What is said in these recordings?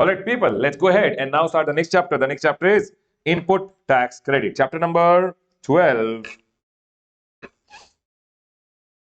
All right, people, let's go ahead and now start the next chapter. The next chapter is input tax credit. Chapter number 12.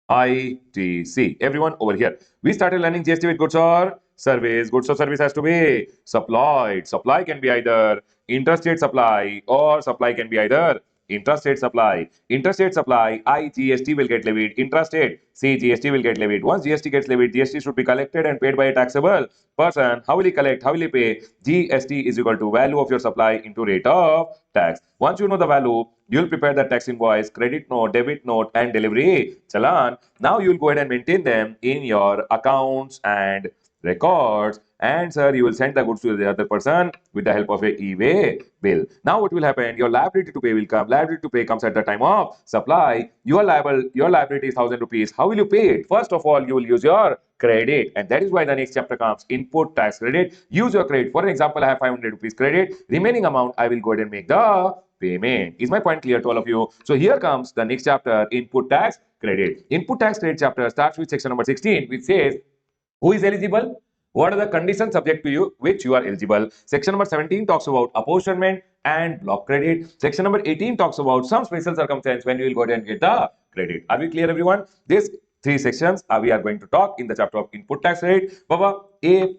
ITC. Everyone over here. We started learning GST with goods or service. Goods or service has to be supplied. Supply can be either interstate supply or supply can be either intrastate supply. Interstate supply, IGST will get levied. Intrastate, CGST will get levied. Once GST gets levied, GST should be collected and paid by a taxable person. How will he collect? How will he pay? GST is equal to value of your supply into rate of tax. Once you know the value, you'll prepare the tax invoice, credit note, debit note, and delivery challan. Now you'll go ahead and maintain them in your accounts and records, and sir, you will send the goods to the other person with the help of a e-way bill. Now what will happen? Your liability to pay will come. Liability to pay comes at the time of supply. Your liability is 1,000 rupees. How will you pay it? First of all, you will use your credit, and that is why the next chapter comes input tax credit. Use your credit. For example, I have 500 rupees credit. Remaining amount I will go ahead and make the payment. Is my point clear to all of you? So here comes the next chapter, input tax credit. Input tax credit chapter starts with section number 16, which says who is eligible, what are the conditions subject to you which you are eligible. Section number 17 talks about apportionment and block credit. Section number 18 talks about some special circumstance when you will go ahead and get the credit. Are we clear, everyone? This three sections we are going to talk in the chapter of input tax credit. Baba, A++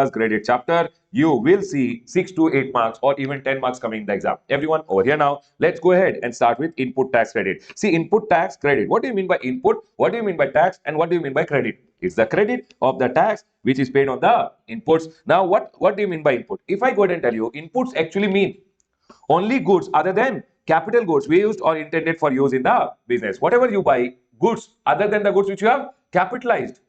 graded chapter, you will see 6 to 8 marks or even 10 marks coming in the exam. Everyone over here now, let's go ahead and start with input tax credit. See, input tax credit. What do you mean by input? What do you mean by tax? And what do you mean by credit? It's the credit of the tax which is paid on the inputs. Now, what do you mean by input? If I go ahead and tell you, inputs actually mean only goods other than capital goods we used or intended for use in the business. Whatever you buy, goods other than the goods which you have capitalized.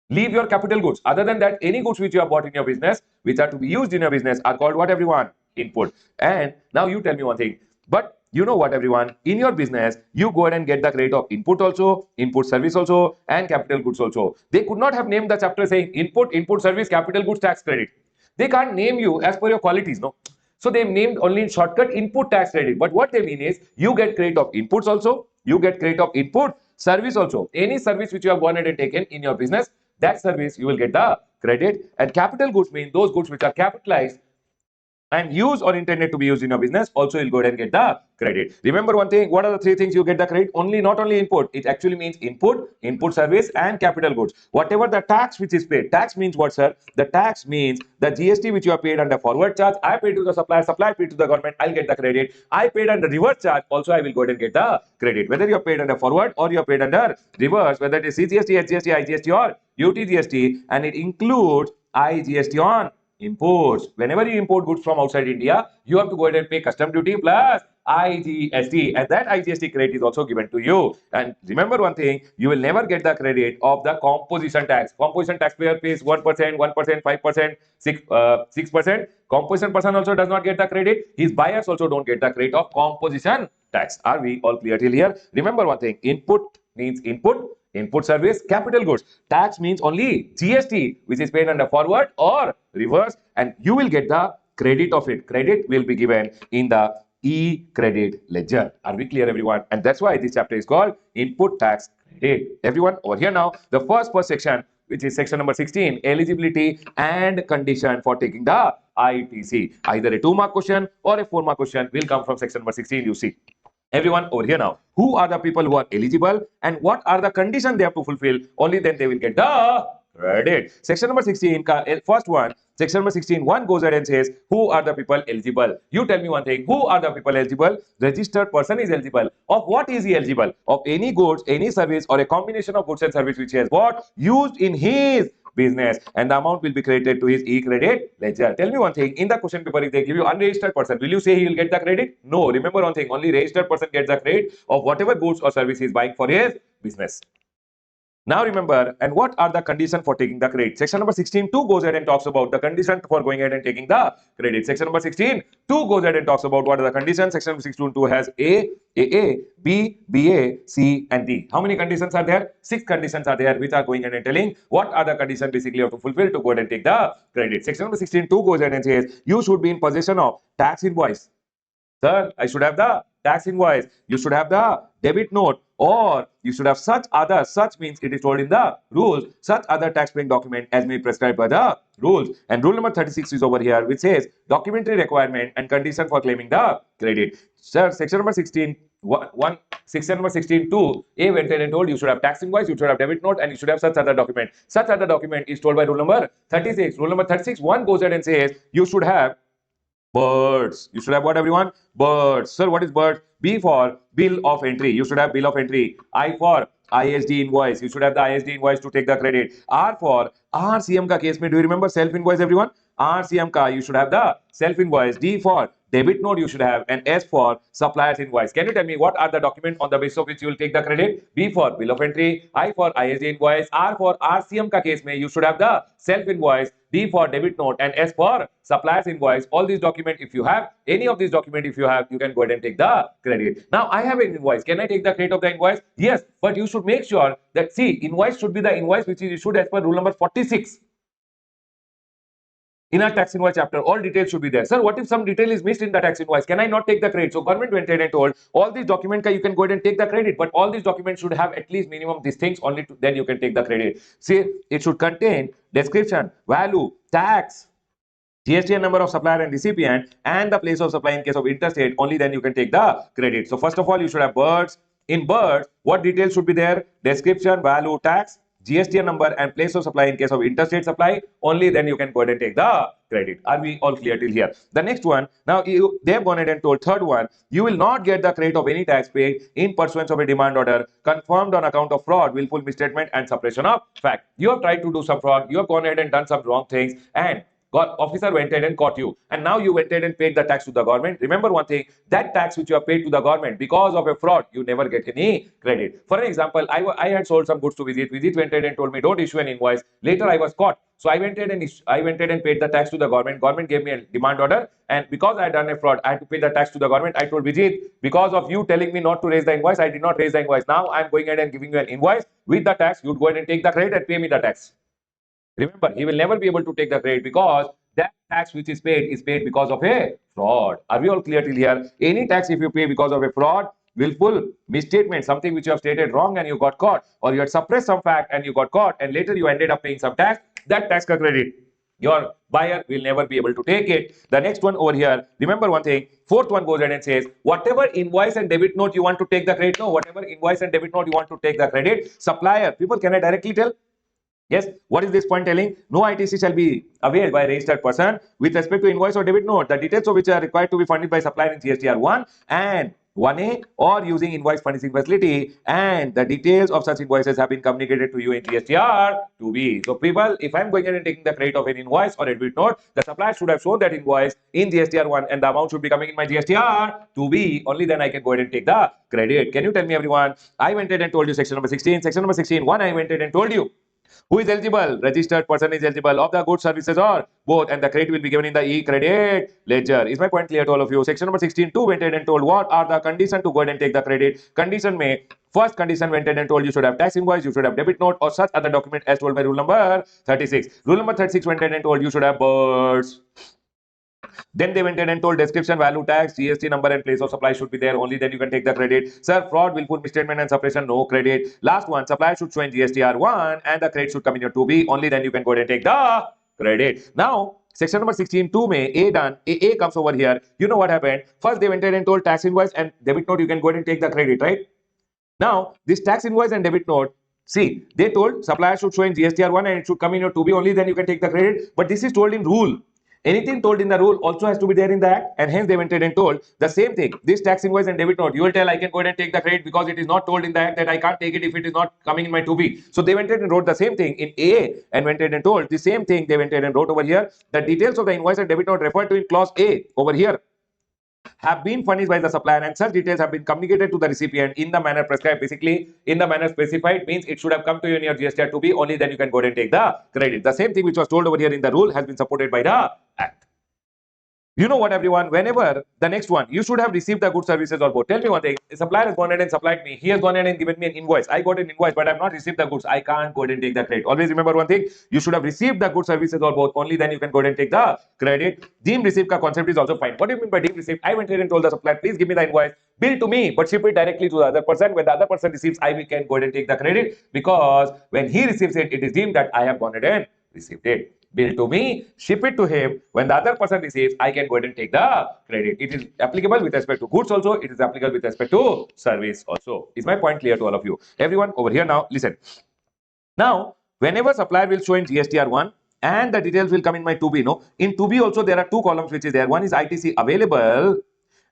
Leave your capital goods. Other than that, any goods which you have bought in your business, which are to be used in your business, are called what, everyone? Input. And now you tell me one thing. But you know what, everyone? In your business, you go ahead and get the credit of input also, input service also, and capital goods also. They could not have named the chapter saying input, input service, capital goods tax credit. They can't name you as per your qualities, no? So they named only in shortcut input tax credit. But what they mean is you get credit of inputs also, you get credit of input service also. Any service which you have gone ahead and taken in your business, that service you will get the credit. And capital goods mean those goods which are capitalized and used or intended to be used in your business, also you'll go ahead and get the credit. Remember one thing, what are the three things you get the credit? Not only input, it actually means input service, and capital goods. Whatever the tax which is paid, tax means what, sir? The tax means the GST which you have paid under forward charge, I paid to the supplier, supplier paid to the government, I'll get the credit. I paid under reverse charge, also I will go ahead and get the credit. Whether you are paid under forward or you are paid under reverse, whether it is CGST, HGST, IGST or UTGST, and it includes IGST on imports. Whenever you import goods from outside India, you have to go ahead and pay custom duty plus IGST, and that IGST credit is also given to you. And remember one thing, you will never get the credit of the composition tax. Composition taxpayer pays 1%, 1%, 5%, 6%. Composition person also does not get the credit. His buyers also don't get the credit of composition tax. Are we all clear till here? Remember one thing, input means input service, capital goods. Tax means only GST, which is paid under forward or reverse, and you will get the credit of it. Credit will be given in the e-credit ledger. Are we clear, everyone? And that's why this chapter is called input tax credit. Everyone over here now, the first section, which is section number 16, eligibility and condition for taking the ITC. Either a 2-mark question or a 4-mark question will come from section number 16, you see. Everyone over here now, who are the people who are eligible and what are the conditions they have to fulfill? Only then they will get the credit. Section number 16, first one, section number 16, one goes ahead and says, who are the people eligible? You tell me one thing, who are the people eligible? Registered person is eligible. Of what is he eligible? Of any goods, any service, or a combination of goods and service which he has bought, used in his business, and the amount will be credited to his e-credit ledger. Tell me one thing, in the question paper, if they give you unregistered person, will you say he will get the credit? No. Remember one thing, only registered person gets the credit of whatever goods or service he is buying for his business. Now remember, and what are the conditions for taking the credit? Section number 16.2 goes ahead and talks about the condition for going ahead and taking the credit. Section number 16.2 goes ahead and talks about what are the conditions. Section number 16.2 has A, AA, B, BA, C, and D. How many conditions are there? 6 conditions are there, which are going ahead and telling what are the conditions basically you have to fulfill to go ahead and take the credit. Section number 16.2 goes ahead and says you should be in possession of tax invoice. Sir, I should have the tax invoice, you should have the debit note, or you should have such means it is told in the rules, such other tax paying document as may be prescribed by the rules. And rule number 36 is over here, which says documentary requirement and condition for claiming the credit. Sir, section number 16, section number 16(2), A went ahead and told you should have tax invoice, you should have debit note, and you should have such other document. Such other document is told by rule number 36. Rule number 36, 1 goes ahead and says you should have birds. You should have what, everyone? Birds. Sir, what is birds? B for bill of entry. You should have bill of entry. I for ISD invoice. You should have the ISD invoice to take the credit. R for RCM ka case mein, do you remember self invoice, everyone? RCM ka, you should have the self invoice. D for debit note you should have, and S for supplier's invoice. Can you tell me what are the documents on the basis of which you will take the credit? B for bill of entry, I for ISD invoice, R for RCM ka case mein, you should have the self invoice, D for debit note, and S for supplier's invoice. All these documents, if you have any of these documents, if you have, you can go ahead and take the credit. Now I have an invoice. Can I take the credit of the invoice? Yes, but you should make sure that, see, invoice should be the invoice which is issued as per rule number 46. In our tax invoice chapter, all details should be there. Sir, what if some detail is missed in the tax invoice? Can I not take the credit? So government went ahead and told all these documents you can go ahead and take the credit, but all these documents should have at least minimum these things only then you can take the credit. See, it should contain description, value, tax, GST number of supplier and recipient, and the place of supply in case of interstate. Only then you can take the credit. So first of all, you should have birds. In birds, what details should be there? Description, value, tax, GST number, and place of supply in case of interstate supply. Only then you can go ahead and take the credit. Are we all clear till here? The next one, now they have gone ahead and told, third one, you will not get the credit of any tax paid in pursuance of a demand order confirmed on account of fraud, willful misstatement, and suppression of fact. You have tried to do some fraud, you have gone ahead and done some wrong things, and officer went ahead and caught you, and now you went ahead and paid the tax to the government. Remember one thing, that tax which you have paid to the government because of a fraud, you never get any credit. For an example, I had sold some goods to Visit went ahead and told me don't issue an invoice. Later I was caught, so I went ahead and paid the tax to the government. Government gave me a demand order, and because I had done a fraud, I had to pay the tax to the government. I told Vijit, because of you telling me not to raise the invoice, I did not raise the invoice. Now I am going ahead and giving you an invoice with the tax. You go ahead and take the credit and pay me the tax. Remember, he will never be able to take the credit because that tax which is paid because of a fraud. Are we all clear till here? Any tax if you pay because of a fraud, willful misstatement, something which you have stated wrong and you got caught, or you had suppressed some fact and you got caught, and later you ended up paying some tax, that tax ka credit, your buyer will never be able to take it. The next one over here, remember one thing, fourth one goes ahead and says, whatever invoice and debit note you want to take the credit, no, whatever invoice and debit note you want to take the credit, supplier, people, can I directly tell? Yes, what is this point telling? No ITC shall be availed by a registered person with respect to invoice or debit note, the details of which are required to be furnished by supplier in GSTR 1 and 1A or using invoice furnishing facility, and the details of such invoices have been communicated to you in GSTR 2B. So people, if I'm going in and taking the credit of an invoice or a debit note, the supplier should have shown that invoice in GSTR 1 and the amount should be coming in my GSTR 2B. Only then I can go ahead and take the credit. Can you tell me, everyone? I went ahead and told you section number 16. Section number 16, 1, I went ahead and told you who is eligible? Registered person is eligible of the goods, services, or both, and the credit will be given in the e-credit ledger. Is my point clear to all of you? Section number 16, 2 went ahead and told what are the conditions to go ahead and take the credit. Condition may, first condition went ahead and told you should have tax invoice, you should have debit note, or such other document as told by rule number 36. Rule number 36 went ahead and told you should have birds. Then they went ahead and told description, value, tax, GST number, and place of supply should be there. Only then you can take the credit. Sir, fraud, willful misstatement, and suppression, no credit. Last one, supplier should show in GSTR 1 and the credit should come in your 2B. Only then you can go ahead and take the credit. Now, section number 16, 2 may A done. A comes over here. You know what happened? First, they went ahead and told tax invoice and debit note, you can go ahead and take the credit, right? Now, this tax invoice and debit note, see, they told supplier should show in GSTR 1 and it should come in your 2B. Only then you can take the credit. But this is told in rule. Anything told in the rule also has to be there in the act, and hence they went ahead and told the same thing. This tax invoice and debit note, you will tell I can go ahead and take the credit because it is not told in the act that I can't take it if it is not coming in my 2B. So they went ahead and wrote the same thing in A and went ahead and told the same thing. They went ahead and wrote over here the details of the invoice and debit note referred to in clause A over here have been furnished by the supplier, and such details have been communicated to the recipient in the manner prescribed. Basically, in the manner specified means it should have come to you in your GSTR 2B. Only then you can go ahead and take the credit. The same thing which was told over here in the rule has been supported by the act. You know what, everyone? Whenever the next one, you should have received the goods, services, or both. Tell me one thing. A supplier has gone ahead and supplied me. He has gone ahead and given me an invoice. I got an invoice, but I have not received the goods. I can't go ahead and take the credit. Always remember one thing. You should have received the goods, services, or both. Only then you can go ahead and take the credit. Deemed received ka concept is also fine. What do you mean by deemed received? I went ahead and told the supplier, please give me the invoice. Bill to me, but ship it directly to the other person. When the other person receives, I can go ahead and take the credit, because when he receives it, it is deemed that I have gone ahead and received it. Bill to me, ship it to him. When the other person receives, I can go ahead and take the credit. It is applicable with respect to goods also. It is applicable with respect to service also. Is my point clear to all of you? Everyone over here now, listen. Now, whenever supplier will show in GSTR1 and the details will come in my 2B, no? In 2B also there are two columns which is there. One is ITC available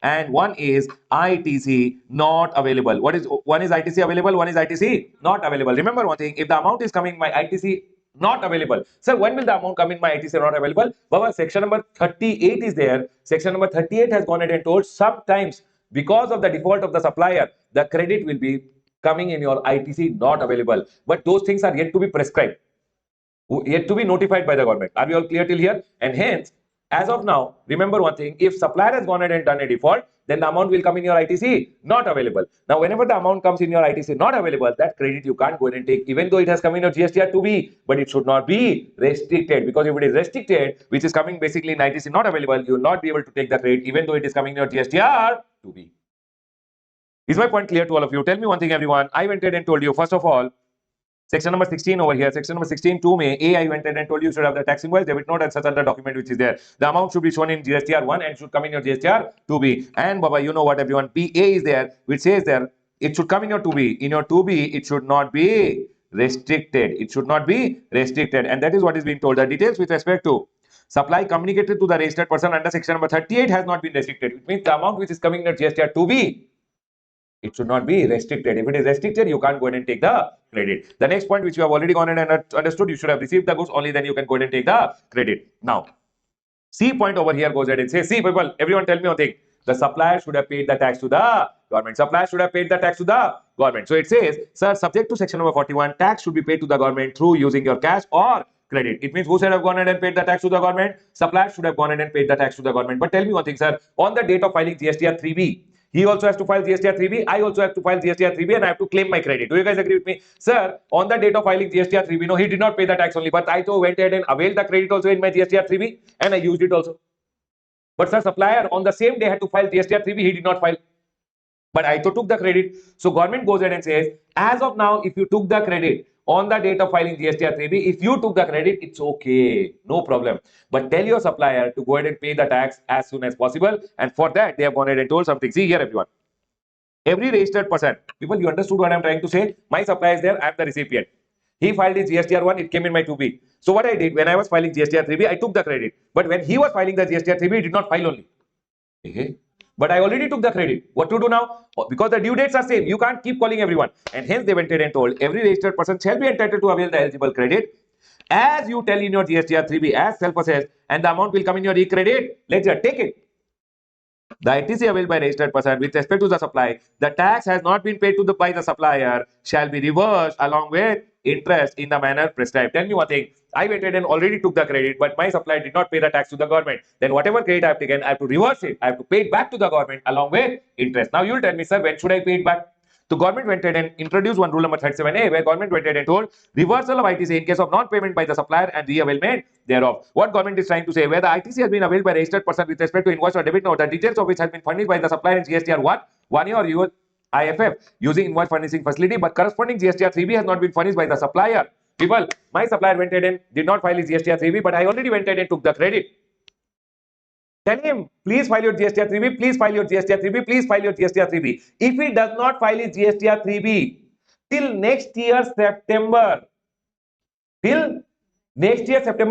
and one is ITC not available. One is ITC available, one is ITC not available. Remember one thing, if the amount is coming my ITC not available, sir, when will the amount come in my ITC not available? Baba, section number 38 is there. Section number 38 has gone ahead and told sometimes because of the default of the supplier, the credit will be coming in your ITC not available. But those things are yet to be prescribed, yet to be notified by the government. Are we all clear till here? And hence, as of now, remember one thing, if supplier has gone ahead and done a default, then the amount will come in your ITC not available. Now, whenever the amount comes in your ITC not available, that credit you can't go ahead and take, even though it has come in your GSTR 2B, but it should not be restricted, because if it is restricted, which is coming basically in ITC not available, you will not be able to take the credit, even though it is coming in your GSTR 2B. Is my point clear to all of you? Tell me one thing, everyone. I went ahead and told you, first of all, section number 16 over here, section number 16 2 may A, I went ahead and told you should have the tax invoice, debit note, and such other document which is there. The amount should be shown in GSTR 1 and should come in your GSTR 2B. And Baba, you know what, everyone, PA is there, which says there it should come in your 2B. In your 2B, it should not be restricted. It should not be restricted. And that is what is being told. The details with respect to supply communicated to the registered person under section number 38 has not been restricted. It means the amount which is coming in your GSTR 2B, it should not be restricted. If it is restricted, you can't go ahead and take the credit. The next point which you have already gone ahead and understood, you should have received the goods, only then you can go ahead and take the credit. Now, C point over here goes ahead and says, see people, everyone tell me one thing. The supplier should have paid the tax to the government. Supplier should have paid the tax to the government. So it says, sir, subject to section number 41, tax should be paid to the government through using your cash or credit. It means who should have gone ahead and paid the tax to the government? Supplier should have gone ahead and paid the tax to the government. But tell me one thing, sir, on the date of filing GSTR 3B, he also has to file GSTR 3B. I also have to file GSTR 3B and I have to claim my credit. Do you guys agree with me? Sir, on the date of filing GSTR 3B, no, he did not pay the tax only, but I too went ahead and availed the credit also in my GSTR 3B and I used it also. But sir, supplier on the same day had to file GSTR 3B, he did not file. But I took the credit. So government goes ahead and says, as of now, if you took the credit on the date of filing GSTR 3B, if you took the credit, it's okay, no problem. But tell your supplier to go ahead and pay the tax as soon as possible. And for that, they have gone ahead and told something. See here, everyone. Every registered person, people, you understood what I'm trying to say? My supplier is there, I'm the recipient. He filed his GSTR 1, it came in my 2B. So what I did, when I was filing GSTR 3B, I took the credit. But when he was filing the GSTR 3B, he did not file only. But I already took the credit. What to do now? Because the due dates are same, you can't keep calling everyone. And hence they went ahead and told every registered person shall be entitled to avail the eligible credit as you tell in your GSTR 3B as self-assessed, and the amount will come in your e-credit ledger. Take it. The ITC availed by registered person with respect to the supply, the tax has not been paid by the supplier shall be reversed along with interest in the manner prescribed. Tell me one thing. I went ahead and already took the credit, but my supplier did not pay the tax to the government. Then whatever credit I have taken, I have to reverse it. I have to pay it back to the government along with interest. Now you will tell me, sir, when should I pay it back? The government went ahead and introduced one rule number 37A, where government went ahead and told reversal of ITC in case of non-payment by the supplier and re-availment thereof. What government is trying to say, where the ITC has been availed by registered person with respect to invoice or debit note, the details of which has been furnished by the supplier in GSTR 1 year or IFF using invoice furnishing facility, but corresponding GSTR 3B has not been furnished by the supplier. People, my supplier went ahead and did not file his GSTR 3B, but I already went ahead and took the credit. Tell him, please file your GSTR 3B, please file your GSTR 3B, please file your GSTR 3B. If he does not file his GSTR 3B till next year September,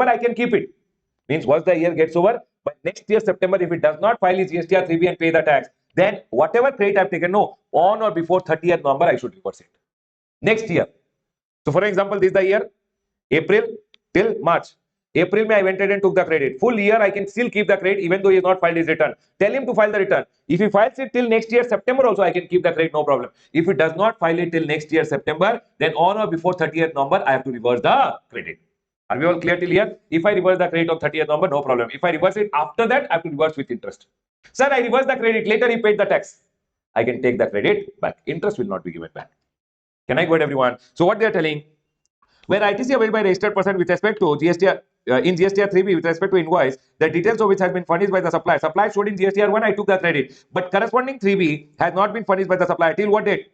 I can keep it. Means once the year gets over, but next year September, if it does not file his GSTR 3B and pay the tax, then whatever credit I've taken, no, on or before 30th November, I should reverse it. Next year. So for example, this is the year, April till March. April May I went ahead and took the credit. Full year I can still keep the credit even though he has not filed his return. Tell him to file the return. If he files it till next year September also, I can keep the credit, no problem. If he does not file it till next year September, then on or before 30th November I have to reverse the credit. Are we all clear till here? If I reverse the credit on 30th November, no problem. If I reverse it after that, I have to reverse with interest. Sir, I reverse the credit. Later he paid the tax. I can take the credit back. Interest will not be given back. Can I go ahead, everyone? So what they are telling, where ITC availed by registered person with respect to GST in GSTR 3B with respect to invoice, the details of which has been furnished by the supplier. Supplier showed in GSTR 1, I took the credit, but corresponding 3B has not been furnished by the supplier till what date?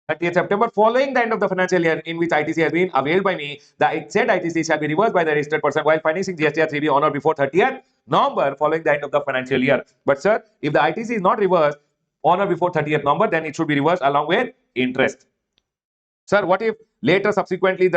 30th September, following the end of the financial year in which ITC has been availed by me, the said ITC shall be reversed by the registered person while furnishing GSTR 3B on or before 30th November following the end of the financial year. But sir, if the ITC is not reversed on or before 30th November, then it should be reversed along with interest. Sir, what if later subsequently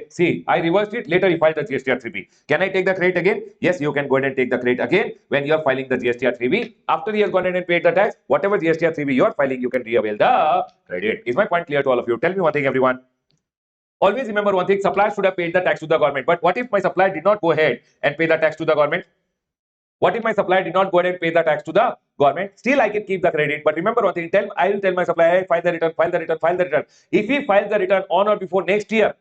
see, I reversed it, later you filed the GSTR 3B. Can I take the credit again? Yes, you can go ahead and take the credit again when you are filing the GSTR 3B. After he has gone ahead and paid the tax, whatever GSTR 3B you are filing, you can reavail the credit. Is my point clear to all of you? Tell me one thing, everyone. Always remember one thing, supplier should have paid the tax to the government. But what if my supplier did not go ahead and pay the tax to the government? What if my supplier did not go ahead and pay the tax to the government? Still, I can keep the credit. But remember one thing, I will tell my supplier, hey, file the return, file the return, file the return. If he files the return on or before next year,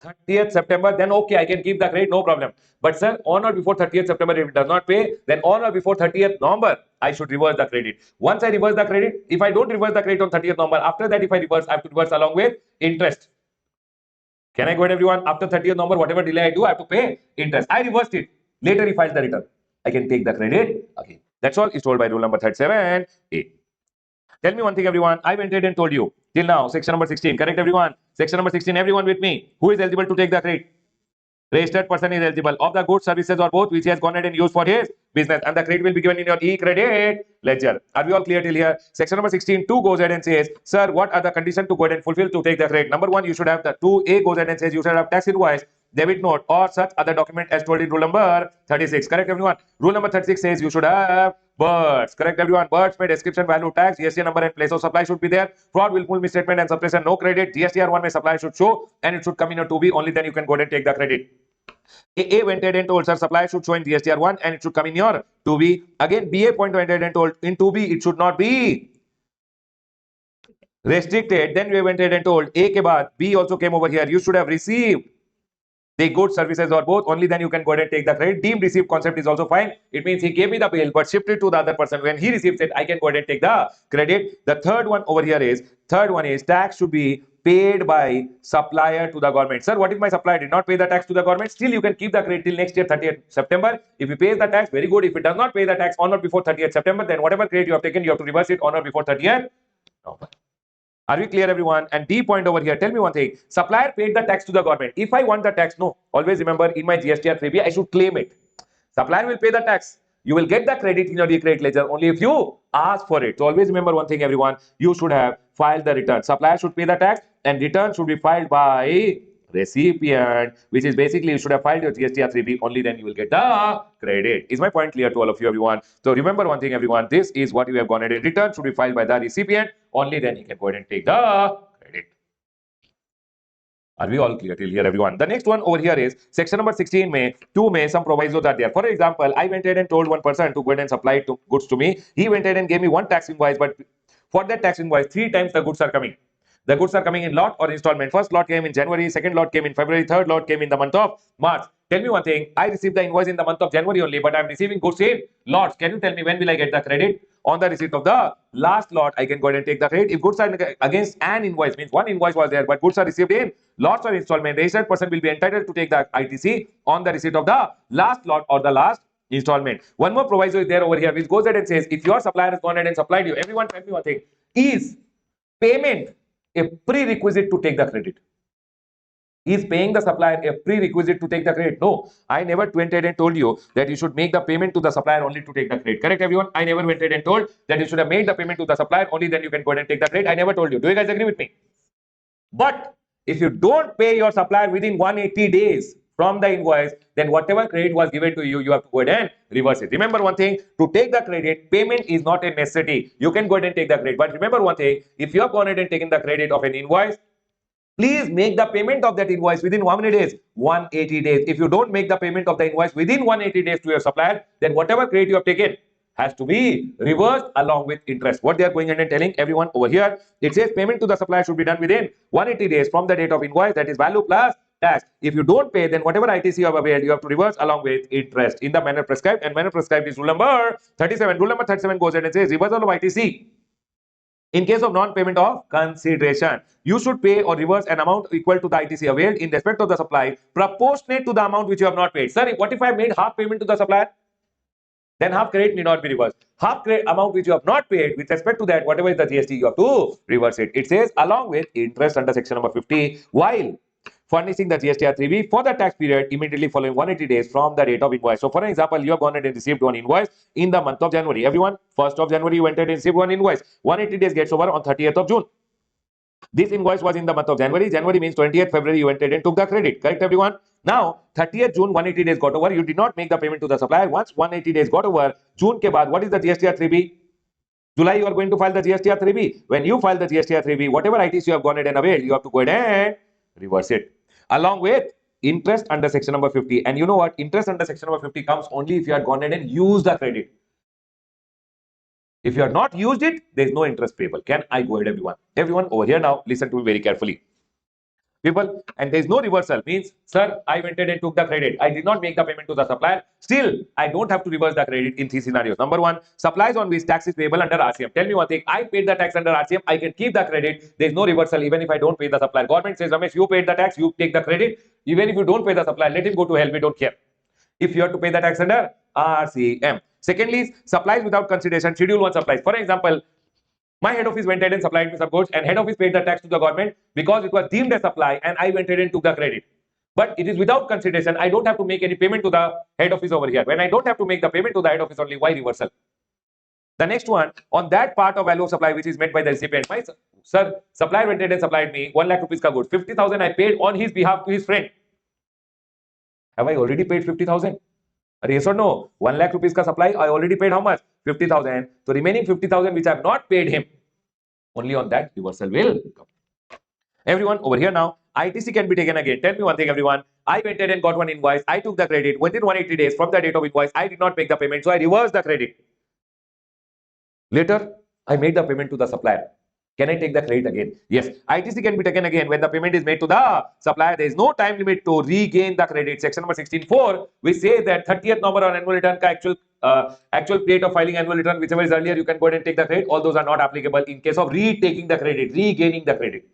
30th September, then okay, I can keep the credit, no problem. But sir, on or before 30th September, if it does not pay, then on or before 30th November, I should reverse the credit. Once I reverse the credit, if I don't reverse the credit on 30th November, after that, if I reverse, I have to reverse along with interest. Can I go ahead, everyone? After 30th November, whatever delay I do, I have to pay interest. I reversed it. Later, he files the return. I can take the credit again. That's all is told by rule number 37A. Tell me one thing, everyone. I went ahead and told you till now, section number 16. Correct, everyone? Section number 16, everyone with me. Who is eligible to take the credit? Registered person is eligible of the goods, services, or both which he has gone ahead and used for his business, and the credit will be given in your e-credit ledger. Are we all clear till here? Section number 16(2) goes ahead and says, sir, what are the conditions to go ahead and fulfill to take the credit? Number one, you should have the 2A goes ahead and says you should have tax invoice, debit note, or such other document as told in rule number 36. Correct, everyone? Rule number 36 says you should have birds. Correct, everyone? Birds may description, value, tax, GST number, and place of supply should be there. Fraud, willful misstatement, and suppression, no credit. GSTR 1 may supply should show, and it should come in your 2B. Only then you can go ahead and take the credit. A went ahead and told, sir, supply should show in GSTR 1 and it should come in your 2B. Again, BA point went ahead and told, in 2B, it should not be restricted. Then we went ahead and told, A ke baad, B also came over here. You should have received the goods, services, or both. Only then you can go ahead and take the credit. Deemed received concept is also fine. It means he gave me the bill, but shifted to the other person. When he receives it, I can go ahead and take the credit. The third one over here is, tax should be paid by supplier to the government. Sir, what if my supplier did not pay the tax to the government? Still, you can keep the credit till next year, 30th September. If he pays the tax, very good. If it does not pay the tax on or before 30th September, then whatever credit you have taken, you have to reverse it on or before 30th November. Are we clear, everyone? And D point over here, tell me one thing. Supplier paid the tax to the government. If I want the tax, no. Always remember, in my GSTR 3B, I should claim it. Supplier will pay the tax. You will get the credit in your e-credit ledger only if you ask for it. So always remember one thing, everyone. You should have filed the return. Supplier should pay the tax and return should be filed by recipient, which is basically you should have filed your GSTR 3B. Only then you will get the credit. Is my point clear to all of you, everyone? So remember one thing, everyone. This is what you have gone ahead and return should be filed by the recipient. Only then you can go ahead and take the credit. Are we all clear till here, everyone? The next one over here is section number 16 may some provisos are there. For example, I went ahead and told one person to go ahead and supply goods to me. He went ahead and gave me one tax invoice, but for that tax invoice, 3 times the goods are coming. The goods are coming in lot or installment. First lot came in January, second lot came in February, third lot came in the month of March. Tell me one thing, I received the invoice in the month of January only, but I'm receiving goods in lots. Can you tell me when will I get the credit? On the receipt of the last lot, I can go ahead and take the credit. If goods are against an invoice, means one invoice was there, but goods are received in lots or installment, the registered person will be entitled to take the ITC on the receipt of the last lot or the last installment. One more proviso is there over here, which goes ahead and says, if your supplier has gone ahead and supplied you, everyone tell me one thing, is payment a prerequisite to take the credit? Is paying the supplier a prerequisite to take the credit? No, I never went ahead and told you that you should make the payment to the supplier only to take the credit. Correct, everyone? I never went ahead and told that you should have made the payment to the supplier only then you can go ahead and take the credit. I never told you. Do you guys agree with me? But if you don't pay your supplier within 180 days from the invoice, then whatever credit was given to you, you have to go ahead and reverse it. Remember one thing, to take the credit, payment is not a necessity. You can go ahead and take the credit. But remember one thing, if you have gone ahead and taken the credit of an invoice, please make the payment of that invoice within how many days? 180 days. If you don't make the payment of the invoice within 180 days to your supplier, then whatever credit you have taken has to be reversed along with interest. What they are going ahead and telling everyone over here, it says payment to the supplier should be done within 180 days from the date of invoice, that is value plus tax. If you don't pay, then whatever ITC you have availed, you have to reverse along with interest in the manner prescribed. And manner prescribed is rule number 37. Rule number 37 goes ahead and says reversal of ITC. In case of non-payment of consideration, you should pay or reverse an amount equal to the ITC availed in respect of the supply proportionate to the amount which you have not paid. Sir, what if I made half payment to the supplier? Then half credit need not be reversed. Half credit amount which you have not paid, with respect to that, whatever is the GST, you have to reverse it. It says along with interest under section number 50, while furnishing the GST 3B for the tax period immediately following 180 days from the date of invoice. So, for example, you have gone ahead and received one invoice in the month of January. Everyone, 1st of January, you went ahead and received one invoice. 180 days gets over on 30th of June. This invoice was in the month of January. January means 20th February, you went ahead and took the credit. Correct, everyone? Now, 30th June, 180 days got over. You did not make the payment to the supplier. Once 180 days got over, June ke baad, what is the GST 3B? July, you are going to file the GST 3B. When you file the GST 3B, whatever ITC you have gone ahead and availed, you have to go ahead and reverse it. Along with interest under section number 50. And you know what? Interest under section number 50 comes only if you have gone ahead and used the credit. If you have not used it, there is no interest payable. Can I go ahead, everyone? Everyone over here now, listen to me very carefully. People, and there is no reversal. Means, sir, I went ahead and took the credit. I did not make the payment to the supplier. Still, I don't have to reverse the credit in 3 scenarios. Number 1, supplies on which tax is payable under RCM. Tell me one thing. I paid the tax under RCM. I can keep the credit. There is no reversal even if I don't pay the supplier. Government says, Ramesh, you paid the tax. You take the credit. Even if you don't pay the supplier, let him go to hell. We don't care. If you have to pay the tax under RCM. Secondly, supplies without consideration. Schedule 1 supplies. For example, my head office went ahead and supplied me some goods, and head office paid the tax to the government because it was deemed a supply, and I went ahead and took the credit. But it is without consideration. I don't have to make any payment to the head office over here. When I don't have to make the payment to the head office only, why reversal? The next one, on that part of value of supply which is met by the recipient. My sir, supplier went ahead and supplied me 1 lakh rupees ka goods. 50,000 I paid on his behalf to his friend. Have I already paid 50,000? Yes or no? 1 lakh rupees ka supply, I already paid how much? 50,000. So remaining 50,000 which I have not paid him, only on that reversal will come. Everyone over here now, ITC can be taken again. Tell me one thing, everyone. I went ahead and got one invoice. I took the credit. Within 180 days from the date of invoice, I did not make the payment. So I reversed the credit. Later, I made the payment to the supplier. Can I take the credit again? Yes. ITC can be taken again when the payment is made to the supplier. There is no time limit to regain the credit. Section number 16(4), we say that 30th number on annual return ka actual date of filing annual return, whichever is earlier, you can go ahead and take the credit. All those are not applicable in case of retaking the credit, regaining the credit.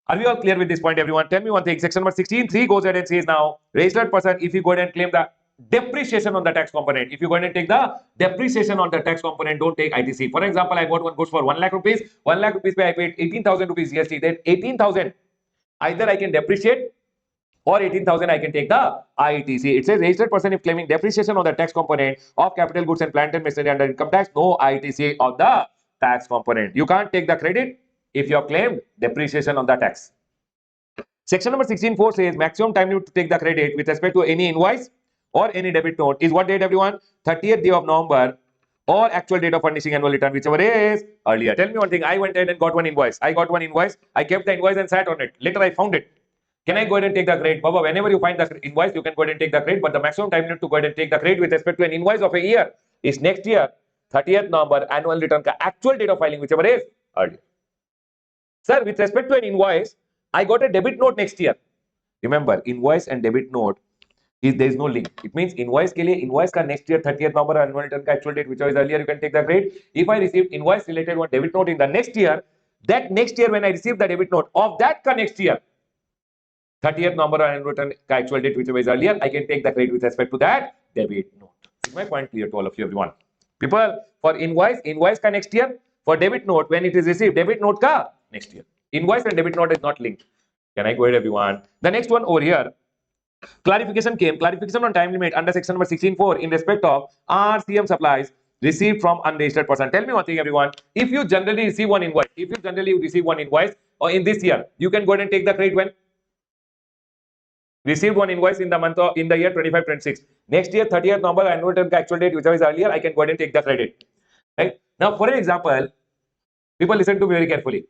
Are we all clear with this point, everyone? Tell me one thing. Section number 16(3) goes ahead and says now, registered person, if you go ahead and claim the depreciation on the tax component, if you go ahead and take the depreciation on the tax component, don't take ITC. For example, I bought one goods for 1 lakh rupees. 1 lakh rupees I paid 18,000 rupees GST. Then 18,000, either I can depreciate or 18,000 I can take the ITC. It says registered person if claiming depreciation on the tax component of capital goods and plant and machinery under income tax, no ITC on the tax component. You can't take the credit if you have claimed depreciation on the tax. Section number 16(4) says maximum time limit to take the credit with respect to any invoice or any debit note is what date, everyone? 30th day of November or actual date of furnishing annual return, whichever is earlier. Tell me one thing. I went ahead and got one invoice. I got one invoice. I kept the invoice and sat on it. Later I found it. Can I go ahead and take the credit? Baba, whenever you find the invoice, you can go ahead and take the credit, but the maximum time limit to go ahead and take the credit with respect to an invoice of a year is next year, 30th November, annual return ka actual date of filing, whichever is earlier. Sir, with respect to an invoice, I got a debit note next year. Remember, invoice and debit note, there is no link. It means invoice ke liye, invoice ka next year 30th November annual return ka actual date, which was earlier, you can take the credit. If I received invoice related one debit note in the next year, that next year when I received the debit note of that ka next year, 30th November annual return ka actual date, which was earlier, I can take the credit with respect to that debit note. Is my point clear to all of you, everyone? People, for invoice ka next year, for debit note, when it is received, debit note ka next year. Invoice and debit note is not linked. Can I go ahead, everyone? The next one over here, clarification came. Clarification on time limit under section number 16(4) in respect of RCM supplies received from unregistered person. Tell me one thing, everyone. If you generally receive one invoice, or in this year, you can go ahead and take the credit when received one invoice in the year 25-26. Next year, 30th November annual return ka actual date, whichever is earlier, I can go ahead and take the credit. Right now, for an example, people listen to me very carefully.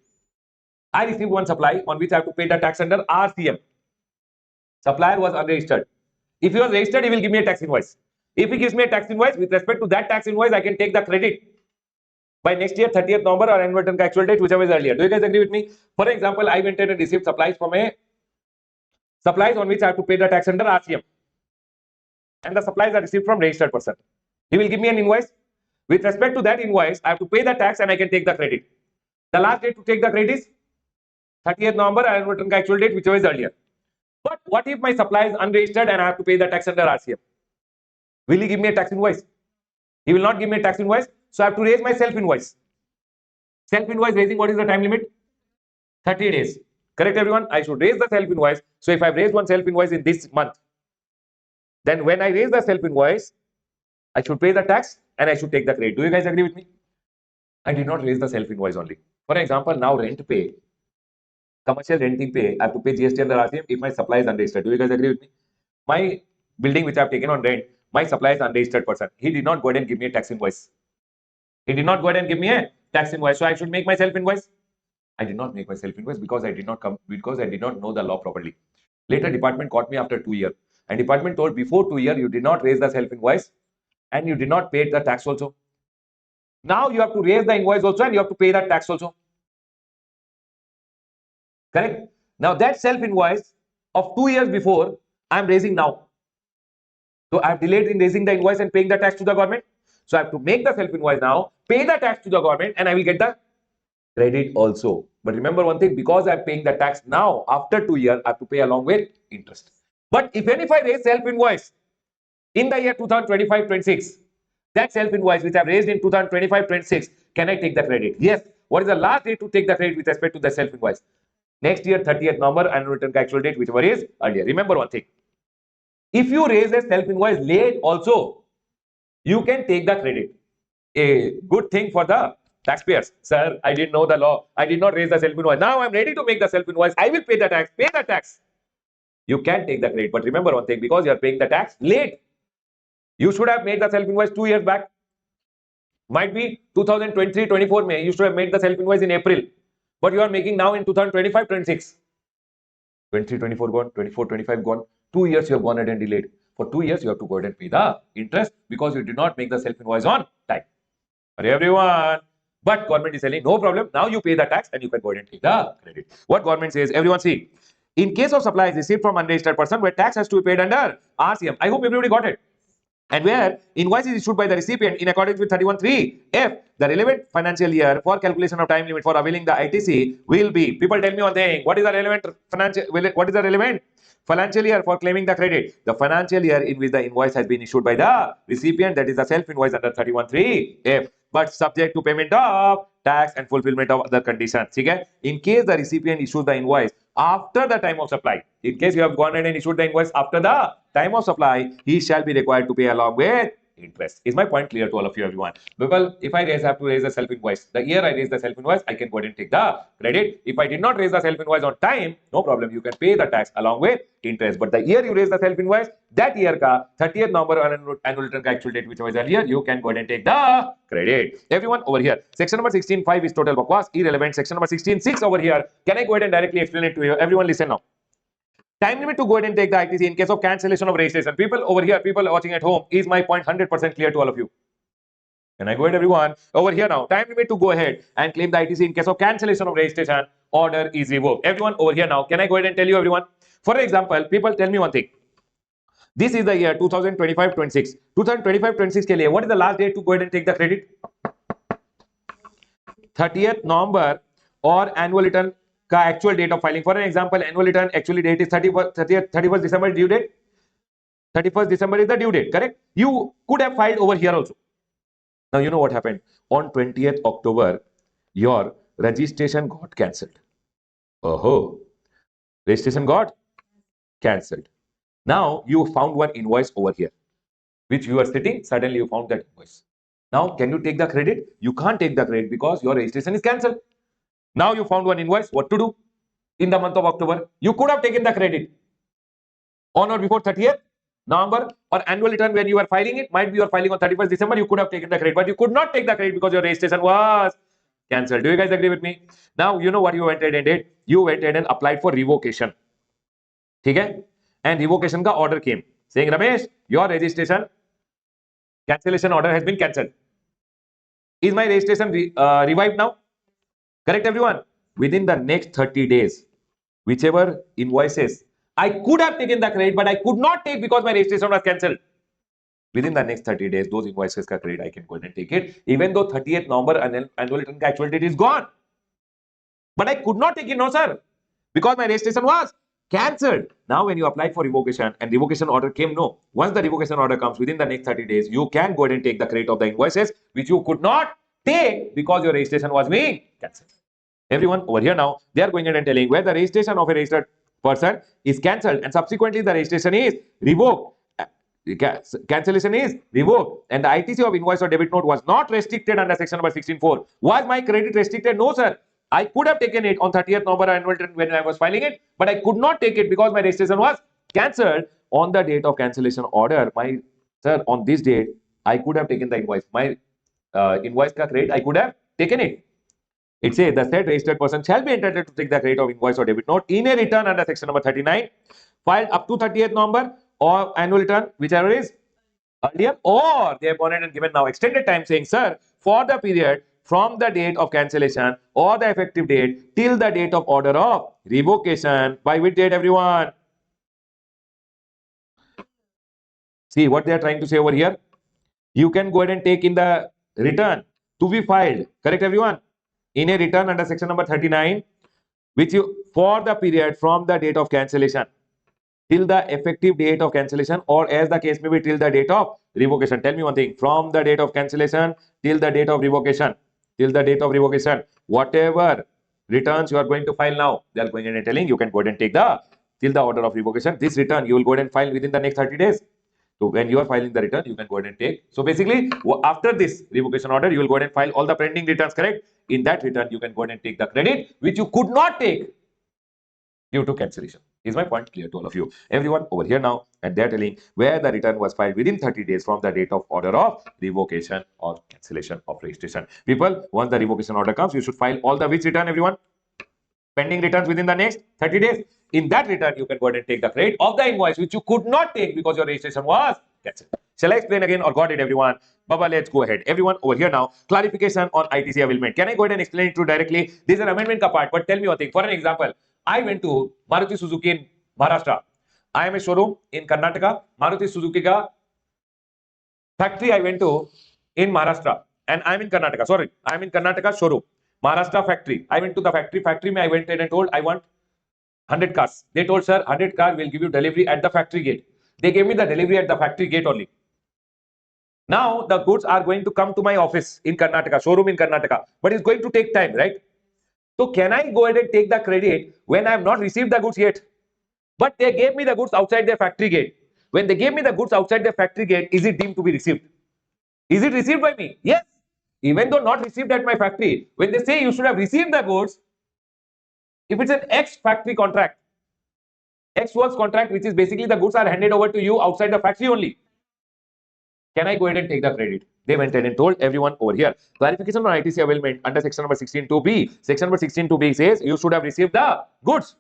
I received one supply on which I have to pay the tax under RCM. Supplier was unregistered. If he was registered, he will give me a tax invoice. If he gives me a tax invoice, with respect to that tax invoice, I can take the credit by next year 30th November or annual return ka actual date, whichever is earlier. Do you guys agree with me? For example, I went and received supplies from a supplies on which I have to pay the tax under RCM, and the supplies are received from registered person. He will give me an invoice. With respect to that invoice, I have to pay the tax and I can take the credit. The last date to take the credit is 30th November and return actual date, whichever is earlier. But what if my supply is unregistered and I have to pay the tax under RCM? Will he give me a tax invoice? He will not give me a tax invoice. So I have to raise my self invoice. Self invoice raising, what is the time limit? 30 days. Correct, everyone? I should raise the self invoice. So if I've raised one self invoice in this month, then when I raise the self invoice, I should pay the tax and I should take the credit. Do you guys agree with me? I did not raise the self invoice only. For example, now rent pay, commercial renting pay, I have to pay GST under RCM if my supply is unregistered. Do you guys agree with me? My building which I have taken on rent, my supply is unregistered person. He did not go ahead and give me a tax invoice. He did not go ahead and give me a tax invoice. So I should make my self invoice. I did not make my self invoice because I did not know the law properly. Later, department caught me after 2 years. And department told before 2 years, you did not raise the self invoice and you did not pay the tax also. Now you have to raise the invoice also and you have to pay that tax also. Correct? Now that self invoice of 2 years before, I am raising now. So I have delayed in raising the invoice and paying the tax to the government. So I have to make the self invoice now, pay the tax to the government, and I will get the credit also. But remember one thing, because I am paying the tax now, after 2 years, I have to pay along with interest. But even if I raise self invoice in the year 2025-26, that self invoice which I have raised in 2025-26, can I take the credit? Yes. What is the last date to take the credit with respect to the self invoice? Next year, 30th November, annual return actual date, whichever is earlier. Remember one thing. If you raise a self invoice late also, you can take the credit. A good thing for the taxpayers. Sir, I didn't know the law. I did not raise the self invoice. Now I'm ready to make the self invoice. I will pay the tax. Pay the tax. You can take the credit. But remember one thing, because you are paying the tax late, you should have made the self invoice 2 years back. Might be 2023-24 May. You should have made the self invoice in April. But you are making now in 2025-26. 23-24 gone, 24-25 gone. 2 years you have gone ahead and delayed. For 2 years you have to go ahead and pay the interest because you did not make the self invoice on time. Hurry everyone. But government is saying no problem. Now you pay the tax and you can go ahead and take the credit. What government says, everyone see. In case of supplies received from unregistered person where tax has to be paid under RCM. I hope everybody got it. And where invoice is issued by the recipient in accordance with 31(3)(f), the relevant financial year for calculation of time limit for availing the ITC will be. People tell me one thing. What is the relevant financial year for claiming the credit? The financial year in which the invoice has been issued by the recipient, that is the self invoice under 31(3)(f), but subject to payment of tax and fulfillment of other conditions. Okay? In case the recipient issues the invoice after the time of supply, in case you have gone ahead and issued the invoice after the time of supply, he shall be required to pay along with interest. Is my point clear to all of you, everyone? Because if I have to raise the self invoice, the year I raise the self invoice, I can go ahead and take the credit. If I did not raise the self invoice on time, no problem, you can pay the tax along with interest. But the year you raise the self invoice, that year ka 30th November annual return ka actual date, which was earlier, you can go ahead and take the credit. Everyone over here, section number 16.5 is total bakwas, irrelevant. Section number 16.6 over here, can I go ahead and directly explain it to you? Everyone listen now. Time limit to go ahead and take the ITC in case of cancellation of registration. People over here, people watching at home, is my point 100% clear to all of you? Can I go ahead, everyone? Over here now, time limit to go ahead and claim the ITC in case of cancellation of registration, order is revoked. Everyone over here now, can I go ahead and tell you, everyone? For example, people tell me one thing. This is the year 2025-26. 2025-26 ke liye, what is the last date to go ahead and take the credit? 30th November or annual return का actual date of filing. For an example, annual return actually date is 31st December due date. 31st December is the due date, correct? You could have filed over here also. Now you know what happened. On 20th October, your registration got cancelled. Oh, registration got cancelled. Now you found one invoice over here, which you are sitting. Suddenly you found that invoice. Now can you take the credit? You can't take the credit because your registration is cancelled. Now you found one invoice. What to do? In the month of October, you could have taken the credit on or before 30th November, or annual return when you are filing it. Might be you are filing on 31st December. You could have taken the credit, but you could not take the credit because your registration was cancelled. Do you guys agree with me? Now you know what you went ahead and did. You went ahead and applied for revocation. Okay? And revocation ka order came saying, Ramesh, your registration cancellation order has been cancelled. Is my registration revived now? Correct, everyone? Within the next 30 days, whichever invoices I could have taken the credit, but I could not take because my registration was cancelled. Within the next 30 days, those invoices ka credit I can go ahead and take it, even though 30th November annual return ka actual date is gone. But I could not take it, no sir, because my registration was cancelled. Now, when you applied for revocation and revocation order came, no. Once the revocation order comes within the next 30 days, you can go ahead and take the credit of the invoices which you could not take because your registration was being cancelled. Everyone over here now, they are going ahead and telling where the registration of a registered person is cancelled and subsequently the registration is revoked. Cancellation is revoked and the ITC of invoice or debit note was not restricted under section number 16.4. Was my credit restricted? No, sir. I could have taken it on 30th November annual return when I was filing it, but I could not take it because my registration was cancelled on the date of cancellation order. My sir, on this date, I could have taken the invoice. My invoice ka credit, I could have taken it. It says the said registered person shall be entitled to take the credit of invoice or debit note in a return under section number 39 filed up to 30th November or annual return, whichever is earlier, or they have gone ahead and given now extended time saying, sir, for the period from the date of cancellation or the effective date till the date of order of revocation. By which date, everyone? See what they are trying to say over here. You can go ahead and take in the return to be filed. Correct, everyone? In a return under section number 39, which you for the period from the date of cancellation till the effective date of cancellation, or as the case may be till the date of revocation. Tell me one thing, from the date of cancellation till the date of revocation, whatever returns you are going to file now, they are going and telling you can go ahead and take the till the order of revocation. This return you will go ahead and file within the next 30 days. So when you are filing the return, you can go ahead and take. So basically, after this revocation order, you will go ahead and file all the pending returns, correct? In that return, you can go ahead and take the credit which you could not take due to cancellation. Is my point clear to all of you? Everyone over here now, and they're telling where the return was filed within 30 days from the date of order of revocation or cancellation of registration. People, once the revocation order comes, you should file all the which return, everyone? Pending returns within the next 30 days. In that return, you can go ahead and take the credit of the invoice which you could not take because your registration was cancelled. Shall I explain again or got it, everyone? Baba, let's go ahead. Everyone over here now, clarification on ITC availment. Can I go ahead and explain it to directly? This is an amendment ka part, but tell me one thing. For an example, I went to Maruti Suzuki in Maharashtra. I am a showroom in Karnataka. Maruti Suzuki ka factory I went to in Maharashtra, and I am in Karnataka. Sorry, I am in Karnataka showroom. Maharashtra factory. I went to the factory. Factory me I went in and told I want 100 cars. They told, sir, 100 cars will give you delivery at the factory gate. They gave me the delivery at the factory gate only. Now the goods are going to come to my office in Karnataka, showroom in Karnataka, but it's going to take time, right? So can I go ahead and take the credit when I have not received the goods yet? But they gave me the goods outside their factory gate. When they gave me the goods outside their factory gate, is it deemed to be received? Is it received by me? Yes. Even though not received at my factory, when they say you should have received the goods, if it's an X factory contract, X works contract, which is basically the goods are handed over to you outside the factory only, can I go ahead and take the credit? They went ahead and told everyone over here. Clarification on ITC availment under section number 16.2b. Section number 16.2b says you should have received the goods.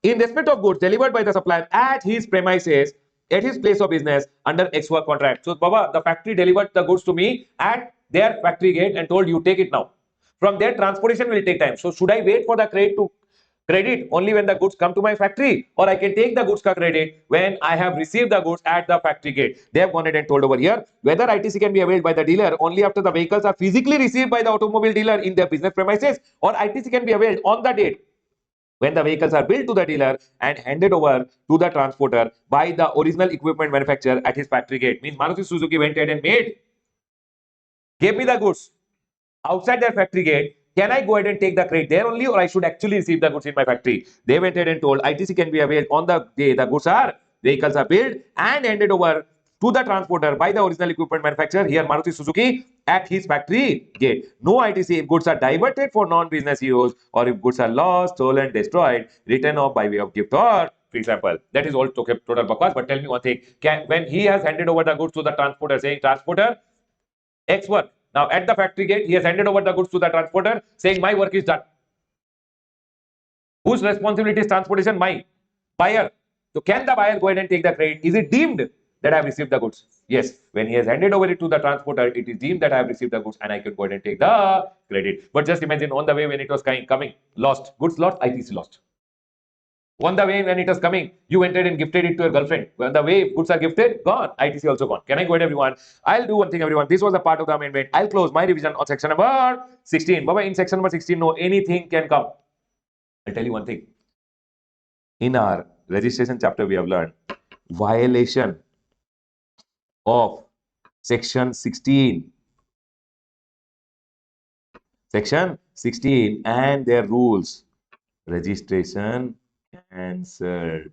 In respect of goods delivered by the supplier at his premises, at his place of business under X work contract. So, Baba, the factory delivered the goods to me at their factory gate and told you take it now. From there, transportation will take time. So, should I wait for the credit only when the goods come to my factory, or I can take the goods ka credit when I have received the goods at the factory gate? They have gone ahead and told over here whether ITC can be availed by the dealer only after the vehicles are physically received by the automobile dealer in their business premises, or ITC can be availed on the date when the vehicles are billed to the dealer and handed over to the transporter by the original equipment manufacturer at his factory gate. Means Maruti Suzuki went ahead and gave me the goods outside their factory gate. Can I go ahead and take the credit there only, or I should actually receive the goods in my factory? They went ahead and told ITC can be availed on the day the vehicles are built and handed over to the transporter by the original equipment manufacturer, here Maruti Suzuki, at his factory gate. No ITC if goods are diverted for non-business use, or if goods are lost, stolen, destroyed, written off by way of gift or free sample. That is all total bakwas. But tell me one thing, when he has handed over the goods to the transporter saying transporter X work, now at the factory gate he has handed over the goods to the transporter saying my work is done. Whose responsibility is transportation? My buyer. So can the buyer go ahead and take the credit? Is it deemed that I have received the goods? Yes. When he has handed over it to the transporter, it is deemed that I have received the goods and I can go ahead and take the credit. But just imagine on the way when it was coming, lost, goods lost, ITC lost. On the way when it was coming, you entered and gifted it to your girlfriend. When the way goods are gifted, gone. ITC also gone. Can I go ahead, everyone? I'll do one thing, everyone. This was a part of the amendment. I'll close my revision on section number 16. Baba, in section number 16, no, anything can come. I'll tell you one thing. In our registration chapter, we have learned violation of section 16. Section 16 and their rules. Registration cancelled.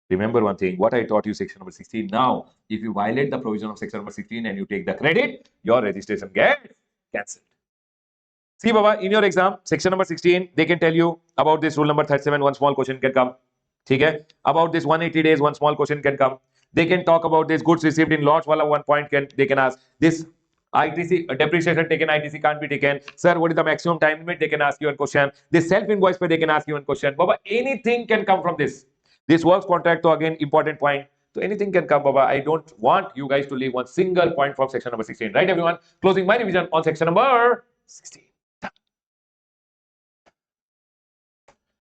Remember one thing, what I taught you section number 16. Now, if you violate the provision of section number 16 and you take the credit, your registration gets cancelled. See, Baba, in your exam, section number 16, they can tell you about this rule number 37, one small question can come. Okay? About this 180 days, one small question can come. They can talk about this goods received in lots, wala one point they can ask. This ITC depreciation taken, ITC can't be taken. Sir, what is the maximum time limit? They can ask you one question. This self-invoice pay, they can ask you one question. Baba, anything can come from this. This works contract, so again, important point. So anything can come, Baba. I don't want you guys to leave one single point from section number 16. Right, everyone? Closing my revision on section number 16.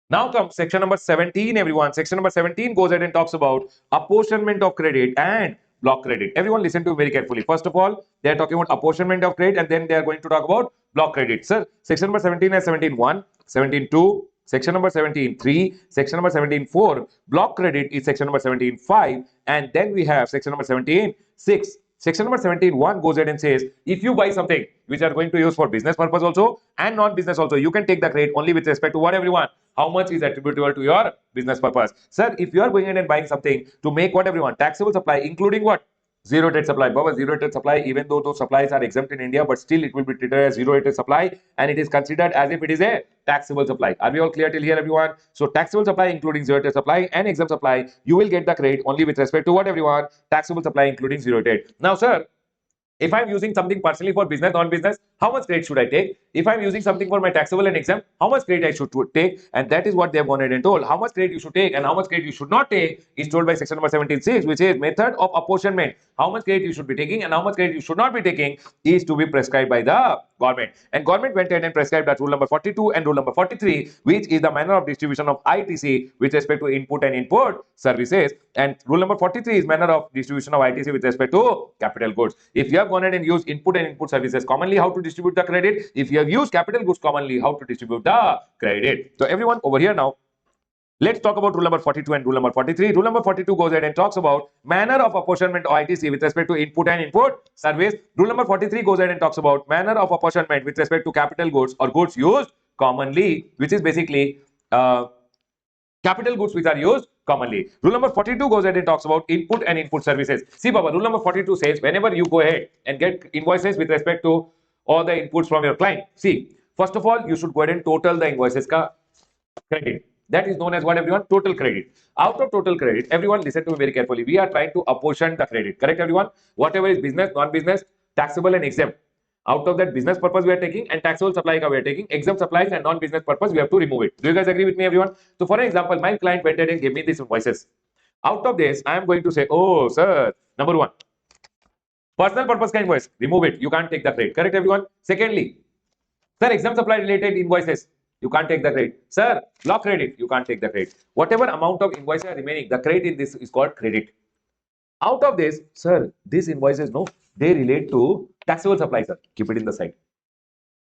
Now comes section number 17, everyone. Section number 17 goes ahead and talks about apportionment of credit and block credit. Everyone listen to very carefully. First of all, they are talking about apportionment of credit and then they are going to talk about block credit. Sir, section number 17 has 17.1, 17.2, section number 17.3, section number 17.4. Block credit is section number 17.5 and then we have section number 17.6. Section number 17.1 goes ahead and says, if you buy something which are going to use for business purpose also and non-business also, you can take the credit only with respect to what, everyone? How much is attributable to your business purpose? Sir, if you are going ahead and buying something to make what, everyone? Taxable supply, including what? Zero rate supply. Baba, zero rate supply, even though those supplies are exempt in India, but still it will be treated as zero rate supply and it is considered as if it is a taxable supply. Are we all clear till here, everyone? So taxable supply including zero rate supply and exempt supply, you will get the credit only with respect to what, everyone? Taxable supply including zero rate. Now, sir, if I'm using something personally for business, non-business, how much credit should I take? If I'm using something for my taxable and exempt, how much credit I should take? And that is what they have gone ahead and told. How much credit you should take and how much credit you should not take is told by section number 17.6, which is method of apportionment. How much credit you should be taking and how much credit you should not be taking is to be prescribed by the government. And government went ahead and prescribed that rule number 42 and rule number 43, which is the manner of distribution of ITC with respect to input and input services. And rule number 43 is manner of distribution of ITC with respect to capital goods. If you have gone ahead and used input and input services commonly, how to distribute the credit? If you have used capital goods commonly, how to distribute the credit? So everyone over here now, let's talk about rule number 42 and rule number 43. Rule number 42 goes ahead and talks about manner of apportionment of ITC with respect to input and input service. Rule number 43 goes ahead and talks about manner of apportionment with respect to capital goods or goods used commonly, which is basically capital goods which are used commonly. Rule number 42 goes ahead and talks about input and input services. See, Baba, rule number 42 says whenever you go ahead and get invoices with respect to all the inputs from your client, see, first of all, you should go ahead and total the invoices ka credit. That is known as what, everyone? Total credit. Out of total credit, everyone listen to me very carefully. We are trying to apportion the credit. Correct, everyone? Whatever is business, non-business, taxable and exempt. Out of that business purpose we are taking and taxable supply we are taking, exempt supplies and non-business purpose we have to remove it. Do you guys agree with me, everyone? So for example, my client went ahead and gave me these invoices. Out of this, I am going to say, oh sir, number one, personal purpose ka invoice, remove it. You can't take the credit. Correct, everyone? Secondly, sir, exempt supply related invoices, you can't take the credit. Sir, block credit, you can't take the credit. Whatever amount of invoices are remaining, the credit in this is called credit. Out of this, sir, these invoices, no, they relate to taxable supply, sir. Keep it in the side.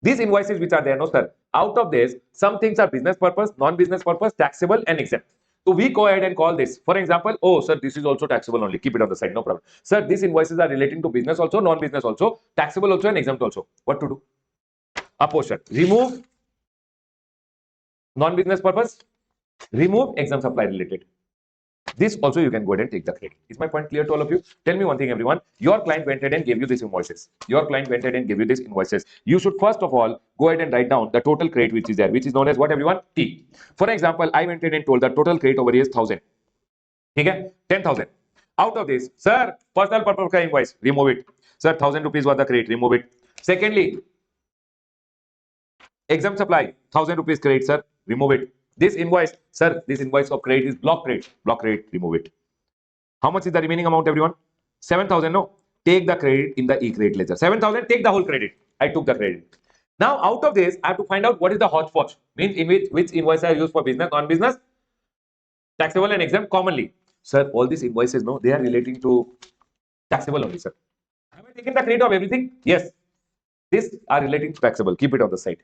These invoices which are there, no, sir. Out of this, some things are business purpose, non-business purpose, taxable and exempt. So we go ahead and call this. For example, oh, sir, this is also taxable only. Keep it on the side, no problem. Sir, these invoices are relating to business also, non-business also, taxable also and exempt also. What to do? Apportion. Remove non-business purpose, remove exempt supply related. This also you can go ahead and take the credit. Is my point clear to all of you? Tell me one thing, everyone. Your client went ahead and gave you these invoices. Your client went ahead and gave you these invoices. You should first of all go ahead and write down the total credit which is there, which is known as what, everyone? T. For example, I went ahead and told the total credit over here is 1000. Okay? 10,000. Out of this, sir, personal purpose invoice, remove it. Sir, 1000 rupees was the credit, remove it. Secondly, exempt supply, 1000 rupees credit, sir, remove it. This invoice, sir, this invoice of credit is block credit, remove it. How much is the remaining amount, everyone? 7,000, no? Take the credit in the e-credit ledger. 7,000, take the whole credit. I took the credit. Now, out of this, I have to find out what is the hodgepodge. Means in which invoices are used for business, non-business, taxable and exempt commonly. Sir, all these invoices, no, they are relating to taxable only, sir. Have I taken the credit of everything? Yes. These are relating to taxable. Keep it on the side.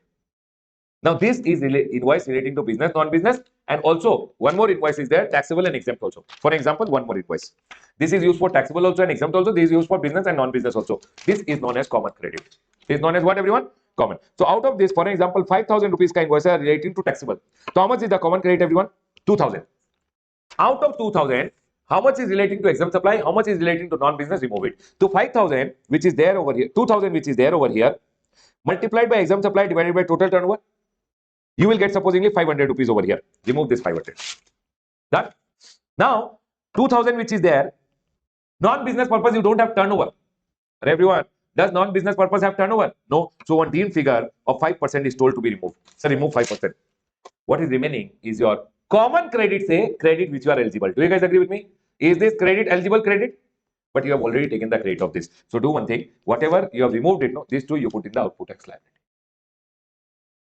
Now, this is invoice relating to business, non-business, and also one more invoice is there, taxable and exempt also. For example, one more invoice. This is used for taxable also and exempt also. This is used for business and non-business also. This is known as common credit. This is known as what, everyone? Common. So, out of this, for example, 5,000 rupees ka invoice are relating to taxable. So, how much is the common credit, everyone? 2,000. Out of 2,000, how much is relating to exempt supply? How much is relating to non-business? Remove it. So, 5,000, which is there over here, 2,000, which is there over here, multiplied by exempt supply divided by total turnover. You will get supposedly 500 rupees over here. Remove this 500. Done. Now, 2,000 which is there, non-business purpose you don't have turnover. Everyone, does non-business purpose have turnover? No. So, one deemed figure of 5% is told to be removed. So, remove 5%. What is remaining is your common credit, say credit which you are eligible. Do you guys agree with me? Is this credit eligible credit? But you have already taken the credit of this. So, do one thing, whatever you have removed it, no, these two you put in the output tax liability.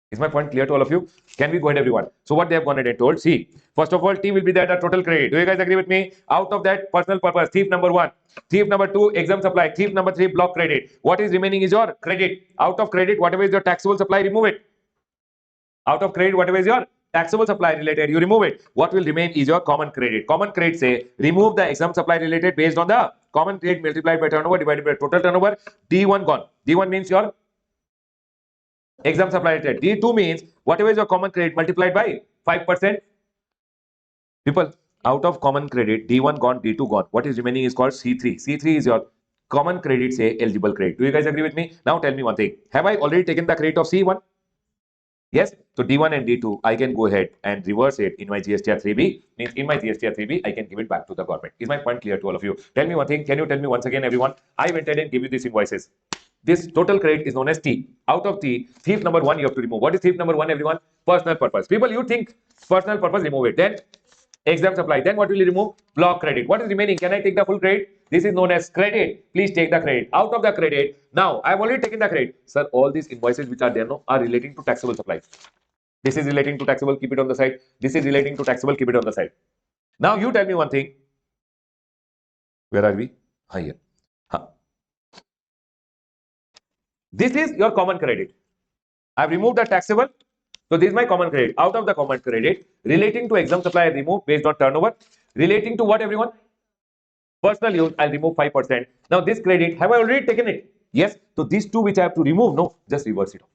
Is my point clear to all of you? Can we go ahead, everyone? So what they have gone ahead and told, see, first of all, T will be there, the total credit. Do you guys agree with me? Out of that, personal purpose, thief number 1, thief number 2, exempt supply, thief number 3, block credit. What is remaining is your credit. Out of credit, whatever is your taxable supply, remove it. Out of credit, whatever is your taxable supply related, you remove it. What will remain is your common credit. Common credit say, remove the exempt supply related based on the common credit multiplied by turnover divided by total turnover. D1 gone. D1 means your exempt supply related. D2 means whatever is your common credit multiplied by 5%. People, out of common credit, D1 gone, D2 gone. What is remaining is called C3. C3 is your common credit, say eligible credit. Do you guys agree with me? Now tell me one thing. Have I already taken the credit of C1? Yes. So D1 and D2, I can go ahead and reverse it in my GSTR 3B. Means in my GSTR 3B, I can give it back to the government. Is my point clear to all of you? Tell me one thing. Can you tell me once again, everyone? I went ahead and give you these invoices. This total credit is known as T. Out of T, thief number 1 you have to remove. What is thief number 1, everyone? Personal purpose. People, you think personal purpose, remove it. Then exempt supply. Then what will you remove? Block credit. What is remaining? Can I take the full credit? This is known as credit. Please take the credit. Out of the credit, now I have already taken the credit. Sir, all these invoices which are there now are relating to taxable supply. This is relating to taxable, keep it on the side. This is relating to taxable, keep it on the side. Now you tell me one thing. Where are we? Here. This is your common credit. I have removed the taxable. So this is my common credit. Out of the common credit, relating to exempt supply, I remove based on turnover. Relating to what, everyone? Personal use, I'll remove 5%. Now this credit, have I already taken it? Yes. So these two which I have to remove, no, just reverse it off.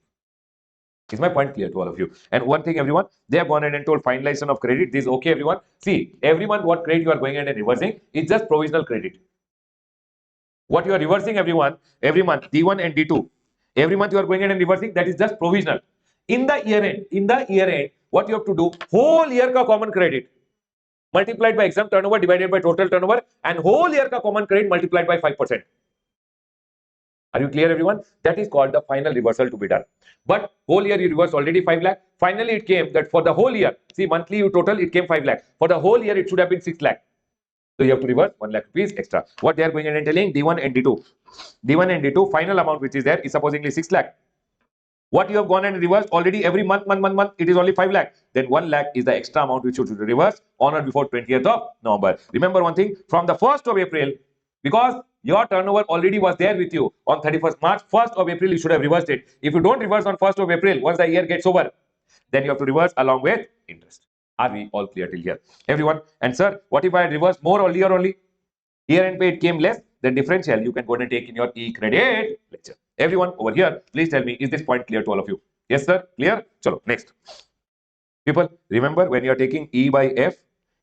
Is my point clear to all of you? And one thing, everyone, they have gone ahead and told finalization of credit. This is okay, everyone. See, every month what credit you are going ahead and reversing, it's just provisional credit. What you are reversing, everyone, every month, D1 and D2. Every month you are going ahead and reversing, that is just provisional. In the year end, what you have to do, whole year ka common credit multiplied by exempt turnover divided by total turnover, and whole year ka common credit multiplied by 5%. Are you clear, everyone? That is called the final reversal to be done. But whole year you reversed already 5 lakh. Finally, it came that for the whole year, see, monthly you total, it came 5 lakh. For the whole year, it should have been 6 lakh. So you have to reverse 1 lakh rupees extra. What they are going and telling, D1 and D2. D1 and D2, final amount which is there is supposedly 6 lakh. What you have gone and reversed already every month, it is only 5 lakh. Then 1 lakh is the extra amount which you should reverse on or before 20th of November. Remember one thing, from the 1st of April, because your turnover already was there with you on 31st March, 1st of April, you should have reversed it. If you don't reverse on 1st of April, once the year gets over, then you have to reverse along with interest. Are we all clear till here? Everyone? And sir, what if I reverse more or year only? Year end pay it came less, then differential you can go and take in your e-credit lecture. Everyone over here, please tell me, is this point clear to all of you? Yes, sir? Clear? Chalo, next. People, remember when you are taking E by F,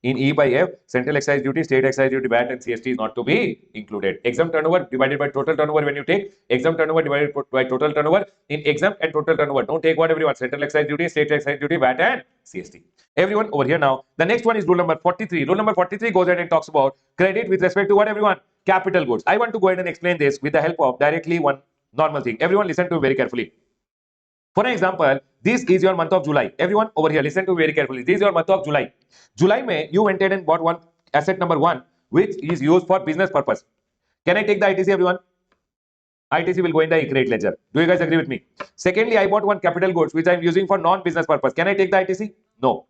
in E by F, central excise duty, state excise duty, VAT and CST is not to be included. Exempt turnover divided by total turnover when you take, exempt turnover divided by total turnover, in exempt and total turnover, don't take what, everyone, central excise duty, state excise duty, VAT and CST. Everyone over here now, the next one is rule number 43. Rule number 43 goes ahead and talks about credit with respect to what, everyone? Capital goods. I want to go ahead and explain this with the help of directly one normal thing. Everyone listen to me very carefully. For example, this is your month of July. Everyone over here, listen to me very carefully. This is your month of July. July May, you went ahead and bought one asset number 1, which is used for business purpose. Can I take the ITC, everyone? ITC will go in the credit ledger. Do you guys agree with me? Secondly, I bought one capital goods, which I am using for non-business purpose. Can I take the ITC? No.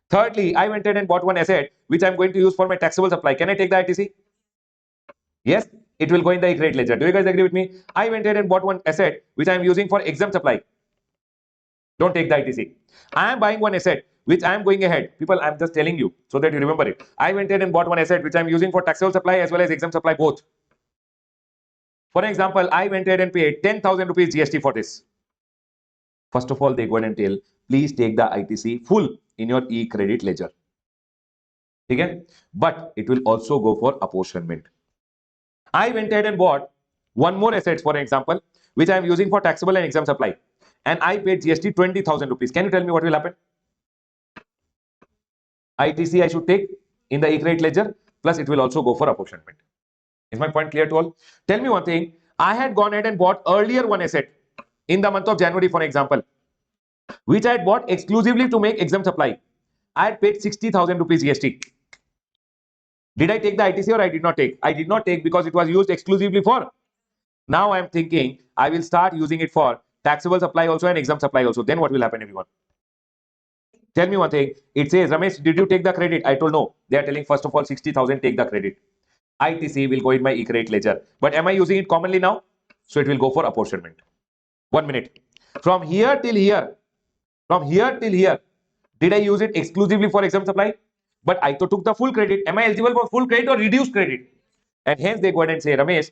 Thirdly, I went ahead and bought one asset which I'm going to use for my taxable supply. Can I take the ITC? Yes, it will go in the credit ledger. Do you guys agree with me? I went ahead and bought one asset which I'm using for exempt supply. Don't take the ITC. I am buying one asset which I am going ahead. People, I'm just telling you so that you remember it. I went ahead and bought one asset which I'm using for taxable supply as well as exempt supply both. For example, I went ahead and paid 10,000 rupees GST for this. First of all, they go ahead and tell, please take the ITC full in your e-credit ledger. Okay? But it will also go for apportionment. I went ahead and bought one more asset, for example, which I am using for taxable and exempt supply. And I paid GST 20,000 rupees. Can you tell me what will happen? ITC I should take in the e-credit ledger, plus it will also go for apportionment. Is my point clear to all? Tell me one thing. I had gone ahead and bought earlier one asset in the month of January, for example, which I had bought exclusively to make exempt supply. I had paid 60,000 rupees GST. Did I take the ITC or I did not take? I did not take because it was used exclusively for. Now I am thinking I will start using it for taxable supply also and exempt supply also. Then what will happen, everyone? Tell me one thing. It says, Ramesh, did you take the credit? I told no. They are telling first of all 60,000 take the credit. ITC will go in my e-credit ledger. But am I using it commonly now? So it will go for apportionment. 1 minute. From here till here, did I use it exclusively for exempt supply? But I took the full credit. Am I eligible for full credit or reduced credit? And hence they go ahead and say, Ramesh,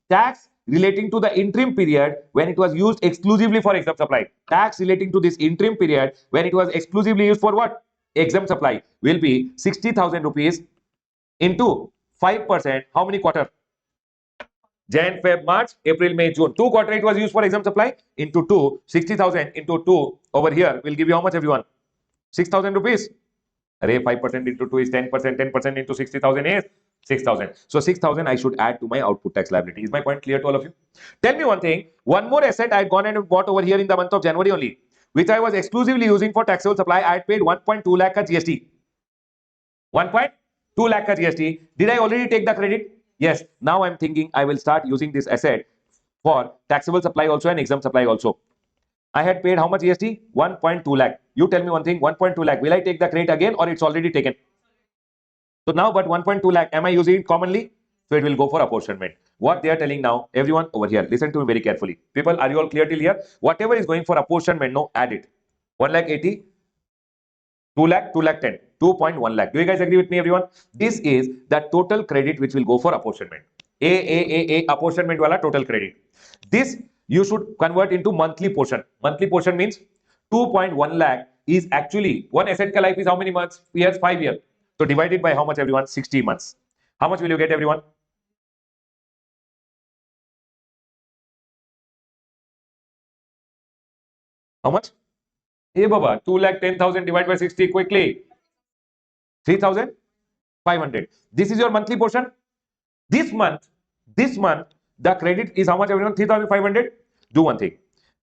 tax relating to the interim period when it was used exclusively for exempt supply. Tax relating to this interim period when it was exclusively used for what? Exempt supply will be 60,000 rupees into 5%. How many quarter? Jan, Feb, March, April, May, June. 2 quarter it was used for exempt supply into 2. 60,000 into 2 over here will give you how much, everyone? 6,000 rupees. Array 5% into 2 is 10%. 10% into 60,000 is 6,000. So 6,000 I should add to my output tax liability. Is my point clear to all of you? Tell me one thing. One more asset I had gone and bought over here in the month of January only, which I was exclusively using for taxable supply. I had paid 1.2 lakh ka GST. 1.2 lakh ka GST. Did I already take the credit? Yes. Now I'm thinking I will start using this asset for taxable supply also and exempt supply also. I had paid how much GST? 1.2 lakh. You tell me one thing, 1.2 lakh. Will I take the credit again or it's already taken? So now, but 1.2 lakh, am I using it commonly? So it will go for apportionment. What they are telling now, everyone over here, listen to me very carefully. People, are you all clear till here? Whatever is going for apportionment, no, add it. 1 lakh 80, 2 lakh, 2 lakh 10, 2.1 lakh. Do you guys agree with me, everyone? This is the total credit which will go for apportionment. A, apportionment wala total credit. This you should convert into monthly portion. Monthly portion means 2.1 lakh is actually, one asset ka life is how many months? Years, 5 years. So divided by how much, everyone? 60 months. How much will you get, everyone? How much? Hey Baba, 2,10,000 divided by 60 quickly. 3,500. This is your monthly portion. This month, the credit is how much, everyone? 3,500. Do one thing.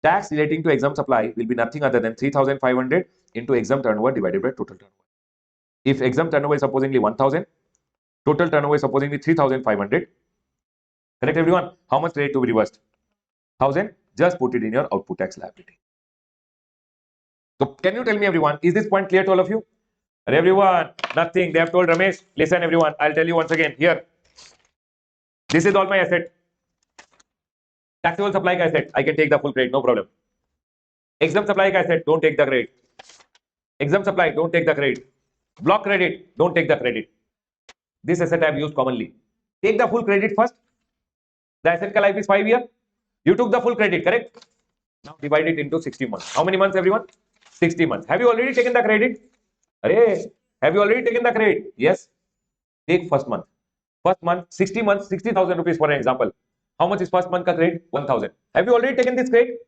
Tax relating to exempt supply will be nothing other than 3,500 into exempt turnover divided by total turnover. If exempt turnover is supposedly 1,000, total turnover is supposedly 3,500. Correct, everyone? How much credit to be reversed? 1,000. Just put it in your output tax liability. So can you tell me, everyone, is this point clear to all of you? And everyone, nothing. They have told Ramesh, listen, everyone, I'll tell you once again. Here, this is all my asset. Taxable supply asset, I can take the full credit, no problem. Exempt supply asset, don't take the credit. Exempt supply, don't take the credit. Block credit, don't take the credit. This asset I have used commonly. Take the full credit first. The asset ka life is 5 years. You took the full credit, correct? Now divide it into 60 months. How many months, everyone? 60 months. Have you already taken the credit? Array, have you already taken the credit? Yes. Take first month. First month, 60 months, 60,000 rupees for an example. How much is first month ka credit? 1,000. Have you already taken this credit?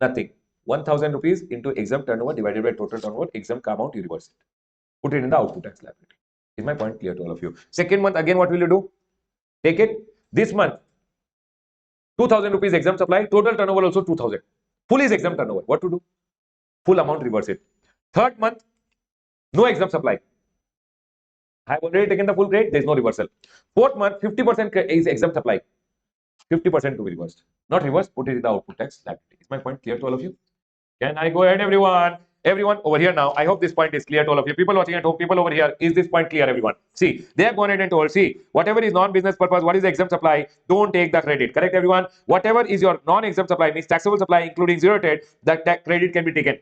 Nothing. 1,000 rupees into exempt turnover divided by total turnover. Exempt amount, you reverse it. Put it in the output tax liability. Is my point clear to all of you? Second month, again, what will you do? Take it. This month, 2,000 rupees exempt supply. Total turnover also 2,000. Full is exempt turnover. What to do? Full amount, reverse it. Third month, no exempt supply. I have already taken the full credit. There is no reversal. Fourth month, 50% is exempt supply. 50% to be reversed. Not reversed, put it in the output tax liability. Is my point clear to all of you? Can I go ahead, everyone? Everyone over here now, I hope this point is clear to all of you. People watching at home, people over here, is this point clear, everyone? See, they have gone ahead and told, see, whatever is non-business purpose, what is the exempt supply, don't take the credit. Correct, everyone? Whatever is your non-exempt supply, means taxable supply, including zero rate, that credit can be taken.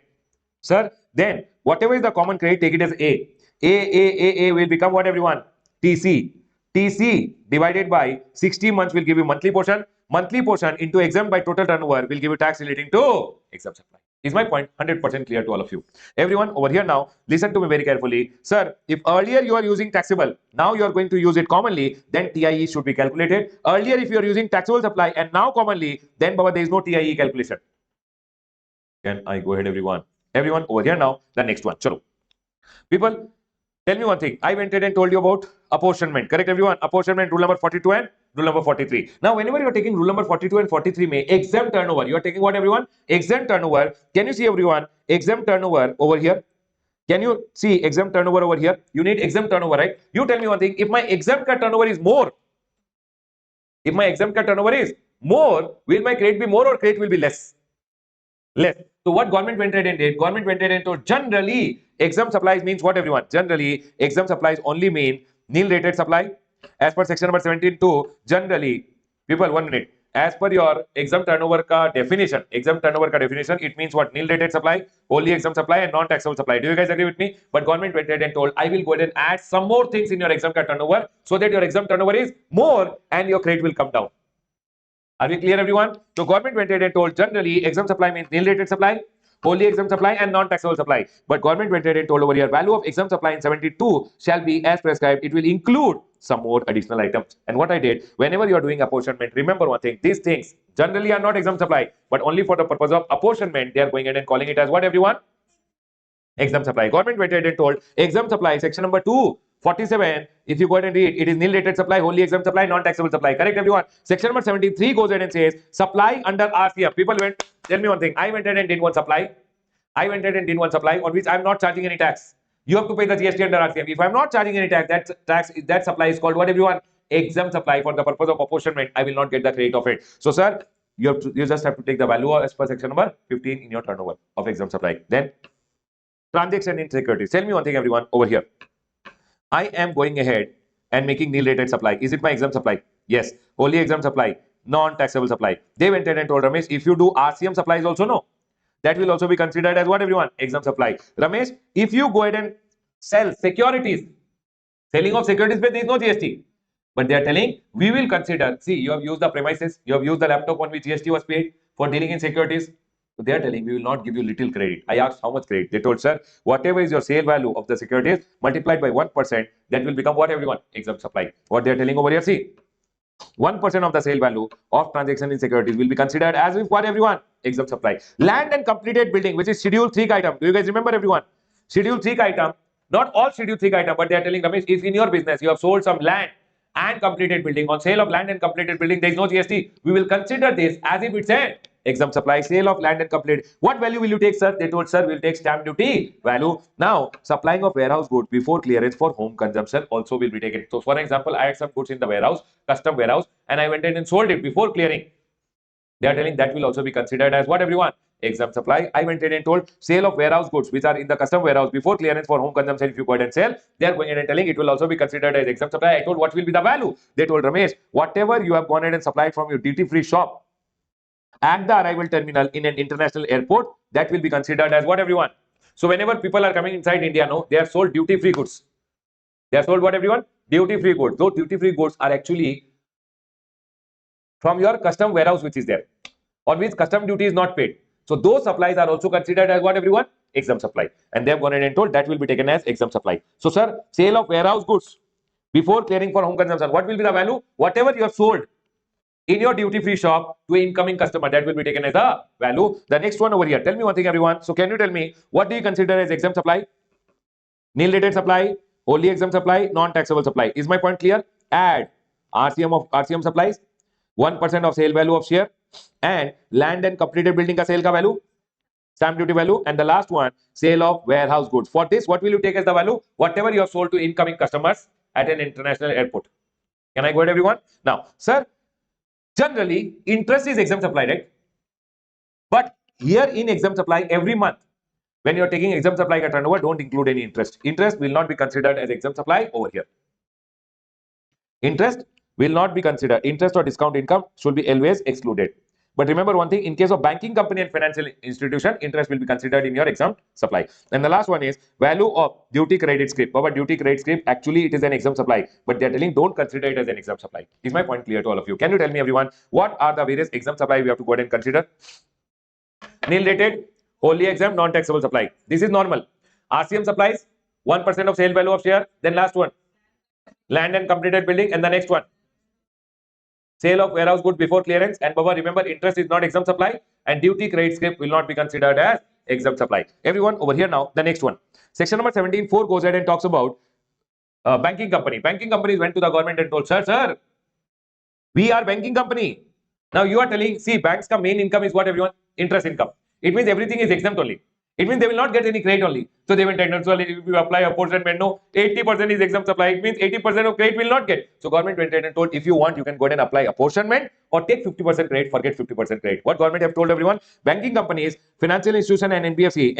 Sir, then whatever is the common credit, take it as A. A will become what, everyone? TC. TC divided by 60 months will give you monthly portion. Monthly portion into exempt by total turnover will give you tax relating to exempt supply. Is my point 100% clear to all of you? Everyone over here now, listen to me very carefully. Sir, if earlier you are using taxable, now you are going to use it commonly, then TIE should be calculated. Earlier, if you are using taxable supply and now commonly, then Baba, there is no TIE calculation. Can I go ahead, everyone? Everyone over here now, the next one. Chalo. People, tell me one thing. I went ahead and told you about apportionment. Correct, everyone? Apportionment, rule number 42 and rule number 43. Now, whenever you are taking rule number 42 and 43, may exempt turnover, you are taking what, everyone? Exempt turnover. Can you see, everyone? Exempt turnover over here. Can you see exempt turnover over here? You need exempt turnover, right? You tell me one thing. If my exempt turnover is more, will my credit be more or credit will be less? Less. So what government went ahead and did? Government went ahead and told generally exempt supplies means what, everyone? Generally exempt supplies only mean nil rated supply. As per section number 17(2), generally, people, 1 minute. As per your exempt turnover ka definition, it means what? Nil rated supply, wholly exempt supply, and non-taxable supply. Do you guys agree with me? But government went ahead and told, I will go ahead and add some more things in your exempt turnover so that your exempt turnover is more and your credit will come down. Are we clear, everyone? So government went ahead and told generally exempt supply means nil rated supply, wholly exempt supply, and non-taxable supply. But government went ahead and told over here value of exempt supply in 72 shall be as prescribed. It will include some more additional items. And what I did, whenever you are doing apportionment, remember one thing, these things generally are not exempt supply, but only for the purpose of apportionment, they are going ahead and calling it as what, everyone? Exempt supply. Government went ahead and told exempt supply, section number 247, if you go ahead and read, it is nil rated supply, wholly exempt supply, non-taxable supply. Correct, everyone? Section number 73 goes ahead and says supply under RCM. People went, tell me one thing, I went ahead and did one supply. On which I am not charging any tax. You have to pay the GST under RCM. If I am not charging any tax, that supply is called what, everyone? Exempt supply. For the purpose of apportionment, I will not get the credit of it. So, sir, you just have to take the value as per section number 15 in your turnover of exempt supply. Then transaction in securities. Tell me one thing, everyone, over here. I am going ahead and making nil rated supply. Is it my exempt supply? Yes. Wholly exempt supply, non-taxable supply. They went ahead and told Ramesh, if you do RCM supplies also, no, that will also be considered as what, everyone? Exempt supply. Ramesh, if you go ahead and sell securities, selling of securities, there is no GST. But they are telling, we will consider, see, you have used the premises, you have used the laptop on which GST was paid for dealing in securities. So they are telling, we will not give you little credit. I asked how much credit. They told, sir, whatever is your sale value of the securities multiplied by 1%, that will become what, everyone? Exempt supply. What they are telling over here, see, 1% of the sale value of transaction in securities will be considered as if what, everyone? Exempt supply. Land and completed building, which is schedule 3 item. Do you guys remember, everyone? Schedule 3 item, not all schedule 3 item, but they are telling, Ramesh, if in your business you have sold some land and completed building, on sale of land and completed building, there is no GST. We will consider this as if it's an exempt supply. Sale of land and completed. What value will you take, sir? They told, sir, we'll take stamp duty value. Now, supplying of warehouse goods before clearance for home consumption also will be taken. So, for example, I had some goods in the warehouse, custom warehouse, and I went in and sold it before clearing. They are telling that will also be considered as what, everyone? Exempt supply. I went in and told sale of warehouse goods which are in the custom warehouse before clearance for home consumption. If you go ahead and sell, they are going in and telling it will also be considered as exempt supply. I told what will be the value. They told, Ramesh, whatever you have gone ahead and supplied from your duty-free shop at the arrival terminal in an international airport, that will be considered as what, everyone? So whenever people are coming inside India, no, they are sold duty-free goods. They are sold what, everyone? Duty-free goods. Those duty-free goods are actually from your custom warehouse which is there, on which custom duty is not paid. So those supplies are also considered as what, everyone? Exempt supply. And they have gone ahead and told that will be taken as exempt supply. So, sir, sale of warehouse goods before clearing for home consumption, what will be the value? Whatever you have sold in your duty-free shop to incoming customer, that will be taken as a value. The next one over here. Tell me one thing, everyone. So can you tell me, what do you consider as exempt supply? Nil rated supply, wholly exempt supply, non-taxable supply. Is my point clear? Add RCM supplies, 1% of sale value of share, and land and completed building ka sale ka value, stamp duty value, and the last one, sale of warehouse goods. For this, what will you take as the value? Whatever you have sold to incoming customers at an international airport. Can I go ahead, everyone? Now, sir, generally, interest is exempt supply, right? But here in exempt supply, every month, When you're taking exempt supply turnover, don't include any interest. Interest will not be considered as exempt supply over here. Interest will not be considered. Interest or discount income should be always excluded. But remember one thing, in case of banking company and financial institution, interest will be considered in your exempt supply. And the last one is value of duty credit scrip. Our duty credit scrip, actually it is an exempt supply, but they're telling don't consider it as an exempt supply. Is my point clear to all of you? Can you tell me everyone, what are the various exempt supply we have to go ahead and consider? Nil rated, wholly exempt, non-taxable supply. This is normal. RCM supplies, 1% of sale value of share. Then last one, land and completed building, and the next one, sale of warehouse goods before clearance. And Baba, remember, interest is not exempt supply, and duty credit scrip will not be considered as exempt supply. Everyone over here now, the next one. Section number 17(4) goes ahead and talks about banking company. Banking companies went to the government and told, sir, we are banking company. Now you are telling, see, banks' main income is what everyone? Interest income. It means everything is exempt only. It means they will not get any credit only. So they went and told, if you apply apportionment, no, 80% is exempt supply. It means 80% of credit will not get. So government went and told, if you want, you can go ahead and apply apportionment or take 50% credit, forget 50% credit. What government have told everyone? Banking companies, financial institution and NBFC,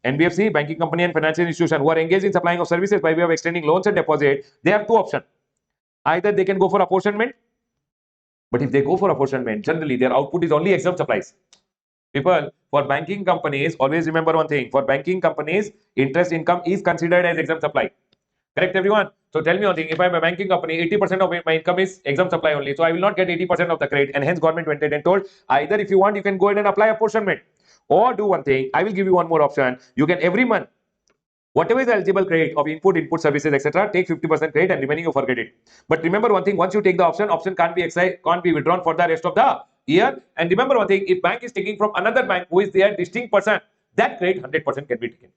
NBFC, banking company and financial institution who are engaged in supplying of services by way of extending loans and deposit, they have two options. Either they can go for apportionment, but if they go for apportionment, generally their output is only exempt supplies. People, for banking companies, always remember one thing. For banking companies, interest income is considered as exempt supply. Correct, everyone? So tell me one thing. If I'm a banking company, 80% of my income is exempt supply only. So I will not get 80% of the credit. And hence government went ahead and told, either if you want, you can go ahead and apply apportionment. Or do one thing. I will give you one more option. You can every month, whatever is eligible credit of input services, etc., take 50% credit and remaining you forget it. But remember one thing, once you take the option can't be withdrawn for the rest of the year. And remember one thing, if bank is taking from another bank who is their distinct person, that credit 100% can be taken.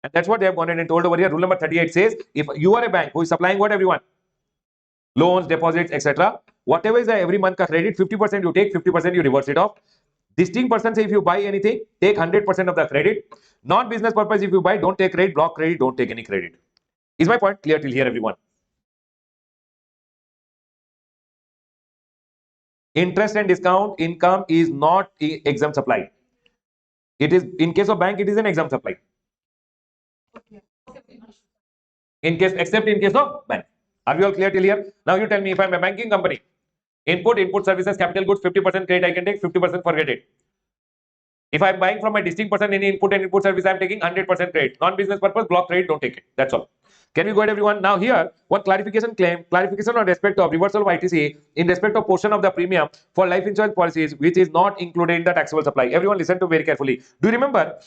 And that's what they have gone in and told over here. Rule number 38 says, if you are a bank who is supplying what everyone? Loans, deposits, etc., whatever is the every month credit, 50% you take, 50% you reverse it off. Distinct person say if you buy anything, take 100% of the credit. Non-business purpose, if you buy, don't take credit, block credit, don't take any credit. Is my point clear till here, everyone? Interest and discount income is not exempt supply. It is, in case of bank, it is an exempt supply. Except in case of bank. Are we all clear till here? Now you tell me, if I'm a banking company, input services, capital goods, 50% credit I can take, 50% forget it. If I'm buying from a distinct person any input and input service, I'm taking 100% credit. Non-business purpose, block credit, don't take it. That's all. Can we go ahead, everyone? Now here, one clarification on respect of reversal of ITC in respect of portion of the premium for life insurance policies, which is not included in the taxable supply. Everyone listen to very carefully. Do you remember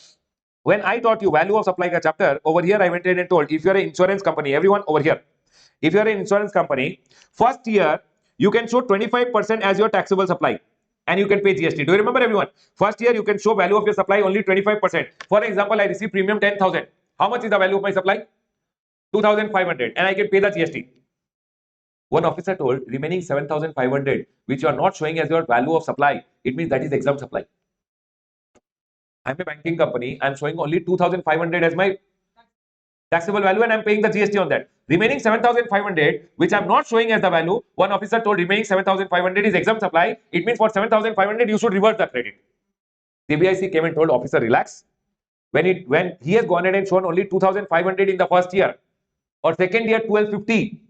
when I taught you value of supply chapter, over here I went in and told, if you're an insurance company, everyone over here, if you're an insurance company, first year, you can show 25% as your taxable supply. And you can pay GST. Do you remember, everyone? First year, you can show value of your supply only 25%. For example, I receive premium 10,000. How much is the value of my supply? 2,500. And I can pay the GST. One officer told, remaining 7,500, which you are not showing as your value of supply, it means that is exempt supply. I'm a banking company. I'm showing only 2,500 as my taxable value and I'm paying the GST on that. Remaining 7,500, which I'm not showing as the value, one officer told remaining 7,500 is exempt supply. It means for 7,500, you should reverse the credit. CBIC came and told officer, relax. When he has gone ahead and shown only 2,500 in the first year or second year 1,250,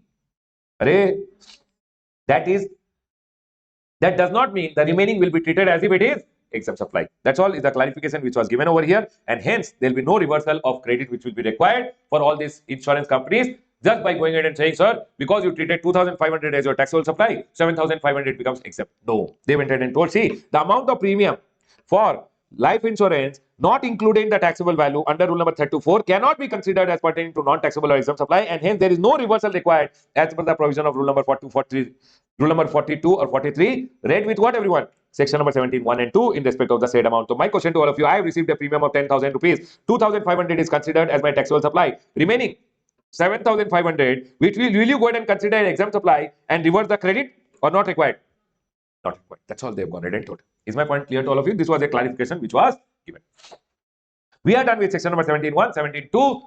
that does not mean the remaining will be treated as if it is exempt supply. That's all is the clarification which was given over here, and hence there will be no reversal of credit which will be required for all these insurance companies just by going ahead and saying, sir, because you treated 2,500 as your taxable supply, 7,500 becomes exempt. No, they went ahead and told, see, the amount of premium for life insurance not included in the taxable value under rule number 34 cannot be considered as pertaining to non-taxable or exempt supply, and hence there is no reversal required as per the provision of rule number 42 or 43, read with what, everyone? Section number 17, 1 and 2 in respect of the said amount. So my question to all of you, I have received a premium of 10,000 rupees. 2,500 is considered as my taxable supply. Remaining 7,500, which will you go ahead and consider an exempt supply and reverse the credit or not required? Not required. That's all they've gone ahead and told. Is my point clear to all of you? This was a clarification which was given. We are done with section number 17.1, 17.2,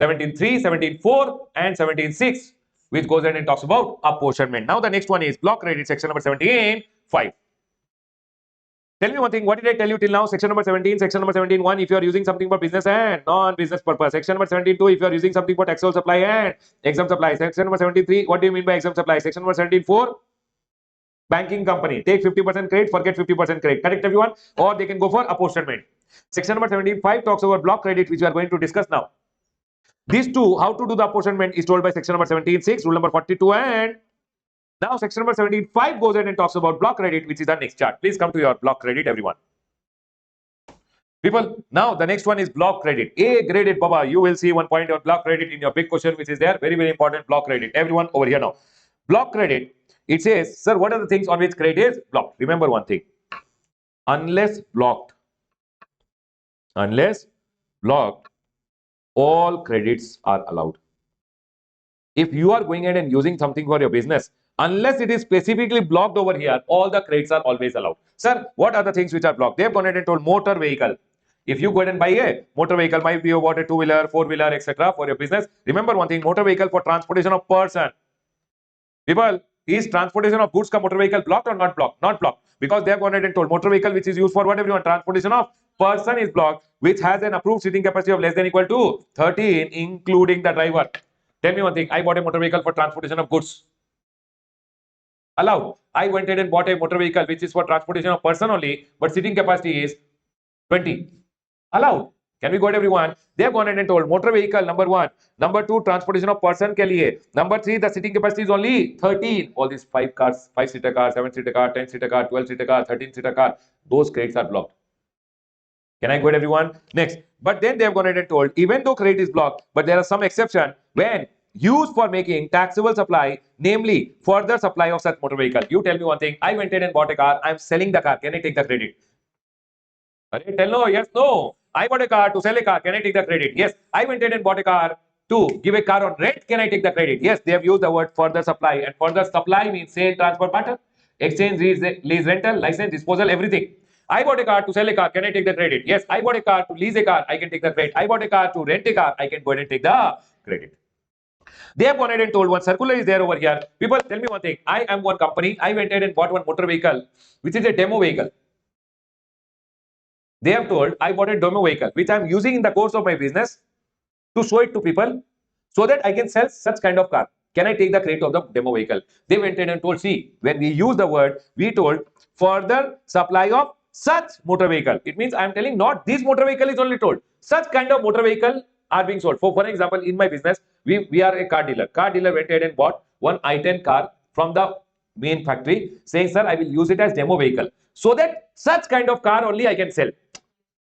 17.3, 17.4 and 17.6, which goes ahead and talks about apportionment. Now the next one is block credit, section number 17.5. Tell me one thing, what did I tell you till now? Section number 17, section number 17.1, if you are using something for business and non-business purpose. Section number 17.2, if you are using something for taxable supply and exempt supply. Section number 17.3, what do you mean by exempt supply? Section number 17.4, banking company, take 50% credit, forget 50% credit. Correct everyone? Or they can go for apportionment. Section number 17.5 talks about block credit, which we are going to discuss now. These two, how to do the apportionment is told by section number 17.6, rule number 42, and now section number 17.5 goes ahead and talks about block credit, which is the next chart. Please come to your block credit, everyone. People, now the next one is block credit. A graded, Baba. You will see one point on block credit in your big question, which is there. Very, very important block credit. Everyone over here now. Block credit, it says, sir, what are the things on which credit is blocked? Remember one thing. Unless blocked, all credits are allowed. If you are going ahead and using something for your business, unless it is specifically blocked over here, all the credits are always allowed. Sir, what are the things which are blocked? They have gone ahead and told motor vehicle. If you go ahead and buy a motor vehicle, might be you bought a two-wheeler, four-wheeler, etc. for your business. Remember one thing, motor vehicle for transportation of person. People, is transportation of goods ka motor vehicle blocked or not blocked? Not blocked. Because they have gone ahead and told motor vehicle which is used for what everyone? Transportation of person is blocked, which has an approved seating capacity of less than equal to 13, including the driver. Tell me one thing, I bought a motor vehicle for transportation of goods. Allowed. I went ahead and bought a motor vehicle which is for transportation of person only, but seating capacity is 20. Allowed. Can we go ahead everyone? They have gone ahead and told motor vehicle number 1, number 2 transportation of person ke liye, number 3 the seating capacity is only 13. All these 5 cars, 5-seater car, 7-seater car, 10-seater car, 12-seater car, 13-seater car, those credits are blocked. Can I go ahead everyone? Next. But then they have gone ahead and told even though credit is blocked, but there are some exception when used for making taxable supply, namely further supply of such motor vehicle. You tell me one thing, I went ahead and bought a car, I am selling the car, can I take the credit? Tell no, yes, no. I bought a car to sell a car. Can I take the credit? Yes. I went ahead and bought a car to give a car on rent. Can I take the credit? Yes. They have used the word further supply, and further supply means sale, transfer, barter, exchange, lease, rental, license, disposal, everything. I bought a car to sell a car. Can I take the credit? Yes. I bought a car to lease a car. I can take the credit. I bought a car to rent a car. I can go ahead and take the credit. They have gone ahead and told one circular is there over here. People, tell me one thing. I am one company. I went ahead and bought one motor vehicle, which is a demo vehicle. They have told I bought a demo vehicle which I am using in the course of my business to show it to people so that I can sell such kind of car. Can I take the credit of the demo vehicle? They went in and told, see, when we use the word, we told further supply of such motor vehicle. It means I am telling not this motor vehicle is only told. Such kind of motor vehicle are being sold. For example, in my business, we are a car dealer. Car dealer went ahead and bought one i10 car from the main factory saying, sir, I will use it as demo vehicle so that such kind of car only I can sell.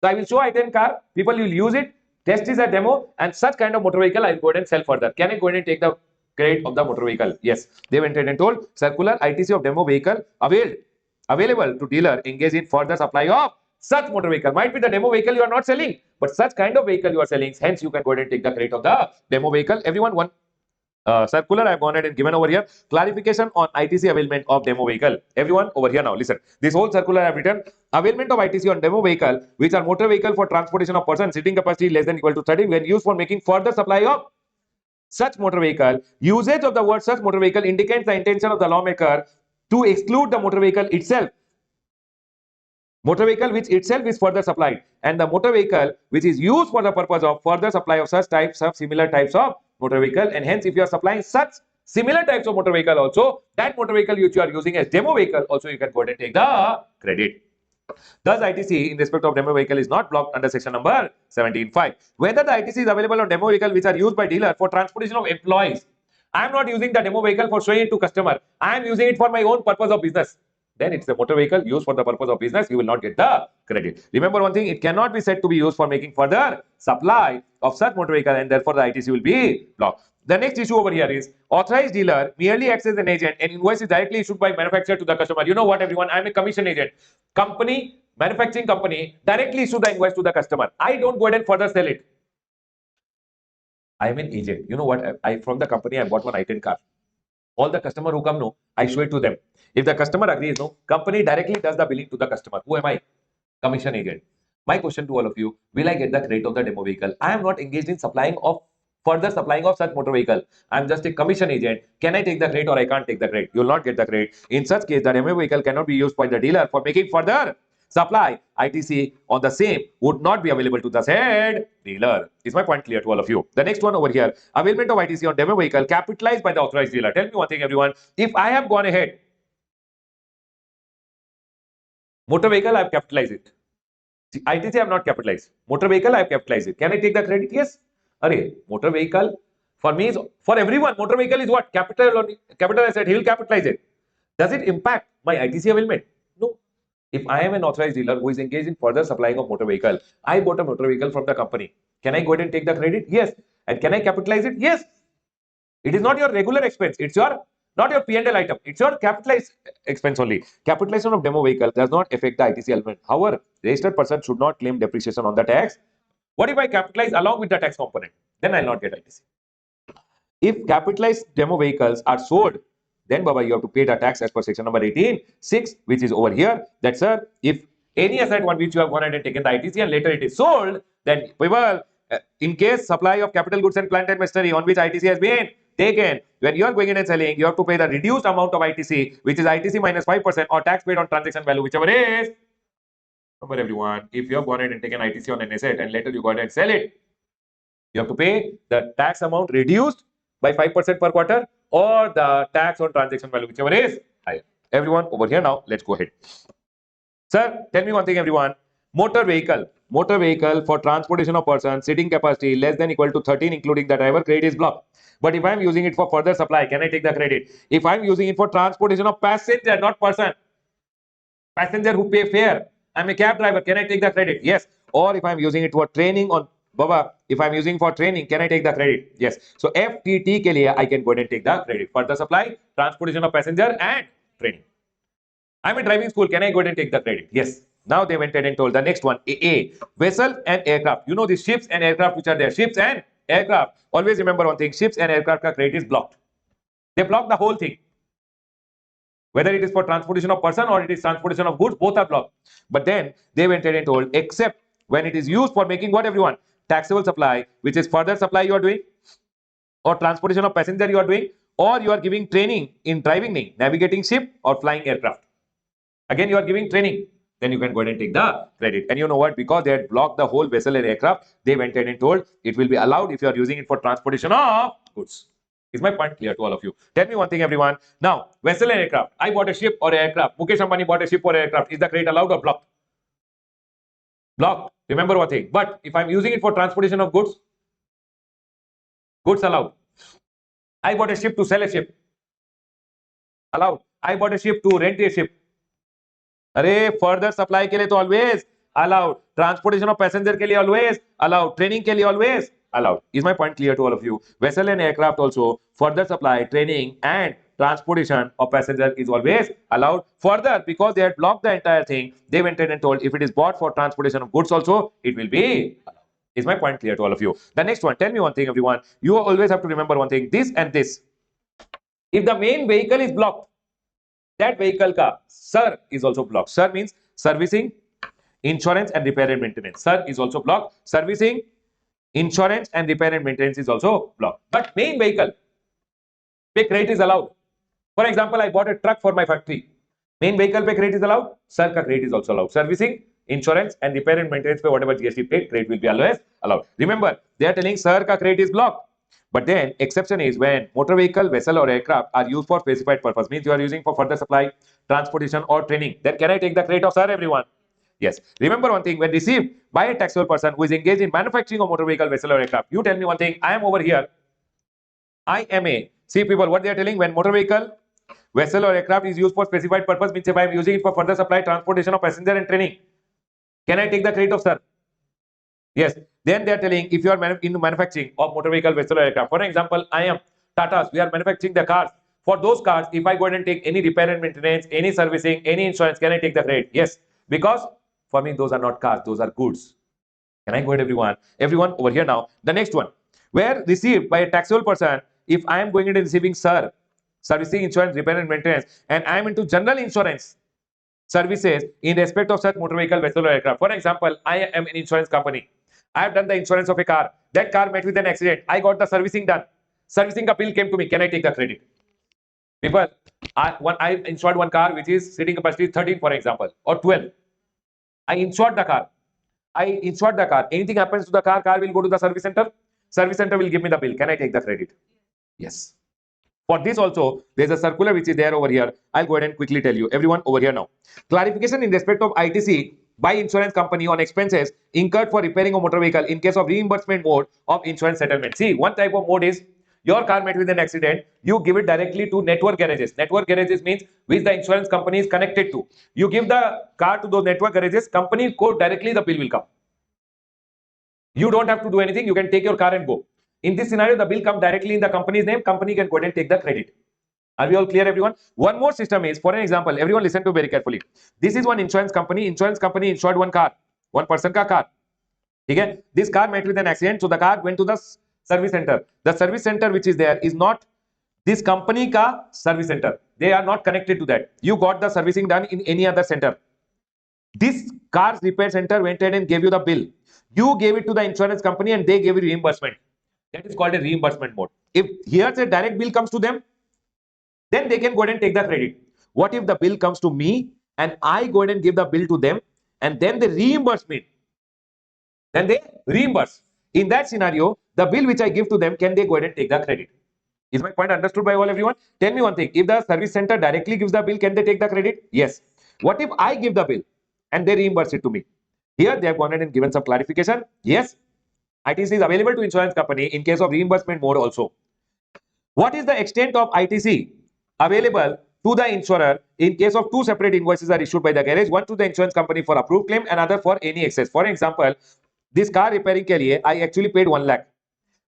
So I will show i10 car, people will use it, test is a demo, and such kind of motor vehicle I will go ahead and sell further. Can I go ahead and take the credit of the motor vehicle? Yes. They went ahead and told circular ITC of demo vehicle available to dealer engaged in further supply of such motor vehicle. Might be the demo vehicle you are not selling, but such kind of vehicle you are selling. Hence, you can go ahead and take the credit of the demo vehicle. Everyone, one circular I have gone ahead and given over here. Clarification on ITC availment of demo vehicle. Everyone over here now, listen. This whole circular I have written. Availment of ITC on demo vehicle, which are motor vehicle for transportation of person, seating capacity less than equal to 13, when used for making further supply of such motor vehicle. Usage of the word such motor vehicle indicates the intention of the lawmaker to exclude the motor vehicle itself. Motor vehicle which itself is further supplied, and the motor vehicle which is used for the purpose of further supply of such types of similar types of motor vehicle. And hence, if you are supplying such similar types of motor vehicle also, that motor vehicle which you are using as demo vehicle also you can go ahead and take the credit. Thus, ITC in respect of demo vehicle is not blocked under section number 17.5. Whether the ITC is available on demo vehicle which are used by dealer for transportation of employees. I am not using the demo vehicle for showing it to customer. I am using it for my own purpose of business. Then it's a motor vehicle used for the purpose of business. You will not get the credit. Remember one thing, it cannot be said to be used for making further supply of such motor vehicle, and therefore the ITC will be blocked. The next issue over here is authorized dealer merely acts as an agent and invoice is directly issued by manufacturer to the customer. You know what everyone, I am a commission agent. Company, manufacturing company directly issue the invoice to the customer. I don't go ahead and further sell it. I am an agent. You know what, I from the company I bought one i10 car. All the customer who come, no, I show it to them. If the customer agrees, no, company directly does the billing to the customer. Who am I? Commission agent. My question to all of you, will I get the credit of the demo vehicle? I am not engaged in further supplying of such motor vehicle. I am just a commission agent. Can I take the credit or I can't take the credit? You will not get the credit. In such case, the demo vehicle cannot be used by the dealer for making further supply, ITC on the same would not be available to the said dealer. Is my point clear to all of you? The next one over here, availment of ITC on demo vehicle capitalized by the authorized dealer. Tell me one thing, everyone. If I have gone ahead, motor vehicle, I have capitalized it. ITC I have not capitalized. Motor vehicle, I have capitalized it. Can I take the credit? Yes. Array, motor vehicle for me is for everyone. Motor vehicle is what? Capital asset. He will capitalize it. Does it impact my ITC availment? No. If I am an authorized dealer who is engaged in further supplying of motor vehicle, I bought a motor vehicle from the company. Can I go ahead and take the credit? Yes. And can I capitalize it? Yes. It is not your regular expense. It's your not your P&L item. It's your capitalized expense only. Capitalization of demo vehicle does not affect the ITC element. However, registered person should not claim depreciation on the tax. What if I capitalize along with the tax component? Then I'll not get ITC. If capitalized demo vehicles are sold, then Baba, you have to pay the tax as per section number 18(6), which is over here. That sir, if any asset on which you have gone ahead and taken the ITC and later it is sold, then people, in case supply of capital goods and plant and machinery on which ITC has been taken, when you are going in and selling, you have to pay the reduced amount of ITC, which is ITC minus 5% or tax paid on transaction value, whichever is. Remember everyone, if you have gone ahead and taken ITC on an asset and later you go ahead and sell it, you have to pay the tax amount reduced by 5% per quarter or the tax on transaction value, whichever is higher. Everyone over here now, let's go ahead. Sir, tell me one thing, everyone. Motor vehicle for transportation of persons, sitting capacity less than equal to 13, including the driver, credit is blocked. But if I am using it for further supply, can I take the credit? If I am using it for transportation of passenger, not person, passenger who pay fare, I'm a cab driver, can I take the credit? Yes. Or if I'm using it for training on Baba, if I'm using for training, can I take the credit? Yes. So FTT ke liye I can go ahead and take the credit. Further supply, transportation of passenger and training. I'm a driving school, can I go ahead and take the credit? Yes. Now they went ahead and told the next one, A, vessel and aircraft. You know the ships and aircraft which are there. Ships and aircraft. Always remember one thing, ships and aircraft ka credit is blocked. They block the whole thing. Whether it is for transportation of person or it is transportation of goods, both are blocked. But then they went ahead and told, except when it is used for making what, everyone? Taxable supply, which is further supply you are doing, or transportation of passenger you are doing, or you are giving training in driving, navigating ship or flying aircraft. Again, you are giving training. Then you can go ahead and take the credit. And you know what? Because they had blocked the whole vessel and aircraft, they went ahead and told it will be allowed if you are using it for transportation of goods. Is my point clear to all of you? Tell me one thing, everyone. Now, vessel and aircraft. I bought a ship or aircraft. Mukesh Ambani bought a ship or aircraft. Is the credit allowed or blocked? Blocked. Remember one thing. But if I'm using it for transportation of goods, goods allowed. I bought a ship to sell a ship. Allowed. I bought a ship to rent a ship. अरे further supply के लिए तो always allowed, transportation of passenger के लिए always allowed, training के लिए always allowed. Is my point clear to all of you? Vessel and aircraft also further supply, training and transportation of passenger is always allowed. Further, because they had blocked the entire thing, they went in and told if it is bought for transportation of goods also, it will be allowed. Is my point clear to all of you? The next one, tell me one thing, everyone. You always have to remember one thing, this and this. If the main vehicle is blocked, that vehicle ka sir is also blocked. Sir means servicing, insurance and repair and maintenance. Sir is also blocked. Servicing, insurance and repair and maintenance is also blocked. But main vehicle pe credit is allowed. For example, I bought a truck for my factory. Main vehicle pe credit is allowed. Sir ka credit is also allowed. Servicing, insurance and repair and maintenance pe whatever GST paid, credit will be always allowed. Remember, they are telling sir ka credit is blocked. But then exception is when motor vehicle, vessel or aircraft are used for specified purpose, means you are using for further supply, transportation or training. Then can I take the credit of sir, everyone? Yes. Remember one thing, when received by a taxable person who is engaged in manufacturing of motor vehicle, vessel or aircraft, you tell me one thing, I am over here. I am a, see people, what they are telling, when motor vehicle, vessel or aircraft is used for specified purpose, means if I am using it for further supply, transportation of passenger and training, can I take the credit of sir? Yes. Then they are telling if you are into manufacturing of motor vehicle, vessel or aircraft. For example, I am Tata's, we are manufacturing the cars. For those cars, if I go ahead and take any repair and maintenance, any servicing, any insurance, can I take the credit? Yes. Because for me, those are not cars, those are goods. Can I go ahead, everyone? Everyone over here now. The next one, where received by a taxable person, if I am going into receiving sir, servicing, insurance, repair and maintenance, and I am into general insurance services in respect of such motor vehicle, vessel or aircraft. For example, I am an insurance company. I have done the insurance of a car. That car met with an accident. I got the servicing done. Servicing bill came to me. Can I take the credit? People, I insured one car which is sitting capacity 13, for example, or 12. I insured the car. Anything happens to the car, car will go to the service center. Service center will give me the bill. Can I take the credit? Yes. For this also, there's a circular which is there over here. I'll go ahead and quickly tell you. Everyone over here now. Clarification in respect of ITC by insurance company on expenses incurred for repairing a motor vehicle in case of reimbursement mode of insurance settlement. See, one type of mode is your car met with an accident, you give it directly to network garages. Network garages means which the insurance company is connected to. You give the car to those network garages, company code directly the bill will come. You don't have to do anything. You can take your car and go. In this scenario, the bill comes directly in the company's name. Company can go ahead and take the credit. Are we all clear, everyone? One more system is, for an example, everyone listen to very carefully. This is one insurance company. Insurance company insured one car, one person ka car. Okay? This car met with an accident, so the car went to the service center. The service center which is there is not this company ka service center. They are not connected to that. You got the servicing done in any other center. This car's repair center went ahead and gave you the bill. You gave it to the insurance company and they gave you reimbursement. That is called a reimbursement mode. If here's a direct bill comes to them, then they can go ahead and take the credit. What if the bill comes to me and I go ahead and give the bill to them and then they reimburse me? Then they reimburse. In that scenario, the bill which I give to them, can they go ahead and take the credit? Is my point understood by all everyone? Tell me one thing. If the service center directly gives the bill, can they take the credit? Yes. What if I give the bill and they reimburse it to me? Here they have gone ahead and given some clarification. Yes, ITC is available to insurance company in case of reimbursement mode also. What is the extent of ITC available to the insurer in case of two separate invoices are issued by the garage, one to the insurance company for approved claim, another for any excess? For example, this car repairing ke liye I actually paid 1 lakh,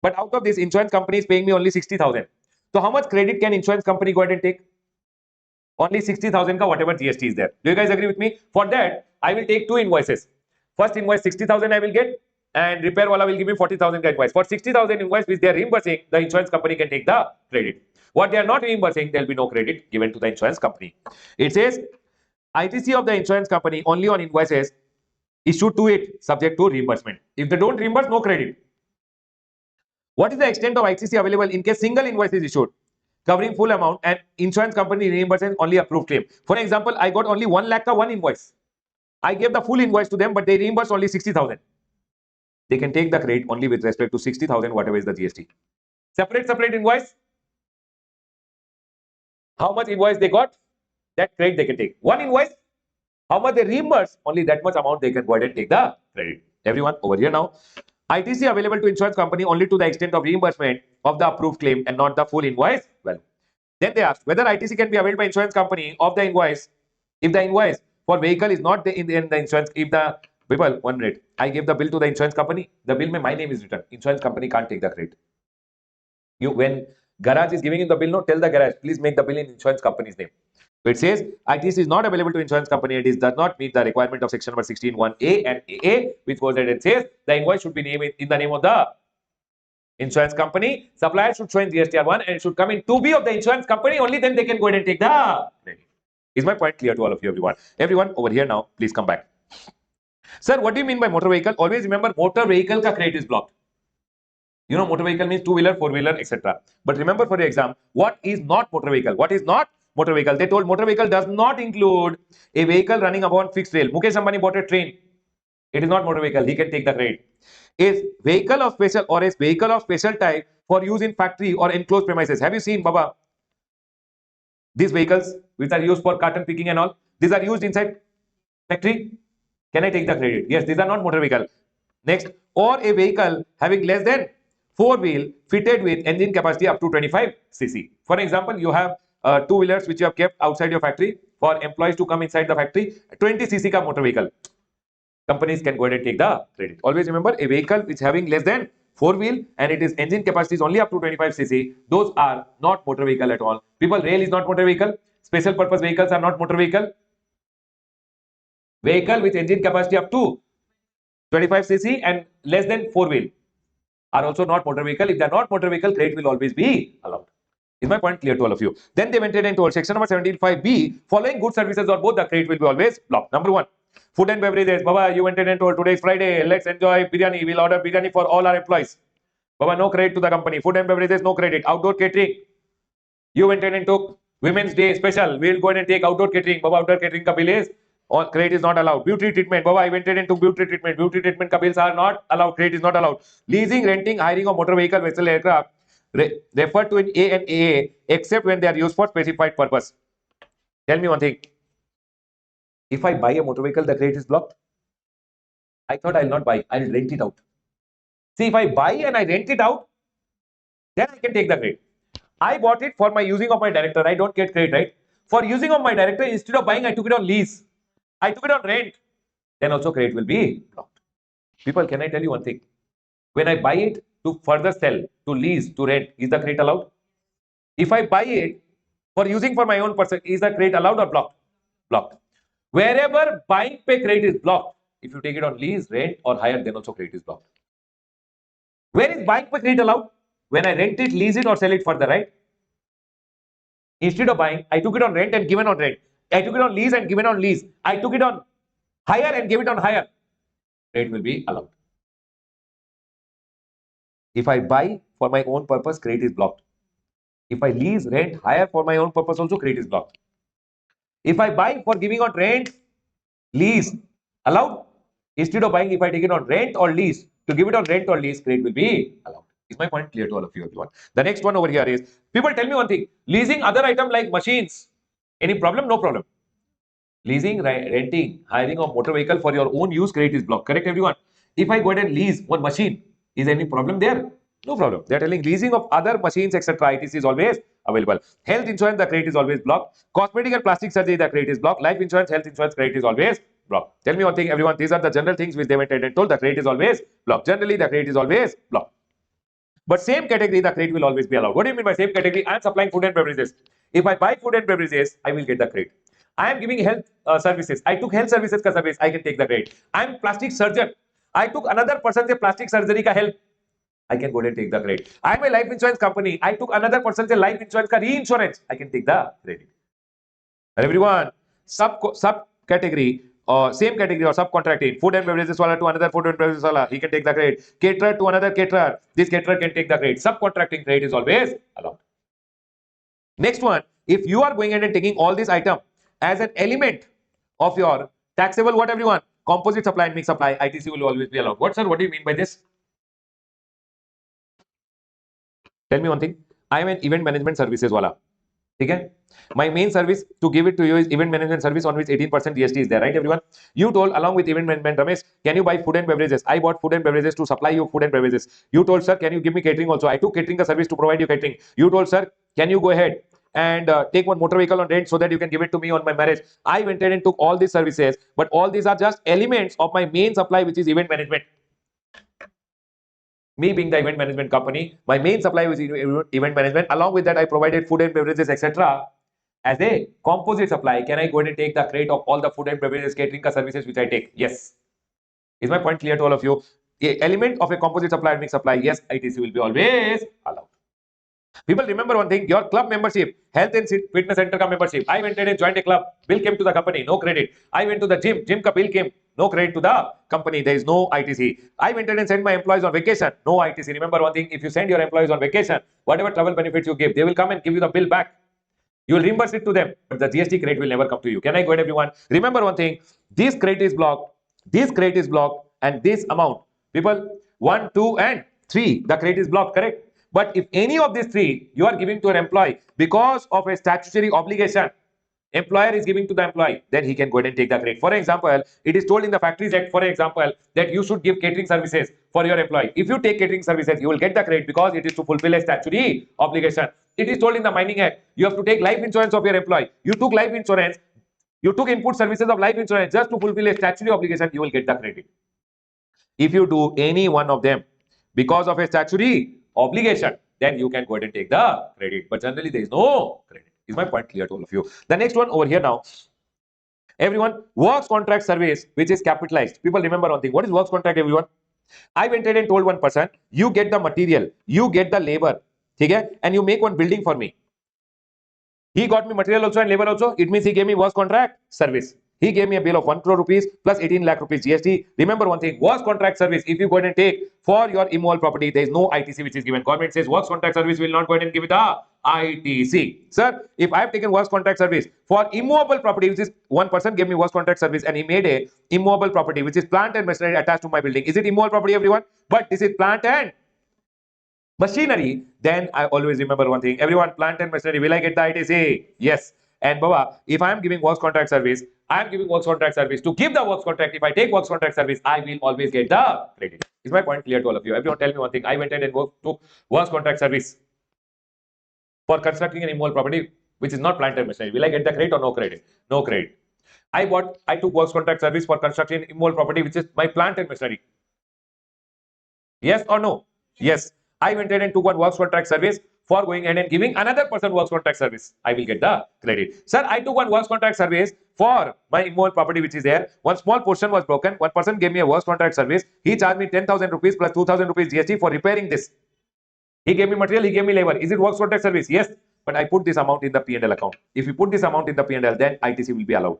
but out of this insurance company is paying me only 60,000. So how much credit can insurance company go ahead and take? Only 60,000 ka whatever GST is there. Do you guys agree with me? For that, I will take two invoices. First invoice 60,000 I will get, and repair wala will give me 40,000 ka invoice. For 60,000 invoice which they are reimbursing, the insurance company can take the credit. What they are not reimbursing, there will be no credit given to the insurance company. It says ITC of the insurance company only on invoices issued to it subject to reimbursement. If they don't reimburse, no credit. What is the extent of ITC available in case single invoice is issued covering full amount and insurance company reimburses only approved claim? For example, I got only 1 lakh ka one invoice. I gave the full invoice to them, but they reimburse only 60,000. They can take the credit only with respect to 60,000, whatever is the GST. Separate invoice. How much invoice they got, that credit they can take. One invoice, how much they reimburse, only that much amount they can go ahead and take the credit. Everyone over here now. ITC available to insurance company only to the extent of reimbursement of the approved claim and not the full invoice. Well, then they asked whether ITC can be availed by insurance company of the invoice if the invoice for vehicle is not in the insurance. If the people, 1 minute, I gave the bill to the insurance company, the bill my name is written. Insurance company can't take the credit. You, when garage is giving you the bill, no, tell the garage, please make the bill in insurance company's name. So it says ITC is not available to insurance company. It does not meet the requirement of section number 16(1)(a) and AA, which goes ahead and says the invoice should be named in the name of the insurance company. Supplier should show in GSTR1 and it should come in 2B of the insurance company. Only then they can go ahead and take the credit. Is my point clear to all of you, everyone? Everyone over here now, please come back. Sir, what do you mean by motor vehicle? Always remember, motor vehicle ka credit is blocked. You know, motor vehicle means two-wheeler, four-wheeler, etc. But remember for your exam, what is not motor vehicle? What is not motor vehicle? They told motor vehicle does not include a vehicle running upon fixed rail. Mukesh Ambani bought a train. It is not motor vehicle. He can take the credit. Is vehicle of special or a vehicle of special type for use in factory or enclosed premises. Have you seen, Baba, these vehicles which are used for carton picking and all? These are used inside factory. Can I take the credit? Yes, these are not motor vehicle. Next, or a vehicle having less than 4 wheel fitted with engine capacity up to 25 cc. For example, you have two-wheelers which you have kept outside your factory for employees to come inside the factory. 20 cc ka motor vehicle. Companies can go ahead and take the credit. Always remember, a vehicle which having less than 4 wheel and it is engine capacity is only up to 25 cc. Those are not motor vehicle at all. People, rail is not motor vehicle. Special purpose vehicles are not motor vehicle. Vehicle with engine capacity up to 25 cc and less than 4 wheel are also not motor vehicle. If they are not motor vehicle, credit will always be allowed. Is my point clear to all of you? Then they went into section number 17(5)(b), following goods, services or both, the credit will be always blocked. Number 1, food and beverages. Baba, you went into today is Friday, let's enjoy biryani. We'll order biryani for all our employees. Baba, no credit to the company. Food and beverages, no credit. Outdoor catering. You went into Women's Day special. We'll go in and take outdoor catering. Baba, outdoor catering ka bill is or credit is not allowed. Beauty treatment, Baba, I went in and took beauty treatment. Beauty treatment ka bills are not allowed. Credit is not allowed. Leasing, renting, hiring of motor vehicle, vessel, aircraft referred to in A and AA except when they are used for specified purpose. Tell me one thing. If I buy a motor vehicle, the credit is blocked. I thought I'll not buy. I'll rent it out. See, if I buy and I rent it out, then I can take the credit. I bought it for my using of my director. I don't get credit, right? For using of my director, instead of buying, I took it on lease. I took it on rent. Then also credit will be blocked. People, can I tell you one thing? When I buy it to further sell, to lease, to rent, is the credit allowed? If I buy it for using for my own person, is the credit allowed or blocked? Blocked. Wherever buying pay credit is blocked, if you take it on lease, rent or hire, then also credit is blocked. Where is buying pay credit allowed? When I rent it, lease it or sell it further, right? Instead of buying, I took it on rent and given on rent. I took it on lease and given on lease. I took it on hire and gave it on hire. Credit will be allowed. If I buy for my own purpose, credit is blocked. If I lease, rent, hire for my own purpose, also credit is blocked. If I buy for giving on rent, lease, allowed. Instead of buying, if I take it on rent or lease, to give it on rent or lease, credit will be allowed. Is my point clear to all of you, everyone? The next one over here is, people tell me one thing, leasing other item like machines, any problem? No problem. Leasing, renting, hiring of motor vehicle for your own use, credit is blocked. Correct, everyone? If I go ahead and lease one machine, is any problem there? No problem. They are telling leasing of other machines, etc. ITC is always available. Health insurance, the credit is always blocked. Cosmetic and plastic surgery, the credit is blocked. Life insurance, health insurance, credit is always blocked. Tell me one thing, everyone. These are the general things which they went ahead and told. The credit is always blocked. Generally, the credit is always blocked. But same category, the credit will always be allowed. What do you mean by same category? I am supplying food and beverages. If I buy food and beverages, I will get the credit. I am giving health services. I took health services ka service. I can take the credit. I am plastic surgeon. I took another person's plastic surgery ka help. I can go ahead and take the credit. I am a life insurance company. I took another person's life insurance ka reinsurance. I can take the credit. Everyone, sub category same category or subcontracting, food and beverages wala to another food and beverages wala, he can take the credit. Caterer to another caterer, this caterer can take the credit. Subcontracting credit is always allowed. Next one, if you are going ahead and taking all these items as an element of your taxable, what everyone, composite supply and mixed supply, ITC will always be allowed. What, sir, what do you mean by this? Tell me one thing, I am an event management services wala. Okay? My main service to give it to you is event management service on which 18% GST is there, right, everyone? You told along with event management, Ramesh, can you buy food and beverages? I bought food and beverages to supply you food and beverages. You told, sir, can you give me catering also? I took catering service to provide you catering. You told, sir, can you go ahead and take one motor vehicle on rent so that you can give it to me on my marriage? I went ahead and took all these services, but all these are just elements of my main supply, which is event management. Me being the event management company, my main supply was event management. Along with that, I provided food and beverages, etc. As a composite supply. Can I go ahead and take the credit of all the food and beverages catering services which I take? Yes. Is my point clear to all of you? A element of a composite supply and mixed supply, yes, ITC will be always allowed. People remember one thing, your club membership, health and fitness center ka membership. I went and joined a club, bill came to the company, no credit. I went to the gym ka bill came, no credit to the company, there is no ITC. I went and sent my employees on vacation, no ITC. Remember one thing, if you send your employees on vacation, whatever travel benefits you give, they will come and give you the bill back. You will reimburse it to them, but the GST credit will never come to you. Can I go ahead, everyone? Remember one thing, this credit is blocked, this credit is blocked, and this amount. People, 1, 2, and 3, the credit is blocked, correct? But if any of these 3 you are giving to an employee because of a statutory obligation, employer is giving to the employee, then he can go ahead and take the credit. For example, it is told in the Factories Act, for example, that you should give catering services for your employee. If you take catering services, you will get the credit because it is to fulfill a statutory obligation. It is told in the Mining Act, you have to take life insurance of your employee. You took life insurance, you took input services of life insurance just to fulfill a statutory obligation, you will get the credit. If you do any one of them because of a statutory obligation, then you can go ahead and take the credit. But generally, there is no credit. Is my point clear to all of you? The next one over here now. Everyone, works contract service, which is capitalized. People remember one thing. What is works contract, everyone? I went ahead and told one person, you get the material, you get the labor, okay, and you make one building for me. He got me material also and labor also. It means he gave me works contract service. He gave me a bill of 1 crore rupees plus 18 lakh rupees GST. Remember one thing, works contract service, if you go ahead and take for your immovable property, there is no ITC which is given. Government says works contract service will not go ahead and give it a ITC. Sir, if I have taken works contract service for immovable property, which is one person gave me works contract service and he made a immovable property, which is plant and machinery attached to my building. Is it immovable property, everyone? But this is plant and machinery. Then I always remember one thing. Everyone, plant and machinery. Will I get the ITC? Yes. And Baba, if I am giving works contract service, I am giving works contract service. To give the works contract, if I take works contract service, I will always get the credit. Is my point clear to all of you? Everyone tell me one thing. I went ahead and took works contract service for constructing an immovable property, which is not plant and machinery. Will I get the credit or no credit? No credit. I took works contract service for constructing immovable property, which is my plant and machinery. Yes or no? Yes. I went ahead and took one works contract service for going ahead and giving another person works contract service. I will get the credit. Sir, I took one works contract service for my immovable property which is there. One small portion was broken. One person gave me a works contract service. He charged me 10,000 rupees plus 2,000 rupees GST for repairing this. He gave me material, he gave me labor. Is it works contract service? Yes. But I put this amount in the P&L account. If you put this amount in the P&L, then ITC will be allowed.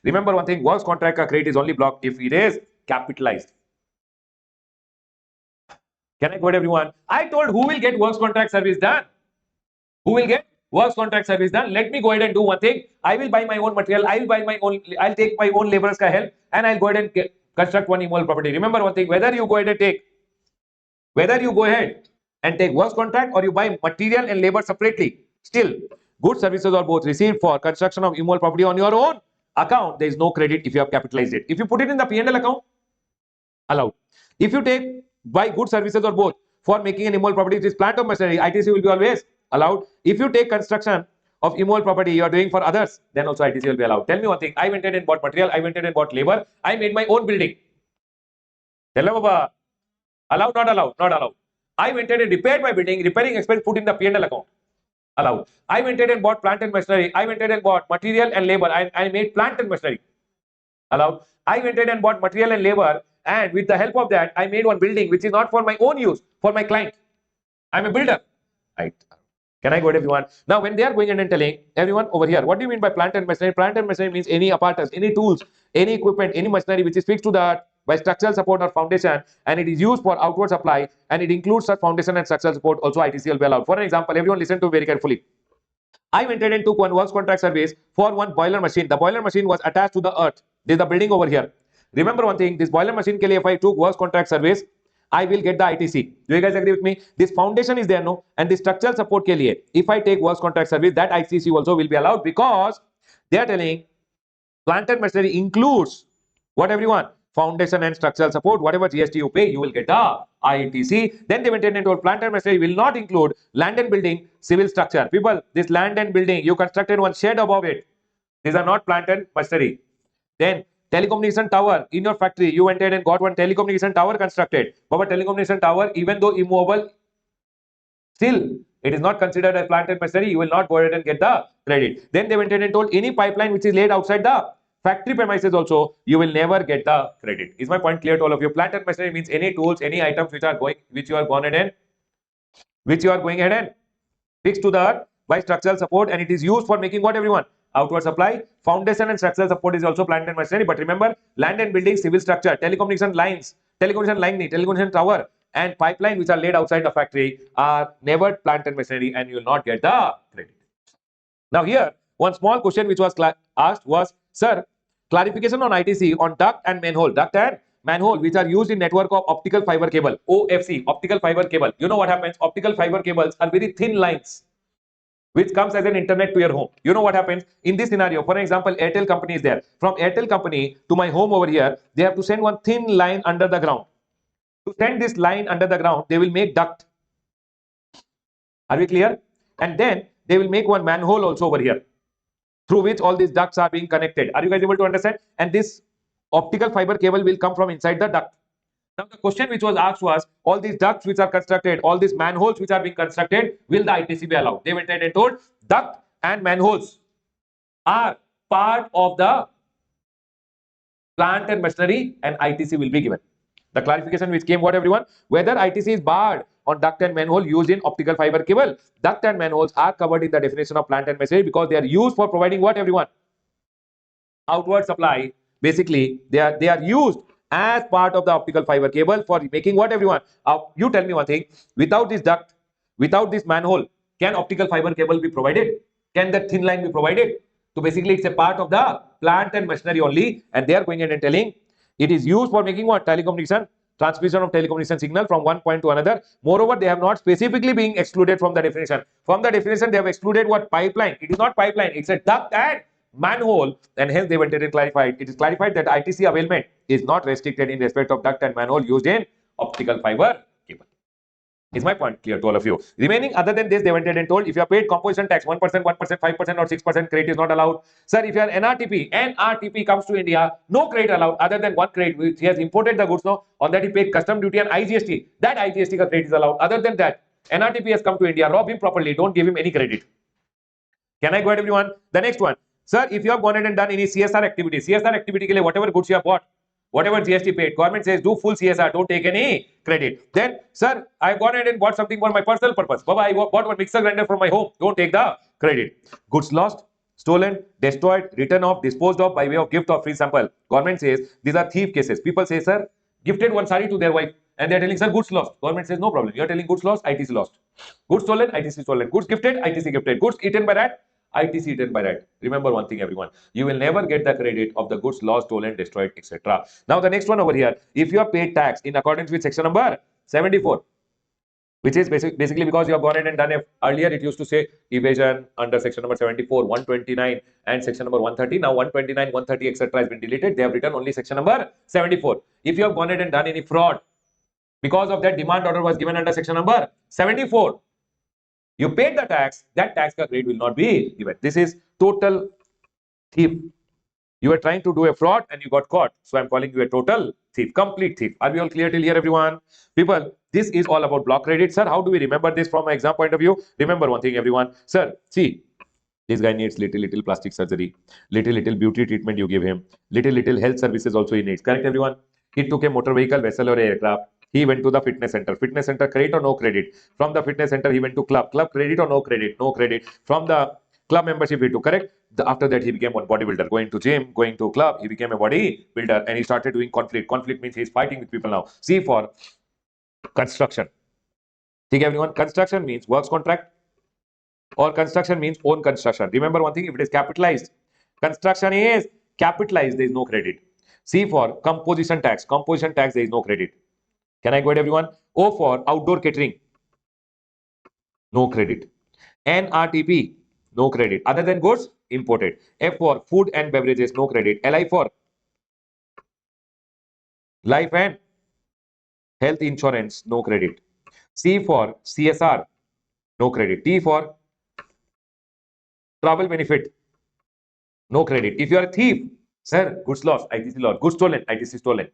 Remember one thing, works contract ka credit is only blocked if it is capitalized. Can I quote everyone? I told who will get works contract service done? Who will get works contract service done? Let me go ahead and do one thing. I will buy my own material. I'll take my own laborers ka help and I'll go ahead and construct one immovable property. Remember one thing, whether you go ahead and take works contract or you buy material and labor separately, still goods, services or both received for construction of immovable property on your own account, there is no credit if you have capitalized it. If you put it in the P&L account, allowed. If you buy goods, services or both for making an immovable property which is plant or machinery, ITC will be always allowed. If you take construction of immovable property you are doing for others, then also ITC will be allowed. Tell me one thing, I went ahead and bought material, I went ahead and bought labor, I made my own building. Hello, Baba. Allowed, not allowed? Not allowed. I went ahead and repaired my building, repairing expense put in the P&L account. Allowed. I went ahead and bought plant and machinery, I went ahead and bought material and labor, I made plant and machinery. Allowed. I went ahead and bought material and labor, and with the help of that, I made one building which is not for my own use, for my client. I'm a builder. Right. Can I go ahead, everyone? Now, when they are going in and telling everyone over here, what do you mean by plant and machinery? Plant and machinery means any apparatus, any tools, any equipment, any machinery which is fixed to the by structural support or foundation, and it is used for outward supply, and it includes such foundation and structural support. Also, ITC will be allowed. For an example, everyone listen to very carefully. I went ahead and took one works contract service for one boiler machine. The boiler machine was attached to the earth. This is the building over here. Remember one thing, this boiler machine ke liye if I took works contract service, I will get the ITC. Do you guys agree with me? This foundation is there, no? And the structural support ke liye, if I take works contract service, that ITC also will be allowed because they are telling plant and machinery includes what, everyone? Foundation and structural support. Whatever GST you pay, you will get the ITC. Then they went in and told plant and machinery will not include land and building, civil structure. People, this land and building, you constructed one shed above it. These are not plant and machinery. Then telecommunication tower in your factory, you went ahead and got one telecommunication tower constructed. But telecommunication tower, even though immovable, still it is not considered as plant and machinery. You will not go ahead and get the credit. Then they went ahead and told any pipeline which is laid outside the factory premises also, you will never get the credit. Is my point clear to all of you? Plant and machinery means any tools, any items which you are going ahead and fixed to the earth by structural support, and it is used for making what, everyone? Outward supply. Foundation and structural support is also plant and machinery. But remember, land and building, civil structure, telecommunication lines, telecommunication tower, and pipeline which are laid outside the factory are never plant and machinery, and you will not get the credit. Now here, one small question which was asked was, sir, clarification on ITC on duct and manhole. Duct and manhole which are used in network of optical fiber cable, OFC, optical fiber cable. You know what happens? Optical fiber cables are very thin lines which comes as an internet to your home. You know what happens? In this scenario, for example, Airtel company is there. From Airtel company to my home over here, they have to send one thin line under the ground. To send this line under the ground, they will make duct. Are we clear? And then they will make one manhole also over here, through which all these ducts are being connected. Are you guys able to understand? And this optical fiber cable will come from inside the duct. Now the question which was asked was, all these ducts which are constructed, all these manholes which are being constructed, will the ITC be allowed? They went ahead and told duct and manholes are part of the plant and machinery, and ITC will be given. The clarification which came, what, everyone? Whether ITC is barred on duct and manhole used in optical fiber cable. Duct and manholes are covered in the definition of plant and machinery because they are used for providing what, everyone? Outward supply. Basically, they are used as part of the optical fiber cable for making what, everyone? You tell me one thing. Without this duct, without this manhole, Can optical fiber cable be provided? Can that thin line be provided? So basically, it's a part of the plant and machinery only, and they are going ahead and telling it is used for making what? Telecommunication, transmission of telecommunication signal from one point to another. Moreover, they have not specifically been excluded from the definition. From the definition, they have excluded what? Pipeline. It is not pipeline, it's a duct and manhole, and hence they went ahead and clarified. It is clarified that ITC availment is not restricted in respect of duct and manhole used in optical fiber cable. Is my point clear to all of you? Remaining, other than this, they went ahead and told if you are paid composition tax 1%, 1%, 5% or 6%, credit is not allowed. Sir, if you are NRTP comes to India, no credit allowed other than one credit which he has imported the goods. No, on that he paid custom duty and IGST. That IGST credit is allowed. Other than that, NRTP has come to India, rob him properly, don't give him any credit. Can I go ahead, everyone? The next one, sir, if you have gone ahead and done any CSR activity के लिए whatever goods you have bought, whatever GST paid, government says do full CSR, don't take any credit. Then, sir, I've gone ahead and bought something for my personal purpose. Baba, I bought one mixer grinder from my home. Don't take the credit. Goods lost, stolen, destroyed, written off, disposed of by way of gift or free sample. Government says these are thief cases. People say, sir, gifted one sari to their wife and they're telling, sir, goods lost. Government says no problem. You're telling goods lost, ITC lost. Goods stolen, ITC stolen. Goods gifted, ITC gifted. Goods eaten by rat, ITC eaten by rat. Remember one thing, everyone. You will never get the credit of the goods lost, stolen, destroyed, etc. Now, the next one over here. If you have paid tax in accordance with section number 74, which is basically because you have gone ahead and done it earlier, it used to say evasion under section number 74, 129 and section number 130. Now 129, 130, etc. has been deleted. They have written only section number 74. If you have gone ahead and done any fraud, because of that demand order was given under section number 74, you paid the tax, that tax ka grade will not be given. This is total thief. You were trying to do a fraud and you got caught. So I'm calling you a total thief, complete thief. Are we all clear till here, everyone? People, this is all about block credit. Sir, how do we remember this from an exam point of view? Remember one thing, everyone. Sir, see, this guy needs little plastic surgery, little beauty treatment you give him, little health services also he needs. Correct, everyone? He took a motor vehicle, vessel or aircraft. He went to the fitness center. Fitness center, credit or no credit? From the fitness center, he went to club. Club, credit or no credit? No credit. From the club membership, he took, correct? After that, he became one bodybuilder. Going to gym, going to club, he became a bodybuilder and he started doing conflict. Conflict means he's fighting with people now. See, for construction. Okay, everyone? Construction means works contract or construction means own construction. Remember one thing, if it is capitalized, construction is capitalized, there is no credit. C for composition tax. Composition tax, there is no credit. Can I go ahead, everyone? O for outdoor catering. No credit. NRTP. No credit. Other than goods, imported. F for food and beverages. No credit. LI for life and health insurance. No credit. C for CSR. No credit. T for travel benefit. No credit. If you are a thief, sir, goods lost, ITC lost. Goods stolen, ITC stolen.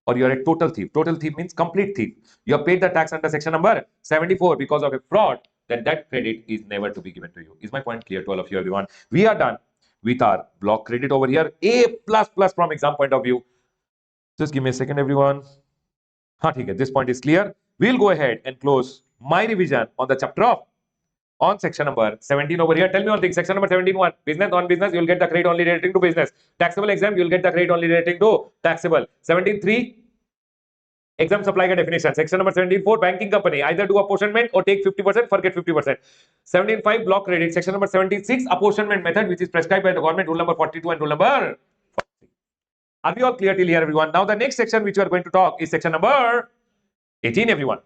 Or you are a total thief. Total thief means complete thief. You have paid the tax under section number 74 because of a fraud, then that credit is never to be given to you. Is my point clear to all of you, everyone? We are done with our block credit over here. A++ from exam point of view. Just give me a second, everyone. This point is clear. We'll go ahead and close my revision on the chapter of on section number 17 over here. Tell me one thing. Section number 17, what? Business, non-business, you'll get the credit only relating to business. Taxable exempt, you'll get the credit only relating to taxable. 17.3, exempt supply definition. Section number 17.4, banking company, either do apportionment or take 50%, forget 50%. 17.5, block credit. Section number 76, apportionment method, which is prescribed by the government, rule number 42 and rule number 43. Are we all clear till here, everyone? Now, the next section which we are going to talk is section number 18, everyone.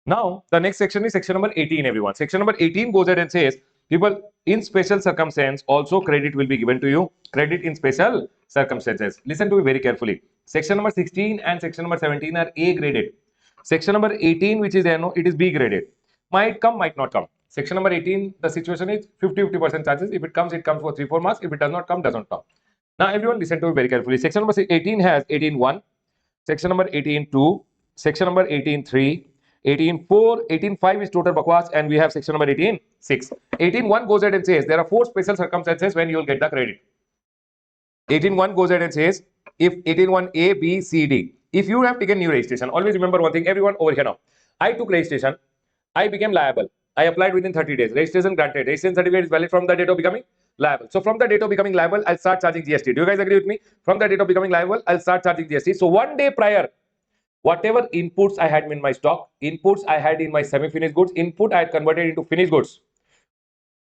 Now, the next section is section number 18, everyone. Section number 18 goes ahead and says, people, in special circumstance, also credit will be given to you. Credit in special circumstances. Listen to me very carefully. Section number 16 and section number 17 are A graded. Section number 18, which is NO, it is B graded. Might come, might not come. Section number 18, the situation is 50-50% chances. If it comes for 3-4 marks. If it does not come, doesn't come. Now, everyone, listen to me very carefully. Section number 18 has 18.1, section number 18.2, section number 18.3, 18.4, 18.5 is total bakwas, and we have section number 18.6. 18.1 goes ahead and says there are 4 special circumstances when you will get the credit. 18.1 goes ahead and says if 18.1 A, B, C, D. If you have taken new registration, always remember one thing, everyone over here now. I took registration, I became liable. I applied within 30 days. Registration granted. Registration certificate is valid from the date of becoming liable. So from the date of becoming liable, I'll start charging GST. Do you guys agree with me? From the date of becoming liable, I'll start charging GST. So one day prior whatever inputs I had in my stock, inputs I had in my semi-finished goods, input I had converted into finished goods,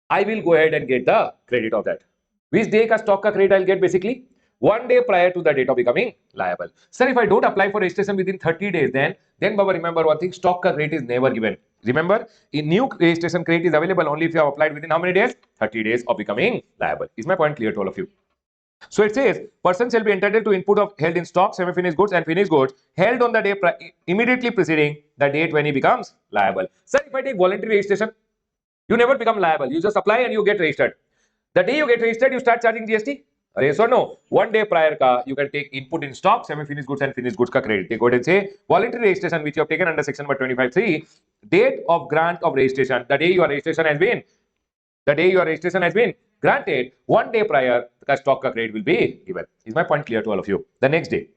I will go ahead and get the credit of that. Which day ka stock ka credit I'll get? Basically 1 day prior to the date of becoming liable. Sir, if I don't apply for registration within 30 days, then Baba, remember one thing, stock ka credit is never given. Remember, in new registration credit is available only if you have applied within how many days? 30 days of becoming liable. Is my point clear to all of you? So it says, person shall be entitled to input of held in stock, semi-finished goods and finished goods held on the day immediately preceding the date when he becomes liable. Sir, if I take voluntary registration, you never become liable. You just apply and you get registered. The day you get registered, you start charging GST. Yes or no? 1 day prior ka, you can take input in stock, semi-finished goods and finished goods ka credit. They go ahead and say, voluntary registration which you have taken under section number 25(3), date of grant of registration, the day your registration has been granted, 1 day prior, the stock ka credit will be given. Is my point clear to all of you? The next day.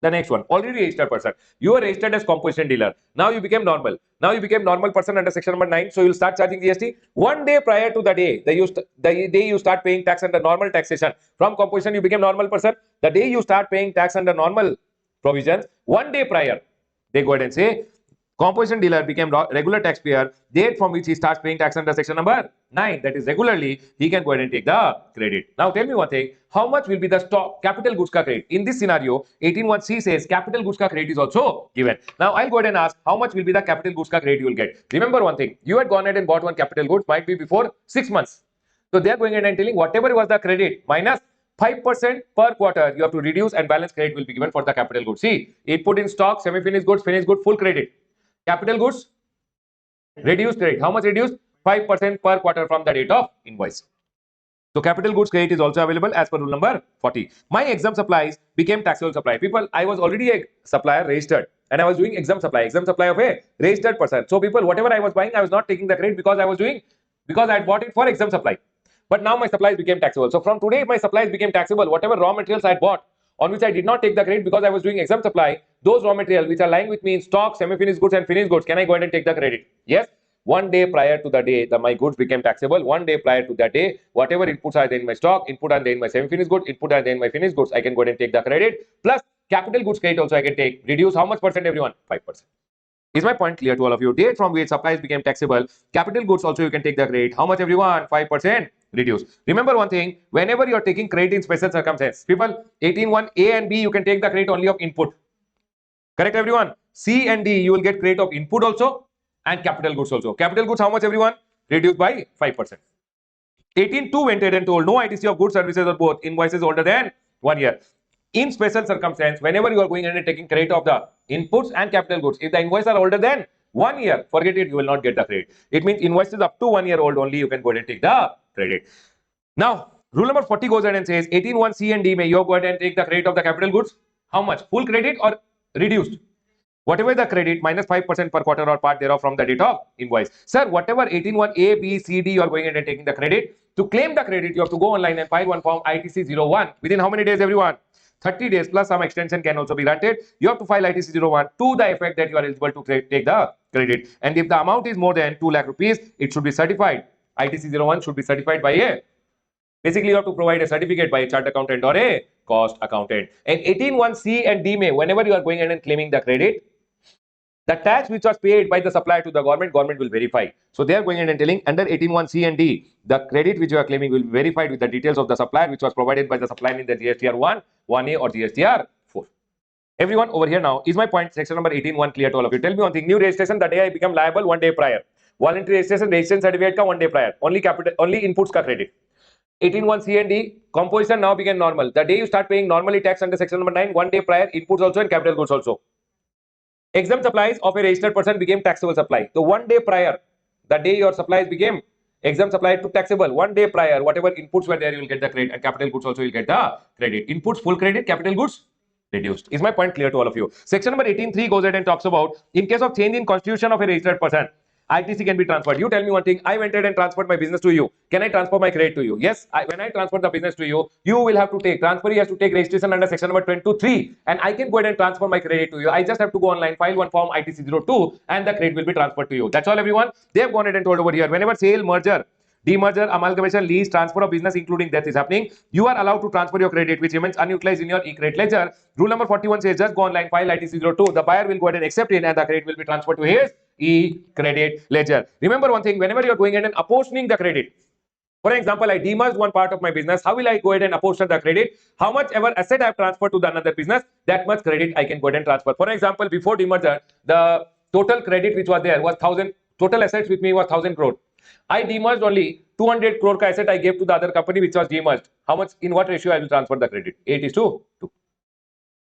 The next one, already registered person. You are registered as composition dealer. Now you became normal. Now you became normal person under section number 9. So you will start charging GST 1 day prior to the day. The day you start paying tax under normal taxation. From composition you became normal person. The day you start paying tax under normal provisions, 1 day prior, they go ahead and say, composition dealer became regular taxpayer, date from which he starts paying tax under section number 9, that is regularly, he can go ahead and take the credit. Now tell me one thing, how much will be the stock capital goods ka credit? In this scenario, 18(1)(c) says capital goods ka credit is also given. Now I'll go ahead and ask, how much will be the capital goods ka credit you will get? Remember one thing, you had gone ahead and bought one capital goods, might be before 6 months. So they are going ahead and telling whatever was the credit minus 5% per quarter, you have to reduce and balance credit will be given for the capital goods. See, input in stock, semi-finished goods, finished goods, full credit. Capital goods, reduced credit. How much reduced? 5% per quarter from the date of invoice. So capital goods credit is also available as per rule number 40. My exempt supplies became taxable supply. People, I was already a supplier registered and I was doing exempt supply of a registered person. So people, whatever I was buying, I was not taking the credit because I had bought it for exempt supply. But now my supplies became taxable. So from today, my supplies became taxable. Whatever raw materials I had bought, on which I did not take the credit because I was doing exempt supply, those raw materials which are lying with me in stock, semi-finished goods and finished goods, can I go ahead and take the credit? Yes. 1 day prior to the day that my goods became taxable, 1 day prior to that day, whatever inputs are there in my stock, input are there in my semi-finished goods, input are there in my finished goods, I can go ahead and take the credit. Plus capital goods credit also I can take. Reduce how much percent, everyone? 5%. Is my point clear to all of you? Date from which supplies became taxable, capital goods also you can take the credit. How much, everyone? 5% reduce. Remember one thing, whenever you are taking credit in special circumstances, people, 18(1)(a) and B, you can take the credit only of input. Correct, everyone? C and D, you will get credit of input also and capital goods also. Capital goods, how much, everyone? Reduced by 5%. 18(2) went ahead and told no ITC of goods, services or both invoices older than 1 year. In special circumstance, whenever you are going ahead and taking credit of the inputs and capital goods, if the invoices are older than 1 year, forget it, you will not get the credit. It means invoices up to 1 year old only, you can go ahead and take the credit. Now, rule number 40 goes ahead and says 18(1)(c) and D, may you go ahead and take the credit of the capital goods. How much? Full credit or reduced? Whatever the credit, minus 5% per quarter or part thereof from the date of invoice. Sir, whatever 18(1)(a), B, C, D, you are going ahead and taking the credit. To claim the credit, you have to go online and file one form ITC 01. Within how many days, everyone? 30 days plus some extension can also be granted. You have to file ITC 01 to the effect that you are eligible to take the credit. And if the amount is more than 2 lakh rupees, it should be certified. ITC 01 should be certified by a, basically you have to provide a certificate by a chart accountant or a cost accountant. And 18(1)(c) and D, may, whenever you are going ahead and claiming the credit, the tax which was paid by the supplier to the government will verify. So they are going ahead and telling under 18(1)(c) and D, the credit which you are claiming will be verified with the details of the supplier which was provided by the supplier in the GSTR 1, 1A or GSTR 4. Everyone over here now, is my point section number 18(1) clear to all of you? Tell me one thing, new registration, the day I become liable, 1 day prior. Voluntary registration certificate ka 1 day prior. Only inputs ka credit. 18(1)(c) and D, composition now became normal. The day you start paying normally tax under section number 9, 1 day prior, inputs also and capital goods also. Exempt supplies of a registered person became taxable supply. So 1 day prior, the day your supplies became exempt supply to taxable, 1 day prior, whatever inputs were there, you will get the credit, and capital goods also you will get the credit. Inputs full credit, capital goods reduced. Is my point clear to all of you? Section number 18(3) goes ahead and talks about in case of change in constitution of a registered person, ITC can be transferred. You tell me one thing, I went ahead and transferred my business to you. Can I transfer my credit to you? Yes, when I transfer the business to you, you will have to take, transferee has to take registration under section number 22(3) and I can go ahead and transfer my credit to you. I just have to go online, file one form ITC 02 and the credit will be transferred to you. That's all, everyone. They have gone ahead and told over here, whenever sale, merger, demerger, amalgamation, lease, transfer of business including death is happening, you are allowed to transfer your credit which remains unutilized in your e-credit ledger. Rule number 41 says just go online, file ITC02. The buyer will go ahead and accept it and the credit will be transferred to his e-credit ledger. Remember one thing, whenever you're going ahead and apportioning the credit, for example, I demerged one part of my business. How will I go ahead and apportion the credit? How much ever asset I have transferred to the another business, that much credit I can go ahead and transfer. For example, before demerger, the total credit which was there was 1000. Total assets with me was 1000 crore. I demerged only 200 crore ka asset I gave to the other company which was demerged. How much, in what ratio I will transfer the credit? 8:2.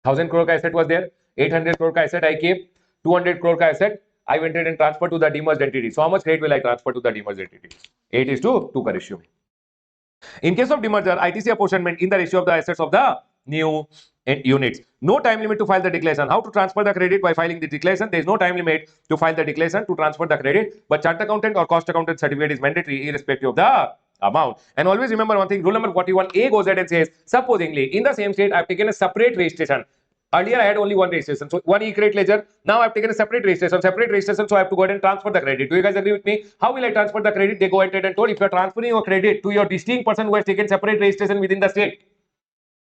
1000 crore ka asset was there. 800 crore ka asset I gave. 200 crore ka asset I went ahead and transferred to the demerged entity. So how much credit will I transfer to the demerged entity? 8:2 ka ratio. In case of demerger, ITC apportionment in the ratio of the assets of the new units. No time limit to file the declaration. How to transfer the credit by filing the declaration? There is no time limit to file the declaration to transfer the credit, but chart accountant or cost accountant certificate is mandatory irrespective of the amount. And always remember one thing, rule number 41A goes ahead and says, supposingly in the same state I have taken a separate registration. Earlier I had only one registration, so one e-credit ledger. Now I have taken a separate registration, so I have to go ahead and transfer the credit. Do you guys agree with me? How will I transfer the credit? They go ahead and told, if you are transferring your credit to your distinct person who has taken separate registration within the state,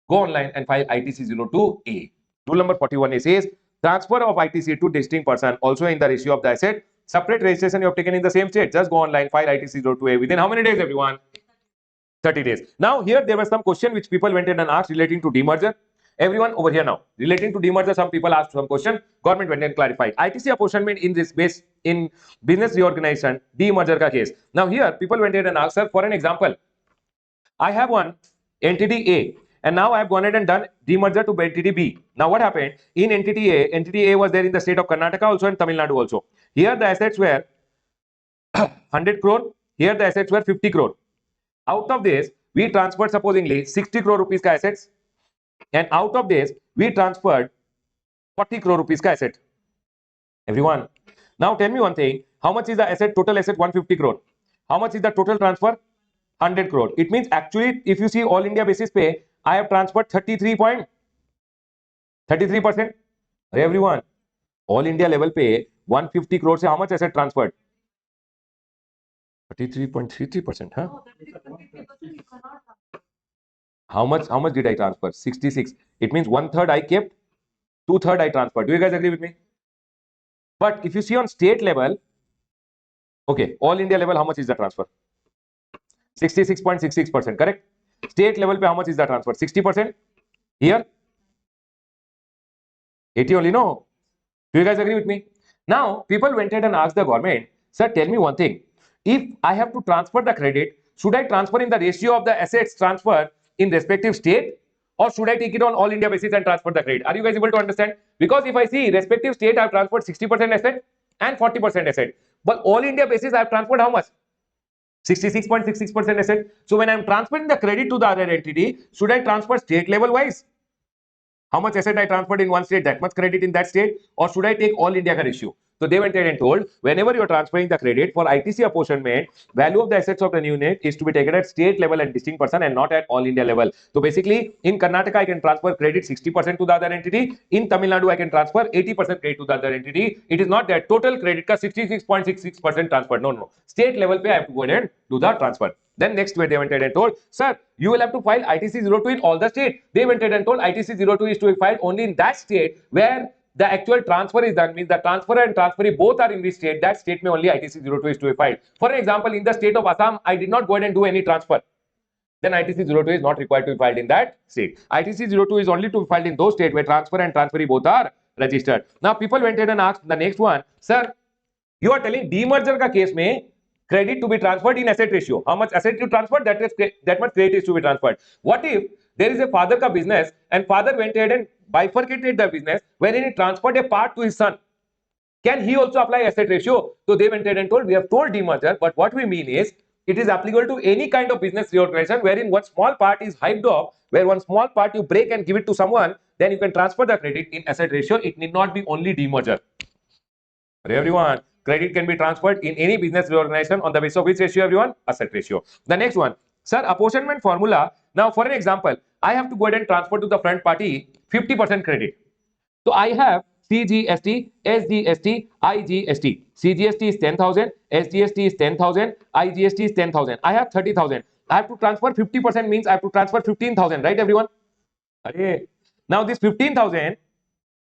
go online and file ITC02A. Rule number 41A says, transfer of ITC to distinct person also in the ratio of the asset. Separate registration you have taken in the same state. Just go online, file ITC02A. Within how many days, everyone? 30 days. Now here there was some question which people went in and asked relating to demerger. Everyone over here now, relating to demerger, some people asked some question. Government went and clarified. ITC apportionment in this base in business reorganization, demerger ka case. Now here people went in and asked, sir, for an example, I have one entity A and now I have gone ahead and done demerger to entity B. Now what happened? In entity A was there in the state of Karnataka also and Tamil Nadu also. Here the assets were 100 crore. Here the assets were 50 crore. Out of this, we transferred supposingly 60 crore rupees ka assets. And out of this, we transferred 40 crore rupees ka asset. Everyone. Now tell me one thing. How much is the asset? Total asset 150 crore. How much is the total transfer? 100 crore. It means actually, if you see all India basis pay, I have transferred 33.33%. Everyone. All India level pay 150 crore. How much asset transferred? 33.33%. Huh? How much did I transfer? 66. It means 1/3 I kept, 2/3 I transferred. Do you guys agree with me? But if you see on state level, okay, all India level, how much is the transfer? 66.66%, correct? State level, how much is the transfer? 60%. Here, 80 only, no? Do you guys agree with me? Now, people went ahead and asked the government, sir, tell me one thing. If I have to transfer the credit, should I transfer in the ratio of the assets transferred in respective state, or should I take it on all India basis and transfer the credit? Are you guys able to understand? Because if I see respective state, I have transferred 60% asset and 40% asset. But all India basis, I have transferred how much? 66.66% asset. So when I am transferring the credit to the other entity, should I transfer state level wise? How much asset I transferred in one state, that much credit in that state, or should I take all India ka ratio? So they went ahead and told, whenever you are transferring the credit for ITC apportionment, value of the assets of the new unit is to be taken at state level and distinct person and not at all India level. So basically, in Karnataka, I can transfer credit 60% to the other entity. In Tamil Nadu, I can transfer 80% credit to the other entity. It is not that total credit ka 66.66% transfer. No. State level pe I have to go ahead and do the transfer. Then next way they went ahead and told, sir, you will have to file ITC02 in all the state. They went ahead and told ITC02 is to be filed only in that state where the actual transfer is done, means the transfer and transferee both are in the state. That state may only ITC02 is to be filed. For example, in the state of Assam, I did not go ahead and do any transfer. Then ITC02 is not required to be filed in that state. ITC02 is only to be filed in those states where transfer and transferee both are registered. Now people went ahead and asked the next one, sir, you are telling demerger ka case mein credit to be transferred in asset ratio. How much asset you transferred, that much credit is to be transferred. What if there is a father ka business and father went ahead and bifurcated the business wherein he transferred a part to his son? Can he also apply asset ratio? So they went ahead and told, we have told demerger, but what we mean is it is applicable to any kind of business reorganization wherein one small part is hyped off, where one small part you break and give it to someone, then you can transfer the credit in asset ratio. It need not be only demerger. Everyone, credit can be transferred in any business reorganization on the basis of which ratio, everyone? Asset ratio. The next one, sir, apportionment formula. Now, for an example, I have to go ahead and transfer to the front party 50% credit. So I have CGST, SGST, IGST. CGST is 10,000, SGST is 10,000, IGST is 10,000. I have 30,000. I have to transfer 50% means I have to transfer 15,000, right everyone? Now this 15,000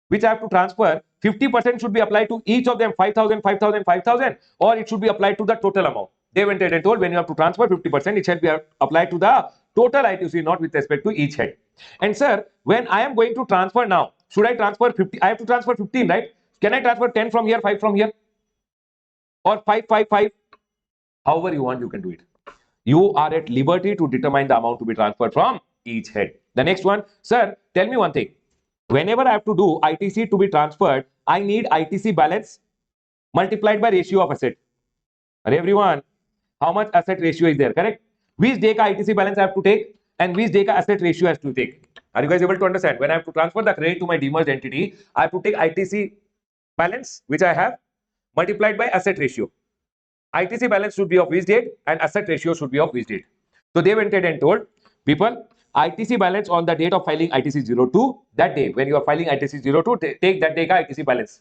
which I have to transfer, 50% should be applied to each of them, 5,000, 5,000, 5,000, or it should be applied to the total amount. They went ahead and told when you have to transfer 50%, it should be applied to the total ITC, not with respect to each head. And sir, when I am going to transfer now, should I transfer 50? I have to transfer 15, right? Can I transfer 10 from here, 5 from here? Or 5, 5, 5? However you want, you can do it. You are at liberty to determine the amount to be transferred from each head. The next one, sir, tell me one thing. Whenever I have to do ITC to be transferred, I need ITC balance multiplied by ratio of asset. Everyone, how much asset ratio is there, correct? Which day ka ITC balance I have to take and which day ka asset ratio has to take. Are you guys able to understand? When I have to transfer the credit to my demerged entity, I have to take ITC balance, which I have, multiplied by asset ratio. ITC balance should be of which date and asset ratio should be of which date. So they went ahead and told people, ITC balance on the date of filing ITC 02, that day when you are filing ITC 02, take that day ka ITC balance.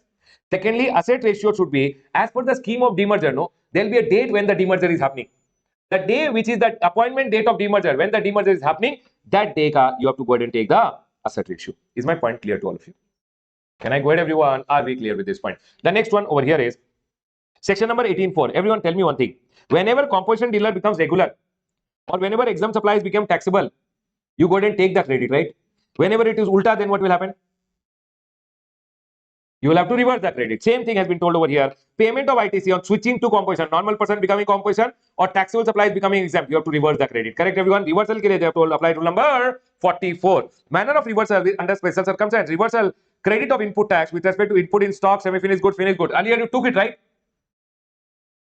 Secondly, asset ratio should be as per the scheme of demerger. No, there will be a date when the demerger is happening. The day which is the appointment date of demerger, when the demerger is happening, that day ka you have to go ahead and take the asset ratio. Is my point clear to all of you? Can I go ahead, everyone? Are we clear with this point? The next one over here is section number 18.4. Everyone tell me one thing. Whenever composition dealer becomes regular or whenever exempt supplies become taxable, you go ahead and take the credit, right? Whenever it is ulta, then what will happen? You will have to reverse the credit. Same thing has been told over here. Payment of ITC on switching to composition, normal person becoming composition or taxable supplies becoming exempt, you have to reverse the credit. Correct, everyone? Reversal ke liye they have to apply rule number 44. Manner of reversal under special circumstance. Reversal credit of input tax with respect to input in stock, semi-finished good, finished good. Earlier you took it, right?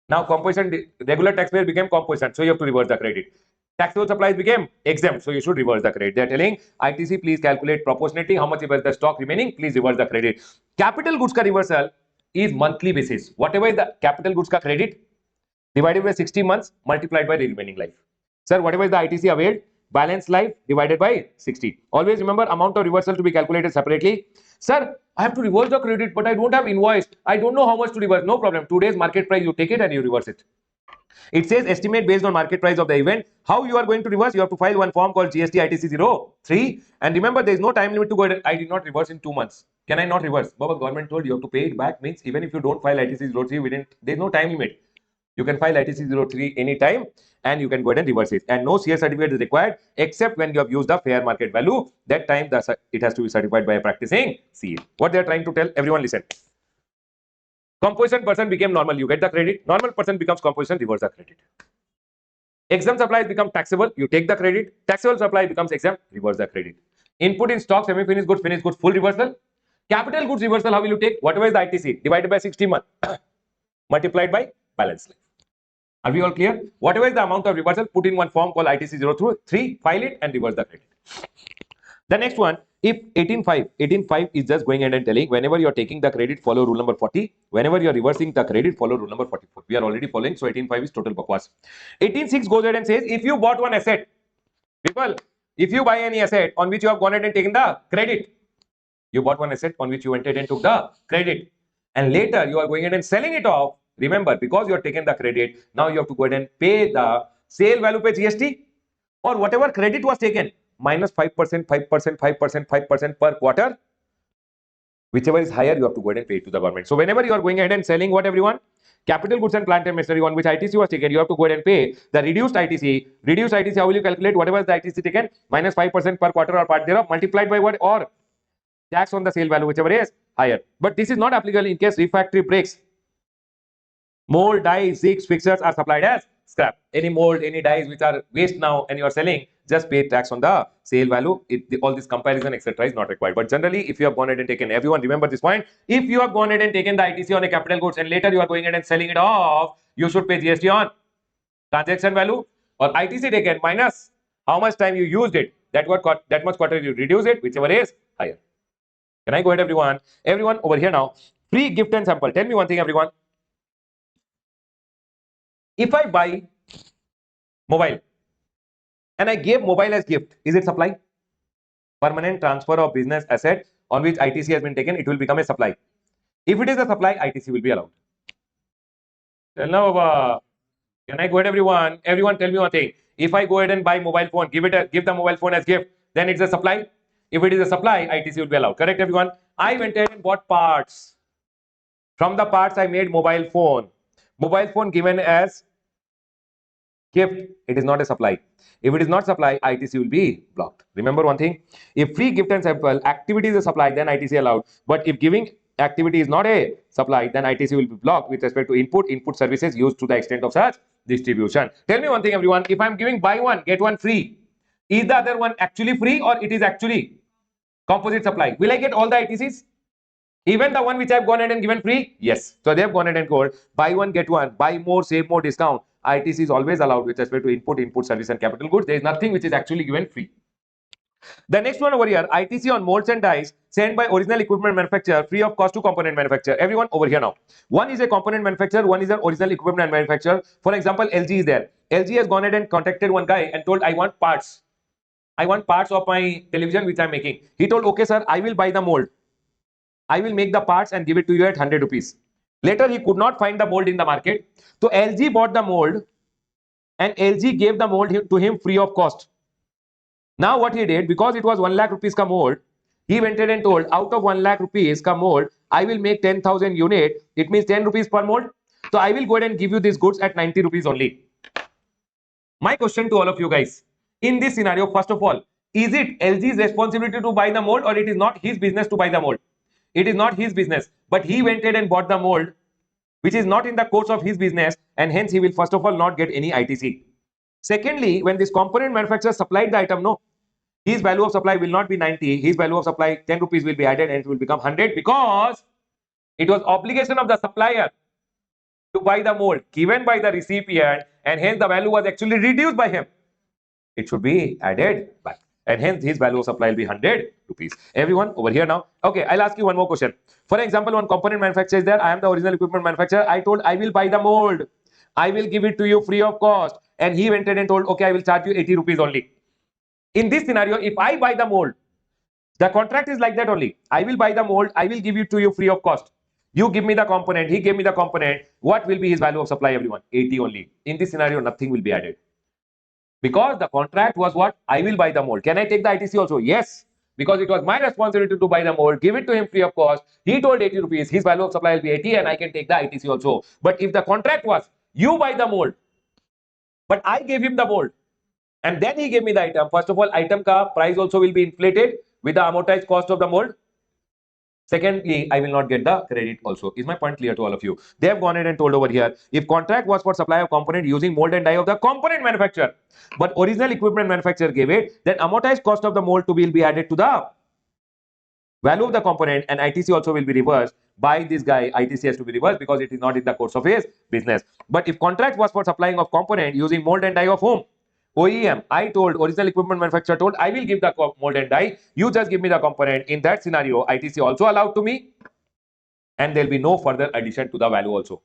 Now composition, regular taxpayer became composition, so you have to reverse the credit. Taxable supplies became exempt, so you should reverse the credit. They are telling ITC, please calculate proportionately how much is the stock remaining, please reverse the credit. Capital goods ka reversal is monthly basis. Whatever is the capital goods ka credit divided by 60 months multiplied by the remaining life. Sir, whatever is the ITC availed, balance life divided by 60. Always remember amount of reversal to be calculated separately. Sir, I have to reverse the credit, but I don't have invoice. I don't know how much to reverse. No problem. Today's market price, you take it and you reverse it. It says estimate based on market price of the event. How you are going to reverse? You have to file one form called GST ITC 03. And remember, there is no time limit to go ahead. I did not reverse in 2 months. Can I not reverse? Baba, government told you have to pay it back. Means even if you don't file ITC 03, there is no time limit. You can file ITC 03 anytime and you can go ahead and reverse it. And no CS certificate is required except when you have used the fair market value. That time it has to be certified by a practicing CA. What they are trying to tell, everyone listen. Composition person became normal, you get the credit. Normal person becomes composition, reverse the credit. Exempt supplies become taxable, you take the credit. Taxable supply becomes exempt, reverse the credit. Input in stock, semi-finished goods, finished goods, full reversal. Capital goods reversal, how will you take? Whatever is the ITC divided by 60 months multiplied by balance life. Are we all clear? Whatever is the amount of reversal, put in one form called ITC 03, file it and reverse the credit. The next one, if 18.5 is just going ahead and telling whenever you are taking the credit, follow rule number 40. Whenever you are reversing the credit, follow rule number 44. We are already following, so 18.5 is total bakwas. 18.6 goes ahead and says, if you bought one asset, people, if you buy any asset on which you have gone ahead and taken the credit, you bought one asset on which you went ahead and took the credit, and later you are going ahead and selling it off. Remember, because you are taken the credit, now you have to go ahead and pay the sale value pay GST or whatever credit was taken minus 5%, 5%, 5%, 5% per quarter. Whichever is higher, you have to go ahead and pay it to the government. So whenever you are going ahead and selling what everyone? Capital goods and plant and machinery on which ITC was taken, you have to go ahead and pay the reduced ITC. Reduced ITC, how will you calculate? Whatever is the ITC taken, minus 5% per quarter or part thereof, multiplied by what? Or tax on the sale value, whichever is higher. But this is not applicable in case refractory breaks. Mold, dies, zigs, fixtures are supplied as scrap. Any mold, any dies which are waste now and you are selling, just pay tax on the sale value. All this comparison etc. is not required. But generally, if you have gone ahead and taken, everyone remember this point, if you have gone ahead and taken the ITC on a capital goods and later you are going ahead and selling it off, you should pay GST on transaction value or ITC taken minus how much time you used it. That much quarter you reduce it, whichever is higher. Can I go ahead, everyone? Everyone over here now. Free gift and sample. Tell me one thing, everyone. If I buy mobile and I gave mobile as gift, is it supply? Permanent transfer of business asset on which ITC has been taken, it will become a supply. If it is a supply, ITC will be allowed. Tell now, can I go ahead, everyone? Everyone, tell me one thing. If I go ahead and buy mobile phone, give the mobile phone as gift, then it's a supply. If it is a supply, ITC will be allowed. Correct, everyone? I went ahead and bought parts. From the parts, I made mobile phone. Mobile phone given as gift, it is not a supply. If it is not supply, ITC will be blocked. Remember one thing, if free gift and sample activity is a supply, then ITC allowed. But if giving activity is not a supply, then ITC will be blocked with respect to input services used to the extent of such distribution. Tell me one thing, everyone, if I'm giving buy one, get one free, is the other one actually free or it is actually composite supply? Will I get all the ITCs? Even the one which I've gone ahead and given free? Yes. So they have gone ahead and called buy one, get one, buy more, save more discount. ITC is always allowed with respect to input service and capital goods. There is nothing which is actually given free. The next one over here, ITC on molds and dies sent by original equipment manufacturer free of cost to component manufacturer. Everyone over here now. One is a component manufacturer, one is an original equipment manufacturer. For example, LG is there. LG has gone ahead and contacted one guy and told, I want parts. I want parts of my television which I'm making. He told, okay, sir, I will buy the mold. I will make the parts and give it to you at 100 rupees. Later, he could not find the mold in the market. So LG bought the mold and LG gave the mold to him free of cost. Now what he did, because it was 1 lakh rupees ka mold, he went ahead and told, out of 1 lakh rupees ka mold, I will make 10,000 unit. It means 10 rupees per mold. So I will go ahead and give you these goods at 90 rupees only. My question to all of you guys, in this scenario, first of all, is it LG's responsibility to buy the mold or it is not his business to buy the mold? It is not his business, but he went ahead and bought the mold, which is not in the course of his business, and hence he will first of all not get any ITC. Secondly, when this component manufacturer supplied the item, no, his value of supply will not be 90, his value of supply 10 rupees will be added and it will become 100 because it was obligation of the supplier to buy the mold given by the recipient, and hence the value was actually reduced by him. It should be added back. And hence his value of supply will be 100 rupees. Everyone over here now. Okay, I'll ask you one more question. For example, one component manufacturer is there. I am the original equipment manufacturer. I told I will buy the mold. I will give it to you free of cost. And he went ahead and told, okay, I will charge you 80 rupees only. In this scenario, if I buy the mold, the contract is like that only. I will buy the mold. I will give it to you free of cost. You give me the component. He gave me the component. What will be his value of supply, everyone? 80 only. In this scenario, nothing will be added. Because the contract was what? I will buy the mold. Can I take the ITC also? Yes. Because it was my responsibility to buy the mold, give it to him free of cost. He told 80 rupees. His value of supply will be 80 and I can take the ITC also. But if the contract was, you buy the mold, but I gave him the mold and then he gave me the item. First of all, item ka price also will be inflated with the amortized cost of the mold. Secondly, I will not get the credit also. Is my point clear to all of you? They have gone ahead and told over here, if contract was for supply of component using mold and die of the component manufacturer, but original equipment manufacturer gave it, then amortized cost of the mold will be added to the value of the component and ITC also will be reversed by this guy. ITC has to be reversed because it is not in the course of his business. But if contract was for supplying of component using mold and die of whom? OEM. I told, original equipment manufacturer told, I will give the mold and die. You just give me the component. In that scenario, ITC also allowed to me and there will be no further addition to the value also.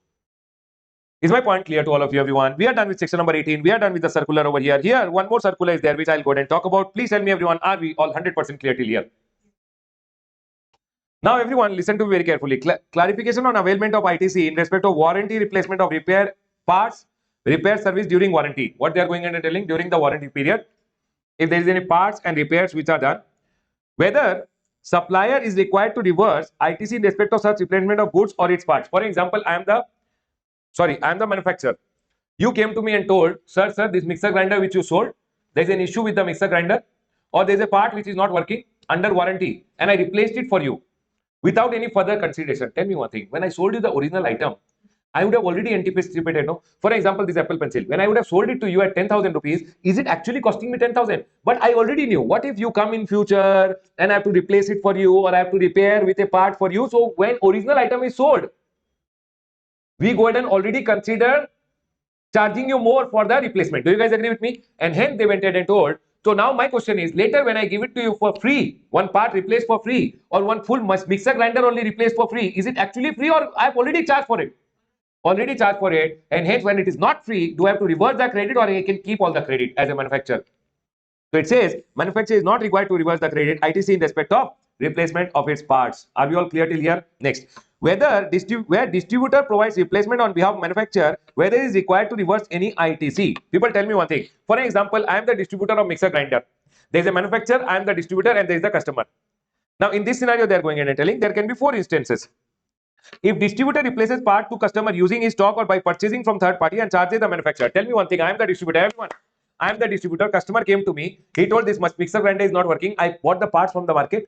Is my point clear to all of you, everyone? We are done with section number 18. We are done with the circular over here. Here, one more circular is there, which I'll go ahead and talk about. Please tell me, everyone, are we all 100% clear till here? Now, everyone, listen to me very carefully. Clarification on availment of ITC in respect of warranty, replacement of repair parts, repair service during warranty. What they are going and telling during the warranty period, if there is any parts and repairs which are done, whether supplier is required to reverse ITC in respect of such replacement of goods or its parts. For example, I am the manufacturer. You came to me and told, sir, this mixer grinder which you sold, there is an issue with the mixer grinder, or there is a part which is not working under warranty, and I replaced it for you without any further consideration. Tell me one thing, when I sold you the original item, I would have already anticipated, no? For example, this Apple Pencil, when I would have sold it to you at 10,000 rupees, is it actually costing me 10,000? But I already knew, what if you come in future and I have to replace it for you, or I have to repair with a part for you? So when original item is sold, we go ahead and already consider charging you more for the replacement. Do you guys agree with me? And hence they went ahead and told. So now my question is, later when I give it to you for free, one part replaced for free, or one full mixer grinder only replaced for free, is it actually free or I have already charged for it? Already charged for it, and hence when it is not free, do I have to reverse the credit or I can keep all the credit as a manufacturer? So it says manufacturer is not required to reverse the credit ITC in respect of replacement of its parts. Are we all clear till here? Next, where distributor provides replacement on behalf of manufacturer, whether it is required to reverse any ITC. People tell me one thing. For example, I am the distributor of mixer grinder. There is a manufacturer, I am the distributor, and there is the customer. Now, in this scenario, they are going in and telling there can be 4 instances. If distributor replaces part to customer using his stock or by purchasing from third party and charges the manufacturer. Tell me one thing. I am the distributor. Everyone, I am the distributor. Customer came to me. He told this mixer grinder is not working. I bought the parts from the market,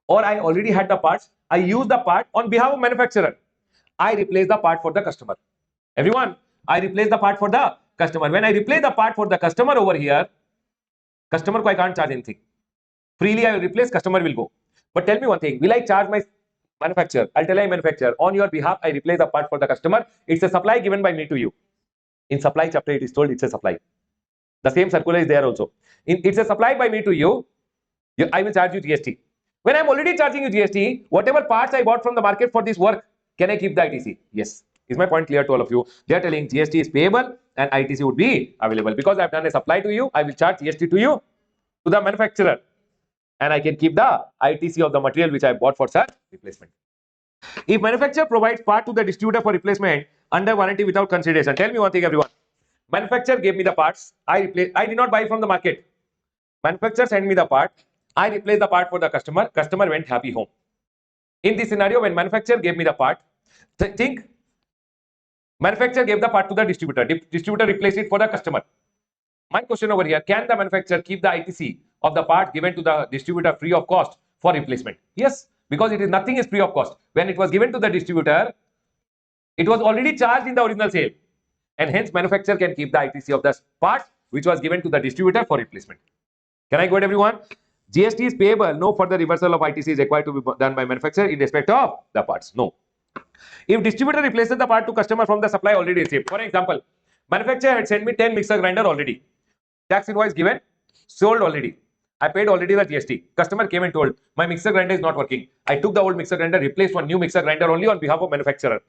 or I already had the parts. I used the part on behalf of manufacturer. I replace the part for the customer. Everyone, I replace the part for the customer. When I replace the part for the customer over here, customer ko I can't charge anything. Freely I will replace, customer will go. But tell me one thing. Will I charge my manufacturer? I'll tell I manufacturer, on your behalf, I replace the part for the customer. It's a supply given by me to you. In supply chapter, it is told it's a supply. The same circular is there also. It's a supply by me to you. I will charge you GST. When I'm already charging you GST, whatever parts I bought from the market for this work, can I keep the ITC? Yes. Is my point clear to all of you? They are telling GST is payable and ITC would be available. Because I've done a supply to you, I will charge GST to you, to the manufacturer. And I can keep the ITC of the material which I bought for such replacement. If manufacturer provides part to the distributor for replacement under warranty without consideration, tell me one thing, everyone. Manufacturer gave me the parts. I did not buy from the market. Manufacturer sent me the part. I replaced the part for the customer. Customer went happy home. In this scenario, when manufacturer gave me the part, think manufacturer gave the part to the distributor. Distributor replaced it for the customer. My question over here, can the manufacturer keep the ITC of the part given to the distributor free of cost for replacement? Yes, because nothing is free of cost. When it was given to the distributor, it was already charged in the original sale. And hence manufacturer can keep the ITC of the part which was given to the distributor for replacement. Can I go ahead, everyone? GST is payable. No further reversal of ITC is required to be done by manufacturer in respect of the parts. No. If distributor replaces the part to customer from the supply already received. For example, manufacturer had sent me 10 mixer grinder already. Tax invoice given, sold already. I paid already the GST. Customer came and told, my mixer grinder is not working. I took the old mixer grinder, replaced one new mixer grinder only on behalf of manufacturer.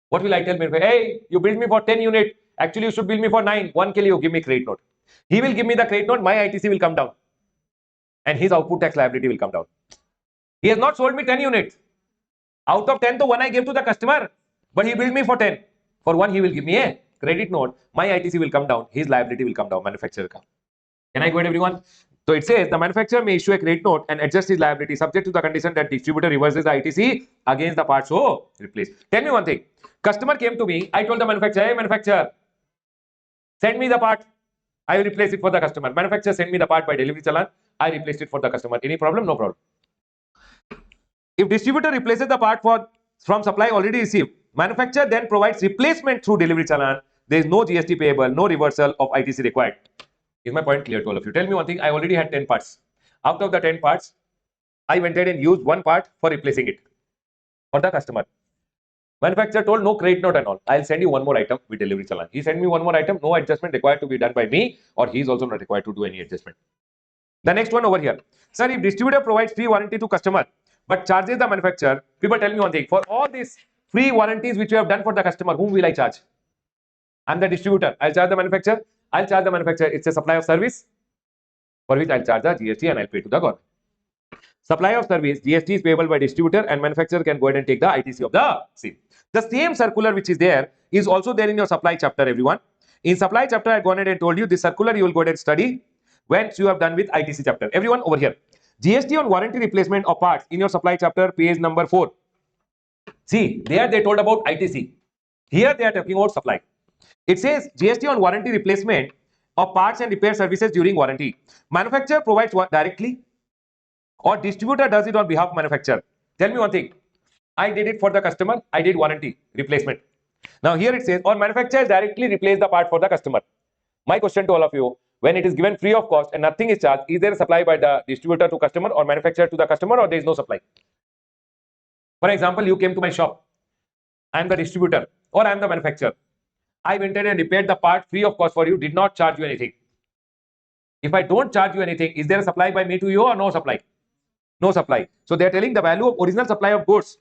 What will I tell manufacturer? Hey, you billed me for 10 units. Actually, you should bill me for 9. 1 kilo, you give me credit note. He will give me the credit note, my ITC will come down. And his output tax liability will come down. He has not sold me 10 units. Out of 10, the one I gave to the customer, but he billed me for 10. For 1, he will give me a credit note. My ITC will come down. His liability will come down. Manufacturer come. Can I go ahead, everyone? So it says the manufacturer may issue a credit note and adjust his liability subject to the condition that distributor reverses the ITC against the part so replaced. Tell me one thing. Customer came to me. I told the manufacturer, hey, manufacturer, send me the part. I will replace it for the customer. Manufacturer sent me the part by delivery challan. I replaced it for the customer. Any problem? No problem. If distributor replaces the part from supply already received, manufacturer then provides replacement through delivery challan. There is no GST payable, no reversal of ITC required. Is my point clear to all of you? Tell me one thing. I already had 10 parts. Out of the 10 parts, I went ahead and used one part for replacing it for the customer. Manufacturer told no credit note and all. I'll send you one more item with delivery challan. He sent me one more item. No adjustment required to be done by me, or he is also not required to do any adjustment. The next one over here. Sir, if distributor provides free warranty to customer but charges the manufacturer, people tell me one thing. For all these free warranties which you have done for the customer, whom will I charge? I'm the distributor. I'll charge the manufacturer. I'll charge the manufacturer. It's a supply of service for which I'll charge the GST and I'll pay to the government. Supply of service, GST is payable by distributor and manufacturer can go ahead and take the ITC of the same. The same circular which is there is also there in your supply chapter, everyone. In supply chapter, I've gone ahead and told you this circular you will go ahead and study once you have done with ITC chapter. Everyone over here. GST on warranty replacement of parts in your supply chapter, page number 4. See, there they told about ITC. Here they are talking about supply. It says GST on warranty replacement of parts and repair services during warranty. Manufacturer provides directly or distributor does it on behalf of manufacturer. Tell me one thing. I did it for the customer. I did warranty replacement. Now here it says or manufacturer directly replace the part for the customer. My question to all of you, when it is given free of cost and nothing is charged, is there a supply by the distributor to customer or manufacturer to the customer, or there is no supply? For example, you came to my shop. I am the distributor or I am the manufacturer. I went in and repaired the part free of cost for you, did not charge you anything. If I don't charge you anything, is there a supply by me to you or no supply? No supply. So they are telling the value of original supply of goods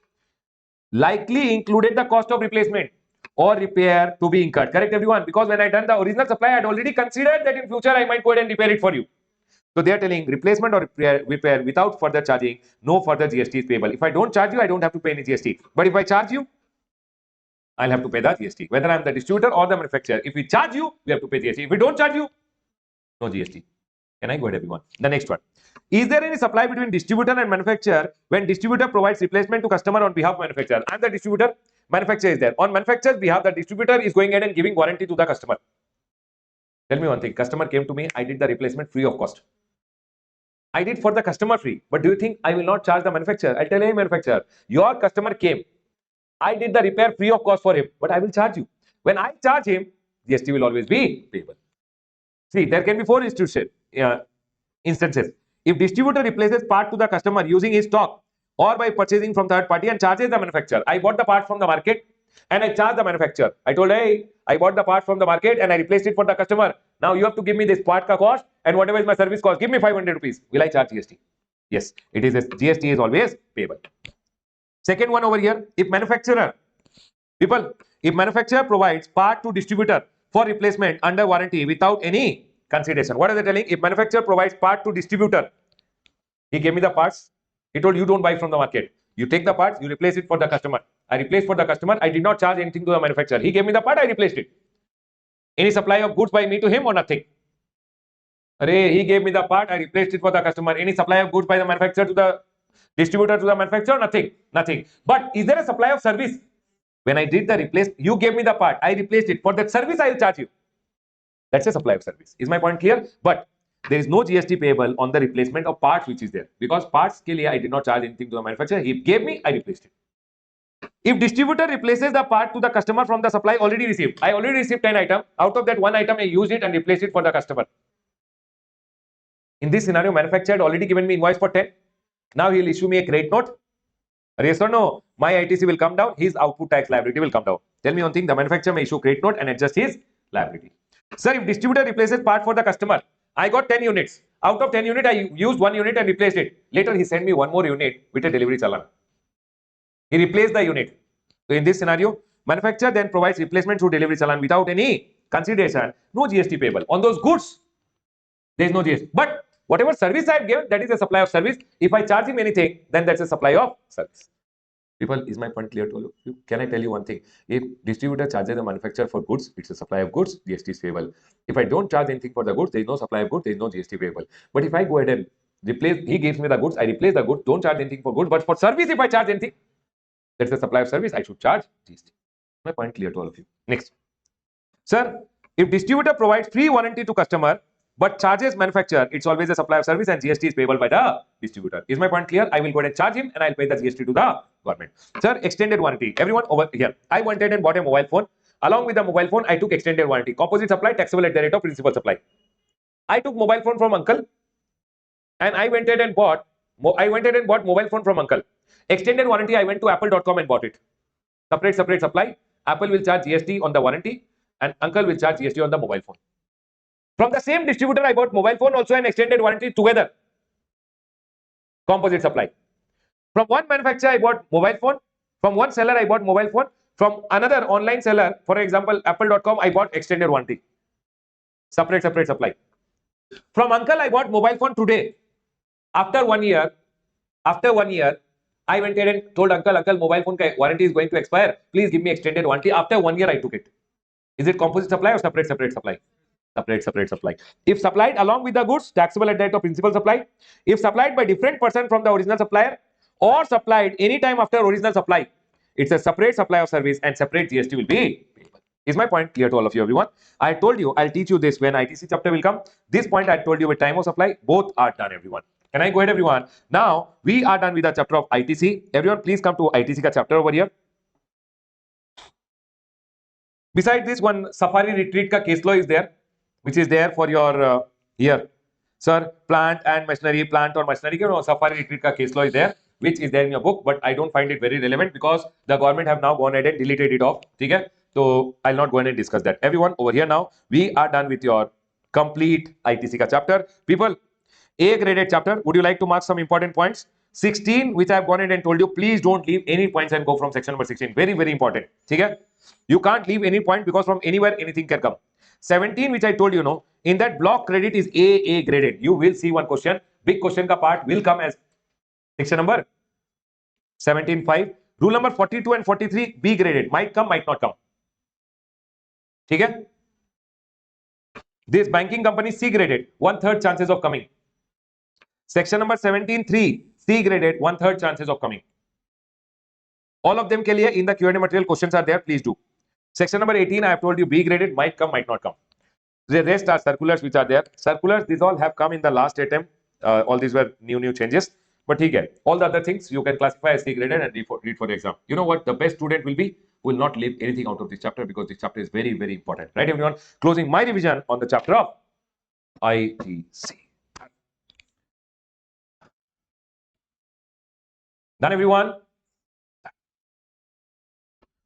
likely included the cost of replacement or repair to be incurred. Correct, everyone? Because when I done the original supply, I had already considered that in future I might go ahead and repair it for you. So they are telling replacement or repair without further charging, no further GST is payable. If I don't charge you, I don't have to pay any GST. But if I charge you, I'll have to pay the GST, whether I'm the distributor or the manufacturer. If we charge you, we have to pay GST. If we don't charge you, no GST. Can I go ahead, everyone? The next one. Is there any supply between distributor and manufacturer when distributor provides replacement to customer on behalf of manufacturer? I'm the distributor, manufacturer is there. On manufacturer's behalf, the distributor is going ahead and giving warranty to the customer. Tell me one thing. Customer came to me, I did the replacement free of cost. I did for the customer free. But do you think I will not charge the manufacturer? I'll tell any manufacturer, your customer came. I did the repair free of cost for him, but I will charge you. When I charge him, GST will always be payable. See, there can be four instances. If distributor replaces part to the customer using his stock or by purchasing from third party and charges the manufacturer. I bought the part from the market and I charge the manufacturer. I told, hey, I bought the part from the market and I replaced it for the customer. Now you have to give me this part ka cost and whatever is my service cost, give me 500 rupees. Will I charge GST? Yes, it is. GST is always payable. Second one over here, if manufacturer provides part to distributor for replacement under warranty without any consideration. What are they telling? If manufacturer provides part to distributor, he gave me the parts. He told you don't buy from the market. You take the parts, you replace it for the customer. I replaced for the customer. I did not charge anything to the manufacturer. He gave me the part, I replaced it. Any supply of goods by me to him or nothing? He gave me the part, I replaced it for the customer. Any supply of goods by the manufacturer to the distributor to the manufacturer? Nothing. But is there a supply of service? When I did the replace, you gave me the part, I replaced it. For that service, I will charge you. That's a supply of service. Is my point clear? But there is no GST payable on the replacement of parts which is there. Because parts ke liye I did not charge anything to the manufacturer. He gave me, I replaced it. If distributor replaces the part to the customer from the supply already received, I already received 10 items. Out of that one item, I used it and replaced it for the customer. In this scenario, manufacturer had already given me invoice for 10. Now he will issue me a credit note. Yes or no? My ITC will come down. His output tax liability will come down. Tell me one thing. The manufacturer may issue credit note and adjust his liability. Sir, if distributor replaces part for the customer, I got 10 units. Out of 10 units, I used 1 unit and replaced it. Later, he sent me 1 more unit with a delivery challan. He replaced the unit. So in this scenario, manufacturer then provides replacement through delivery challan without any consideration. No GST payable. On those goods, there is no GST. But whatever service I have given, that is a supply of service. If I charge him anything, then that's a supply of service. People, is my point clear to all of you? Can I tell you one thing? If distributor charges the manufacturer for goods, it's a supply of goods, GST is payable. If I don't charge anything for the goods, there is no supply of goods, there is no GST payable. But if I go ahead and replace, he gives me the goods, I replace the goods, don't charge anything for goods, but for service, if I charge anything, that's a supply of service, I should charge GST. My point clear to all of you. Next. Sir, if distributor provides free warranty to customer, but charges manufacturer, it's always a supply of service and GST is payable by the distributor. Is my point clear? I will go ahead and charge him and I'll pay the GST to the government. Sir, extended warranty. Everyone over here. I wanted and bought a mobile phone. Along with the mobile phone, I took extended warranty. Composite supply, taxable at the rate of principal supply. I took mobile phone from uncle and I went ahead and bought mobile phone from uncle. Extended warranty, I went to apple.com and bought it. Separate supply. Apple will charge GST on the warranty and uncle will charge GST on the mobile phone. From the same distributor, I bought mobile phone also and extended warranty together. Composite supply. From one manufacturer, I bought mobile phone. From one seller, I bought mobile phone. From another online seller, for example, apple.com, I bought extended warranty. Separate supply. From uncle, I bought mobile phone today. After one year, I went ahead and told uncle, mobile phone warranty is going to expire. Please give me extended warranty. After 1 year, I took it. Is it composite supply or separate supply? Separate supply. If supplied along with the goods, taxable at the rate of principal supply. If supplied by different person from the original supplier or supplied any time after original supply, it's a separate supply of service and separate GST will be payable. Is my point clear to all of you, everyone? I told you, I'll teach you this when ITC chapter will come. This point I told you with time of supply, both are done, everyone. Can I go ahead, everyone? Now, we are done with the chapter of ITC. Everyone, please come to ITC ka chapter over here. Besides this, one Safari Retreat ka case law is there, which is there for your here. Sir, plant or machinery, Safari Retreat ka case law is there, which is there in your book, but I don't find it very relevant because the government have now gone ahead and deleted it off. Okay? So I'll not go ahead and discuss that. Everyone over here now, we are done with your complete ITC ka chapter. People, A graded chapter, would you like to mark some important points? 16, which I have gone ahead and told you, please don't leave any points and go from section number 16. Very, very important. Okay? You can't leave any point because from anywhere anything can come. 17 which I told you, no, in that block credit is A graded. You will see one question, big question ka part will come as section number 17.5. Rule number 42 and 43 B graded, might come, might not come. ठीक है? This banking company C graded, 1/3 chances of coming. Section number 17.3 C graded, 1/3 chances of coming. All of them के लिए in the Q&A material questions are there, please do. Section number 18 I have told you B graded, might come, might not come. The rest are circulars which are there. Circulars, these all have come in the last attempt. All these were new changes. But ठीक है, all the other things you can classify as C graded and read for the exam. You know what? The best student will be will not leave anything out of this chapter because this chapter is very, very important. Right, everyone? Closing my revision on the chapter of ITC. Done, everyone?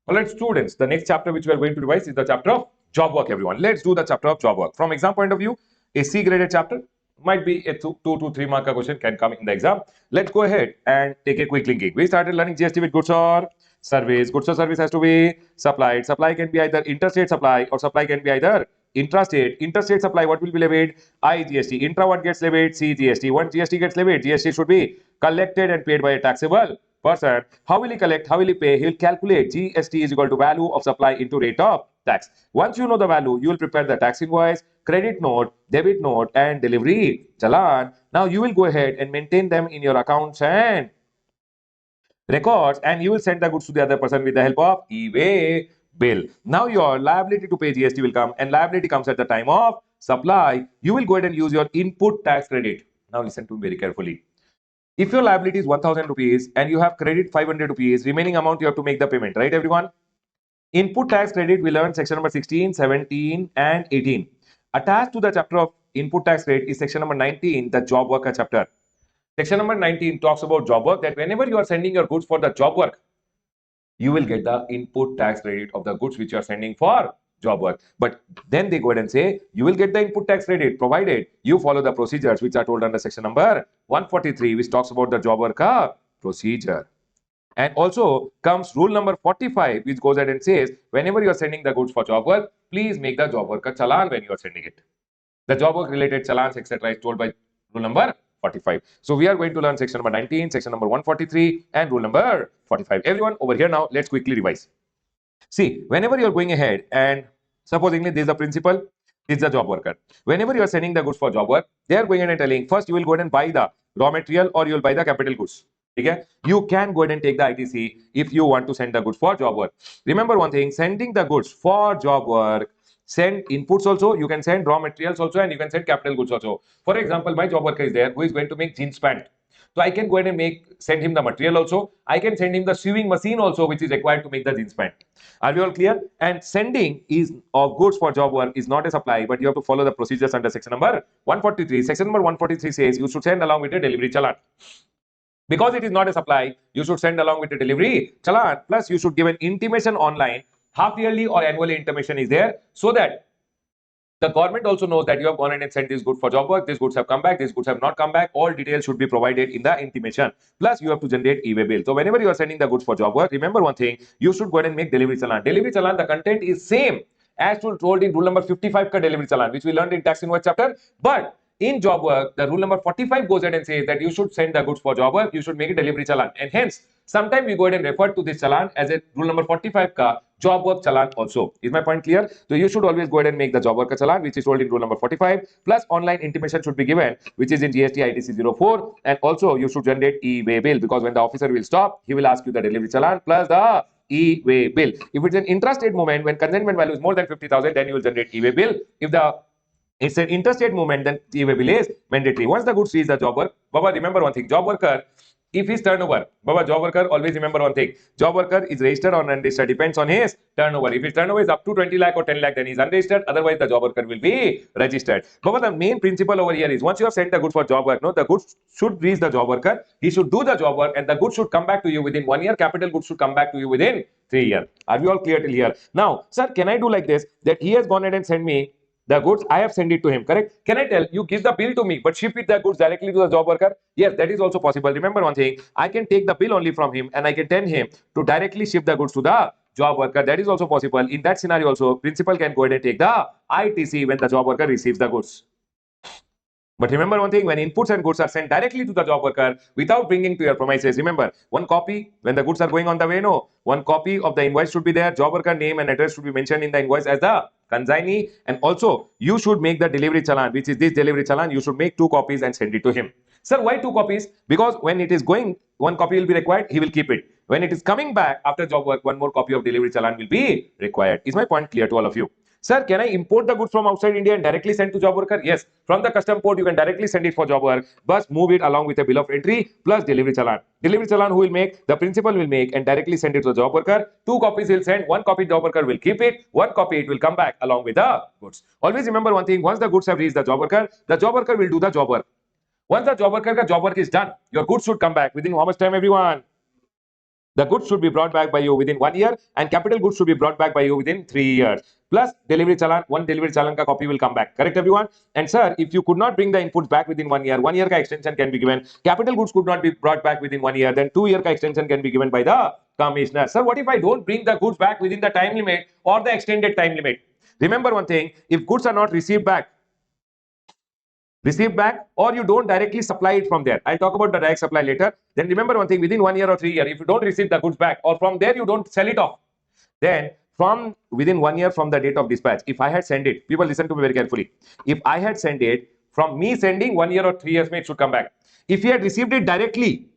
All right, students, the next chapter which we are going to revise is the chapter of job work, everyone. Let's do the chapter of job work. From exam point of view, a C graded chapter, might be a 2 to 3 mark question can come in the exam. Let's go ahead and take a quick linking. We started learning GST with goods or service. Goods or service has to be supplied. Supply can be either interstate supply or supply can be either intrastate. Interstate supply, what will be levied? I GST. Intra, what gets levied? C GST. Once GST gets levied, GST should be collected and paid by a taxable person. How will he collect? How will he pay? He will calculate GST is equal to value of supply into rate of tax. Once you know the value, you will prepare the tax invoice, credit note, debit note, and delivery challan. Now you will go ahead and maintain them in your accounts and records, and you will send the goods to the other person with the help of e-way bill. Now your liability to pay GST will come, and liability comes at the time of supply. You will go ahead and use your input tax credit. Now listen to me very carefully. If your liability is 1000 rupees and you have credit 500 rupees, remaining amount you have to make the payment, right, everyone? Input tax credit we learned section number 16, 17 and 18. Attached to the chapter of input tax credit is section number 19, the job worker chapter. Section number 19 talks about job work, that whenever you are sending your goods for the job work, you will get the input tax credit of the goods which you are sending for job work. But then they go ahead and say you will get the input tax credit provided you follow the procedures which are told under section number 143, which talks about the job worker procedure. And also comes rule number 45, which goes ahead and says whenever you are sending the goods for job work, please make the job worker challan when you are sending it. The job work related challans etc. is told by rule number 45. So we are going to learn section number 19, section number 143 and rule number 45. Everyone over here now, let's quickly revise. See, whenever you are going ahead and supposingly this is the principal, this is the job worker. Whenever you are sending the goods for job work, they are going ahead and telling first you will go ahead and buy the raw material or you will buy the capital goods. Okay? You can go ahead and take the ITC if you want to send the goods for job work. Remember one thing, sending the goods for job work, send inputs also, you can send raw materials also, and you can send capital goods also. For example, my job worker is there who is going to make jeans pant. So I can go ahead and send him the material also. I can send him the sewing machine also, which is required to make the jeans pant. Are we all clear? And sending of goods for job work is not a supply, but you have to follow the procedures under section number 143. Section number 143 says you should send along with a delivery challan. Because it is not a supply, you should send along with a delivery challan. Plus, you should give an intimation online. Half yearly or annually intimation is there, so that the government also knows that you have gone in and sent this good for job work, these goods have come back, these goods have not come back. All details should be provided in the intimation. Plus, you have to generate e-way bill. So, whenever you are sending the goods for job work, remember one thing, you should go ahead and make delivery challan. Delivery challan, the content is same as told in rule number 55 ka delivery challan, which we learned in tax invoice chapter. But in job work, the rule number 45 goes ahead and says that you should send the goods for job work, you should make a delivery challan. And hence, sometimes we go ahead and refer to this challan as a rule number 45 ka job work challan also. Is my point clear? So you should always go ahead and make the job worker challan, which is told in rule number 45. Plus online intimation should be given, which is in GST ITC 04. And also you should generate e-way bill, because when the officer will stop, he will ask you the delivery challan plus the e-way bill. If it's an intrastate movement, when consignment value is more than 50,000, then you will generate e-way bill. If it's an interstate movement, then e-way bill is mandatory. Once the goods reach the job work, Baba, remember one thing, job worker, if his turnover, Baba, job worker, always remember one thing, job worker is registered or unregistered, depends on his turnover. If his turnover is up to 20 lakh or 10 lakh, then he's unregistered, otherwise the job worker will be registered. Baba, the main principle over here is, once you have sent the goods for job work, no, the goods should reach the job worker, he should do the job work, and the goods should come back to you within 1 year, capital goods should come back to you within 3 years. Are we all clear till here? Now, sir, can I do like this, that he has gone ahead and sent me the goods, I have sent it to him, correct? Can I tell you, give the bill to me, but ship it the goods directly to the job worker? Yes, that is also possible. Remember one thing, I can take the bill only from him and I can tell him to directly ship the goods to the job worker. That is also possible. In that scenario also, principal can go ahead and take the ITC when the job worker receives the goods. But remember one thing, when inputs and goods are sent directly to the job worker without bringing to your premises, remember, one copy, when the goods are going on the way, no, one copy of the invoice should be there, job worker name and address should be mentioned in the invoice as the consignee, and also you should make the delivery challan, which is this delivery challan, you should make 2 copies and send it to him. Sir, why 2 copies? Because when it is going, 1 copy will be required, he will keep it. When it is coming back after job work, 1 more copy of delivery challan will be required. Is my point clear to all of you? Sir, can I import the goods from outside India and directly send to job worker? Yes. From the custom port, you can directly send it for job work, but move it along with a bill of entry plus delivery challan. Delivery challan who will make? The principal will make and directly send it to the job worker. 2 copies he'll send, 1 copy job worker will keep it, 1 copy it will come back along with the goods. Always remember one thing, once the goods have reached the job worker will do the job work. Once the job work is done, your goods should come back within how much time, everyone? The goods should be brought back by you within 1 year and capital goods should be brought back by you within 3 years. Plus delivery challan, 1 delivery challan ka copy will come back. Correct, everyone? And sir, if you could not bring the inputs back within 1 year, 1 year ka extension can be given. Capital goods could not be brought back within 1 year, then 2 year ka extension can be given by the commissioner. Sir, what if I don't bring the goods back within the time limit or the extended time limit? Remember one thing, if goods are not received back or you don't directly supply it from there. I'll talk about the direct supply later. Then remember one thing, within 1 year or 3 years, if you don't receive the goods back or from there you don't sell it off, then from within 1 year from the date of dispatch, if I had sent it, people listen to me very carefully. If I had sent it, from me sending 1 year or 3 years, it should come back. If he had received it directly,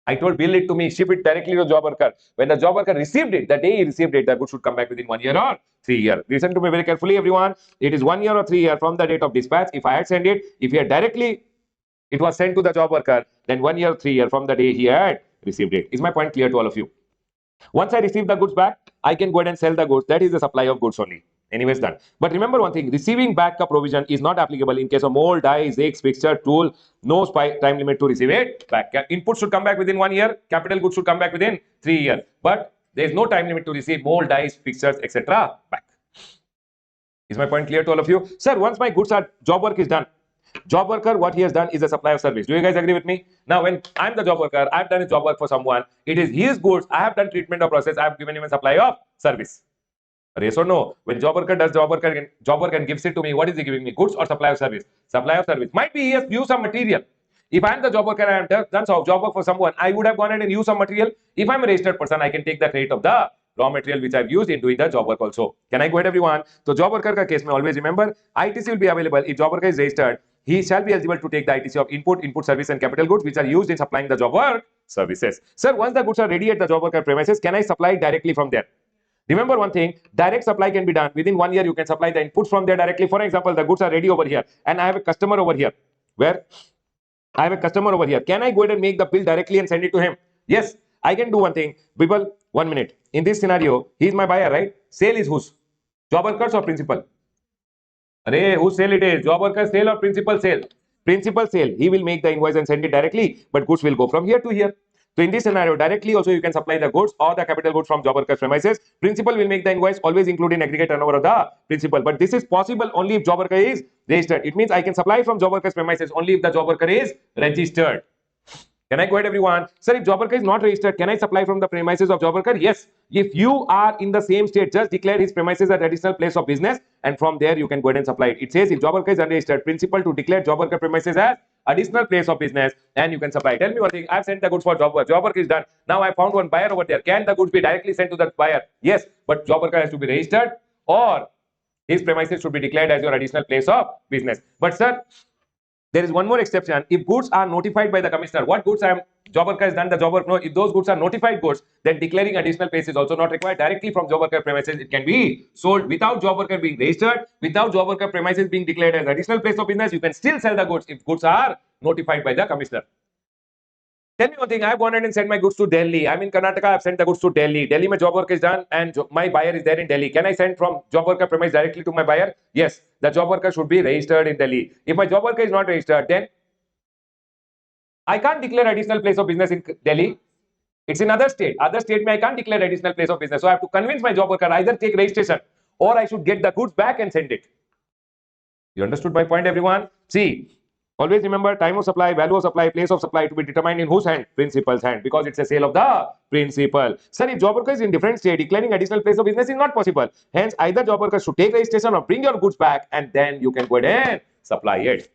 I told bill it to me, ship it directly to the job worker. When the job worker received it, the day he received it, the goods should come back within 1 year or 3 years. Listen to me very carefully, everyone. It is 1 year or 3 years from the date of dispatch. If I had sent it, if he had directly, it was sent to the job worker, then 1 year, 3 years from the day he had received it. Is my point clear to all of you? Once I receive the goods back, I can go ahead and sell the goods. That is the supply of goods only. Anyways done. But remember one thing, receiving back a provision is not applicable in case of mold, dies, eggs, fixture, tool, no time limit to receive it back. Input should come back within 1 year, capital goods should come back within 3 years. But there is no time limit to receive mold, dies, fixtures, etc. back. Is my point clear to all of you? Sir, once my goods are, job work is done. Job worker, what he has done is a supply of service. Do you guys agree with me? Now, when I'm the job worker, I've done a job work for someone. It is his goods. I have done treatment of process. I have given him a supply of service. Yes or no? When job worker does job work and gives it to me, what is he giving me? Goods or supply of service? Supply of service. Might be he has used some material. If I'm the job worker and I have done job work for someone, I would have gone ahead and used some material. If I'm a registered person, I can take the credit of the raw material which I've used in doing the job work also. Can I go ahead, everyone? So job worker ka case mein always remember, ITC will be available. If job worker is registered, he shall be eligible to take the ITC of input service and capital goods which are used in supplying the job work services. Sir, once the goods are ready at the job worker premises, can I supply directly from there? Remember one thing, direct supply can be done. Within 1 year, you can supply the inputs from there directly. For example, the goods are ready over here and I have a customer over here. Where? I have a customer over here. Can I go ahead and make the bill directly and send it to him? Yes, I can do one thing. People, 1 minute. In this scenario, he is my buyer, right? Sale is whose? Job workers or principal? Arey, whose sale it is? Job worker sale or principal sale? Principal sale. He will make the invoice and send it directly, but goods will go from here to here. So in this scenario, directly also you can supply the goods or the capital goods from job workers premises. Principal will make the invoice, always including aggregate turnover of the principal. But this is possible only if job worker is registered. It means I can supply from job workers premises only if the job worker is registered. Can I go ahead, everyone? Sir, if job worker is not registered, can I supply from the premises of job worker? Yes. If you are in the same state, just declare his premises as additional place of business and from there you can go ahead and supply it. It says if job worker is unregistered, principal to declare job worker premises as additional place of business and you can supply. Tell me one thing, I've sent the goods for job work. Job work is done. Now I found one buyer over there. Can the goods be directly sent to the buyer? Yes, but job worker has to be registered or his premises should be declared as your additional place of business. But sir, there is one more exception. If goods are notified by the commissioner, what goods job worker has done the job work? No, if those goods are notified goods, then declaring additional place is also not required. Directly from job worker premises, it can be sold without job worker being registered, without job worker premises being declared as additional place of business. You can still sell the goods if goods are notified by the commissioner. Tell me one thing, I've gone ahead and sent my goods to Delhi. I'm in Karnataka, I've sent the goods to Delhi. Delhi, my job work is done and my buyer is there in Delhi. Can I send from job worker premise directly to my buyer? Yes, the job worker should be registered in Delhi. If my job worker is not registered, then I can't declare additional place of business in Delhi. It's in other state. Other state, I can't declare additional place of business. So I have to convince my job worker either take registration or I should get the goods back and send it. You understood my point, everyone? See, Always remember time of supply, value of supply, place of supply to be determined in whose hand? Principal's hand, because it's a sale of the principal. Sir, if job worker is in different state, declaring additional place of business is not possible. Hence, either job worker should take registration or bring your goods back, and then you can go ahead and supply it.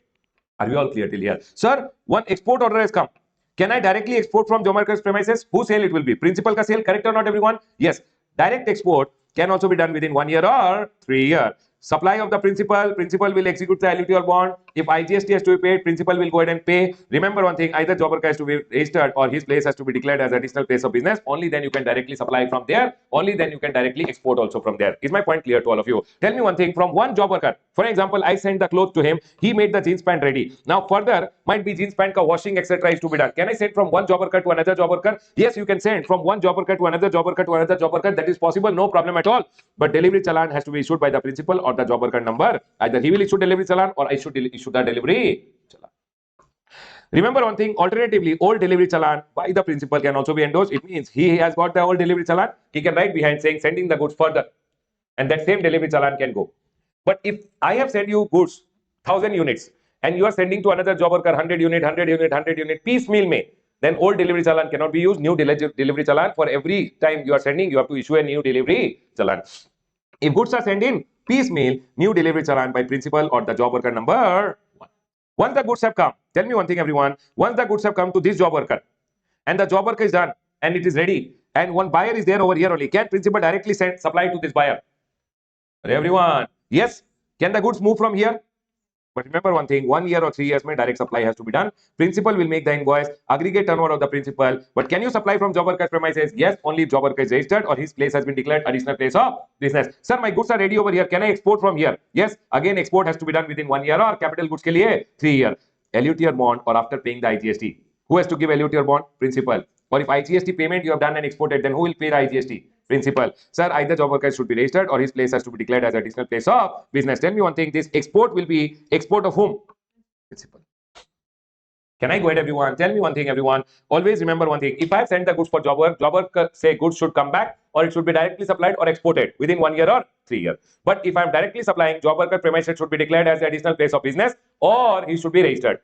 Are we all clear till here? Sir, one export order has come. Can I directly export from job worker's premises? Whose sale it will be? Principal ka sale, correct or not everyone? Yes. Direct export can also be done within 1 year or 3 years. Supply of the principal will execute the LUT or bond. If IGST has to be paid, principal will go ahead and pay. Remember one thing, either job worker has to be registered or his place has to be declared as additional place of business. Only then you can directly supply from there. Only then you can directly export also from there. Is my point clear to all of you? Tell me one thing, from one job worker, for example, I sent the clothes to him, he made the jeans pant ready. Now further, might be jeans pant ka washing etc. is to be done. Can I send from one job worker to another job worker? Yes, you can send from one job worker to another job worker to another job worker. That is possible, no problem at all. But delivery challan has to be issued by the principal or the job worker number. Either he will issue delivery challan or I should issue the delivery challan. Remember one thing, alternatively, old delivery challan by the principal can also be endorsed. It means he has got the old delivery challan, he can write behind saying sending the goods further, and that same delivery challan can go. But if I have sent you goods 1000 units and you are sending to another job worker 100 unit, 100 unit, 100 unit piecemeal mein, then old delivery challan cannot be used. New delivery challan, for every time you are sending, you have to issue a new delivery challan. If goods are sent in piecemeal, new delivery challan by principal or the job worker number 1. Once the goods have come, tell me one thing everyone, once the goods have come to this job worker and the job worker is done and it is ready and one buyer is there over here only, can principal directly send supply to this buyer? Everyone, yes. Can the goods move from here? But remember one thing, 1 year or 3 years, direct supply has to be done. Principal will make the invoice, aggregate turnover of the principal. But can you supply from job worker's premises? Yes, only if job worker is registered or his place has been declared additional place of business. Sir, my goods are ready over here. Can I export from here? Yes, again export has to be done within 1 year or capital goods ke liye 3 year. LUT or bond or after paying the IGST. Who has to give LUT or bond? Principal. Or if IGST payment you have done and exported, then who will pay the IGST? Principal. Sir, either job worker should be registered or his place has to be declared as additional place of business. Tell me one thing, this export will be export of whom? Principal. Can I go ahead, everyone? Tell me one thing, everyone. Always remember one thing. If I have sent the goods for job work say goods should come back or it should be directly supplied or exported within 1 year or 3 years. But if I am directly supplying, job worker premises should be declared as the additional place of business or he should be registered.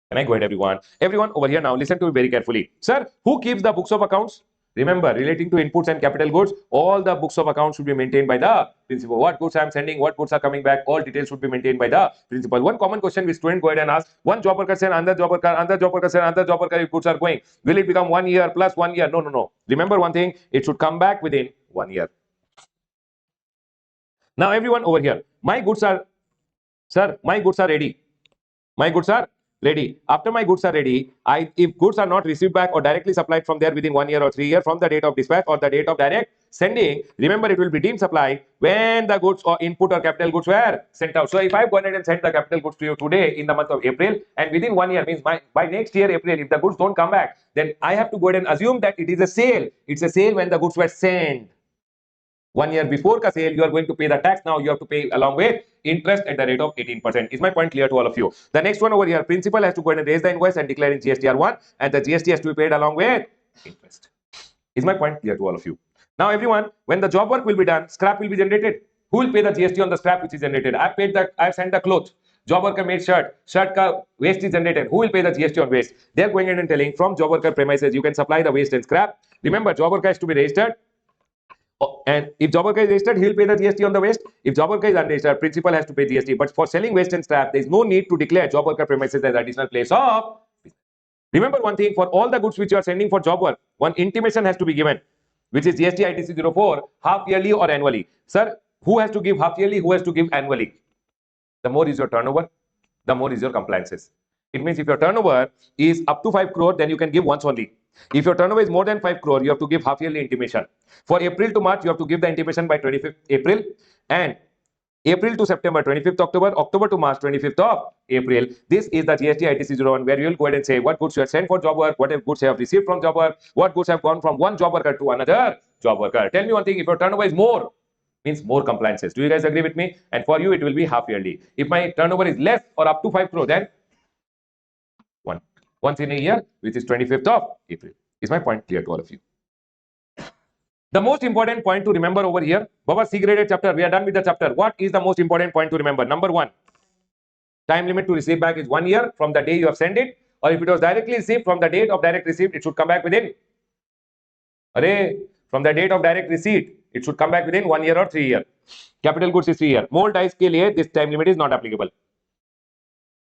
Can I go ahead, everyone? Everyone over here now, listen to me very carefully. Sir, who keeps the books of accounts? Remember, relating to inputs and capital goods, all the books of accounts should be maintained by the principal. What goods I am sending, what goods are coming back, all details should be maintained by the principal. One common question which student go ahead and ask, one job worker send, another job worker, another job worker send, another job worker, if goods are going, will it become 1 year plus 1 year? No, no, no. Remember one thing, it should come back within 1 year. Now everyone over here, my goods are, sir, my goods are ready. My goods are ready. After my goods are ready, if goods are not received back or directly supplied from there within 1 year or 3 years from the date of dispatch or the date of direct sending, remember it will be deemed supply when the goods or input or capital goods were sent out. So if I've gone ahead and sent the capital goods to you today in the month of April and within 1 year means by next year April, if the goods don't come back, then I have to go ahead and assume that it is a sale. It's a sale when the goods were sent. 1 year before ka sale, you are going to pay the tax. Now you have to pay along with interest at the rate of 18%. Is my point clear to all of you? The next one over here, principal has to go ahead and raise the invoice and declare in GSTR1 and the GST has to be paid along with interest. Is my point clear to all of you? Now everyone, when the job work will be done, scrap will be generated. Who will pay the GST on the scrap which is generated? I've sent the clothes. Job worker made shirt ka waste is generated. Who will pay the GST on waste? They're going ahead and telling from job worker premises, you can supply the waste and scrap. Remember, job worker has to be registered. And if job worker is registered, he will pay the GST on the waste. If job worker is unregistered, principal has to pay GST. But for selling waste and scrap, there is no need to declare job worker premises as additional place of business. Remember one thing, for all the goods which you are sending for job work, one intimation has to be given, which is GST ITC 04, half yearly or annually. Sir, who has to give half yearly, who has to give annually? The more is your turnover, the more is your compliances. It means if your turnover is up to 5 crore, then you can give once only. If your turnover is more than 5 crore, you have to give half yearly intimation. For April to March, you have to give the intimation by 25th April, and April to September, 25th October, October to March, 25th of April. This is the GST ITC 01, where you will go ahead and say what goods you have sent for job work, what goods you have received from job work, what goods have gone from one job worker to another job worker. Tell me one thing, if your turnover is more, means more compliances. Do you guys agree with me? And for you, it will be half yearly. If my turnover is less or up to 5 crore, then once in a year, which is 25th of April. Is my point clear to all of you? The most important point to remember over here, Baba C graded chapter, we are done with the chapter. What is the most important point to remember? Number 1, Time limit to receive back is 1 year from the day you have sent it, or if it was directly received, from the date of direct receipt, it should come back within. From the date of direct receipt, it should come back within 1 year or 3 years. Capital goods is 3 years. Mold dies के लिए this time limit is not applicable.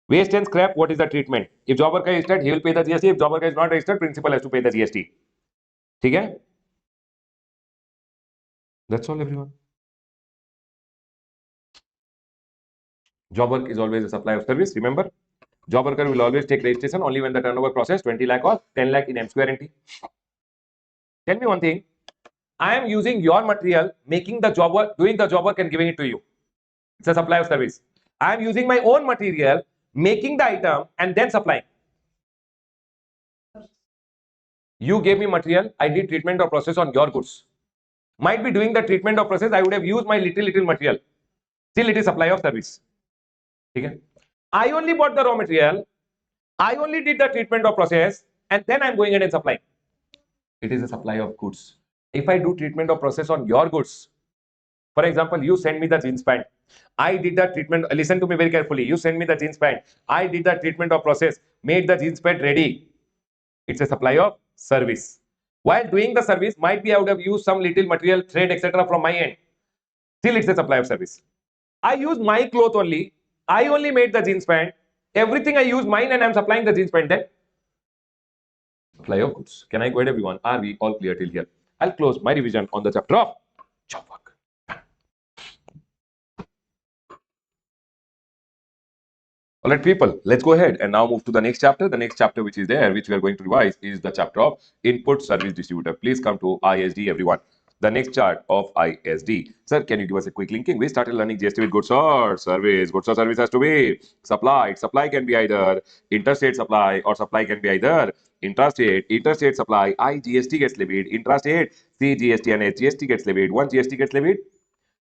Waste and scrap, what is the treatment? If job worker is registered, he will pay the GST. If job worker is not registered, principal has to pay the GST. ठीक है? That's all, everyone. Job work is always a supply of service. Remember, job worker will always take registration only when the turnover process 20 lakh or 10 lakh in M square NT. Tell me one thing. I am using your material, making the job work, doing the job work and giving it to you. It's a supply of service. I am using my own material, making the item and then supplying. You gave me material, I did treatment or process on your goods. Might be doing the treatment or process, I would have used my little material. Still it is supply of service. Okay? I only bought the raw material, I only did the treatment or process, and then I'm going in and supplying. It is a supply of goods. If I do treatment or process on your goods, for example, you send me the jeans pant, I did the treatment, listen to me very carefully, you send me the jeans pant, I did the treatment or process, made the jeans pant ready. It's a supply of service. While doing the service, might be I would have used some little material, thread, etc. from my end. Still, it's a supply of service. I use my cloth only. I only made the jeans pant. Everything I use mine and I'm supplying the jeans pant then. Supply of goods. Can I go ahead, everyone? Are we all clear till here? I'll close my revision on the chapter of job work. All right, people, let's go ahead and now move to the next chapter. The next chapter which is there, which we are going to revise, is the chapter of input service distributor. Please come to ISD, everyone. The next chart of ISD. Sir, can you give us a quick linking? We started learning GST with goods or service. Goods or service has to be supplied. Supply can be either interstate supply or supply can be either intrastate. Interstate supply, IGST gets levied. Intrastate, CGST and HGST gets levied. One GST gets levied.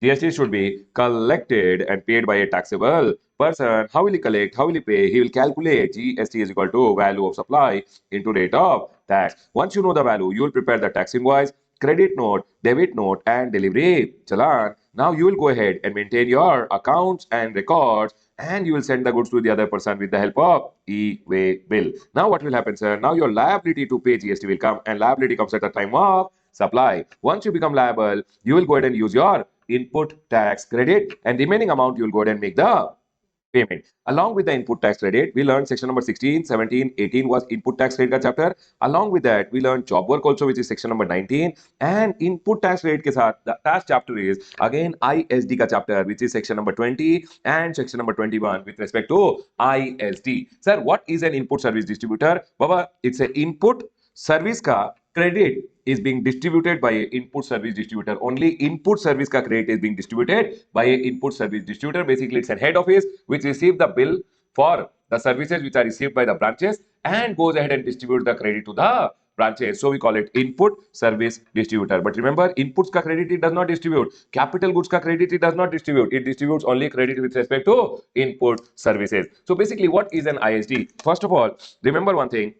GST should be collected and paid by a taxable person. How will he collect? How will he pay? He will calculate GST is equal to value of supply into rate of tax. Once you know the value, you will prepare the tax invoice, credit note, debit note, and delivery challan. Now you will go ahead and maintain your accounts and records, and you will send the goods to the other person with the help of e-way bill. Now what will happen, sir? Now your liability to pay GST will come, and liability comes at the time of supply. Once you become liable, you will go ahead and use your input tax credit, and remaining amount you will go ahead and make the payment. Along with the input tax credit, we learned section number 16, 17, 18 was input tax credit ka chapter. Along with that, we learned job work also, which is section number 19, and input tax credit ke saath, the last chapter is again ISD ka chapter, which is section number 20 and section number 21 with respect to ISD. Sir, what is an input service distributor? Baba, it's an input service ka credit is being distributed by a input service distributor. Only input service ka credit is being distributed by a input service distributor. Basically, it's a head office which receives the bill for the services which are received by the branches and goes ahead and distributes the credit to the branches. So we call it input service distributor. But remember, inputs ka credit it does not distribute. Capital goods ka credit it does not distribute. It distributes only credit with respect to input services. So basically, what is an ISD? First of all, remember one thing.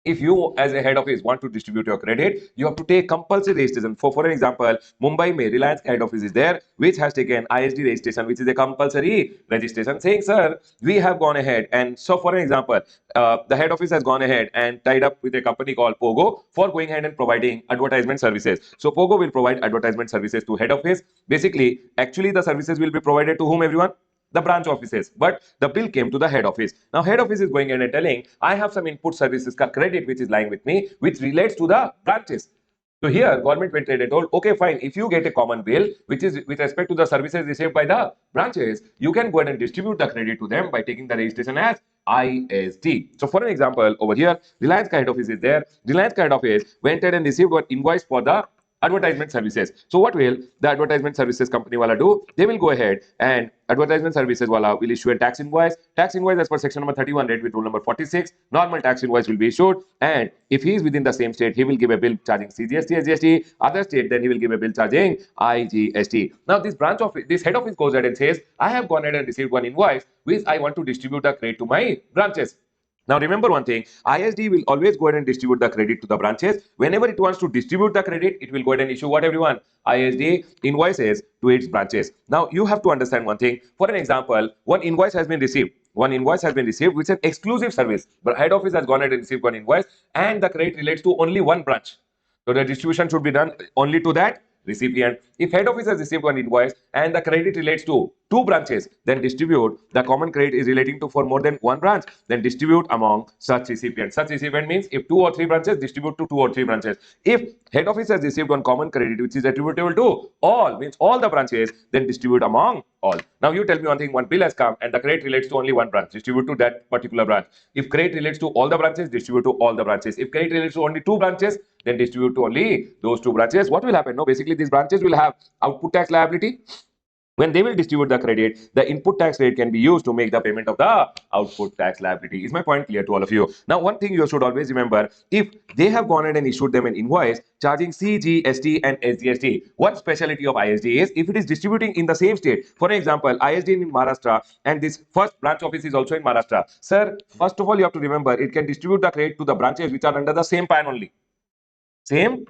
If you as a head office want to distribute your credit, you have to take compulsory registration. For an example, Mumbai mein Reliance head office is there, which has taken ISD registration, which is a compulsory registration, saying, sir, we have gone ahead. And so for an example, the head office has gone ahead and tied up with a company called Pogo for going ahead and providing advertisement services. So Pogo will provide advertisement services to head office. Basically, actually the services will be provided to whom, everyone? The branch offices, but the bill came to the head office. Now head office is going in and telling, I have some input services credit which is lying with me, which relates to the branches. So here government went ahead and told, okay, fine, if you get a common bill which is with respect to the services received by the branches, you can go ahead and distribute the credit to them by taking the registration as ISD. So for an example, over here, Reliance head office is there. Reliance head office went ahead and received one invoice for the advertisement services. So what will the advertisement services company wala do? They will go ahead and advertisement services wala will issue a tax invoice. Tax invoice as per section number 31 read with rule number 46. Normal tax invoice will be issued, and if he is within the same state, he will give a bill charging CGST, SGST. Other state, then he will give a bill charging IGST. Now this branch of this head office goes ahead and says, I have gone ahead and received one invoice which I want to distribute the credit to my branches. Now remember one thing, ISD will always go ahead and distribute the credit to the branches. Whenever it wants to distribute the credit, it will go ahead and issue what, everyone? ISD invoices to its branches. Now you have to understand one thing. For an example, one invoice has been received. one invoice has been received, which is an exclusive service. But head office has gone ahead and received one invoice, and the credit relates to only one branch. So the distribution should be done only to that recipient. If head office has received one invoice and the credit relates to two branches, then distribute the common credit is relating to for more than one branch, then distribute among such recipients. Such recipient means if 2 or 3 branches, distribute to 2 or 3 branches. If head office has received one common credit which is attributable to all, means all the branches, then distribute among all. Now you tell me one thing, one bill has come and the credit relates to only one branch, distribute to that particular branch. If credit relates to all the branches, distribute to all the branches. If credit relates to only two branches, then distribute to only those two branches. What will happen? No, basically these branches will have output tax liability. When they will distribute the credit, the input tax rate can be used to make the payment of the output tax liability. Is my point clear to all of you? Now, one thing you should always remember, if they have gone ahead and issued them an invoice charging CGST and SGST, what specialty of ISD is, if it is distributing in the same state, for example, ISD in Maharashtra and this first branch office is also in Maharashtra. Sir, first of all, you have to remember, it can distribute the credit to the branches which are under the same PAN only. Same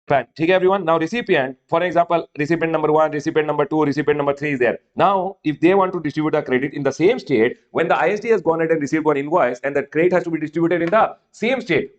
PAN. Okay, everyone. Now, recipient, for example, recipient number 1, recipient number 2, recipient number 3 is there. Now, if they want to distribute a credit in the same state, when the ISD has gone ahead and received one invoice and that credit has to be distributed in the same state,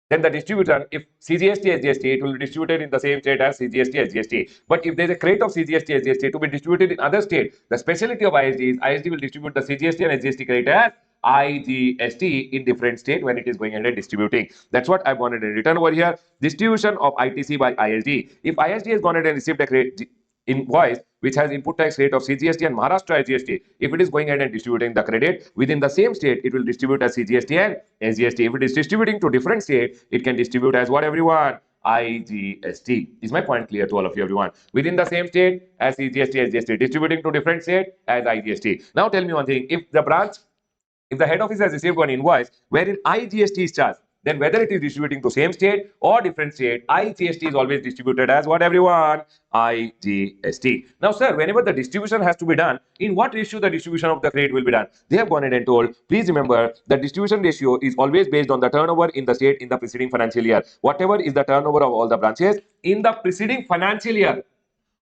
then the distributor, if CGST, SGST, it will be distributed in the same state as CGST, SGST. But if there is a credit of CGST, SGST to be distributed in other state, the specialty of ISD is ISD will distribute the CGST and SGST credit as IGST in different state when it is going ahead and distributing. That's what I've gone ahead and written over here. Distribution of ITC by ISD. If ISD has gone ahead and received a credit invoice which has input tax rate of CGST and Maharashtra SGST, if it is going ahead and distributing the credit within the same state, it will distribute as CGST and SGST. If it is distributing to different state, it can distribute as what, everyone? IGST. Is my point clear to all of you, everyone? Within the same state as CGST, SGST, distributing to different state as IGST. Now tell me one thing, if the head office has received one invoice wherein IGST is charged, then whether it is distributing to same state or different state, IGST is always distributed as what, everyone? IGST. Now, sir, whenever the distribution has to be done, in what ratio the distribution of the credit will be done? They have gone ahead and told, please remember, the distribution ratio is always based on the turnover in the state in the preceding financial year. Whatever is the turnover of all the branches in the preceding financial year,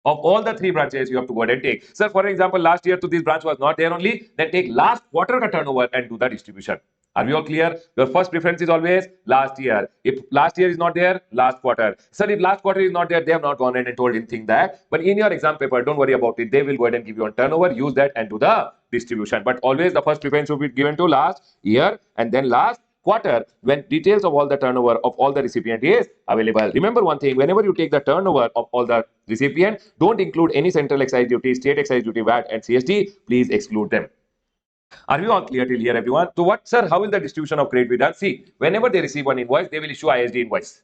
of all the 3 branches, you have to go ahead and take. Sir, for example, last year to this branch was not there only, then take last quarter ka turnover and do the distribution. Are we all clear? Your first preference is always last year. If last year is not there, last quarter. Sir, if last quarter is not there, they have not gone ahead and told anything that. But in your exam paper, don't worry about it. They will go ahead and give you a turnover, use that and do the distribution. But always the first preference will be given to last year and then last quarter when details of all the turnover of all the recipient is available. Remember one thing, whenever you take the turnover of all the recipient, don't include any central excise duty, state excise duty, VAT and CST. Please exclude them. Are we all clear till here, everyone? So what, sir, how will the distribution of credit be done? See, whenever they receive one invoice, they will issue ISD invoice,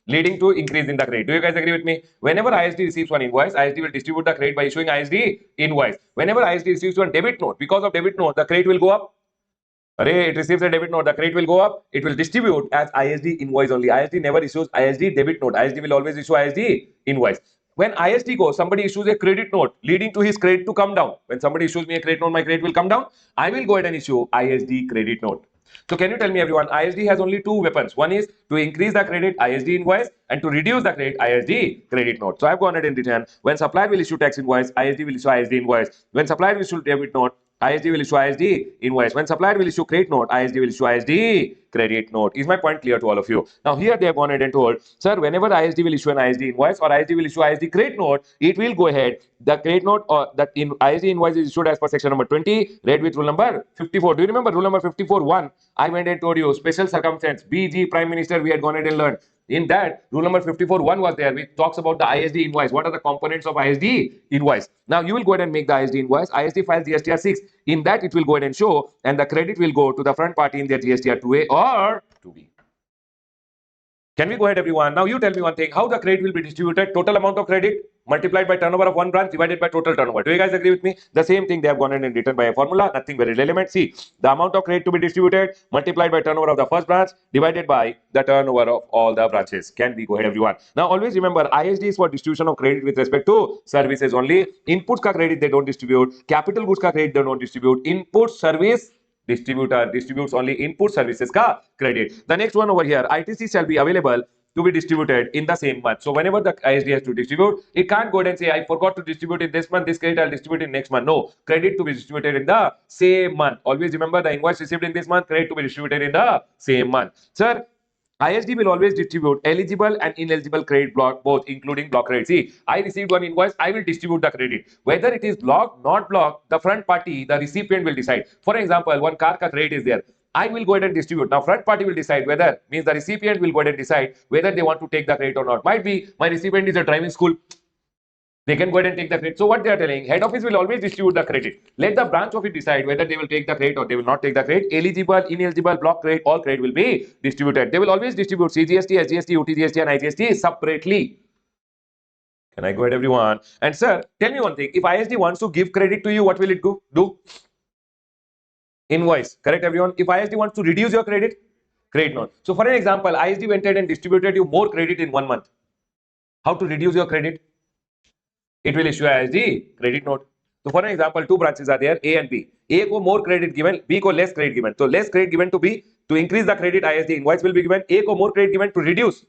leading to increase in the credit. Do you guys agree with me? Whenever ISD receives one invoice, ISD will distribute the credit by issuing ISD invoice. Whenever ISD receives one debit note, because of debit note, the credit will go up. It receives a debit note, the credit will go up. It will distribute as ISD invoice only. ISD never issues ISD debit note. ISD will always issue ISD invoice. When ISD goes, somebody issues a credit note leading to his credit to come down. When somebody issues me a credit note, my credit will come down. I will go ahead and issue ISD credit note. So can you tell me, everyone, ISD has only 2 weapons. One is to increase the credit, ISD invoice, and to reduce the credit, ISD credit note. So I've gone ahead and written, when supplier will issue tax invoice, ISD will issue ISD invoice. When supplier will issue debit note, ISD will issue ISD invoice. When supplier will issue credit note, ISD will issue ISD credit note. Is my point clear to all of you? Now here they have gone ahead and told, sir, whenever ISD will issue an ISD invoice or ISD will issue ISD credit note, it will go ahead. The credit note or that in ISD invoice is issued as per section number 20, read with rule number 54. Do you remember rule number 54.1? I went and told you special circumstance, BG Prime Minister, we had gone ahead and learned. In that, rule number 54.1 was there, which talks about the ISD invoice. What are the components of ISD invoice? Now, you will go ahead and make the ISD invoice. ISD files GSTR 6. In that, it will go ahead and show, and the credit will go to the front party in their GSTR 2A or 2B. Can we go ahead, everyone? Now, you tell me one thing. How the credit will be distributed? Total amount of credit multiplied by turnover of one branch divided by total turnover. Do you guys agree with me? The same thing they have gone in and written by a formula. Nothing very relevant. See, the amount of credit to be distributed multiplied by turnover of the first branch divided by the turnover of all the branches. Can we go ahead, everyone? Now, always remember, ISD is for distribution of credit with respect to services only. Inputs ka credit they don't distribute. Capital goods ka credit they don't distribute. Input service distributor distributes only input services ka credit. The next one over here, ITC shall be available to be distributed in the same month. So whenever the ISD has to distribute, it can't go ahead and say, I forgot to distribute in this month, this credit I'll distribute in next month. No, credit to be distributed in the same month. Always remember the invoice received in this month, credit to be distributed in the same month. Sir, ISD will always distribute eligible and ineligible credit block, both including block credit. See, I received one invoice, I will distribute the credit. Whether it is blocked, not blocked, the front party, the recipient will decide. For example, one car ka credit is there. I will go ahead and distribute. Now, front party will decide whether, means the recipient will go ahead and decide whether they want to take the credit or not. Might be my recipient is a driving school. They can go ahead and take the credit. So what they are telling, head office will always distribute the credit. Let the branch office decide whether they will take the credit or they will not take the credit. Eligible, ineligible, block credit, all credit will be distributed. They will always distribute CGST, SGST, UTGST and IGST separately. Can I go ahead, everyone? And sir, tell me one thing. If ISD wants to give credit to you, what will it do? Invoice. Correct, everyone? If ISD wants to reduce your credit, credit note. So for an example, ISD went ahead and distributed you more credit in 1 month. How to reduce your credit? It will issue ISD credit note. So for an example, two branches are there, A and B. A को more credit given, B को less credit given. So less credit given to B, to increase the credit, ISD invoice will be given. A को more credit given, to reduce,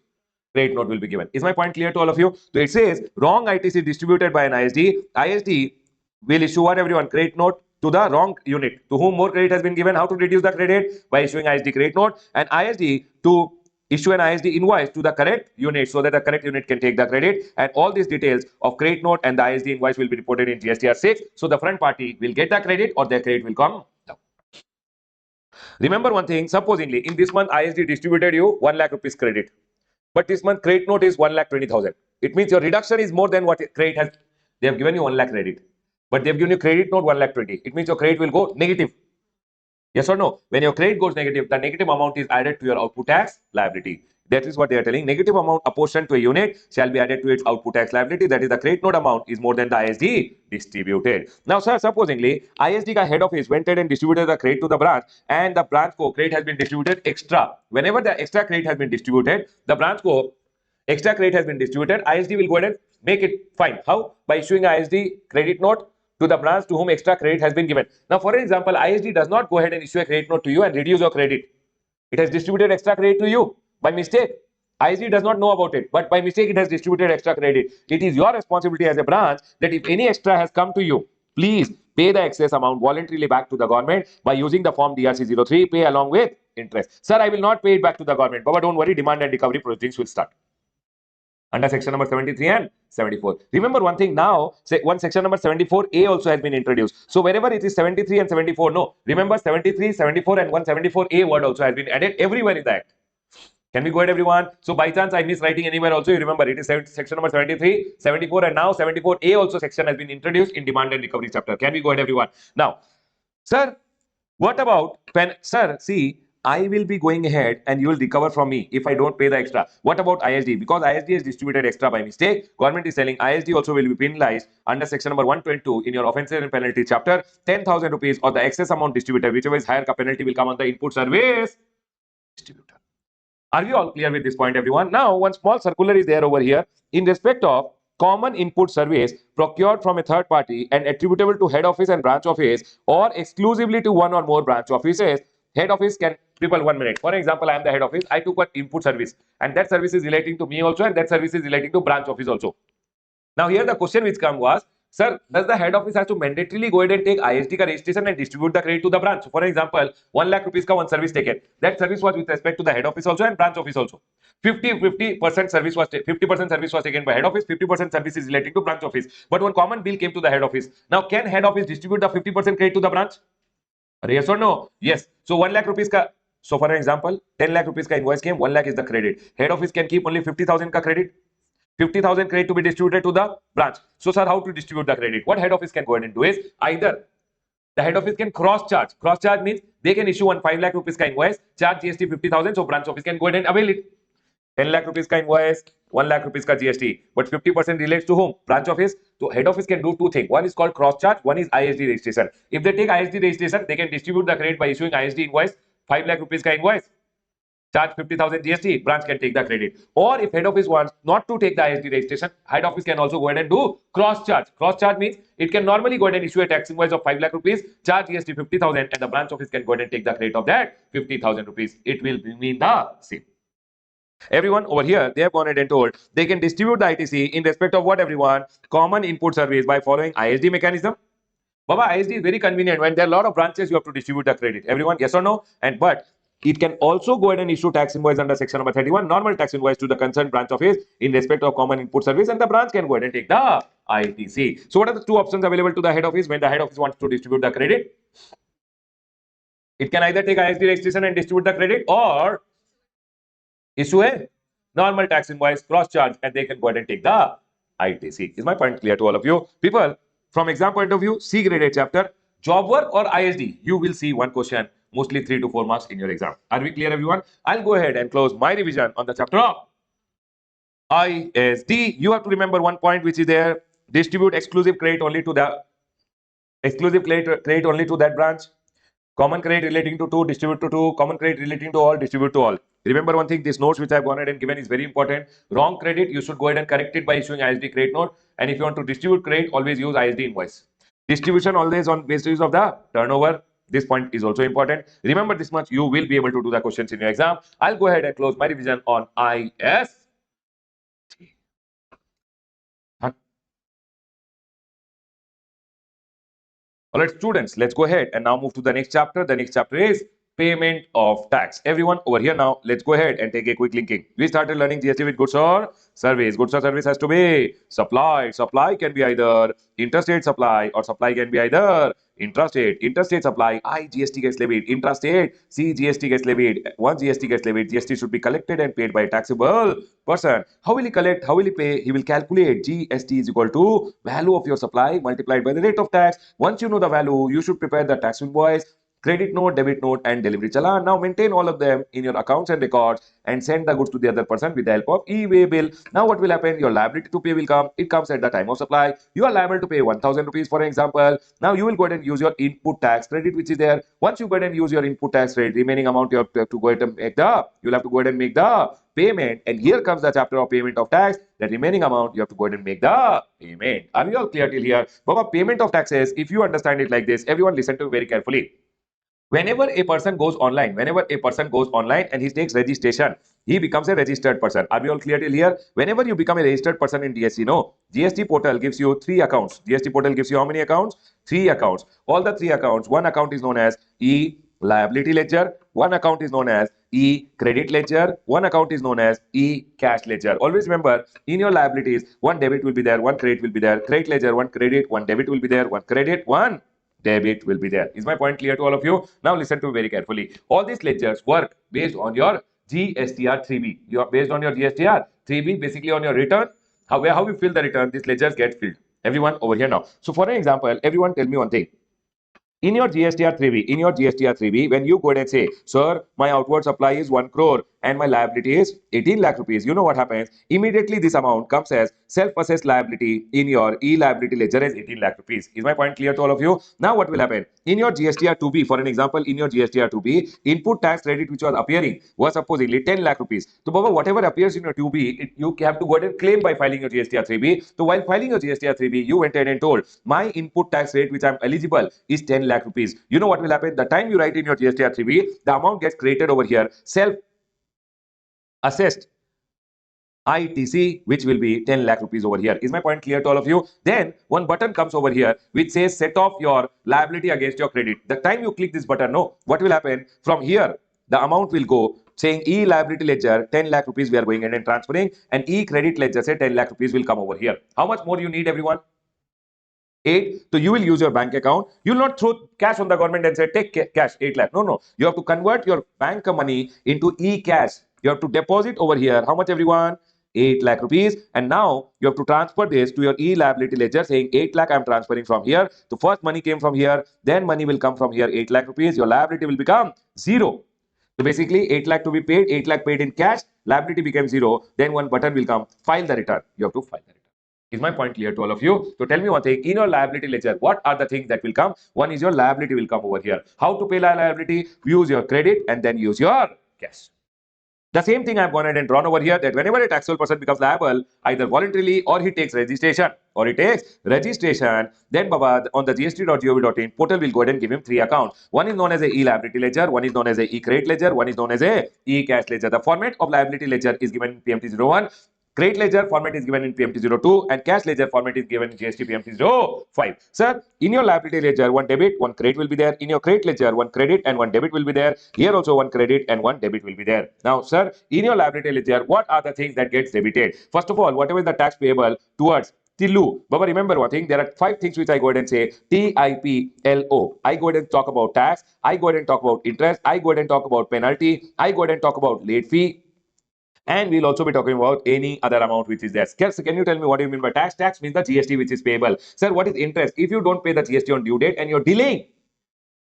credit note will be given. Is my point clear to all of you? So it says wrong ITC distributed by an ISD. ISD will issue what, everyone? Credit note to the wrong unit. To whom more credit has been given, how to reduce the credit? By issuing ISD credit note. And ISD to issue an ISD invoice to the correct unit so that the correct unit can take the credit, and all these details of credit note and the ISD invoice will be reported in GSTR 6. So the front party will get the credit or their credit will come down. Remember one thing, supposingly in this month ISD distributed you 1 lakh rupees credit, but this month credit note is 1,20,000. It means your reduction is more than what credit has. They have given you 1 lakh credit, but they have given you credit note 1,20,000. It means your credit will go negative. Yes or no? When your credit goes negative, the negative amount is added to your output tax liability. That is what they are telling. Negative amount apportioned to a unit shall be added to its output tax liability. That is, the credit note amount is more than the ISD distributed. Now, sir, supposingly ISD ka head office went ahead and distributed the credit to the branch, and the branch ko credit has been distributed extra. Whenever the extra credit has been distributed, the branch ko extra credit has been distributed, ISD will go ahead and make it fine. How? By issuing ISD credit note to the branch to whom extra credit has been given. Now, for example, ISD does not go ahead and issue a credit note to you and reduce your credit. It has distributed extra credit to you by mistake. ISD does not know about it, but by mistake it has distributed extra credit. It is your responsibility as a branch that if any extra has come to you, please pay the excess amount voluntarily back to the government by using the form DRC 03, pay along with interest. Sir, I will not pay it back to the government. Baba, don't worry, demand and recovery proceedings will start under section number 73 and 74. Remember one thing now, section number 74A also has been introduced. So wherever it is 73 and 74, no, remember 73, 74 and 174A word also has been added everywhere in the act. Can we go ahead, everyone? So by chance I miss writing anywhere also, you remember it is section number 73, 74 and now 74A also section has been introduced in demand and recovery chapter. Can we go ahead, everyone? Now, sir, what about pen? Sir, see, I will be going ahead and you will recover from me if I don't pay the extra. What about ISD? Because ISD has distributed extra by mistake, government is telling ISD also will be penalized under section number 122 in your offences and penalty chapter, 10,000 rupees or the excess amount distributed, whichever is higher, penalty will come on the input service distributor. Are we all clear with this point, everyone? Now, one small circular is there over here in respect of common input service procured from a third party and attributable to head office and branch office or exclusively to one or more branch offices. Head office can, people, 1 minute. For example, I am the head office. I took one input service and that service is relating to me also and that service is relating to branch office also. Now, here the question which come was, sir, does the head office has to mandatorily go ahead and take ISD ka registration and distribute the credit to the branch? So for example, 1 lakh rupees ka one service taken. That service was with respect to the head office also and branch office also. 50% service was 50% service was taken by head office, 50% service is relating to branch office. But one common bill came to the head office. Now, can head office distribute the 50% credit to the branch? Yes or no? Yes. So 1 lakh rupees ka. So for an example, 10 lakh rupees ka invoice came, 1 lakh is the credit. Head office can keep only 50,000 ka credit. 50,000 credit to be distributed to the branch. So, sir, how to distribute the credit? What head office can go ahead and do is either the head office can cross charge. Cross charge means they can issue 5 lakh rupees ka invoice, charge GST 50,000. So, branch office can go ahead and avail it. 10 lakh rupees ka invoice, 1 lakh rupees ka GST. But 50% relates to whom? Branch office. So, head office can do two things. One is called cross charge. One is ISD registration. If they take ISD registration, they can distribute the credit by issuing ISD invoice, 5 lakh rupees ka invoice. Charge 50,000 GST, branch can take the credit. Or if head office wants not to take the ISD registration, head office can also go ahead and do cross charge. Cross charge means it can normally go ahead and issue a tax invoice of 5 lakh rupees, charge GST 50,000 and the branch office can go ahead and take the credit of that 50,000 rupees. It will mean the same. Everyone over here, they have gone ahead and told they can distribute the ITC in respect of what everyone? Common input service by following ISD mechanism. Baba, ISD is very convenient. When there are a lot of branches, you have to distribute the credit. Everyone, yes or no? And but it can also go ahead and issue tax invoice under section number 31, normal tax invoice to the concerned branch office in respect of common input service, and the branch can go ahead and take the ITC. So what are the two options available to the head office when the head office wants to distribute the credit? It can either take ISD registration and distribute the credit, or issue a normal tax invoice, cross charge, and they can go ahead and take the ITC. Is my point clear to all of you? People, from exam point of view, C grade A chapter, job work or ISD, you will see one question, mostly 3 to 4 marks in your exam. Are we clear, everyone? I'll go ahead and close my revision on the chapter of ISD. You have to remember one point which is there: distribute exclusive credit only to the credit only to that branch. Common credit relating to two, distribute to two. Common credit relating to all, distribute to all. Remember one thing, this notes which I have gone ahead and given is very important. Wrong credit, you should go ahead and correct it by issuing ISD credit note. And if you want to distribute credit, always use ISD invoice. Distribution always on basis of the turnover. This point is also important. Remember this much, you will be able to do the questions in your exam. I'll go ahead and close my revision on IS. All right, students, let's go ahead and now move to the next chapter. The next chapter is payment of tax. Everyone over here now, let's go ahead and take a quick linking. We started learning GST with goods or service. Goods or service has to be supplied. Supply can be either interstate supply or supply can be either intrastate. Interstate supply, I GST gets levied. Intrastate, C GST gets levied. One GST gets levied. GST should be collected and paid by a taxable person. How will he collect? How will he pay? He will calculate GST is equal to value of your supply multiplied by the rate of tax. Once you know the value, you should prepare the tax invoice, credit note, debit note, and delivery challan. Now maintain all of them in your accounts and records and send the goods to the other person with the help of e-way bill. Now what will happen? Your liability to pay will come. It comes at the time of supply. You are liable to pay 1000 rupees for example. Now you will go ahead and use your input tax credit which is there. Once you go ahead and use your input tax credit, remaining amount you have to go ahead and make the, you'll have to go ahead and make the payment. And here comes the chapter of payment of tax. The remaining amount you have to go ahead and make the payment. Are we all clear till here? Baba, payment of taxes, if you understand it like this, everyone listen to me very carefully. Whenever a person goes online and he takes registration, he becomes a registered person. Are we all clear till here? Whenever you become a registered person in GST, no, GST portal gives you 3 accounts. GST portal gives you how many accounts? 3 accounts. All the 3 accounts, one account is known as e-liability ledger, one account is known as e-credit ledger, one account is known as e-cash ledger. Always remember, in your liabilities, one debit will be there, one credit will be there. Credit ledger, one credit, one debit will be there, one credit, one debit will be there. Is my point clear to all of you? Now listen to me very carefully. All these ledgers work based on your GSTR 3B. You are based on your GSTR 3B, basically on your return. How you fill the return, these ledgers get filled. Everyone over here now. So for an example, everyone tell me one thing. In your GSTR 3B, when you go ahead and say, sir, my outward supply is 1 crore and my liability is 18 lakh rupees, you know what happens? Immediately this amount comes as self-assessed liability in your e-liability ledger as 18 lakh rupees. Is my point clear to all of you? Now what will happen? In your GSTR 2B, for an example, in your GSTR 2B, input tax credit which was appearing was supposedly 10 lakh rupees. So Baba, whatever appears in your 2B, you have to go ahead and claim by filing your GSTR 3B. So while filing your GSTR 3B, you went ahead and told, my input tax rate which I am eligible is 10 lakh rupees. You know what will happen? The time you write in your GSTR 3B, the amount gets created over here, self-assessed ITC, which will be 10 lakh rupees over here. Is my point clear to all of you? Then one button comes over here which says set off your liability against your credit. The time you click this button, no, what will happen? From here, the amount will go saying e-liability ledger 10 lakh rupees we are going in and transferring, and e-credit ledger say 10 lakh rupees will come over here. How much more you need, everyone? 8. So you will use your bank account. You will not throw cash on the government and say take cash 8 lakh. No. You have to convert your bank money into e-cash. You have to deposit over here. How much, everyone? 8 lakh rupees. And now you have to transfer this to your e-liability ledger saying 8 lakh I am transferring from here. So first money came from here. Then money will come from here 8 lakh rupees. Your liability will become 0. So basically 8 lakh to be paid. 8 lakh paid in cash. Liability became 0. Then one button will come. File the return. You have to file the return. Is my point clear to all of you? So tell me one thing, in your liability ledger, what are the things that will come? One is your liability will come over here. How to pay liability? Use your credit and then use your cash. The same thing I've gone ahead and drawn over here, that whenever a taxable person becomes liable, either voluntarily or he takes registration, then Baba, on the gst.gov.in portal will go ahead and give him three accounts. One is known as a e-liability ledger, one is known as a e-credit ledger, one is known as a e-cash ledger. The format of liability ledger is given in PMT01. Credit ledger format is given in PMT02 and cash ledger format is given in GST PMT05. Sir, in your liability ledger, one debit, one credit will be there. In your credit ledger, one credit and one debit will be there. Here also one credit and one debit will be there. Now, sir, in your liability ledger, what are the things that gets debited? First of all, whatever is the tax payable towards Tilu. Baba, remember one thing, there are 5 things which I go ahead and say TIPLO. I go ahead and talk about tax. I go ahead and talk about interest. I go ahead and talk about penalty. I go ahead and talk about late fee. And we'll also be talking about any other amount which is there. Sir, can you tell me what do you mean by tax? Tax means the GST which is payable. Sir, what is interest? If you don't pay the GST on due date and you're delayed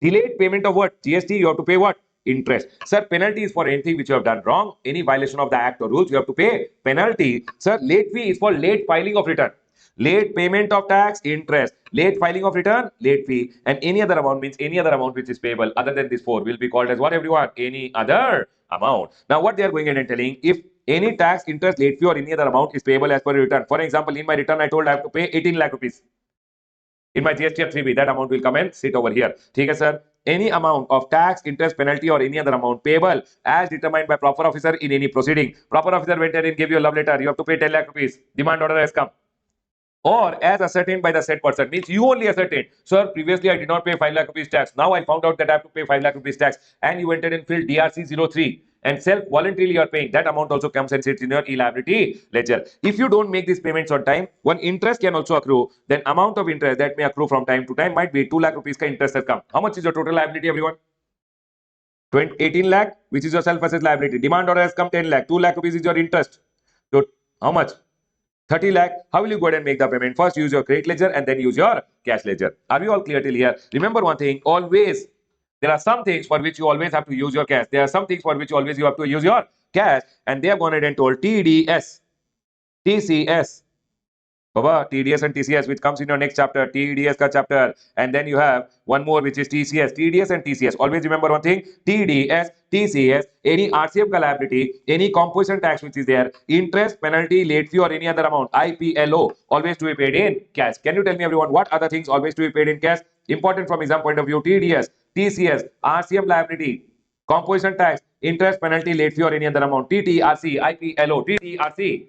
payment of what? GST, you have to pay what? Interest. Sir, penalty is for anything which you have done wrong. Any violation of the act or rules, you have to pay penalty. Sir, late fee is for late filing of return. Late payment of tax, interest. Late filing of return, late fee. And any other amount means any other amount which is payable other than this 4 will be called as what, everyone? Any other amount. Now, what they are going in and telling, if any tax, interest, late fee or any other amount is payable as per return. For example, in my return, I told I have to pay 18 lakh rupees. In my GST 3B, that amount will come and sit over here. Okay, sir. Any amount of tax, interest, penalty or any other amount payable as determined by proper officer in any proceeding. Proper officer went ahead and gave you a love letter. You have to pay 10 lakh rupees. Demand order has come. Or as ascertained by the said person, means you only ascertained. Sir, previously I did not pay 5 lakh rupees tax. Now I found out that I have to pay 5 lakh rupees tax. And you went ahead and filled DRC 03 and self-voluntarily you are paying. That amount also comes and sits in your e-liability ledger. If you don't make these payments on time, one interest can also accrue. Then amount of interest that may accrue from time to time might be 2 lakh rupees ka interest has come. How much is your total liability, everyone? 18 lakh, which is your self-assessed liability. Demand order has come 10 lakh. 2 lakh rupees is your interest. So how much? 30 lakh. How will you go ahead and make the payment? First, use your credit ledger and then use your cash ledger. Are we all clear till here? Remember one thing, always, there are some things for which you always have to use your cash. There are some things for which always you have to use your cash. And they have gone ahead and told TDS, TCS, Baba, TDS and TCS, which comes in your next chapter, TDS ka chapter, and then you have one more which is TCS, TDS and TCS. Always remember one thing, TDS, TCS, any RCF ka liability, any composition tax which is there, interest, penalty, late fee or any other amount, IPLO, always to be paid in cash. Can you tell me, everyone, what other things always to be paid in cash? Important from exam point of view, TDS, TCS, RCF liability, composition tax, interest, penalty, late fee or any other amount, TTRC, IPLO, TTRC,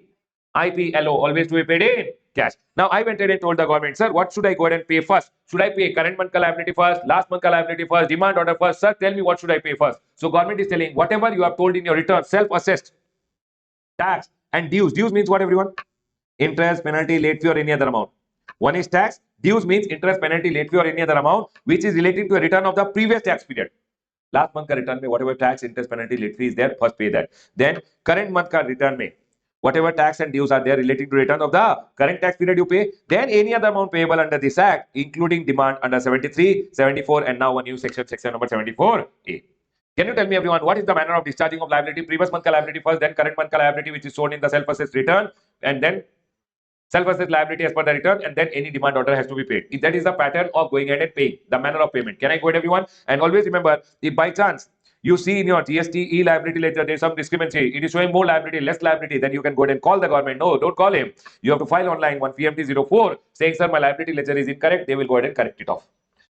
IPLO, always to be paid in cash. Now, I went ahead and told the government, sir, what should I go ahead and pay first? Should I pay current month liability first, last month liability first, demand order first? Sir, tell me what should I pay first? So, government is telling whatever you have told in your return, self-assessed tax and dues. Dues means what, everyone? Interest, penalty, late fee or any other amount. One is tax. Dues means interest, penalty, late fee or any other amount which is relating to a return of the previous tax period. Last month ka return mein whatever tax, interest, penalty, late fee is there, first pay that. Then current month ka return mein whatever tax and dues are there relating to return of the current tax period you pay. Then any other amount payable under this act, including demand under 73, 74 and now a new section number 74A. Can you tell me, everyone, what is the manner of discharging of liability? Previous month ka liability first, then current month ka liability which is shown in the self-assessed return, and then self-assessed liability as per the return, and then any demand order has to be paid. If that is the pattern of going ahead and paying, the manner of payment. Can I go ahead, everyone? And always remember, if by chance you see in your GST e-liability ledger there is some discrepancy, it is showing more liability, less liability, then you can go ahead and call the government. No, don't call him. You have to file online one PMT04 saying, sir, my liability ledger is incorrect. They will go ahead and correct it off.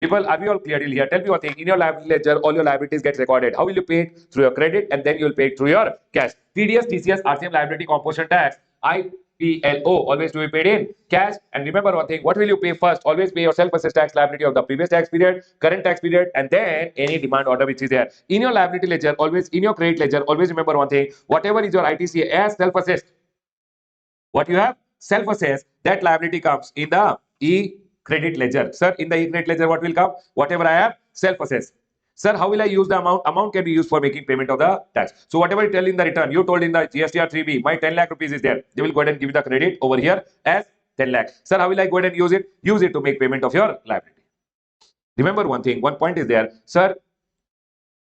People, are we all clear till here? Tell me one thing. In your liability ledger, all your liabilities get recorded. How will you pay it? Through your credit, and then you will pay it through your cash. TDS, TCS, RCM liability, composition tax, IPLO, always to be paid in cash. And remember one thing, what will you pay first? Always pay your self-assessed tax liability of the previous tax period, current tax period, and then any demand order which is there. In your liability ledger, always in your credit ledger, always remember one thing, whatever is your ITC as self-assessed, what you have self-assessed, that liability comes in the e-credit ledger. Sir, in the e-credit ledger, what will come? Whatever I have self-assessed. Sir, how will I use the amount? Amount can be used for making payment of the tax. So whatever you tell in the return, you told in the GSTR 3B, my 10 lakh rupees is there. They will go ahead and give you the credit over here as 10 lakh. Sir, how will I go ahead and use it? Use it to make payment of your liability. Remember one thing, one point is there. Sir,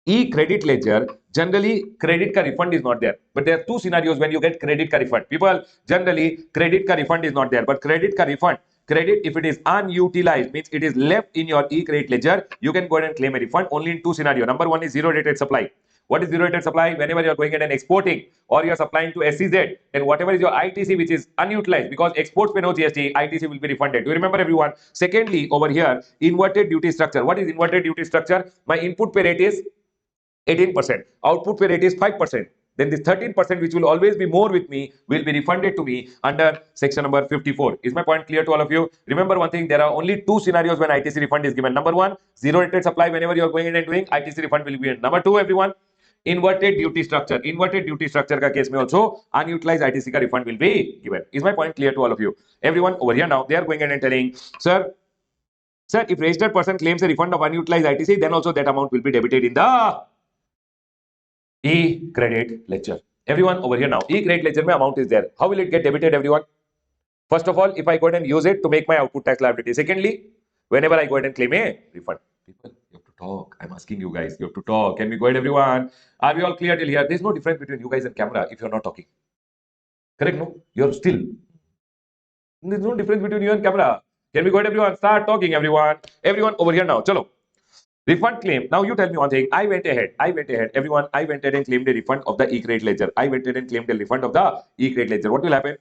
e-credit ledger, generally credit ka refund is not there. But there are two scenarios when you get credit ka refund. People, generally credit ka refund is not there. But credit ka refund, credit, if it is unutilized, means it is left in your e-credit ledger, you can go ahead and claim a refund only in two scenarios. Number one is zero rated supply. What is zero rated supply? Whenever you are going ahead and exporting or you are supplying to SCZ, then whatever is your ITC which is unutilized, because exports pay no GST, ITC will be refunded. Do you remember, everyone? Secondly, over here, inverted duty structure. What is inverted duty structure? My input pay rate is 18%, output pay rate is 5%. Then this 13%, which will always be more with me, will be refunded to me under section number 54. Is my point clear to all of you? Remember one thing, there are only two scenarios when ITC refund is given. Number one, zero rated supply. Whenever you are going in and doing, ITC refund will be given. Number two, everyone, inverted duty structure. Inverted duty structure ka case mein also unutilized ITC ka refund will be given. Is my point clear to all of you? Everyone over here now, they are going in and telling, sir, if registered person claims a refund of unutilized ITC, then also that amount will be debited in the E-credit ledger. Everyone over here now, E-credit ledger mein amount is there. How will it get debited, everyone? First of all, if I go ahead and use it to make my output tax liability. Secondly, whenever I go ahead and claim a refund. People, you have to talk. I'm asking you guys, you have to talk. Can we go ahead, everyone? Are we all clear till here? There's no difference between you guys and camera if you're not talking. Correct, no? You're still. There's no difference between you and camera. Can we go ahead, everyone? Start talking, everyone. Everyone over here now. Chalo. Refund claim. Now you tell me one thing. I went ahead. Everyone, I went ahead and claimed a refund of the E-credit ledger. I went ahead and claimed a refund of the E-credit ledger. What will happen?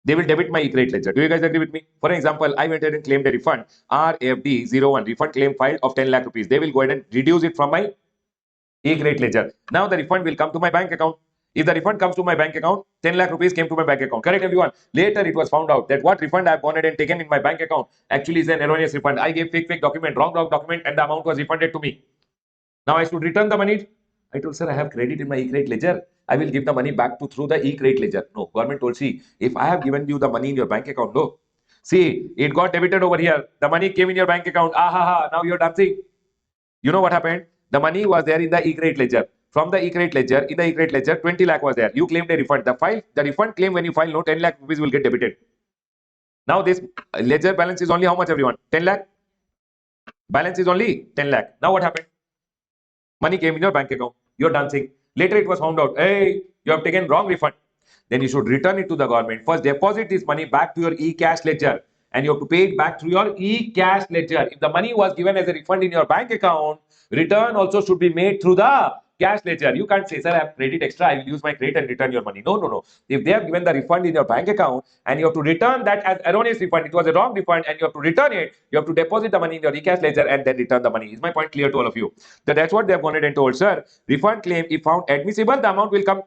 They will debit my E-credit ledger. Do you guys agree with me? For example, I went ahead and claimed a refund RFD01 refund claim filed of 10 lakh rupees. They will go ahead and reduce it from my E-credit ledger. Now the refund will come to my bank account. If the refund comes to my bank account, 10 lakh rupees came to my bank account. Correct, everyone? Later it was found out that what refund I have gone ahead and taken in my bank account actually is an erroneous refund. I gave fake document, wrong document, and the amount was refunded to me. Now I should return the money. I told, sir, I have credit in my E-credit ledger. I will give the money back to through the E-credit ledger. No, government told, see, if I have given you the money in your bank account, no. See, it got debited over here. The money came in your bank account. Ah, ha, ha. Now you're dancing. You know what happened? The money was there in the E-credit ledger. From the E-credit ledger, in the E-credit ledger, 20 lakh was there. You claimed a refund. The refund claim when you file, no, 10 lakh rupees will get debited. Now this ledger balance is only how much, everyone? 10 lakh. Balance is only 10 lakh. Now what happened? Money came in your bank account. You're dancing. Later it was found out, hey, you have taken wrong refund. Then you should return it to the government. First, deposit this money back to your e-cash ledger, and you have to pay it back through your e-cash ledger. If the money was given as a refund in your bank account, return also should be made through the cash ledger. You can't say, sir, I have credit extra, I will use my credit and return your money. No, no, no. If they have given the refund in your bank account and you have to return that as erroneous refund, it was a wrong refund and you have to return it, you have to deposit the money in your e-cash ledger and then return the money. Is my point clear to all of you? That's what they have gone ahead and told, sir. Refund claim, if found admissible, the amount will come.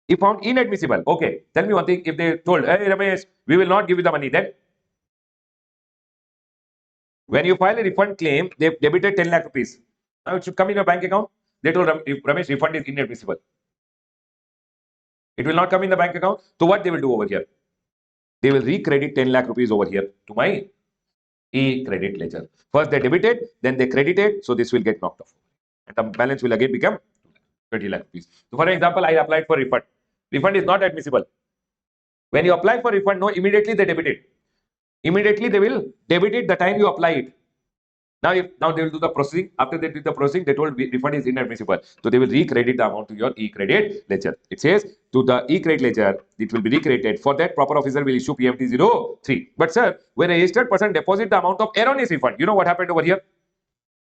If found inadmissible, okay, tell me one thing. If they told, hey, Ramesh, we will not give you the money, then when you file a refund claim, they debited 10 lakh rupees. Now it should come in your bank account. They told Ramesh, refund is inadmissible. It will not come in the bank account. So what they will do over here? They will recredit 10 lakh rupees over here to my e-credit ledger. First they debited, then they credited. So this will get knocked off. And the balance will again become 20 lakh rupees. So for example, I applied for refund. Refund is not admissible. When you apply for refund, no, immediately they debit it. Immediately they will debit it the time you apply it. Now they will do the processing. After they did the processing, they told refund is inadmissible. So they will recredit the amount to your e-credit ledger. It says to the e-credit ledger, it will be recredited. For that, proper officer will issue PMT03. But sir, when a registered person deposit the amount of erroneous refund, you know what happened over here?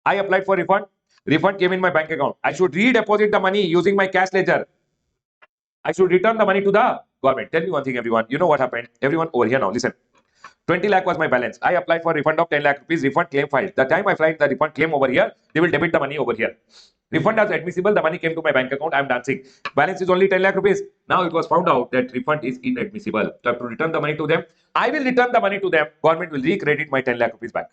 I applied for refund. Refund came in my bank account. I should redeposit the money using my cash ledger. I should return the money to the government. Tell me one thing, everyone. You know what happened? Everyone over here now, listen. 20 lakh was my balance. I applied for refund of 10 lakh rupees. Refund claim filed. The time I filed the refund claim over here, they will debit the money over here. Refund as admissible. The money came to my bank account. I'm dancing. Balance is only 10 lakh rupees. Now it was found out that refund is inadmissible. So I have to return the money to them. I will return the money to them. Government will recredit my 10 lakh rupees back.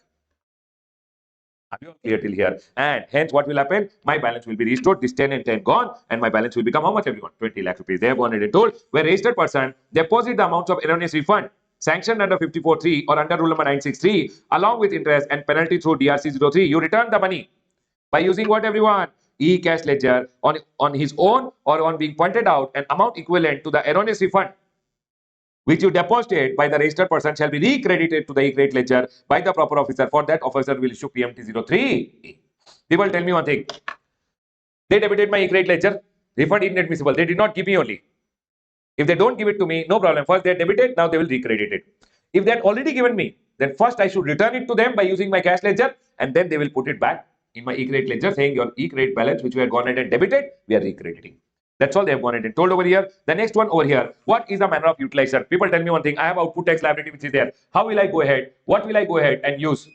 Are you clear till here? And hence what will happen? My balance will be restored. This 10 and 10 gone, and my balance will become how much, everyone? 20 lakh rupees. They have gone ahead and told where registered person deposit the amounts of erroneous refund sanctioned under 54.3 or under rule number 963 along with interest and penalty through DRC 03. You return the money by using what, everyone? E-cash ledger on his own or on being pointed out an amount equivalent to the erroneous refund which you deposited by the registered person shall be recredited to the e-credit ledger by the proper officer. For that, officer will issue PMT03. People, tell me one thing. They debited my e-credit ledger. Refund inadmissible. They did not give me only. If they don't give it to me, no problem. First they debited, now they will recredit it. If they had already given me, then first I should return it to them by using my cash ledger, and then they will put it back in my e-credit ledger saying your e-credit balance which we had gone ahead and debited, we are recrediting. That's all they have gone ahead and told over here. The next one over here, what is the manner of utilization? People tell me one thing, I have output tax liability which is there. How will I go ahead? What will I go ahead and use?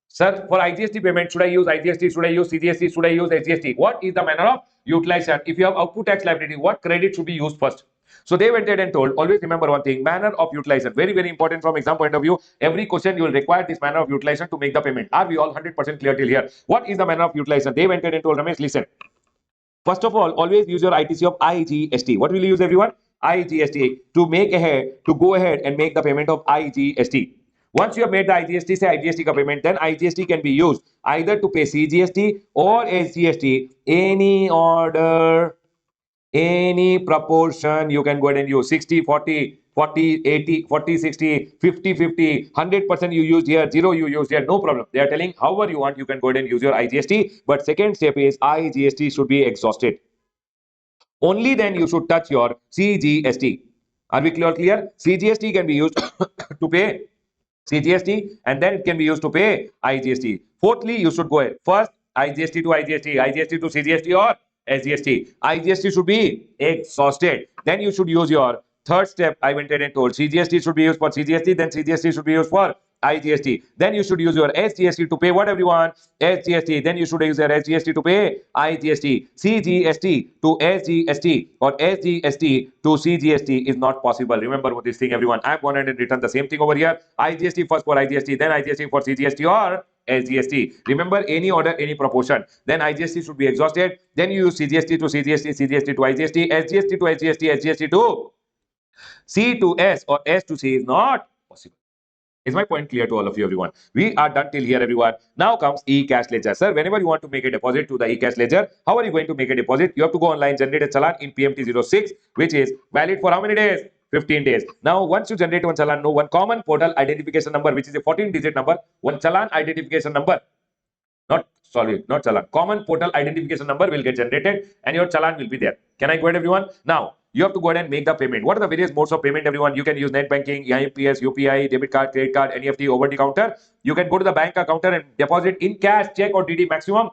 Sir, for IGST payment, should I use IGST? Should I use CGST? Should I use SGST? What is the manner of utilization? If you have output tax liability, what credit should be used first? So they went ahead and told, always remember one thing, manner of utilization. Very, very important from exam point of view. Every question you will require this manner of utilization to make the payment. Are we all 100% clear till here? What is the manner of utilization? They went ahead and told Ramesh, listen. First of all, always use your ITC of IGST. What will you use, everyone? IGST to go ahead and make the payment of IGST. Once you have made the IGST, say IGST ka payment, then IGST can be used either to pay CGST or SGST, any order, any proportion you can go ahead and use 60, 40, 40, 80, 40, 60, 50, 50, 100% you used here, 0 you used here, no problem. They are telling however you want, you can go ahead and use your IGST. But second step is IGST should be exhausted. Only then you should touch your CGST. Are we clear? CGST can be used to pay CGST and then it can be used to pay IGST. Fourthly, you should go ahead. First, IGST to IGST, IGST to CGST or SGST. IGST should be exhausted. Then you should use your third step. I went ahead and told CGST should be used for CGST, then CGST should be used for IGST. Then you should use your SGST to pay what everyone? SGST. Then you should use your SGST to pay IGST. CGST to SGST or SGST to CGST is not possible. Remember this thing, everyone. I've gone ahead and written the same thing over here. IGST first for IGST, then IGST for CGST or SGST. Remember, any order, any proportion. Then IGST should be exhausted. Then you use CGST to CGST, CGST to IGST, SGST to SGST, SGST to C to S or S to C is not possible. Is my point clear to all of you, everyone? We are done till here, everyone. Now comes e-cash ledger. Sir, whenever you want to make a deposit to the e-cash ledger, how are you going to make a deposit? You have to go online, generate a challan in PMT06, which is valid for how many days? 15 days. Now, once you generate one challan, know one common portal identification number, which is a 14-digit number, one challan identification number. Not challan. Common portal identification number will get generated and your challan will be there. Can I go ahead, everyone? Now, you have to go ahead and make the payment. What are the various modes of payment, everyone? You can use net banking, IMPS, UPI, debit card, credit card, NEFT, over the counter. You can go to the bank counter and deposit in cash, check or DD maximum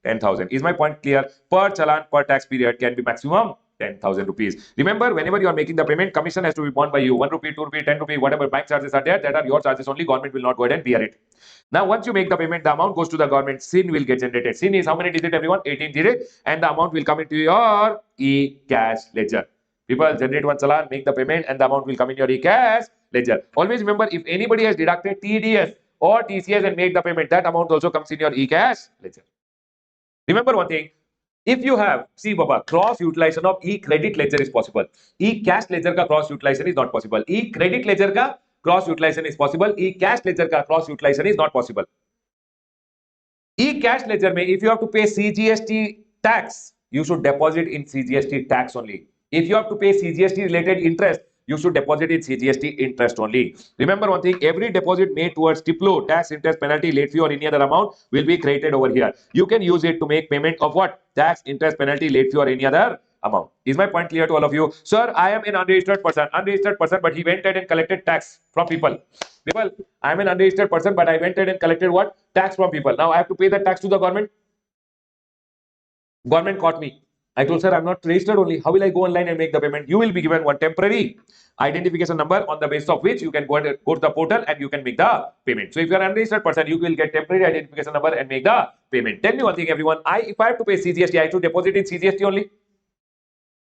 10,000. Is my point clear? Per challan, per tax period can be maximum 10,000 rupees. Remember, whenever you are making the payment, commission has to be borne by you. 1 rupee, 2 rupee, 10 rupee, whatever bank charges are there, that are your charges only. Government will not go ahead and bear it. Now, once you make the payment, the amount goes to the government. SIN will get generated. SIN is how many digit, everyone? 18 digit. And the amount will come into your e-cash ledger. People generate one challan, make the payment, and the amount will come in your e-cash ledger. Always remember, if anybody has deducted TDS or TCS and make the payment, that amount also comes in your e-cash ledger. Remember one thing, if you have, see Baba, cross utilization of e-credit ledger is possible. E-cash ledger ka cross utilization is not possible. E-credit ledger ka cross utilization is possible. E-cash ledger ka cross utilization is not possible. E-cash ledger mein, if you have to pay CGST tax, you should deposit in CGST tax only. If you have to pay CGST related interest, you should deposit in CGST interest only. Remember one thing, every deposit made towards TIPLO, tax, interest, penalty, late fee or any other amount will be credited over here. You can use it to make payment of what? Tax, interest, penalty, late fee or any other amount. Is my point clear to all of you? Sir, I am an unregistered person, but he went ahead and collected tax from people. People, I am an unregistered person, but I went ahead and collected what? Tax from people. Now I have to pay the tax to the government. Government caught me. I told, sir, I'm not registered only. How will I go online and make the payment? You will be given one temporary identification number on the basis of which you can go to the portal and you can make the payment. So if you are an unregistered person, you will get temporary identification number and make the payment. Tell me one thing, everyone. If I have to pay CGST, I have to deposit in CGST only.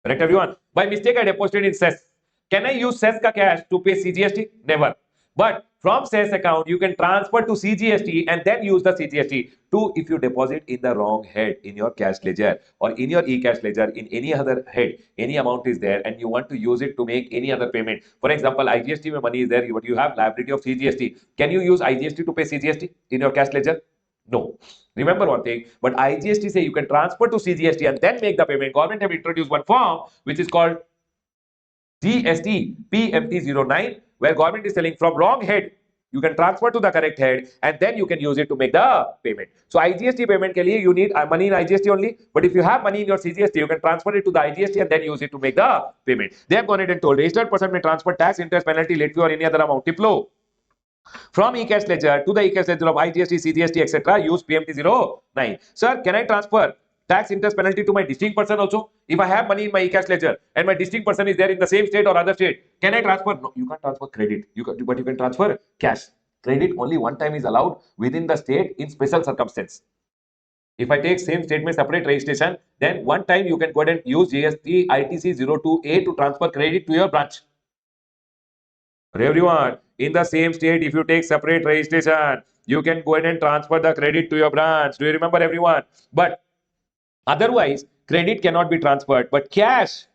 Correct, everyone? By mistake, I deposited in cess. Can I use cess ka cash to pay CGST? Never. But from cess account, you can transfer to CGST and then use the CGST to if you deposit in the wrong head in your cash ledger or in your e-cash ledger in any other head, any amount is there and you want to use it to make any other payment. For example, IGST where money is there, but you have liability of CGST. Can you use IGST to pay CGST in your cash ledger? No. Remember one thing, but IGST say you can transfer to CGST and then make the payment. Government have introduced one form which is called GST PMT09 where government is telling from wrong head you can transfer to the correct head and then you can use it to make the payment. So IGST payment ke liye you need money in IGST only, but if you have money in your CGST you can transfer it to the IGST and then use it to make the payment. They have gone ahead and told registered person may transfer tax, interest, penalty, late fee or any other amount. TIPLO. From e-cash ledger to the e-cash ledger of IGST, CGST, etc. use PMT09. Sir, can I transfer tax interest penalty to my distinct person also? If I have money in my e-cash ledger and my distinct person is there in the same state or other state, can I transfer? No, you can't transfer credit. But you can transfer cash. Credit only one time is allowed within the state in special circumstance. If I take same statement, separate registration, then one time you can go ahead and use GST ITC 02A to transfer credit to your branch. Everyone, in the same state, if you take separate registration, you can go ahead and transfer the credit to your branch. Do you remember, everyone? But otherwise, credit cannot be transferred, but cash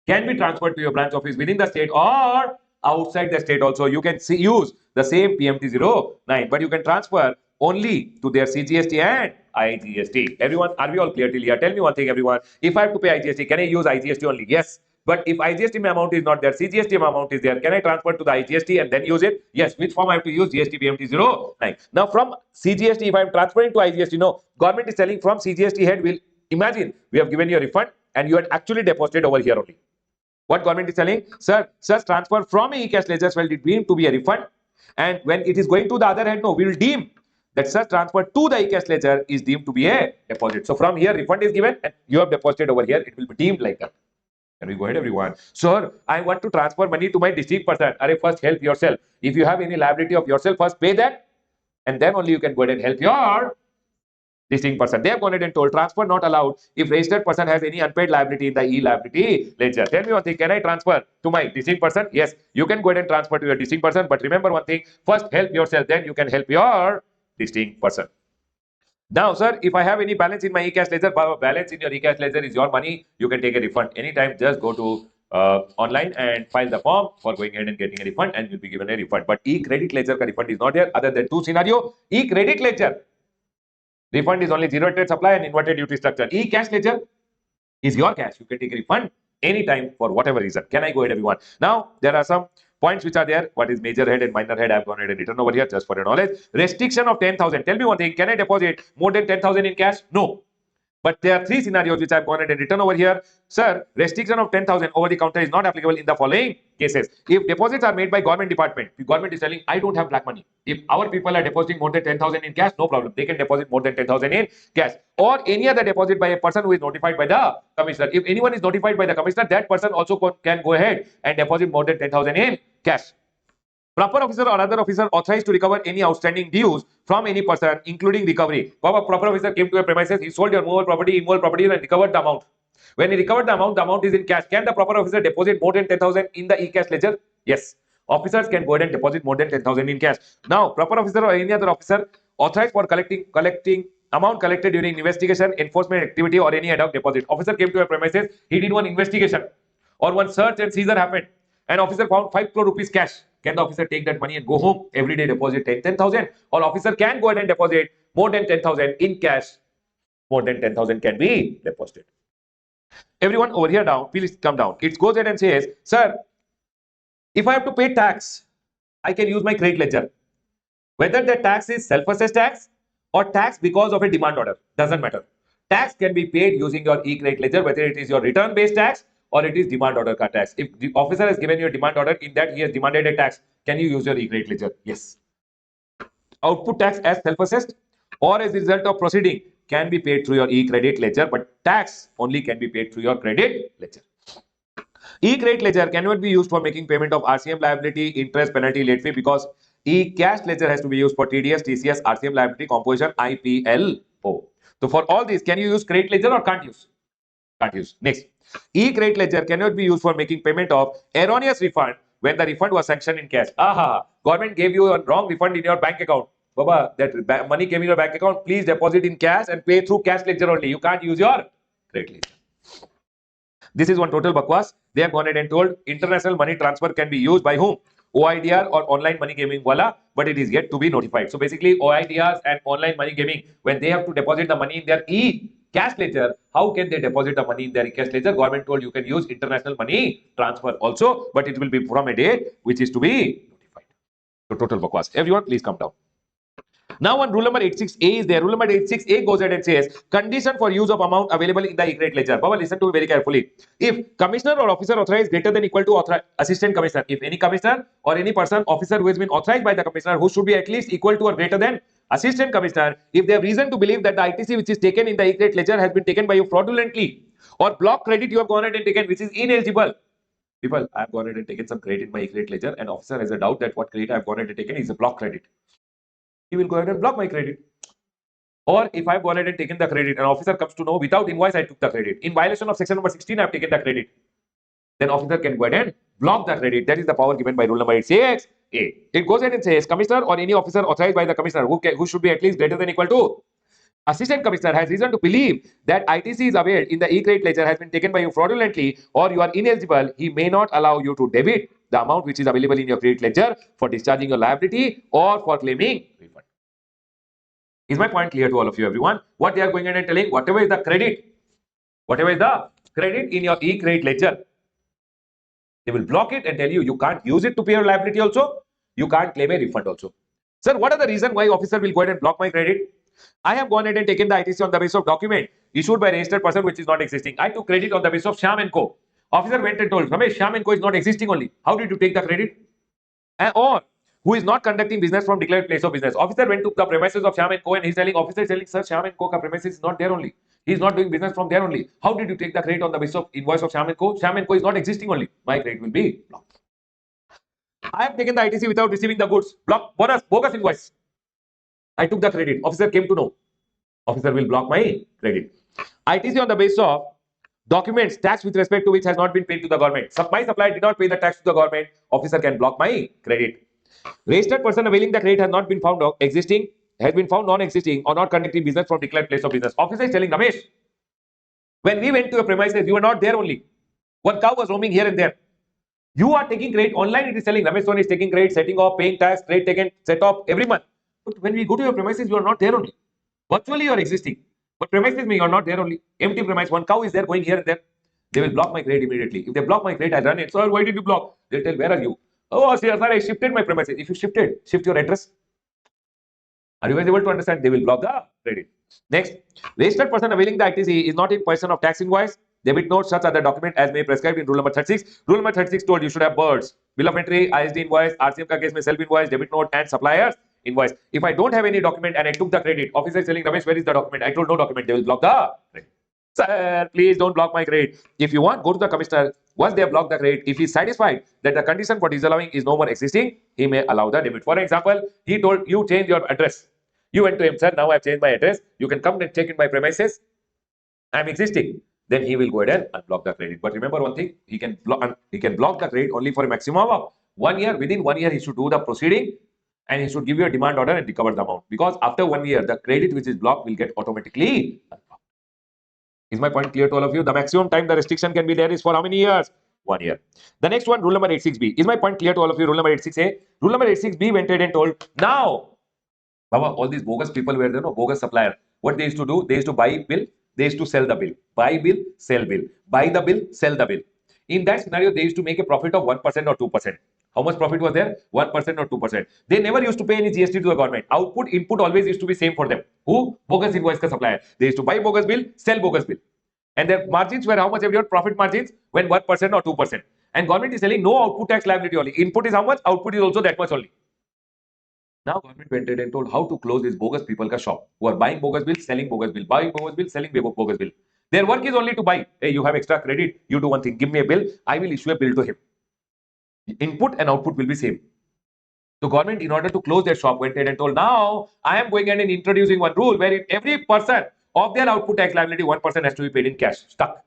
can be transferred to your branch office within the state or outside the state also. You can use the same PMT09, but you can transfer only to their CGST and IGST. Everyone, are we all clear till here? Tell me one thing, everyone. If I have to pay IGST, can I use IGST only? Yes. But if IGST amount is not there, CGST amount is there, can I transfer to the IGST and then use it? Yes. Which form I have to use? GST PMT09. Now from CGST, if I am transferring to IGST, no, government is telling from CGST head, will imagine we have given you a refund and you had actually deposited over here only. What government is telling? Sir, such transfer from e-cash ledger shall be deemed to be a refund, and when it is going to the other hand, no, we will deem that such transfer to the e-cash ledger is deemed to be a deposit. So from here, refund is given and you have deposited over here, it will be deemed like that. Can we go ahead, everyone? Sir, I want to transfer money to my distinct person. First help yourself. If you have any liability of yourself, first pay that, and then only you can go ahead and help your distinct person. They have gone ahead and told transfer not allowed if registered person has any unpaid liability in the e-liability ledger. Tell me one thing, can I transfer to my distinct person? Yes, you can go ahead and transfer to your distinct person, but remember one thing, first help yourself, then you can help your distinct person. Now, sir, if I have any balance in my e-cash ledger, balance in your e-cash ledger is your money, you can take a refund anytime. Just go to online and file the form for going ahead and getting a refund, and you'll be given a refund. But e-credit ledger ka refund is not here. Other than two scenario, e-credit ledger refund is only zero-rated supply and inverted duty structure. E-cash ledger is your cash. You can take a refund anytime for whatever reason. Can I go ahead, everyone? Now, there are some points which are there. What is major head and minor head? I have gone ahead and written over here just for your knowledge. Restriction of 10,000. Tell me one thing. Can I deposit more than 10,000 in cash? No. But there are three scenarios which I have gone ahead and written over here. Sir, restriction of 10,000 over the counter is not applicable in the following cases. If deposits are made by government department, the government is telling, I don't have black money. If our people are depositing more than 10,000 in cash, no problem. They can deposit more than 10,000 in cash. Or any other deposit by a person who is notified by the commissioner. If anyone is notified by the commissioner, that person also can go ahead and deposit more than 10,000 in cash. Proper officer or other officer authorized to recover any outstanding dues from any person, including recovery. Proper officer came to a premises, he sold your movable property, immovable property, and recovered the amount. When he recovered the amount is in cash. Can the proper officer deposit more than 10,000 in the e-cash ledger? Yes. Officers can go ahead and deposit more than 10,000 in cash. Now, proper officer or any other officer authorized for collecting amount collected during investigation, enforcement activity, or any ad hoc deposit. Officer came to a premises, he did one investigation or one search and seizure happened. An officer found 5 crore rupees cash. Can the officer take that money and go home every day deposit 10,000? Or officer can go ahead and deposit more than 10,000 in cash. More than 10,000 can be deposited. Everyone over here down, please come down. It goes ahead and says, sir, if I have to pay tax, I can use my credit ledger. Whether the tax is self-assessed tax or tax because of a demand order, doesn't matter. Tax can be paid using your e-credit ledger, whether it is your return-based tax or it is demand order ka tax. If the officer has given you a demand order, in that he has demanded a tax, can you use your e-credit ledger? Yes. Output tax as self-assessed or as a result of proceeding can be paid through your e-credit ledger, but tax only can be paid through your credit ledger. E-credit ledger cannot be used for making payment of RCM liability, interest, penalty, late fee, because e-cash ledger has to be used for TDS, TCS, RCM liability, composition, IPLO. So for all these, can you use credit ledger or can't use? Can't use. Next, e-credit ledger cannot be used for making payment of erroneous refund when the refund was sanctioned in cash. Aha, government gave you a wrong refund in your bank account. Baba, that money came in your bank account, please deposit in cash and pay through cash ledger only. You can't use your credit ledger. This is one total bakwas. They have gone ahead and told international money transfer can be used by whom? OIDR or online money gaming wala, but it is yet to be notified. So basically OIDRs and online money gaming, when they have to deposit the money in their cash ledger, how can they deposit the money in their cash ledger? Government told you can use international money transfer also, but it will be from a date which is to be notified. So total bakwas. Everyone, please come down. Now on rule number 86A is there. Rule number 86A goes ahead and says condition for use of amount available in the e-credit ledger. Baba, listen to me very carefully. If commissioner or officer authorized greater than equal to assistant commissioner, if any commissioner or any person officer who has been authorized by the commissioner who should be at least equal to or greater than assistant commissioner, if they have reason to believe that the ITC which is taken in the e-credit ledger has been taken by you fraudulently, or block credit you have gone ahead and taken which is ineligible. People, I have gone ahead and taken some credit in my e-credit ledger, and officer has a doubt that what credit I have gone ahead and taken is a block credit. He will go ahead and block my credit. Or if I have gone ahead and taken the credit, an officer comes to know without invoice I took the credit. In violation of section number 16, I have taken the credit. Then officer can go ahead and block the credit. That is the power given by rule number 86A. It goes ahead and says commissioner or any officer authorized by the commissioner who should be at least greater than equal to assistant commissioner has reason to believe that ITC is availed in the e-credit ledger has been taken by you fraudulently or you are ineligible, he may not allow you to debit the amount which is available in your credit ledger for discharging your liability or for claiming refund. Is my point clear to all of you, everyone? What they are going ahead and telling, whatever is the credit in your e-credit ledger, they will block it and tell you, you can't use it to pay your liability also, you can't claim a refund also. Sir, what are the reason why officer will go ahead and block my credit? I have gone ahead and taken the ITC on the basis of document issued by a registered person which is not existing. I took credit on the basis of Shyam and Co. Officer went and told, Ramesh, Shyam and Co is not existing only. How did you take the credit? Or who is not conducting business from declared place of business. Officer went to the premises of Shyam and Co and he's telling, officer is telling, sir, Shyam and Co ka premises is not there only. He is not doing business from there only. How did you take the credit on the basis of invoice of Shyam and Co? Shyam and Co is not existing only. My credit will be blocked. I have taken the ITC without receiving the goods. Block, bonus, bogus invoice. I took the credit. Officer came to know. Officer will block my credit. ITC on the basis of documents, tax with respect to which has not been paid to the government. My supplier did not pay the tax to the government. Officer can block my credit. Registered person availing the credit has not been found existing, has been found non-existing or not conducting business from declared place of business. Officer is telling Ramesh, when we went to your premises, you were not there only. One cow was roaming here and there. You are taking credit online. It is telling Ramesh Soni is taking credit, setting off, paying tax, credit taken, set off every month. But when we go to your premises, you are not there only. Virtually you are existing, but premises me you are not there only. Empty premise. One cow is there going here and there. They will block my credit immediately. If they block my credit, I run it. Sir, why did you block? They'll tell, where are you? Oh, sir, I shifted my premises. If you shifted, shift your address. Are you guys able to understand? They will block the credit. Next, registered person availing the ITC is not in possession of tax invoice, debit note, such other document as may prescribed in rule number 36. Rule number 36 told you should have birds, bill of entry, ISD invoice, RCM ka case mein self invoice, debit note and suppliers invoice. If I don't have any document and I took the credit, officer is telling Ramesh, where is the document? I told no document. They will block the credit. Sir, please don't block my credit. If you want, go to the commissioner. Once they have blocked the credit, if he is satisfied that the condition for disallowing is no more existing, he may allow the debit. For example, he told you change your address. You went to him, sir, now I have changed my address. You can come and check in my premises. I am existing. Then he will go ahead and unblock the credit. But remember one thing, he can block the credit only for a maximum of 1 year. Within 1 year, he should do the proceeding and he should give you a demand order and recover the amount. Because after 1 year, the credit which is blocked will get automatically unblocked. Is my point clear to all of you? The maximum time the restriction can be there is for how many years? 1 year. The next one, rule number 86B. Is my point clear to all of you? Rule number 86A. Rule number 86B went ahead and told, now, Baba, all these bogus people were there, no, bogus supplier. What they used to do, they used to buy bill, they used to sell the bill. Buy bill, sell bill. Buy the bill, sell the bill. In that scenario, they used to make a profit of 1% or 2%. How much profit was there? 1% or 2%. They never used to pay any GST to the government. Output, input always used to be same for them. Who? Bogus invoice ka supplier. They used to buy bogus bill, sell bogus bill. And their margins were how much everyone? Profit margins when 1% or 2%. And government is telling no output tax liability only. Input is how much? Output is also that much only. Now government went ahead and told how to close these bogus people ka shop who are buying bogus bill, selling bogus bill, buying bogus bill, selling bogus bill. Their work is only to buy. Hey, you have extra credit. You do one thing. Give me a bill. I will issue a bill to him. Input and output will be same. So government, in order to close their shop, went ahead and told, now I am going ahead and introducing one rule where every person of their output tax liability, 1% has to be paid in cash. Stuck.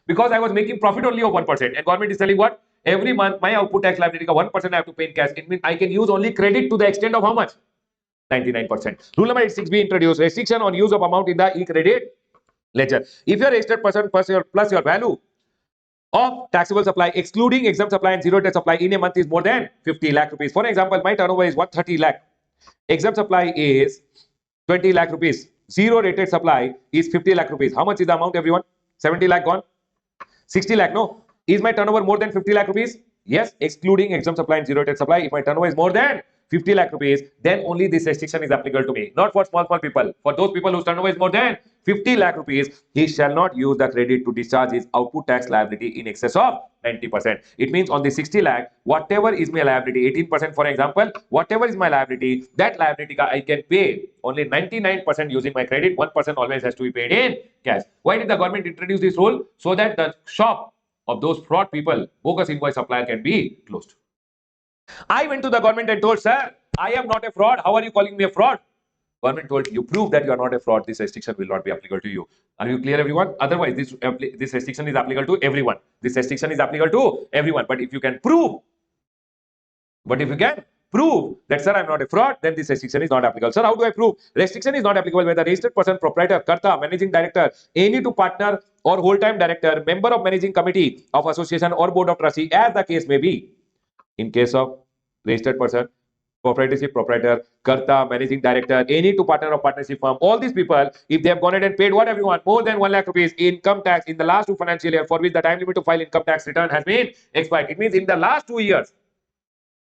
Because I was making profit only of 1%. And government is telling what? Every month, my output tax liability, 1% I have to pay in cash. It means I can use only credit to the extent of how much? 99%. Rule number 86B introduced restriction on use of amount in the e-credit ledger. If your registered person plus your value of taxable supply, excluding exempt supply and zero rated supply in a month is more than 50 lakh rupees. For example, my turnover is 130 lakh. Exempt supply is 20 lakh rupees. Zero rated supply is 50 lakh rupees. How much is the amount, everyone? 70 lakh gone? 60 lakh, no? Is my turnover more than 50 lakh rupees? Yes, excluding exempt supply and zero rated supply. If my turnover is more than 50 lakh rupees, then only this restriction is applicable to me. Not for small people. For those people whose turnover is more than 50 lakh rupees, he shall not use the credit to discharge his output tax liability in excess of 90%. It means on the 60 lakh, whatever is my liability, 18% for example, whatever is my liability, that liability I can pay only 99% using my credit. 1% always has to be paid in cash. Why did the government introduce this rule? So that the shop of those fraud people, bogus invoice supplier, can be closed. I went to the government and told, sir, I am not a fraud. How are you calling me a fraud? Government told, you prove that you are not a fraud. This restriction will not be applicable to you. Are you clear, everyone? Otherwise, this restriction is applicable to everyone. This restriction is applicable to everyone. But if you can prove that, sir, I'm not a fraud, then this restriction is not applicable. Sir, how do I prove? Restriction is not applicable when the registered person, proprietor, karta, managing director, any two partner or whole-time director, member of managing committee of association or board of trustee, as the case may be. In case of registered person, proprietorship, proprietor, karta, managing director, any two partner or partnership firm, all these people, if they have gone ahead and paid what everyone, more than 1 lakh rupees income tax in the last 2 financial year for which the time limit to file income tax return has been expired. It means in the last 2 years,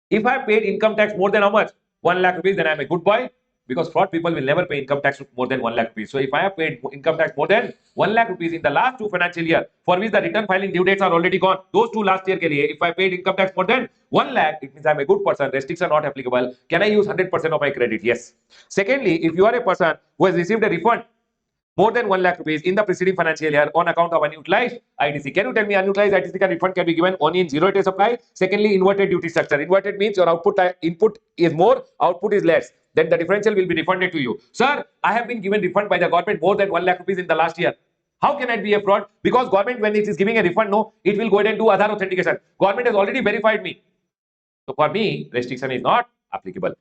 if I paid income tax more than how much? 1 lakh rupees, then I'm a good boy, because fraud people will never pay income tax more than 1 lakh rupees. So if I have paid income tax more than 1 lakh rupees in the last 2 financial year for which the return filing due dates are already gone, those 2 last year ke liye, if I paid income tax more than 1 lakh, it means I'm a good person. Restrictions are not applicable. Can I use 100% of my credit? Yes. Secondly, if you are a person who has received a refund more than 1 lakh rupees in the preceding financial year on account of unutilized IDC. Can you tell me unutilized IDC refund can be given only in zero rate supply? Secondly, inverted duty structure. Inverted means your input is more, output is less. Then the differential will be refunded to you. Sir, I have been given refund by the government more than 1 lakh rupees in the last year. How can I be a fraud? Because government, when it is giving a refund, no, it will go ahead and do Aadhaar authentication. Government has already verified me. So for me, restriction is not applicable.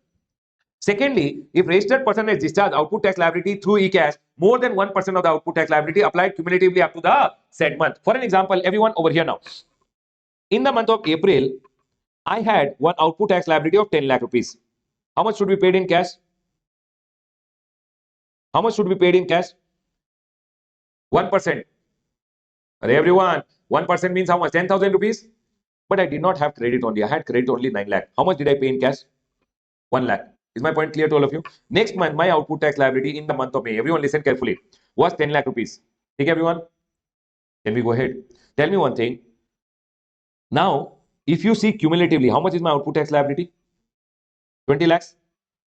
Secondly, if registered person has discharged output tax liability through e-cash, more than 1% of the output tax liability applied cumulatively up to the said month. For an example, everyone over here now. In the month of April, I had one output tax liability of 10 lakh rupees. How much should be paid in cash? How much should be paid in cash? 1%. Everyone, 1% means how much? 10,000 rupees. But I did not have credit only. I had credit only 9 lakh. How much did I pay in cash? 1 lakh. Is my point clear to all of you? Next month, my output tax liability in the month of May, everyone listen carefully, was 10 lakh rupees. Okay, everyone? Can we go ahead? Tell me one thing. Now, if you see cumulatively, how much is my output tax liability? 20 lakhs?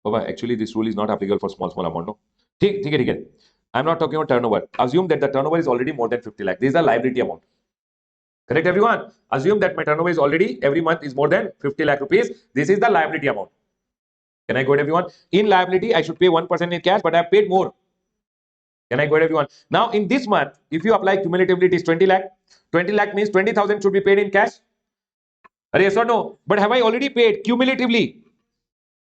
Oh, actually, this rule is not applicable for small amount. No? Okay. I'm not talking about turnover. Assume that the turnover is already more than 50 lakh. This is the liability amount. Correct, everyone? Assume that my turnover is already every month is more than 50 lakh rupees. This is the liability amount. Can I go ahead, everyone? In liability, I should pay 1% in cash, but I have paid more. Can I go ahead, everyone? Now, in this month, if you apply cumulatively, it is 20 lakh. 20 lakh means 20,000 should be paid in cash. Yes or no? But have I already paid cumulatively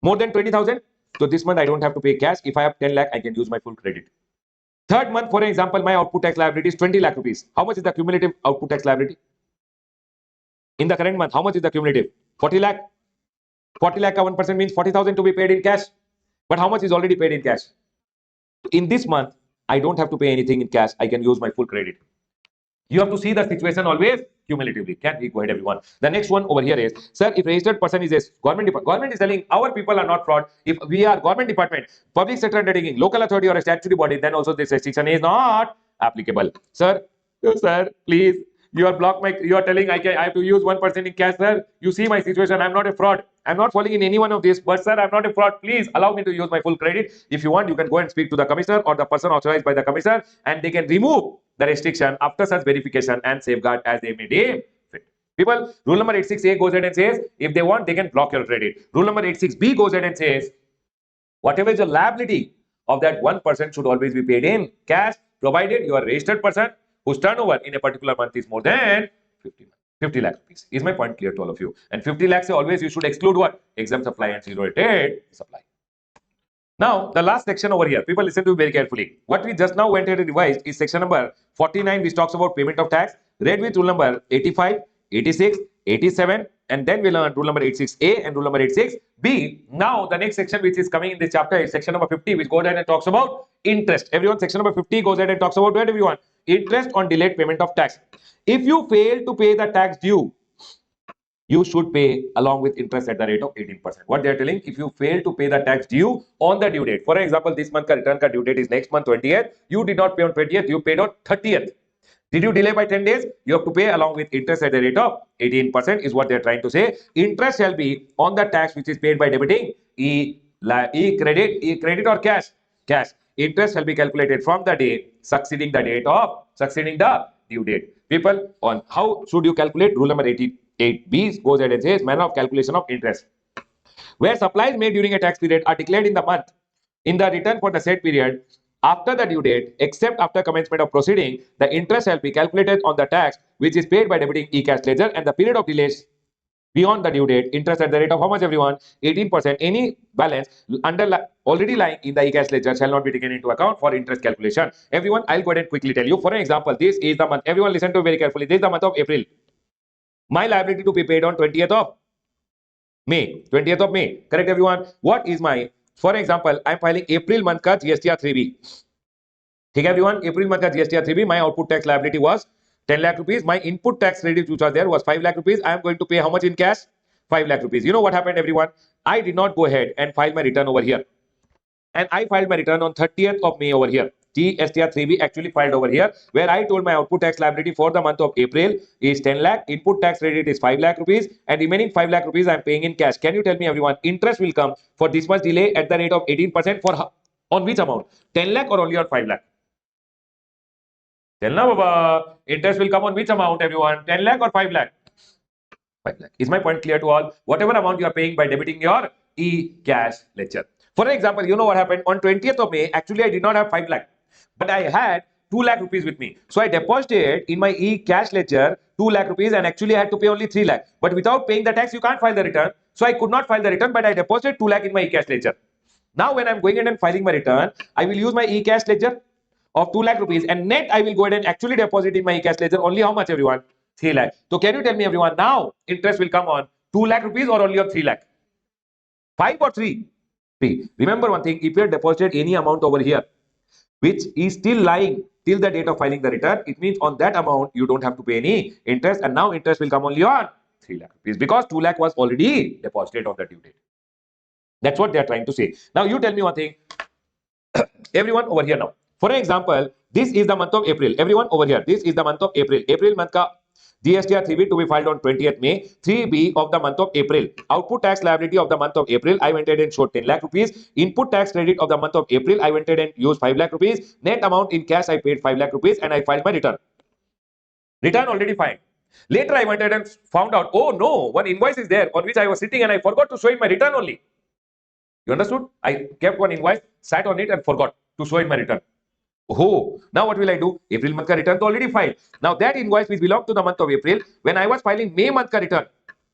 more than 20,000? So this month, I don't have to pay cash. If I have 10 lakh, I can use my full credit. Third month, for example, my output tax liability is 20 lakh rupees. How much is the cumulative output tax liability? In the current month, how much is the cumulative? 40 lakh. 40 lakh ka 1% means 40,000 to be paid in cash. But how much is already paid in cash? In this month, I don't have to pay anything in cash. I can use my full credit. You have to see the situation always cumulatively. Can we go ahead, everyone? The next one over here is, sir, if registered person is a government is telling our people are not fraud. If we are government department, public sector undertaking, local authority or a statutory body, then also this restriction is not applicable. Sir, please. You are telling I have to use 1% in cash, sir. You see my situation. I'm not a fraud. I'm not falling in any one of this. But sir, I'm not a fraud. Please allow me to use my full credit. If you want, you can go and speak to the commissioner or the person authorized by the commissioner, and they can remove the restriction after such verification and safeguard as they may deem fit. People, rule number 86A goes ahead and says, if they want, they can block your credit. Rule number 86B goes ahead and says, whatever is the liability of that 1% should always be paid in cash, provided you are a registered person whose turnover in a particular month is more than 50 lakh rupees. Is my point clear to all of you? And 50 lakhs always you should exclude what? Exempt supply and zero rated supply. Now, the last section over here, people listen to me very carefully. What we just now went ahead and revised is section number 49, which talks about payment of tax, read with rule number 85, 86, 87, and then we learn rule number 86A and rule number 86B. Now, the next section which is coming in this chapter is section number 50, which goes ahead and talks about interest. Everyone, section number 50 goes ahead and talks about what, everyone? Interest on delayed payment of tax. If you fail to pay the tax due, you should pay along with interest at the rate of 18%. What they are telling, if you fail to pay the tax due on the due date, for example, this month ka return ka due date is next month 20th, you did not pay on 20th, you paid on 30th. Did you delay by 10 days? You have to pay along with interest at the rate of 18% is what they are trying to say. Interest shall be on the tax which is paid by debiting e-credit or cash. Cash. Interest shall be calculated from the day succeeding the due date. People, on how should you calculate? Rule number 88B goes ahead and says manner of calculation of interest. Where supplies made during a tax period are declared in the month in the return for the said period after the due date, except after commencement of proceeding, the interest shall be calculated on the tax which is paid by debiting e-cash ledger, and the period of delays beyond the due date, interest at the rate of how much, everyone? 18%. Any balance already lying in the e-cash ledger shall not be taken into account for interest calculation. Everyone, I'll go ahead and quickly tell you. For example, this is the month. Everyone listen to very carefully. This is the month of April. My liability to be paid on 20th of May. 20th of May. Correct, everyone? What is my, for example, I'm filing April month ka GST 3B. Okay, everyone? April month ka GST 3B. My output tax liability was 10 lakh rupees. My input tax credit which was there was 5 lakh rupees. I am going to pay how much in cash? 5 lakh rupees. You know what happened, everyone? I did not go ahead and file my return over here. And I filed my return on 30th of May over here. GSTR 3B actually filed over here, where I told my output tax liability for the month of April is 10 lakh, input tax credit is 5 lakh rupees, and remaining 5 lakh rupees I am paying in cash. Can you tell me, everyone, interest will come for this much delay at the rate of 18% for on which amount? 10 lakh or only on 5 lakh? Tell now, Baba. Interest will come on which amount, everyone? 10 lakh or 5 lakh? 5 lakh. Is my point clear to all? Whatever amount you are paying by debiting your e-cash ledger. For example, you know what happened? On 20th of May, actually I did not have 5 lakh, but I had 2 lakh rupees with me. So I deposited in my e-cash ledger 2 lakh rupees, and actually I had to pay only 3 lakh. But without paying the tax, you can't file the return. So I could not file the return, but I deposited 2 lakh in my e-cash ledger. Now when I'm going in and filing my return, I will use my e-cash ledger of 2 lakh rupees, and net I will go ahead and actually deposit in my e-cash ledger only how much, everyone? 3 lakh. So can you tell me, everyone, now interest will come on 2 lakh rupees or only on 3 lakh? 5 or 3? 3. Remember one thing, if you have deposited any amount over here which is still lying till the date of filing the return, it means on that amount you don't have to pay any interest, and now interest will come only on 3 lakh rupees because 2 lakh was already deposited on the due date. That's what they are trying to say. Now you tell me one thing, everyone over here now. For example, this is the month of April. Everyone over here, this is the month of April. April month ka GSTR 3B to be filed on 20th May. 3B of the month of April. Output tax liability of the month of April, I went ahead and showed 10 lakh rupees. Input tax credit of the month of April, I went ahead and used 5 lakh rupees. Net amount in cash, I paid 5 lakh rupees, and I filed my return. Return already filed. Later, I went ahead and found out, oh no, one invoice is there on which I was sitting and I forgot to show in my return only. You understood? I kept one invoice, sat on it and forgot to show in my return. Oh, now what will I do? April month ka return to already filed. Now that invoice which belonged to the month of April, when I was filing May month ka return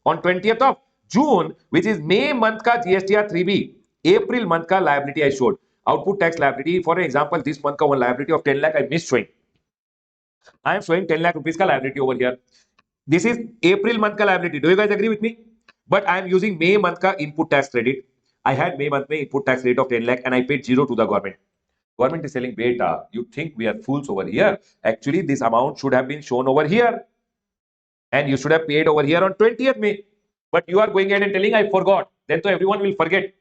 on 20th of June, which is May month ka GSTR 3B, April month ka liability I showed. Output tax liability, for example, this month ka one liability of 10 lakh I missed showing. I am showing 10 lakh rupees ka liability over here. This is April month ka liability. Do you guys agree with me? But I am using May month ka input tax credit. I had May month mein input tax rate of 10 lakh and I paid 0 to the government. Government is telling, beta, you think we are fools over here. Actually, this amount should have been shown over here. And you should have paid over here on 20th May. But you are going ahead and telling, I forgot. Then so everyone will forget.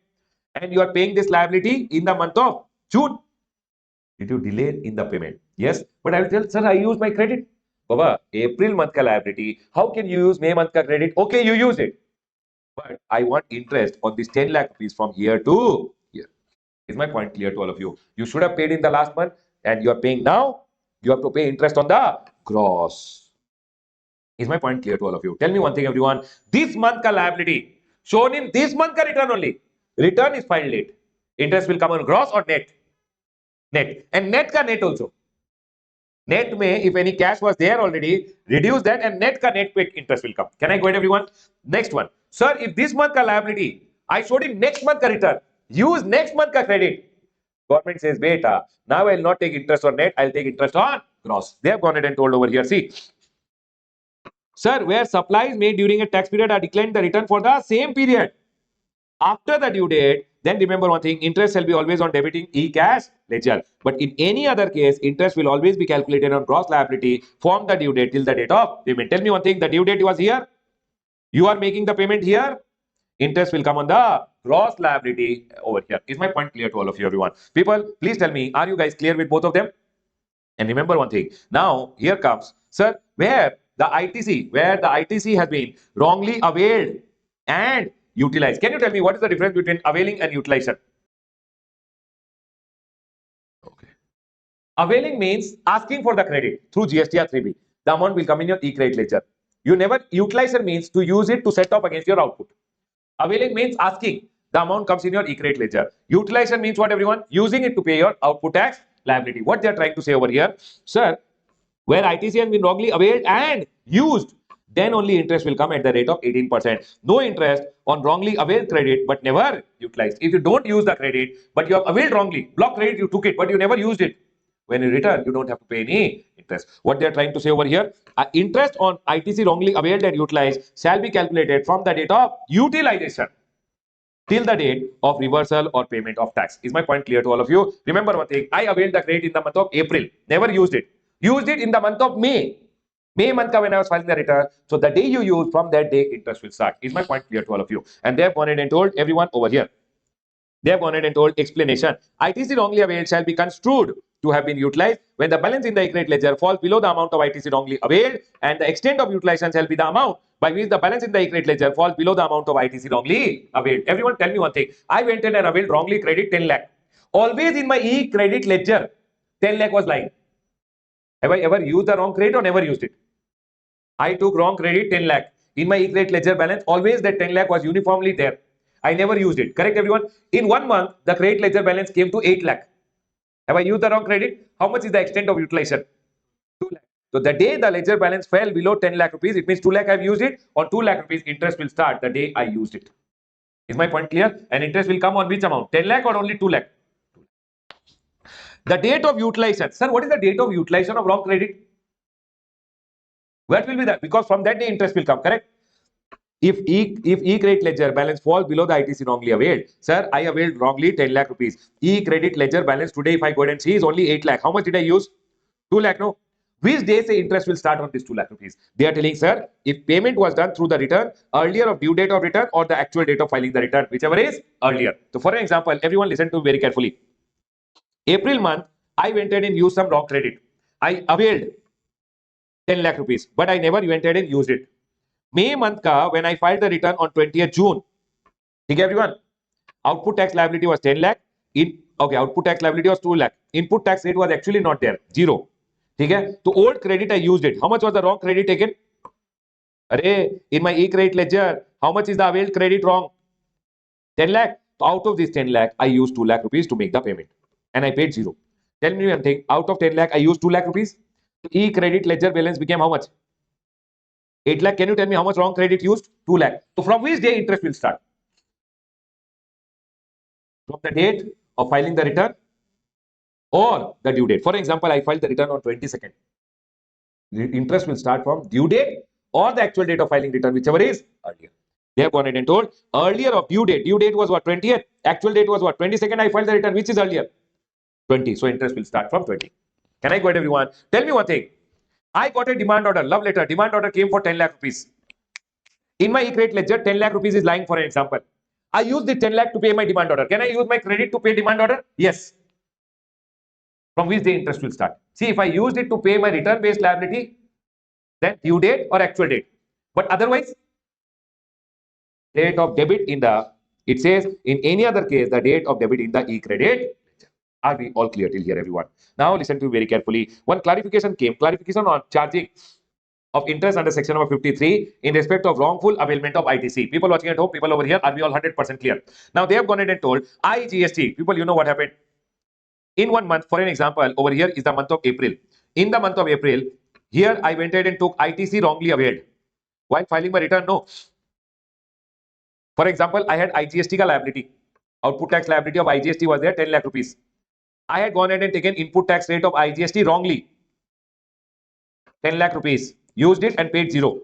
And you are paying this liability in the month of June. Did you delay in the payment? Yes. But I will tell, sir, I used my credit. Baba, April month ka liability. How can you use May month ka credit? Okay, you use it. But I want interest on this 10 lakh rupees from here to here. Is my point clear to all of you? You should have paid in the last month and you are paying now. You have to pay interest on the gross. Is my point clear to all of you? Tell me one thing, everyone. This month ka liability shown in this month ka return only. Return is filed late. Interest will come on gross or net? Net. And net ka net also. Net may, if any cash was there already, reduce that and net ka net quick interest will come. Can I go ahead, everyone? Next one. Sir, if this month ka liability, I showed him next month ka return. Use next month ka credit. Government says, beta, now I will not take interest on net, I will take interest on gross. They have gone ahead and told over here, see. Sir, where supplies made during a tax period are declined the return for the same period. After the due date, then remember one thing, interest shall be always on debiting e-cash ledger. But in any other case, interest will always be calculated on gross liability from the due date till the date of payment. Tell me one thing, the due date was here. You are making the payment here. Interest will come on the gross liability over here. Is my point clear to all of you, everyone? People, please tell me, are you guys clear with both of them? And remember one thing. Now, here comes, sir, where the ITC has been wrongly availed and utilized. Can you tell me what is the difference between availing and utilization? Okay. Availing means asking for the credit through GST or 3B. The amount will come in your e-credit ledger. You never, utilization means to use it to set off against your output. Availing means asking. The amount comes in your e-credit ledger. Utilization means what, everyone? Using it to pay your output tax liability. What they are trying to say over here, sir, where ITC has been wrongly availed and used, then only interest will come at the rate of 18%. No interest on wrongly availed credit but never utilized. If you don't use the credit but you have availed wrongly, block credit, you took it but you never used it, when you return, you don't have to pay any interest. What they are trying to say over here, interest on ITC wrongly availed and utilized shall be calculated from the date of utilization till the date of reversal or payment of tax. Is my point clear to all of you? Remember one thing, I availed the credit in the month of April, never used it. Used it in the month of May. May month when I was filing the return. So the day you use, from that day, interest will start. Is my point clear to all of you? And they have gone ahead and told everyone over here. They have gone ahead and told explanation. ITC wrongly availed shall be construed to have been utilized when the balance in the e-credit ledger falls below the amount of ITC wrongly availed, and the extent of utilization shall be the amount by which the balance in the e-credit ledger falls below the amount of ITC wrongly availed. Everyone tell me one thing. I went in and availed wrongly credit 10 lakh. Always in my e-credit ledger, 10 lakh was lying. Have I ever used the wrong credit or never used it? I took wrong credit 10 lakh. In my e-credit ledger balance, always that 10 lakh was uniformly there. I never used it. Correct, everyone? In 1 month, the credit ledger balance came to 8 lakh. Have I used the wrong credit? How much is the extent of utilization? 2 lakh. So the day the ledger balance fell below 10 lakh rupees, it means 2 lakh I have used it. On 2 lakh rupees, interest will start the day I used it. Is my point clear? And interest will come on which amount? 10 lakh or only 2 lakh? The date of utilization. Sir, what is the date of utilization of wrong credit? What will be that? Because from that day, interest will come, correct? If e-credit ledger balance falls below the ITC wrongly availed, sir, I availed wrongly 10 lakh rupees. E-credit ledger balance today, if I go ahead and see, is only 8 lakh. How much did I use? 2 lakh, no? Which day say interest will start on this 2 lakh rupees? They are telling, sir, if payment was done through the return earlier of due date of return or the actual date of filing the return, whichever is earlier. So for an example, everyone listen to very carefully. April month, I went ahead and used some wrong credit. I availed 10 lakh rupees, but I never went ahead and used it. May month ka, when I filed the return on 20th June, okay, everyone, output tax liability was 10 lakh. Output tax liability was 2 lakh. Input tax rate was actually not there, 0. Okay, so old credit I used it. How much was the wrong credit taken? Array, in my e-credit ledger, how much is the availed credit wrong? 10 lakh. So out of this 10 lakh, I used 2 lakh rupees to make the payment, and I paid 0. Tell me one thing. Out of 10 lakh, I used 2 lakh rupees. E-credit ledger balance became how much? 8 lakh. Can you tell me how much wrong credit used? 2 lakh. So from which day interest will start? From the date of filing the return or the due date. For example, I filed the return on 22nd. The interest will start from due date or the actual date of filing return, whichever is earlier. They have gone ahead and told earlier of due date. Due date was what? 20th. Actual date was what? 22nd. I filed the return. Which is earlier? 20. So interest will start from 20. Can I go ahead, everyone? Tell me one thing. I got a demand order, love letter. Demand order came for 10 lakh rupees. In my e-credit ledger, 10 lakh rupees is lying, for an example. I use the 10 lakh to pay my demand order. Can I use my credit to pay demand order? Yes. From which day interest will start? See, if I used it to pay my return based liability, then due date or actual date. But otherwise, date of debit in the, it says in any other case, the date of debit in the e-credit ledger. Are we all clear till here, everyone? Now listen to me very carefully. One clarification came. Clarification on charging of interest under section number 53 in respect of wrongful availment of ITC. People watching at home, people over here, are we all 100% clear? Now they have gone ahead and told GST. People, you know what happened? In 1 month, for an example, over here is the month of April. In the month of April, here I went ahead and took ITC wrongly availed. While filing my return, no. For example, I had IGST ka liability. Output tax liability of IGST was there, 10 lakh rupees. I had gone ahead and taken input tax rate of IGST wrongly, 10 lakh rupees, used it and paid 0.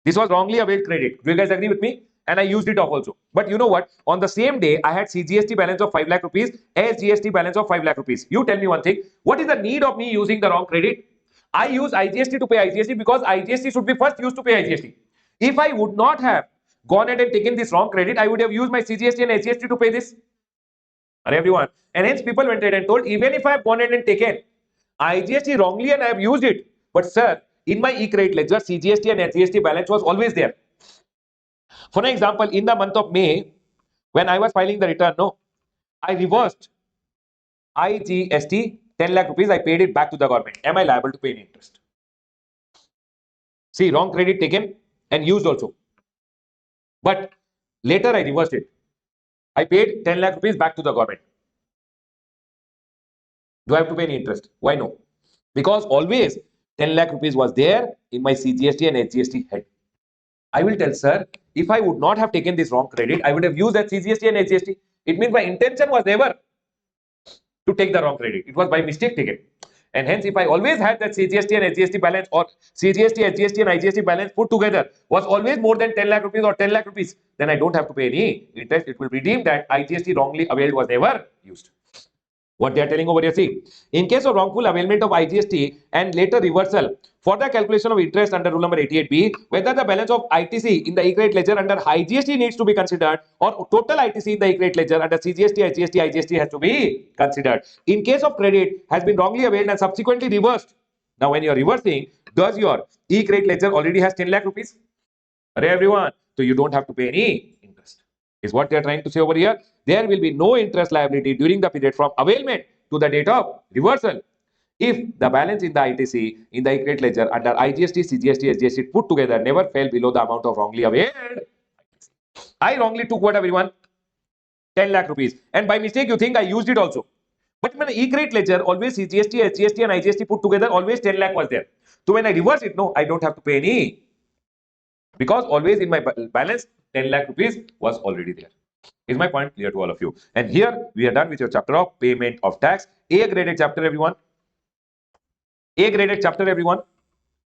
This was wrongly availed credit. Do you guys agree with me? And I used it off also. But you know what? On the same day, I had CGST balance of 5 lakh rupees, SGST balance of 5 lakh rupees. You tell me one thing. What is the need of me using the wrong credit? I use IGST to pay IGST because IGST should be first used to pay IGST. If I would not have gone ahead and taken this wrong credit, I would have used my CGST and SGST to pay this. Are everyone? And hence people went ahead and told, even if I have gone ahead and taken IGST wrongly and I have used it, but sir, in my e-credit ledger, CGST and SGST balance was always there. For an example, in the month of May, when I was filing the return, no, I reversed IGST 10 lakh rupees, I paid it back to the government. Am I liable to pay any interest? See, wrong credit taken and used also. But later I reversed it. I paid 10 lakh rupees back to the government. Do I have to pay any interest? Why no? Because always 10 lakh rupees was there in my CGST and SGST head. I will tell, sir, if I would not have taken this wrong credit, I would have used that CGST and SGST. It means my intention was never to take the wrong credit. It was by mistake taken. And hence, if I always had that CGST and SGST balance, or CGST, SGST and IGST balance put together was always more than 10 lakh rupees or 10 lakh rupees, then I don't have to pay any interest. It will redeem that IGST wrongly availed was never used. What they are telling over here, see, in case of wrongful availment of IGST and later reversal, for the calculation of interest under rule number 88B, whether the balance of ITC in the e-credit ledger under IGST needs to be considered, or total ITC in the e-credit ledger under CGST, SGST, IGST has to be considered. In case of credit has been wrongly availed and subsequently reversed, now when you are reversing, does your e-credit ledger already has 10 lakh rupees? Everyone, so you don't have to pay any interest. Is what they are trying to say over here. There will be no interest liability during the period from availment to the date of reversal if the balance in the ITC in the e-credit ledger under IGST, CGST, SGST put together never fell below the amount of wrongly availed. I wrongly took what, everyone? 10 lakh rupees, and by mistake you think I used it also. But when e-credit ledger, always CGST, SGST and IGST put together, always 10 lakh was there. So when I reverse it, no, I don't have to pay any, because always in my balance 10 lakh rupees was already there. Is my point clear to all of you? And here we are done with your chapter of payment of tax. A graded chapter, everyone. A graded chapter, everyone.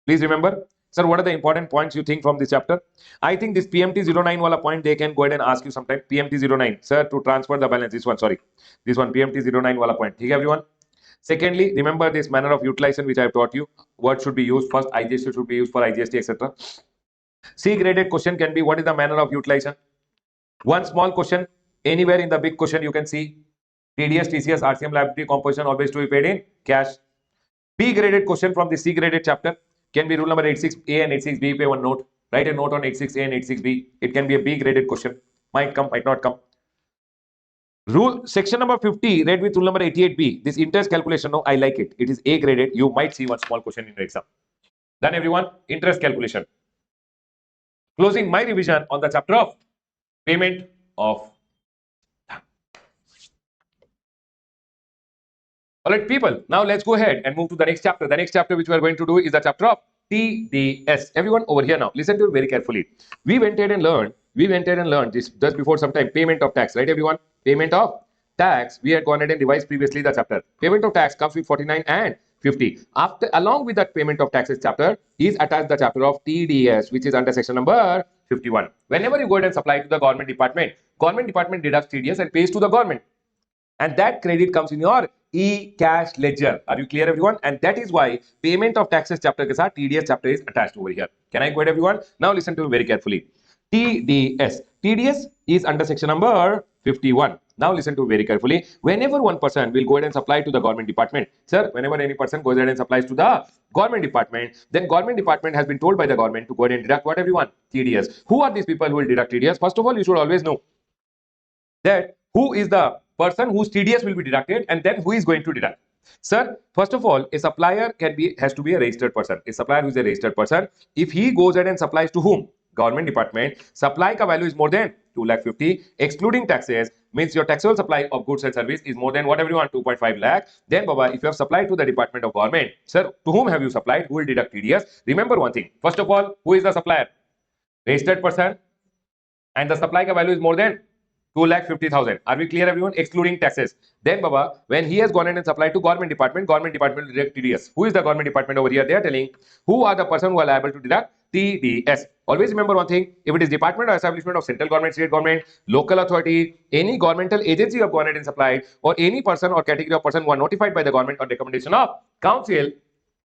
Please remember, sir, what are the important points you think from this chapter? I think this PMT09 wala point they can go ahead and ask you sometime. PMT09, sir, to transfer the balance. This one, sorry, this one PMT09 wala point. Okay, everyone. Secondly, remember this manner of utilization which I have taught you. What should be used first? IGST should be used for IGST, etc. C graded question can be, what is the manner of utilization? One small question, anywhere in the big question you can see TDS, TCS, RCM liability composition always to be paid in cash. B graded question from the C graded chapter can be rule number 86A and 86B. Pay one note. Write a note on 86A and 86B. It can be a B graded question. Might come, might not come. Rule section number 50 read with rule number 88B. This interest calculation, no, I like it. It is A graded. You might see one small question in your exam. Done, everyone. Interest calculation. Closing my revision on the chapter of payment of. All right, people. Now let's go ahead and move to the next chapter. The next chapter which we are going to do is the chapter of TDS. Everyone over here now, listen to it very carefully. We went ahead and learned this just before some time. Payment of tax, right, everyone? Payment of tax. We had gone ahead and revised previously the chapter. Payment of tax comes with 49 and 50. After, along with that payment of taxes chapter is attached the chapter of TDS, which is under section number 51. Whenever you go ahead and supply to the government department deducts TDS and pays to the government. And that credit comes in your e-cash ledger. Are you clear, everyone? And that is why payment of taxes chapter ke saath TDS chapter is attached over here. Can I go ahead, everyone? Now listen to me very carefully. TDS. TDS is under section number 51. Now listen to me very carefully. Whenever one person will go ahead and supply to the government department, sir, whenever any person goes ahead and supplies to the government department, then government department has been told by the government to go ahead and deduct what, everyone? TDS. Who are these people who will deduct TDS? First of all, you should always know that who is the person whose TDS will be deducted, and then who is going to deduct. Sir, first of all, a supplier has to be a registered person. A supplier who is a registered person, if he goes ahead and supplies to whom? Government department. Supply ka value is more than 2,50,000, excluding taxes, means your taxable supply of goods and service is more than what, everyone? 2.5 lakh. Then Baba, if you have supplied to the department of government, sir, to whom have you supplied? Who will deduct TDS? Remember one thing. First of all, who is the supplier? Registered person, and the supply ka value is more than 2,50,000. Are we clear, everyone? Excluding taxes. Then Baba, when he has gone in and supplied to government department will deduct TDS. Who is the government department over here? They are telling who are the person who are liable to deduct TDS. Always remember one thing. If it is department or establishment of central government, state government, local authority, any governmental agency of government and supplied, or any person or category of person who are notified by the government on recommendation of council,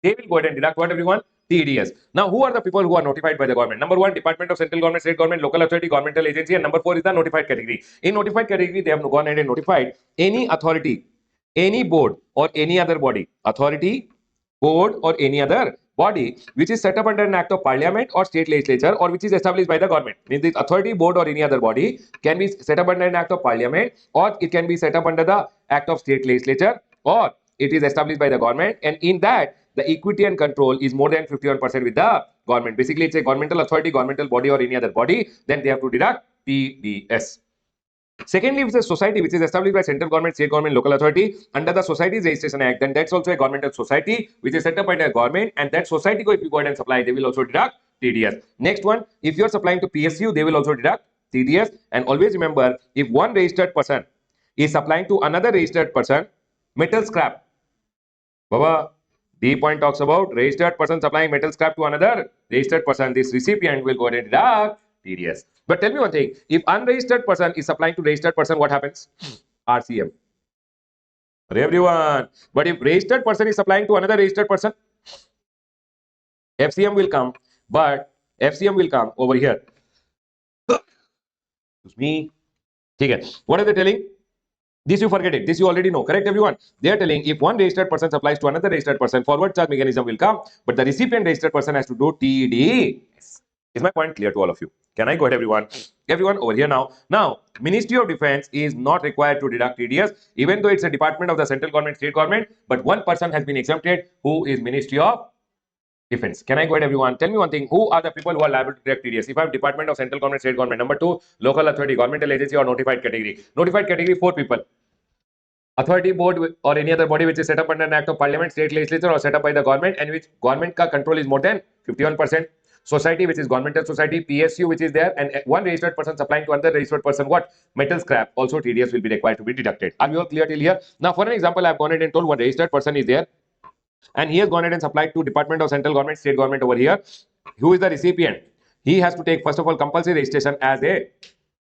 they will go ahead and deduct what, everyone? TDS. Now, who are the people who are notified by the government? Number one, Department of Central Government, State Government, Local Authority, Governmental Agency, and number four is the notified category. In notified category, they have gone ahead and notified any authority, any board, or any other body. Authority, board, or any other body which is set up under an act of parliament or state legislature or which is established by the government. Means the authority, board, or any other body can be set up under an act of parliament or it can be set up under the act of state legislature or it is established by the government, and in that the equity and control is more than 51% with the government. Basically, it's a governmental authority, governmental body, or any other body, then they have to deduct TDS. Secondly, if it's a society which is established by central government, state government, local authority under the Societies Registration Act, then that's also a governmental society which is set up by the government, and that society, if you go ahead and supply, they will also deduct TDS. Next one, if you're supplying to PSU, they will also deduct TDS. And always remember, if one registered person is supplying to another registered person metal scrap, Baba, D point talks about registered person supplying metal scrap to another registered person, this recipient will go ahead and deduct TDS. But tell me one thing, if unregistered person is supplying to registered person, what happens? RCM. For everyone. But if registered person is supplying to another registered person, FCM will come, but FCM will come over here. Excuse me. Okay. What are they telling? This you forget it. This you already know. Correct, everyone? They are telling if one registered person supplies to another registered person, forward charge mechanism will come, but the recipient registered person has to do TDS. Is my point clear to all of you? Can I go ahead, everyone? Everyone over here now. Now, Ministry of Defense is not required to deduct TDS, even though it's a department of the central government, state government, but one person has been exempted, who is Ministry of Defense. Can I go ahead, everyone? Tell me one thing. Who are the people who are liable to deduct TDS? If I have Department of Central Government, State Government. Number two, local authority, governmental agency, or notified category. Notified category, 4 people. Authority, board, or any other body which is set up under an act of parliament, state legislature, or set up by the government, and which government ka control is more than 51%. Society, which is governmental society, PSU, which is there, and one registered person supplying to another registered person what? Metal scrap. Also, TDS will be required to be deducted. Are we all clear till here? Now, for an example, I have gone ahead and told one registered person is there, and he has gone ahead and supplied to Department of Central Government, State Government over here. Who is the recipient? He has to take, first of all, compulsory registration as a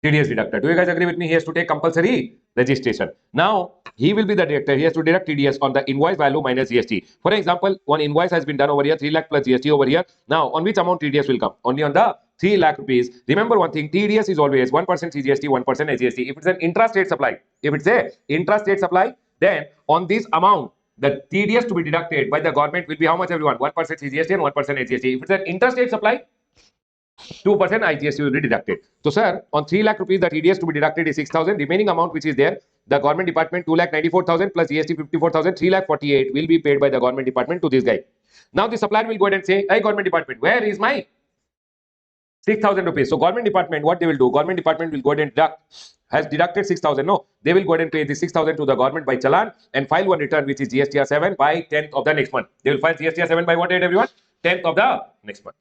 TDS deductor. Do you guys agree with me? He has to take compulsory registration. Now, he will be the deductor. He has to deduct TDS on the invoice value minus GST. For example, one invoice has been done over here, 3 lakh plus GST over here. Now, on which amount TDS will come? Only on the 3 lakh rupees. Remember one thing, TDS is always 1% CGST, 1% SGST. If it's an intrastate supply, then on this amount, the TDS to be deducted by the government will be how much, everyone? 1% CGST and 1% SGST. If it's an interstate supply, 2% IGST will be deducted. So, sir, on 3 lakh rupees, the TDS to be deducted is 6,000. Remaining amount which is there, the government department 2,94,000 plus GST 54,000, 3,48,000 will be paid by the government department to this guy. Now, the supplier will go ahead and say, hey, government department, where is my 6,000 rupees? So, government department, what they will do? Government department will go ahead and has deducted 6,000. No, they will go ahead and pay the 6,000 to the government by challan and file one return which is GSTR 7 by 10th of the next month. They will file GSTR 7 by what date, everyone? 10th of the next month.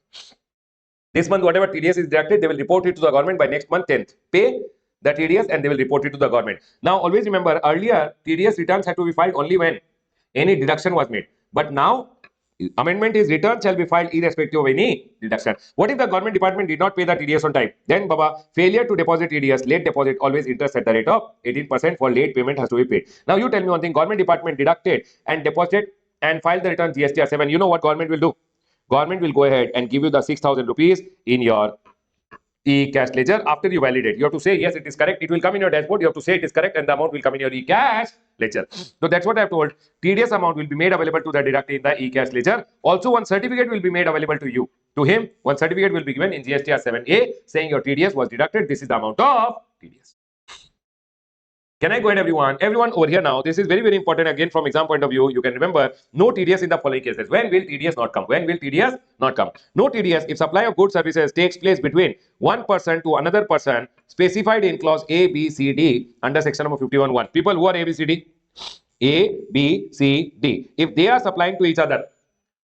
This month, whatever TDS is deducted, they will report it to the government by next month 10th. Pay the TDS and they will report it to the government. Now, always remember, earlier TDS returns had to be filed only when any deduction was made. But now, amendment is return shall be filed irrespective of any deduction. What if the government department did not pay the TDS on time? Then, Baba, failure to deposit TDS, late deposit, always interest at the rate of 18% for late payment has to be paid. Now, you tell me one thing, government department deducted and deposited and filed the return GSTR 7. You know what government will do? Government will go ahead and give you the 6,000 rupees in your e-cash ledger after you validate. You have to say, yes, it is correct. It will come in your dashboard. You have to say it is correct and the amount will come in your e-cash ledger. So that's what I have told. TDS amount will be made available to the deductee in the e-cash ledger. Also, one certificate will be made available to you. To him, one certificate will be given in GSTR 7A saying your TDS was deducted. This is the amount of TDS. Can I go ahead, everyone? Everyone over here now, this is very, very important. Again, from exam point of view, you can remember no TDS in the following cases. When will TDS not come? When will TDS not come? No TDS if supply of goods services takes place between one person to another person specified in clause A, B, C, D under section number 51(1). People who are A, B, C, D. A, B, C, D. If they are supplying to each other,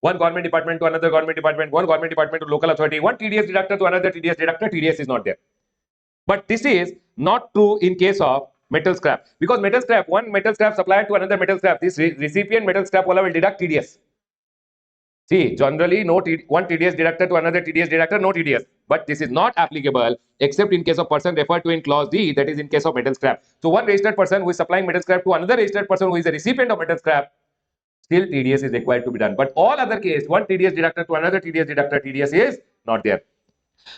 one government department to another government department, one government department to local authority, one TDS deductor to another TDS deductor, TDS is not there. But this is not true in case of metal scrap, because metal scrap, one metal scrap supplied to another metal scrap, this recipient metal scrap wala will deduct TDS. See, generally no one TDS deductor to another TDS deductor, no TDS. But this is not applicable except in case of person referred to in clause D, that is in case of metal scrap. So one registered person who is supplying metal scrap to another registered person who is a recipient of metal scrap, still TDS is required to be done. But all other case, one TDS deductor to another TDS deductor, TDS is not there.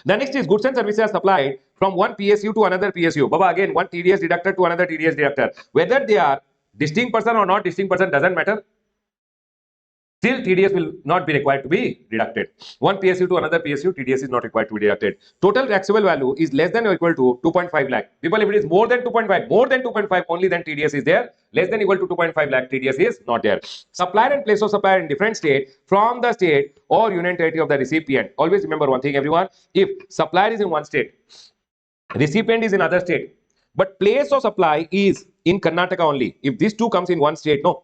The next is goods and services are supplied from one PSU to another PSU. Baba, again, one TDS deductor to another TDS deductor. Whether they are distinct person or not distinct person doesn't matter. Still, TDS will not be required to be deducted. One PSU to another PSU, TDS is not required to be deducted. Total taxable value is less than or equal to 2.5 lakh. People, if it is more than 2.5, only then TDS is there. Less than equal to 2.5 lakh, TDS is not there. Supplier and place of supplier in different state from the state or union territory of the recipient. Always remember one thing, everyone. If supplier is in one state, recipient is in other state, but place of supply is in Karnataka only. If these two comes in one state, no.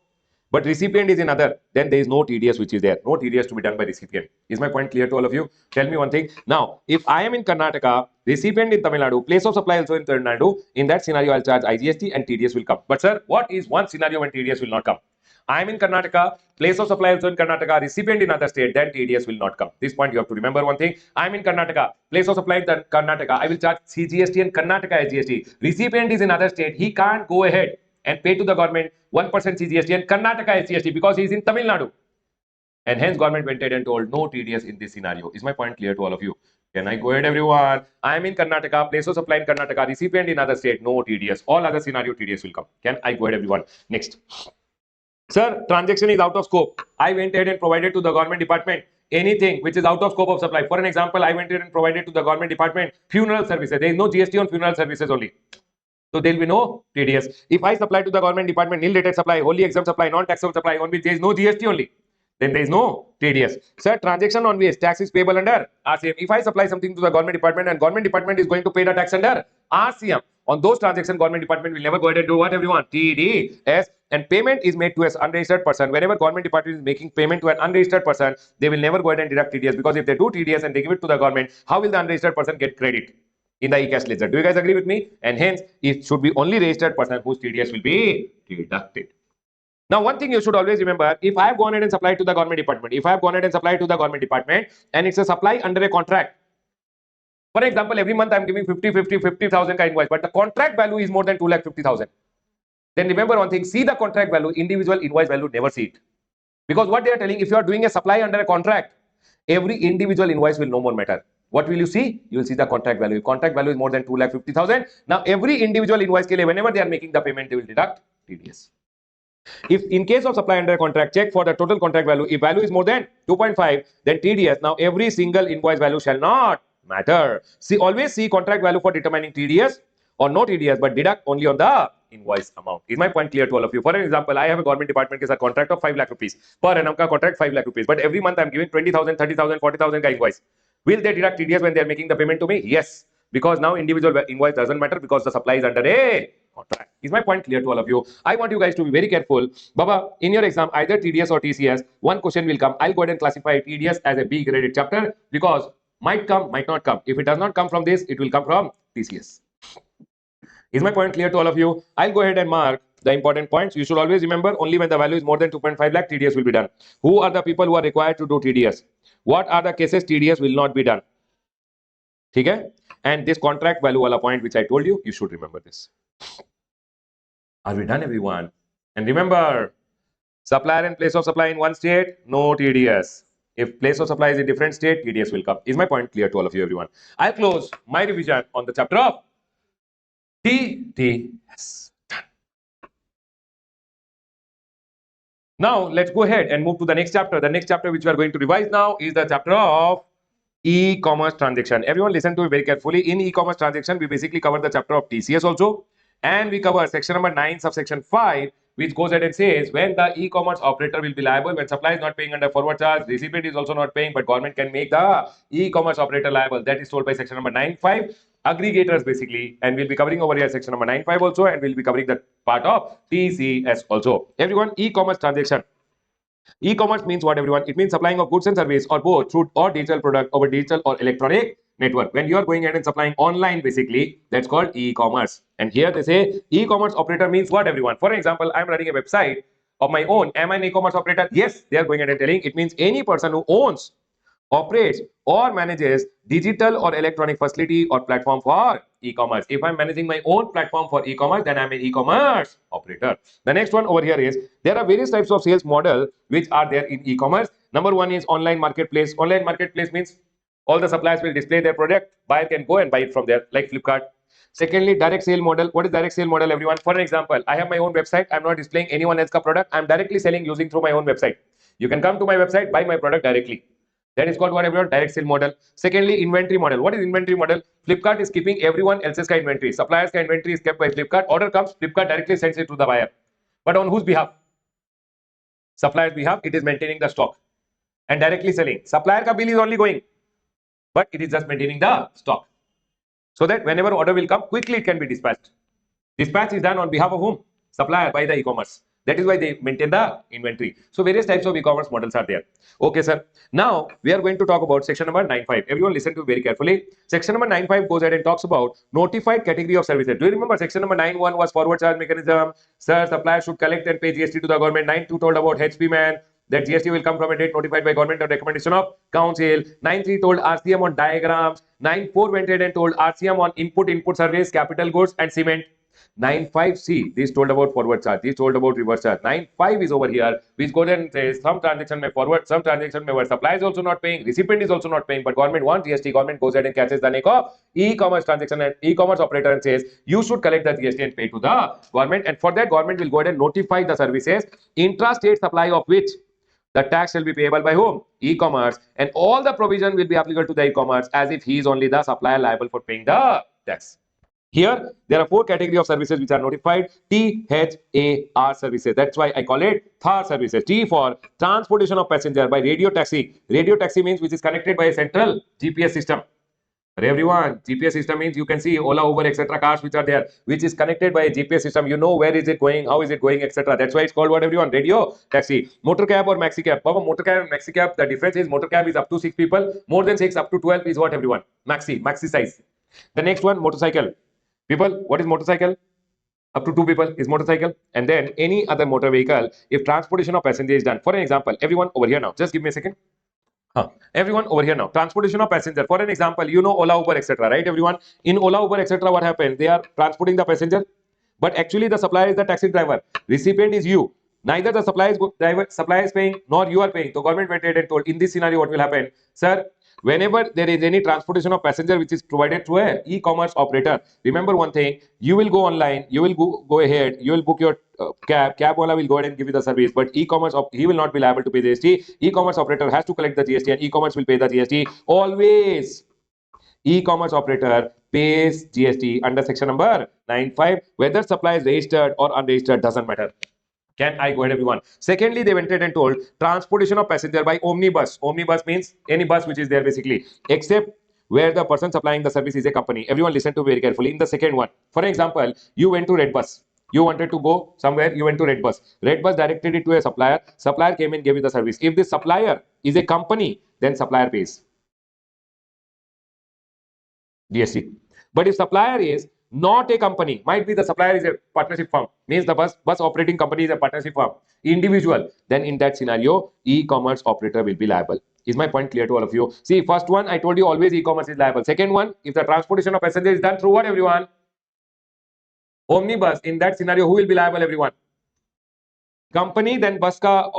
But recipient is in other, then there is no TDS which is there. No TDS to be done by recipient. Is my point clear to all of you? Tell me one thing. Now, if I am in Karnataka, recipient in Tamil Nadu, place of supply also in Tamil Nadu, in that scenario, I'll charge IGST and TDS will come. But sir, what is one scenario when TDS will not come? I am in Karnataka, place of supply also in Karnataka, recipient in other state, then TDS will not come. This point you have to remember one thing. I am in Karnataka, place of supply in Karnataka, I will charge CGST and Karnataka SGST. Recipient is in other state, he can't go ahead and pay to the government 1% CGST and Karnataka SGST because he is in Tamil Nadu. And hence government went ahead and told no TDS in this scenario. Is my point clear to all of you? Can I go ahead, everyone? I am in Karnataka, place of supply in Karnataka, recipient in other state, no TDS. All other scenario TDS will come. Can I go ahead, everyone? Next. Sir, transaction is out of scope. I went ahead and provided to the government department anything which is out of scope of supply. For an example, I went ahead and provided to the government department funeral services. There is no GST on funeral services only. So there will be no TDS. If I supply to the government department nil rated supply, wholly exempt supply, non-taxable supply on which there is no GST only, then there is no TDS. Sir, transaction on which tax is payable under RCM. If I supply something to the government department and government department is going to pay the tax under RCM, on those transactions, government department will never go ahead and do what, everyone? TDS. And payment is made to an unregistered person. Whenever government department is making payment to an unregistered person, they will never go ahead and deduct TDS, because if they do TDS and they give it to the government, how will the unregistered person get credit in the e-cash ledger? Do you guys agree with me? And hence, it should be only registered person whose TDS will be deducted. Now, one thing you should always remember, if I have gone ahead and supplied to the government department, and it's a supply under a contract. For example, every month I am giving 50,000 ka invoice, but the contract value is more than 2,50,000. Then remember one thing, see the contract value, individual invoice value, never see it. Because what they are telling, if you are doing a supply under a contract, every individual invoice will no more matter. What will you see? You will see the contract value. If contract value is more than 2,50,000, now every individual invoice ke liye, whenever they are making the payment, they will deduct TDS. If in case of supply under a contract, check for the total contract value. If value is more than 2.5, then TDS. Now every single invoice value shall not matter. See, always see contract value for determining TDS or no TDS, but deduct only on the invoice amount. Is my point clear to all of you? For an example, I have a government department case, a contract of 5 lakh rupees. Per annum ka contract 5 lakh rupees. But every month I am giving 20,000, 30,000, 40,000 ka invoice. Will they deduct TDS when they are making the payment to me? Yes. Because now individual invoice doesn't matter because the supply is under a contract. Is my point clear to all of you? I want you guys to be very careful. Baba, in your exam, either TDS or TCS, one question will come. I'll go ahead and classify TDS as a B graded chapter because might come, might not come. If it does not come from this, it will come from TCS. Is my point clear to all of you? I'll go ahead and mark the important points. You should always remember, only when the value is more than 2.5 lakh, TDS will be done. Who are the people who are required to do TDS? What are the cases TDS will not be done? Okay? And this contract value wala point which I told you, you should remember this. Are we done, everyone? And remember, supplier and place of supply in one state, no TDS. If place of supply is in different state, TDS will come. Is my point clear to all of you, everyone? I'll close my revision on the chapter of TDS. Now, let's go ahead and move to the next chapter. The next chapter which we are going to revise now is the chapter of e-commerce transaction. Everyone listen to it very carefully. In e-commerce transaction, we basically cover the chapter of TCS also. And we cover section number 9, subsection 5, which goes ahead and says when the e-commerce operator will be liable when supply is not paying under forward charge, recipient is also not paying, but government can make the e-commerce operator liable. That is told by section number 9.5. Aggregators basically, and we'll be covering over here section number 9.5 also, and we'll be covering that part of TCS also. Everyone, e-commerce transaction. E-commerce means what, everyone? It means supplying of goods and service or both through or digital product over digital or electronic network. When you are going ahead and supplying online, basically, that's called e-commerce. And here they say e-commerce operator means what, everyone? For example, I'm running a website of my own. Am I an e-commerce operator? Yes, they are going ahead and telling it means any person who owns, operates or manages digital or electronic facility or platform for e-commerce. If I'm managing my own platform for e-commerce, then I'm an e-commerce operator. The next one over here is there are various types of sales model which are there in e-commerce. Number one is online marketplace. Online marketplace means all the suppliers will display their product. Buyer can go and buy it from there, like Flipkart. Secondly, direct sale model. What is direct sale model, everyone? For an example, I have my own website. I'm not displaying anyone else's product. I'm directly selling using through my own website. You can come to my website, buy my product directly. That is called what, everyone? Direct sale model. Secondly, inventory model. What is inventory model? Flipkart is keeping everyone else's inventory. Suppliers' inventory is kept by Flipkart. Order comes, Flipkart directly sends it to the buyer. But on whose behalf? Supplier's behalf. It is maintaining the stock and directly selling. Supplier ka bill is only going, but it is just maintaining the stock, so that whenever order will come, quickly it can be dispatched. Dispatch is done on behalf of whom? Supplier, by the e-commerce. That is why they maintain the inventory. So various types of e-commerce models are there. Okay, sir. Now we are going to talk about section number 9.5. Everyone listen to very carefully. Section number 9.5 goes ahead and talks about notified category of services. Do you remember section number 9.1 was forward charge mechanism? Sir, supplier should collect and pay GST to the government. 9.2 told about HP man, that GST will come from a date notified by government on recommendation of council. 9.3 told RCM on diagrams. 9.4 went ahead and told RCM on input service, capital goods and cement. 9.5c, this told about forward charge, this told about reverse charge. 9.5 is over here, which goes and says some transaction may forward, some transaction may reverse. Supply is also not paying, recipient is also not paying, but government wants GST. Government goes ahead and catches the neck of e-commerce transaction and e-commerce operator and says you should collect the GST and pay to the government, and for that government will go ahead and notify the services intra-state supply of which the tax shall be payable by whom? E-commerce, and all the provision will be applicable to the e-commerce as if he is only the supplier liable for paying the tax. Here, there are four categories of services which are notified. THAR services. That's why I call it THAR services. T for transportation of passenger by radio taxi. Radio taxi means which is connected by a central GPS system. Everyone, GPS system means you can see Ola, Uber, etc. cars which are there, which is connected by a GPS system. You know where is it going, how is it going, etc. That's why it's called what, everyone? Radio taxi. Motor cab or maxi cab. Baba, motor cab and maxi cab, the difference is motor cab is up to 6 people. More than 6 up to 12 is what, everyone? Maxi size. The next one, motorcycle. People, what is motorcycle? Up to 2 people is motorcycle. And then any other motor vehicle if transportation of passenger is done. For an example, everyone over here now, just give me a second. Everyone over here now, transportation of passenger. For an example, you know Ola, Uber, etc. Right, everyone? In Ola, Uber, etc. what happens? They are transporting the passenger, but actually the supplier is the taxi driver. Recipient is you. Neither the supplier is paying nor you are paying. So government went ahead and told in this scenario what will happen, sir. Whenever there is any transportation of passenger which is provided through a e-commerce operator, remember one thing, you will go online, you will go ahead, you will book your cab wala will go ahead and give you the service, but e-commerce, he will not be liable to pay GST. E-commerce operator has to collect the GST and e-commerce will pay the GST. Always e-commerce operator pays GST under section number 9.5. Whether supply is registered or unregistered doesn't matter. Can I go ahead, everyone? Secondly, they went ahead and told transportation of passenger by omnibus. Omnibus means any bus which is there basically, except where the person supplying the service is a company. Everyone listen to very carefully. In the second one, for example, you went to Red Bus. You wanted to go somewhere, you went to Red Bus. Red Bus directed it to a supplier. Supplier came and gave you the service. If the supplier is a company, then supplier pays GST. But if supplier is not a company, might be the supplier is a partnership firm, means the bus operating company is a partnership firm, individual, then in that scenario, e-commerce operator will be liable. Is my point clear to all of you? See, first one, I told you always e-commerce is liable. Second one, if the transportation of passenger is done through what, everyone? Omnibus. In that scenario, who will be liable, everyone? Company, then bus ka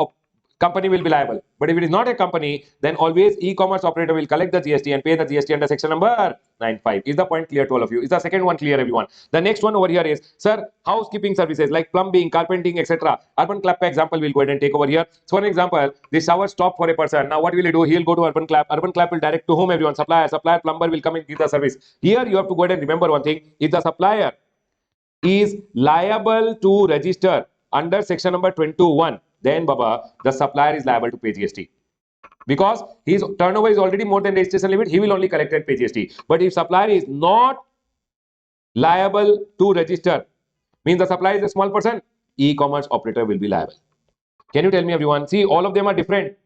company will be liable. But if it is not a company, then always e-commerce operator will collect the GST and pay the GST under section number 9.5. Is the point clear to all of you? Is the second one clear, everyone? The next one over here is, sir, housekeeping services like plumbing, carpenting, etc. Urban Clap example will go ahead and take over here. So, for an example, the shower stop for a person. Now, what will he do? He'll go to Urban Clap. Urban Clap will direct to whom, everyone? Supplier. Supplier, plumber will come and give the service. Here, you have to go ahead and remember one thing. If the supplier is liable to register under section number 21, then Baba, the supplier is liable to pay GST. Because his turnover is already more than registration limit, he will only collect and pay GST. But if supplier is not liable to register, means the supplier is a small person, e-commerce operator will be liable. Can you tell me, everyone? See, all of them are different.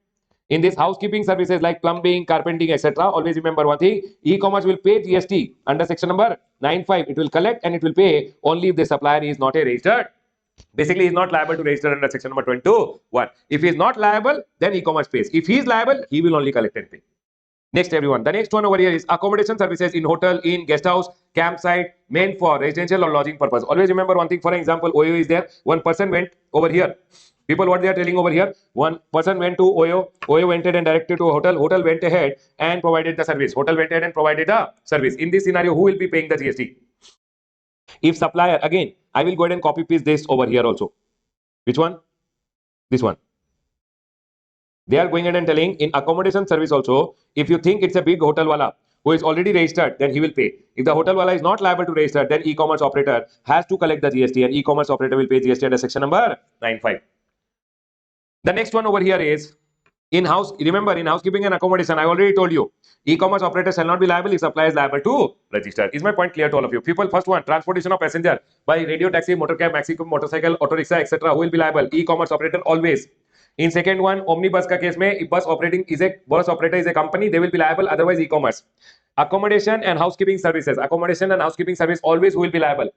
In this housekeeping services like plumbing, carpenting, etc. Always remember one thing, e-commerce will pay GST under section number 9.5. It will collect and it will pay only if the supplier is not a registered. Basically, he is not liable to register under section number 21. If he is not liable, then e-commerce pays. If he is liable, he will only collect and pay. Next, everyone. The next one over here is accommodation services in hotel, in guest house, campsite, meant for residential or lodging purpose. Always remember one thing. For example, OYO is there. One person went over here. People, what they are telling over here? One person went to OYO. OYO went ahead and directed to a hotel. Hotel went ahead and provided the service. Hotel went ahead and provided the service. In this scenario, who will be paying the GST? If supplier, again, I will go ahead and copy paste this over here also. Which one? This one. They are going ahead and telling in accommodation service also, if you think it's a big hotel wala who is already registered, then he will pay. If the hotel wala is not liable to register, then e-commerce operator has to collect the GST and e-commerce operator will pay GST under section number 95. The next one over here is in-house. Remember, in housekeeping and accommodation, I already told you, e-commerce operator shall not be liable if supplier is liable to register. Is my point clear to all of you? People, first one, transportation of passenger by radio, taxi, motor cab, maxi motorcycle, auto rickshaw, etc. Who will be liable? E-commerce operator always. In second one, omnibus ka case mein, if bus operator is a company, they will be liable, otherwise e-commerce. Accommodation and housekeeping services. Accommodation and housekeeping service always who will be liable?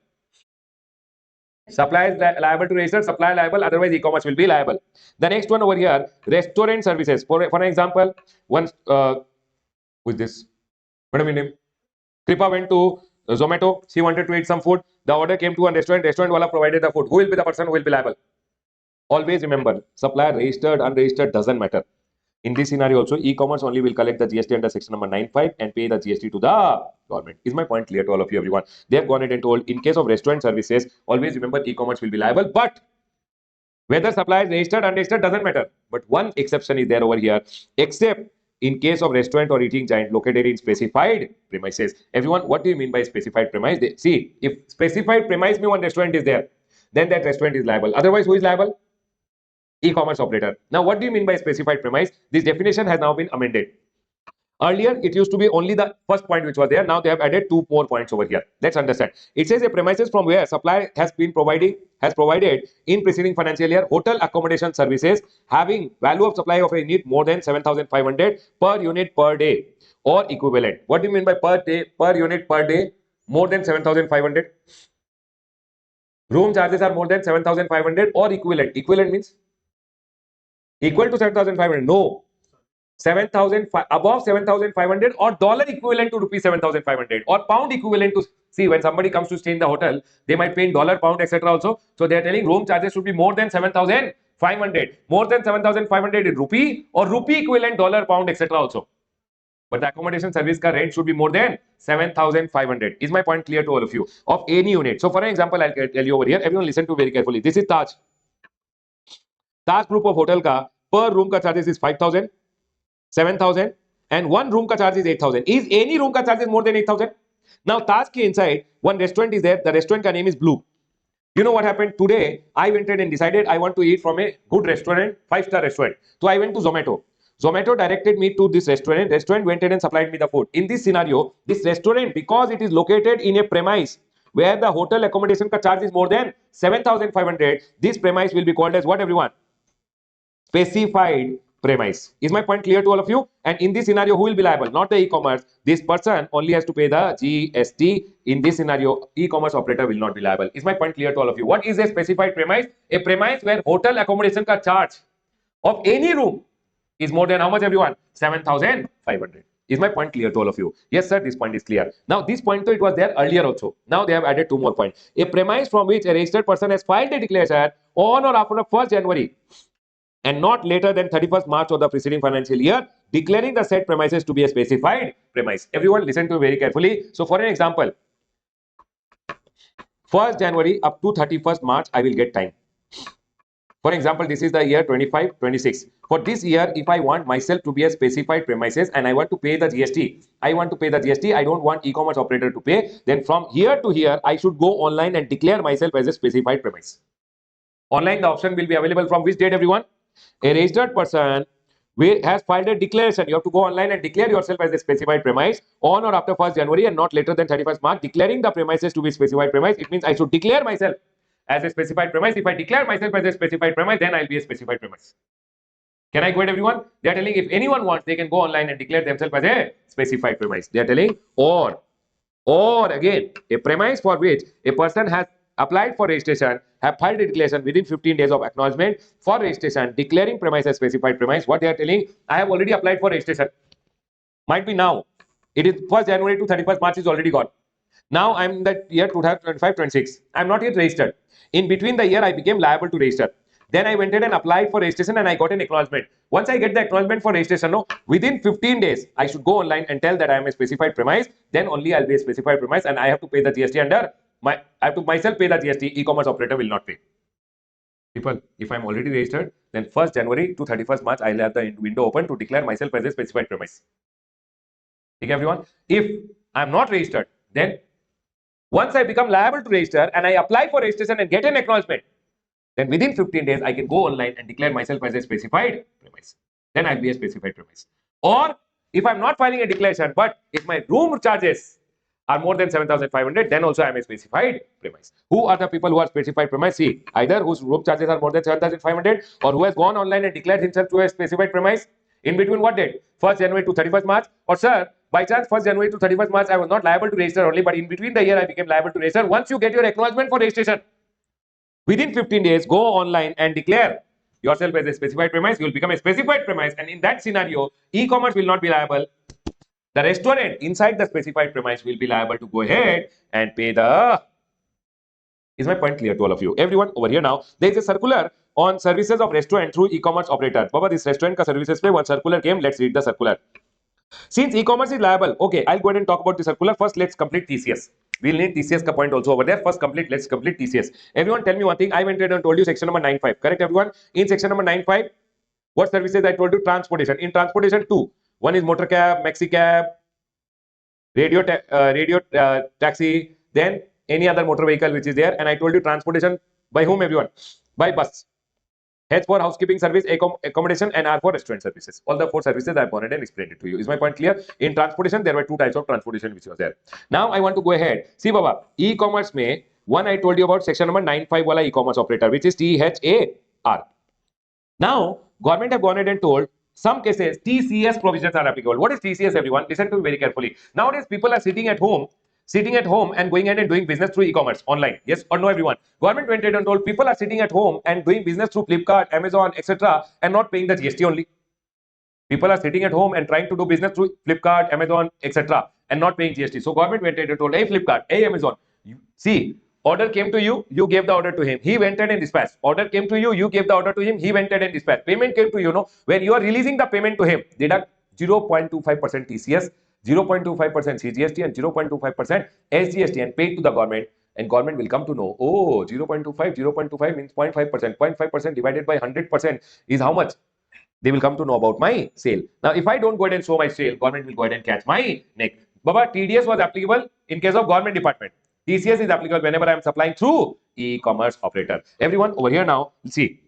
Supplier is liable to register, supplier liable, otherwise e-commerce will be liable. The next one over here, restaurant services. For example, one who is this? What do you name? Kripa went to Zomato. She wanted to eat some food. The order came to a restaurant. Restaurant wala provided the food. Who will be the person who will be liable? Always remember, supplier registered, unregistered doesn't matter. In this scenario also, e-commerce only will collect the GST under section number 95 and pay the GST to the government. Is my point clear to all of you, everyone? They have gone ahead and told, in case of restaurant services, always remember e-commerce will be liable, but whether supplier is registered, unregistered doesn't matter. But one exception is there over here, except in case of restaurant or eating giant located in specified premises. Everyone, what do you mean by specified premise? See, if specified premise means one restaurant is there, then that restaurant is liable. Otherwise, who is liable? E-commerce operator. Now, what do you mean by specified premise? This definition has now been amended. Earlier, it used to be only the first point which was there. Now they have added 2 more points over here. Let's understand. It says a premises from where supply has provided in preceding financial year hotel accommodation services having value of supply of a unit more than 7,500 per unit per day or equivalent. What do you mean by per unit per day more than 7,500? Room charges are more than 7,500 or equivalent. Equivalent means equal to 7,500. No. 7,000 above 7,500 or dollar equivalent to rupees 7,500 or pound equivalent to, see, when somebody comes to stay in the hotel, they might pay in dollar, pound, etc. also. So they are telling room charges should be more than 7,500. More than 7,500 in rupee or rupee equivalent dollar, pound, etc. also. But the accommodation service ka rate should be more than 7,500. Is my point clear to all of you? Of any unit. So for an example, I'll tell you over here. Everyone listen to very carefully. This is Taj. Taj group of hotel ka per room ka charges is 5,000, 7,000 and one room ka charge is 8,000. Is any room ka charge is more than 8,000? Now Taj ke inside one restaurant is there. The restaurant ka name is Blue. You know what happened today? I went ahead and decided I want to eat from a good restaurant, 5-star restaurant. So I went to Zomato. Zomato directed me to this restaurant. Restaurant went ahead and supplied me the food. In this scenario, this restaurant, because it is located in a premise where the hotel accommodation ka charge is more than 7,500, this premise will be called as what, everyone? Specified premise. Is my point clear to all of you? And in this scenario, who will be liable? Not the e-commerce. This person only has to pay the GST. In this scenario, e-commerce operator will not be liable. Is my point clear to all of you? What is a specified premise? A premise where hotel accommodation ka charge of any room is more than how much, everyone? 7,500. Is my point clear to all of you? Yes, sir, this point is clear. Now, this point, though, it was there earlier also. Now, they have added 2 more points. A premise from which a registered person has filed a declaration on or after the 1st January and not later than 31st March of the preceding financial year, declaring the said premises to be a specified premise. Everyone listen to very carefully. So for an example, 1st January up to 31st March, I will get time. For example, this is the year 25-26. For this year, if I want myself to be a specified premises and I want to pay the GST, I don't want e-commerce operator to pay, then from here to here, I should go online and declare myself as a specified premise. Online, the option will be available from which date, everyone? A registered person has filed a declaration. You have to go online and declare yourself as a specified premise on or after 1st January and not later than 31st March, declaring the premises to be specified premise. It means I should declare myself as a specified premise. If I declare myself as a specified premise, then I'll be a specified premise. Can I go ahead, everyone? They are telling if anyone wants, they can go online and declare themselves as a specified premise. They are telling or again, a premise for which a person has applied for registration, have filed a declaration within 15 days of acknowledgement for registration, declaring premise as specified premise. What they are telling, I have already applied for registration. Might be now. It is 1st January to 31st March is already gone. Now I'm in that year 2025-26. I'm not yet registered. In between the year, I became liable to register. Then I went ahead and applied for registration and I got an acknowledgement. Once I get the acknowledgement for registration, no, within 15 days, I should go online and tell that I am a specified premise. Then only I'll be a specified premise and I have to pay the GST under I have to myself pay the GST. E-commerce operator will not pay. People, if I'm already registered, then 1st January to 31st March, I'll have the window open to declare myself as a specified premise. Okay, everyone. If I'm not registered, then once I become liable to register and I apply for registration and get an acknowledgement, then within 15 days, I can go online and declare myself as a specified premise. Then I'll be a specified premise. Or if I'm not filing a declaration, but if my room charges are more than 7,500, then also I'm a specified premise. Who are the people who are specified premise? See, either whose room charges are more than 7,500 or who has gone online and declared himself to a specified premise in between what date? 1st January to 31st March. Or sir, by chance 1st January to 31st March, I was not liable to register only, but in between the year I became liable to register. Once you get your acknowledgement for registration, within 15 days, go online and declare yourself as a specified premise. You will become a specified premise, and in that scenario, e-commerce will not be liable. The restaurant inside the specified premise will be liable to go ahead and pay the. Is my point clear to all of you? Everyone over here now, there is a circular on services of restaurant through e-commerce operator. Baba, this restaurant ka services pe one circular came. Let's read the circular. Since e-commerce is liable, okay, I'll go ahead and talk about the circular. First, let's complete TCS. We'll need TCS ka point also over there. First, let's complete TCS. Everyone tell me one thing. I went ahead and told you section number 9.5. Correct, everyone? In section number 9.5, what services I told you? Transportation. In transportation, two. One is motor cab, maxi cab, radio taxi, then any other motor vehicle which is there. And I told you transportation by whom, everyone? By bus. H for housekeeping service, accommodation, and R for restaurant services. All the four services I've gone ahead and explained it to you. Is my point clear? In transportation, there were two types of transportation which was there. Now I want to go ahead. See, Baba, e-commerce may one I told you about section number 9.5 wala e-commerce operator, which is THAR. Now, government have gone ahead and told some cases TCS provisions are applicable. What is TCS, everyone? Listen to me very carefully. Nowadays, people are sitting at home and going ahead and doing business through e-commerce online. Yes or no, everyone? Government went ahead and told people are sitting at home and doing business through Flipkart, Amazon, etc. and not paying the GST only. People are sitting at home and trying to do business through Flipkart, Amazon, etc. and not paying GST. So government went ahead and told, hey Flipkart, hey Amazon, see, order came to you, you gave the order to him. He went ahead and dispatched. Order came to you, you gave the order to him. He went ahead and dispatched. Payment came to you, no? When you are releasing the payment to him, deduct 0.25% TCS, 0.25% CGST and 0.25% SGST and pay to the government, and government will come to know, oh, 0.25 means 0.5%. 0.5% divided by 100% is how much? They will come to know about my sale. Now, if I don't go ahead and show my sale, government will go ahead and catch my neck. Baba, TDS was applicable in case of government department. TCS is applicable whenever I am supplying through e-commerce operator. Everyone over here now, see.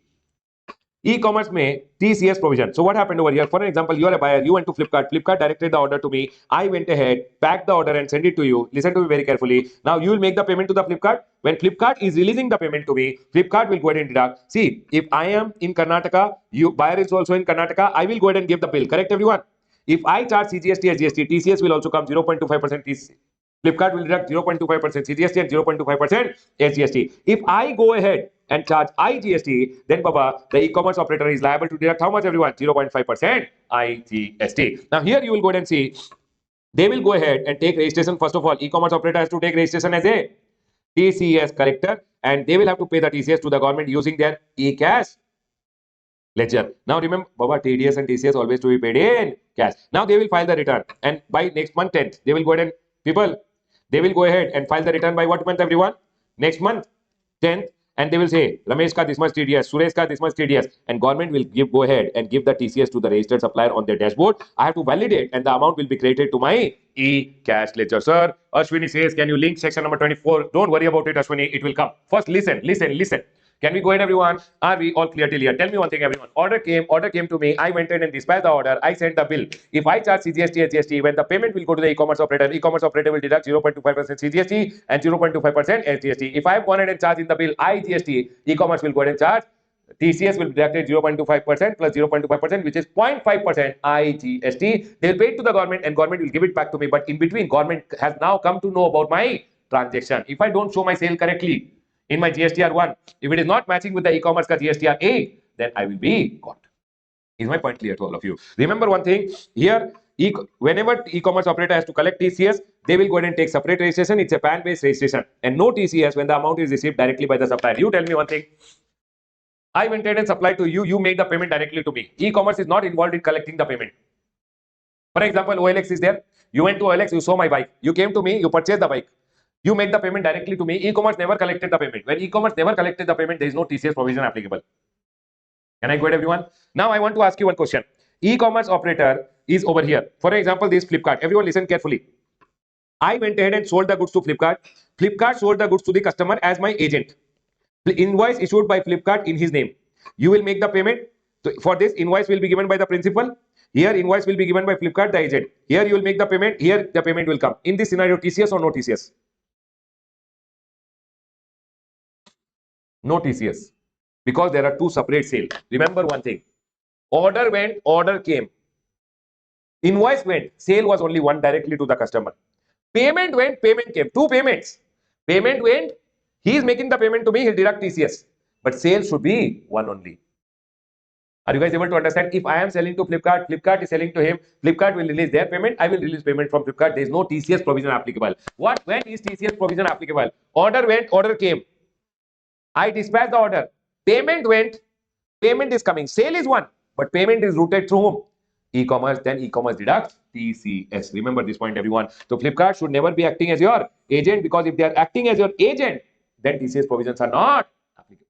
E-commerce may TCS provision. So what happened over here? For an example, you are a buyer, you went to Flipkart. Flipkart directed the order to me. I went ahead, packed the order and sent it to you. Listen to me very carefully. Now you will make the payment to the Flipkart. When Flipkart is releasing the payment to me, Flipkart will go ahead and deduct. See, if I am in Karnataka, buyer is also in Karnataka, I will go ahead and give the bill. Correct, everyone? If I charge CGST as GST, TCS will also come 0.25% TCS. Flipkart will deduct 0.25% CGST and 0.25% SGST. If I go ahead and charge IGST, then Baba, the e-commerce operator is liable to deduct how much, everyone? 0.5% IGST. Now here you will go ahead and see, they will go ahead and take registration. First of all, e-commerce operator has to take registration as a TCS collector, and they will have to pay the TCS to the government using their e-cash ledger. Now remember, Baba, TDS and TCS always to be paid in cash. Now they will file the return, and by next month 10th, they will go ahead and they will go ahead and file the return by what month, everyone? Next month 10th, and they will say Ramesh ka this much TDS, Suresh ka this much TDS, and government will go ahead and give the TCS to the registered supplier on their dashboard. I have to validate, and the amount will be credited to my e-cash ledger. Sir, Ashwini says, can you link section number 24? Don't worry about it, Ashwini. It will come. First, listen. Can we go ahead, everyone? Are we all clear till here? Tell me one thing, everyone. Order came to me. I went in and dispatched the order. I sent the bill. If I charge CGST and GST, when the payment will go to the e-commerce operator will deduct 0.25% CGST and 0.25% SGST. If I have gone ahead and charged in the bill IGST, e-commerce will go ahead and charge. TCS will deduct 0.25% plus 0.25%, which is 0.5% IGST. They will pay it to the government, and government will give it back to me. But in between, government has now come to know about my transaction. If I don't show my sale correctly in my GSTR 1, if it is not matching with the e-commerce ka GSTR 8, then I will be caught. Is my point clear to all of you? Remember one thing, here Whenever e-commerce operator has to collect TCS, they will go ahead and take separate registration. It's a PAN-based registration, and no TCS when the amount is received directly by the supplier. You tell me one thing. I went ahead and supplied to you. You make the payment directly to me. E-commerce is not involved in collecting the payment. For example, OLX is there. You went to OLX, you saw my bike. You came to me, you purchased the bike. You make the payment directly to me. E-commerce never collected the payment. When e-commerce never collected the payment, there is no TCS provision applicable. Can I go ahead, everyone? Now I want to ask you one question. E-commerce operator is over here. For example, this Flipkart. Everyone listen carefully. I went ahead and sold the goods to Flipkart. Flipkart sold the goods to the customer as my agent. The invoice issued by Flipkart in his name. You will make the payment. So for this, invoice will be given by the principal. Here, invoice will be given by Flipkart, the agent. Here, you will make the payment. Here, the payment will come. In this scenario, TCS or no TCS? No TCS. Because there are two separate sales. Remember one thing. Order went, order came. Invoice went, sale was only one directly to the customer. Payment went, payment came. Two payments. Payment went, he is making the payment to me, he'll deduct TCS. But sale should be one only. Are you guys able to understand? If I am selling to Flipkart, Flipkart is selling to him, Flipkart will release their payment, I will release payment from Flipkart. There is no TCS provision applicable. When is TCS provision applicable? Order went, order came. I dispatched the order. Payment went, payment is coming. Sale is one, but payment is routed through whom? E-commerce, then e-commerce deducts TCS. Remember this point, everyone. So Flipkart should never be acting as your agent, because if they are acting as your agent, then TCS provisions are not applicable.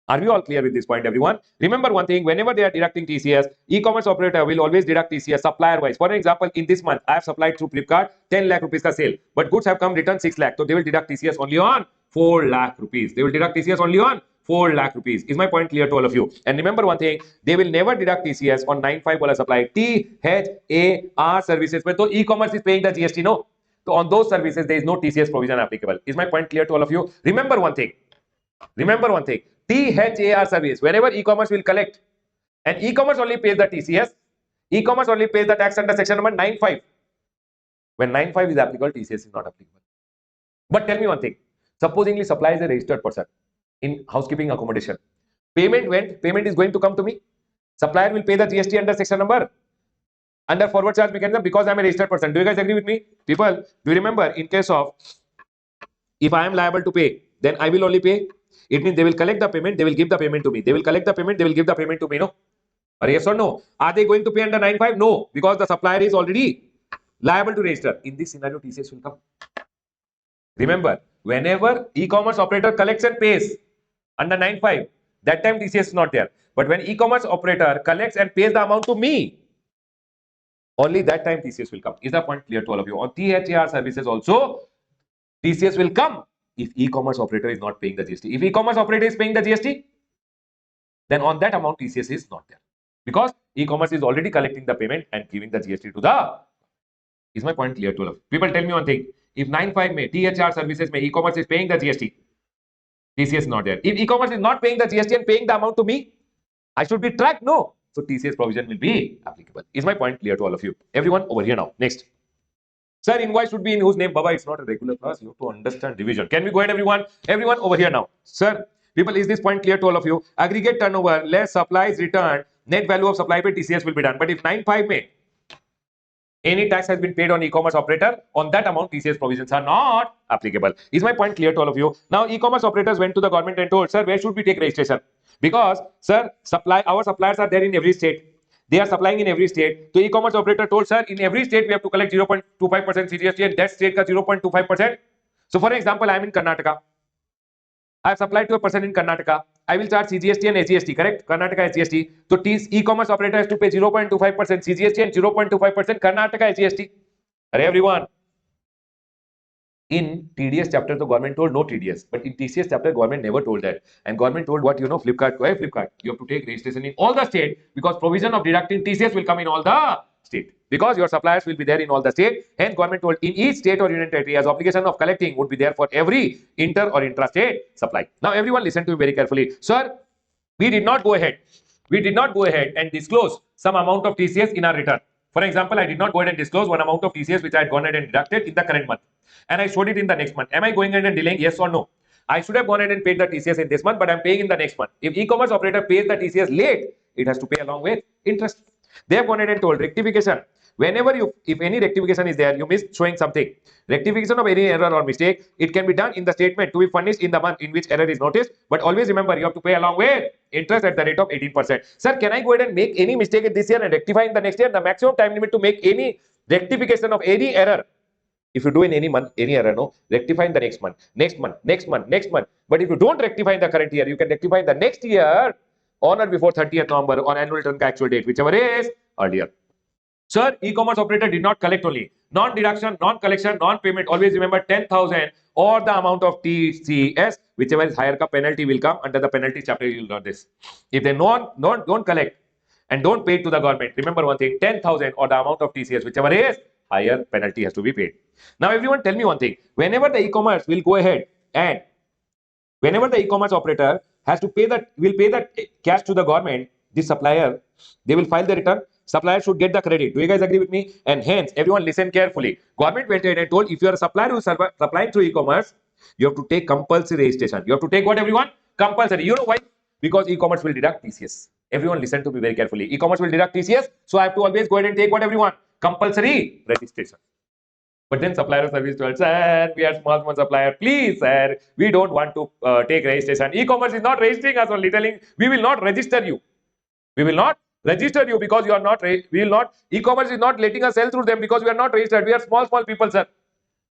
Are we all clear with this point, everyone? Remember one thing, whenever they are deducting TCS, e-commerce operator will always deduct TCS supplier wise. For example, in this month, I have supplied through Flipkart 10 lakh rupees ka sale, but goods have come returned 6 lakh. So they will deduct TCS only on 4 lakh rupees. They will deduct TCS only on 4 lakh rupees. Is my point clear to all of you? And remember one thing, they will never deduct TCS on 95 wala supply. THAR services, so e-commerce is paying the GST, no? So on those services, there is no TCS provision applicable. Is my point clear to all of you? Remember one thing. THAR service, whenever e-commerce will collect, and e-commerce only pays the TCS, e-commerce only pays the tax under section number 95. When 95 is applicable, TCS is not applicable. But tell me one thing, supposingly supply is a registered person in housekeeping accommodation. Payment went, payment is going to come to me. Supplier will pay the GST under section number, under forward charge mechanism, because I am a registered person. Do you guys agree with me? People, do you remember in case of, if I am liable to pay, then I will only pay. It means they will collect the payment, they will give the payment to me. They will collect the payment, they will give the payment to me, no? Or yes or no? Are they going to pay under 95? No, because the supplier is already liable to register. In this scenario, TCS will come. Remember, whenever e-commerce operator collects and pays under 95, that time TCS is not there. But when e-commerce operator collects and pays the amount to me, only that time TCS will come. Is the point clear to all of you? On THAR services also, TCS will come if e-commerce operator is not paying the GST. If e-commerce operator is paying the GST, then on that amount TCS is not there, because e-commerce is already collecting the payment and giving the GST to the. Is my point clear to all of you? People, tell me one thing. If 95 may THR services may e-commerce is paying the GST, TCS is not there. If e-commerce is not paying the GST and paying the amount to me, I should be tracked. No. So TCS provision will be applicable. Is my point clear to all of you? Everyone over here now. Next. Sir, invoice should be in whose name? Baba, it's not a regular class. You have to understand division. Can we go ahead, everyone? Everyone over here now. Sir, people, is this point clear to all of you? Aggregate turnover, less supplies returned, net value of supply by TCS will be done. But if 95 may, any tax has been paid on e-commerce operator, on that amount TCS provisions are not applicable. Is my point clear to all of you? Now, e-commerce operators went to the government and told, sir, where should we take registration? Because, sir, our suppliers are there in every state. They are supplying in every state. So e-commerce operator told, sir, in every state we have to collect 0.25% CGST, and that state ka 0.25%. So for example, I am in Karnataka. I have supplied to a person in Karnataka. I will charge CGST and SGST, correct? Karnataka SGST. So e-commerce operator has to pay 0.25% CGST and 0.25% Karnataka SGST. Everyone. In TDS chapter, the government told no TDS, but in TCS chapter, government never told that. And government told what, you know, Flipkart, Flipkart, you have to take registration in all the state, because provision of deducting TCS will come in all the state, because your suppliers will be there in all the state. Hence, government told in each state or union territory, as obligation of collecting would be there for every inter or intra-state supply. Now, everyone listen to me very carefully. Sir, we did not go ahead. We did not go ahead and disclose some amount of TCS in our return. For example, I did not go ahead and disclose one amount of TCS which I had gone ahead and deducted in the current month, and I showed it in the next month. Am I going ahead and delaying? Yes or no? I should have gone ahead and paid the TCS in this month, but I'm paying in the next month. If e-commerce operator pays the TCS late, it has to pay along with interest. They have gone ahead and told rectification. Whenever if any rectification is there, you miss showing something. Rectification of any error or mistake, it can be done in the statement to be furnished in the month in which error is noticed. But always remember, you have to pay along with interest at the rate of 18%. Sir, can I go ahead and make any mistake in this year and rectify in the next year? The maximum time limit to make any rectification of any error, if you do in any month, any error, no, rectify in the next month, next month, next month, next month. But if you don't rectify in the current year, you can rectify in the next year on or before 30th November on annual return actual date, whichever is earlier. Sir, e-commerce operator did not collect only. Non-deduction, non-collection, non-payment. Always remember 10,000 or the amount of TCS, whichever is higher, ka penalty will come under the penalty chapter. You will learn this. If they don't collect and don't pay to the government, remember one thing: 10,000 or the amount of TCS, whichever is higher, penalty has to be paid. Now, everyone, tell me one thing: whenever the e-commerce will go ahead and whenever the e-commerce operator has to pay will pay the cash to the government, the supplier, they will file the return. Supplier should get the credit. Do you guys agree with me? And hence, everyone listen carefully. Government went ahead and told, if you are a supplier who is supplying through e-commerce, you have to take compulsory registration. You have to take what, everyone? Compulsory. You know why? Because e-commerce will deduct TCS. Everyone listen to me very carefully. E-commerce will deduct TCS, so I have to always go ahead and take what, everyone? Compulsory registration. But then supplier of service told, sir, we are small supplier. Please, sir, we don't want to take registration. E-commerce is not registering us only, telling we will not register you. We will not register you because you are not, we will not, e-commerce is not letting us sell through them because we are not registered. We are small people, sir.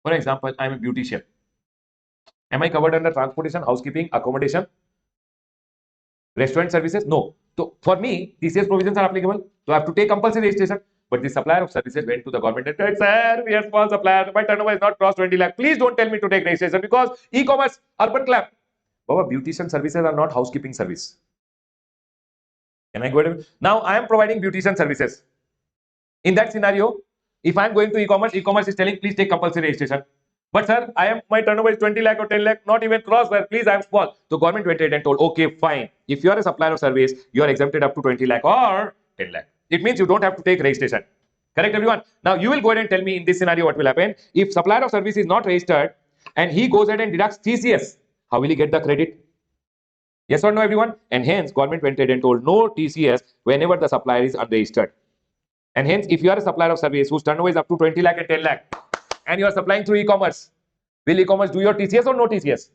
For example, I am a beautician. Am I covered under transportation, housekeeping, accommodation, restaurant services? No. So for me, TCS provisions are applicable. So I have to take compulsory registration. But the supplier of services went to the government and said, sir, we are small supplier. My turnover is not crossed 20 lakh. Please don't tell me to take registration because e-commerce, urban clap. Baba, beautician services are not housekeeping service. Can I go ahead? Now I am providing beautician services. In that scenario, if I am going to e-commerce, e-commerce is telling, please take compulsory registration. But sir, my turnover is 20 lakh or 10 lakh, not even cross, sir. Please, I am small. So government went ahead and told, okay, fine. If you are a supplier of service, you are exempted up to 20 lakh or 10 lakh. It means you don't have to take registration. Correct, everyone? Now you will go ahead and tell me in this scenario what will happen. If supplier of service is not registered and he goes ahead and deducts TCS, how will he get the credit? Yes or no, everyone? And hence, government went ahead and told no TCS whenever the supplier is unregistered. And hence, if you are a supplier of service whose turnover is up to 20 lakh and 10 lakh, and you are supplying through e-commerce, will e-commerce do your TCS or no TCS?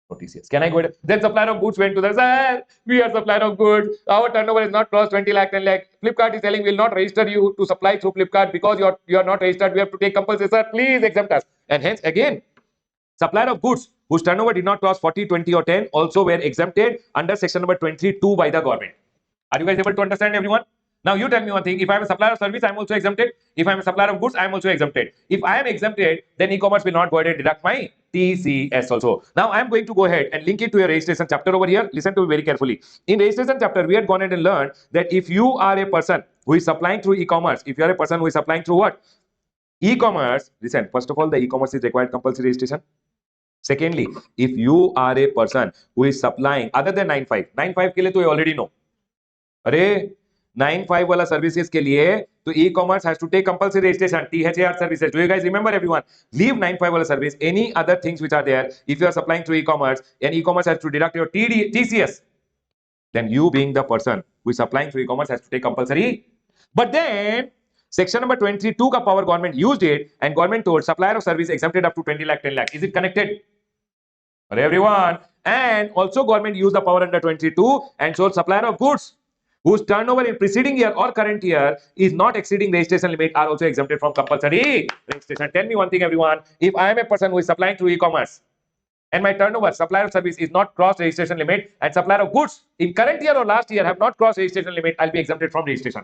No TCS. Can I go ahead? Then supplier of goods went to the, sir, we are supplier of goods. Our turnover is not crossed 20 lakh, 10 lakh. Flipkart is telling we will not register you to supply through Flipkart because you are not registered. We have to take compulsory, sir. Please exempt us. And hence, again, supplier of goods whose turnover did not cross 40, 20 or 10 also were exempted under section number 22 by the government. Are you guys able to understand, everyone? Now you tell me one thing. If I am a supplier of service, I am also exempted. If I am a supplier of goods, I am also exempted. If I am exempted, then e-commerce will not go ahead and deduct my TCS also. Now I am going to go ahead and link it to your registration chapter over here. Listen to me very carefully. In registration chapter, we had gone ahead and learned that if you are a person who is supplying through e-commerce, if you are a person who is supplying through what? E-commerce. Listen, first of all, the e-commerce is required compulsory registration. Secondly, if you are a person who is supplying other than 9.5, 9.5 के लिए तो you already know. अरे 9.5 वाला services के लिए तो e-commerce has to take compulsory registration, THAR services. Do you guys remember, everyone? Leave 9.5 वाला service. Any other things which are there, if you are supplying through e-commerce and e-commerce has to deduct your TCS, then you being the person who is supplying through e-commerce has to take compulsory. But then section number 22 का power government used it and government told supplier of service exempted up to 20 lakh, 10 lakh. Is it connected? For everyone. And also government used the power under 22 and told supplier of goods whose turnover in preceding year or current year is not exceeding registration limit are also exempted from compulsory registration. Tell me one thing, everyone. If I am a person who is supplying through e-commerce and my turnover, supplier of service is not crossed registration limit and supplier of goods in current year or last year have not crossed registration limit, I'll be exempted from registration.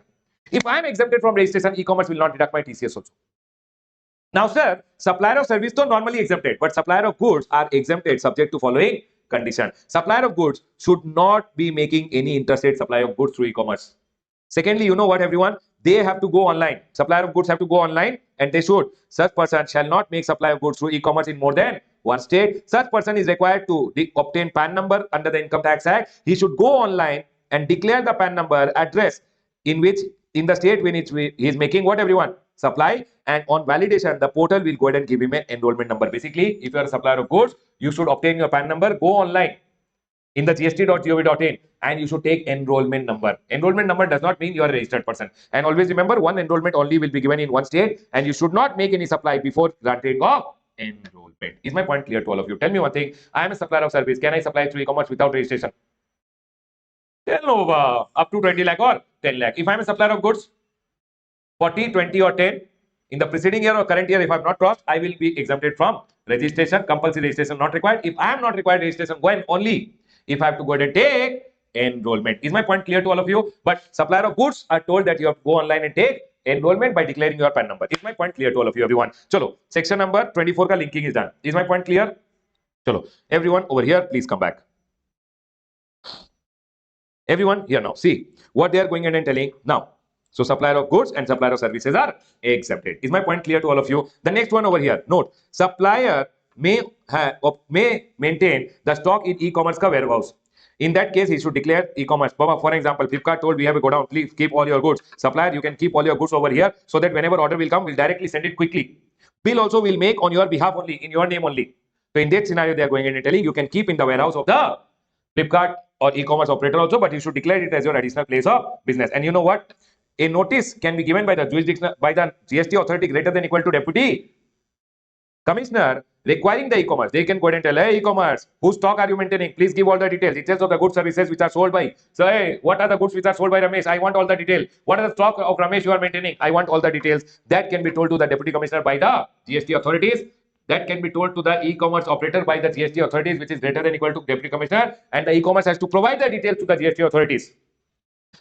If I am exempted from registration, e-commerce will not deduct my TCS also. Now, sir, supplier of service though normally exempted, but supplier of goods are exempted subject to following condition. Supplier of goods should not be making any interstate supply of goods through e-commerce. Secondly, you know what, everyone? They have to go online. Supplier of goods have to go online and they should. Such person shall not make supply of goods through e-commerce in more than one state. Such person is required to obtain PAN number under the Income Tax Act. He should go online and declare the PAN number address in the state in which he is making what, everyone? Supply, and on validation the portal will go ahead and give him an enrollment number. Basically, if you are a supplier of goods, you should obtain your PAN number, go online in the gst.gov.in, and you should take enrollment number. Enrollment number does not mean you are a registered person. And always remember, one enrollment only will be given in one state, and you should not make any supply before granting of enrollment. Is my point clear to all of you? Tell me one thing. I am a supplier of service. Can I supply through e-commerce without registration? Tell no, up to 20 lakh or 10 lakh. If I am a supplier of goods, 40, 20 or 10, in the preceding year or current year, if I have not crossed, I will be exempted from registration. Compulsory registration not required. If I am not required registration, when only if I have to go ahead and take enrollment. Is my point clear to all of you? But supplier of goods are told that you have to go online and take enrollment by declaring your PAN number. Is my point clear to all of you, everyone? Chalo, section number 24 ka linking is done. Is my point clear? Chalo, everyone over here, please come back. Everyone here now, see what they are going ahead and telling now. So supplier of goods and supplier of services are exempted. Is my point clear to all of you? The next one over here, note, supplier may maintain the stock in e-commerce ka warehouse. In that case, he should declare e-commerce. For example, Flipkart told we have a godown, please keep all your goods. Supplier, you can keep all your goods over here so that whenever order will come, we'll directly send it quickly. Bill also will make on your behalf only, in your name only. So in that scenario, they are going in and telling you can keep in the warehouse of the Flipkart or e-commerce operator also, but you should declare it as your additional place of business. And you know what? A notice can be given by the jurisdiction by the GST authority greater than equal to deputy commissioner requiring the e-commerce. They can go ahead and tell, hey, e-commerce, whose stock are you maintaining? Please give all the details of the goods services which are sold by. So, hey, what are the goods which are sold by Ramesh? I want all the detail. What are the stock of Ramesh you are maintaining? I want all the details. That can be told to the deputy commissioner by the GST authorities. That can be told to the e-commerce operator by the GST authorities, which is greater than equal to deputy commissioner, and the e-commerce has to provide the details to the GST authorities.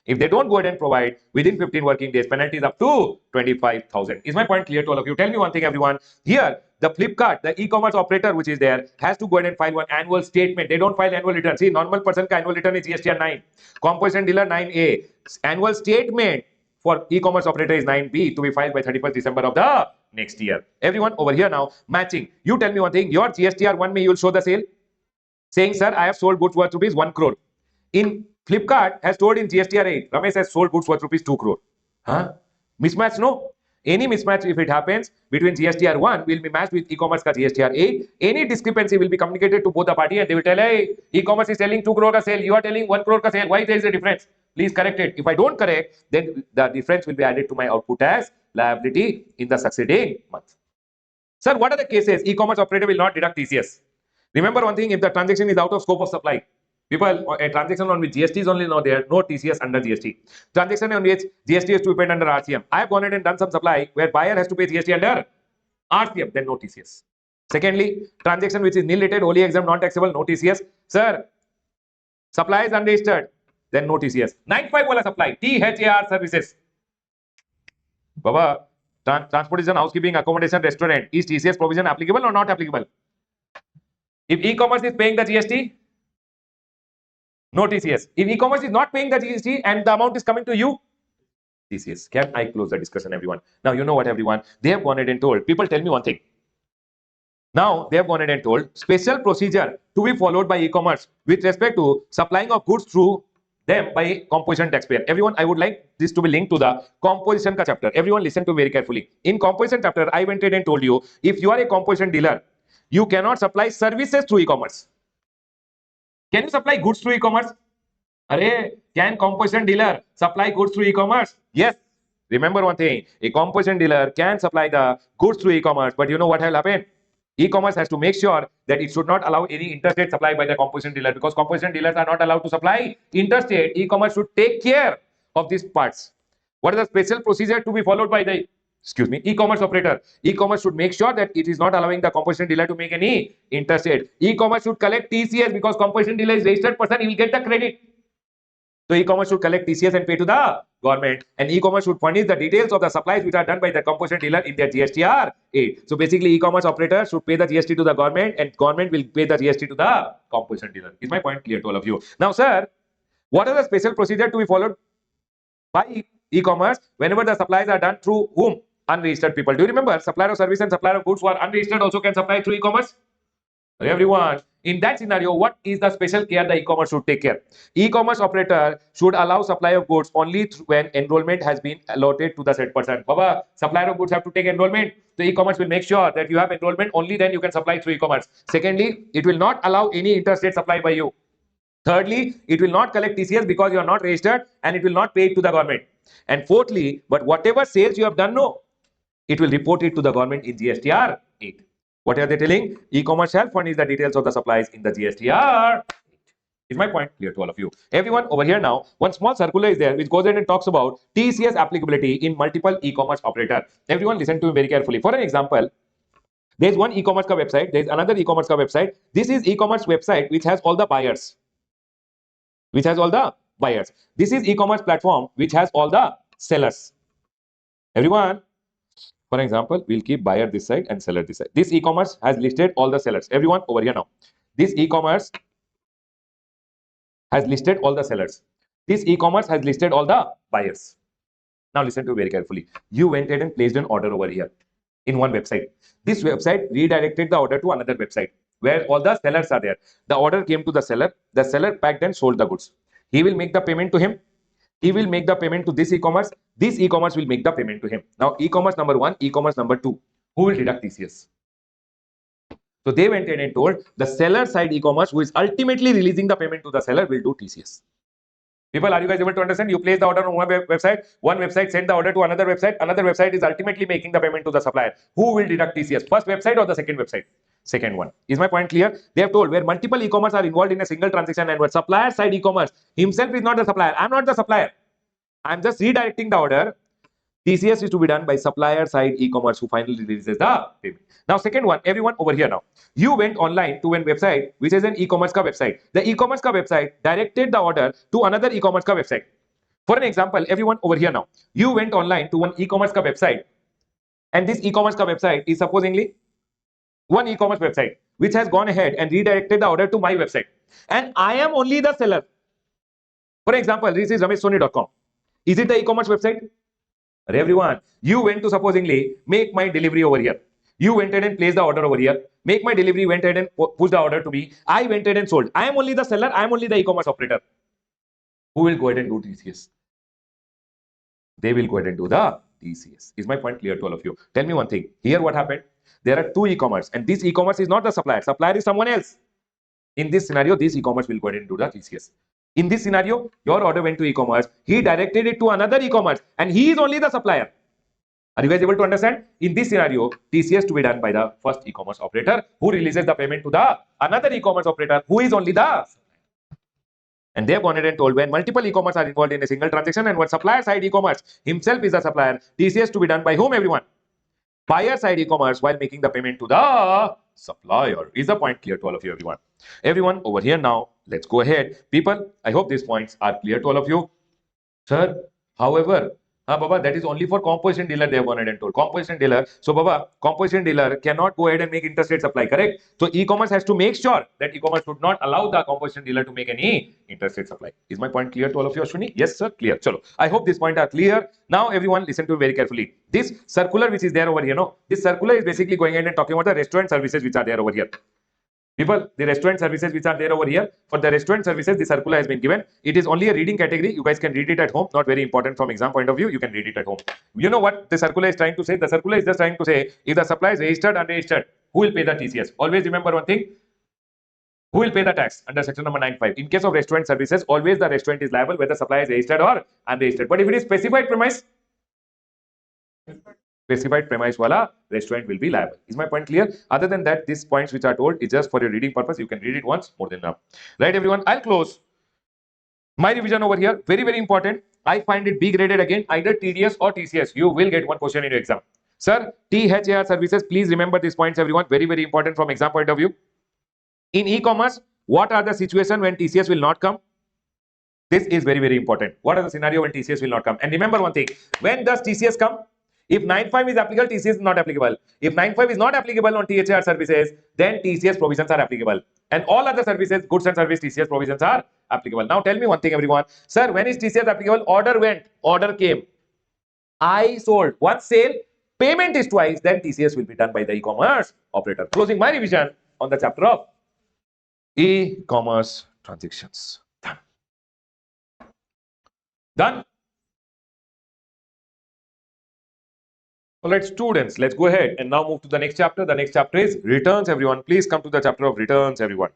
If they don't go ahead and provide within 15 working days, penalty is up to 25,000. Is my point clear to all of you? Tell me one thing, everyone. Here, the Flipkart, the e-commerce operator which is there, has to go ahead and file one annual statement. They don't file annual return. See, normal person ka annual return is GST 9. Composition dealer 9A. Annual statement for e-commerce operator is 9B to be filed by 31st December of the next year. Everyone over here now, matching. You tell me one thing. Your GSTR 1 May you will show the sale, saying, sir, I have sold goods worth rupees 1 crore. In Flipkart has told in GSTR 8, Ramesh has sold goods worth rupees 2 crore. Huh? Mismatch? No. Any mismatch, if it happens between GSTR 1, will be matched with e-commerce ka GSTR 8. Any discrepancy will be communicated to both the party and they will tell, hey, e-commerce is selling 2 crore ka sale, you are telling 1 crore ka sale. Why there is a difference? Please correct it. If I don't correct, then the difference will be added to my output tax liability in the succeeding month. Sir, what are the cases? E-commerce operator will not deduct TCS. Remember one thing, if the transaction is out of scope of supply, people, a transaction on which GST is only now there, no TCS under GST. Transaction on which GST is to be paid under RCM. I have gone ahead and done some supply where buyer has to pay GST under RCM, then no TCS. Secondly, transaction which is nil rated, wholly exempt, non-taxable, no TCS. Sir, supply is unregistered, then no TCS. 95 wala supply, THAR services. Baba, transportation, housekeeping, accommodation, restaurant, is TCS provision applicable or not applicable? If e-commerce is paying the GST, no TCS. If e-commerce is not paying the GST and the amount is coming to you, TCS. Can I close the discussion, everyone? Now, you know what, everyone? They have gone ahead and told. People tell me one thing. Now, they have gone ahead and told special procedure to be followed by e-commerce with respect to supplying of goods through them by composition taxpayer. Everyone, I would like this to be linked to the composition ka chapter. Everyone listen to very carefully. In composition chapter, I went ahead and told you, if you are a composition dealer, you cannot supply services through e-commerce. Can you supply goods through e-commerce? Can composition dealer supply goods through e-commerce? Yes. Remember one thing, a composition dealer can supply the goods through e-commerce, but you know what will happen? E-commerce has to make sure that it should not allow any interstate supply by the composition dealer, because composition dealers are not allowed to supply interstate. E-commerce should take care of these parts. What is the special procedure to be followed by the e-commerce operator? E-commerce should make sure that it is not allowing the composition dealer to make any interstate. E-commerce should collect TCS, because composition dealer is registered person, he will get the credit. So e-commerce should collect TCS and pay to the government, and e-commerce should furnish the details of the supplies which are done by the composition dealer in their GSTR 8. So basically, e-commerce operator should pay the GST to the government, and government will pay the GST to the composition dealer. Is my point clear to all of you? Now, sir, what are the special procedure to be followed by e-commerce whenever the supplies are done through whom? Unregistered people. Do you remember supplier of service and supplier of goods who are unregistered also can supply through e-commerce? Everyone, in that scenario, what is the special care the e-commerce should take care? E-commerce operator should allow supply of goods only when enrollment has been allotted to the said person. Baba, supplier of goods have to take enrollment. So e-commerce will make sure that you have enrollment, only then you can supply through e-commerce. Secondly, it will not allow any interstate supply by you. Thirdly, it will not collect TCS because you are not registered and it will not pay it to the government. And fourthly, but whatever sales you have done, no, it will report it to the government in GSTR 8. What are they telling? E-commerce shall furnish the details of the supplies in the GSTR. Is my point clear to all of you? Everyone over here now, one small circular is there which goes ahead and talks about TCS applicability in multiple e-commerce operator. Everyone listen to me very carefully. For an example, there is one e-commerce ka website, there is another e-commerce ka website. This is e-commerce website which has all the buyers. Which has all the buyers. This is e-commerce platform which has all the sellers. Everyone, for example, we'll keep buyer this side and seller this side. This e-commerce has listed all the sellers. Everyone over here now. This e-commerce has listed all the sellers. This e-commerce has listed all the buyers. Now listen to very carefully. You went ahead and placed an order over here in one website. This website redirected the order to another website where all the sellers are there. The order came to the seller. The seller packed and sold the goods. He will make the payment to him. He will make the payment to this e-commerce. This e-commerce will make the payment to him. Now e-commerce number 1, e-commerce number 2. Who will deduct TCS? So they went ahead and told the seller side e-commerce who is ultimately releasing the payment to the seller will do TCS. People, are you guys able to understand? You place the order on one website send the order to another website is ultimately making the payment to the supplier. Who will deduct TCS? First website or the second website? Second one. Is my point clear? They have told where multiple e-commerce are involved in a single transaction and where supplier side e-commerce himself is not the supplier. I'm not the supplier. I'm just redirecting the order. TCS is to be done by supplier side e-commerce who finally releases the payment. Now, second one, everyone over here now. You went online to a website which is an e-commerce ka website. The e-commerce ka website directed the order to another e-commerce ka website. For an example, everyone over here now. You went online to one e-commerce ka website, and this e-commerce ka website is supposedly one e-commerce website which has gone ahead and redirected the order to my website, and I am only the seller. For example, this is rameshsoni.com. Is it the e-commerce website? Everyone, you went to supposedly make my delivery over here. You went ahead and placed the order over here. Make my delivery, went ahead and push the order to me. I went ahead and sold. I am only the seller. I am only the e-commerce operator. Who will go ahead and do TCS? They will go ahead and do the TCS. Is my point clear to all of you? Tell me one thing. Here what happened? There are two e-commerce and this e-commerce is not the supplier. Supplier is someone else. In this scenario, this e-commerce will go ahead and do the TCS. In this scenario, your order went to e-commerce. He directed it to another e-commerce and he is only the supplier. Are you guys able to understand? In this scenario, TCS to be done by the first e-commerce operator who releases the payment to the another e-commerce operator who is only the. And they have gone ahead and told when multiple e-commerce are involved in a single transaction and when supplier side e-commerce himself is the supplier, TCS to be done by whom, everyone? Buyer side e-commerce while making the payment to the supplier. Is the point clear to all of you, everyone? Everyone over here now, let's go ahead. People, I hope these points are clear to all of you. Sir, however, Baba, that is only for composition dealer they have gone ahead and told. Composition dealer. So, Baba, composition dealer cannot go ahead and make interstate supply, correct? So, e-commerce has to make sure that e-commerce should not allow the composition dealer to make any interstate supply. Is my point clear to all of you, Ashwini? Yes, sir, clear. Chalo. I hope these points are clear. Now, everyone, listen to me very carefully. This circular which is there over here, no? This circular is basically going ahead and talking about the restaurant services which are there over here. People, the restaurant services which are there over here, for the restaurant services, the circular has been given. It is only a reading category. You guys can read it at home. Not very important from exam point of view. You can read it at home. You know what the circular is trying to say? The circular is just trying to say, if the supply is registered, unregistered, who will pay the TCS? Always remember one thing. Who will pay the tax under section number 95? In case of restaurant services, always the restaurant is liable whether supply is registered or unregistered. But if it is specified premise, wala restaurant will be liable. Is my point clear? Other than that, these points which are told is just for your reading purpose. You can read it once, more than enough. Right, everyone? I'll close my revision over here. Very, very important. I find it B graded again, either TDS or TCS. You will get one question in your exam. Sir, THAR services, please remember these points, everyone. Very, very important from exam point of view. In e-commerce, what are the situations when TCS will not come? This is very, very important. What are the scenario when TCS will not come? And remember one thing, when does TCS come? If 95 is applicable, TCS is not applicable. If 95 is not applicable on THR services, then TCS provisions are applicable. And all other services, goods and service TCS provisions are applicable. Now tell me one thing, everyone. Sir, when is TCS applicable? Order went, order came. I sold. One sale, payment is twice, then TCS will be done by the e-commerce operator. Closing my revision on the chapter of e-commerce transactions. Done. Done. All right, students, let's go ahead and now move to the next chapter. The next chapter is returns, everyone. Please come to the chapter of returns, everyone.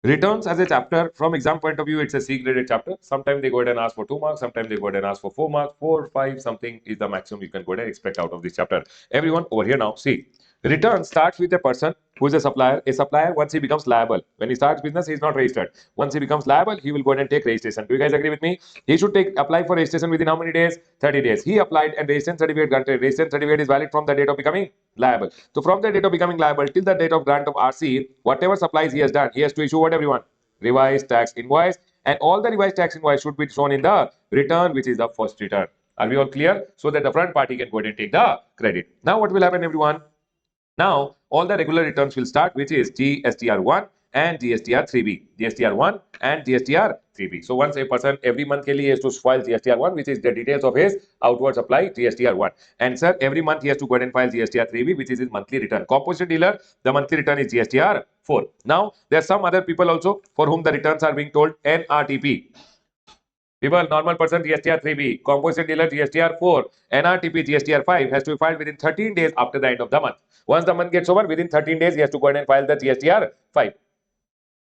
Returns as a chapter, from exam point of view, it's a C graded chapter. Sometimes they go ahead and ask for 2 marks, sometimes they go ahead and ask for 4 marks, 4, 5, something is the maximum you can go ahead and expect out of this chapter. Everyone over here now, see. Return starts with a person who is a supplier. A supplier, once he becomes liable, when he starts business, he is not registered. Once he becomes liable, he will go ahead and take registration. Do you guys agree with me? He should apply for registration within how many days? 30 days. He applied and registration certificate granted. Registration certificate is valid from the date of becoming liable. So from the date of becoming liable till the date of grant of RC, whatever supplies he has done, he has to issue what, everyone? Revised tax invoice, and all the revised tax invoice should be shown in the return, which is the first return. Are we all clear? So that the front party can go ahead and take the credit. Now what will happen, everyone? Now, all the regular returns will start, which is GSTR1 and GSTR3B. GSTR1 and GSTR3B. So once a person every month ke liye has to file GSTR1, which is the details of his outward supply, GSTR1. And sir, every month he has to go ahead and file GSTR3B, which is his monthly return. Composite dealer, the monthly return is GSTR4. Now, there are some other people also for whom the returns are being told NRTP. People, normal person GSTR3B, composite dealer GSTR4, NRTP GSTR5 has to be filed within 13 days after the end of the month. Once the month gets over, within 13 days, he has to go ahead and file the GSTR5.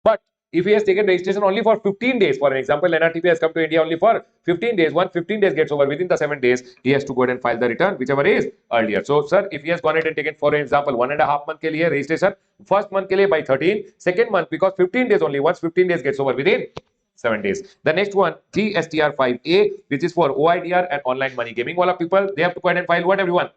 But if he has taken registration only for 15 days, for an example, NRTP has come to India only for 15 days. Once 15 days gets over, within the 7 days, he has to go ahead and file the return, whichever is earlier. So, sir, if he has gone ahead and taken, for example, 1.5 month ke liye registration, first month ke liye by 13, second month because 15 days only, once 15 days gets over, within 7 days. The next one, GSTR5A, which is for OIDR and online money gaming. Wala people, they have to go ahead and file what, everyone?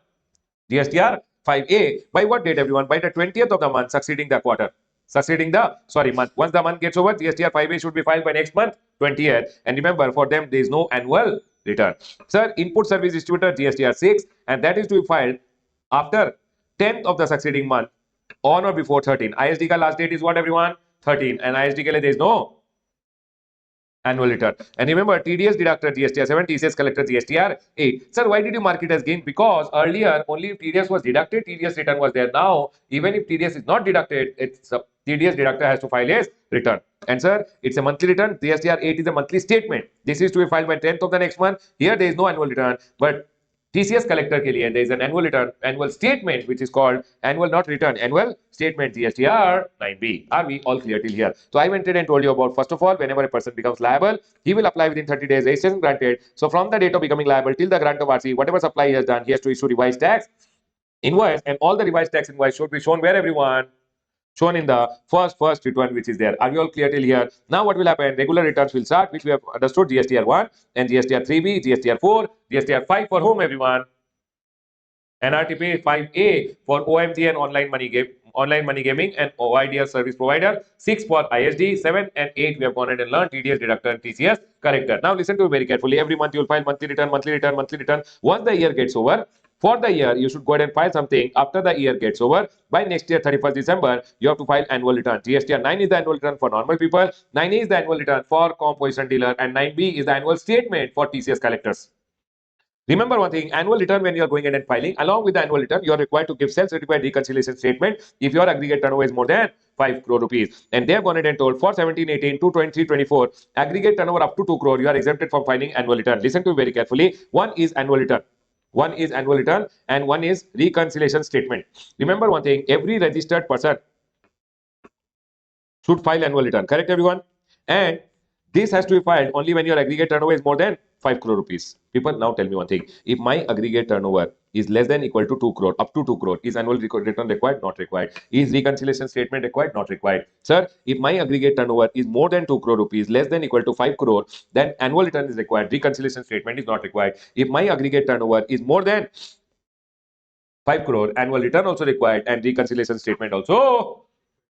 GSTR5A. By what date, everyone? By the 20th of the month succeeding the quarter. Succeeding the, month. Once the month gets over, GSTR5A should be filed by next month, 20th. And remember, for them, there is no annual return. Sir, input service distributor, GSTR6, and that is to be filed after 10th of the succeeding month on or before 13. ISD ka last date is what, everyone? 13. And ISD ke liye there is no annual return. And remember, TDS deductor GSTR 7, TCS collector GSTR 8. Sir, why did you mark it as gain? Because earlier only if TDS was deducted, TDS return was there. Now, even if TDS is not deducted, it's TDS deductor has to file his return. And sir, it's a monthly return. GSTR 8 is a monthly statement. This is to be filed by 10th of the next month. Here there is no annual return, but TCS collector के लिए there is an annual return, annual statement, which is called annual, not return, annual statement, GSTR 9B. Are we all clear till here? So I went ahead and told you about, first of all, whenever a person becomes liable, he will apply within 30 days, registration granted. So from the date of becoming liable till the grant of RC, whatever supply he has done, he has to issue revised tax invoice, and all the revised tax invoice should be shown where, everyone? Shown in the first return, which is there. Are you all clear till here? Now what will happen? Regular returns will start, which we have understood, GSTR1 and GSTR3B, GSTR4, GSTR5 for whom, everyone? NRTP 5A for OMG and online money gaming and OIDR service provider. 6 for ISD. 7 and 8 we have gone ahead and learned, TDS deductor and TCS collector. Now listen to me very carefully. Every month you will file monthly return, monthly return, monthly return. Once the year gets over, for the year, you should go ahead and file something. After the year gets over, by next year, 31st December, you have to file annual return. GSTR 9 is the annual return for normal people, 9A is the annual return for composition dealer, and 9B is the annual statement for TCS collectors. Remember one thing, annual return, when you are going ahead and filing, along with the annual return, you are required to give self-certified reconciliation statement if your aggregate turnover is more than 5 crore rupees. And they have gone ahead and told for 17-18 to 23-24, aggregate turnover up to 2 crore, you are exempted from filing annual return. Listen to me very carefully. One is annual return. One is annual return and one is reconciliation statement. Remember one thing, every registered person should file annual return. Correct, everyone? And this has to be filed only when your aggregate turnover is more than 5 crore rupees. People, now tell me one thing. If my aggregate turnover is less than equal to 2 crore, up to 2 crore, is annual return required? Not required. Is reconciliation statement required? Not required. Sir, if my aggregate turnover is more than 2 crore rupees, less than equal to 5 crore, then annual return is required. Reconciliation statement is not required. If my aggregate turnover is more than 5 crore, annual return also required and reconciliation statement also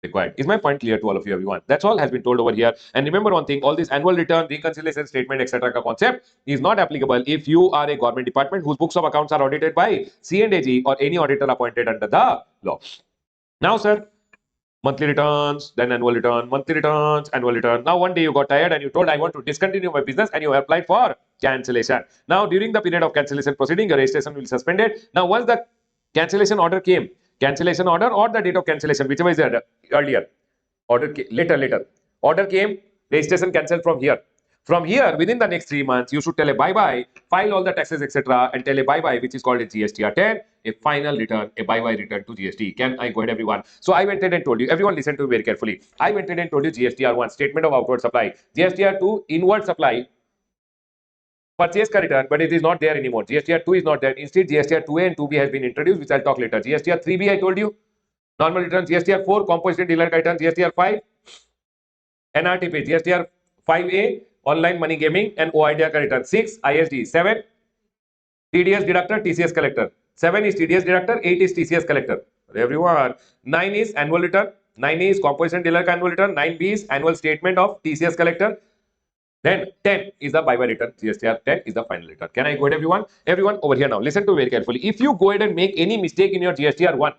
required. Is my point clear to all of you, everyone? That's all has been told over here. And remember one thing, all this annual return, reconciliation statement, etc. concept is not applicable if you are a government department whose books of accounts are audited by C&AG or any auditor appointed under the law. Now, sir, monthly returns, then annual return, monthly returns, annual return. Now, one day you got tired and you told, I want to discontinue my business, and you applied for cancellation. Now, during the period of cancellation proceeding, your registration will be suspended. Now, once the cancellation order came, cancellation order or the date of cancellation, whichever is earlier, order later, order came, registration cancelled from here. From here, within the next 3 months, you should tell a bye-bye, file all the taxes, etc., and tell a bye-bye, which is called a GSTR 10, a final return, a bye-bye return to GST. Can I go ahead, everyone? So I went ahead and told you, everyone listen to me very carefully. I went ahead and told you GSTR 1, statement of outward supply, GSTR 2, inward supply, purchase का return, but it is not there anymore. GSTR 2 is not there. Instead, GSTR 2A and 2B has been introduced, which I'll talk later. GSTR 3B, I told you, normal return. GSTR 4, composite dealer का return. GSTR 5, NRTP. GSTR 5A, online money gaming and OIDR का return. 6, ISD. 7, TDS deductor, TCS collector. 7 is TDS deductor, 8 is TCS collector. Everyone. 9 is annual return. 9 is composition dealer का annual return. 9B is annual statement of TCS collector. Then 10 is the bye-bye return. GSTR 10 is the final return. Can I go ahead, everyone? Everyone over here now. Listen to very carefully. If you go ahead and make any mistake in your GSTR 1,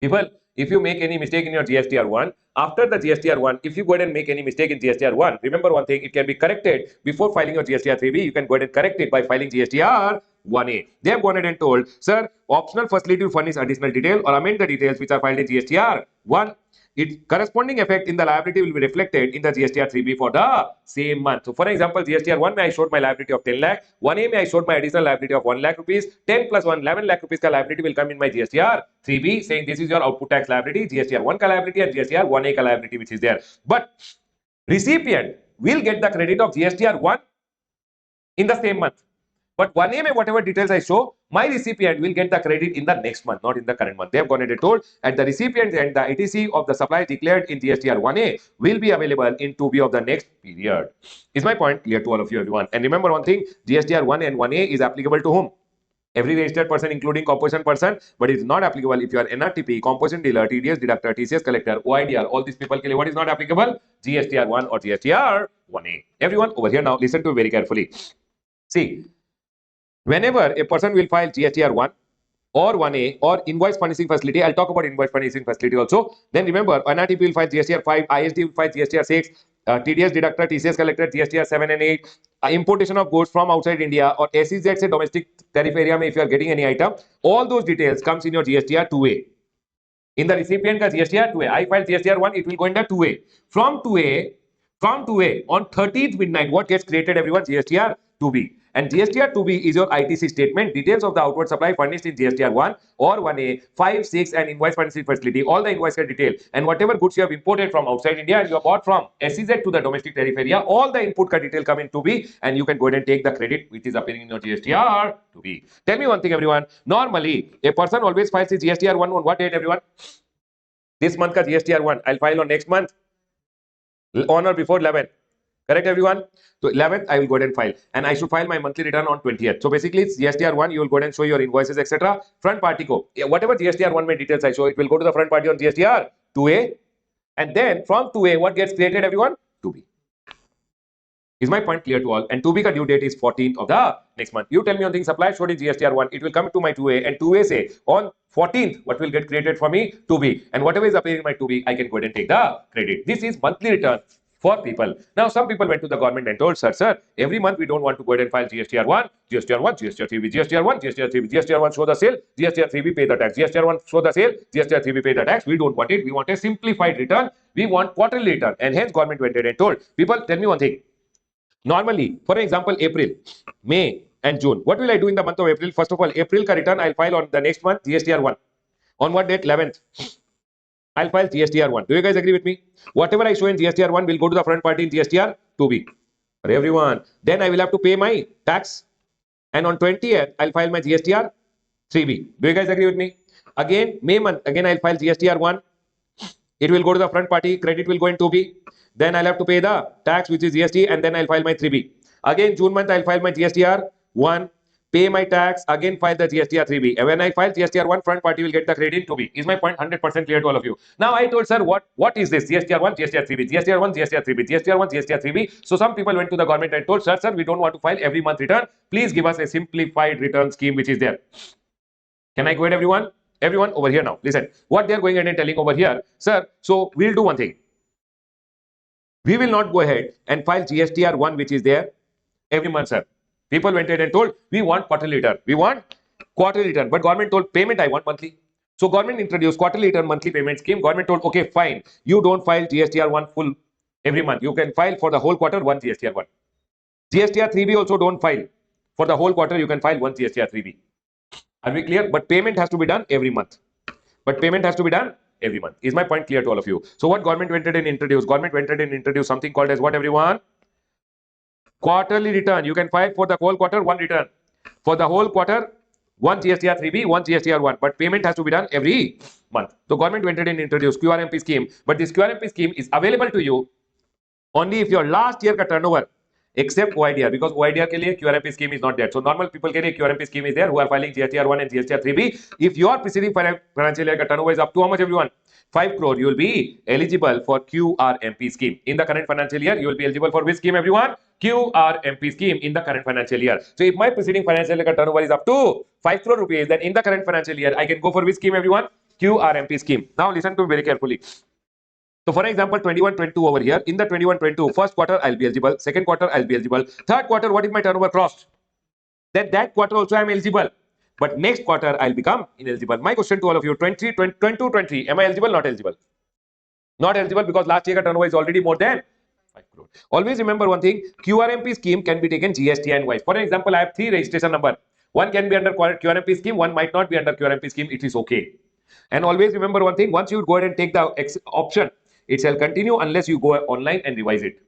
people, if you make any mistake in your GSTR 1, after the GSTR 1, if you go ahead and make any mistake in GSTR 1, remember one thing, it can be corrected before filing your GSTR 3B. You can go ahead and correct it by filing GSTR 1A. They have gone ahead and told, sir, optional facility to furnish additional detail or amend the details which are filed in GSTR 1. Its corresponding effect in the liability will be reflected in the GSTR 3B for the same month. So, for example, GSTR 1 may I showed my liability of 10 lakh, 1A may I showed my additional liability of 1 lakh rupees, 10 plus 1, 11 lakh rupees ka liability will come in my GSTR 3B, saying this is your output tax liability, GSTR 1 ka liability and GSTR 1A ka liability which is there. But recipient will get the credit of GSTR 1 in the same month. But 1A may whatever details I show, my recipient will get the credit in the next month, not in the current month. They have gone ahead and told at the recipient and the ETC of the supply declared in GSTR 1A will be available in 2B of the next period. Is my point clear to all of you, everyone? And remember one thing, GSTR 1 and 1A is applicable to whom? Every registered person, including composition person, but it is not applicable if you are NRTP, composition dealer, TDS deductor, TCS collector, OIDR, all these people. What is not applicable? GSTR 1 or GSTR 1A. Everyone over here now, listen to very carefully. See, whenever a person will file GSTR 1 or 1A or invoice furnishing facility, I'll talk about invoice furnishing facility also. Then remember, NRTP will file GSTR 5, ISD will file GSTR 6, TDS deductor, TCS collector, GSTR 7 and 8, importation of goods from outside India or SEZ say domestic tariff area if you are getting any item, all those details comes in your GSTR 2A. In the recipient ka GSTR 2A, I filed GSTR 1, it will go in the 2A. From 2A on 13th midnight, what gets created, everyone? GSTR 2B. And GSTR 2B is your ITC statement, details of the outward supply furnished in GSTR 1 or 1A, 5, 6 and invoice furnishing facility, all the invoice detail and whatever goods you have imported from outside India and you have bought from SEZ to the domestic tariff area, all the input ka detail come in 2B and you can go ahead and take the credit which is appearing in your GSTR 2B. Tell me one thing, everyone. Normally, a person always files his GSTR 1 on what date, everyone? This month ka GSTR 1, I'll file on next month on or before 11th. Correct, everyone? So 11th, I will go ahead and file. And I should file my monthly return on 20th. So basically, it's GSTR 1, you will go ahead and show your invoices, etc. Front party ko. Whatever GSTR 1 may details I show, it will go to the front party on GSTR 2A. And then from 2A, what gets created, everyone? 2B. Is my point clear to all? And 2B ka due date is 14th of the next month. You tell me on thing supply showed in GSTR 1, it will come to my 2A and 2A say on 14th, what will get created for me? 2B. And whatever is appearing in my 2B, I can go ahead and take the credit. This is monthly return for people. Now, some people went to the government and told, sir, every month we don't want to go ahead and file GSTR 1, GSTR 1, GSTR 3B, GSTR 1, GSTR 3B, GSTR 1 show the sale, GSTR 3B pay the tax, GSTR 1 show the sale, GSTR 3B pay the tax. We don't want it. We want a simplified return. We want quarterly return. And hence government went ahead and told, people, tell me one thing. Normally, for example, April, May and June. What will I do in the month of April? First of all, April ka return I'll file on the next month, GSTR 1. On what date? 11th. I'll file GSTR 1. Do you guys agree with me? Whatever I show in GSTR 1 will go to the front party in GSTR 2B. For everyone. Then I will have to pay my tax. And on 20th, I'll file my GSTR 3B. Do you guys agree with me? Again, May month, again I'll file GSTR 1. It will go to the front party. Credit will go in 2B. Then I'll have to pay the tax, which is GST, and then I'll file my 3B. Again, June month, I'll file my GSTR 1. Pay my tax, again file the GSTR 3B. And when I file GSTR 1, front party will get the credit 2B. Is my point 100% clear to all of you? Now I told sir, what is this? GSTR 1, GSTR 3B, GSTR 1, GSTR 3B, GSTR 1, GSTR 3B. So some people went to the government and told, sir, we don't want to file every month return. Please give us a simplified return scheme which is there. Can I go ahead, everyone? Everyone over here now. Listen, what they are going ahead and telling over here, sir, so we'll do one thing. We will not go ahead and file GSTR 1 which is there every month, sir. People went ahead and told, we want quarterly return. We want quarterly return. But government told, payment I want monthly. So government introduced quarterly return monthly payment scheme. Government told, okay, fine. You don't file GSTR 1 full every month. You can file for the whole quarter one GSTR 1. GSTR 3B also don't file. For the whole quarter, you can file one GSTR 3B. Are we clear? But payment has to be done every month. Is my point clear to all of you? So what government went ahead and introduced? Government went ahead and introduced something called as what, everyone? Quarterly return. You can file for the whole quarter one return. For the whole quarter, one GSTR 3B, one GSTR 1. But payment has to be done every month. So government went ahead and introduced QRMP scheme. But this QRMP scheme is available to you only if your last year ka turnover, except OIDR, because OIDR ke liye QRMP scheme is not there. So normal people ke liye QRMP scheme is there who are filing GSTR 1 and GSTR 3B. If your preceding financial year ka turnover is up to how much, everyone? 5 crore, you will be eligible for QRMP scheme. In the current financial year, you will be eligible for which scheme, everyone? QRMP scheme in the current financial year. So if my preceding financial year turnover is up to 5 crore rupees, then in the current financial year, I can go for which scheme, everyone? QRMP scheme. Now listen to me very carefully. So for example, 21-22 over here, in the 21-22, first quarter I'll be eligible, second quarter I'll be eligible, third quarter, what if my turnover crossed? Then that quarter also I'm eligible. But next quarter I'll become ineligible. My question to all of you, 22-23, am I eligible? Not eligible. Not eligible because last year turnover is already more than 5 crore. Always remember one thing, QRMP scheme can be taken GST and wise. For example, I have 3 registration number. One can be under QRMP scheme, one might not be under QRMP scheme. It is okay. And always remember one thing, once you go ahead and take the option, it shall continue unless you go online and revise it.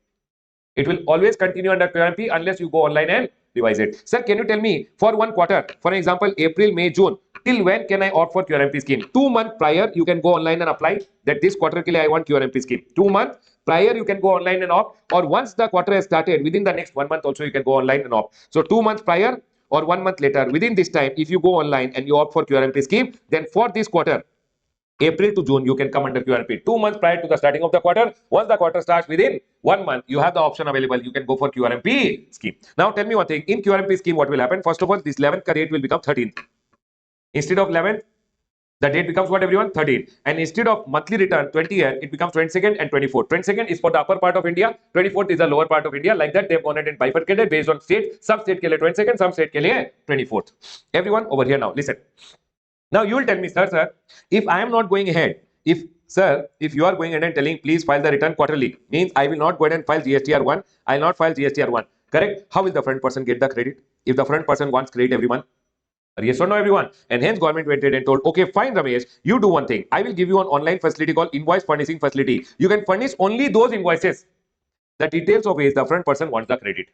It will always continue under QRMP unless you go online and revise it. Sir, can you tell me for one quarter, for example, April, May, June, till when can I opt for QRMP scheme? 2 months prior, you can go online and apply that this quarter ke liye I want QRMP scheme. 2 months prior, you can go online and opt, or once the quarter has started, within the next 1 month also you can go online and opt. So 2 months prior or 1 month later, within this time, if you go online and you opt for QRMP scheme, then for this quarter, April to June, you can come under QRMP. 2 months prior to the starting of the quarter. Once the quarter starts within 1 month, you have the option available. You can go for QRMP scheme. Now tell me one thing. In QRMP scheme, what will happen? First of all, this 11th date will become 13th. Instead of 11th, the date becomes what, everyone? 13. And instead of monthly return 20th, it becomes 22nd and 24th. 22nd is for the upper part of India. 24th is the lower part of India. Like that, they've gone ahead and bifurcated based on state. Some state ke liye 22nd, some state ke liye 24th. Everyone over here now, listen. Now you will tell me, sir, if I am not going ahead, if you are going ahead and telling please file the return quarterly, means I will not go ahead and file GSTR 1, I will not file GSTR 1, correct? How will the front person get the credit? If the front person wants credit every month? Yes or no, everyone? And hence government went ahead and told, okay, fine, Ramesh, you do one thing. I will give you an online facility called invoice furnishing facility. You can furnish only those invoices, the details of which the front person wants the credit.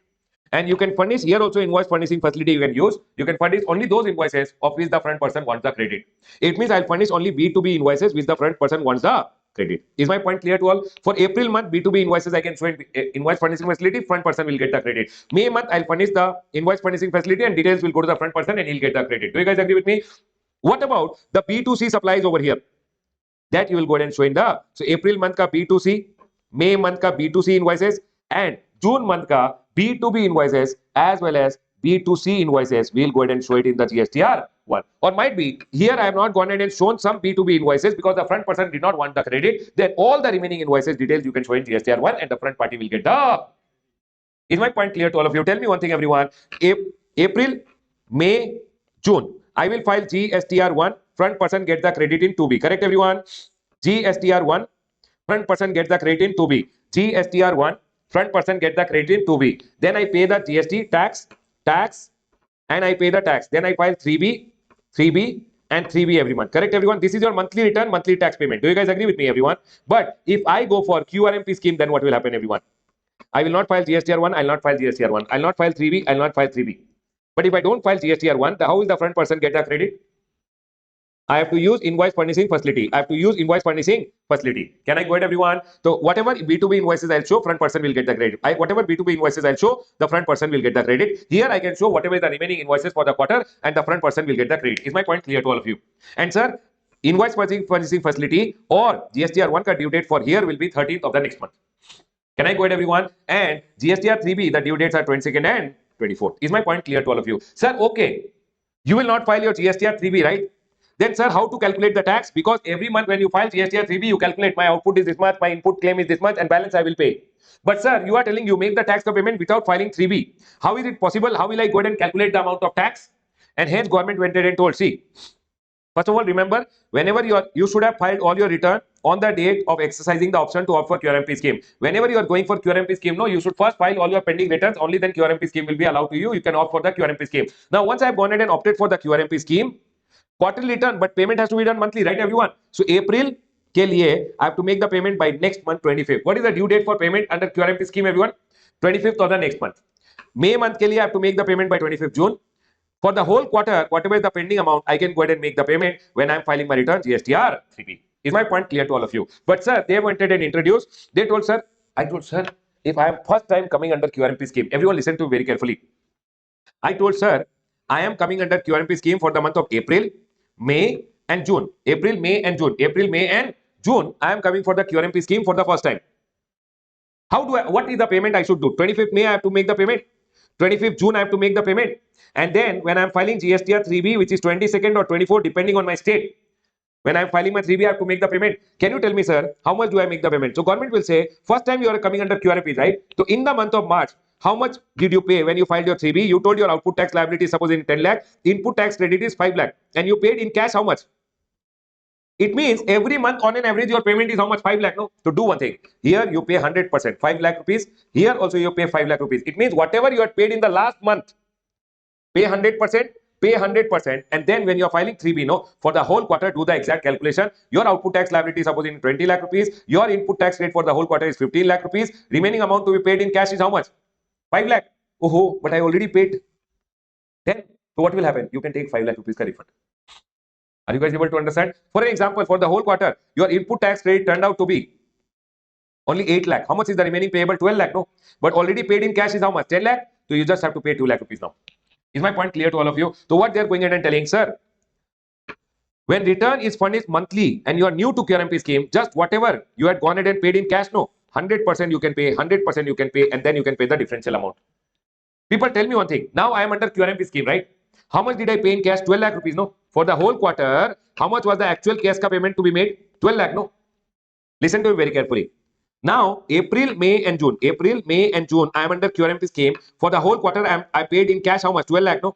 And you can furnish here also invoice furnishing facility you can use. You can furnish only those invoices of which the front person wants the credit. It means I'll furnish only B2B invoices which the front person wants the credit. Is my point clear to all? For April month, B2B invoices I can show in invoice furnishing facility, front person will get the credit. May month, I'll furnish the invoice furnishing facility and details will go to the front person and he'll get the credit. Do you guys agree with me? What about the B2C supplies over here? That you will go ahead and show in the, so April month ka B2C, May month ka B2C invoices and June month ka B2B invoices as well as B2C invoices, we'll go ahead and show it in the GSTR 1. Or might be, here I have not gone ahead and shown some B2B invoices because the front person did not want the credit. Then all the remaining invoices details you can show in GSTR 1 and the front party will get the... Is my point clear to all of you? Tell me one thing, everyone. April, May, June, I will file GSTR 1, front person get the credit in 2B. Correct, everyone? GSTR 1, front person get the credit in 2B. GSTR 1, front person get the credit in 2B. Then I pay the GST tax, and I pay the tax. Then I file 3B, and 3B every month. Correct, everyone? This is your monthly return, monthly tax payment. Do you guys agree with me, everyone? But if I go for QRMP scheme, then what will happen, everyone? I will not file GSTR 1, I will not file GSTR 1. I will not file 3B, I will not file 3B. But if I don't file GSTR 1, how will the front person get the credit? I have to use invoice furnishing facility. I have to use invoice furnishing facility. Can I go ahead, everyone? So whatever B2B invoices I'll show, front person will get the credit. Whatever B2B invoices I'll show, the front person will get the credit. Here I can show whatever is the remaining invoices for the quarter and the front person will get the credit. Is my point clear to all of you? And sir, invoice furnishing facility or GSTR 1 ka due date for here will be 13th of the next month. Can I go ahead, everyone? And GSTR 3B, the due dates are 22nd and 24th. Is my point clear to all of you? Sir, okay. You will not file your GSTR 3B, right? Then, sir, how to calculate the tax? Because every month when you file GSTR 3B, you calculate my output is this much, my input claim is this much, and balance I will pay. But, sir, you are telling you make the tax payment without filing 3B. How is it possible? How will I go ahead and calculate the amount of tax? And hence, government went ahead and told, see, first of all, remember, whenever you should have filed all your return on the date of exercising the option to opt for QRMP scheme. Whenever you are going for QRMP scheme, no, you should first file all your pending returns. Only then QRMP scheme will be allowed to you. You can opt for the QRMP scheme. Now, once I have gone ahead and opted for the QRMP scheme, quarterly return, but payment has to be done monthly, right, everyone? So April के लिए I have to make the payment by next month 25th. What is the due date for payment under QRMP scheme, everyone? 25th of the next month. May month के लिए I have to make the payment by 25th June. For the whole quarter, whatever is the pending amount, I can go ahead and make the payment when I'm filing my return GSTR 3B. Is my point clear to all of you? But sir, they went ahead and introduced. They told sir, I told sir, if I am first time coming under QRMP scheme, everyone listen to very carefully. I told sir, I am coming under QRMP scheme for the month of April, May and June. April, May and June. April, May and June. I am coming for the QRMP scheme for the first time. How do I, what is the payment I should do? 25th May I have to make the payment. 25th June I have to make the payment. And then when I am filing GSTR 3B, which is 22nd or 24th, depending on my state, when I am filing my 3B, I have to make the payment. Can you tell me, sir, how much do I make the payment? So government will say, first time you are coming under QRMP, right? So in the month of March, how much did you pay when you filed your 3B? You told your output tax liability is suppose in 10 lakh, the input tax credit is 5 lakh, and you paid in cash how much? It means every month on an average your payment is how much? 5 lakh, no? So do one thing. Here you pay 100%, 5 lakh rupees. Here also you pay 5 lakh rupees. It means whatever you had paid in the last month, pay 100%, pay 100%, and then when you are filing 3B, no, for the whole quarter, do the exact calculation. Your output tax liability suppose in 20 lakh rupees. Your input tax rate for the whole quarter is 15 lakh rupees. Remaining amount to be paid in cash is how much? 5 lakh. Oh, but I already paid 10. So what will happen? You can take 5 lakh rupees ka refund. Are you guys able to understand? For example, for the whole quarter, your input tax rate turned out to be only 8 lakh. How much is the remaining payable? 12 lakh, no? But already paid in cash is how much? 10 lakh. So you just have to pay 2 lakh rupees now. Is my point clear to all of you? So what they are going ahead and telling, sir, when return is furnished monthly and you are new to QRMP scheme, just whatever you had gone ahead and paid in cash, no, 100% you can pay, 100% you can pay, and then you can pay the differential amount. People tell me one thing. Now I am under QRMP scheme, right? How much did I pay in cash? 12 lakh rupees, no? For the whole quarter, how much was the actual cash ka payment to be made? 12 lakh, no? Listen to me very carefully. Now, April, May and June. April, May and June, I am under QRMP scheme. For the whole quarter, I paid in cash how much? 12 lakh, no?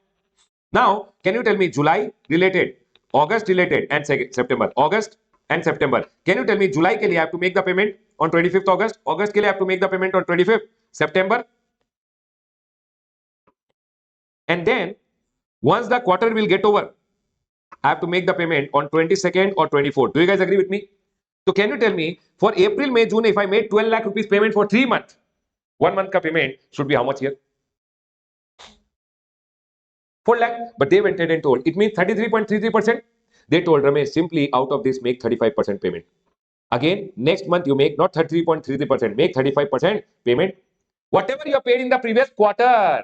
Now, can you tell me July related, August related, and September? August and September. Can you tell me July ke liye I have to make the payment on 25th August? August ke liye I have to make the payment on 25th September? And then, once the quarter will get over, I have to make the payment on 22nd or 24th. Do you guys agree with me? So can you tell me, for April, May, June, if I made 12 lakh rupees payment for 3 months, 1 month ka payment should be how much here? 4 lakh. But they went ahead and told, it means 33.33%. They told Ramesh, simply out of this make 35% payment. Again, next month you make not 33.33%, make 35% payment. Whatever you have paid in the previous quarter,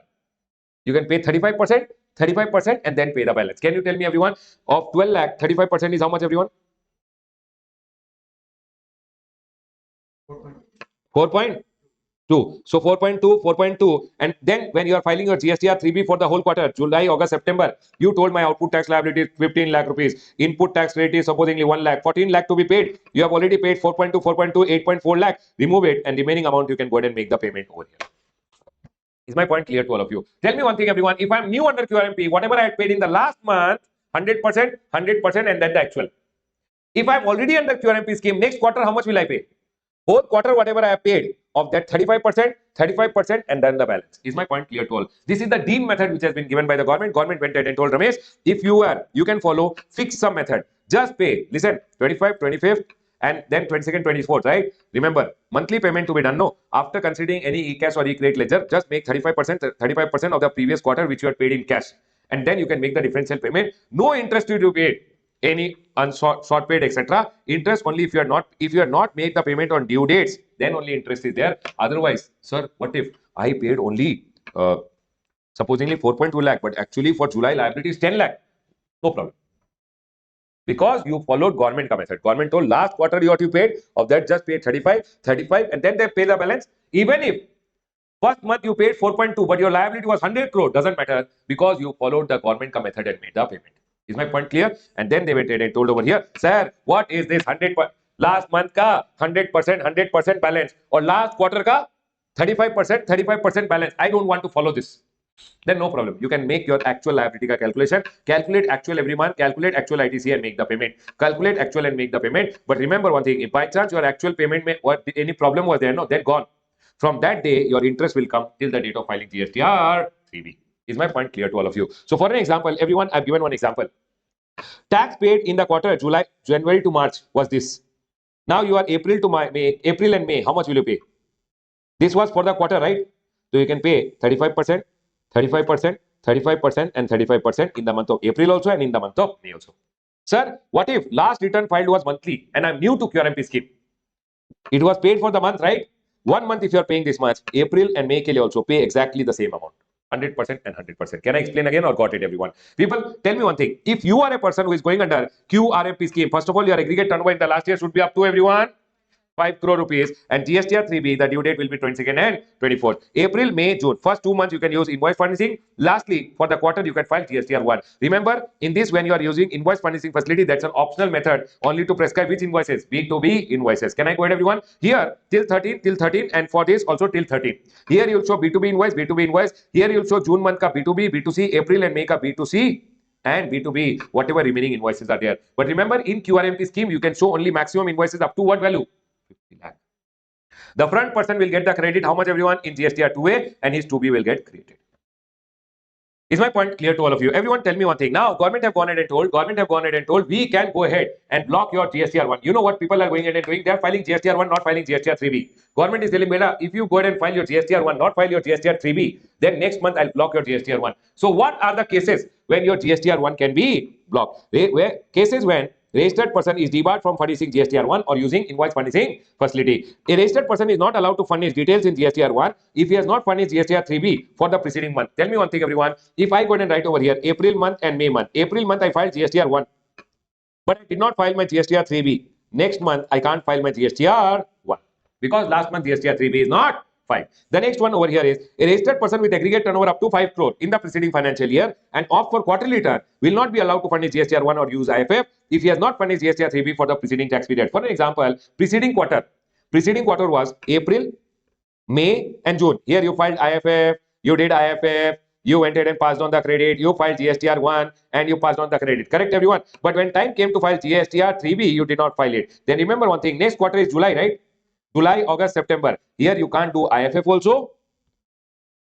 you can pay 35%, and then pay the balance. Can you tell me, everyone, of 12 lakh, 35% is how much, everyone? 4.2. So 4.2, and then when you are filing your GSTR 3B for the whole quarter, July, August, September, you told my output tax liability is 15 lakh rupees. Input tax rate is supposedly 1 lakh, 14 lakh to be paid. You have already paid 4.2, 8.4 lakh. Remove it, and remaining amount you can go ahead and make the payment over here. Is my point clear to all of you? Tell me one thing, everyone. If I'm new under QRMP, whatever I had paid in the last month, 100%, and then the actual. If I'm already under QRMP scheme, next quarter, how much will I pay? Whole quarter, whatever I have paid, of that 35%, and then the balance. Is my point clear to all? This is the Dean method which has been given by the government. Government went ahead and told Ramesh, if you can follow fixed sum method. Just pay, listen, 25th, 25th, and then 22nd, 24th, right? Remember, monthly payment to be done, no? After considering any e-cash or e-credit ledger, just make 35% of the previous quarter which you had paid in cash. And then you can make the differential payment. No interest to be paid. Any short paid, etc. Interest only if you are not made the payment on due dates, then only interest is there. Otherwise, sir, what if I paid only supposedly 4.2 lakh, but actually for July liability is 10 lakh? No problem. Because you followed government ka method. Government told last quarter what you paid, of that just pay 35, and then they pay the balance. Even if first month you paid 4.2, but your liability was 100 crore, doesn't matter, because you followed the government ka method and made the payment. Is my point clear? And then they went ahead and told over here, sir, what is this 100%? Last month ka 100% balance, or last quarter ka 35% balance. I don't want to follow this. then no problem. You can make your actual liability ka calculation, calculate actual every month, calculate actual ITC and make the payment. Calculate actual and make the payment. But remember one thing, if by chance your actual payment may, or any problem was there, no, then gone. From that day, your interest will come till the date of filing GSTR 3B. Is my point clear to all of you? So for an example, everyone, I've given one example. Tax paid in the quarter January to March was this. Now you are April to May, April and May. How much will you pay? This was for the quarter, right? So you can pay 35%, 35%, 35%, and 35% in the month of April also and in the month of May also. Sir, what if last return filed was monthly and I'm new to QRMP scheme? It was paid for the month, right? 1 month if you are paying this much, April and May ke liye also pay exactly the same amount. 100% and 100%. Can I explain again or got it everyone? People, tell me one thing. If you are a person who is going under QRMP scheme, first of all, your aggregate turnover in the last year should be up to everyone 5 crore rupees, and GSTR 3B, the due date will be 22nd and 24th. April, May, June. First 2 months you can use invoice financing. Lastly, for the quarter you can file GSTR 1. Remember, in this when you are using invoice financing facility, that's an optional method only to prescribe which invoices? B2B invoices. Can I go ahead everyone? Here till 13, and for this also till 13. Here you'll show B2B invoice. Here you'll show June month ka B2B, B2C, April and May ka B2C. And B2B, whatever remaining invoices are there. But remember, in QRMP scheme, you can show only maximum invoices up to what value? 50 lakh. The front person will get the credit, how much everyone? In GSTR 2A, and his 2B will get created. Is my point clear to all of you? Everyone tell me one thing. Now, government have gone ahead and told, we can go ahead and block your GSTR 1. You know what people are going ahead and doing? They are filing GSTR 1, not filing GSTR 3B. Government is telling, Beta, if you go ahead and file your GSTR 1, not file your GSTR 3B, then next month I'll block your GSTR 1. So what are the cases when your GSTR 1 can be blocked? Cases when registered person is debarred from furnishing GSTR 1 or using invoice furnishing facility. A registered person is not allowed to furnish details in GSTR 1 if he has not furnished GSTR 3B for the preceding month. Tell me one thing, everyone. If I go ahead and write over here April month and May month. April month I filed GSTR 1, but I did not file my GSTR 3B. Next month I can't file my GSTR 1 because last month GSTR 3B is not filed. The next one over here is a registered person with aggregate turnover up to 5 crore in the preceding financial year and opt for quarterly return will not be allowed to furnish GSTR 1 or use IFF if he has not furnished GSTR 3B for the preceding tax period. For example, preceding quarter was April, May and June. Here you filed IFF, you did IFF, you went ahead and passed on the credit, you filed GSTR 1 and you passed on the credit. Correct everyone? But when time came to file GSTR 3B, you did not file it. Then remember one thing, next quarter is July, right? July, August, September. Here you can't do IFF also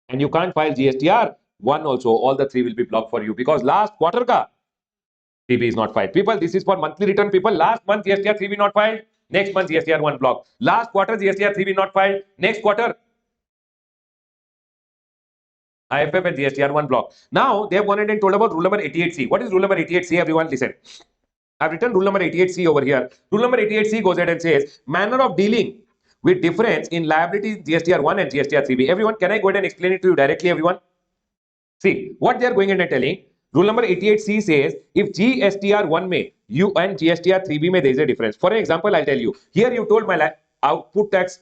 and you can't file GSTR 1 also. All the three will be blocked for you because last quarter ka 3B is not filed. People, this is for monthly return people. Last month GSTR 3B not filed. Next month GSTR 1 blocked. Last quarter GSTR 3B not filed. Next quarter IFF and GSTR 1 block. Now they have gone ahead and told about rule number 88C. What is rule number 88C? Everyone listen. I've written rule number 88C over here. Rule number 88C goes ahead and says manner of dealing with difference in liability GSTR 1 and GSTR 3B. Everyone, can I go ahead and explain it to you directly, everyone? See, what they are going ahead and telling, rule number 88C says, if GSTR 1 may, you and GSTR 3B may, there is a difference. For example, I'll tell you, here you told my output tax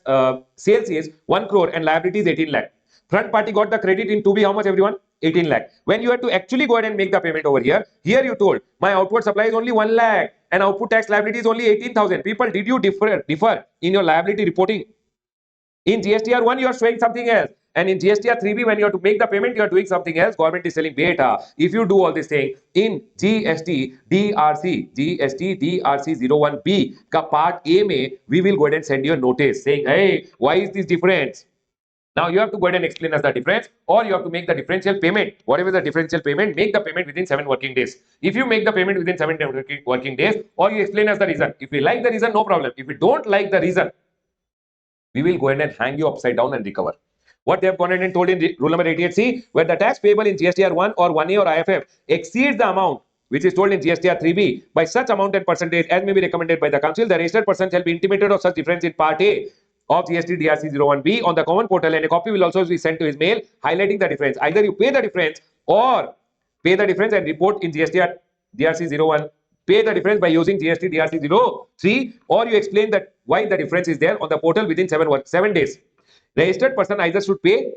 sales is 1 crore and liability is 18 lakh. Front party got the credit in 2B, how much everyone? 18 lakh. When you have to actually go ahead and make the payment over here you told my outward supply is only 1 lakh and output tax liability is only 18,000. People, did you differ in your liability reporting? In GSTR 1, you are showing something else. And in GSTR 3B, when you have to make the payment, you are doing something else. Government is telling, beta, if you do all this thing in GST DRC 01B ka part A may, we will go ahead and send you a notice saying, hey, why is this difference? Now you have to go ahead and explain us the difference, or you have to make the differential payment. Whatever the differential payment, make the payment within 7 working days. If you make the payment within 7 working days, or you explain us the reason. If we like the reason, no problem. If we don't like the reason, we will go ahead and hang you upside down and recover. What they have gone ahead and told in rule number 88C, where the tax payable in GSTR 1 or 1A or IFF exceeds the amount which is told in GSTR 3B by such amount and percentage as may be recommended by the council, the registered person shall be intimated of such difference in part A of GST DRC 01B on the common portal, and a copy will also be sent to his mail highlighting the difference. Either you pay the difference or pay the difference and report in GST DRC 01. Pay the difference by using GST DRC 03, or you explain that why the difference is there on the portal within 7 days. Registered person either should pay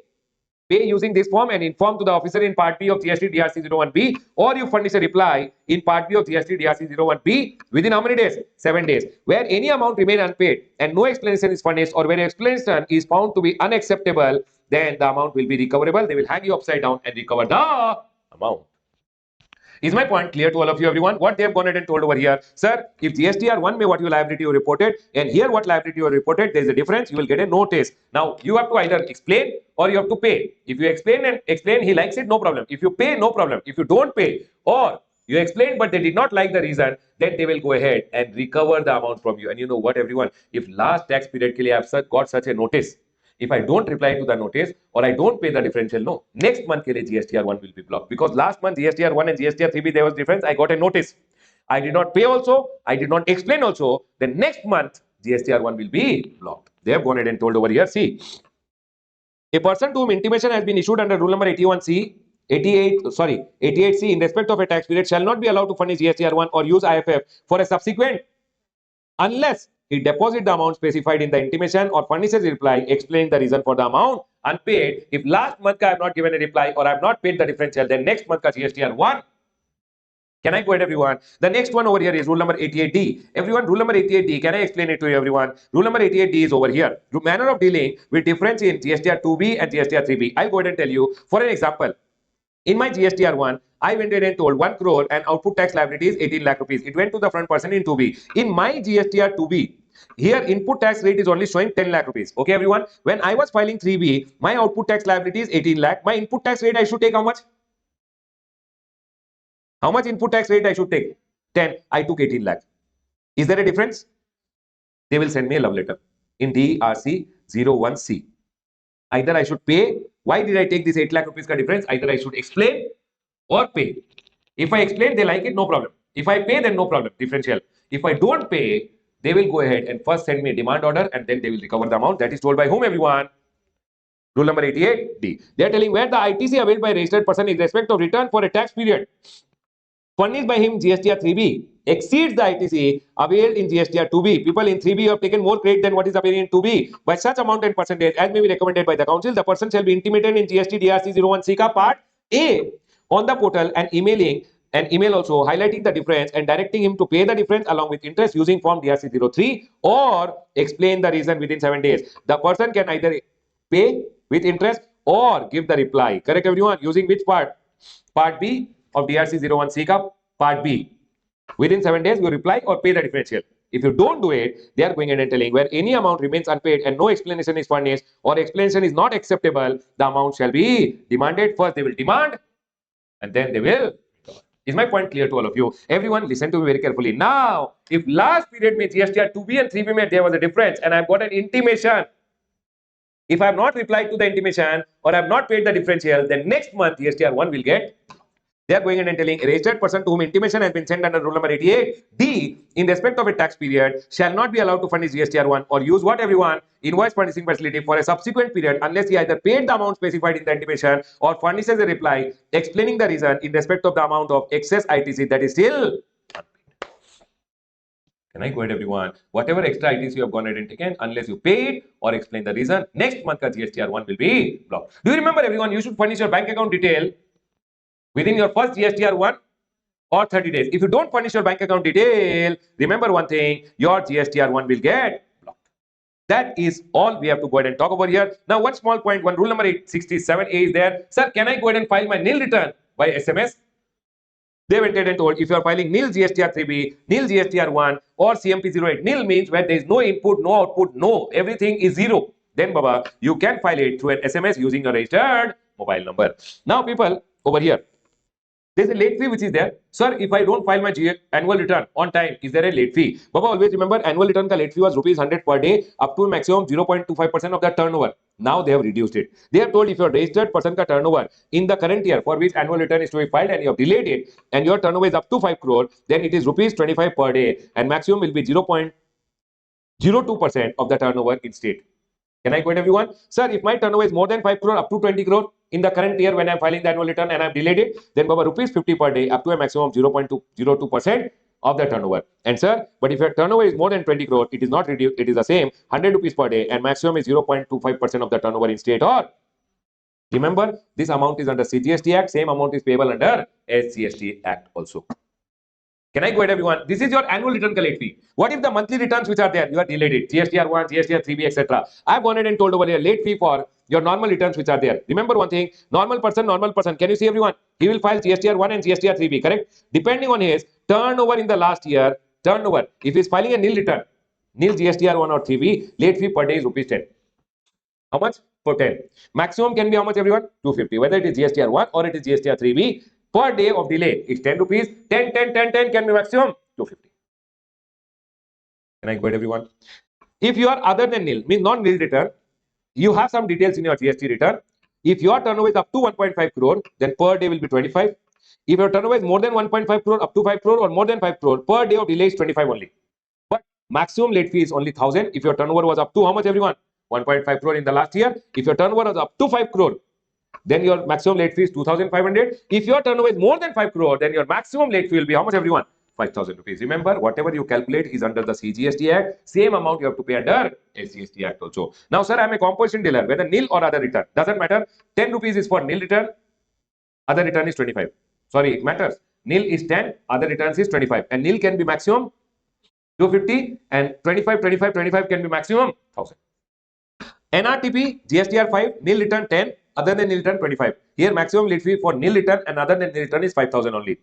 using this form and inform to the officer in part B of GST DRC 01B, or you furnish a reply in part B of GST DRC 01B within how many days? 7 days. Where any amount remain unpaid and no explanation is furnished, or where explanation is found to be unacceptable, then the amount will be recoverable. They will hang you upside down and recover the amount. Is my point clear to all of you, everyone? What they have gone ahead and told over here, sir, if GSTR1 may what your liability you reported, and here what liability you reported, there is a difference, you will get a notice. Now, you have to either explain or you have to pay. If you explain and explain, he likes it, no problem. If you pay, no problem. If you don't pay, or you explain but they did not like the reason, then they will go ahead and recover the amount from you. And you know what, everyone? If last tax period ke liye I have got such a notice, if I don't reply to the notice or I don't pay the differential, no, next month ke liye GSTR1 will be blocked, because last month GSTR1 and GSTR3B there was difference. I got a notice. I did not pay also. I did not explain also. Then next month GSTR1 will be blocked. They have gone ahead and told over here. See, a person to whom intimation has been issued under rule number 81C, 88C in respect of a tax period shall not be allowed to furnish GSTR1 or use IFF for a subsequent, unless he deposits the amount specified in the intimation or furnishes a reply explaining the reason for the amount unpaid. If last month I have not given a reply or I have not paid the differential, then next month ka GSTR1. Can I go ahead, everyone? The next one over here is rule number 88D. Everyone, rule number 88D, can I explain it to you, everyone? Rule number 88D is over here. The manner of dealing with difference in GSTR2B and GSTR3B. I'll go ahead and tell you. For an example, in my GSTR1, I went ahead and told 1 crore and output tax liability is 18 lakh rupees. It went to the front person in 2B. In my GSTR2B, here input tax rate is only showing 10 lakh rupees. Okay, everyone? When I was filing 3B, my output tax liability is 18 lakh. My input tax rate I should take how much? How much input tax rate I should take? 10. I took 18 lakh. Is there a difference? They will send me a love letter in DRC 01C. Either I should pay. Why did I take this 8 lakh rupees ka difference? Either I should explain or pay. If I explain, they like it, no problem. If I pay, then no problem, differential. If I don't pay, they will go ahead and first send me a demand order and then they will recover the amount. That is told by whom, everyone? Rule number 88D. They are telling where the ITC availed by registered person in respect of return for a tax period furnished by him GSTR3B exceeds the ITC availed in GSTR2B. People in 3B have taken more credit than what is appearing in 2B by such amount and percentage as may be recommended by the council. The person shall be intimated in GST DRC 01C ka part A on the portal and emailing an email also highlighting the difference and directing him to pay the difference along with interest using form DRC 03 or explain the reason within 7 days. The person can either pay with interest or give the reply. Correct, everyone? Using which part? Part B of DRC 01C ka part B. Within 7 days, you reply or pay the differential. If you don't do it, they are going ahead and telling where any amount remains unpaid and no explanation is furnished or explanation is not acceptable, the amount shall be demanded. First, they will demand and then they will. Is my point clear to all of you? Everyone, listen to me very carefully. Now, if last period mein GSTR 2B and 3B mein there was a difference and I've got an intimation, if I have not replied to the intimation or I have not paid the differential, then next month GSTR1 will get. They are going in and telling a registered person to whom intimation has been sent under rule number 88D in respect of a tax period shall not be allowed to furnish GSTR1 or use what, everyone? Invoice furnishing facility for a subsequent period unless he either paid the amount specified in the intimation or furnishes a reply explaining the reason in respect of the amount of excess ITC that is still. Can I go ahead, everyone? Whatever extra ITC you have gone ahead and taken, unless you pay it or explain the reason, next month ka GSTR1 will be blocked. Do you remember, everyone? You should furnish your bank account detail within your first GSTR1 or 30 days. If you don't furnish your bank account detail, remember one thing, your GSTR1 will get blocked. That is all we have to go ahead and talk over here. Now, one small point, one rule number 867A is there. Sir, can I go ahead and file my nil return by SMS? They went ahead and told if you are filing nil GSTR3B, nil GSTR1 or CMP08, nil means where there is no input, no output, no, everything is zero. Then, Baba, you can file it through an SMS using your registered mobile number. Now, people, over here, there's a late fee which is there. Sir, if I don't file my annual return on time, is there a late fee? Baba, always remember annual return ka late fee was rupees 100 per day up to maximum 0.25% of the turnover. Now they have reduced it. They have told if your registered person ka turnover in the current year for which annual return is to be filed and you have delayed it and your turnover is up to 5 crore, then it is rupees 25 per day and maximum will be 0.02% of the turnover in state. Can I go ahead, everyone? Sir, if my turnover is more than 5 crore up to 20 crore in the current year when I'm filing the annual return and I've delayed it, then Baba, rupees 50 per day up to a maximum of 0.02% of the turnover. And sir, but if your turnover is more than 20 crore, it is not reduced, it is the same 100 rupees per day and maximum is 0.25% of the turnover in state or. Remember, this amount is under CGST Act, same amount is payable under SGST Act also. Can I go ahead, everyone? This is your annual return ka late fee. What if the monthly returns which are there, you are delayed it, GSTR1, GSTR3B, etc. I've gone ahead and told over here late fee for your normal returns which are there. Remember one thing, normal person. Can you see everyone? He will file GSTR1 and GSTR3B, correct? Depending on his turnover in the last year, turnover. If he is filing a nil return, nil GSTR1 or 3B, late fee per day is rupees 10. How much? For 10. Maximum can be how much, everyone? 250. Whether it is GSTR1 or it is GSTR3B, per day of delay is 10 rupees. 10 can be maximum 250. Can I go ahead, everyone? If you are other than nil, means non-nil return, you have some details in your GST return. If your turnover is up to 1.5 crore, then per day will be 25. If your turnover is more than 1.5 crore, up to 5 crore, or more than 5 crore, per day of delay is 25 only. But maximum late fee is only 1000. If your turnover was up to how much, everyone? 1.5 crore in the last year. If your turnover was up to 5 crore, then your maximum late fee is 2500. If your turnover is more than 5 crore, then your maximum late fee will be how much, everyone? 5000 rupees. Remember, whatever you calculate is under the CGST Act. Same amount you have to pay under SGST Act also. Now, sir, I am a composition dealer, whether nil or other return. Doesn't matter. 10 rupees is for nil return, other return is 25. Sorry, it matters. Nil is 10, other returns is 25. And nil can be maximum 250 and 25 can be maximum 1000. NRTP, GSTR 5, nil return 10, other than nil return 25. Here maximum late fee for nil return and other than nil return is 5000 only.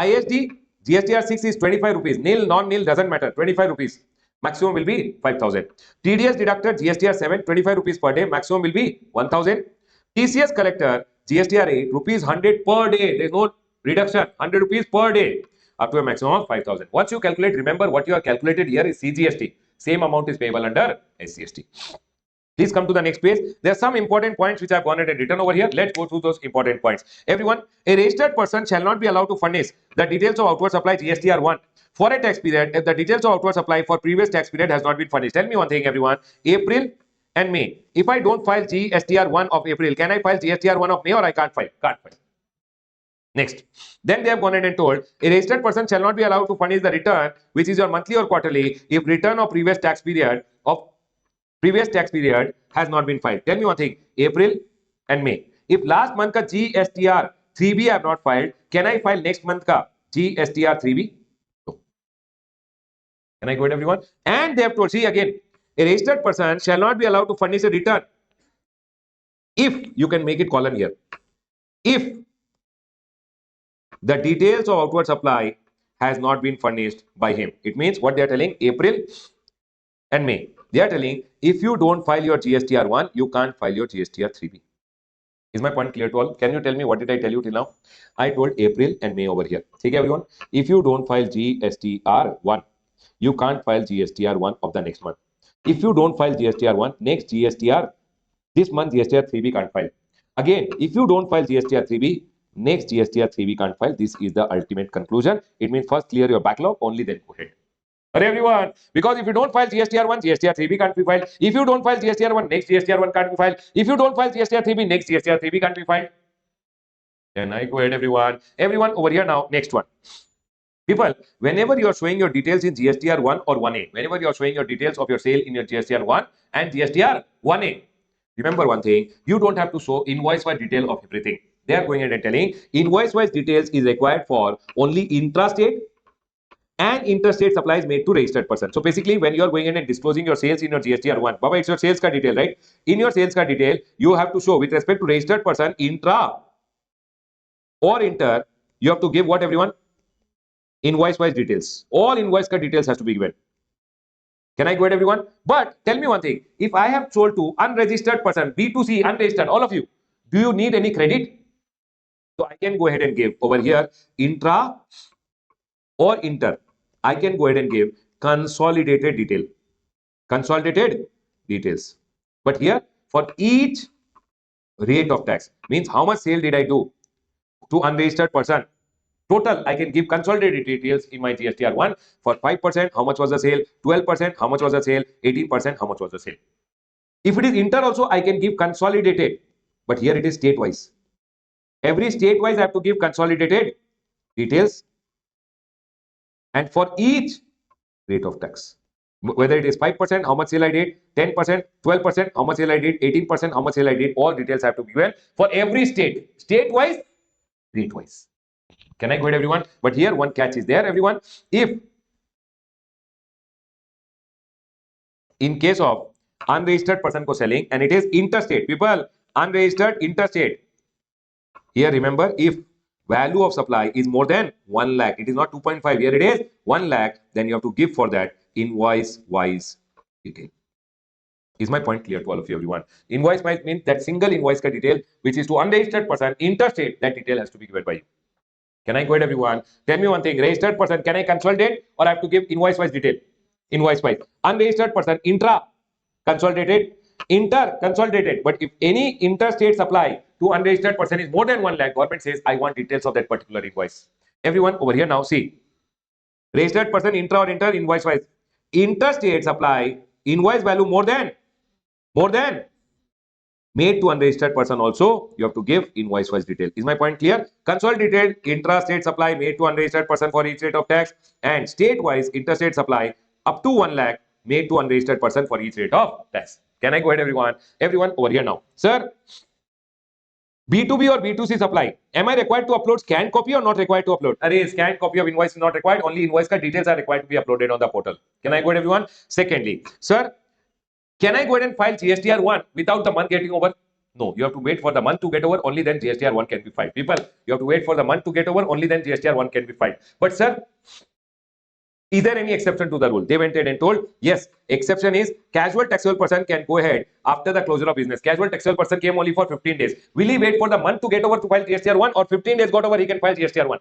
ISD, GSTR 6 is 25 rupees. Nil, non-nil doesn't matter. 25 rupees. Maximum will be 5000. TDS deducted, GSTR 7, 25 rupees per day. Maximum will be 1000. TCS collector, GSTR 8, rupees 100 per day. There is no reduction. 100 rupees per day. Up to a maximum of 5000. Once you calculate, remember what you have calculated here is CGST. Same amount is payable under SCST. Please come to the next page. There are some important points which I have gone ahead and written over here. Let's go through those important points. Everyone, a registered person shall not be allowed to furnish the details of outward supply GSTR1 for a tax period if the details of outward supply for previous tax period has not been furnished. Tell me one thing, everyone. April and May. If I don't file GSTR1 of April, can I file GSTR1 of May, or I can't file? Can't file. Next. Then they have gone ahead and told a registered person shall not be allowed to furnish the return which is your monthly or quarterly if return of previous tax period has not been filed. Tell me one thing, April and May. If last month ka GSTR 3B I have not filed, can I file next month ka GSTR 3B? No. Can I go ahead, everyone? And they have told, see again, a registered person shall not be allowed to furnish a return if, you can make it column here, if the details of outward supply has not been furnished by him. It means what they are telling, April and May. They are telling, if you don't file your GSTR1, you can't file your GSTR3B. Is my point clear to all? Can you tell me what did I tell you till now? I told April and May over here. Okay, everyone? If you don't file GSTR1, you can't file GSTR1 of the next month. If you don't file GSTR1, next GSTR, this month GSTR3B can't file. Again, if you don't file GSTR3B, next GSTR3B can't file. This is the ultimate conclusion. It means first clear your backlog, only then go ahead. Everyone, because if you don't file GSTR1, GSTR3B can't be filed. If you don't file GSTR1, next GSTR1 can't be filed. If you don't file GSTR3B, next GSTR3B can't be filed. Then I go ahead, everyone. Everyone over here now, next one. People, whenever you are showing your details in GSTR1 or 1A, whenever you are showing your details of your sale in your GSTR1 and GSTR1A, remember one thing, you don't have to show invoice-wise detail of everything. They are going ahead and telling invoice-wise details is required for only intrastate and interstate supplies made to registered person. So basically, when you are going in and disclosing your sales in your GSTR1, Baba, it's your sales card detail, right? In your sales card detail, you have to show with respect to registered person, intra or inter, you have to give what, everyone? Invoice-wise details. All invoice card details has to be given. Can I go ahead, everyone? But tell me one thing. If I have sold to unregistered person, B2C, unregistered, all of you, do you need any credit? So I can go ahead and give over here intra or inter. I can go ahead and give consolidated detail. Consolidated details. But here, for each rate of tax, means how much sale did I do to unregistered person? Total, I can give consolidated details in my GSTR1. For 5%, how much was the sale? 12%, how much was the sale? 18%, how much was the sale? If it is inter also, I can give consolidated. But here it is state-wise. Every state-wise, I have to give consolidated details. And for each rate of tax, whether it is 5%, how much sale I did, 10%, 12%, how much sale I did, 18%, how much sale I did, all details have to be given for every state, state-wise, rate-wise. Can I go ahead, everyone? But here one catch is there, everyone. If in case of unregistered person ko selling and it is interstate, people, unregistered interstate. Here remember, if value of supply is more than 1 lakh, it is not 2.5, here it is 1 lakh, then you have to give for that invoice wise detail. Is my point clear to all of you, everyone? Invoice wise means that single invoice ka detail which is to unregistered person interstate, that detail has to be given by you. Can I go ahead, everyone? Tell me one thing, registered person, can I consolidate or I have to give invoice wise detail? Invoice wise. Unregistered person, intra consolidated, inter consolidated. But if any interstate supply to unregistered person is more than 1 lakh, government says I want details of that particular invoice. Everyone over here now see. Registered person, intra or inter, invoice wise. Interstate supply, invoice value more than made to unregistered person also, you have to give invoice wise detail. Is my point clear? Consolidated intra-state supply made to unregistered person for each rate of tax, and state-wise interstate supply up to 1 lakh made to unregistered person for each rate of tax. Can I go ahead, everyone? Everyone over here now. Sir, B2B or B2C supply, am I required to upload scanned copy or not required to upload? Array, scanned copy of invoice is not required, only invoice ka details are required to be uploaded on the portal. Can I go ahead, everyone? Secondly, sir, can I go ahead and file GSTR1 without the month getting over? No, you have to wait for the month to get over, only then GSTR1 can be filed. People, you have to wait for the month to get over, only then GSTR1 can be filed. But sir, is there any exception to the rule? They went ahead and told, yes, exception is casual taxable person can go ahead after the closure of business. Casual taxable person came only for 15 days. Will he wait for the month to get over to file GSTR1, or 15 days got over, he can file GSTR1?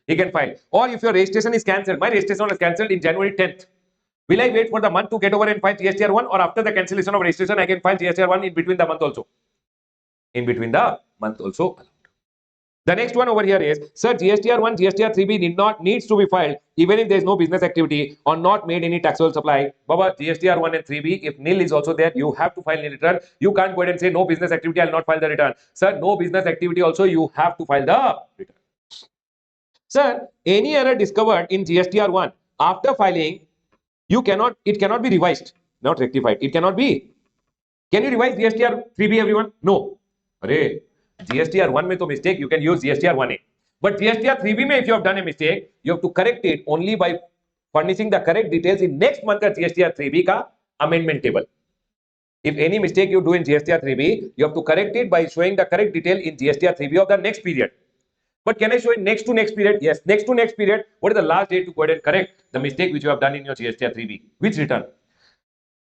He can file. Or if your registration is cancelled, my registration was cancelled in January 10th. Will I wait for the month to get over and file GSTR1, or after the cancellation of registration, I can file GSTR1 in between the month also? In between the month also. The next one over here is, sir, GSTR1, GSTR3B needs to be filed even if there is no business activity or not made any taxable supply. Baba, GSTR1 and 3B, if nil is also there, you have to file nil return. You can't go ahead and say no business activity, I'll not file the return. Sir, no business activity also, you have to file the return. Sir, any error discovered in GSTR1 after filing, it cannot be revised, not rectified. It cannot be. Can you revise GSTR3B, everyone? No. Array, GSTR1 mein to mistake, you can use GSTR1A. But GSTR3B mein, if you have done a mistake, you have to correct it only by furnishing the correct details in next month ka GSTR3B ka amendment table. If any mistake you do in GSTR3B, you have to correct it by showing the correct detail in GSTR3B of the next period. But can I show it next to next period? Yes, next to next period. What is the last date to go ahead and correct the mistake which you have done in your GSTR3B? Which return?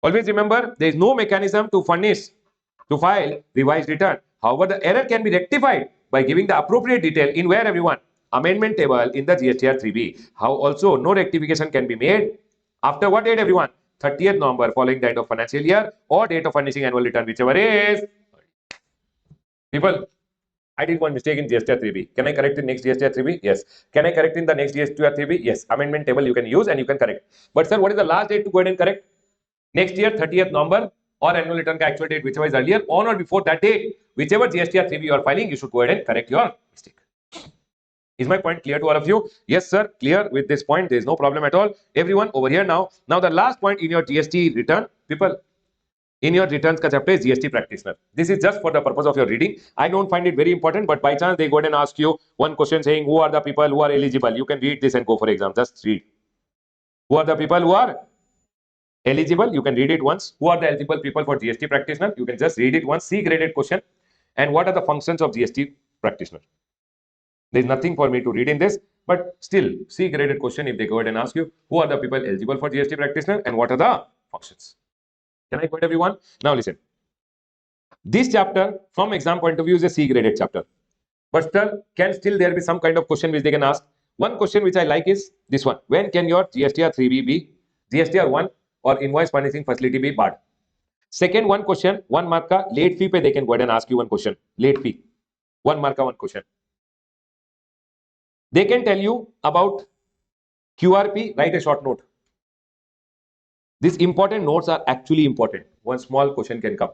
Always remember, there is no mechanism to file revised return. However, the error can be rectified by giving the appropriate detail in where, everyone? Amendment table in the GSTR3B. How also no rectification can be made after what date, everyone? 30th November following the end of financial year or date of furnishing annual return, whichever is. People, I did one mistake in GSTR3B. Can I correct in next GSTR3B? Yes. Can I correct in the next GSTR3B? Yes. Amendment table you can use and you can correct. But sir, what is the last date to go ahead and correct? Next year, 30th November or annual return ka actual date, whichever is earlier, on or before that date, whichever GSTR3B you are filing, you should go ahead and correct your mistake. Is my point clear to all of you? Yes, sir. Clear with this point. There is no problem at all. Everyone over here now. Now the last point in your GST return, people, in your returns ka chapter is GST practitioner. This is just for the purpose of your reading. I don't find it very important, but by chance they go ahead and ask you one question saying who are the people who are eligible. You can read this and go for exam. Just read. Who are the people who are eligible? You can read it once. Who are the eligible people for GST practitioner? You can just read it once. C graded question. And what are the functions of GST practitioner? There is nothing for me to read in this, but still C graded question if they go ahead and ask you who are the people eligible for GST practitioner and what are the functions. Can I quote everyone? Now listen. This chapter from exam point of view is a C graded chapter. But still there be some kind of question which they can ask. One question which I like is this one. When can your GSTR3B be GSTR1 or invoice furnishing facility be barred? Second one question, 1 mark ka late fee pe they can go ahead and ask you one question. Late fee. 1 mark ka one question. They can tell you about QRP, write a short note. These important notes are actually important. One small question can come.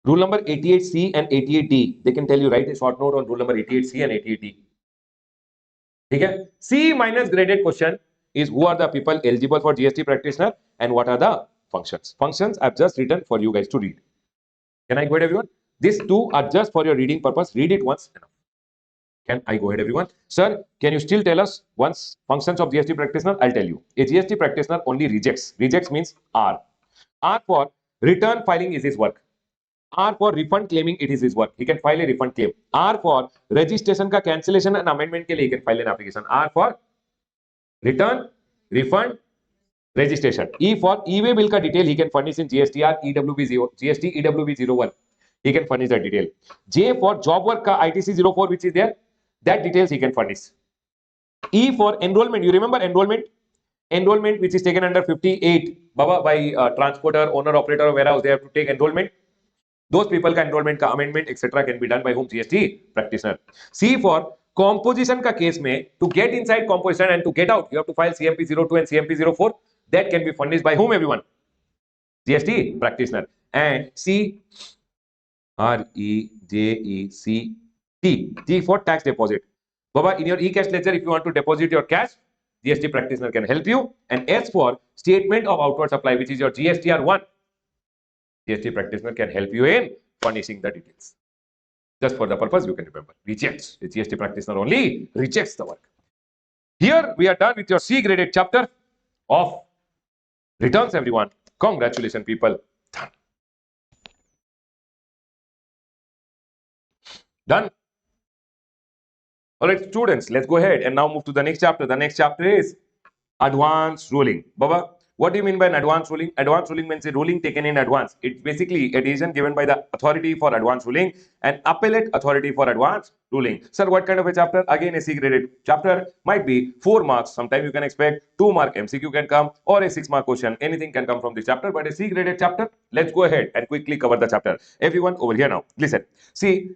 Rule number 88C and 88D. They can tell you write a short note on rule number 88C and 88D. Okay? C minus graded question is who are the people eligible for GST practitioner and what are the functions. Functions I've just written for you guys to read. Can I go ahead, everyone? These two are just for your reading purpose. Read it once. Can I go ahead, everyone? Sir, can you still tell us once functions of GST practitioner? I'll tell you. A GST practitioner only rejects. Rejects means R. R for return filing is his work. R for refund claiming, it is his work. He can file a refund claim. R for registration का cancellation and amendment के लिए he can file an application. R for return, refund, registration. E for e-way bill का detail he can furnish in GSTR EWB 0 GST EWB 01. He can furnish that detail. J for job work का ITC 04 which is there, that details he can furnish. E for enrollment. You remember enrollment? Enrollment which is taken under 58 Baba by transporter, owner, operator of warehouse. They have to take enrollment. Those people का enrollment का amendment etc. can be done by whom? GST practitioner. C for composition का case में to get inside composition and to get out you have to file CMP 02 and CMP 04. That can be furnished by whom, everyone? GST practitioner. And C, REJECT. T for tax deposit. Baba, in your e-cash ledger, if you want to deposit your cash, GST practitioner can help you. And S for statement of outward supply, which is your GSTR1. GST practitioner can help you in furnishing the details. Just for the purpose, you can remember. Rejects. The GST practitioner only rejects the work. Here we are done with your C graded chapter of returns, everyone. Congratulations, people. Done. All right, students, let's go ahead and now move to the next chapter. The next chapter is advance ruling. Baba, what do you mean by an advance ruling? Advance ruling means a ruling taken in advance. It's basically a decision given by the authority for advance ruling and appellate authority for advance ruling. Sir, what kind of a chapter? Again, a C graded chapter. Might be 4 marks. Sometimes you can expect 2 mark MCQ can come or a 6 mark question. Anything can come from this chapter, but a C graded chapter. Let's go ahead and quickly cover the chapter. Everyone over here now, listen. See,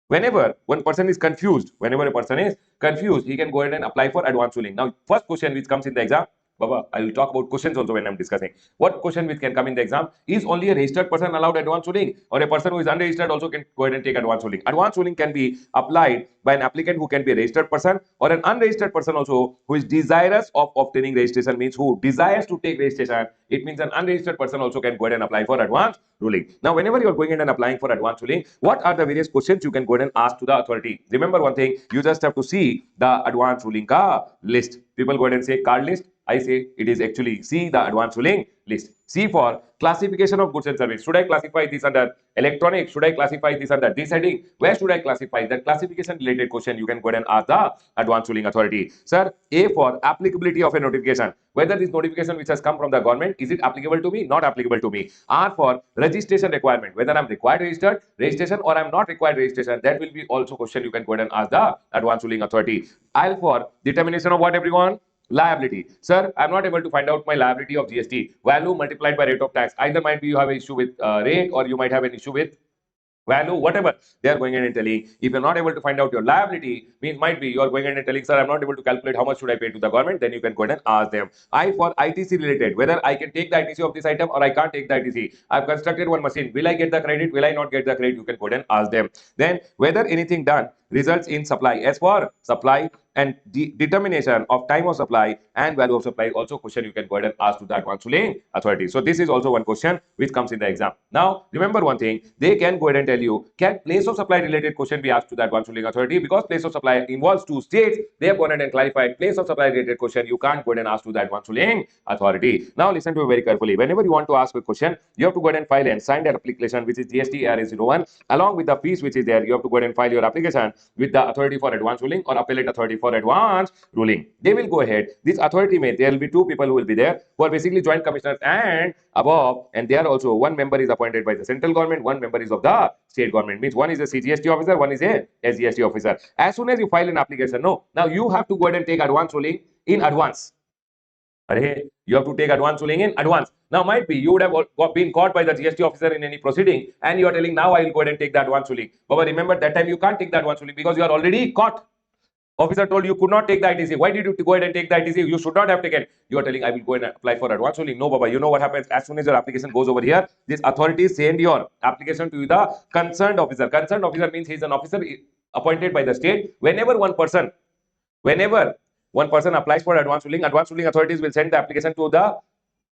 whenever one person is confused, he can go ahead and apply for advance ruling. Now, first question which comes in the exam, Baba, I will talk about questions also when I'm discussing. What question which can come in the exam? Is only a registered person allowed advance ruling, or a person who is unregistered also can go ahead and take advance ruling? Advance ruling can be applied by an applicant who can be a registered person or an unregistered person also who is desirous of obtaining registration, means who desires to take registration. It means an unregistered person also can go ahead and apply for advance ruling. Now, whenever you are going in and applying for advance ruling, what are the various questions you can go ahead and ask to the authority? Remember one thing, you just have to see the advance ruling ka list. People go ahead and say card list. I say it is actually C, the advance ruling list. C for classification of goods and service. Should I classify this under electronic? Should I classify this under this heading? Where should I classify? That classification related question you can go ahead and ask the advance ruling authority. Sir, A for applicability of a notification. Whether this notification which has come from the government, is it applicable to me? Not applicable to me. R for registration requirement. Whether I'm required registration or I'm not required registration. That will be also question you can go ahead and ask the advance ruling authority. L for determination of what, everyone? Liability. Sir, I'm not able to find out my liability of GST. Value multiplied by rate of tax. Either might be you have an issue with rate or you might have an issue with value, whatever they are going in and telling. If you're not able to find out your liability, means might be you are going in and telling, sir, I'm not able to calculate how much should I pay to the government, then you can go ahead and ask them. I for ITC related, whether I can take the ITC of this item or I can't take the ITC. I've constructed one machine. Will I get the credit? Will I not get the credit? You can go ahead and ask them. Then whether anything done results in supply. As for supply and determination of time of supply and value of supply, also question you can go ahead and ask to the advance ruling authority. So this is also one question which comes in the exam. Now remember one thing, they can go ahead and tell you, can place of supply related question be asked to the advance ruling authority? Because place of supply involves 2 states, they have gone ahead and clarified place of supply related question you can't go ahead and ask to the advance ruling authority. Now listen to me very carefully. Whenever you want to ask a question, you have to go ahead and file and sign that application which is GST ARA01 along with the fees which is there. You have to go ahead and file your application with the authority for advance ruling or appellate authority for advance ruling. They will go ahead. This authority may, there will be 2 people who will be there who are basically joint commissioners and above, and they are also, one member is appointed by the central government, one member is of the state government. Means one is a CGST officer, one is a SGST officer. As soon as you file an application, no, now you have to go ahead and take advance ruling in advance. You have to take advance ruling in advance. Now might be you would have been caught by the GST officer in any proceeding and you are telling now I will go ahead and take the advance ruling. But remember that time you can't take the advance ruling because you are already caught. Officer told you could not take the ITC. Why did you go ahead and take the ITC? You should not have taken. You are telling I will go and apply for advance ruling. No, Baba. You know what happens? As soon as your application goes over here, this authority send your application to the concerned officer. Concerned officer means he is an officer appointed by the state. Whenever one person applies for advance ruling authorities will send the application to the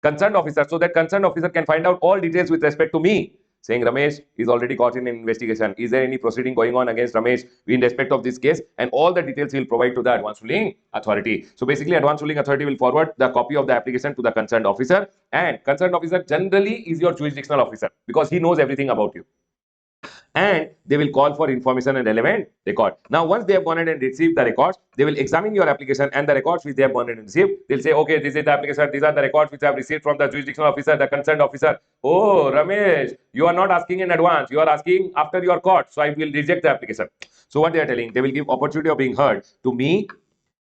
concerned officer so that concerned officer can find out all details with respect to me. saying Ramesh is already caught in an investigation. Is there any proceeding going on against Ramesh in respect of this case? And all the details will provide to the advance ruling authority. So basically, advance ruling authority will forward the copy of the application to the concerned officer, and concerned officer generally is your jurisdictional officer because he knows everything about you, and they will call for information and relevant record. Now, once they have gone ahead and received the records, they will examine your application and the records which they have gone ahead and received. They'll say, okay, this is the application, these are the records which I have received from the jurisdictional officer, the concerned officer. Oh, Ramesh, you are not asking in advance, you are asking after your court, so I will reject the application. So what they are telling, they will give opportunity of being heard to me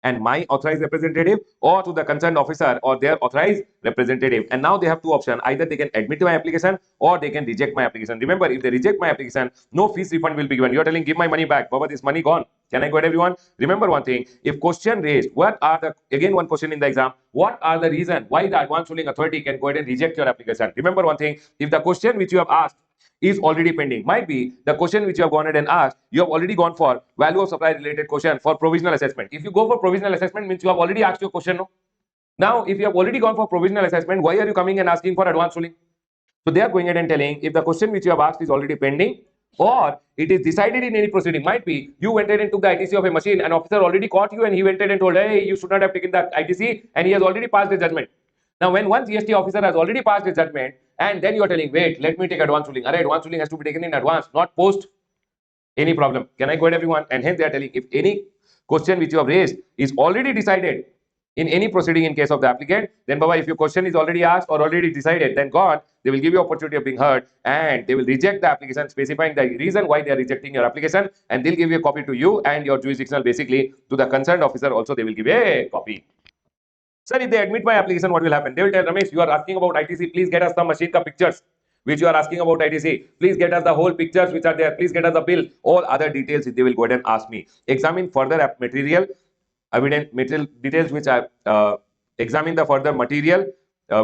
and my authorized representative, or to the concerned officer or their authorized representative. And now they have two options: either they can admit my application or they can reject my application. Remember, if they reject my application, no fees refund will be given. You are telling, give my money back. Baba, this money gone. Can I go ahead, everyone? Remember one thing: if question raised, what are the, again one question in the exam, what are the reason why the advance ruling authority can go ahead and reject your application? Remember one thing: if the question which you have asked is already pending, might be the question which you have gone ahead and asked, you have already gone for value of supply related question for provisional assessment. If you go for provisional assessment, means you have already asked your question, no? Now, if you have already gone for provisional assessment, why are you coming and asking for advance ruling? So they are going ahead and telling, if the question which you have asked is already pending, or it is decided in any proceeding, might be you went ahead and took the ITC of a machine, an officer already caught you and he went ahead and told, hey, you should not have taken the ITC, and he has already passed the judgment. Now, when one GST officer has already passed his judgment, and then you are telling, wait, let me take advance ruling. Array, advance ruling has to be taken in advance, not post. Any problem? Can I go ahead, everyone? And hence they are telling, if any question which you have raised is already decided in any proceeding in case of the applicant, then Baba, if your question is already asked or already decided, then God, they will give you opportunity of being heard, and they will reject the application, specifying the reason why they are rejecting your application, and they'll give you a copy to you and your jurisdictional, basically to the concerned officer also they will give a copy. Sir, if they admit my application, what will happen? They will tell, Ramesh, you are asking about ITC, please get us the machine ka pictures which you are asking about ITC. Please get us the whole pictures which are there. Please get us the bill. All other details they will go ahead and ask me. Examine further material, evident material details which are examine the further material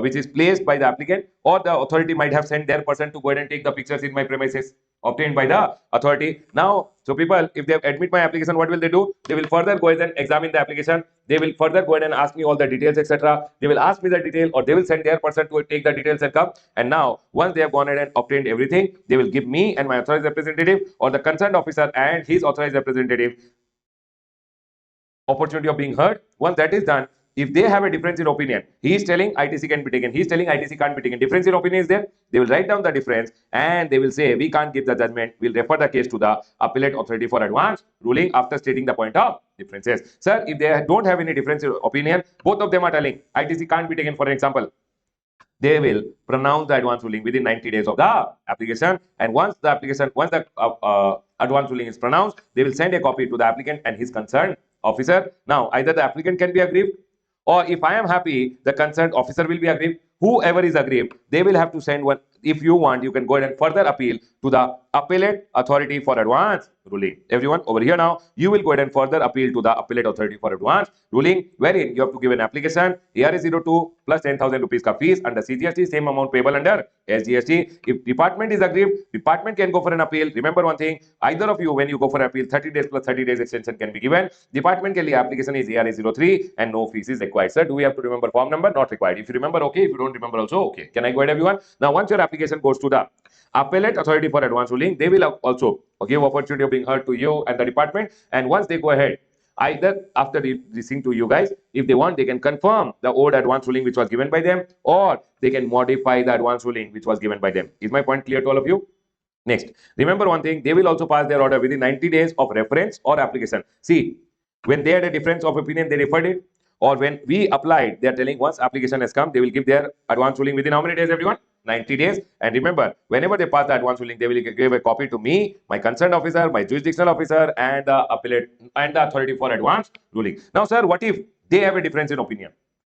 which is placed by the applicant, or the authority might have sent their person to go ahead and take the pictures in my premises obtained by the authority. Now, so people, if they admit my application, what will they do? They will further go ahead and examine the application. They will further go ahead and ask me all the details, etc. They will ask me the detail, or they will send their person to take the details and come. And now, once they have gone ahead and obtained everything, they will give me and my authorized representative, or the concerned officer and his authorized representative, opportunity of being heard. Once that is done, if they have a difference in opinion, he is telling ITC can be taken, he is telling ITC can't be taken, difference in opinion is there, they will write down the difference and they will say, we can't give the judgment, we'll refer the case to the appellate authority for advance ruling after stating the point of differences. Sir, if they don't have any difference in opinion, both of them are telling ITC can't be taken, for example, they will pronounce the advance ruling within 90 days of the application, and once the advance ruling is pronounced, they will send a copy to the applicant and his concerned officer. Now, either the applicant can be aggrieved, or if I am happy, the concerned officer will be aggrieved. Whoever is aggrieved, they will have to send one. If you want, you can go ahead and further appeal to the appellate authority for advance ruling. Everyone over here now, you will go ahead and further appeal to the appellate authority for advance ruling, wherein you have to give an application, ARA 02 plus 10,000 rupees ka fees under CGST, same amount payable under SGST. If department is aggrieved, department can go for an appeal. Remember one thing, either of you, when you go for appeal, 30 days plus 30 days extension can be given. Department ke liye application is ARA 03 and no fees is required. Sir, do we have to remember form number? Not required. If you remember, okay. If you don't remember also, okay. Can I go ahead, everyone? Now, once your application goes to the appellate authority for advance ruling, they will also give opportunity of being heard to you and the department. And once they go ahead, either after listening to you guys, if they want, they can confirm the old advance ruling which was given by them, or they can modify the advance ruling which was given by them. Is my point clear to all of you? Next, remember one thing, they will also pass their order within 90 days of reference or application. See, when they had a difference of opinion, they referred it, or when we applied, they are telling once application has come, they will give their advance ruling within how many days, everyone? 90 days. And remember, whenever they pass the advance ruling, they will give a copy to me, my concerned officer, my jurisdictional officer, and the appellate and the authority for advance ruling. Now, sir, what if they have a difference in opinion?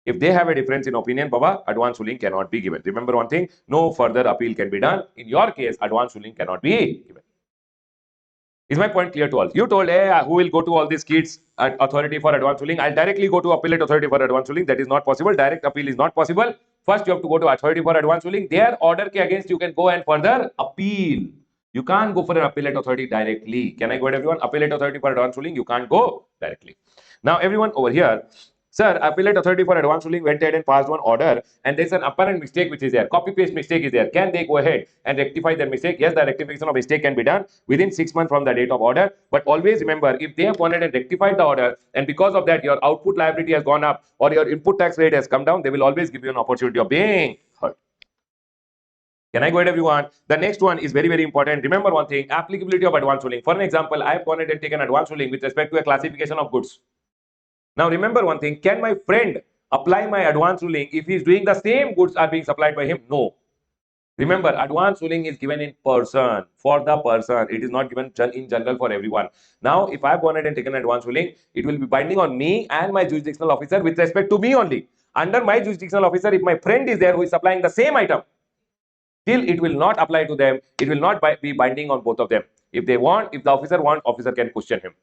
If they have a difference in opinion, Baba, advance ruling cannot be given. Remember one thing, no further appeal can be done. In your case, advance ruling cannot be given. Is my point clear to all? You told, hey, who will go to all these kids at authority for advance ruling? I'll directly go to appellate authority for advance ruling. That is not possible. Direct appeal is not possible. First, you have to go to authority for advance ruling. Their order ke against you can go and further appeal. You can't go for an appellate authority directly. Can I go ahead, everyone? Appellate authority for advance ruling, you can't go directly. Now, everyone over here, Sir, appellate authority for advance ruling went ahead and passed one order, and there's an apparent mistake which is there. Copy paste mistake is there. Can they go ahead and rectify their mistake? Yes, the rectification of mistake can be done within 6 months from the date of order. But always remember, if they have gone ahead and rectified the order, and because of that your output liability has gone up or your input tax rate has come down, they will always give you an opportunity of being heard. Can I go ahead, everyone? The next one is very, very important. Remember one thing, applicability of advance ruling. For an example, I have gone ahead and taken advance ruling with respect to a classification of goods. Now remember one thing, can my friend apply my advance ruling if he is doing the same goods are being supplied by him? No. Remember, advance ruling is given in person, for the person. It is not given in general for everyone. Now, if I have gone ahead and taken advance ruling, it will be binding on me and my jurisdictional officer with respect to me only. Under my jurisdictional officer, if my friend is there who is supplying the same item, still it will not apply to them. It will not be binding on both of them. If they want, if the officer wants, officer can question him.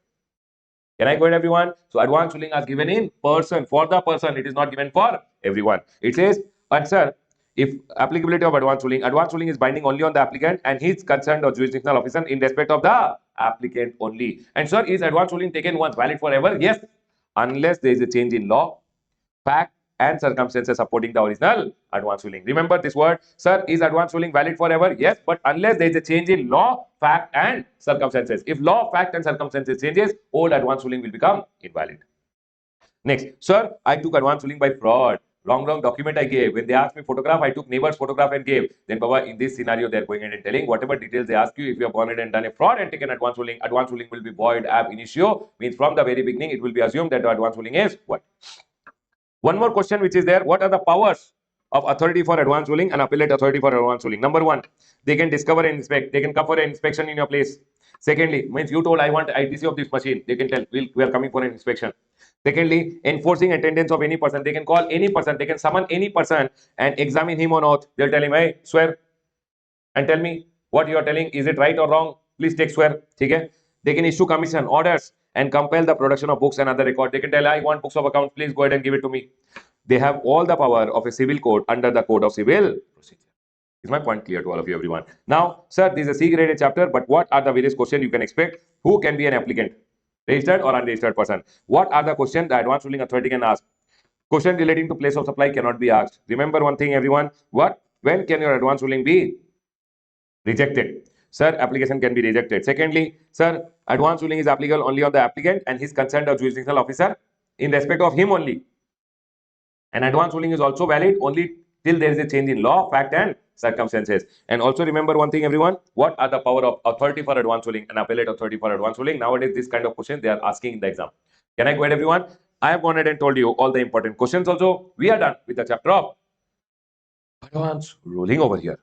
Can I go ahead, everyone? So advance ruling is given in person, for the person. It is not given for everyone. It says, but sir, if applicability of advance ruling is binding only on the applicant and his concerned or jurisdictional officer in respect of the applicant only. And sir, is advance ruling taken once valid forever? Yes, unless there is a change in law, fact, and circumstances supporting the original advance ruling. Remember this word, sir, is advance ruling valid forever? Yes, but unless there is a change in law, fact, and circumstances. If law, fact, and circumstances changes, old advance ruling will become invalid. Next, sir, I took advance ruling by fraud. Wrong document I gave. When they asked me photograph, I took neighbor's photograph and gave. Then, Baba, in this scenario, they are going ahead and telling whatever details they ask you. If you have gone ahead and done a fraud and taken advance ruling will be void ab initio. Means from the very beginning, it will be assumed that the advance ruling is what? One more question which is there, what are the powers of authority for advance ruling and appellate authority for advance ruling? Number one, they can discover and inspect. They can come for an inspection in your place. Secondly, means you told I want IDT of this machine. They can tell we are coming for an inspection. Secondly, enforcing attendance of any person. They can call any person. They can summon any person and examine him on oath. They'll tell him, hey, swear and tell me what you are telling. Is it right or wrong? Please take swear. Okay? They can issue commission orders and compel the production of books and other records. They can tell, I want books of accounts. Please go ahead and give it to me. They have all the power of a civil code under the Code of Civil Procedure. Is my point clear to all of you, everyone? Now, sir, this is a C-graded chapter, but what are the various questions you can expect? Who can be an applicant? Registered or unregistered person? What are the questions the advance ruling authority can ask? Question relating to place of supply cannot be asked. Remember one thing, everyone. What? When can your advance ruling be rejected? Sir, application can be rejected. Secondly, sir, advance ruling is applicable only on the applicant and his concerned or jurisdictional officer in respect of him only. And advance ruling is also valid only till there is a change in law, fact, and circumstances. And also remember one thing, everyone. What are the power of authority for advance ruling and appellate authority for advance ruling? Nowadays, this kind of question they are asking in the exam. Can I go ahead, everyone? I have gone ahead and told you all the important questions also. We are done with the chapter of advance ruling over here.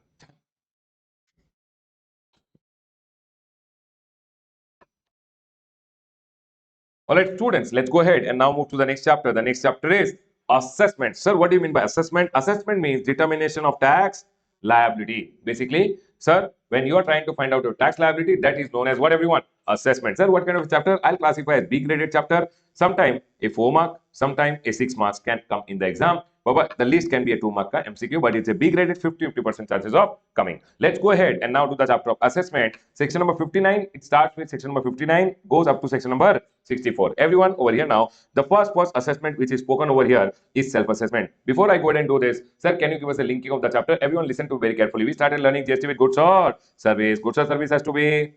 All right, students, let's go ahead and now move to the next chapter. The next chapter is assessment. Sir, what do you mean by assessment? Assessment means determination of tax liability. Basically, sir, when you are trying to find out your tax liability, that is known as what, everyone? Assessment. Sir, what kind of chapter? I'll classify as B graded chapter. Sometime a 4 mark, sometime a 6 marks can come in the exam. But the least can be a 2 mark MCQ, but it's a B graded 50% chances of coming. Let's go ahead and now do the chapter of assessment. Section number 59, it starts with section number 59, goes up to section number 64. Everyone over here now, the first assessment which is spoken over here is self-assessment. Before I go ahead and do this, sir, can you give us a linking of the chapter? Everyone listen to very carefully. We started learning GST with goods or service. Goods or service has to be,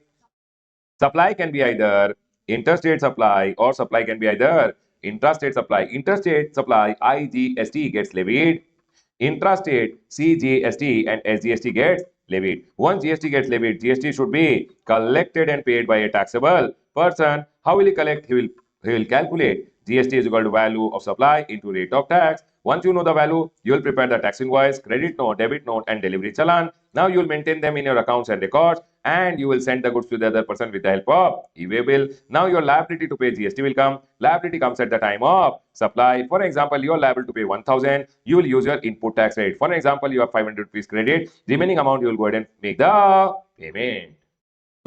supply can be either interstate supply or supply can be either intrastate supply. Interstate supply, IGST gets levied. Intrastate, CGST and SGST gets levied. Once GST gets levied, GST should be collected and paid by a taxable person. How will he collect? He will calculate GST is equal to value of supply into rate of tax. Once you know the value, you will prepare the tax invoice, credit note, debit note, and delivery challan. Now you will maintain them in your accounts and records, and you will send the goods to the other person with the help of e-way bill. Now your liability to pay GST will come. Liability comes at the time of supply. For example, you are liable to pay 1,000. You will use your input tax rate. For example, you have 500 rupees credit. Remaining amount you will go ahead and make the payment.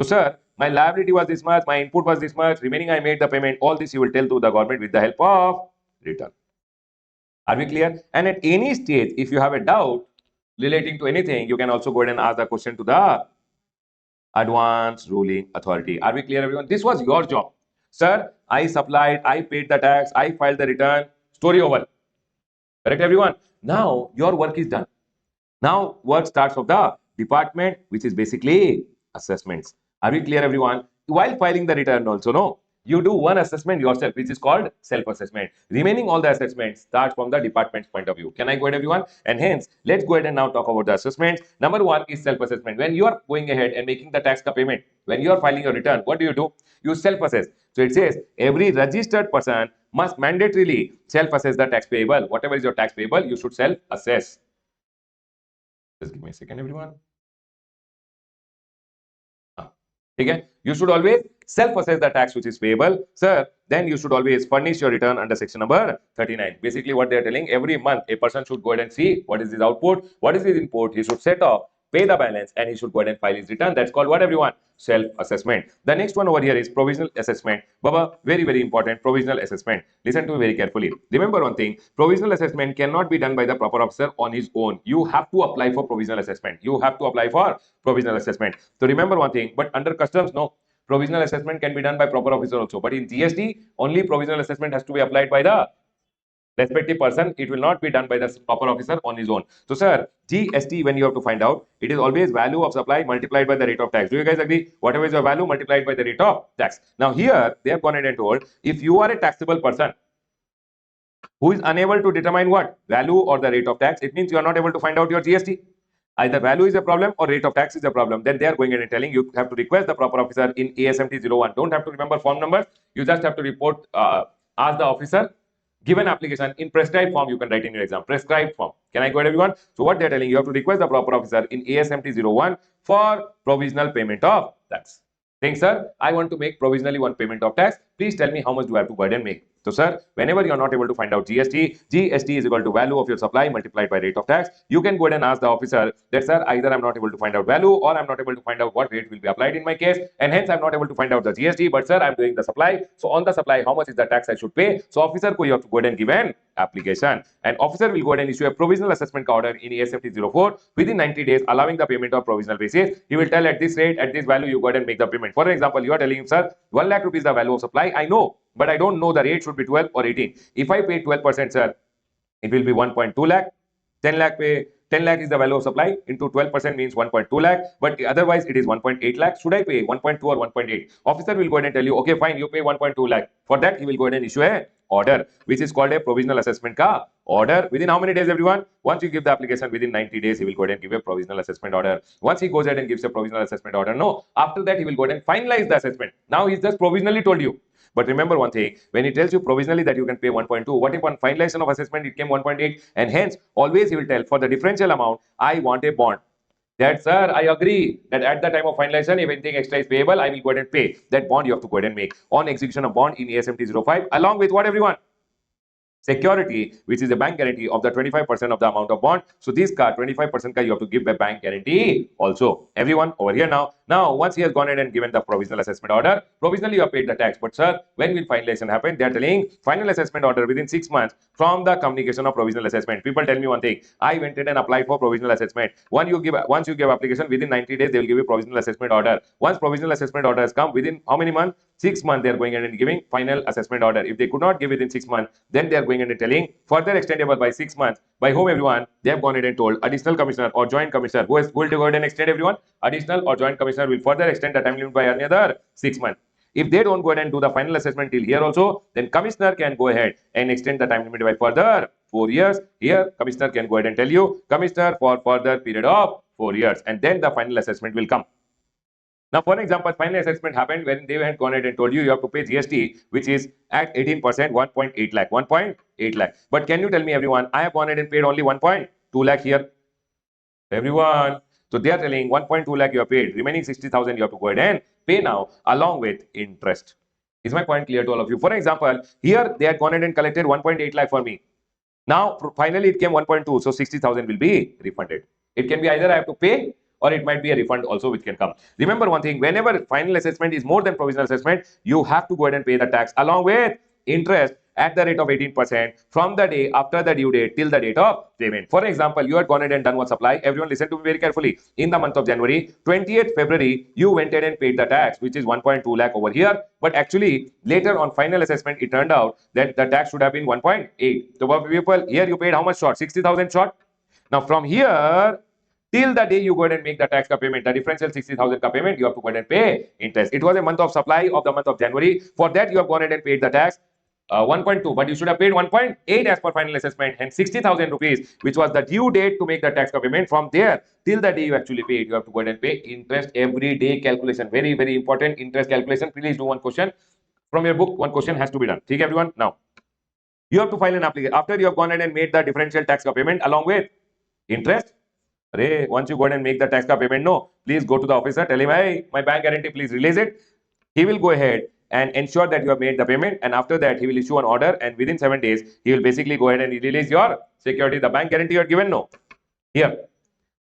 So, sir, my liability was this much, my input was this much, remaining I made the payment. All this you will tell to the government with the help of return. Are we clear? And at any stage, if you have a doubt relating to anything, you can also go ahead and ask the question to the advance ruling authority. Are we clear, everyone? This was your job. Sir, I supplied, I paid the tax, I filed the return. Story over. Correct, everyone? Now your work is done. Now work starts of the department, which is basically assessments. Are we clear, everyone? While filing the return also, no? You do one assessment yourself, which is called self-assessment. Remaining all the assessments start from the department's point of view. Can I go ahead, everyone? And hence, let's go ahead and now talk about the assessments. Number one is self-assessment. When you are going ahead and making the tax payment, when you are filing your return, what do? You self-assess. So it says every registered person must mandatorily self-assess the tax payable. Whatever is your tax payable, you should self-assess. Just give me a second, everyone. Okay, you should always self-assess the tax which is payable, sir. Then you should always furnish your return under section number 39. Basically, what they are telling, every month a person should go ahead and see what is his output, what is his input. He should set off, pay the balance, and he should go ahead and file his return. That's called what, everyone? Self-assessment. The next one over here is provisional assessment. Baba, very, very important, provisional assessment. Listen to me very carefully. Remember one thing, provisional assessment cannot be done by the proper officer on his own. You have to apply for provisional assessment. You have to apply for provisional assessment. So remember one thing, but under customs, no. Provisional assessment can be done by proper officer also. But in GST, only provisional assessment has to be applied by the respective person. It will not be done by the proper officer on his own. So, sir, GST, when you have to find out, it is always value of supply multiplied by the rate of tax. Do you guys agree? Whatever is your value multiplied by the rate of tax. Now, here they have gone ahead and told, if you are a taxable person who is unable to determine what? Value or the rate of tax, it means you are not able to find out your GST. Either value is a problem or rate of tax is a problem. Then they are going in and telling you have to request the proper officer in ASMT 01. Don't have to remember form numbers. You just have to report, ask the officer, give an application in prescribed form. You can write in your exam, prescribed form. Can I go ahead, everyone? So what they are telling you have to request the proper officer in ASMT 01 for provisional payment of tax. Saying, sir, I want to make provisionally one payment of tax. Please tell me how much do I have to go ahead and make. So, sir, whenever you are not able to find out GST, GST is equal to value of your supply multiplied by rate of tax. You can go ahead and ask the officer that, sir, either I'm not able to find out value or I'm not able to find out what rate will be applied in my case, and hence I'm not able to find out the GST. But, sir, I'm doing the supply. So, on the supply, how much is the tax I should pay? So, officer, you have to go ahead and give an application, and officer will go ahead and issue a provisional assessment order in ASFT 04 within 90 days, allowing the payment of provisional basis. He will tell at this rate, at this value, you go ahead and make the payment. For example, you are telling him, sir, 1 lakh rupees the value of supply. I know, but I don't know the rate should be 12 or 18. If I pay 12%, sir, it will be 1.2 lakh. 10 lakh pay. 10 lakh is the value of supply into 12% means 1.2 lakh, but otherwise it is 1.8 lakh. Should I pay 1.2 or 1.8? Officer will go ahead and tell you, okay, fine, you pay 1.2 lakh. For that, he will go ahead and issue a order, which is called a provisional assessment ka order. Within how many days, everyone? Once you give the application, within 90 days, he will go ahead and give a provisional assessment order. Once he goes ahead and gives a provisional assessment order, no, after that, he will go ahead and finalize the assessment. Now, he's just provisionally told you. But remember one thing, when he tells you provisionally that you can pay 1.2, what if on finalization of assessment it came 1.8, and hence always he will tell for the differential amount, I want a bond. That, sir, I agree that at the time of finalization, if anything extra is payable, I will go ahead and pay. That bond you have to go ahead and make on execution of bond in ASMT 05, along with what, everyone? Security, which is a bank guarantee of the 25% of the amount of bond. So this car 25% you have to give a bank guarantee also. Everyone over here now. Now, once he has gone ahead and given the provisional assessment order, provisionally you have paid the tax. But sir, when will finalization happen? They are telling final assessment order within 6 months from the communication of provisional assessment. People tell me one thing. I went in and applied for provisional assessment. Once you give application, within 90 days they will give you provisional assessment order. Once provisional assessment order has come, within how many months? 6 months they are going ahead and giving final assessment order. If they could not give within 6 months, then they are going ahead and telling further extendable by 6 months. By whom, everyone? They have gone ahead and told additional commissioner or joint commissioner who will go ahead and extend, everyone. Additional or joint commissioner will further extend the time limit by another 6 months. If they don't go ahead and do the final assessment till here also, then commissioner can go ahead and extend the time limit by further 4 years. Here, commissioner can go ahead and tell you, commissioner for further period of 4 years, and then the final assessment will come. Now, for example, final assessment happened when they had gone ahead and told you you have to pay GST, which is at 18%, 1.8 lakh, 1.8 lakh. But can you tell me, everyone, I have gone ahead and paid only 1.2 lakh here. Everyone. So they are telling 1.2 lakh you have paid, remaining 60,000 you have to go ahead and pay now along with interest. Is my point clear to all of you? For example, here they had gone ahead and collected 1.8 lakh for me. Now, finally it came 1.2, so 60,000 will be refunded. It can be either I have to pay or it might be a refund also which can come. Remember one thing, whenever final assessment is more than provisional assessment, you have to go ahead and pay the tax along with interest at the rate of 18% from the day after the due date till the date of payment. For example, you had gone ahead and done one supply. Everyone listen to me very carefully. In the month of January, 20th February, you went ahead and paid the tax, which is 1.2 lakh over here. But actually, later on final assessment, it turned out that the tax should have been 1.8. So people, here you paid how much short? 60,000 short. Now from here till the day you go ahead and make the tax ka payment, the differential 60,000 ka payment, you have to go ahead and pay interest. It was a month of supply of the month of January. For that, you have gone ahead and paid the tax 1.2, but you should have paid 1.8 as per final assessment, and 60,000 rupees, which was the due date to make the tax ka payment. From there till the day you actually paid, you have to go ahead and pay interest every day calculation. Very, very important interest calculation. Please do one question from your book. One question has to be done. Okay, everyone. Now you have to file an application after you have gone ahead and made the differential tax ka payment along with interest. Once you go ahead and make the tax ka payment, no, please go to the officer, tell him, hey, my bank guarantee, please release it. He will go ahead and ensure that you have made the payment, and after that he will issue an order, and within 7 days he will basically go ahead and release your security. The bank guarantee you are given, no, here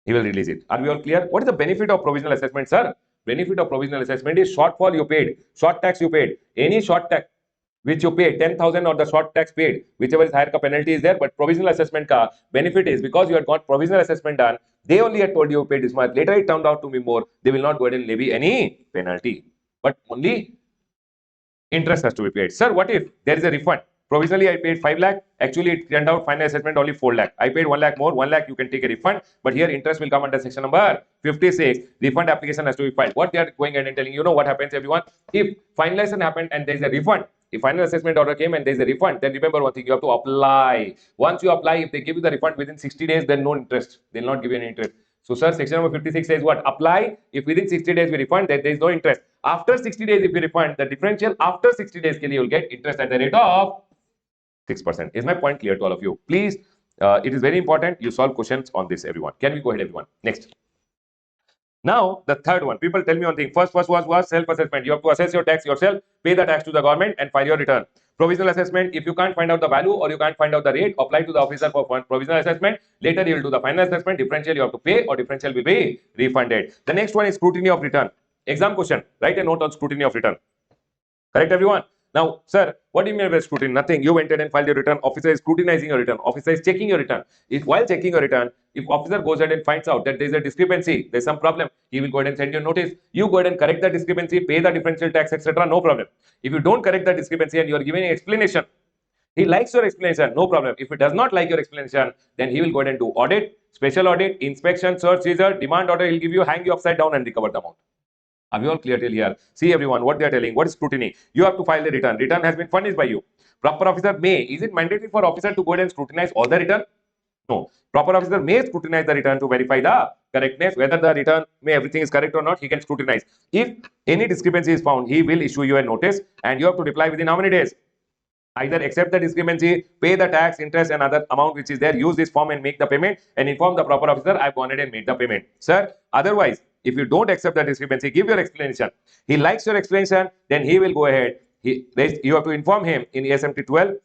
he will release it. Are we all clear? What is the benefit of provisional assessment, sir? Benefit of provisional assessment is shortfall you paid, short tax you paid, any short tax which you pay 10,000 or the short tax paid, whichever is higher, ka penalty is there. But provisional assessment ka benefit is because you had got provisional assessment done, they only had told you paid this much. Later it turned out to be more. They will not go ahead and levy any penalty, but only interest has to be paid. Sir, what if there is a refund? Provisionally I paid 5 lakh. Actually it turned out final assessment only 4 lakh. I paid 1 lakh more. 1 lakh you can take a refund, but here interest will come under section number 56. Refund application has to be filed. What they are going ahead and telling you know what happens, everyone? If finalization happened and there is a refund, if final assessment order came and there is a refund, then remember one thing, you have to apply. Once you apply, if they give you the refund within 60 days, then no interest. They will not give you any interest. So, sir, section number 56 says what? Apply. If within 60 days we refund, then there is no interest. After 60 days, if we refund, the differential after 60 days, you will get interest at the rate of 6%. Is my point clear to all of you? Please, it is very important you solve questions on this, everyone. Can we go ahead, everyone? Next. Now, the third one, people tell me one thing. First was self-assessment. You have to assess your tax yourself, pay the tax to the government and file your return. Provisional assessment, if you can't find out the value or you can't find out the rate, apply to the officer for provisional assessment. Later, you will do the final assessment. Differential you have to pay or differential will be refunded. The next one is scrutiny of return. Exam question, write a note on scrutiny of return. Correct, everyone? Now, sir, what do you mean by scrutiny? Nothing. You went in and filed your return. Officer is scrutinizing your return. Officer is checking your return. If while checking your return, if officer goes ahead and finds out that there is a discrepancy, there is some problem, he will go ahead and send you a notice. You go ahead and correct the discrepancy, pay the differential tax, etc. No problem. If you don't correct the discrepancy and you are giving an explanation, he likes your explanation, no problem. If he does not like your explanation, then he will go ahead and do audit, special audit, inspection, search, seizure, demand order. He'll give you, hang you upside down and recover the amount. Are we all clear till here? See, everyone, what they are telling. What is scrutiny? You have to file the return. Return has been furnished by you. Proper officer may. Is it mandatory for officer to go ahead and scrutinize all the return? No. Proper officer may scrutinize the return to verify the correctness. Whether the return may everything is correct or not, he can scrutinize. If any discrepancy is found, he will issue you a notice and you have to reply within how many days? Either accept the discrepancy, pay the tax, interest and other amount which is there, use this form and make the payment and inform the proper officer, I've gone ahead and made the payment. Sir, otherwise, if you don't accept the discrepancy, give your explanation. He likes your explanation, then he will go ahead. You have to inform him in ASMT 12.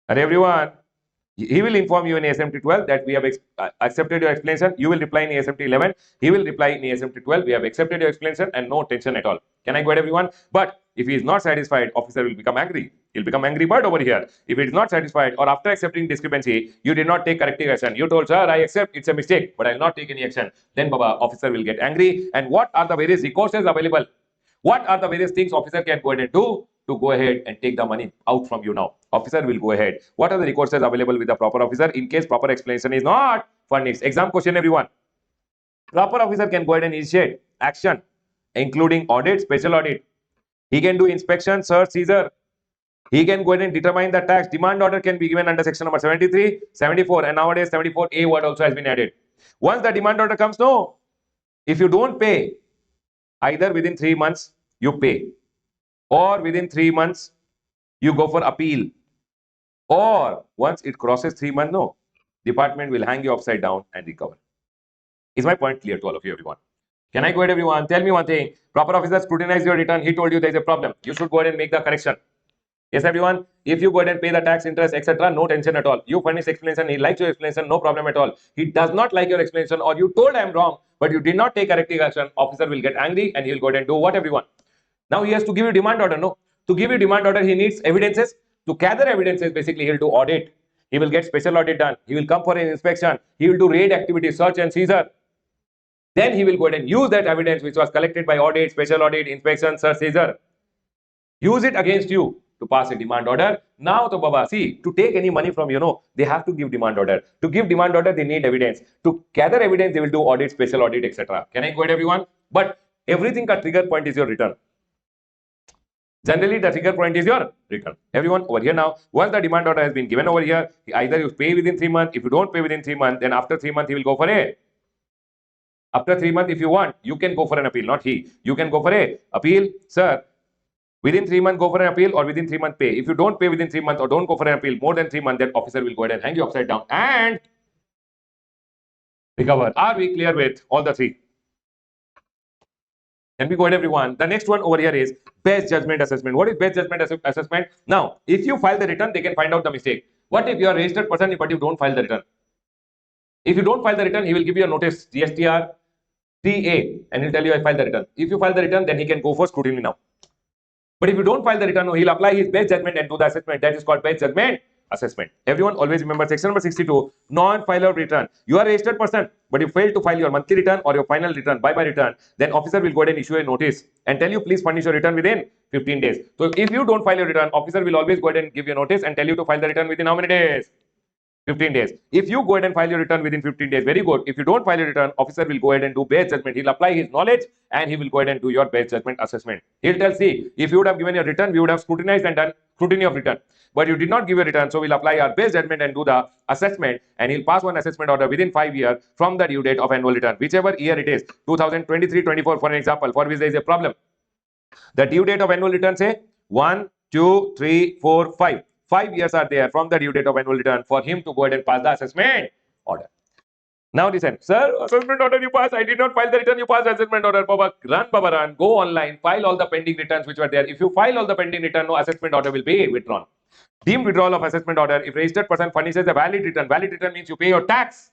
And everyone, he will inform you in ASMT 12 that we have accepted your explanation. You will reply in ASMT 11. He will reply in ASMT 12. We have accepted your explanation and no tension at all. Can I go ahead, everyone? But if he is not satisfied, officer will become angry. He'll become angry bird over here. If it is not satisfied or after accepting discrepancy, you did not take corrective action. You told, sir, I accept it's a mistake, but I will not take any action. Then, Baba, officer will get angry. And what are the various recourses available? What are the various things officer can go ahead and do to go ahead and take the money out from you now? Officer will go ahead. What are the recourses available with the proper officer in case proper explanation is not furnished? Exam question, everyone. Proper officer can go ahead and initiate action, including audit, special audit. He can do inspection, search, seizure. He can go ahead and determine the tax. Demand order can be given under section number 73, 74, and nowadays 74A word also has been added. Once the demand order comes, no. If you don't pay, either within 3 months you pay, or within 3 months you go for appeal, or once it crosses 3 months, no. Department will hang you upside down and recover. Is my point clear to all of you, everyone? Can I go ahead, everyone? Tell me one thing. Proper officer scrutinized your return. He told you there is a problem. You should go ahead and make the correction. Yes, everyone. If you go ahead and pay the tax, interest, etc., no tension at all. You furnish explanation. He likes your explanation. No problem at all. He does not like your explanation, or you told I am wrong, but you did not take corrective action. Officer will get angry and he will go ahead and do what, everyone? Now he has to give you demand order. No. To give you demand order, he needs evidences. To gather evidences, basically he'll do audit. He will get special audit done. He will come for an inspection. He will do raid activity, search and seizure. Then he will go ahead and use that evidence which was collected by audit, special audit, inspection, search, seizure. Use it against you to pass a demand order. Now, to Baba, see, to take any money from they have to give demand order. To give demand order, they need evidence. To gather evidence, they will do audit, special audit, etc. Can I go ahead, everyone? But everything ka trigger point is your return. Generally, the trigger point is your return. Everyone over here now, once the demand order has been given over here, either you pay within 3 months. If you don't pay within 3 months, then after 3 months, he will go for a. After 3 months, if you want, you can go for an appeal, not he. You can go for a appeal, sir. Within 3 months, go for an appeal, or within 3 months, pay. If you don't pay within 3 months or don't go for an appeal more than 3 months, then officer will go ahead and hang you upside down and recover. Are we clear with all the three? Can we go ahead, everyone? The next one over here is best judgment assessment. What is best judgment assessment? Now, if you file the return, they can find out the mistake. What if you are a registered person but you don't file the return? If you don't file the return, he will give you a notice, GSTR 3A, and he'll tell you I filed the return. If you file the return, then he can go for scrutiny now. But if you don't file the return, he'll apply his best judgment and do the assessment. That is called best judgment assessment. Everyone always remember section number 62, non-filer return. You are a registered person, but you fail to file your monthly return or your final return, bye-bye return, then officer will go ahead and issue a notice and tell you please furnish your return within 15 days. So if you don't file your return, officer will always go ahead and give you a notice and tell you to file the return within how many days? 15 days. If you go ahead and file your return within 15 days, very good. If you don't file your return, officer will go ahead and do best judgment. He'll apply his knowledge and he will go ahead and do your best judgment assessment. He'll tell, see, if you would have given your return, we would have scrutinized and done scrutiny of return. But you did not give your return, so we'll apply our best judgment and do the assessment, and he'll pass one assessment order within 5 years from the due date of annual return, whichever year it is, 2023-24 for an example, for which there is a problem. The due date of annual return, say 1, 2, 3, 4, 5. 5 years are there from the due date of annual return for him to go ahead and pass the assessment order. Now listen, sir, assessment order you pass, I did not file the return, you pass assessment order. Baba, run, go online, file all the pending returns which were there. If you file all the pending return, no assessment order will be withdrawn. Deemed withdrawal of assessment order, if registered person furnishes a valid return means you pay your tax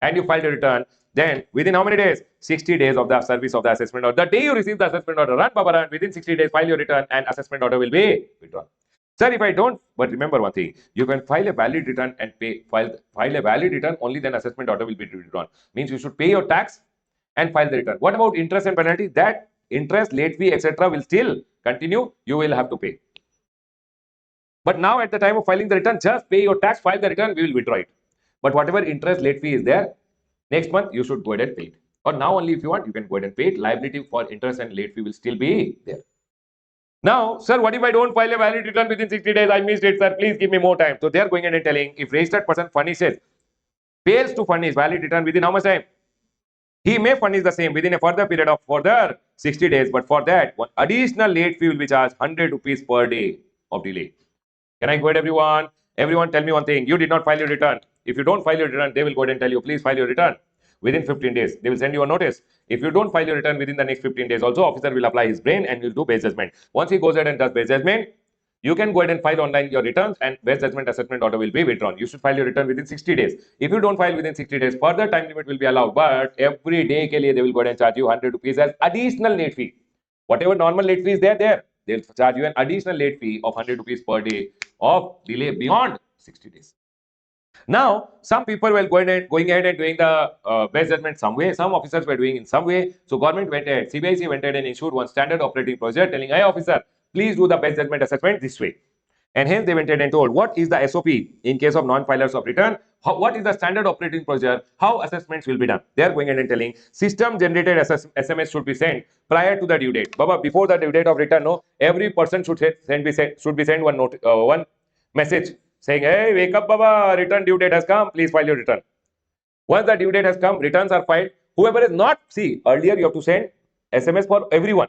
and you file the return, then within how many days? 60 days of the service of the assessment order. The day you receive the assessment order, run, within 60 days, file your return and assessment order will be withdrawn. Sir, if I don't, but remember one thing, you can file a valid return and file a valid return, only then assessment order will be withdrawn. Means you should pay your tax and file the return. What about interest and penalty? That interest, late fee, etc. will still continue. You will have to pay. But now at the time of filing the return, just pay your tax, file the return, we will withdraw it. But whatever interest, late fee is there, next month you should go ahead and pay it. Or now only if you want, you can go ahead and pay it. Liability for interest and late fee will still be there. Now, sir, what if I don't file a valid return within 60 days? I missed it, sir. Please give me more time. So they are going in and telling, if registered person furnishes, fails to furnish valid return within how much time? He may furnish the same within a further period of further 60 days. But for that, one additional late fee will be charged 100 rupees per day of delay. Can I go ahead, everyone? Everyone tell me one thing. You did not file your return. If you don't file your return, they will go ahead and tell you, please file your return within 15 days. They will send you a notice. If you don't file your return within the next 15 days, also officer will apply his brain and will do base judgment. Once he goes ahead and does base judgment, you can go ahead and file online your returns and base judgment assessment order will be withdrawn. You should file your return within 60 days. If you don't file within 60 days, further time limit will be allowed. But every day ke liye they will go ahead and charge you 100 rupees as additional late fee. Whatever normal late fee is there. They'll charge you an additional late fee of 100 rupees per day of delay beyond 60 days. Now, some people were going ahead and doing the best judgment some way. Some officers were doing in some way. So government went ahead, CBIC went ahead and issued one standard operating procedure telling, hey officer, please do the best judgment assessment this way. And hence they went ahead and told, what is the SOP in case of non-filers of return? What is the standard operating procedure? How assessments will be done? They are going ahead and telling, system generated SMS should be sent prior to the due date. Baba, before the due date of return, no, every person should be sent one message saying, hey, wake up, Baba, return due date has come, please file your return. Once the due date has come, returns are filed. Whoever is not, see, earlier you have to send SMS for everyone.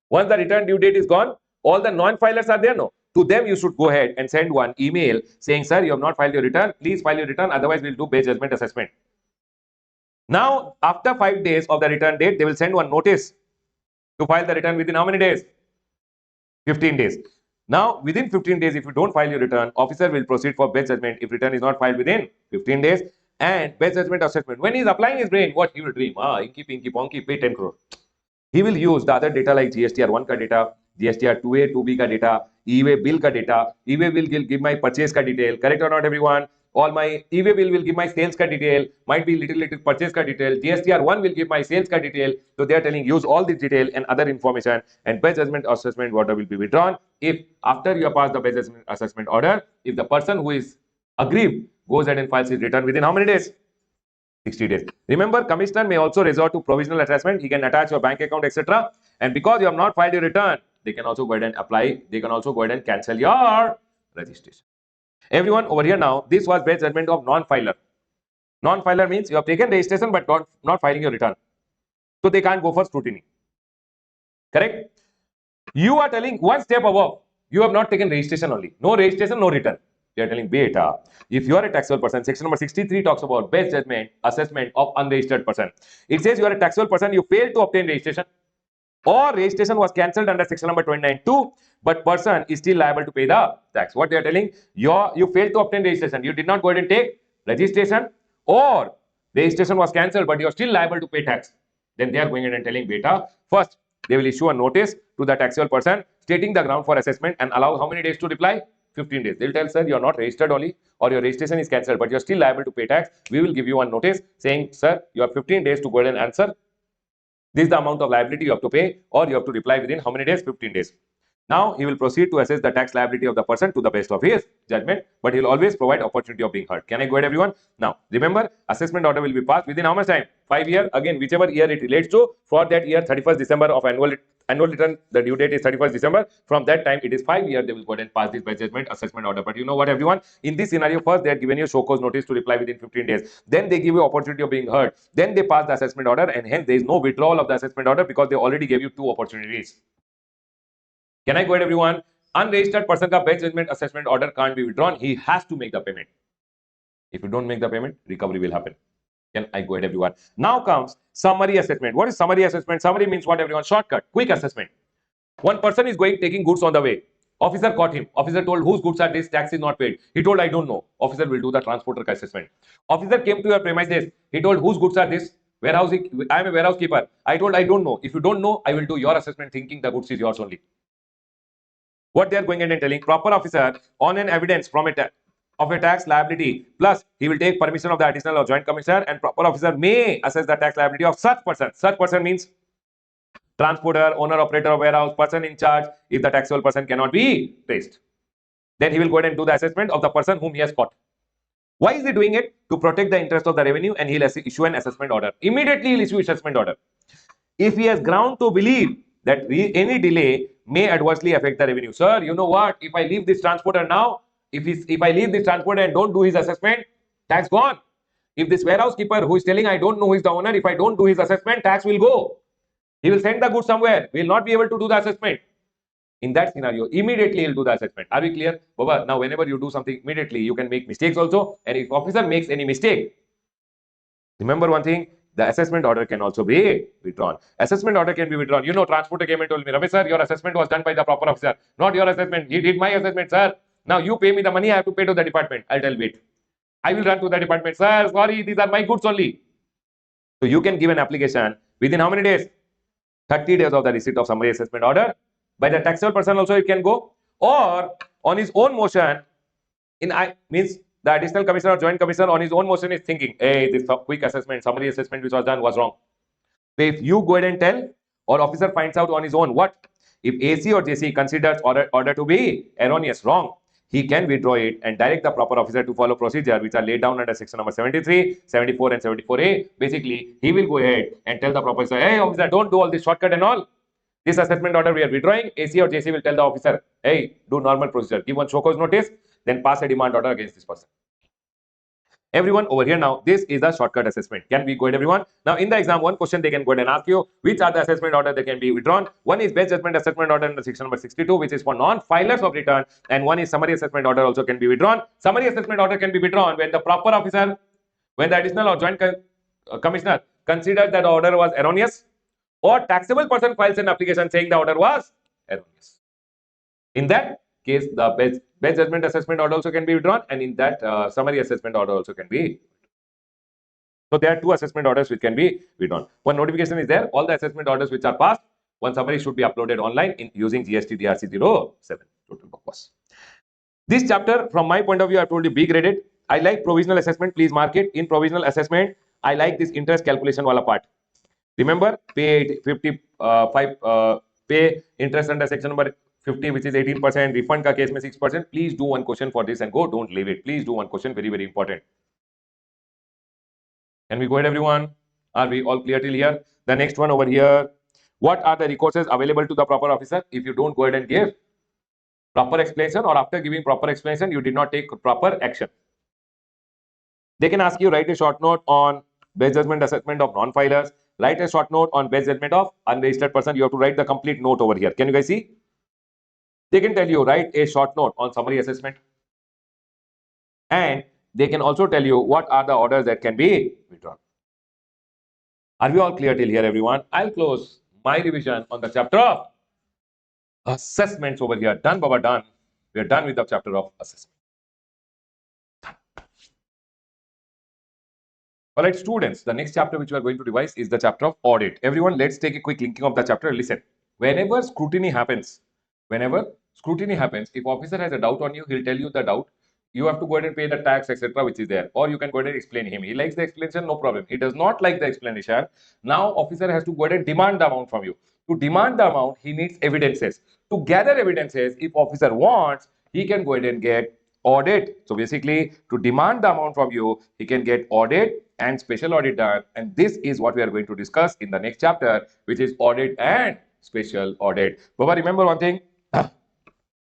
Once the return due date is gone, all the non-filers are there, no? To them, you should go ahead and send one email saying, sir, you have not filed your return, please file your return, otherwise we'll do base judgment assessment. Now, after 5 days of the return date, they will send one notice to file the return within how many days? 15 days. Now, within 15 days, if you don't file your return, officer will proceed for best judgment if return is not filed within 15 days and best judgment assessment. When he is applying his brain, what he will dream? Inky, pinky, ponky, pay 10 crore. He will use the other data like GSTR 1 ka data, GSTR 2A, 2B ka data, e-way bill ka data, e-way will give my purchase ka detail, correct or not everyone? All my e-way bill will give my sales ka detail, might be little purchase ka detail, GSTR1 will give my sales ka detail. So they are telling use all this detail and other information, and best judgment assessment order will be withdrawn if after you have passed the best judgment assessment order, if the person who is aggrieved goes ahead and files his return within how many days? 60 days. Remember, commissioner may also resort to provisional attachment. He can attach your bank account, etc. And because you have not filed your return, they can also go ahead and apply. They can also go ahead and cancel your registration. Everyone over here now, this was best judgment of non-filer. Non-filer means you have taken registration but not filing your return. So they can't go for scrutiny. Correct? You are telling one step above. You have not taken registration only. No registration, no return. You are telling beta. If you are a taxable person, section number 63 talks about best judgment assessment of unregistered person. It says you are a taxable person, you failed to obtain registration, or registration was cancelled under section number 29(2), but person is still liable to pay the tax. What they are telling, you failed to obtain registration, you did not go ahead and take registration, or registration was cancelled, but you are still liable to pay tax. Then they are going ahead and telling beta, first they will issue a notice to the taxable person stating the ground for assessment and allow how many days to reply? 15 days. They'll tell, sir, you are not registered only, or your registration is cancelled, but you are still liable to pay tax. We will give you one notice saying, sir, you have 15 days to go ahead and answer. This is the amount of liability you have to pay, or you have to reply within how many days? 15 days. Now he will proceed to assess the tax liability of the person to the best of his judgment, but he will always provide opportunity of being heard. Can I go ahead, everyone? Now remember, assessment order will be passed within how much time? 5 years. Again, whichever year it relates to. For that year, 31st December of annual return, the due date is 31st December. From that time, it is 5 years. They will go ahead and pass this best judgment assessment order. But you know what, everyone? In this scenario, first they are given you show cause notice to reply within 15 days. Then they give you opportunity of being heard. Then they pass the assessment order, and hence there is no withdrawal of the assessment order because they already gave you 2 opportunities. Can I go ahead, everyone? Unregistered person का best judgment assessment order can't be withdrawn. He has to make the payment. If you don't make the payment, recovery will happen. Can I go ahead, everyone? Now comes summary assessment. What is summary assessment? Summary means what, everyone? Shortcut, quick assessment. One person is taking goods on the way. Officer caught him. Officer told, whose goods are this? Tax is not paid. He told, I don't know. Officer will do the transporter assessment. Officer came to your premises. He told, whose goods are this? Warehouse. I am a warehouse keeper. I told, I don't know. If you don't know, I will do your assessment thinking the goods is yours only. What they are going and telling, proper officer on an evidence from of a tax liability, plus he will take permission of the additional or joint commissioner, and proper officer may assess the tax liability of such person. Such person means transporter, owner, operator of warehouse, person in charge, if the taxable person cannot be traced. Then he will go ahead and do the assessment of the person whom he has caught. Why is he doing it? To protect the interest of the revenue, and he'll issue an assessment order. Immediately he'll issue assessment order. If he has ground to believe that any delay may adversely affect the revenue. Sir, you know what? If I leave this transporter now, if I leave this transporter and don't do his assessment, tax gone. If this warehouse keeper who is telling I don't know who is the owner, if I don't do his assessment, tax will go. He will send the goods somewhere. We will not be able to do the assessment. In that scenario, immediately he'll do the assessment. Are we clear? Baba, now whenever you do something, immediately you can make mistakes also. And if officer makes any mistake, remember one thing, the assessment order can also be withdrawn. Assessment order can be withdrawn. You know, transporter came and told me, Ramesh sir, your assessment was done by the proper officer. Not your assessment. He did my assessment, sir. Now you pay me the money, I have to pay to the department. I'll tell, wait. I will run to the department. Sir, sorry, these are my goods only. So you can give an application within how many days? 30 days of the receipt of summary assessment order. By the taxable person also it can go. Or on his own motion, means the additional commissioner or joint commissioner on his own motion is thinking, hey, this quick assessment, summary assessment which was done was wrong. So if you go ahead and tell, or officer finds out on his own, what? If AC or JC considers order to be erroneous, wrong, he can withdraw it and direct the proper officer to follow procedure which are laid down under section number 73, 74 and 74A. Basically, he will go ahead and tell the proper officer, hey officer, don't do all this shortcut and all. This assessment order we are withdrawing. AC or JC will tell the officer, hey, do normal procedure. Give one show cause notice, then pass a demand order against this person. Everyone over here now, this is the shortcut assessment. Can we go ahead, everyone? Now in the exam, one question they can go ahead and ask you, which are the assessment order that can be withdrawn? One is best judgment assessment order in the section number 62, which is for non-filers of return, and one is summary assessment order also can be withdrawn. Summary assessment order can be withdrawn when the proper officer, when the additional or joint commissioner considers that the order was erroneous, or taxable person files an application saying the order was erroneous. In that case, the best judgment assessment order also can be withdrawn, and in that summary assessment order also can be. So there are 2 assessment orders which can be withdrawn. One notification is there, all the assessment orders which are passed, one summary should be uploaded online using GST DRC 07. total bakwas. This chapter, from my point of view, I've told you be graded. I like provisional assessment. Please mark it. In provisional assessment, I like this interest calculation wala part. Remember, pay 55 pay interest under section number 50, which is 18%. Refund ka case mein 6%. Please do one question for this and go. Don't leave it. Please do one question. Very, very important. Can we go ahead, everyone? Are we all clear till here? The next one over here. What are the recourses available to the proper officer if you don't go ahead and give proper explanation, or after giving proper explanation, you did not take proper action? They can ask you write a short note on best judgment assessment of non-filers. Write a short note on best judgment of unregistered person. You have to write the complete note over here. Can you guys see? They can tell you write a short note on summary assessment, and they can also tell you what are the orders that can be withdrawn. Are we all clear till here, everyone? I'll close my revision on the chapter of assessments over here. Done, Baba, done. We are done with the chapter of assessment. All right, students, the next chapter which we are going to revise is the chapter of audit. Everyone, let's take a quick linking of the chapter. Listen, whenever scrutiny happens, if officer has a doubt on you, he'll tell you the doubt. You have to go ahead and pay the tax, etc., which is there, or you can go ahead and explain him. He likes the explanation, no problem. He does not like the explanation. Now, officer has to go ahead and demand the amount from you. To demand the amount, he needs evidences. To gather evidences, if officer wants, he can go ahead and get audit. So basically, to demand the amount from you, he can get audit and special audit done. And this is what we are going to discuss in the next chapter, which is audit and special audit. Baba, remember one thing.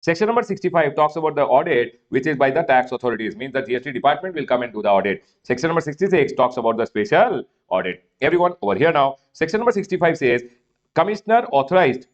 Section number 65 talks about the audit, which is by the tax authorities, means the GST department will come and do the audit. Section number 66 talks about the special audit. Everyone over here now, section number 65 says commissioner or the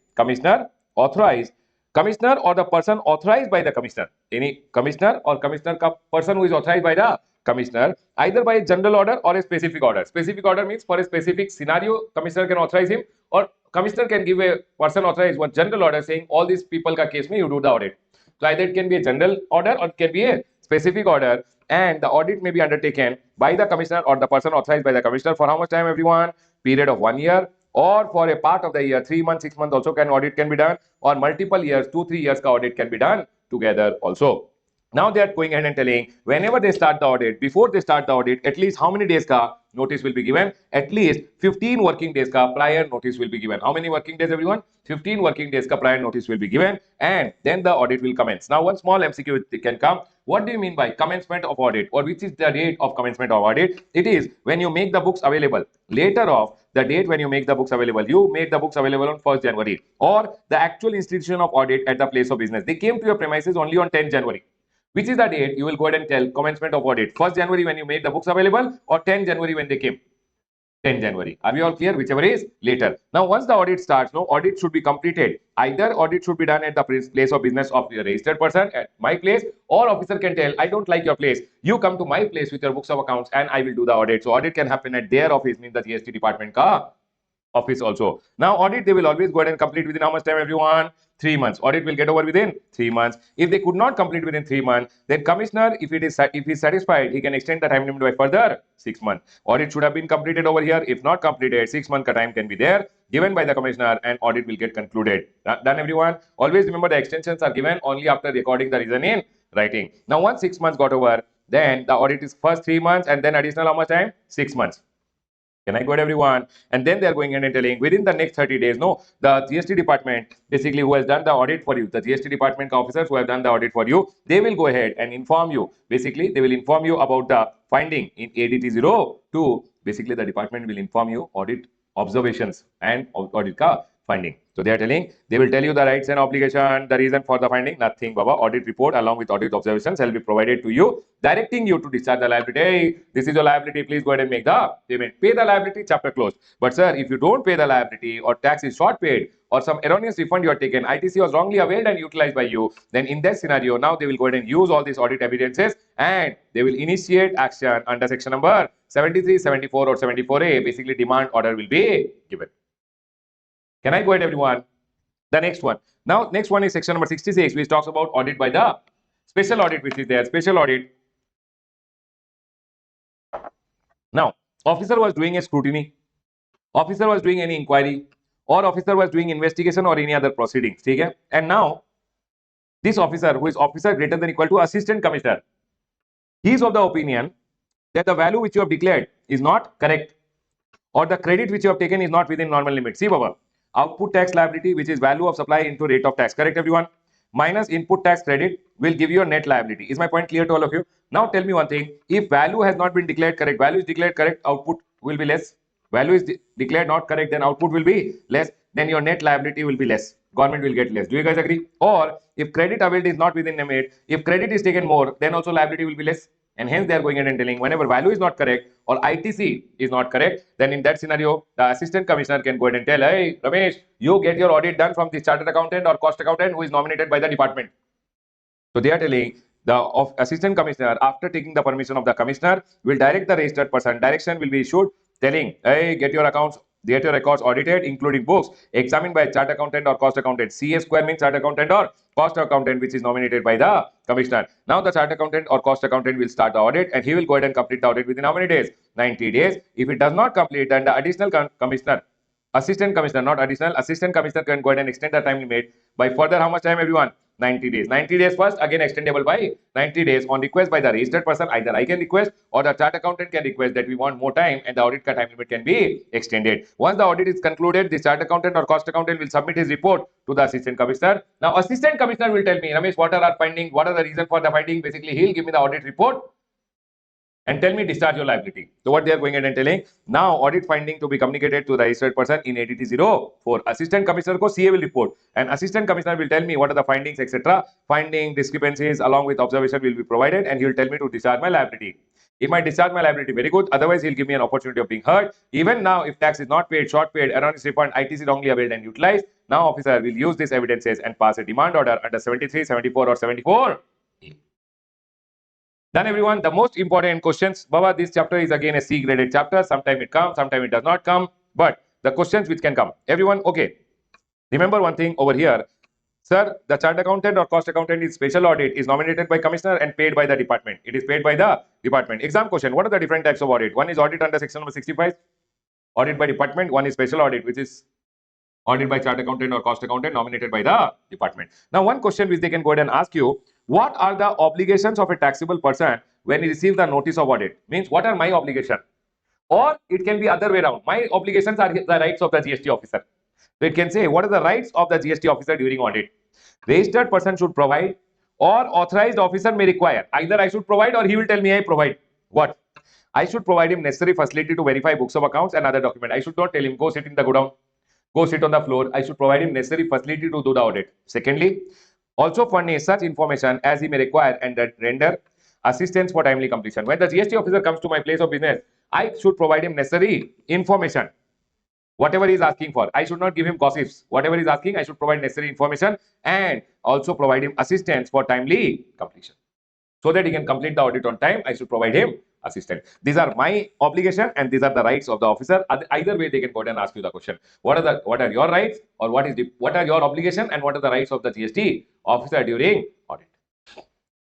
person authorized by the commissioner. Any commissioner or commissioner ka person who is authorized by the commissioner, either by a general order or a specific order. Specific order means for a specific scenario, commissioner can authorize him, or commissioner can give a person authorized one general order saying all these people ka case mein you do the audit. So either it can be a general order or it can be a specific order, and the audit may be undertaken by the commissioner or the person authorized by the commissioner for how much time, everyone? Period of 1 year, or for a part of the year, 3 months, 6 months also audit can be done, or multiple years, 2-3 years ka audit can be done together also. Now they are going ahead and telling whenever they start the audit, before they start the audit, at least how many days ka notice will be given? At least 15 working days ka prior notice will be given. How many working days, everyone? 15 working days ka prior notice will be given, and then the audit will commence. Now one small MCQ can come. What do you mean by commencement of audit, or which is the date of commencement of audit? It is when you make the books available. Later of the date when you make the books available, you made the books available on 1st January, or the actual institution of audit at the place of business, they came to your premises only on 10th January. Which is the date you will go ahead and tell commencement of audit? 1st January when you made the books available, or 10th January when they came? 10 January. Are we all clear? Whichever is later. Now, once the audit starts, no, audit should be completed. Either audit should be done at the place of business of the registered person, at my place, or officer can tell, I don't like your place. You come to my place with your books of accounts and I will do the audit. So audit can happen at their office, means the GST department ka office also. Now audit, they will always go ahead and complete within how much time, everyone? 3 months. Audit will get over within 3 months. If they could not complete within 3 months, then commissioner, if he's satisfied, he can extend the time limit by further 6 months. Audit should have been completed over here. If not completed, 6 month time can be there given by the commissioner, and audit will get concluded. Done, everyone? Always remember the extensions are given only after recording the reason in writing. Now once 6 months got over, then the audit is first 3 months and then additional how much time? 6 months. Can I go ahead, everyone? And then they are going in and telling within the next 30 days, no, the GST department basically who has done the audit for you, the GST department officers who have done the audit for you, they will go ahead and inform you. Basically, they will inform you about the finding in ADT 02. Basically, the department will inform you audit observations and audit ka finding. So they are telling, they will tell you the rights and obligation, the reason for the finding, nothing, Baba. Audit report along with audit observations shall be provided to you, directing you to discharge the liability. Hey, this is your liability, please go ahead and make the payment. Pay the liability, chapter closed. But sir, if you don't pay the liability, or tax is short paid, or some erroneous refund you are taken, ITC was wrongly availed and utilized by you, then in that scenario, now they will go ahead and use all these audit evidences and they will initiate action under section number 73, 74 or 74A. Basically, demand order will be given. Can I go ahead, everyone? The next one. Now, next one is section number 66, which talks about audit by the special audit, which is there. Special audit. Now, officer was doing a scrutiny, officer was doing any inquiry, or officer was doing investigation or any other proceedings. Okay? And now, This officer, who is officer greater than equal to assistant commissioner, he is of the opinion that the value which you have declared is not correct, or the credit which you have taken is not within normal limit. See, Baba, output tax liability, which is value of supply into rate of tax, correct everyone, minus input tax credit will give you a net liability. Is my point clear to all of you? Now tell me one thing, if value has not been declared correct, value is declared correct, output will be less. Value is declared not correct, then output will be less, then your net liability will be less, government will get less. Do you guys agree? Or if credit availed is not within limit, if credit is taken more, then also liability will be less. And hence they are going ahead and telling whenever value is not correct or ITC is not correct, then in that scenario, the assistant commissioner can go ahead and tell, hey, Ramesh, you get your audit done from the chartered accountant or cost accountant who is nominated by the department. So they are telling the assistant commissioner, after taking the permission of the commissioner, will direct the registered person. Direction will be issued telling, hey, get your accounts, get your records audited, including books, examined by chartered accountant or cost accountant. CA square means chartered accountant or cost accountant, which is nominated by the commissioner. Now the chartered accountant or cost accountant will start the audit, and he will go ahead and complete the audit within how many days? 90 days. If it does not complete, then the additional commissioner, assistant commissioner, not additional, assistant commissioner can go ahead and extend the time limit by further how much time, everyone? 90 days. 90 days first, again extendable by 90 days on request by the registered person. Either I can request or the chart accountant can request that we want more time, and the audit time limit can be extended. Once the audit is concluded, the chart accountant or cost accountant will submit his report to the assistant commissioner. Now, assistant commissioner will tell me, Ramesh, what are our findings? What are the reason for the finding? Basically, he'll give me the audit report and tell me discharge your liability. So what they are going ahead and telling, now audit finding to be communicated to the registered person in ADT 04. Assistant commissioner ko CA will report, and assistant commissioner will tell me what are the findings, etc. Finding, discrepancies along with observation will be provided, and he will tell me to discharge my liability. If I discharge my liability, very good. Otherwise, he'll give me an opportunity of being heard. Even now, if tax is not paid, short paid, erroneous refund, ITC wrongly availed and utilized, now officer will use these evidences and pass a demand order under 73, 74 or 74. Done, everyone. The most important questions, Baba, this chapter is again a C graded chapter. Sometimes it comes, sometimes it does not come. But the questions which can come, everyone, okay. Remember one thing over here. Sir, the chart accountant or cost accountant in special audit is nominated by commissioner and paid by the department. It is paid by the department. Exam question, what are the different types of audit? One is audit under section number 65, audit by department. One is special audit, which is audit by chart accountant or cost accountant nominated by the department. Now, one question which they can go ahead and ask you, what are the obligations of a taxable person when he receives the notice of audit? Means, what are my obligations? Or it can be other way around. My obligations are the rights of the GST officer. So it can say, what are the rights of the GST officer during audit? Registered person should provide, or authorized officer may require. Either I should provide or he will tell me I provide. What? I should provide him necessary facility to verify books of accounts and other documents. I should not tell him, go sit in the godown, go sit on the floor. I should provide him necessary facility to do the audit. Secondly, also furnish such information as he may require and render assistance for timely completion. When the GST officer comes to my place of business, I should provide him necessary information. Whatever he is asking for, I should not give him gossips. Whatever he is asking, I should provide necessary information and also provide him assistance for timely completion. So that he can complete the audit on time, I should provide him assistance. These are my obligation and these are the rights of the officer. Either way, they can go ahead and ask you the question. What are your rights, or what are your obligation, and what are the rights of the GST officer during audit?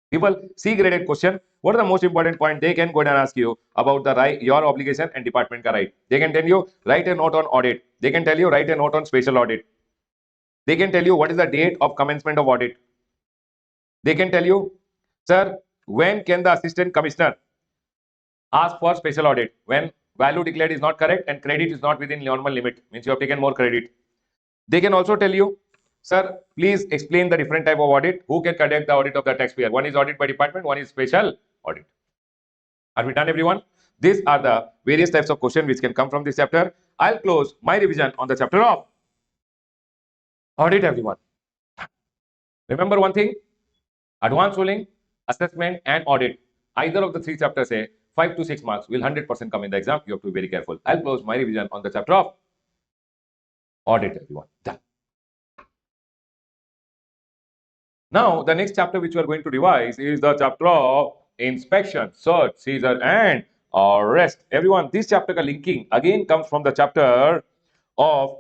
People, C graded question. What are the most important point they can go ahead and ask you about the right, your obligation and department ka right? They can tell you write a note on audit. They can tell you write a note on special audit. They can tell you what is the date of commencement of audit. They can tell you, sir, when can the assistant commissioner ask for special audit? When value declared is not correct and credit is not within normal limit, means you have taken more credit. They can also tell you, sir, please explain the different type of audit. Who can conduct the audit of the taxpayer? One is audit by department, one is special audit. Are we done, everyone? These are the various types of questions which can come from this chapter. I'll close my revision on the chapter of audit, everyone. Remember one thing, advanced ruling, assessment and audit. Either of the three chapters say 5 to 6 marks will 100% come in the exam. You have to be very careful. I'll close my revision on the chapter of audit, everyone. Done. Now, the next chapter which we are going to revise is the chapter of inspection, search, seizure and arrest. Everyone, this chapter ka linking again comes from the chapter of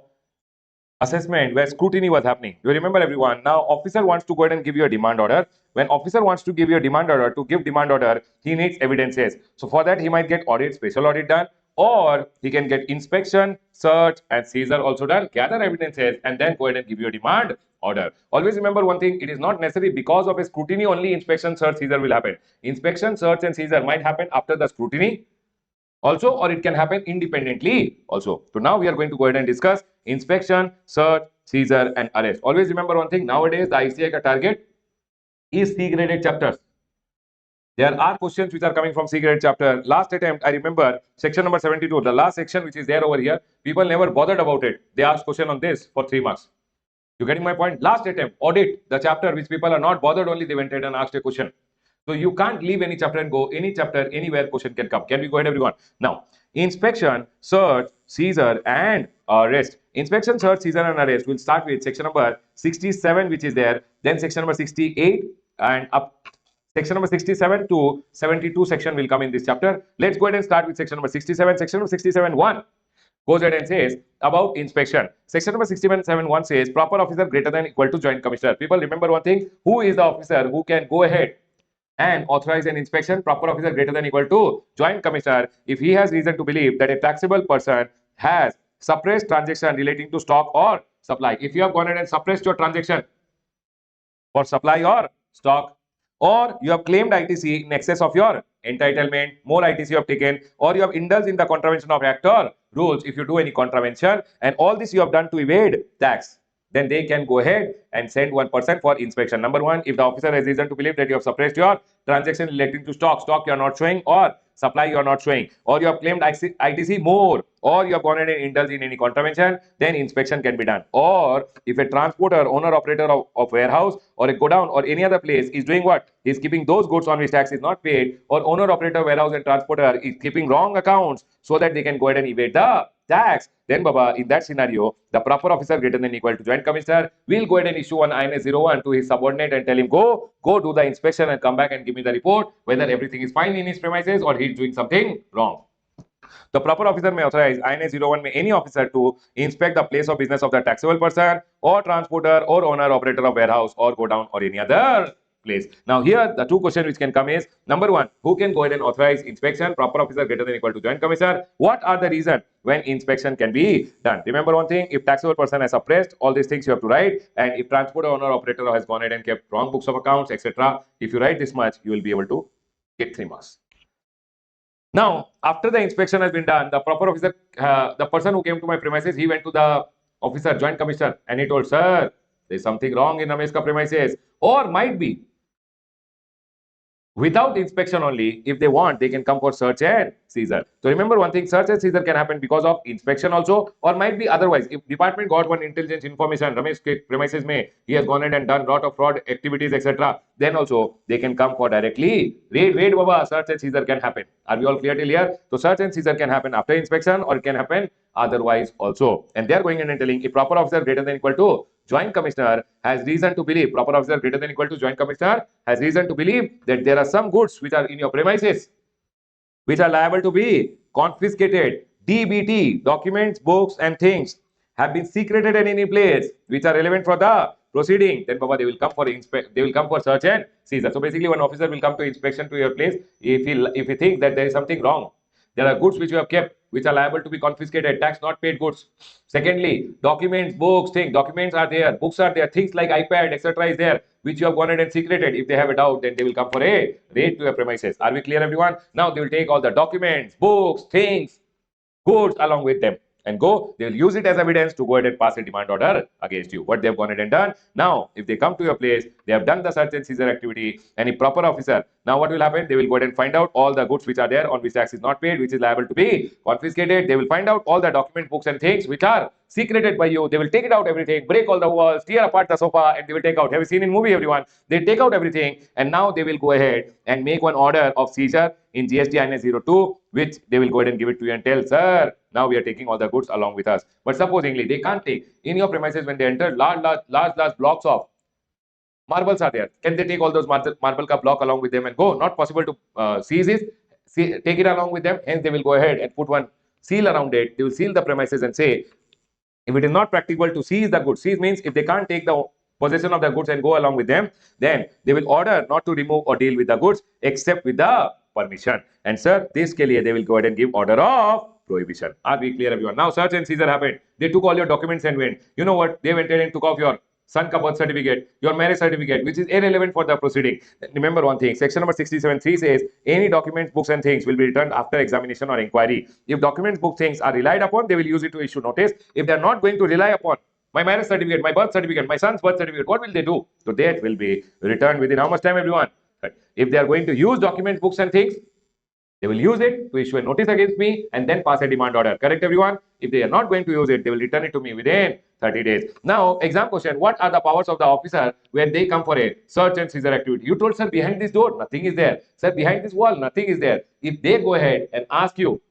assessment where scrutiny was happening. You remember, everyone, now officer wants to go ahead and give you a demand order. When officer wants to give you a demand order, to give demand order, he needs evidences. So for that, he might get audit, special audit done, or he can get inspection, search, and seizure also done, gather evidences, and then go ahead and give you a demand order. Always remember one thing, it is not necessary because of a scrutiny only inspection, search, seizure will happen. Inspection, search, and seizure might happen after the scrutiny also, or it can happen independently also. So now we are going to go ahead and discuss inspection, search, seizure, and arrest. Always remember one thing, nowadays the ICI ka target is C graded chapters. There are questions which are coming from C grade chapter. Last attempt, I remember section number 72, the last section which is there over here, people never bothered about it. They asked question on this for 3 marks. You getting my point? Last attempt, audit, the chapter which people are not bothered, only they went ahead and asked a question. So you can't leave any chapter and go, any chapter, anywhere question can come. Can we go ahead, everyone? Now, inspection, search, seizure, and arrest. Inspection, search, seizure, and arrest. We'll start with section number 67, which is there. Then section number 68 and up. Section number 67 to 72 section will come in this chapter. Let's go ahead and start with section number 67. Section number 67.1 goes ahead and says about inspection. Section number 67.7.1 says proper officer greater than equal to joint commissioner. People remember one thing, who is the officer who can go ahead and authorize an inspection? Proper officer greater than equal to joint commissioner if he has reason to believe that a taxable person has suppressed transaction relating to stock or supply. If you have gone ahead and suppressed your transaction for supply or stock, or you have claimed ITC in excess of your entitlement, more ITC you have taken, or you have indulged in the contravention of act or rules, if you do any contravention, and all this you have done to evade tax, then they can go ahead and send one person for inspection. Number one, if the officer has reason to believe that you have suppressed your transaction relating to stock you are not showing, or supply you are not showing, or you have claimed ITC more, or you have gone ahead and indulged in any contravention, then inspection can be done. Or if a transporter, owner, operator of warehouse or a godown or any other place is doing what? He is keeping those goods on which tax is not paid, or owner, operator, warehouse and transporter is keeping wrong accounts so that they can go ahead and evade the tax, then Baba, in that scenario, the proper officer greater than equal to joint commissioner will go ahead and issue an INS 01 to his subordinate and tell him, go do the inspection and come back and give me the report whether everything is fine in his premises or he is doing something wrong. The proper officer may authorize INS 01 may any officer to inspect the place of business of the taxable person or transporter or owner, operator of warehouse or godown or any other place. Now here the two questions which can come is, number one, who can go ahead and authorize inspection? Proper officer greater than equal to joint commissioner. What are the reasons when inspection can be done? Remember one thing, if taxable person has suppressed, all these things you have to write, and if transporter, owner, operator has gone ahead and kept wrong books of accounts, etc., if you write this much, you will be able to get 3 marks. Now, after the inspection has been done, the proper officer, the person who came to my premises, he went to the officer, joint commissioner, and he told, sir, there is something wrong in Ramesh's premises, or might be without inspection only. If they want, they can come for search and seizure. So remember one thing, search and seizure can happen because of inspection also, or might be otherwise. If department got one intelligence information, Ramesh premises may, he has gone in and done lot of fraud activities, etc., then also they can come for directly raid Baba, search and seizure can happen. Are we all clear till here? So search and seizure can happen after inspection, or it can happen otherwise also. And they are going in and telling, if proper officer greater than equal to joint commissioner has reason to believe, proper officer greater than equal to joint commissioner has reason to believe that there are some goods which are in your premises which are liable to be confiscated. DBT, documents, books and things have been secreted in any place which are relevant for the proceeding, then Baba, they will come for search and seizure. So basically one officer will come to inspection to your place if he thinks that there is something wrong. There are goods which you have kept which are liable to be confiscated, tax not paid goods. Secondly, documents, books, things, documents are there, books are there, things like iPad, etc. is there, which you have gone ahead and secreted. If they have a doubt, then they will come for a raid to your premises. Are we clear, everyone? Now they will take all the documents, books, things, goods along with them and go. They will use it as evidence to go ahead and pass a demand order against you. What they have gone ahead and done. Now, if they come to your place, they have done the search and seizure activity, any proper officer. Now, what will happen? They will go ahead and find out all the goods which are there on which tax is not paid, which is liable to be confiscated. They will find out all the document, books and things which are secreted by you. They will take it out everything, break all the walls, tear apart the sofa, and they will take out. Have you seen in movie, everyone? They take out everything, and now they will go ahead and make one order of seizure in GST INS 02, which they will go ahead and give it to you and tell, sir, now we are taking all the goods along with us. But supposingly they can't take in your premises when they enter large blocks of marbles are there. Can they take all those marble ka block along with them and go? Not possible to seize it, take it along with them. Hence they will go ahead and put one seal around it. They will seal the premises and say, if it is not practicable to seize the goods, seize means if they can't take the possession of the goods and go along with them, then they will order not to remove or deal with the goods except with the permission. And sir, this ke liye they will go ahead and give order of prohibition. Are we clear, everyone? Now, search and seizure happened. They took all your documents and went. You know what? They went and took off your son ka birth certificate, your marriage certificate, which is irrelevant for the proceeding. Remember one thing, section number 67(3) says any documents, books and things will be returned after examination or inquiry. If documents, books, things are relied upon, they will use it to issue notice. If they are not going to rely upon my marriage certificate, my birth certificate, my son's birth certificate, what will they do? So that will be returned within how much time, everyone? If they are going to use documents, books and things, they will use it to issue a notice against me and then pass a demand order. Correct, everyone? If they are not going to use it, they will return it to me within 30 days. Now, exam question. What are the powers of the officer when they come for a search and seizure activity? You told, sir, behind this door, nothing is there. Sir, behind this wall, nothing is there. If they go ahead and ask you,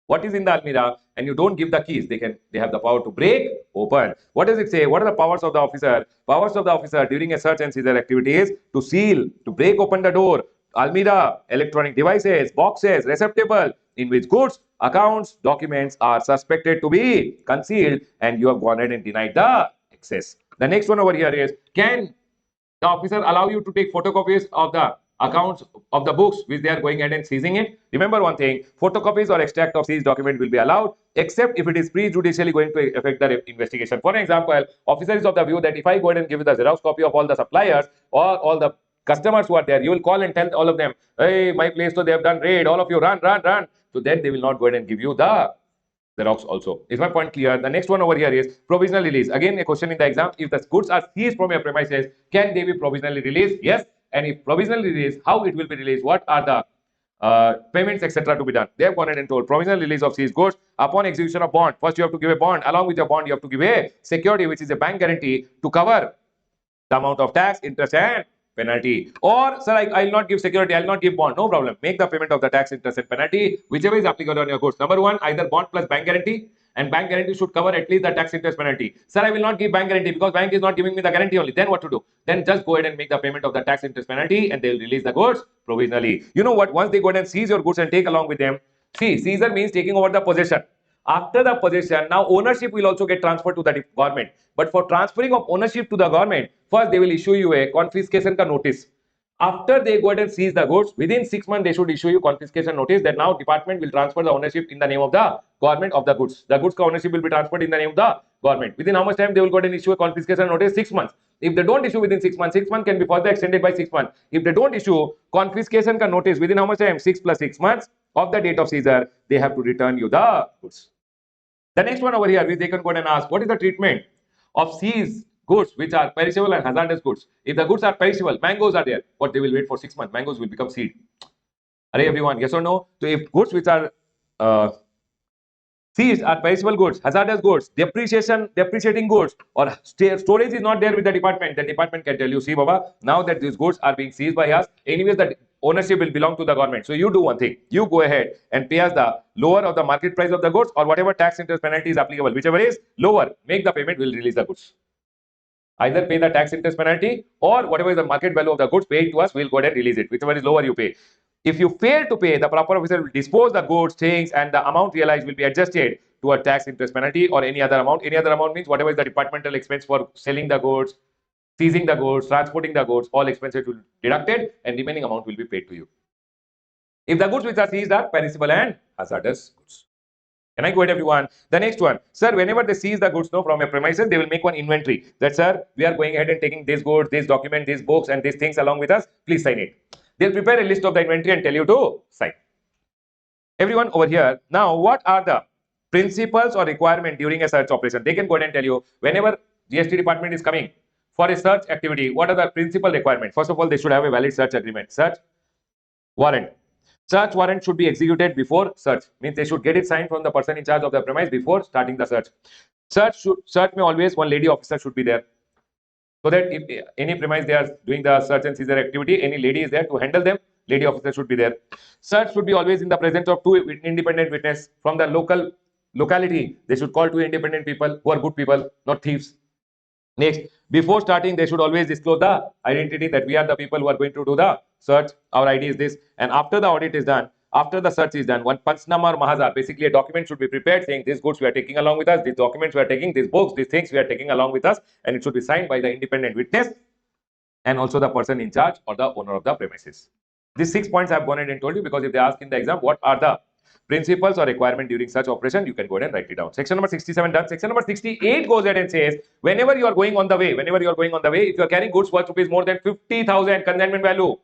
what is in the almirah, and you don't give the keys, they have the power to break open. What does it say? What are the powers of the officer? Powers of the officer during a search and seizure activity is to seal, to break open the door, almirah, electronic devices, boxes, receptacle in which goods, accounts, documents are suspected to be concealed, and you have gone ahead and denied the access. The next one over here is, can the officer allow you to take photocopies of the accounts of the books which they are going ahead and seizing it? Remember one thing, photocopies or extract of seized document will be allowed except if it is prejudicially going to affect the investigation. For example, officer is of the view that if I go ahead and give you the Xerox copy of all the suppliers or all the customers who are there, you will call and tell all of them, hey, my place, so they have done raid, all of you run. So then they will not go ahead and give you the Xerox also. Is my point clear? The next one over here is provisional release. Again, a question in the exam. If the goods are seized from your premises, can they be provisionally released? Yes. And if provisionally released, how it will be released? What are the payments, etc. to be done? They have gone ahead and told provisional release of seized goods upon execution of bond. First, you have to give a bond. Along with your bond, you have to give a security, which is a bank guarantee to cover the amount of tax, interest, and penalty. Or, sir, I will not give security, I will not give bond. No problem. Make the payment of the tax, interest, and penalty, whichever is applicable on your goods. Number one, either bond plus bank guarantee, and bank guarantee should cover at least the tax, interest, penalty. Sir, I will not give bank guarantee because bank is not giving me the guarantee only. Then what to do? Then just go ahead and make the payment of the tax, interest, penalty, and they will release the goods provisionally. You know what? Once they go ahead and seize your goods and take along with them, see, seizure means taking over the possession. After the possession, now ownership will also get transferred to the government. But for transferring of ownership to the government, first they will issue you a confiscation ka notice. After they go ahead and seize the goods, within 6 months they should issue you confiscation notice that now department will transfer the ownership in the name of the government of the goods. The goods ka ownership will be transferred in the name of the government. Within how much time they will go ahead and issue a confiscation notice? 6 months. If they don't issue within 6 months, 6 months can be further extended by 6 months. If they don't issue confiscation ka notice within how much time? 6 plus 6 months of the date of seizure, they have to return you the goods. The next one over here, which they can go ahead and ask, what is the treatment of seized goods which are perishable and hazardous goods? If the goods are perishable, mangoes are there, but they will wait for 6 months, mangoes will become seed. Are everyone, yes or no? So if goods which are seized are perishable goods, hazardous goods, depreciating goods, or storage is not there with the department can tell you, see Baba, now that these goods are being seized by us, anyways the ownership will belong to the government. So you do one thing, you go ahead and pay us the lower of the market price of the goods or whatever tax, interest, penalty is applicable, whichever is lower, make the payment, will release the goods. Either pay the tax, interest, penalty or whatever is the market value of the goods, pay it to us, we'll go ahead and release it, whichever is lower you pay. If you fail to pay, the proper officer will dispose the goods, things, and the amount realized will be adjusted to a tax, interest, penalty or any other amount. Any other amount means whatever is the departmental expense for selling the goods, seizing the goods, transporting the goods, all expenses will be deducted and remaining amount will be paid to you. If the goods which are seized are perishable and hazardous goods. Can I go ahead, everyone? The next one, sir, whenever they seize the goods from a premises, they will make one inventory that, sir, we are going ahead and taking these goods, these documents, these books, and these things along with us. Please sign it. They'll prepare a list of the inventory and tell you to sign. Everyone over here, now what are the principles or requirement during a search operation? They can go ahead and tell you whenever GST department is coming for a search activity, what are the principal requirements? First of all, they should have a valid search agreement, search warrant. Search warrant should be executed before search, means they should get it signed from the person in charge of the premise before starting the search. Search may always one lady officer should be there, so that if any premise they are doing the search and seizure activity, any lady is there to handle them, lady officer should be there. Search should be always in the presence of 2 independent witnesses from the locality. They should call 2 independent people who are good people, not thieves. Next, before starting, they should always disclose the identity that we are the people who are going to do the search. Our ID is this. And after the audit is done, after the search is done, one panchnama or mahazar, basically a document should be prepared saying these goods we are taking along with us, these documents we are taking, these books, these things we are taking along with us, and it should be signed by the independent witness and also the person in charge or the owner of the premises. These 6 points I have gone ahead and told you because if they ask in the exam, what are the Principles or requirement during such operation, you can go ahead and write it down. Section number 67 done. Section number 68 goes ahead and says, whenever you are going on the way, if you are carrying goods worth rupees more than 50,000 consignment value.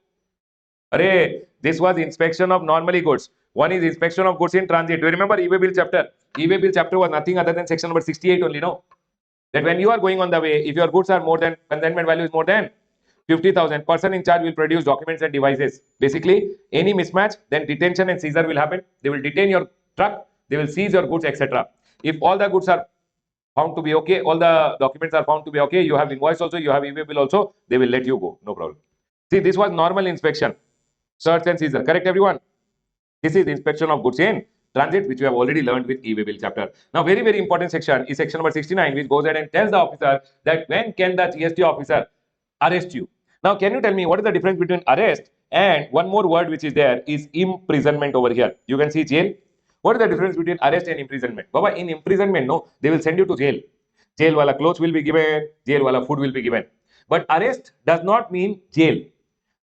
Array, this was inspection of normally goods. One is inspection of goods in transit. Do you remember e-way bill chapter? E-way bill chapter was nothing other than section number 68 only, no? That when you are going on the way, if your goods are more than, consignment value is more than 50,000, person in charge will produce documents and devices. Basically, any mismatch, then detention and seizure will happen. They will detain your truck, they will seize your goods, etc. If all the goods are found to be okay, all the documents are found to be okay, you have invoice also, you have e-way bill also, they will let you go, no problem. See, this was normal inspection, search and seizure, correct everyone? This is inspection of goods in transit, which we have already learned with e-way bill chapter. Now, very, very important section is section number 69, which goes ahead and tells the officer that when can the GST officer arrest you. Now, can you tell me what is the difference between arrest and one more word which is there is imprisonment over here? You can see jail. What is the difference between arrest and imprisonment? Baba, in imprisonment, no, they will send you to jail. Jail wala clothes will be given, jail wala food will be given. But arrest does not mean jail.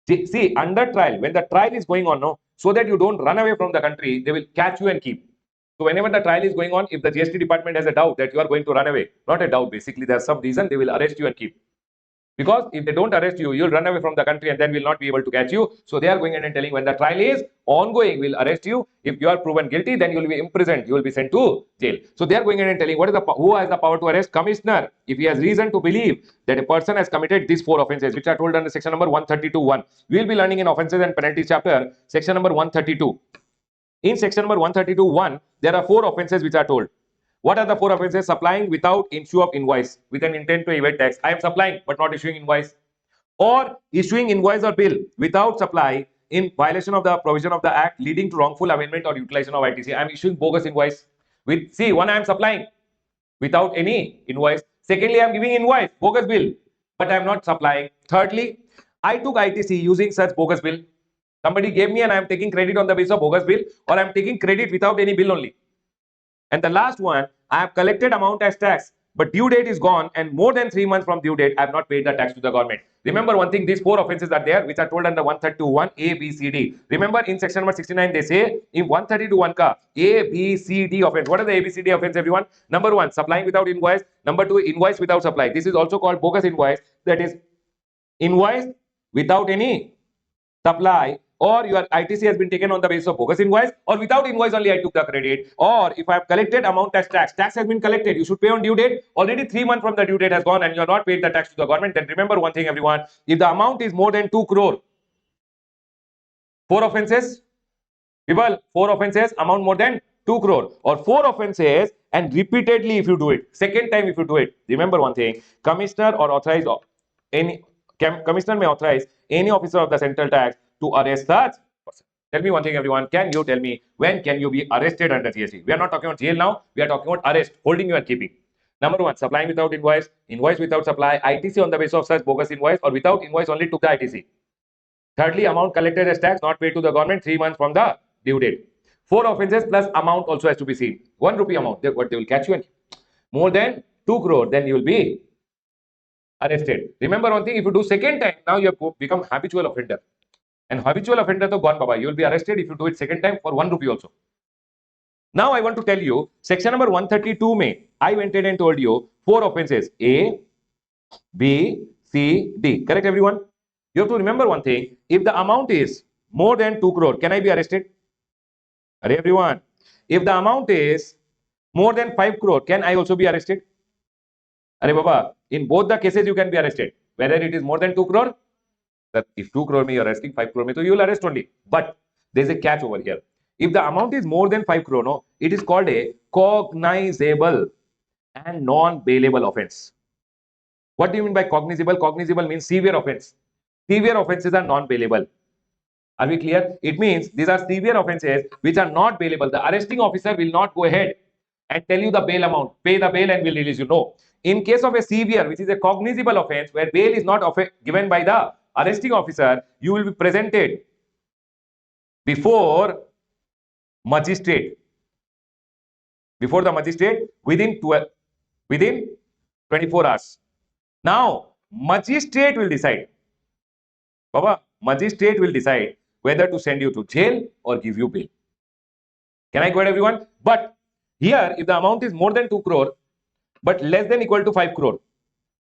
See, under trial, when the trial is going on, no, so that you don't run away from the country, they will catch you and keep. So whenever the trial is going on, if the GST department has a doubt that you are going to run away, not a doubt, basically there's some reason, they will arrest you and keep. Because if they don't arrest you, you'll run away from the country and then will not be able to catch you. So they are going in and telling when the trial is ongoing, we'll arrest you. If you are proven guilty, then you will be imprisoned. You will be sent to jail. So they are going in and telling what is the who has the power to arrest? Commissioner. If he has reason to believe that a person has committed these 4 offences, which are told under section number 132(1). We will be learning in offences and penalties chapter, section number 132. In section number 132(1), there are 4 offences which are told. What are the 4 offences? Supplying without issue of invoice with an intent to evade tax. I am supplying but not issuing invoice. Or issuing invoice or bill without supply in violation of the provision of the act leading to wrongful amendment or utilization of ITC. I am issuing bogus invoice. See, one, I am supplying without any invoice. Secondly, I am giving invoice, bogus bill, but I am not supplying. Thirdly, I took ITC using such bogus bill. Somebody gave me and I am taking credit on the basis of bogus bill, or I am taking credit without any bill only. And the last one, I have collected amount as tax, but due date is gone and more than 3 months from due date, I have not paid the tax to the government. Remember one thing, these 4 offences are there, which are told under 132(1) A, B, C, D. Remember in section number 69, they say in 132(1) ka A, B, C, D offence. What are the A, B, C, D offence, everyone? Number 1, supplying without invoice. Number 2, invoice without supply. This is also called bogus invoice. That is invoice without any supply, or your ITC has been taken on the basis of bogus invoice, or without invoice only I took the credit, or if I have collected amount as tax, tax has been collected, you should pay on due date, already 3 months from the due date has gone and you have not paid the tax to the government, then remember one thing everyone, if the amount is more than 2 crore, 4 offences, people, 4 offences, amount more than 2 crore, or 4 offences and repeatedly if you do it, second time if you do it, remember one thing, commissioner or authorized, commissioner may authorize any officer of the central tax to arrest such person. Tell me one thing everyone, can you tell me when can you be arrested under GST? We are not talking about jail now, we are talking about arrest, holding you and keeping. Number 1, supplying without invoice, invoice without supply, ITC on the basis of such bogus invoice, or without invoice only took the ITC. Thirdly, amount collected as tax not paid to the government 3 months from the due date. 4 offences plus amount also has to be seen. 1 rupee amount, they will catch you and more than 2 crore, then you will be arrested. Remember one thing, if you do second time, now you have become habitual offender. And habitual offender to gone baba. You will be arrested if you do it second time for 1 rupee also. Now I want to tell you, section number 132 May, I went in and told you 4 offences, A, B, C, D. Correct everyone? You have to remember one thing, if the amount is more than 2 crore, can I be arrested? Array everyone. If the amount is more than 5 crore, can I also be arrested? Array baba, in both the cases you can be arrested. Whether it is more than 2 crore, that if 2 crore me you are arresting, 5 crore me, so you will arrest only. But there is a catch over here. If the amount is more than 5 crore, no, it is called a cognizable and non-bailable offence. What do you mean by cognizable? Cognizable means severe offence. Severe offences are non-bailable. Are we clear? It means these are severe offences which are not bailable. The arresting officer will not go ahead and tell you the bail amount, pay the bail and will release you. No. In case of a severe, which is a cognizable offence, where bail is not given by the arresting officer, you will be presented before magistrate. Before the magistrate within 24 hours. Now, magistrate will decide. Baba, magistrate will decide whether to send you to jail or give you bail. Can I go ahead, everyone? But here, if the amount is more than 2 crore, but less than equal to 5 crore,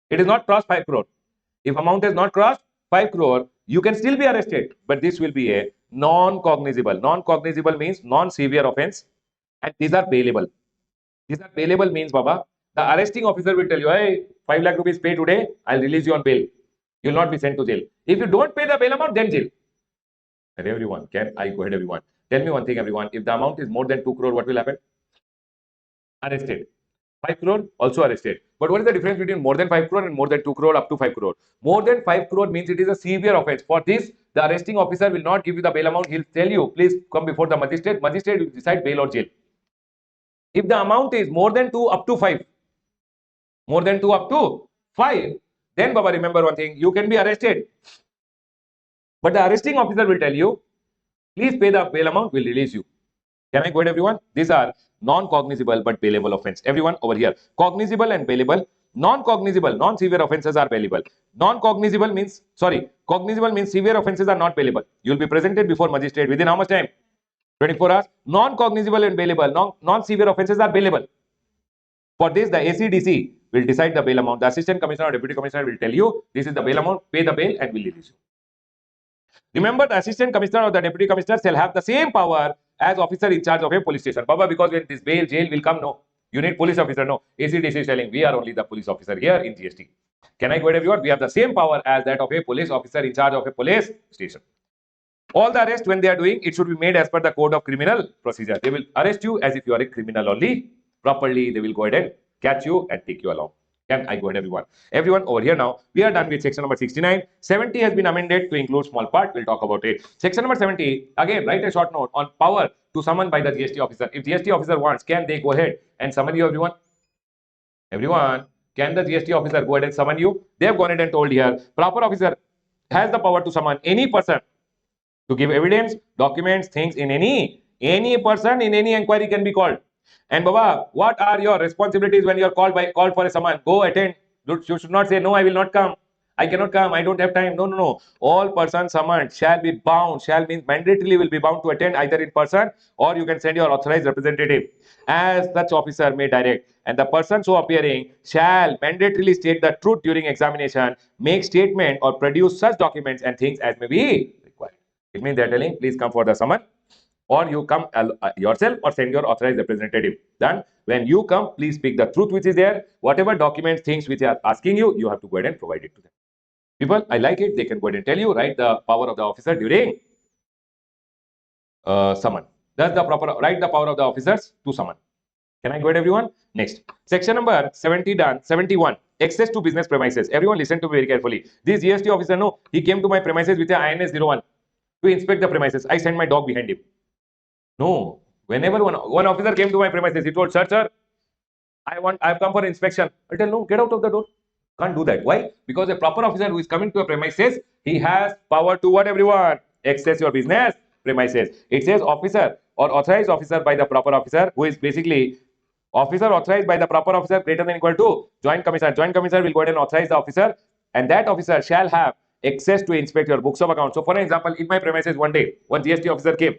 it is not crossed 5 crore. If amount is not crossed 5 crore, you can still be arrested, but this will be a non-cognizable. Non-cognizable means non-severe offense, and these are bailable. These are bailable means, Baba, the arresting officer will tell you, hey, 5 lakh rupees pay today, I'll release you on bail. You'll not be sent to jail. If you don't pay the bail amount, then jail. And everyone, can I go ahead, everyone? Tell me one thing, everyone. If the amount is more than 2 crore, what will happen? Arrested. 5 crore, also arrested. But what is the difference between more than 5 crore and more than 2 crore up to 5 crore? More than 5 crore means it is a severe offense. For this, the arresting officer will not give you the bail amount. He'll tell you, please come before the magistrate. Magistrate will decide bail or jail. If the amount is more than 2 up to 5, more than 2 up to 5, then Baba, remember one thing, you can be arrested. But the arresting officer will tell you, please pay the bail amount, we'll release you. Can I go ahead, everyone? These are non-cognizable but bailable offense. Everyone over here, cognizable and bailable. Non-cognizable, non-severe offences are bailable. Non-cognizable means, cognizable means severe offences are not bailable. You will be presented before magistrate within how much time? 24 hours. Non-cognizable and bailable, non-severe offences are bailable. For this, the ACDC will decide the bail amount. The assistant commissioner or deputy commissioner will tell you, this is the bail amount, pay the bail and we'll release you. Remember, the assistant commissioner or the deputy commissioner shall have the same power as officer in charge of a police station. Baba, because when this bail, jail will come, no. You need police officer, no. ACDC is telling, we are only the police officer here in GST. Can I go ahead, everyone? We have the same power as that of a police officer in charge of a police station. All the arrest when they are doing, it should be made as per the code of criminal procedure. They will arrest you as if you are a criminal only. Properly, they will go ahead and catch you and take you along. Can I go ahead, everyone? Everyone over here now, we are done with section number 69. 70 has been amended to include small part. We'll talk about it. Section number 70, again, write a short note on power to summon by the GST officer. If GST officer wants, can they go ahead and summon you, everyone? Everyone, can the GST officer go ahead and summon you? They have gone ahead and told here, proper officer has the power to summon any person to give evidence, documents, things in any person in any inquiry can be called. And Baba, what are your responsibilities when you are called for a summon? Go attend. You should not say, no, I will not come. I cannot come. I don't have time. No, no, no. All persons summoned shall be bound, shall mean mandatorily will be bound to attend either in person or you can send your authorized representative as such officer may direct. And the person so appearing shall mandatorily state the truth during examination, make statement or produce such documents and things as may be required. It means they are telling, please come for the summon. Or you come yourself or send your authorized representative. Then when you come, please speak the truth which is there. Whatever documents, things which are asking you, you have to go ahead and provide it to them. People, I like it. They can go ahead and tell you, write the power of the officer during summon. That's the proper, write the power of the officers to summon. Can I go ahead, everyone? Next. Section number 70 done. 71. Access to business premises. Everyone listen to me very carefully. This GST officer, no, he came to my premises with a INS 01 to inspect the premises. I sent my dog behind him. No, whenever one officer came to my premises, he told, sir, I've come for inspection. I tell, no, get out of the door. Can't do that. Why? Because a proper officer who is coming to a premises, he has power to what, everyone? Access your business premises. It says officer or authorized officer by the proper officer, who is basically officer authorized by the proper officer greater than equal to joint commissioner. Joint commissioner will go ahead and authorize the officer, and that officer shall have access to inspect your books of accounts. So, for an example, in my premises one day, one GST officer came.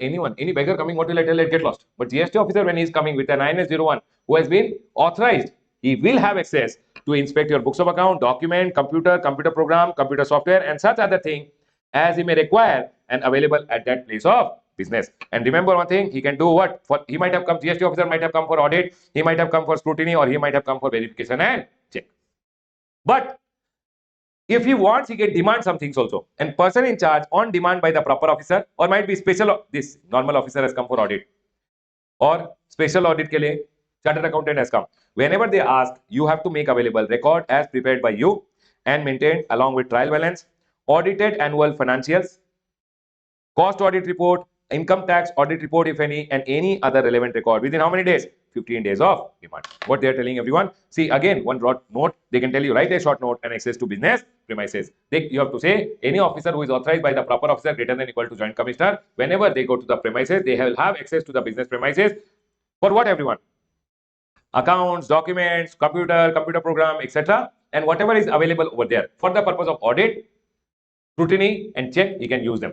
Anyone, any beggar coming, what will I tell? Let get lost. But GST officer, when he is coming with an INS 01 who has been authorized, he will have access to inspect your books of account, document, computer program, computer software, and such other thing as he may require and available at that place of business. And remember one thing, he can do what? He might have come, GST officer might have come for audit, he might have come for scrutiny, or he might have come for verification and check. But if he wants, he can demand some things also. And person in charge on demand by the proper officer, or might be special, this normal officer has come for audit, or special audit ke liye chartered accountant has come. Whenever they ask, you have to make available record as prepared by you and maintained along with trial balance, audited annual financials, cost audit report, income tax audit report if any, and any other relevant record within how many days? 15 days of demand. What they are telling everyone? See, again, one note, they can tell you, write a short note and access to business premises. You have to say, any officer who is authorized by the proper officer greater than equal to joint commissioner, whenever they go to the premises, they will have access to the business premises. For what, everyone? Accounts, documents, computer program, etc. And whatever is available over there. For the purpose of audit, scrutiny, and check, he can use them.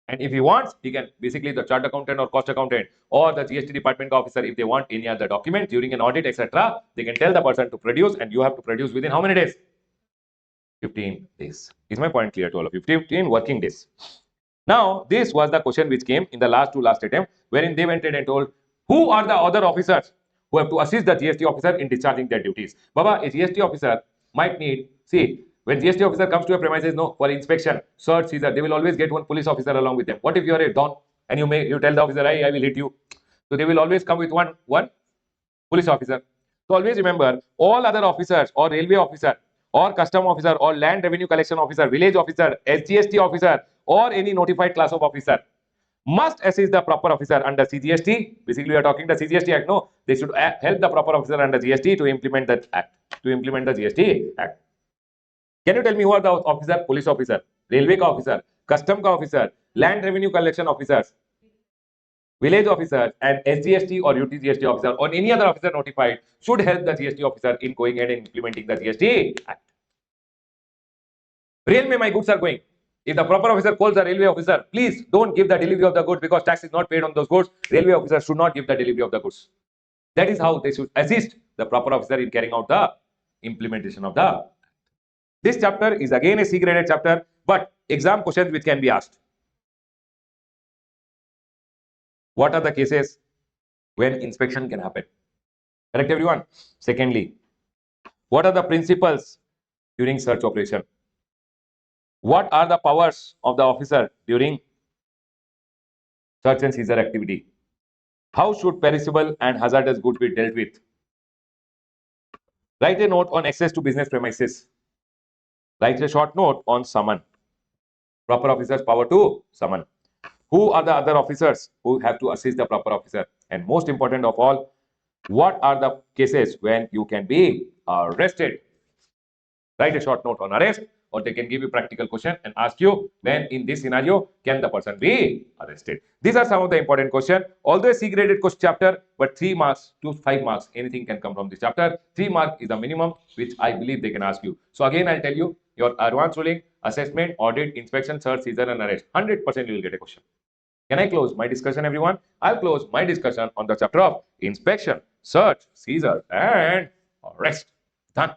And if he wants, he can basically the chart accountant or cost accountant or the GST department officer, if they want any other document during an audit, etc., they can tell the person to produce, and you have to produce within how many days? 15 days. Is my point clear to all of you? 15 working days. Now, this was the question which came in the last attempt, wherein they went ahead and told who are the other officers who have to assist the GST officer in discharging their duties. Baba, a GST officer might need, see, when GST officer comes to a premises, no, for inspection, search, seizure, they will always get one police officer along with them. What if you are a don and you tell the officer, I will hit you? So they will always come with one police officer. So always remember, all other officers or railway officer or custom officer or land revenue collection officer, village officer, SGST officer or any notified class of officer must assist the proper officer under CGST. Basically, we are talking the CGST Act. No, they should help the proper officer under GST to implement that act, to implement the GST Act. Can you tell me who are the officer? Police officer, railway ka officer, custom ka officer, land revenue collection officers, village officer, and SGST or UTGST officer or any other officer notified should help the GST officer in going ahead and implementing the GST Act. Rail mein my goods are going. If the proper officer calls the railway officer, please don't give the delivery of the goods because tax is not paid on those goods. Railway officer should not give the delivery of the goods. That is how they should assist the proper officer in carrying out the implementation of the. This chapter is again a C-graded chapter, but exam questions which can be asked. What are the cases when inspection can happen? Correct, everyone? Secondly, what are the principles during search operation? What are the powers of the officer during search and seizure activity? How should perishable and hazardous goods be dealt with? Write a note on access to business premises. Write a short note on summon. Proper officer's power to summon. Who are the other officers who have to assist the proper officer? And most important of all, what are the cases when you can be arrested? Write a short note on arrest, or they can give you practical question and ask you when in this scenario can the person be arrested. These are some of the important questions. Although a C-graded question chapter, but 3 marks to 5 marks, anything can come from this chapter. 3 marks is the minimum which I believe they can ask you. So again, I'll tell you, your advanced ruling, assessment, audit, inspection, search, seizure and arrest, 100% you will get a question. Can I close my discussion, everyone? I'll close my discussion on the chapter of inspection, search, seizure and arrest. Done.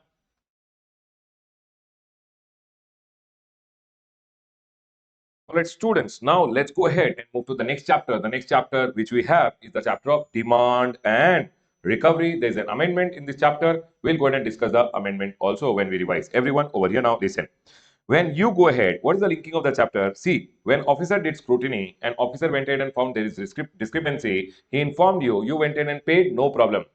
All right, students, now let's go ahead and move to the next chapter. The next chapter which we have is the chapter of demand and recovery. There's an amendment in this chapter. We'll go ahead and discuss the amendment also when we revise. Everyone over here now, listen. When you go ahead, what is the linking of the chapter? See, when officer did scrutiny and officer went ahead and found there is discrepancy, he informed you, you went ahead and paid, no problem.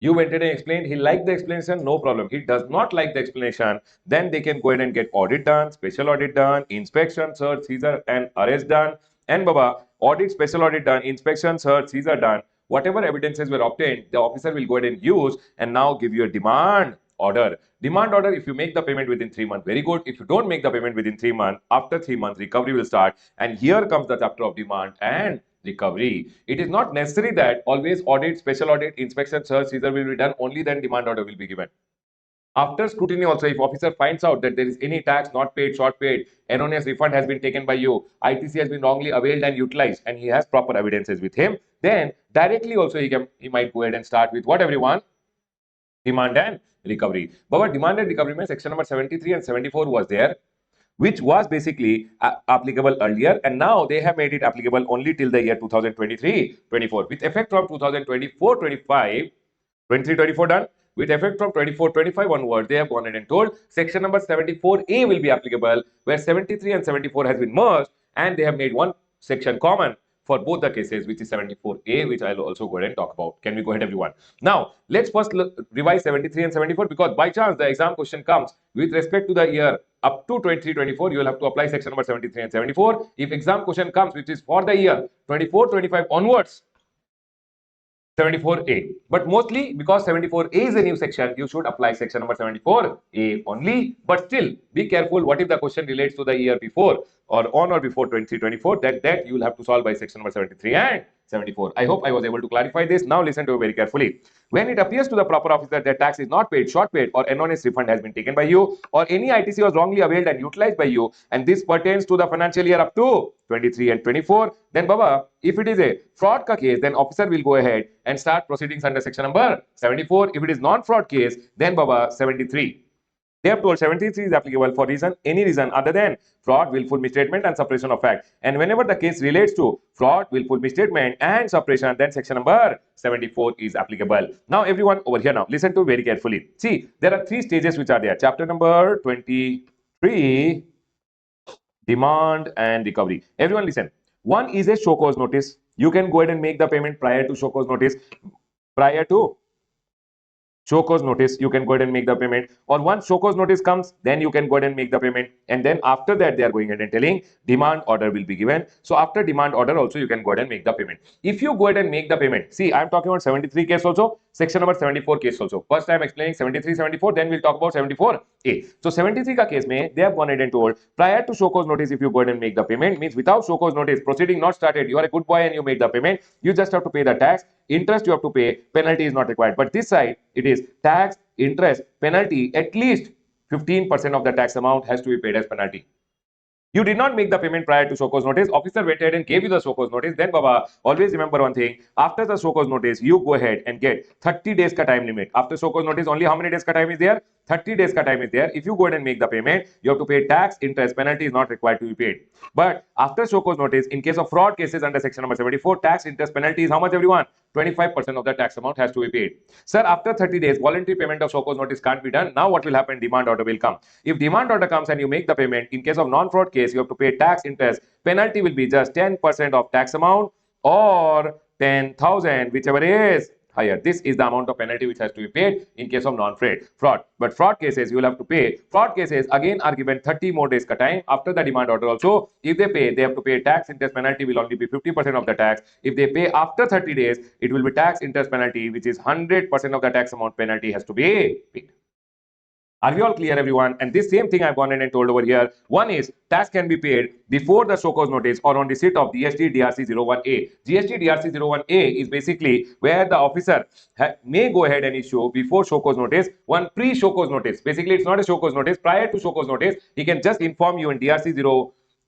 You went ahead and explained, he liked the explanation, no problem. He does not like the explanation, then they can go ahead and get audit done, special audit done, inspection, search, seizure and arrest done. And Baba, audit, special audit done, inspection, search, seizure done. Whatever evidences were obtained, the officer will go ahead and use and now give you a demand order. Demand order, if you make the payment within 3 months, very good. If you don't make the payment within 3 months, after 3 months, recovery will start. And here comes the chapter of demand and recovery. It is not necessary that always audit, special audit, inspection, search, seizure will be done, only then demand order will be given. After scrutiny also, if officer finds out that there is any tax not paid, short paid, erroneous refund has been taken by you, ITC has been wrongly availed and utilized, and he has proper evidences with him, then directly also he might go ahead and start with what, everyone? Demand and recovery. But demand and recovery means section number 73 and 74 was there, which was basically applicable earlier, and now they have made it applicable only till the year 2023-24 with effect from 2024-25. 23-24 done. With effect from 24-25 onward, they have gone ahead and told section number 74A will be applicable, where 73 and 74 has been merged, and they have made one section common for both the cases, which is 74A, which I'll also go ahead and talk about. Can we go ahead, everyone? Now, let's first revise 73 and 74, because by chance the exam question comes with respect to the year up to 23-24, you will have to apply section number 73 and 74. If exam question comes which is for the year 24-25 onwards, 74A. But mostly because 74A is a new section, you should apply section number 74A only. But still, be careful. What if the question relates to the year before or on or before 23-24? That you will have to solve by section number 73 and 74. I hope I was able to clarify this. Now listen to it very carefully. When it appears to the proper officer that tax is not paid, short paid, or erroneous refund has been taken by you, or any ITC was wrongly availed and utilized by you, and this pertains to the financial year up to 23 and 24, then Baba, if it is a fraud ka case, then officer will go ahead and start proceedings under section number 74. If it is non-fraud case, then Baba 73. They have told 73 is applicable for any reason other than fraud, willful misstatement, and suppression of fact. And whenever the case relates to fraud, willful misstatement, and suppression, then section number 74 is applicable. Now, everyone over here now, listen to very carefully. See, there are 3 stages which are there. Chapter number 23, demand and recovery. Everyone listen. One is a show cause notice. You can go ahead and make the payment prior to show cause notice. Prior to show cause notice, you can go ahead and make the payment, or once show cause notice comes, then you can go ahead and make the payment, and then after that they are going ahead and telling demand order will be given. So after demand order also you can go ahead and make the payment. If you go ahead and make the payment, see, I am talking about 73 case also, section number 74 case also. First I am explaining 73, 74, then we'll talk about 74A. So 73 ka case mein, they have gone ahead and told prior to show cause notice, if you go ahead and make the payment, means without show cause notice, proceeding not started, you are a good boy and you made the payment, you just have to pay the tax, interest you have to pay, penalty is not required. But this side it is tax, interest, penalty, at least 15% of the tax amount has to be paid as penalty. You did not make the payment prior to show cause notice, officer went ahead and gave you the show cause notice, then Baba, always remember one thing, after the show cause notice, you go ahead and get 30 days ka time limit. After show cause notice, only how many days ka time is there? 30 days ka time is there. If you go ahead and make the payment, you have to pay tax, interest, penalty is not required to be paid. But after show cause notice, in case of fraud cases under section number 74, tax, interest, penalty is how much, everyone? 25% of the tax amount has to be paid. Sir, after 30 days, voluntary payment of show cause notice can't be done. Now what will happen? Demand order will come. If demand order comes and you make the payment, in case of non-fraud case, you have to pay tax, interest, penalty will be just 10% of tax amount or 10,000, whichever is higher. This is the amount of penalty which has to be paid in case of non-fraud. But fraud cases, you will have to pay. Fraud cases again are given 30 more days ka time after the demand order also. If they pay, they have to pay tax, interest, penalty will only be 50% of the tax. If they pay after 30 days, it will be tax, interest, penalty, which is 100% of the tax amount penalty has to be paid. Are we all clear, everyone? And this same thing I've gone in and told over here. One is tax can be paid before the show cause notice or on receipt of GST DRC 01A. GST DRC 01A is basically where the officer may go ahead and issue before show cause notice one pre-show cause notice. Basically, it's not a show cause notice. Prior to show cause notice, he can just inform you in DRC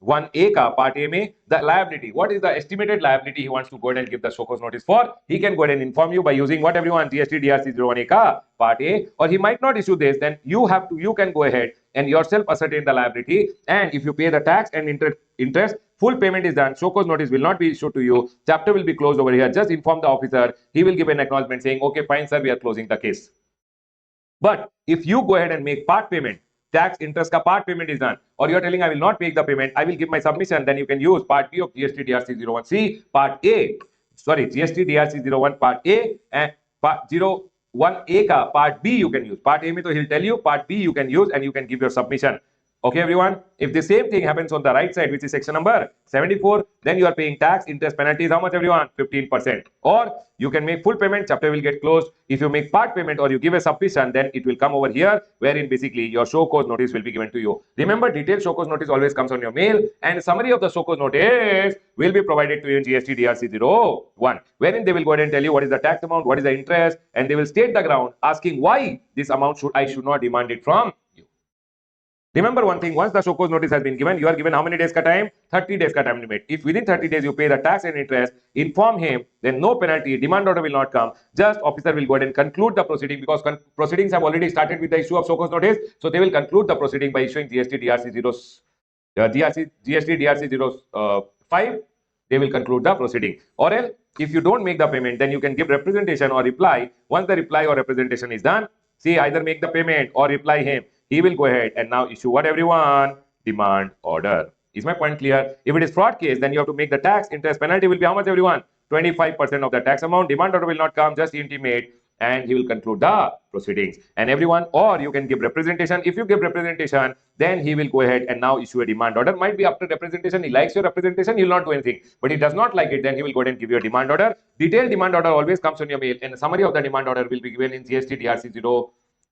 01A ka part A mein the liability. What is the estimated liability he wants to go ahead and give the show cause notice for? He can go ahead and inform you by using what, everyone? GST DRC 01A ka part A. Or he might not issue this, then you can go ahead and yourself ascertain the liability, and if you pay the tax and interest, full payment is done, show cause notice will not be issued to you, chapter will be closed over here. Just inform the officer, he will give an acknowledgement saying, okay, fine sir, we are closing the case. But if you go ahead and make part payment, tax, interest ka part payment is done, or you are telling I will not make the payment, I will give my submission, then you can use part B of GST DRC 01C, part A, sorry, GST DRC 01 part A and part 01A ka part B you can use. Part A mein to he'll tell you, part B you can use and you can give your submission. Okay, everyone? If the same thing happens on the right side, which is section number 74, then you are paying tax, interest, penalties, how much, everyone? 15%. Or you can make full payment, chapter will get closed. If you make part payment or you give a submission, then it will come over here, wherein basically your show cause notice will be given to you. Remember, detailed show cause notice always comes on your mail, and summary of the show cause notice will be provided to you in GST DRC 01, wherein they will go ahead and tell you what is the tax amount, what is the interest, and they will state the ground asking why this amount I should not demand it from you. Remember one thing, once the show cause notice has been given, you are given how many days ka time? 30 days ka time limit. If within 30 days you pay the tax and interest, inform him, then no penalty, demand order will not come. Just officer will go ahead and conclude the proceeding, because proceedings have already started with the issue of show cause notice. So they will conclude the proceeding by issuing GST DRC 05. They will conclude the proceeding. Or else, if you don't make the payment, then you can give representation or reply. Once the reply or representation is done, see, either make the payment or reply him. He will go ahead and now issue what, everyone? Demand order. Is my point clear? If it is fraud case, then you have to make the tax, interest, penalty will be how much, everyone? 25% of the tax amount. Demand order will not come, just intimate, and he will conclude the proceedings. And everyone, or you can give representation. If you give representation, then he will go ahead and now issue a demand order. Might be after representation, he likes your representation, he will not do anything. But he does not like it, then he will go ahead and give you a demand order. Detailed demand order always comes on your mail, and a summary of the demand order will be given in GST DRC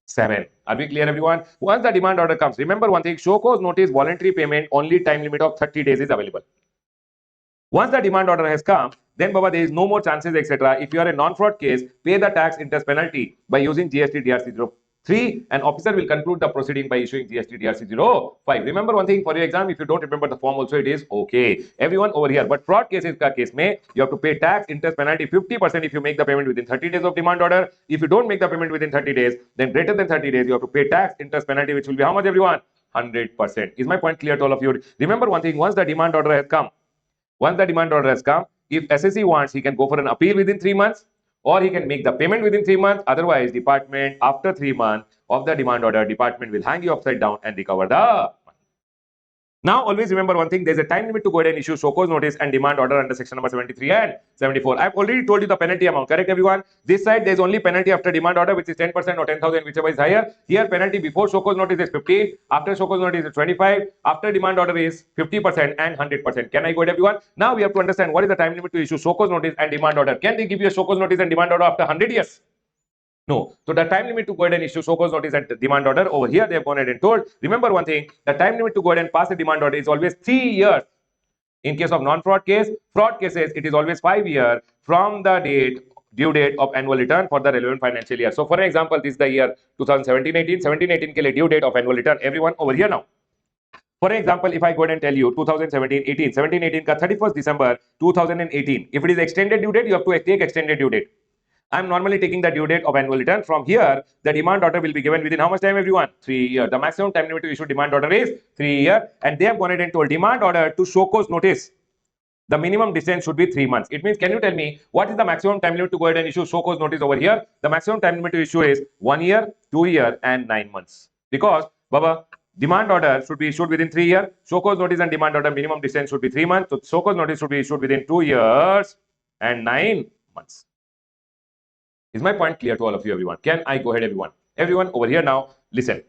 07. Are we clear, everyone? Once the demand order comes, remember one thing, show cause notice, voluntary payment, only time limit of 30 days is available. Once the demand order has come, then Baba, there is no more chances, etc. If you are a non-fraud case, pay the tax interest penalty by using GST DRC 03. An officer will conclude the proceeding by issuing GST DRC 05. Remember one thing for your exam, if you don't remember the form also, it is okay. Everyone over here. But fraud cases ka case mein, you have to pay tax interest penalty 50% if you make the payment within 30 days of demand order. If you don't make the payment within 30 days, then greater than 30 days, you have to pay tax interest penalty, which will be how much, everyone? 100%. Is my point clear to all of you? Remember one thing, once the demand order has come, if SSC wants, he can go for an appeal within 3 months, or he can make the payment within 3 months. Otherwise, department, after 3 months of the demand order, department will hang you upside down and recover the. Now, always remember one thing, there's a time limit to go ahead and issue show cause notice and demand order under section number 73 and 74. I've already told you the penalty amount, correct everyone? This side, there's only penalty after demand order, which is 10% or 10,000, whichever is higher. Here, penalty before show cause notice is 15, after show cause notice is 25, after demand order is 50% and 100%. Can I go ahead, everyone? Now, we have to understand what is the time limit to issue show cause notice and demand order. Can they give you a show cause notice and demand order after 100 years? No. So the time limit to go ahead and issue show cause notice and demand order, over here they have gone ahead and told. Remember one thing, the time limit to go ahead and pass a demand order is always 3 years. In case of non-fraud case, fraud cases, it is always 5 years from the due date of annual return for the relevant financial year. So for example, this is the year 2017-18, 17-18 ke liye due date of annual return. Everyone over here now. For example, if I go ahead and tell you 2017-18, 17-18 ka 31st December 2018, if it is extended due date, you have to take extended due date. I'm normally taking the due date of annual return. From here, the demand order will be given within how much time, everyone? 3 years. The maximum time limit to issue demand order is 3 years. And they have gone ahead and told demand order to show cause notice. The minimum distance should be 3 months. It means, can you tell me what is the maximum time limit to go ahead and issue show cause notice over here? The maximum time limit to issue is 1 year, 2 years, and 9 months. Because, Baba, demand order should be issued within 3 years. Show cause notice and demand order minimum distance should be 3 months. So, show cause notice should be issued within 2 years and 9 months. Is my point clear to all of you, everyone? Can I go ahead, everyone? Everyone over here now, listen.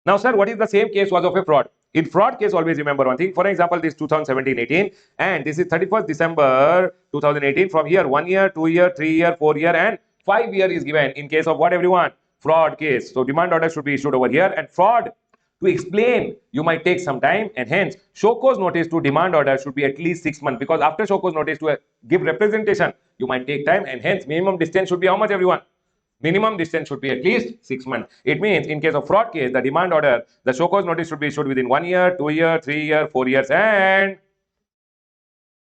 Now, sir, what is the same case was of a fraud? In fraud case, always remember one thing. For example, this 2017-18 and this is 31st December 2018. From here, 1 year, 2 year, 3 year, 4 year, and 5 year is given in case of what, everyone? Fraud case. So, demand order should be issued over here, and fraud, to explain, you might take some time, and hence show cause notice to demand order should be at least 6 months, because after show cause notice to give representation, you might take time, and hence minimum distance should be how much, everyone? Minimum distance should be at least 6 months. It means in case of fraud case, the demand order, the show cause notice should be issued within 1 year, 2 year, 3 year, 4 years, and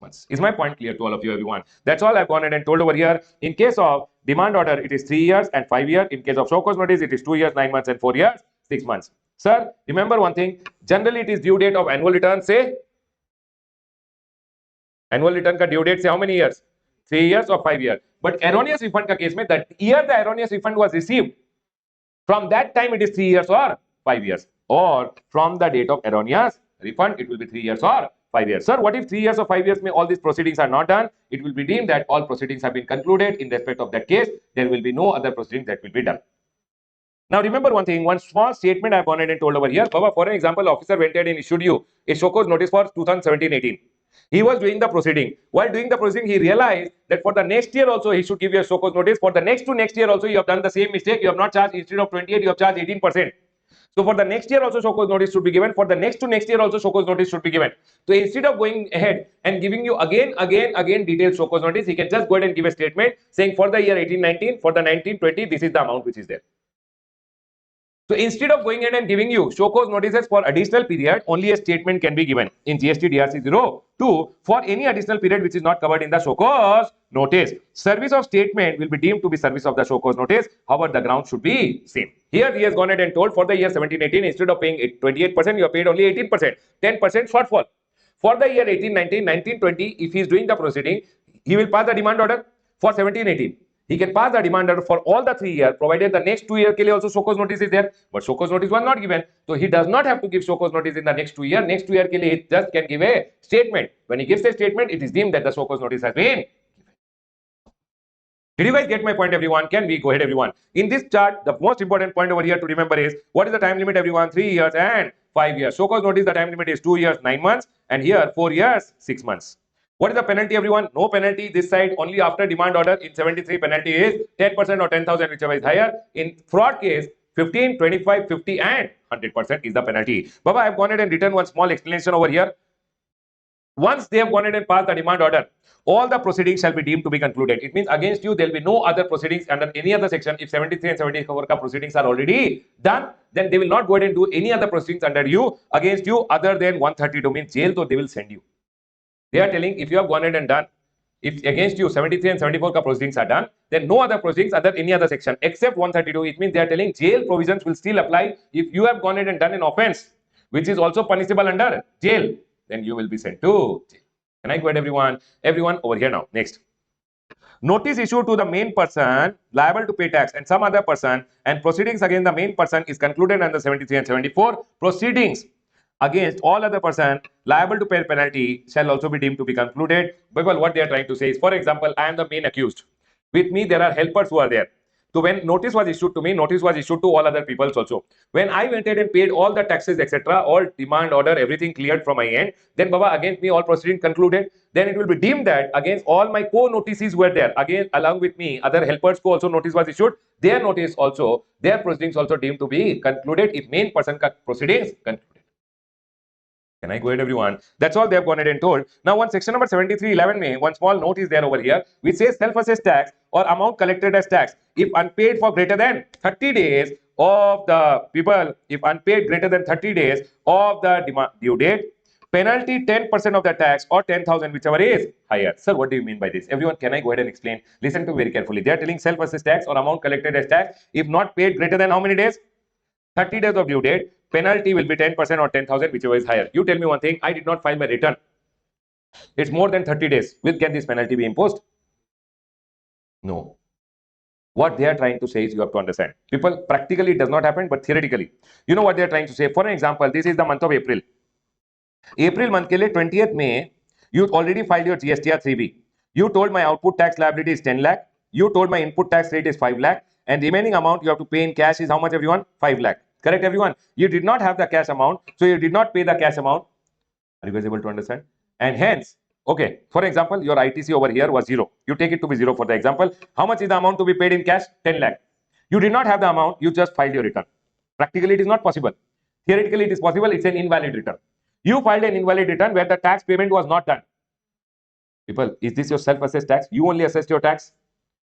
months. Is my point clear to all of you, everyone? That's all I've gone ahead and told over here. In case of demand order, it is 3 years and 5 years. In case of show cause notice, it is 2 years, 9 months, and 4 years, 6 months. Sir, remember one thing, generally it is due date of annual return, say, annual return ka due date say how many years? 3 years or 5 years. But erroneous refund ka case mein, that year the erroneous refund was received, from that time it is 3 years or 5 years. Or from the date of erroneous refund, it will be 3 years or 5 years. Sir, what if 3 years or 5 years may all these proceedings are not done? It will be deemed that all proceedings have been concluded in respect of that case. There will be no other proceedings that will be done. Now remember one thing, one small statement I have gone ahead and told over here. Baba, for an example, officer went ahead and issued you a show cause notice for 2017-18. He was doing the proceeding. While doing the proceeding, he realized that for the next year also he should give you a show cause notice. For the next to next year also you have done the same mistake. You have not charged, instead of 28, you have charged 18%. So for the next year also show cause notice should be given. For the next to next year also show cause notice should be given. So instead of going ahead and giving you again detailed show cause notice, he can just go ahead and give a statement saying for the year 18-19, for the 19-20, this is the amount which is there. So instead of going ahead and giving you show cause notices for additional period, only a statement can be given in GST DRC 02 for any additional period which is not covered in the show cause notice. Service of statement will be deemed to be service of the show cause notice. However, the ground should be same. Here he has gone ahead and told for the year 17-18, instead of paying 28%, you have paid only 18%, 10% shortfall. For the year 18-19, 19-20, if he is doing the proceeding, he will pass the demand order for 17-18. He can pass the demand order for all the 3 years, provided the next 2 years ke liye also show cause notice is there. But show cause notice was not given. So he does not have to give show cause notice in the next 2 years. Next 2 years ke liye he just can give a statement. When he gives a statement, it is deemed that the show cause notice has been given. Did you guys get my point, everyone? Can we go ahead, everyone? In this chart, the most important point over here to remember is, what is the time limit, everyone? 3 years and 5 years. Show cause notice, the time limit is 2 years, 9 months. And here, 4 years, 6 months. What is the penalty, everyone? No penalty. This side, only after demand order. In 73, penalty is 10% or 10,000, whichever is higher. In fraud case, 15, 25, 50 and 100% is the penalty. Baba, I have gone ahead and written one small explanation over here. Once they have gone ahead and passed the demand order, all the proceedings shall be deemed to be concluded. It means against you there will be no other proceedings under any other section. If 73 and 74 proceedings are already done, then they will not go ahead and do any other proceedings under you against you other than 132, means jail, so they will send you. They are telling if you have gone ahead and done, if against you 73 and 74 proceedings are done, then no other proceedings under any other section except 132. It means they are telling jail provisions will still apply if you have gone ahead and done an offense which is also punishable under jail, then you will be sent to jail. Can I go ahead, everyone? Everyone over here now. Next. Notice issued to the main person liable to pay tax and some other person, and proceedings against the main person is concluded under 73 and 74. Proceedings against all other person liable to pay penalty shall also be deemed to be concluded. Because what they are trying to say is, for example, I am the main accused. With me, there are helpers who are there. So when notice was issued to me, notice was issued to all other people also. When I went ahead and paid all the taxes, etc., all demand order, everything cleared from my end, then Baba, against me all proceedings concluded. Then it will be deemed that against all my co-notices were there. Again, along with me, other helpers co also notice was issued. Their notice also, their proceedings also deemed to be concluded if main person proceedings concluded. Can I go ahead, everyone? That's all they have gone ahead and told. Now, on section number 7311 may, one small note is there over here, which says self-assessed tax or amount collected as tax if unpaid for greater than 30 days of the people, if unpaid greater than 30 days of the due date, penalty 10% of the tax or 10,000, whichever is higher. Sir, what do you mean by this? Everyone, can I go ahead and explain? Listen to very carefully. They are telling self-assessed tax or amount collected as tax if not paid greater than how many days? 30 days of due date. Penalty will be 10% or 10,000, whichever is higher. You tell me one thing, I did not file my return. It's more than 30 days. Can this penalty be imposed? No. What they are trying to say is, you have to understand. People, practically it does not happen, but theoretically. You know what they are trying to say? For an example, this is the month of April. April month ke liye 20th May, you already filed your GSTR 3B. You told my output tax liability is 10 lakh. You told my input tax rate is 5 lakh. And remaining amount you have to pay in cash is how much, everyone? 5 lakh. Correct, everyone? You did not have the cash amount, so you did not pay the cash amount. Are you guys able to understand? And hence, okay, for example, your ITC over here was 0. You take it to be 0 for the example. How much is the amount to be paid in cash? 10 lakh. You did not have the amount, you just filed your return. Practically, it is not possible. Theoretically, it is possible. It's an invalid return. You filed an invalid return where the tax payment was not done. People, is this your self-assessed tax? You only assessed your tax,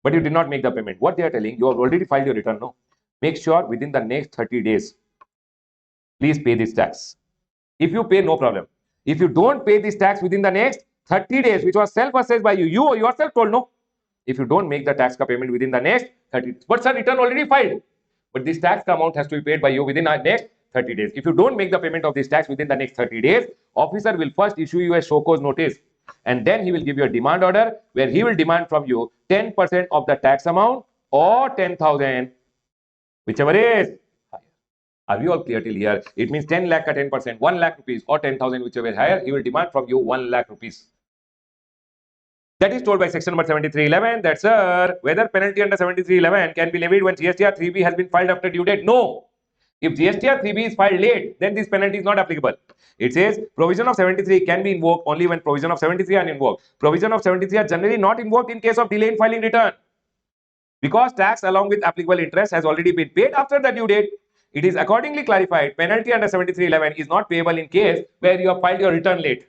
but you did not make the payment. What they are telling, you have already filed your return, no? Make sure within the next 30 days, please pay this tax. If you pay, no problem. If you don't pay this tax within the next 30 days, which was self-assessed by you, you yourself told no. If you don't make the tax payment within the next 30 days, but sir, return already filed. But this tax amount has to be paid by you within the next 30 days. If you don't make the payment of this tax within the next 30 days, officer will first issue you a show cause notice. And then he will give you a demand order where he will demand from you 10% of the tax amount or 10,000, whichever is higher. Are we all clear till here? It means 10 lakh ka 10%, 1 lakh rupees or 10,000, whichever is higher, he will demand from you 1 lakh rupees. That is told by section number 7311 that, sir, whether penalty under 7311 can be levied when GSTR 3B has been filed after due date? No. If GSTR 3B is filed late, then this penalty is not applicable. It says provision of 73 can be invoked only when provision of 73 are invoked. Provision of 73 are generally not invoked in case of delay in filing return. Because tax along with applicable interest has already been paid after the due date, it is accordingly clarified penalty under 7311 is not payable in case where you have filed your return late.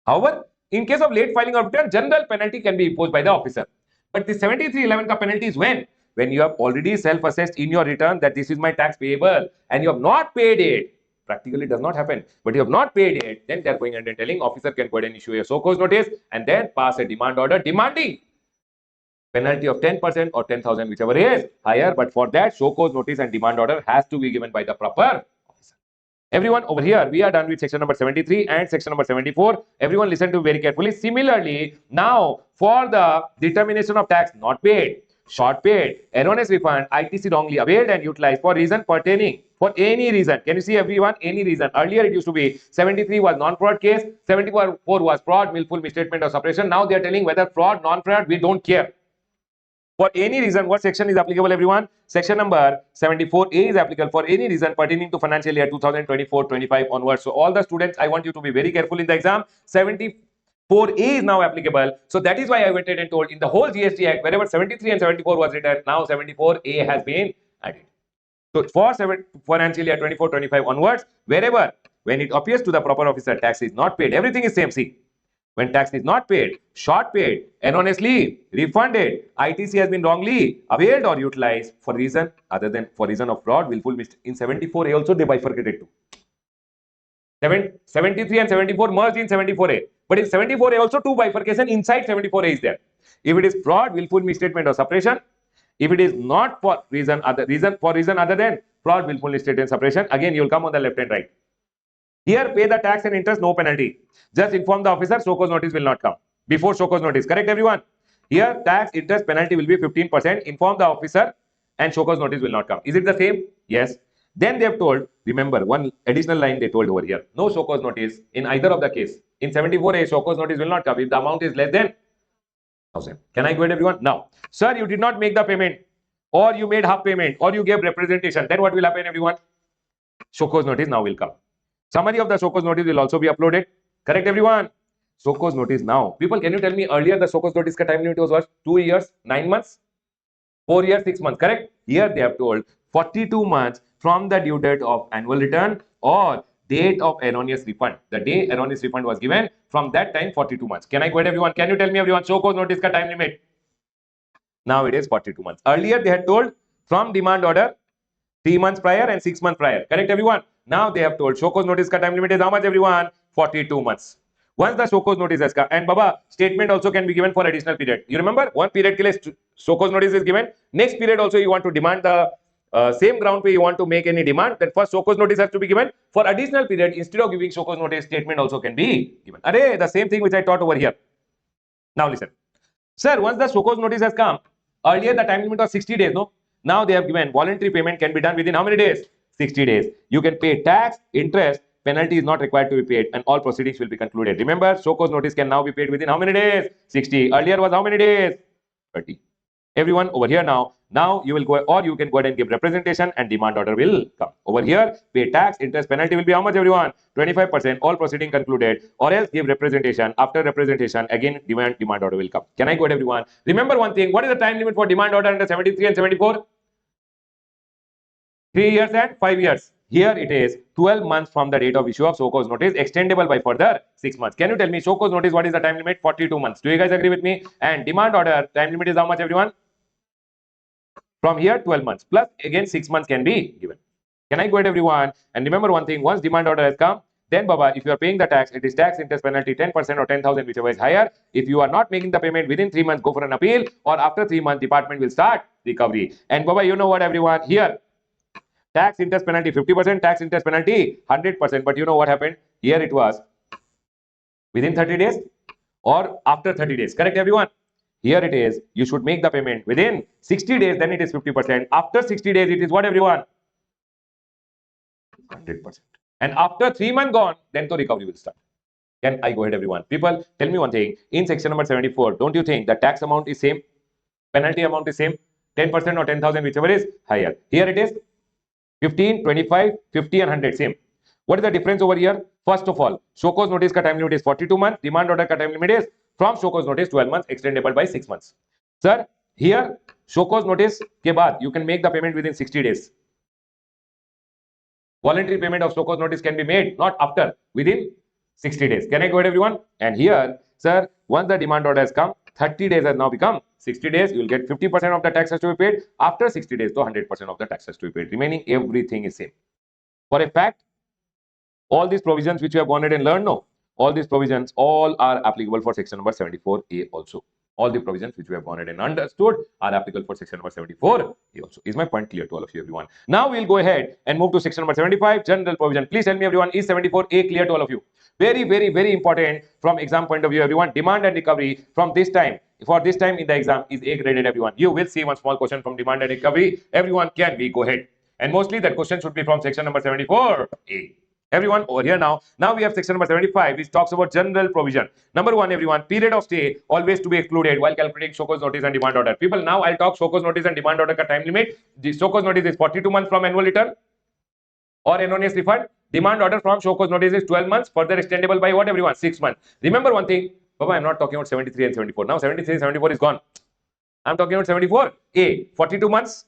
However, in case of late filing of return, general penalty can be imposed by the officer. But the 7311 ka penalty is when you have already self-assessed in your return that this is my tax payable and you have not paid it. Practically does not happen, but you have not paid it, then they are going and telling officer can go ahead and issue a show cause notice and then pass a demand order demanding penalty of 10% or 10,000, whichever is higher. But for that, show cause notice and demand order has to be given by the proper officer. Everyone over here, we are done with section number 73 and section number 74. Everyone listen to very carefully. Similarly, now for the determination of tax not paid, short paid, erroneous refund, ITC wrongly availed and utilized for reason pertaining, for any reason. Can you see, everyone? Any reason. Earlier it used to be 73 was non-fraud case, 74 was fraud, willful misstatement or suppression. Now they are telling whether fraud, non-fraud, we don't care. For any reason, what section is applicable, everyone? Section number 74A is applicable for any reason pertaining to financial year 2024-25 onwards. So all the students, I want you to be very careful in the exam. 74A is now applicable. So that is why I went ahead and told in the whole GST Act, wherever 73 and 74 was written, now 74A has been added. So for financial year 24-25 onwards, wherever when it appears to the proper officer tax is not paid, everything is same. See, when tax is not paid, short paid, erroneously refunded, ITC has been wrongly availed or utilized for reason other than for reason of fraud, willful mistake. In 74A also they bifurcated too. 73 and 74 merged in 74A. But in 74A also two bifurcation inside 74A is there. If it is fraud, willful misstatement or suppression, if it is not for reason other than fraud, willful misstatement, suppression, again you will come on the left and right. Here pay the tax and interest, no penalty. Just inform the officer, show cause notice will not come. Before show cause notice, correct everyone? Here tax, interest, penalty will be 15%. Inform the officer and show cause notice will not come. Is it the same? Yes. Then they have told, remember one additional line they told over here, no show cause notice in either of the case. In 74A, show cause notice will not come if the amount is less than 1,000. Can I go ahead everyone? Now, sir, you did not make the payment, or you made half payment, or you gave representation. Then what will happen everyone? Show cause notice now will come. Summary of the show cause notice will also be uploaded. Correct everyone? Show cause notice now. People, can you tell me earlier the show cause notice ka time limit was what? 2 years, 9 months, 4 years, 6 months. Correct? Here they have told 42 months from the due date of annual return or date of erroneous refund. The day erroneous refund was given, from that time 42 months. Can I go ahead everyone? Can you tell me everyone show cause notice ka time limit? Now it is 42 months. Earlier they had told from demand order 3 months prior and 6 months prior. Correct everyone? Now they have told show cause notice ka time limit is how much everyone? 42 months. Once the show cause notice has come, and Baba, statement also can be given for additional period. You remember one period ke liye show cause notice is given. Next period also you want to demand the same ground pay, you want to make any demand, then first show cause notice has to be given. For additional period, instead of giving show cause notice, statement also can be given. Arey, the same thing which I taught over here. Now listen. Sir, once the show cause notice has come, earlier the time limit was 60 days, no? Now they have given voluntary payment can be done within how many days? 60 days. You can pay tax, interest, penalty is not required to be paid, and all proceedings will be concluded. Remember, show cause notice can now be paid within how many days? 60. Earlier was how many days? 30. Everyone over here now you will go, or you can go ahead and give representation and demand order will come. Over here, pay tax, interest, penalty will be how much everyone? 25%, all proceeding concluded, or else give representation. After representation, again demand order will come. Can I go ahead everyone? Remember one thing, what is the time limit for demand order under 73 and 74? 3 years and 5 years. Here it is 12 months from the date of issue of show cause notice, extendable by further 6 months. Can you tell me show cause notice, what is the time limit? 42 months. Do you guys agree with me? And demand order, time limit is how much everyone? From here 12 months plus again 6 months can be given. Can I go ahead everyone? And remember one thing, once demand order has come, then Baba, if you are paying the tax, it is tax, interest, penalty 10% or 10,000, whichever is higher. If you are not making the payment within 3 months, go for an appeal, or after 3 months, department will start recovery. And Baba, you know what everyone? Here, tax, interest, penalty 50%, tax, interest, penalty 100%. But you know what happened? Here it was within 30 days or after 30 days. Correct everyone? Here it is, you should make the payment within 60 days, then it is 50%. After 60 days, it is what everyone? 100%. And after 3 months gone, then the recovery will start. Can I go ahead everyone? People, tell me one thing. In section number 74, don't you think the tax amount is same? Penalty amount is same? 10% or 10,000, whichever is higher. Here it is 15, 25, 50 and 100, same. What is the difference over here? First of all, show cause notice ka time limit is 42 months. Demand order ka time limit is from show cause notice 12 months, extendable by 6 months. Sir, here show cause notice ke baad you can make the payment within 60 days. Voluntary payment of show cause notice can be made not after, within 60 days. Can I go ahead everyone? And here, sir, once the demand order has come, 30 days has now become 60 days. You will get 50% of the tax has to be paid. After 60 days, so 100% of the tax has to be paid. Remaining everything is same. For a fact, all these provisions which you have gone ahead and learned, no, all these provisions all are applicable for section number 74A also. All the provisions which we have gone ahead and understood are applicable for section number 74A also. Is my point clear to all of you everyone? Now we'll go ahead and move to section number 75, general provision. Please tell me everyone, is 74A clear to all of you? Very, very, very important from exam point of view everyone. Demand and recovery from this time, for this time in the exam is A graded everyone. You will see one small question from demand and recovery. Everyone, can we go ahead? And mostly that question should be from section number 74A. Everyone over here now we have section number 75 which talks about general provision. Number 1 everyone, period of stay always to be excluded while calculating show cause notice and demand order. People, now I'll talk show cause notice and demand order ka time limit. The show cause notice is 42 months from annual return or erroneous refund. Demand order from show cause notice is 12 months, further extendable by what everyone? 6 months. Remember one thing, Baba, I'm not talking about 73 and 74. Now 73 and 74 is gone. I'm talking about 74A, 42 months,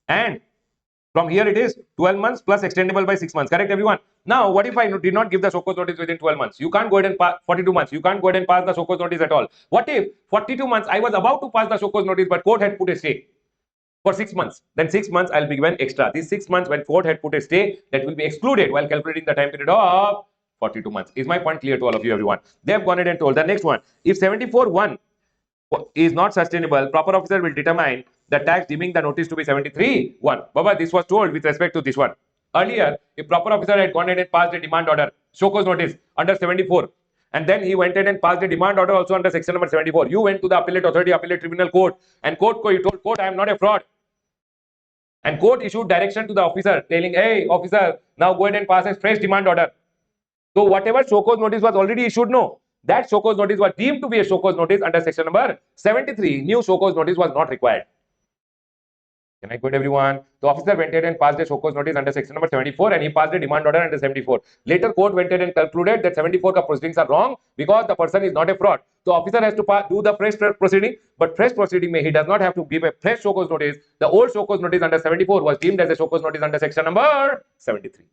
and from here it is 12 months plus extendable by 6 months. Correct everyone? Now, what if I did not give the show cause notice within 12 months? You can't go ahead and pass 42 months. You can't go ahead and pass the show cause notice at all. What if 42 months I was about to pass the show cause notice, but court had put a stay for 6 months? Then 6 months I'll be given extra. These 6 months when court had put a stay, that will be excluded while calculating the time period of 42 months. Is my point clear to all of you, everyone? They have gone ahead and told the next one. If 74(1) is not sustainable, proper officer will determine the tax deeming the notice to be 73(1). Baba, this was told with respect to this one. Earlier, if proper officer had gone ahead and passed a demand order, show cause notice under 74, and then he went ahead and passed a demand order also under section number 74. You went to the appellate authority, appellate tribunal, court, and you told court, I am not a fraud. And court issued direction to the officer telling, hey, officer, now go ahead and pass a fresh demand order. So whatever show cause notice was already issued, no, that show cause notice was deemed to be a show cause notice under section number 73. New show cause notice was not required. Can I quote everyone? The officer went ahead and passed a show cause notice under section number 74, and he passed a demand order under 74. Later, court went ahead and concluded that 74 ka proceedings are wrong because the person is not a fraud. So officer has to do the fresh proceeding, but fresh proceeding he does not have to give a fresh show cause notice. The old show cause notice under 74 was deemed as a show cause notice under section number 73.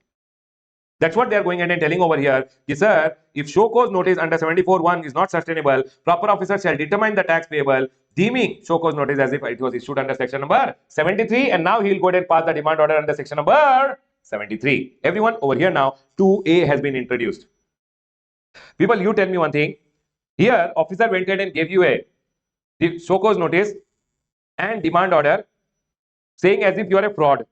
That's what they are going ahead and telling over here. Yes, sir, if show cause notice under 74(1) is not sustainable, proper officer shall determine the tax payable, deeming show cause notice as if it was issued under section number 73, and now he will go ahead and pass the demand order under section number 73. Everyone over here now, 2A has been introduced. People, you tell me one thing. Here, officer went ahead and gave you a show cause notice and demand order saying as if you are a fraud,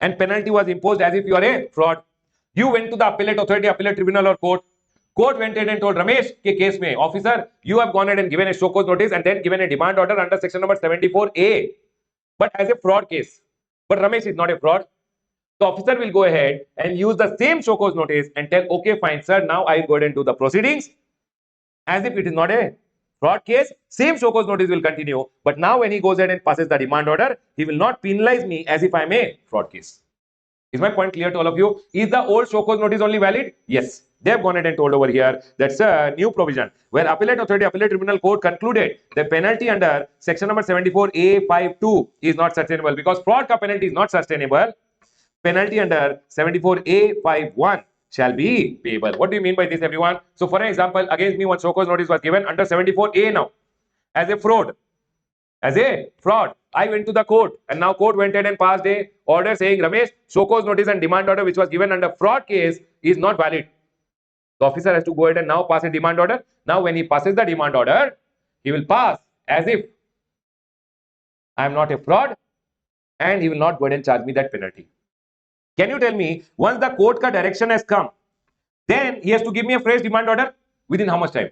and penalty was imposed as if you are a fraud. You went to the appellate authority, appellate tribunal or court. Court went ahead and told Ramesh ke case mein, officer, you have gone ahead and given a show cause notice and then given a demand order under section number 74A, but as a fraud case. But Ramesh is not a fraud. The officer will go ahead and use the same show cause notice and tell, okay, fine, sir, now I will go ahead and do the proceedings as if it is not a fraud case. Same show cause notice will continue, but now when he goes ahead and passes the demand order, he will not penalize me as if I am a fraud case. Is my point clear to all of you? Is the old show cause notice only valid? Yes. They have gone ahead and told over here that's a new provision where appellate authority, appellate tribunal court concluded the penalty under section number 74A52 is not sustainable because fraud ka penalty is not sustainable. Penalty under 74A51 shall be payable. What do you mean by this, everyone? So, for example, against me one show cause notice was given under 74A now as a fraud. As a fraud, I went to the court, and now court went ahead and passed a order saying, Ramesh, show cause notice and demand order which was given under fraud case is not valid. The officer has to go ahead and now pass a demand order. Now, when he passes the demand order, he will pass as if I am not a fraud, and he will not go ahead and charge me that penalty. Can you tell me, once the court ka direction has come, then he has to give me a fresh demand order within how much time?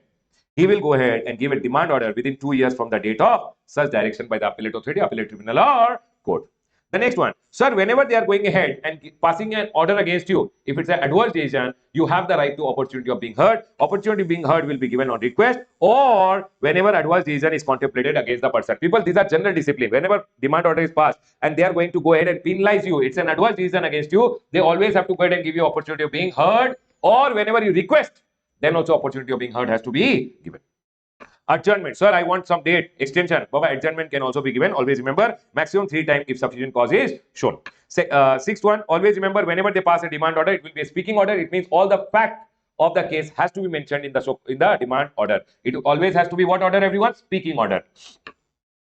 He will go ahead and give a demand order within 2 years from the date of such direction by the appellate authority, appellate tribunal or court. The next one, sir, whenever they are going ahead and passing an order against you, if it's an adverse decision, you have the right to opportunity of being heard. Opportunity being heard will be given on request or whenever adverse decision is contemplated against the person. People, these are general discipline. Whenever demand order is passed and they are going to go ahead and penalize you, it's an adverse decision against you, they always have to go ahead and give you opportunity of being heard, or whenever you request, then also opportunity of being heard has to be given. Adjournment. Sir, I want some date extension. Baba, adjournment can also be given. Always remember, maximum 3 times if sufficient cause is shown. Sixth one, always remember, whenever they pass a demand order, it will be a speaking order. It means all the fact of the case has to be mentioned in the demand order. It always has to be what order, everyone? Speaking order.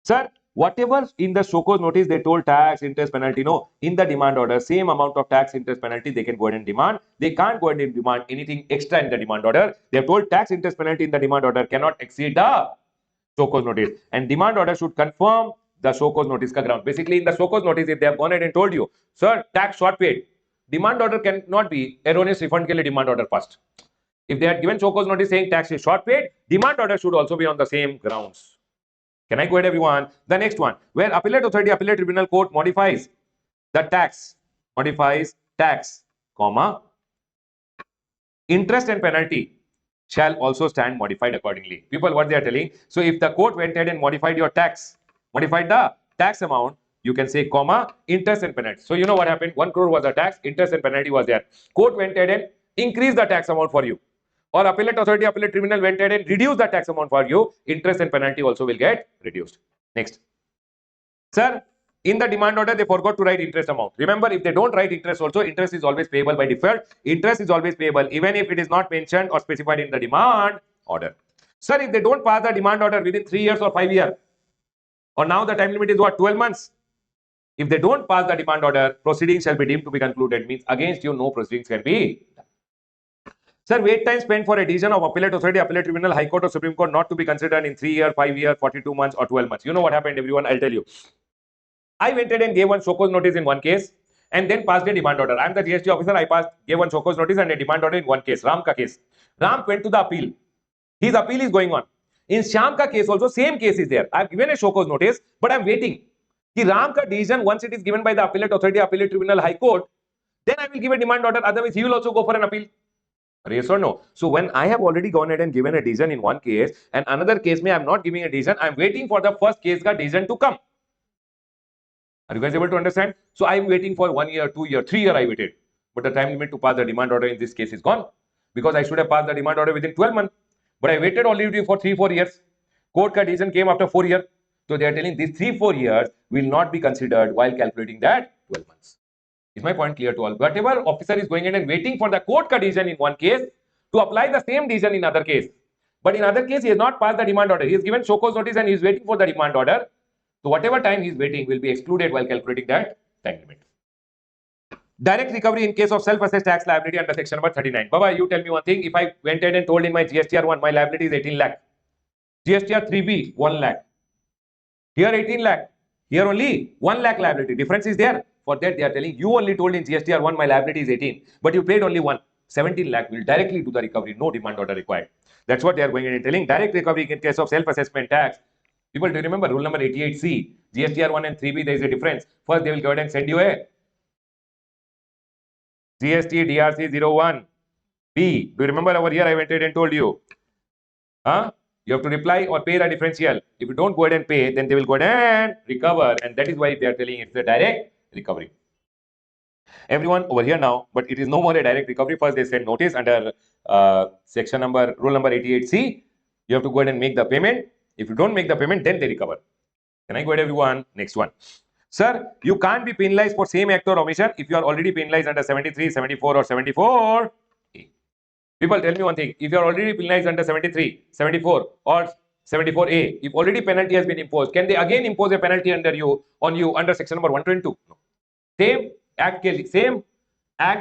Sir, whatever in the show cause notice they told tax, interest, penalty, no, in the demand order, same amount of tax, interest, penalty they can go ahead and demand. They can't go ahead and demand anything extra in the demand order. They have told tax, interest, penalty in the demand order cannot exceed the show cause notice, and demand order should confirm the show cause notice ka ground. Basically, in the show cause notice, if they have gone ahead and told you, sir, tax short paid, demand order cannot be erroneous refund ke liye demand order passed. If they had given show cause notice saying tax is short paid, demand order should also be on the same grounds. Can I go ahead, everyone? The next one, where appellate authority, appellate tribunal court modifies the tax, comma, interest and penalty shall also stand modified accordingly. People, what they are telling, so if the court went ahead and modified your tax, modified the tax amount, you can say comma, interest and penalty. So you know what happened? 1 crore was the tax, interest and penalty was there. Court went ahead and increased the tax amount for you. Or appellate authority, appellate tribunal went ahead and reduced the tax amount for you, interest and penalty also will get reduced. Next. Sir, In the demand order, they forgot to write interest amount. Remember, if they don't write interest also, interest is always payable by default. Interest is always payable even if it is not mentioned or specified in the demand order. Sir, if they don't pass the demand order within 3 years or 5 years, or now the time limit is what, 12 months? If they don't pass the demand order, proceedings shall be deemed to be concluded. Means against you, no proceedings can be done. Sir, wait time spent for a decision of appellate authority, appellate tribunal, high court or supreme court not to be considered in 3 years, 5 years, 42 months or 12 months. You know what happened, everyone? I'll tell you. I went ahead and gave one show cause notice in one case and then passed a demand order. I am the GST officer. I gave one show cause notice and a demand order in one case. Ram ka case. Ram went to the appeal. His appeal is going on. In Shyam ka case also, same case is there. I have given a show cause notice, but I am waiting. The Ram ka decision, once it is given by the appellate authority, appellate tribunal, high court, then I will give a demand order. Otherwise, he will also go for an appeal. Yes or no? So when I have already gone ahead and given a decision in one case and another case may I am not giving a decision, I am waiting for the first case ka decision to come. Are you guys able to understand? So I am waiting for 1 year, 2 year, 3 year I waited. But the time limit to pass the demand order in this case is gone. Because I should have passed the demand order within 12 months. But I waited already for 3-4 years. Court ka decision came after 4 years. So they are telling these 3-4 years will not be considered while calculating that 12 months. Is my point clear to all? Whatever officer is going in and waiting for the court ka decision in one case to apply the same decision in other case. But in other case, he has not passed the demand order. He has given show cause notice and he is waiting for the demand order. So whatever time he is waiting will be excluded while calculating that time limit. Direct recovery in case of self-assessed tax liability under section number 39. Baba, you tell me one thing. If I went ahead and told in my GSTR 1, my liability is 18 lakh. GSTR 3B, 1 lakh. Here 18 lakh. Here only 1 lakh liability. Difference is there. For that they are telling you only told in GSTR 1 my liability is 18. But you paid only 1. 17 lakh will directly do the recovery. No demand order required. That's what they are going in and telling. Direct recovery in case of self-assessment tax. People, do you remember rule number 88C? GSTR 1 and 3B, there is a difference. First, they will go ahead and send you a GST DRC 01B. Do you remember over here I went ahead and told you? You have to reply or pay the differential. If you don't go ahead and pay, then they will go ahead and recover. And that is why they are telling it's a direct recovery. Everyone over here now, but it is no more a direct recovery. First, they send notice under section number, rule number 88C. You have to go ahead and make the payment. If you don't make the payment, then they recover. Can I go ahead, everyone? Next one. Sir, you can't be penalized for same act or omission if you are already penalized under 73, 74 or 74. People, tell me one thing. If you are already penalized under 73, 74 or 74A, if already penalty has been imposed, can they again impose a penalty on you under section number 122? No. Same act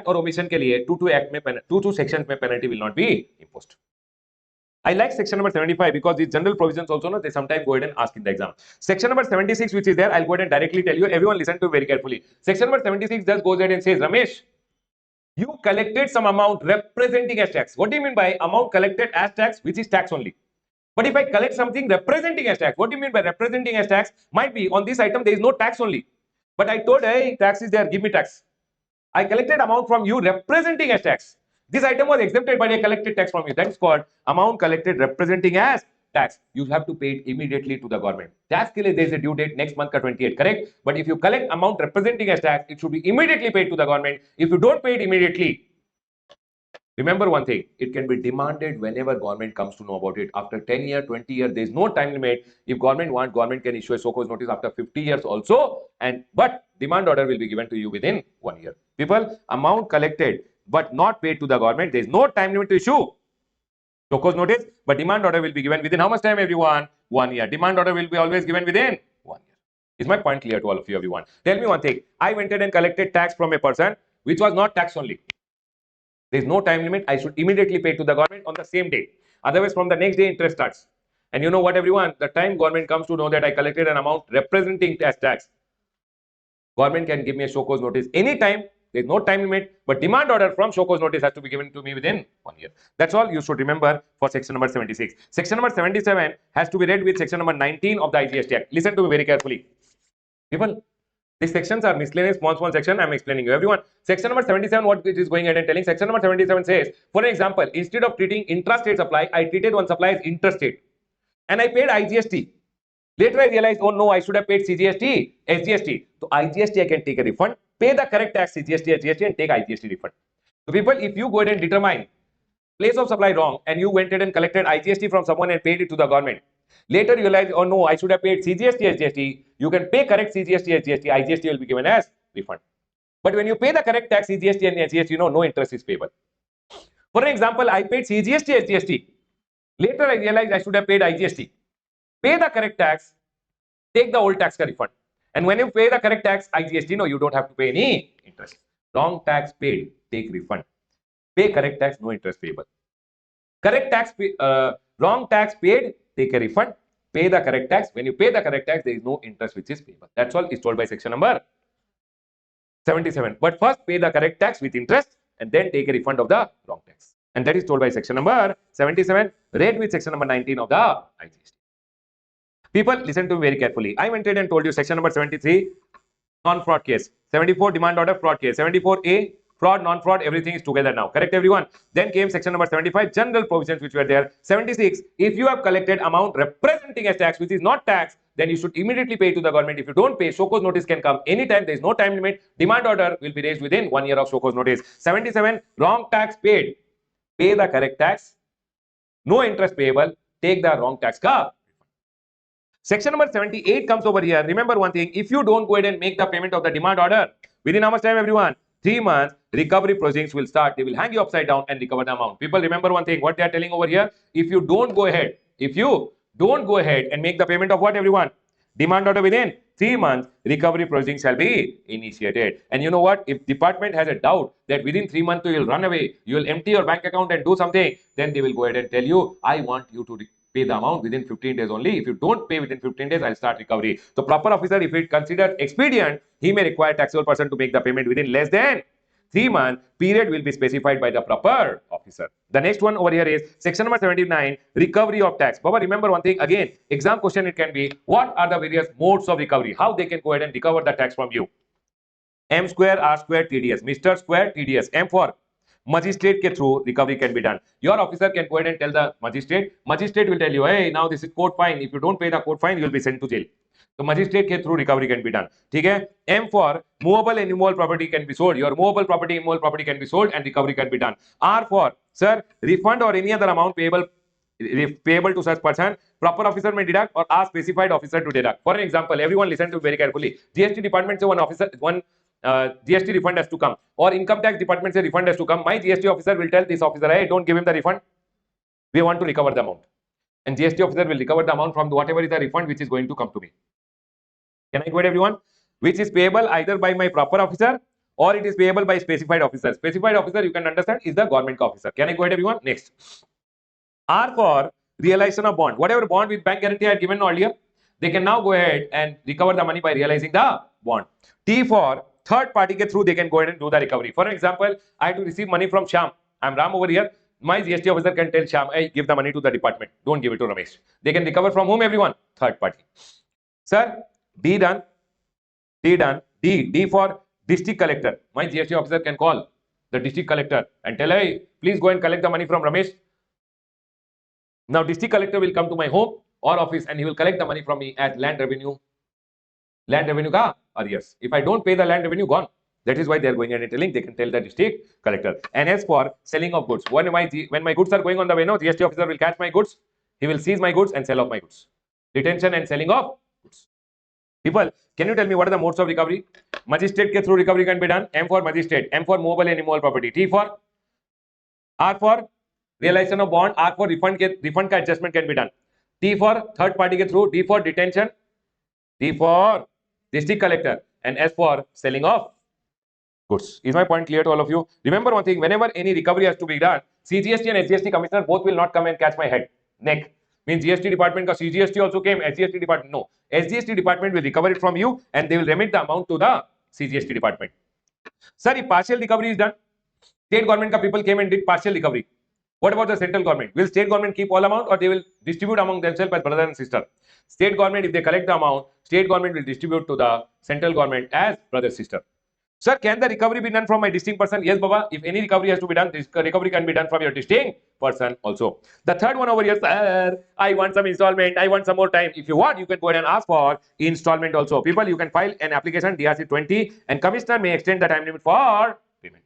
or omission के लिए two sections में penalty will not be imposed. I like section number 75 because these general provisions also, no, they sometimes go ahead and ask in the exam. Section number 76, which is there, I'll go ahead and directly tell you. Everyone listen to very carefully. Section number 76 just goes ahead and says, Ramesh, you collected some amount representing as tax. What do you mean by amount collected as tax, which is tax only? But if I collect something representing as tax, what do you mean by representing as tax? Might be on this item there is no tax only. But I told, hey, tax is there, give me tax. I collected amount from you representing as tax. This item was exempted but I collected tax from you. That is called amount collected representing as tax. You have to pay it immediately to the government. Tax ke liye there is a due date next month ka 28, correct? But if you collect amount representing as tax, it should be immediately paid to the government. If you don't pay it immediately, remember one thing, it can be demanded whenever government comes to know about it. After 10 years, 20 years, there is no time limit. If government wants, government can issue a so cause notice after 50 years also. But demand order will be given to you within 1 year. People, amount collected but not paid to the government, there is no time limit to issue so cause notice, but demand order will be given within how much time, everyone? 1 year. Demand order will be always given within 1 year. Is my point clear to all of you, everyone? Tell me one thing. I went ahead and collected tax from a person which was not tax only. There is no time limit. I should immediately pay to the government on the same day. Otherwise, from the next day, interest starts. And you know what, everyone? The time government comes to know that I collected an amount representing as tax, government can give me a show cause notice anytime. There is no time limit, but demand order from show cause notice has to be given to me within 1 year. That's all you should remember for section number 76. Section number 77 has to be read with section number 19 of the IGST Act. Listen to me very carefully. People, these sections are miscellaneous, small section. I'm explaining you. Everyone, section number 77, what it is going ahead and telling, section number 77 says, for an example, instead of treating intrastate supply, I treated one supply as interstate. And I paid IGST. Later I realized, oh no, I should have paid CGST, SGST. So IGST, I can take a refund, pay the correct tax CGST, SGST and take IGST refund. So people, if you go ahead and determine place of supply wrong and you went ahead and collected IGST from someone and paid it to the government, Later you realize, oh no, I should have paid CGST, SGST. You can pay correct CGST, SGST. IGST will be given as refund. But when you pay the correct tax, CGST and SGST, no interest is payable. For an example, I paid CGST, SGST. Later I realized I should have paid IGST. Pay the correct tax, take the old tax refund. And when you pay the correct tax, IGST, no, you don't have to pay any interest. Wrong tax paid, take refund. Pay correct tax, no interest payable. Correct tax, wrong tax paid, take a refund. Pay the correct tax. When you pay the correct tax, there is no interest which is payable. That's all is told by section number 77. But first pay the correct tax with interest and then take a refund of the wrong tax. And that is told by section number 77, read with section number 19 of the IGST. People, listen to me very carefully. I went ahead and told you section number 73, non-fraud case. 74, demand order fraud case. 74A, fraud, non-fraud, everything is together now. Correct, everyone? Then came section number 75, general provisions which were there. 76, if you have collected amount representing as tax which is not tax, then you should immediately pay to the government. If you don't pay, show cause notice can come anytime. There is no time limit. Demand order will be raised within 1 year of show cause notice. 77, wrong tax paid. Pay the correct tax. No interest payable. Take the wrong tax ka. Section number 78 comes over here. Remember one thing, if you don't go ahead and make the payment of the demand order, within how much time, everyone? 3 months, recovery proceedings will start. They will hang you upside down and recover the amount. People, remember one thing, what they are telling over here, if you don't go ahead and make the payment of what, everyone? Demand order within 3 months, recovery proceedings shall be initiated. And you know what? If department has a doubt that within 3 months you will run away, you will empty your bank account and do something, then they will go ahead and tell you, I want you to pay the amount within 15 days only. If you don't pay within 15 days, I'll start recovery. So proper officer, if it considered expedient, he may require taxable person to make the payment within less than 3 months. Period will be specified by the proper officer. The next one over here is section number 79, recovery of tax. Baba, remember one thing again, exam question it can be, what are the various modes of recovery? How they can go ahead and recover the tax from you? M square, R square, TDS. Mr. Square, TDS. M for magistrate ke through recovery can be done. Your officer can go ahead and tell the magistrate. Magistrate will tell you, hey, now this is court fine. If you don't pay the court fine, you will be sent to jail. So magistrate ke through recovery can be done. Okay? M for movable and immovable property can be sold. Your movable property, immovable property can be sold and recovery can be done. R for, sir, refund or any other amount payable to such person, proper officer may deduct or ask specified officer to deduct. For an example, everyone listen to very carefully. GST department se one GST refund has to come, or income tax department se refund has to come. My GST officer will tell this officer, hey, don't give him the refund. We want to recover the amount. And GST officer will recover the amount from whatever is the refund which is going to come to me. Can I go ahead, everyone? Which is payable either by my proper officer or it is payable by specified officer. Specified officer, you can understand, is the government officer. Can I go ahead, everyone? Next. R for realization of bond. Whatever bond with bank guarantee I had given earlier, they can now go ahead and recover the money by realizing the bond. T for third party ke through they can go ahead and do the recovery. For example, I have to receive money from Shyam. I'm Ram over here. My GST officer can tell Shyam, hey, give the money to the department. Don't give it to Ramesh. They can recover from whom, everyone? Third party. Sir, D done. D done. D for district collector. My GST officer can call the district collector and tell, hey, please go and collect the money from Ramesh. Now district collector will come to my home or office and he will collect the money from me as land revenue. Land revenue ka arrears. If I don't pay the land revenue, gone. That is why they are going and telling they can tell the district collector. And as for selling of goods, when my goods are going on the way, no, GST officer will catch my goods. He will seize my goods and sell off my goods. Detention and selling of goods. People, can you tell me what are the modes of recovery? Magistrate ke through recovery can be done. M for magistrate. M for movable and immovable property. T for R for realization of bond. R for refund ka adjustment can be done. T for third party ke through. D for detention. D for district collector. And S for selling of goods. Is my point clear to all of you? Remember one thing, whenever any recovery has to be done, CGST and SGST commissioner both will not come and catch my head, neck. Means GST department ka CGST also came, SGST department, no. SGST department will recover it from you and they will remit the amount to the CGST department. Sir, if partial recovery is done, state government ka people came and did partial recovery. What about the central government? Will state government keep all amount or they will distribute among themselves as brother and sister? State government, if they collect the amount, state government will distribute to the central government as brother sister. Sir, can the recovery be done from my distinct person? Yes, Baba. If any recovery has to be done, this recovery can be done from your distinct person also. The third one over here, sir, I want some installment. I want some more time. If you want, you can go ahead and ask for installment also. People, you can file an application DRC 20 and commissioner may extend the time limit for payment.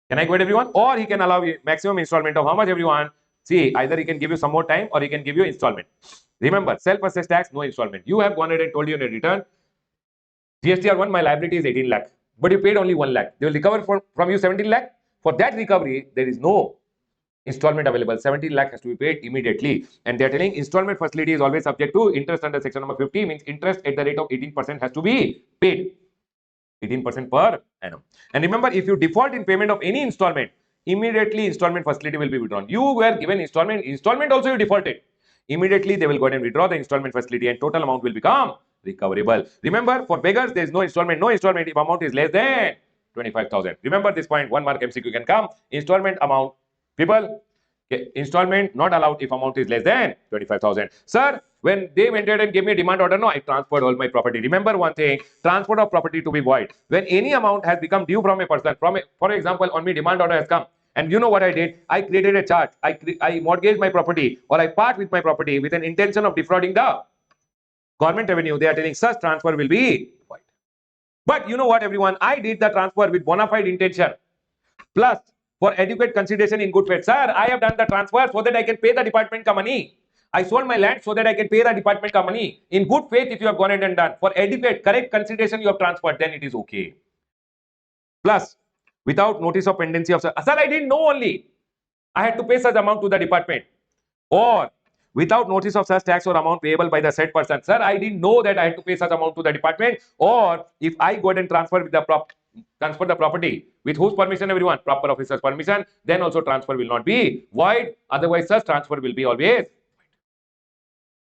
Can I go ahead, everyone? Or he can allow maximum installment of how much, everyone? See, either he can give you some more time or he can give you installment. Remember, self-assessed tax, no installment. You have gone ahead and told you in a return, GSTR1, my liability is 18 lakh, but you paid only 1 lakh. They will recover from you 17 lakh. For that recovery, there is no installment available. 17 lakh has to be paid immediately. And they are telling installment facility is always subject to interest under section number 50, means interest at the rate of 18% has to be paid. 18% per annum. And remember, if you default in payment of any installment, immediately installment facility will be withdrawn. You were given installment also you defaulted. Immediately they will go ahead and withdraw the installment facility and total amount will become recoverable. Remember, for beggars, there is no installment if amount is less than 25,000. Remember this point, 1 mark MCQ can come. Installment amount, people, okay, installment not allowed if amount is less than 25,000. Sir, when they went ahead and gave me a demand order, no, I transferred all my property. Remember one thing, transfer of property to be void. When any amount has become due from a person, for example, on me demand order has come, and you know what I did? I created a chart. I mortgaged my property or I part with my property with an intention of defrauding the government revenue. They are telling such transfer will be void. But you know what, everyone? I did the transfer with bona fide intention. Plus, for adequate consideration in good faith. Sir, I have done the transfer so that I can pay the department ka money. I sold my land so that I can pay the department ka money. In good faith, if you have gone ahead and done, for adequate, correct consideration you have transferred, then it is okay. Plus, without notice of pendency of, sir, I didn't know only. I had to pay such amount to the department. Or, without notice of such tax or amount payable by the said person. Sir, I didn't know that I had to pay such amount to the department. Or, if I go ahead and transfer the property with whose permission, everyone? Proper officer's permission, then also transfer will not be void. Otherwise, such transfer will be always.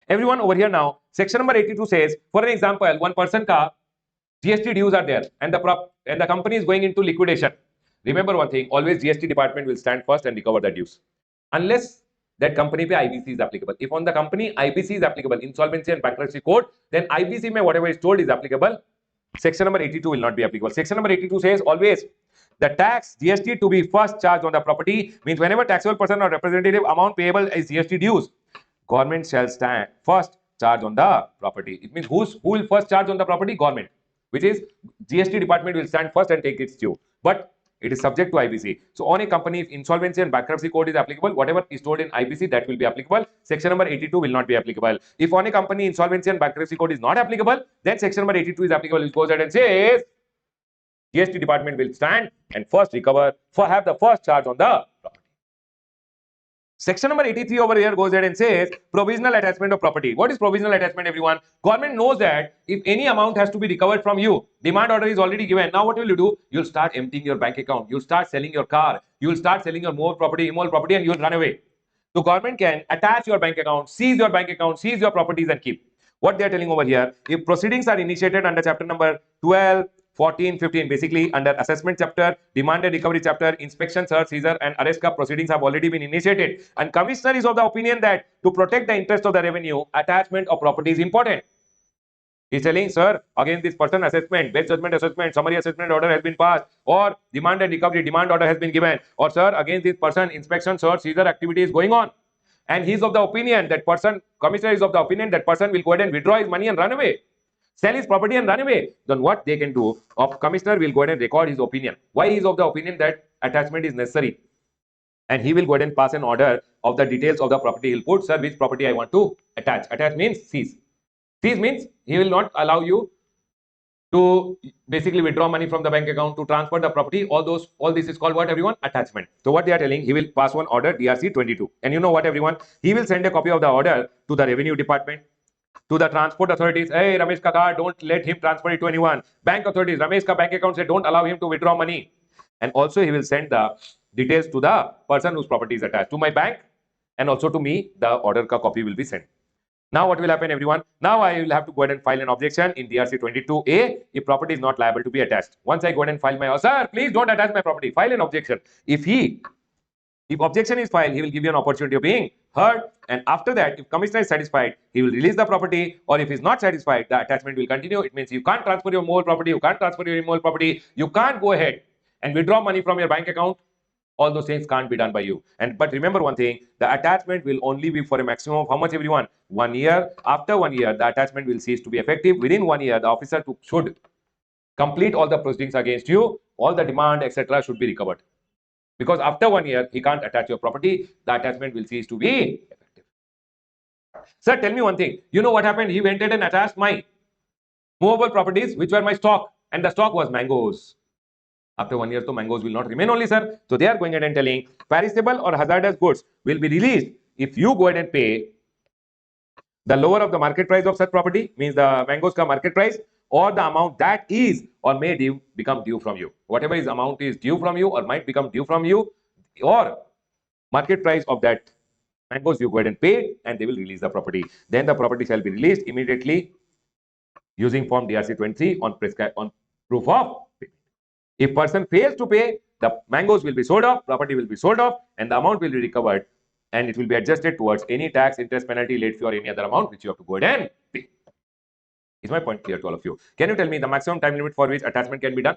Everyone over here now, section number 82 says, for an example, one person ka GST dues are there and the company is going into liquidation. Remember one thing, always GST department will stand first and recover the dues. Unless that company pe IBC is applicable. If on the company IBC is applicable, insolvency and bankruptcy code, then IBC may whatever is told is applicable. Section number 82 will not be applicable. Section number 82 says always the tax GST to be first charged on the property, means whenever taxable person or representative amount payable is GST dues, government shall stand first charge on the property. It means who will first charge on the property? Government, which is GST department will stand first and take its due. But it is subject to IBC. So on a company, if insolvency and bankruptcy code is applicable, whatever is stored in IBC, that will be applicable. Section number 82 will not be applicable. If on a company, insolvency and bankruptcy code is not applicable, then section number 82 is applicable. It goes ahead and says GST department will stand and first recover, have the first charge on the property. Section number 83 over here goes ahead and says provisional attachment of property. What is provisional attachment, everyone? Government knows that if any amount has to be recovered from you, demand order is already given. Now what will you do? You'll start emptying your bank account. You'll start selling your car. You'll start selling your more property, immoral property, and you'll run away. So government can attach your bank account, seize your bank account, seize your properties and keep. What they are telling over here, if proceedings are initiated under chapter number 12, 14, 15, basically under assessment chapter, demand and recovery chapter, inspection, search, seizure and arrest proceedings have already been initiated, and commissioner is of the opinion that to protect the interest of the revenue, attachment of property is important. He's telling, sir, against this person assessment, best judgment assessment, summary assessment order has been passed, or demand and recovery demand order has been given, or sir, against this person inspection, search, seizure activity is going on, and he's of the opinion that person, commissioner is of the opinion that person will go ahead and withdraw his money and run away, sell his property and run away. Then what they can do, of commissioner will go ahead and record his opinion. Why he is of the opinion that attachment is necessary, and he will go ahead and pass an order of the details of the property. He'll put, sir, which property I want to attach. Attach means seize. Seize means he will not allow you to basically withdraw money from the bank account, to transfer the property. All this is called what, everyone? Attachment. So what they are telling, he will pass one order, DRC 22. And you know what, everyone? He will send a copy of the order to the revenue department, to the transport authorities. Hey, Ramesh ka car, don't let him transfer it to anyone. Bank authorities, Ramesh ka bank account say don't allow him to withdraw money. And also he will send the details to the person whose property is attached. To my bank and also to me, the order ka copy will be sent. Now what will happen, everyone? Now I will have to go ahead and file an objection in DRC 22A if property is not liable to be attached. Once I go ahead and file my, sir, please don't attach my property. File an objection. If objection is filed, he will give you an opportunity of being heard, and after that, if commissioner is satisfied, he will release the property, or if he is not satisfied, the attachment will continue. It means you can't transfer your mole property, you can't transfer your immoral property, you can't go ahead and withdraw money from your bank account. All those things can't be done by you. But remember one thing, the attachment will only be for a maximum of how much, everyone? 1 year. After 1 year, the attachment will cease to be effective. Within 1 year, the officer should complete all the proceedings against you. All the demand, etc. should be recovered. Because after 1 year, he can't attach your property. The attachment will cease to be effective. Sir, tell me one thing. You know what happened? He went ahead and attached my movable properties, which were my stock, and the stock was mangoes. After 1 year, so mangoes will not remain only, sir. So they are going ahead and telling perishable or hazardous goods will be released if you go ahead and pay the lower of the market price of such property, means the mangoes ka market price, or the amount that is or may become due from you. Whatever is amount is due from you or might become due from you, or market price of that mangoes you go ahead and pay, and they will release the property. Then the property shall be released immediately using form DRC 23 on proof of payment. If person fails to pay, the mangoes will be sold off, property will be sold off, and the amount will be recovered, and it will be adjusted towards any tax, interest, penalty, late fee, or any other amount which you have to go ahead and pay. Is my point clear to all of you? Can you tell me the maximum time limit for which attachment can be done?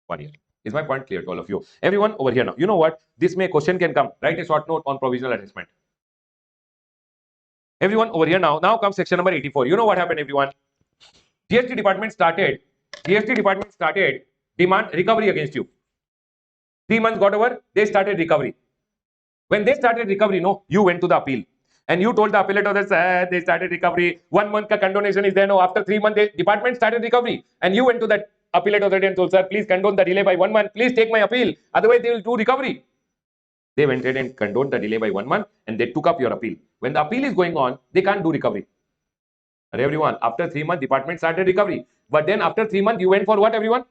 1 year. Is my point clear to all of you? Everyone over here now. You know what? This may question can come. Write a short note on provisional attachment. Everyone over here now. Now comes section number 84. You know what happened, everyone? GST department started demand recovery against you. 3 months got over, they started recovery. When they started recovery, no, you went to the appeal and you told the appellate author, sir, they started recovery. 1 month ka condonation is there. No, after 3 months, the department started recovery, and you went to that appellate authority and told, sir, please condone the delay by 1 month. Please take my appeal. Otherwise, they will do recovery. They went ahead and condoned the delay by 1 month, and they took up your appeal. When the appeal is going on, they can't do recovery. Everyone, after 3 months, department started recovery. But then after 3 months, you went for what, everyone?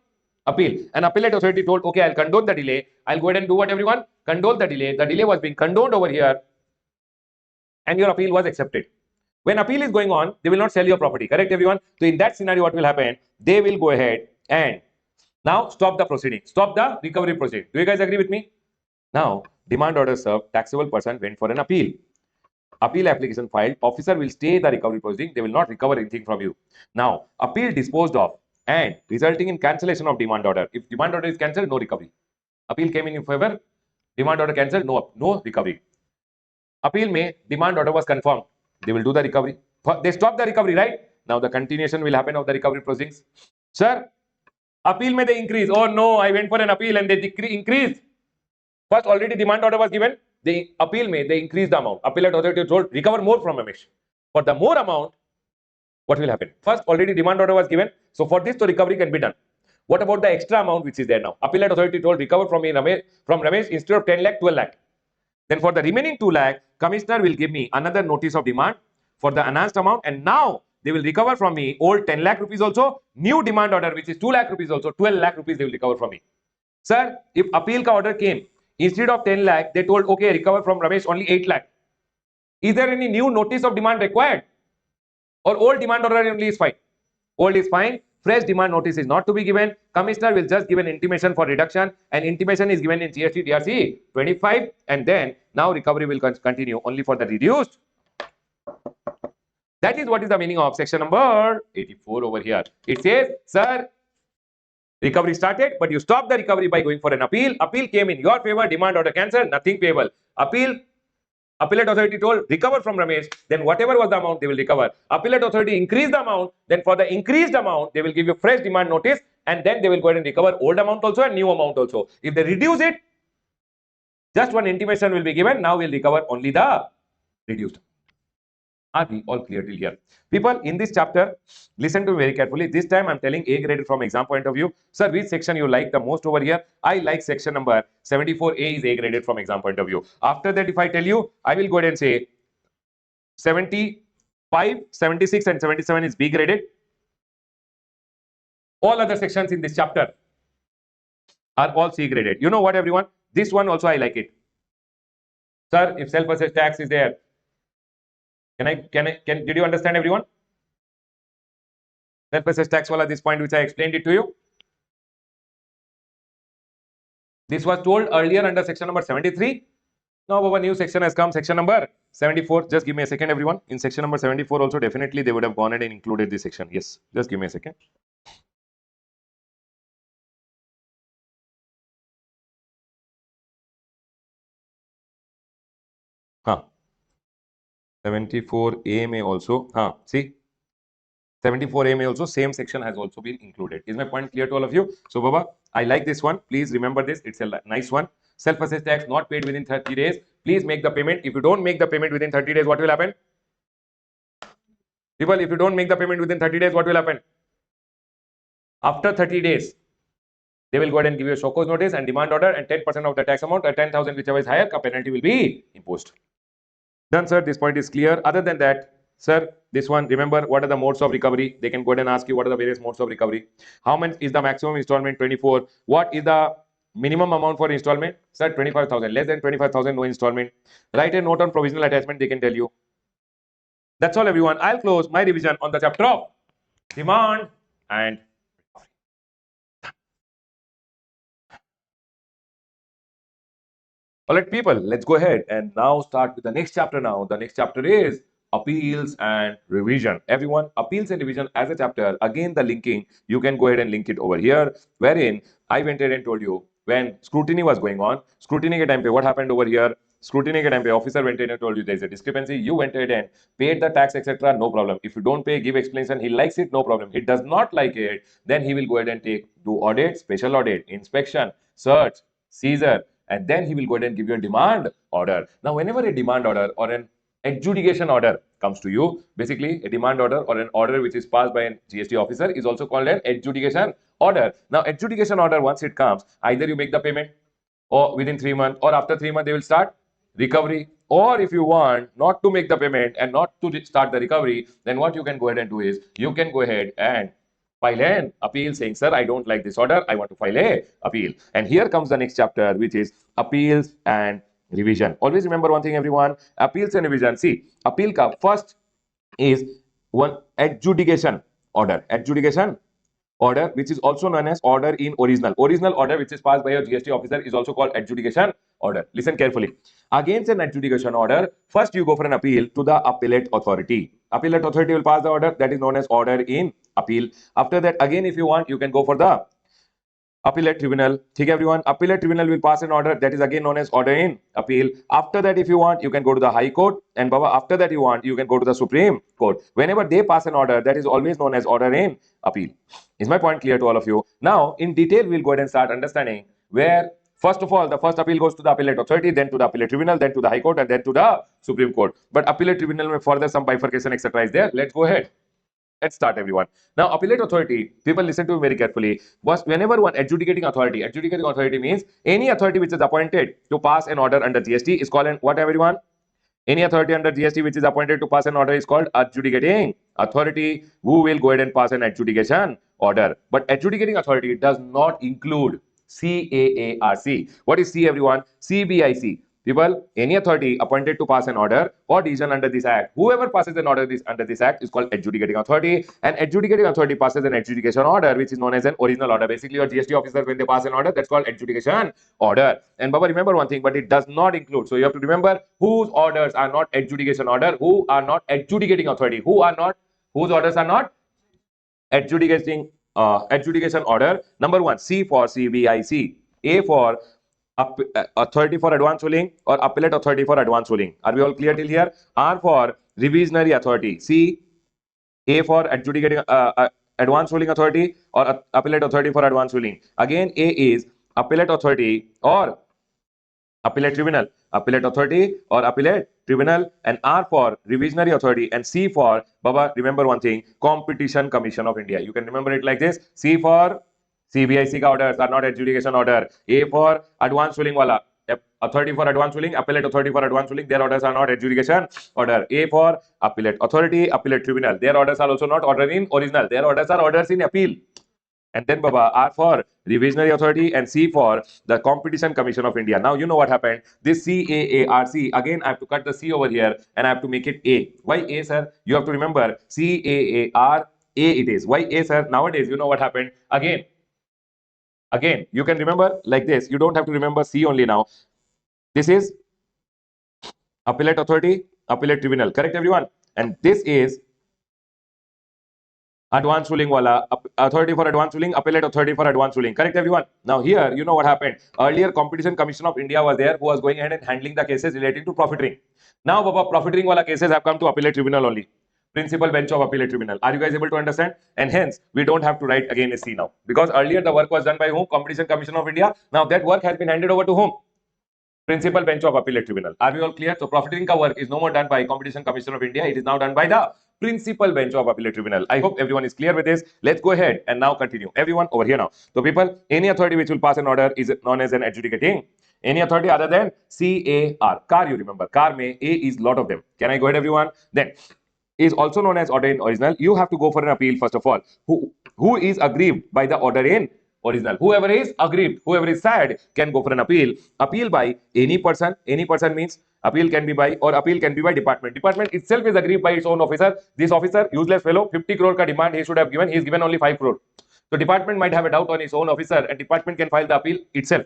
Appeal. An appellate authority told, okay, I'll condone the delay. I'll go ahead and do what, everyone? Condone the delay. The delay was being condoned over here, and your appeal was accepted. When appeal is going on, they will not sell your property. Correct, everyone? So in that scenario, what will happen? They will go ahead and now stop the proceeding. Stop the recovery proceeding. Do you guys agree with me? Now, demand order served, taxable person went for an appeal. Appeal application filed, officer will stay the recovery proceeding. They will not recover anything from you. Now, appeal disposed of and resulting in cancellation of demand order. If demand order is cancelled, no recovery. Appeal came in your favor, demand order cancelled, no recovery. Appeal may, demand order was confirmed. They will do the recovery. They stop the recovery, right? Now the continuation will happen of the recovery proceedings. Sir, appeal may they increase. Oh no, I went for an appeal and they increased. First, already demand order was given. The appeal may they increase the amount. Appellate authority told recover more from Ramesh. For the more amount, what will happen? First, already demand order was given. So for this, the recovery can be done. What about the extra amount which is there now? Appellate authority told recover from Ramesh instead of 10 lakh, 12 lakh. Then for the remaining 2 lakh, commissioner will give me another notice of demand for the enhanced amount, and now they will recover from me old 10 lakh rupees also, new demand order which is 2 lakh rupees also, 12 lakh rupees they will recover from me. Sir, if appeal ka order came, instead of 10 lakh, they told, okay, recover from Ramesh only 8 lakh. Is there any new notice of demand required? Or old demand order only is fine? Old is fine. Fresh demand notice is not to be given. Commissioner will just give an intimation for reduction, and intimation is given in GST DRC 25, and then now recovery will continue only for the reduced. That is what is the meaning of section number 84 over here. It says, sir, recovery started, but you stopped the recovery by going for an appeal. Appeal came in your favor, demand order cancelled, nothing payable. Appellate authority told recover from Ramesh, then whatever was the amount they will recover. Appellate authority increased the amount, then for the increased amount they will give you fresh demand notice, and then they will go ahead and recover old amount also and new amount also. If they reduce it, just one intimation will be given. Now we'll recover only the reduced. Are we all clear till here? People, in this chapter, listen to me very carefully. This time I'm telling A graded from exam point of view. Sir, which section you like the most over here? I like section number 74A is A graded from exam point of view. After that, if I tell you, I will go ahead and say 75, 76 and 77 is B graded. All other sections in this chapter are all C graded. You know what, everyone? This one also I like it. Sir, if self-assessed tax is there, did you understand, everyone? Self-assessed tax wala, this point which I explained it to you. This was told earlier under section number 73. Now our new section has come, section number 74. Just give me a second, everyone. In section number 74 also, definitely they would have gone ahead and included this section. Yes, just give me a second. Huh. 74A may also, see, 74A may also, same section has also been included. Is my point clear to all of you? So, Baba, I like this one. Please remember this. It's a nice one. self-assessed tax not paid within 30 days, please make the payment. If you don't make the payment within 30 days, what will happen? People, if you don't make the payment within 30 days, what will happen? After 30 days, they will go ahead and give you a show cause notice and demand order, and 10% of the tax amount, or 10,000, whichever is higher, penalty will be imposed. Done, sir. This point is clear. Other than that, sir, this one, remember what are the modes of recovery? They can go ahead and ask you what are the various modes of recovery. How much is the maximum installment? 24. What is the minimum amount for installment? Sir, 25,000. Less than 25,000, no installment. Write a note on provisional attachment, they can tell you. That's all, everyone. I'll close my revision on the chapter of demand and all right, people, let's go ahead and now start with the next chapter now. The next chapter is appeals and revision. Everyone, appeals and revision as a chapter, again, the linking, you can go ahead and link it over here, wherein I went ahead and told you when scrutiny was going on, scrutiny ke time pe, what happened over here? Scrutiny ke time pe, officer went ahead and told you there is a discrepancy. You went ahead and paid the tax, etc. No problem. If you don't pay, give explanation. He likes it, no problem. He does not like it, then he will go ahead and do audit, special audit, inspection, search, seizure, and then he will go ahead and give you a demand order. Now, whenever a demand order or an adjudication order comes to you, basically a demand order or an order which is passed by a GST officer is also called an adjudication order. Now, adjudication order, once it comes, either you make the payment or within 3 months, or after 3 months they will start recovery. Or if you want not to make the payment and not to start the recovery, then what you can go ahead and do is you can go ahead and file an appeal saying, sir, I don't like this order, I want to file a appeal. And here comes the next chapter, which is appeals and revision. Always remember one thing, everyone, appeals and revision. See, appeal ka first is one adjudication order. Adjudication order, which is also known as order in original. Original order which is passed by a GST officer is also called adjudication order. Listen carefully. Against an adjudication order, first you go for an appeal to the appellate authority. Appellate authority will pass the order, that is known as order in appeal. After that, again, if you want, you can go for the appellate tribunal. Okay, everyone, appellate tribunal will pass an order, that is again known as order in appeal. After that, if you want, you can go to the high court, and Baba, after that you want, you can go to the Supreme Court. Whenever they pass an order, that is always known as order in appeal. Is my point clear to all of you? Now, in detail, we'll go ahead and start understanding where, first of all, the first appeal goes to the appellate authority, then to the appellate tribunal, then to the high court, and then to the Supreme Court. But appellate tribunal may further some bifurcation, etc. is there. Let's go ahead. Let's start, everyone. Now, appellate authority, people listen to me very carefully. Whenever one adjudicating authority means any authority which is appointed to pass an order under GST is called an what, everyone? Any authority under GST which is appointed to pass an order is called adjudicating authority, who will go ahead and pass an adjudication order. But adjudicating authority does not include CAARC. What is C, everyone? CBIC. People, any authority appointed to pass an order or decision under this act, whoever passes an order under this act is called adjudicating authority. And adjudicating authority passes an adjudication order, which is known as an original order. Basically, your GST officer, when they pass an order, that's called adjudication order. And Baba, remember one thing, but it does not include. So you have to remember whose orders are not adjudication order, who are not adjudicating authority, whose orders are not adjudicating adjudication order. Number one, C for CBIC, A for authority for advance ruling or appellate authority for advance ruling. Are we all clear till here? R for revisionary authority. C, A for adjudicating advance ruling authority or appellate authority for advance ruling. Again, A is appellate authority or appellate tribunal, appellate authority or appellate tribunal, and R for revisionary authority, and C for, Baba, remember one thing, Competition Commission of India. You can remember it like this. C for CBIC ka orders are not adjudication order. A for advance ruling wala, authority for advance ruling, appellate authority for advance ruling, their orders are not adjudication order. A for appellate authority, appellate tribunal, their orders are also not order in original, their orders are orders in appeal. And then Baba, R for revisionary authority, and C for the Competition Commission of India. Now you know what happened. This CAARC, again I have to cut the C over here and I have to make it A. Why A, sir? You have to remember CAAR, A it is. Why A, sir? Nowadays you know what happened. Again, you can remember like this. You don't have to remember C only now. This is appellate authority, appellate tribunal. Correct, everyone? And this is advance ruling wala, authority for advance ruling, appellate authority for advance ruling. Correct, everyone? Now here, you know what happened. Earlier, Competition Commission of India was there, who was going ahead and handling the cases relating to profiteering. Now, Baba, profiteering wala cases have come to appellate tribunal only. Principal bench of appellate tribunal. Are you guys able to understand? And hence, we don't have to write again a C now. Because earlier the work was done by whom? Competition Commission of India. Now that work has been handed over to whom? Principal bench of appellate tribunal. Are we all clear? So profiting ka work is no more done by Competition Commission of India. It is now done by the principal bench of appellate tribunal. I hope everyone is clear with this. Let's go ahead and now continue. Everyone over here now. So people, any authority which will pass an order is known as an adjudicating. Any authority other than CAR. CAR, you remember. CAR may A is lot of them. Can I go ahead, everyone? Then is also known as order in original. You have to go for an appeal first of all. Who is aggrieved by the order in original? Whoever is aggrieved, whoever is sad can go for an appeal. Appeal by any person. Any person means appeal can be by, or appeal can be by department. Department itself is aggrieved by its own officer. This officer, useless fellow, 50 crore ka demand he should have given. He is given only 5 crore. So department might have a doubt on his own officer, and department can file the appeal itself.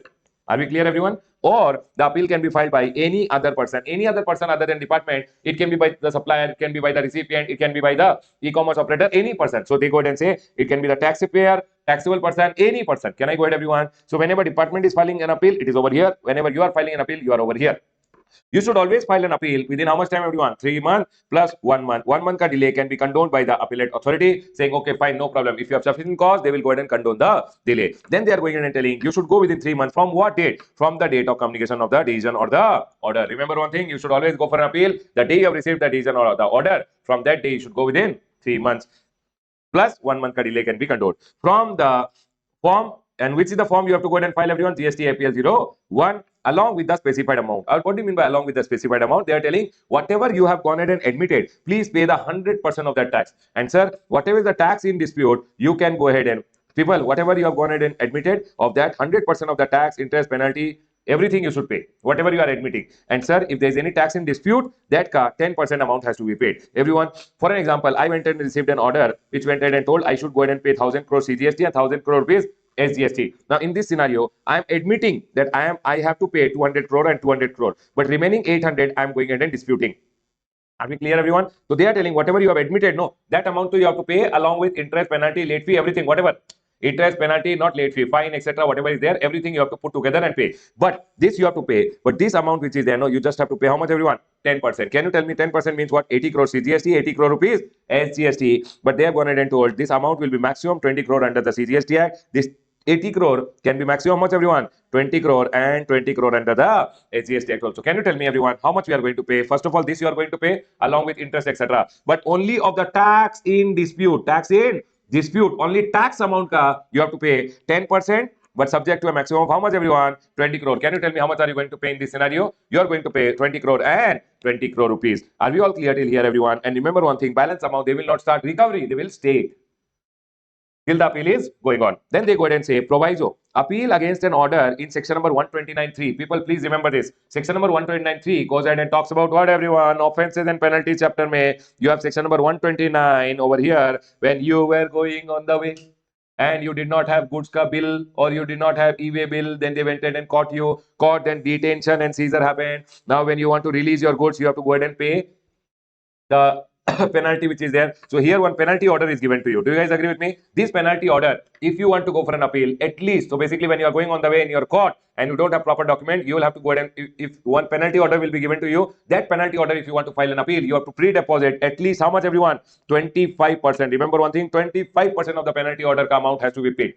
Are we clear, everyone? Or the appeal can be filed by any other person other than department. It can be by the supplier, it can be by the recipient, it can be by the e-commerce operator, any person. So they go ahead and say it can be the taxpayer, taxable person, any person. Can I go ahead, everyone? So whenever department is filing an appeal, it is over here. Whenever you are filing an appeal, you are over here. You should always file an appeal within how much time, everyone? 3 months plus 1 month. 1 month ka delay can be condoned by the appellate authority, saying, okay, fine, no problem. If you have sufficient cause, they will go ahead and condone the delay. Then they are going and telling you should go within 3 months. From what date? From the date of communication of the decision or the order. Remember one thing, you should always go for an appeal the day you have received the decision or the order. From that day, you should go within 3 months. Plus 1 month ka delay can be condoned. From the form, and which is the form you have to go ahead and file, everyone? GST APL 01 along with the specified amount. What do you mean by along with the specified amount? They are telling whatever you have gone ahead and admitted, please pay the 100% of that tax. And sir, whatever is the tax in dispute, you can go ahead and people, whatever you have gone ahead and admitted of that 100% of the tax, interest, penalty, everything you should pay, whatever you are admitting. And sir, if there is any tax in dispute, that 10% amount has to be paid. Everyone, for an example, I went and received an order which went ahead and told I should go ahead and pay 1000 crore CGST and 1000 crore rupees SGST. Now, in this scenario, I am admitting that I have to pay 200 crore and 200 crore, but remaining 800, I am going ahead and disputing. Are we clear, everyone? So they are telling whatever you have admitted, no, that amount you have to pay along with interest, penalty, late fee, everything, whatever. Interest, penalty, not late fee, fine, etc. Whatever is there, everything you have to put together and pay. But this you have to pay. But this amount which is there, no, you just have to pay how much, everyone? 10%. Can you tell me 10% means what? 80 crore CGST, 80 crore rupees SGST. But they have gone ahead and told this amount will be maximum 20 crore under the CGST Act. This 80 crore can be maximum how much, everyone? 20 crore and 20 crore under the SGST Act also. Can you tell me, everyone, how much we are going to pay? First of all, this you are going to pay along with interest, etc. But only of the tax in dispute. Tax in dispute, only tax amount ka you have to pay 10%, but subject to a maximum of how much, everyone? 20 crore. Can you tell me how much are you going to pay in this scenario? You are going to pay 20 crore and 20 crore rupees. Are we all clear till here, everyone? And remember one thing, balance amount, they will not start recovery, they will stay till the appeal is going on. Then they go ahead and say proviso, appeal against an order in section number 129.3. People, please remember this. Section number 129.3 goes ahead and talks about what, everyone? Offenses and penalties chapter mein. You have section number 129 over here. When you were going on the way and you did not have goods ka bill or you did not have e-way bill, then they went ahead and caught you, then detention and seizure happened. Now when you want to release your goods, you have to go ahead and pay the penalty which is there. So here one penalty order is given to you. Do you guys agree with me? This penalty order, if you want to go for an appeal, at least, so basically when you are going on the way in your court and you don't have proper document, you will have to go ahead and if one penalty order will be given to you, that penalty order, if you want to file an appeal, you have to pre-deposit at least how much, everyone? 25%. Remember one thing, 25% of the penalty order amount has to be paid.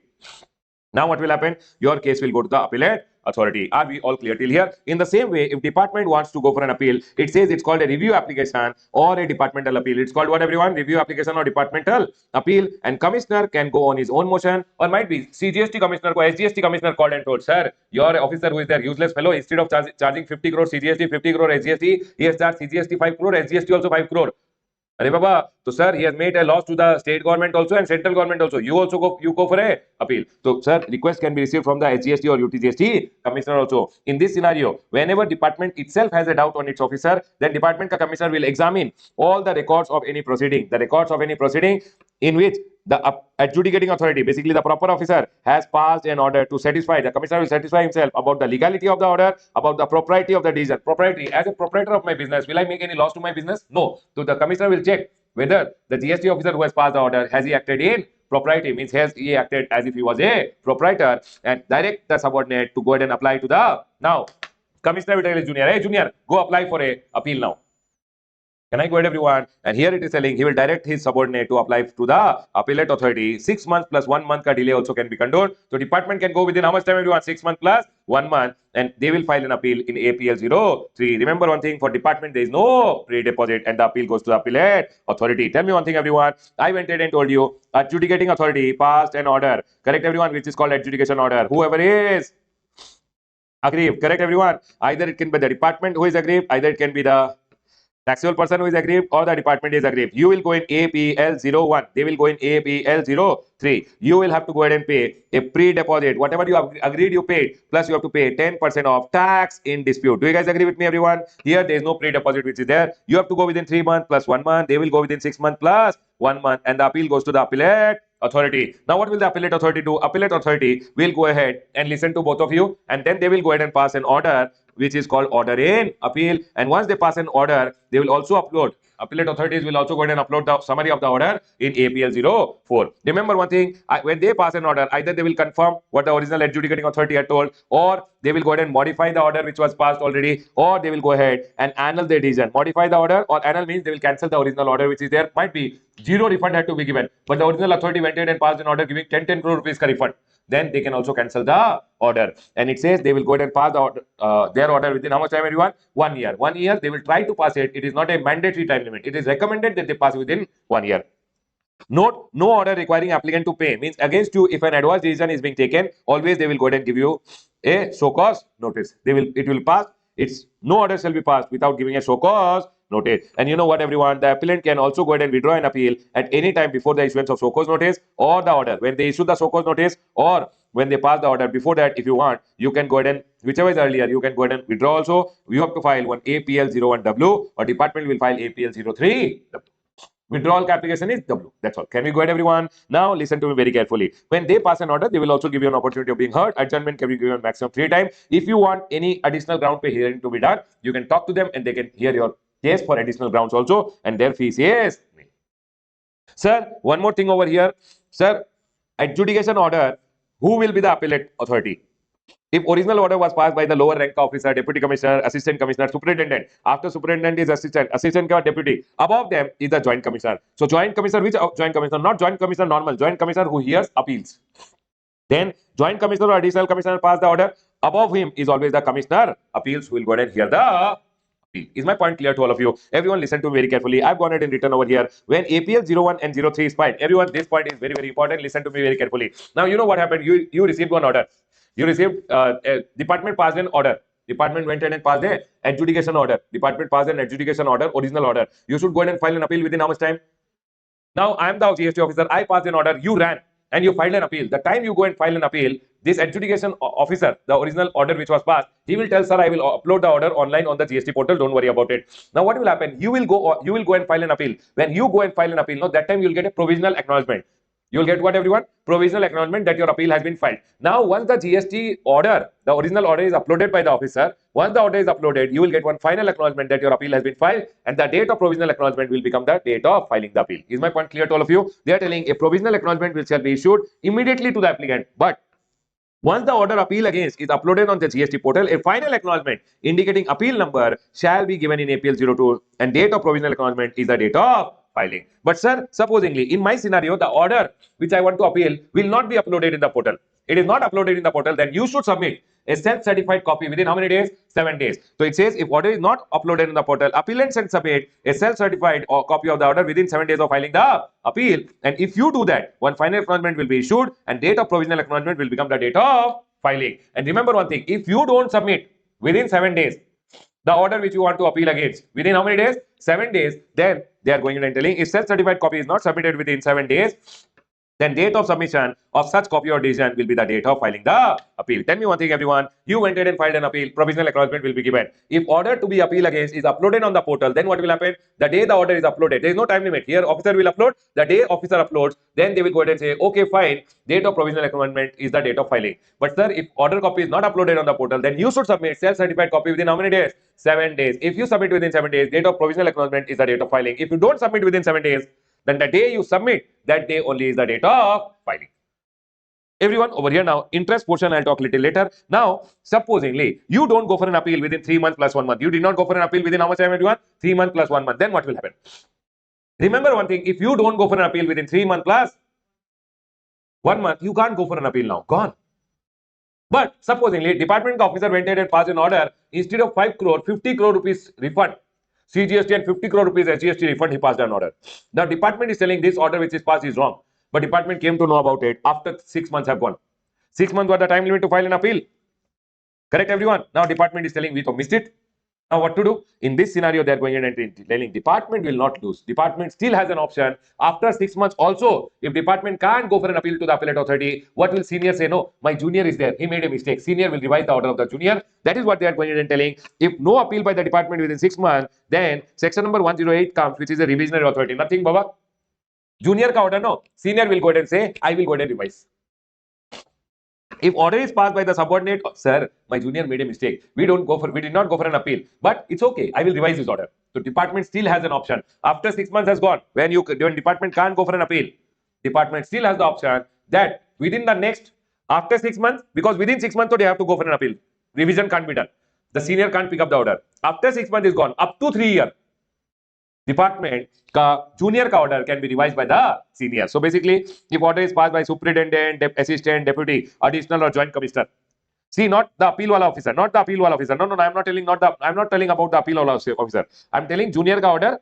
Now what will happen? Your case will go to the appellate authority. Are we all clear till here? In the same way, if department wants to go for an appeal, it says it's called a review application or a departmental appeal. It's called what, everyone? Review application or departmental appeal. And commissioner can go on his own motion, or might be CGST commissioner ko SGST commissioner called and told, sir, your officer who is there, useless fellow, instead of charging 50 crore CGST, 50 crore SGST, he has charged CGST 5 crore, SGST also 5 crore. Arey Baba, so sir, he has made a loss to the state government also and central government also. You also go for a appeal. So sir, request can be received from the SGST or UTGST commissioner also. In this scenario, whenever department itself has a doubt on its officer, then department commissioner will examine all the records of any proceeding. The records of any proceeding in which the adjudicating authority, basically the proper officer, has passed an order to satisfy. The commissioner will satisfy himself about the legality of the order, about the propriety of the decision. Propriety, as a proprietor of my business, will I make any loss to my business? No. So the commissioner will check whether the GST officer who has passed the order, has he acted in propriety, means has he acted as if he was a proprietor, and direct the subordinate to go ahead and apply to the, now commissioner will tell his junior, hey junior, go apply for a appeal now. Can I go ahead, everyone? And here it is telling he will direct his subordinate to apply to the appellate authority. 6 months plus 1 month ka delay also can be condoned. So department can go within how much time, everyone? 6 months plus 1 month, and they will file an appeal in APL 03. Remember one thing, for department there is no pre-deposit, and the appeal goes to the appellate authority. Tell me one thing, everyone. I went ahead and told you adjudicating authority passed an order. Correct, everyone, which is called adjudication order. Whoever is aggrieved, correct, everyone. Either it can be the department who is aggrieved, either it can be the taxable person who is aggrieved or the department is aggrieved. You will go in APL 01. They will go in APL 03. You will have to go ahead and pay a pre-deposit. Whatever you have agreed, you paid. Plus you have to pay 10% of tax in dispute. Do you guys agree with me, everyone? Here there is no pre-deposit which is there. You have to go within 3 months plus 1 month. They will go within 6 months plus 1 month. And the appeal goes to the appellate authority. Now what will the appellate authority do? Appellate authority will go ahead and listen to both of you, and then they will go ahead and pass an order which is called order in appeal. And once they pass an order, they will also upload, appellate authorities will also go ahead and upload the summary of the order in APL 04. Remember one thing, when they pass an order, either they will confirm what the original adjudicating authority had told, or they will go ahead and modify the order which was passed already, or they will go ahead and annul their decision. Modify the order, or annul means they will cancel the original order which is there. Might be zero refund had to be given, but the original authority went ahead and passed an order giving 10 crore rupees ka refund. Then they can also cancel the order. And it says they will go ahead and pass the order, their order within how much time, everyone? 1 year. 1 year they will try to pass it. It is not a mandatory time limit. It is recommended that they pass within 1 year. Note, no order requiring applicant to pay. Means against you, if an adverse decision is being taken, always they will go ahead and give you a show cause notice. It will pass. It's no order shall be passed without giving a show cause notice. And you know what, everyone? The appellant can also go ahead and withdraw an appeal at any time before the issuance of show cause notice or the order. When they issue the show cause notice or when they pass the order, before that, if you want, you can go ahead and, whichever is earlier, you can go ahead and withdraw also. You have to file one APL 01W, or department will file APL 03. Withdrawal application is W. That's all. Can we go ahead, everyone? Now listen to me very carefully. When they pass an order, they will also give you an opportunity of being heard. Adjournment can be given maximum 3 times. If you want any additional ground pay hearing to be done, you can talk to them and they can hear your case for additional grounds also, and their fees is nil. Sir, one more thing over here. Sir, adjudication order, who will be the appellate authority? If original order was passed by the lower rank officer, deputy commissioner, assistant commissioner, superintendent, after superintendent is assistant deputy, above them is the joint commissioner. So joint commissioner, which joint commissioner? Not joint commissioner normal, joint commissioner who hears appeals. Then joint commissioner or additional commissioner pass the order. Above him is always the commissioner appeals who will go ahead and hear the appeal. Is my point clear to all of you? Everyone listen to me very carefully. I've gone ahead and written over here. When APL 01 and 03 is filed, everyone, this point is very, very important. Listen to me very carefully. Now, you know what happened? You received one order. You received, department passed an order. Department went ahead and passed an adjudication order. Department passed an adjudication order, original order. You should go ahead and file an appeal within how much time? Now, I am the GST officer. I passed an order. You ran and you filed an appeal. The time you go and file an appeal, this adjudication officer, the original order which was passed, he will tell, sir, I will upload the order online on the GST portal. Don't worry about it. Now, what will happen? You will go and file an appeal. When you go and file an appeal, now that time you will get a provisional acknowledgement. You will get what, everyone? Provisional acknowledgement that your appeal has been filed. Now, once the GST order, the original order is uploaded by the officer, once the order is uploaded, you will get one final acknowledgement that your appeal has been filed, and the date of provisional acknowledgement will become the date of filing the appeal. Is my point clear to all of you? They are telling a provisional acknowledgement which shall be issued immediately to the applicant. But once the order appeal against is uploaded on the GST portal, a final acknowledgement indicating appeal number shall be given in APL 02, and date of provisional acknowledgement is the date of filing. But sir, supposingly in my scenario, the order which I want to appeal will not be uploaded in the portal. It is not uploaded in the portal, then you should submit a self-certified copy within how many days? 7 days. So it says if order is not uploaded in the portal, appellant should submit a self-certified copy of the order within 7 days of filing the appeal. And if you do that, one final acknowledgement will be issued and date of provisional acknowledgement will become the date of filing. And remember one thing, if you don't submit within 7 days, the order which you want to appeal against within how many days? 7 days. Then they are going and telling if self-certified copy is not submitted within 7 days, then date of submission of such copy or decision will be the date of filing the appeal. Tell me one thing, everyone. You went ahead and filed an appeal. Provisional acknowledgement will be given. If order to be appealed against is uploaded on the portal, then what will happen? The day the order is uploaded, there is no time limit. Here, officer will upload. The day officer uploads, then they will go ahead and say, okay, fine. Date of provisional acknowledgement is the date of filing. But sir, if order copy is not uploaded on the portal, then you should submit self-certified copy within how many days? 7 days. If you submit within 7 days, date of provisional acknowledgement is the date of filing. If you don't submit within 7 days, then the day you submit, that day only is the date of filing. Everyone over here now, interest portion I'll talk little later. Now, supposingly, you don't go for an appeal within 3 months plus 1 month. You did not go for an appeal within how much time, everyone? 3 months plus 1 month. Then what will happen? Remember one thing, if you don't go for an appeal within 3 months plus 1 month, you can't go for an appeal now. Gone. But supposingly, department officer went ahead and passed an order, instead of 5 crore, 50 crore rupees refund, CGST and 50 crore rupees SGST refund, he passed an order. Now, department is telling this order which is passed is wrong. But department came to know about it after 6 months have gone. 6 months was the time limit to file an appeal. Correct, everyone? Now, department is telling we to missed it. Now, what to do? In this scenario, they are going in and telling department will not lose. Department still has an option. After 6 months also, if department can't go for an appeal to the appellate authority, what will senior say? No, my junior is there. He made a mistake. Senior will revise the order of the junior. That is what they are going in and telling. If no appeal by the department within 6 months, then section number 108 comes, which is a revisionary authority. Nothing, Baba. Junior ka order, no. Senior will go ahead and say, I will go ahead and revise. If order is passed by the subordinate, sir, my junior made a mistake. We did not go for an appeal, but it's okay. I will revise this order. So department still has an option. After 6 months has gone, when department can't go for an appeal, department still has the option that within the next, after 6 months, because within 6 months, so they have to go for an appeal. Revision can't be done. The senior can't pick up the order. After 6 months is gone, up to 3 years, department ka junior ka order can be revised by the senior. So basically, if order is passed by superintendent, assistant, deputy, additional or joint commissioner. See, not the appeal wala officer, not the appeal wala officer. No, I'm not telling about the appeal wala officer. I'm telling junior ka order,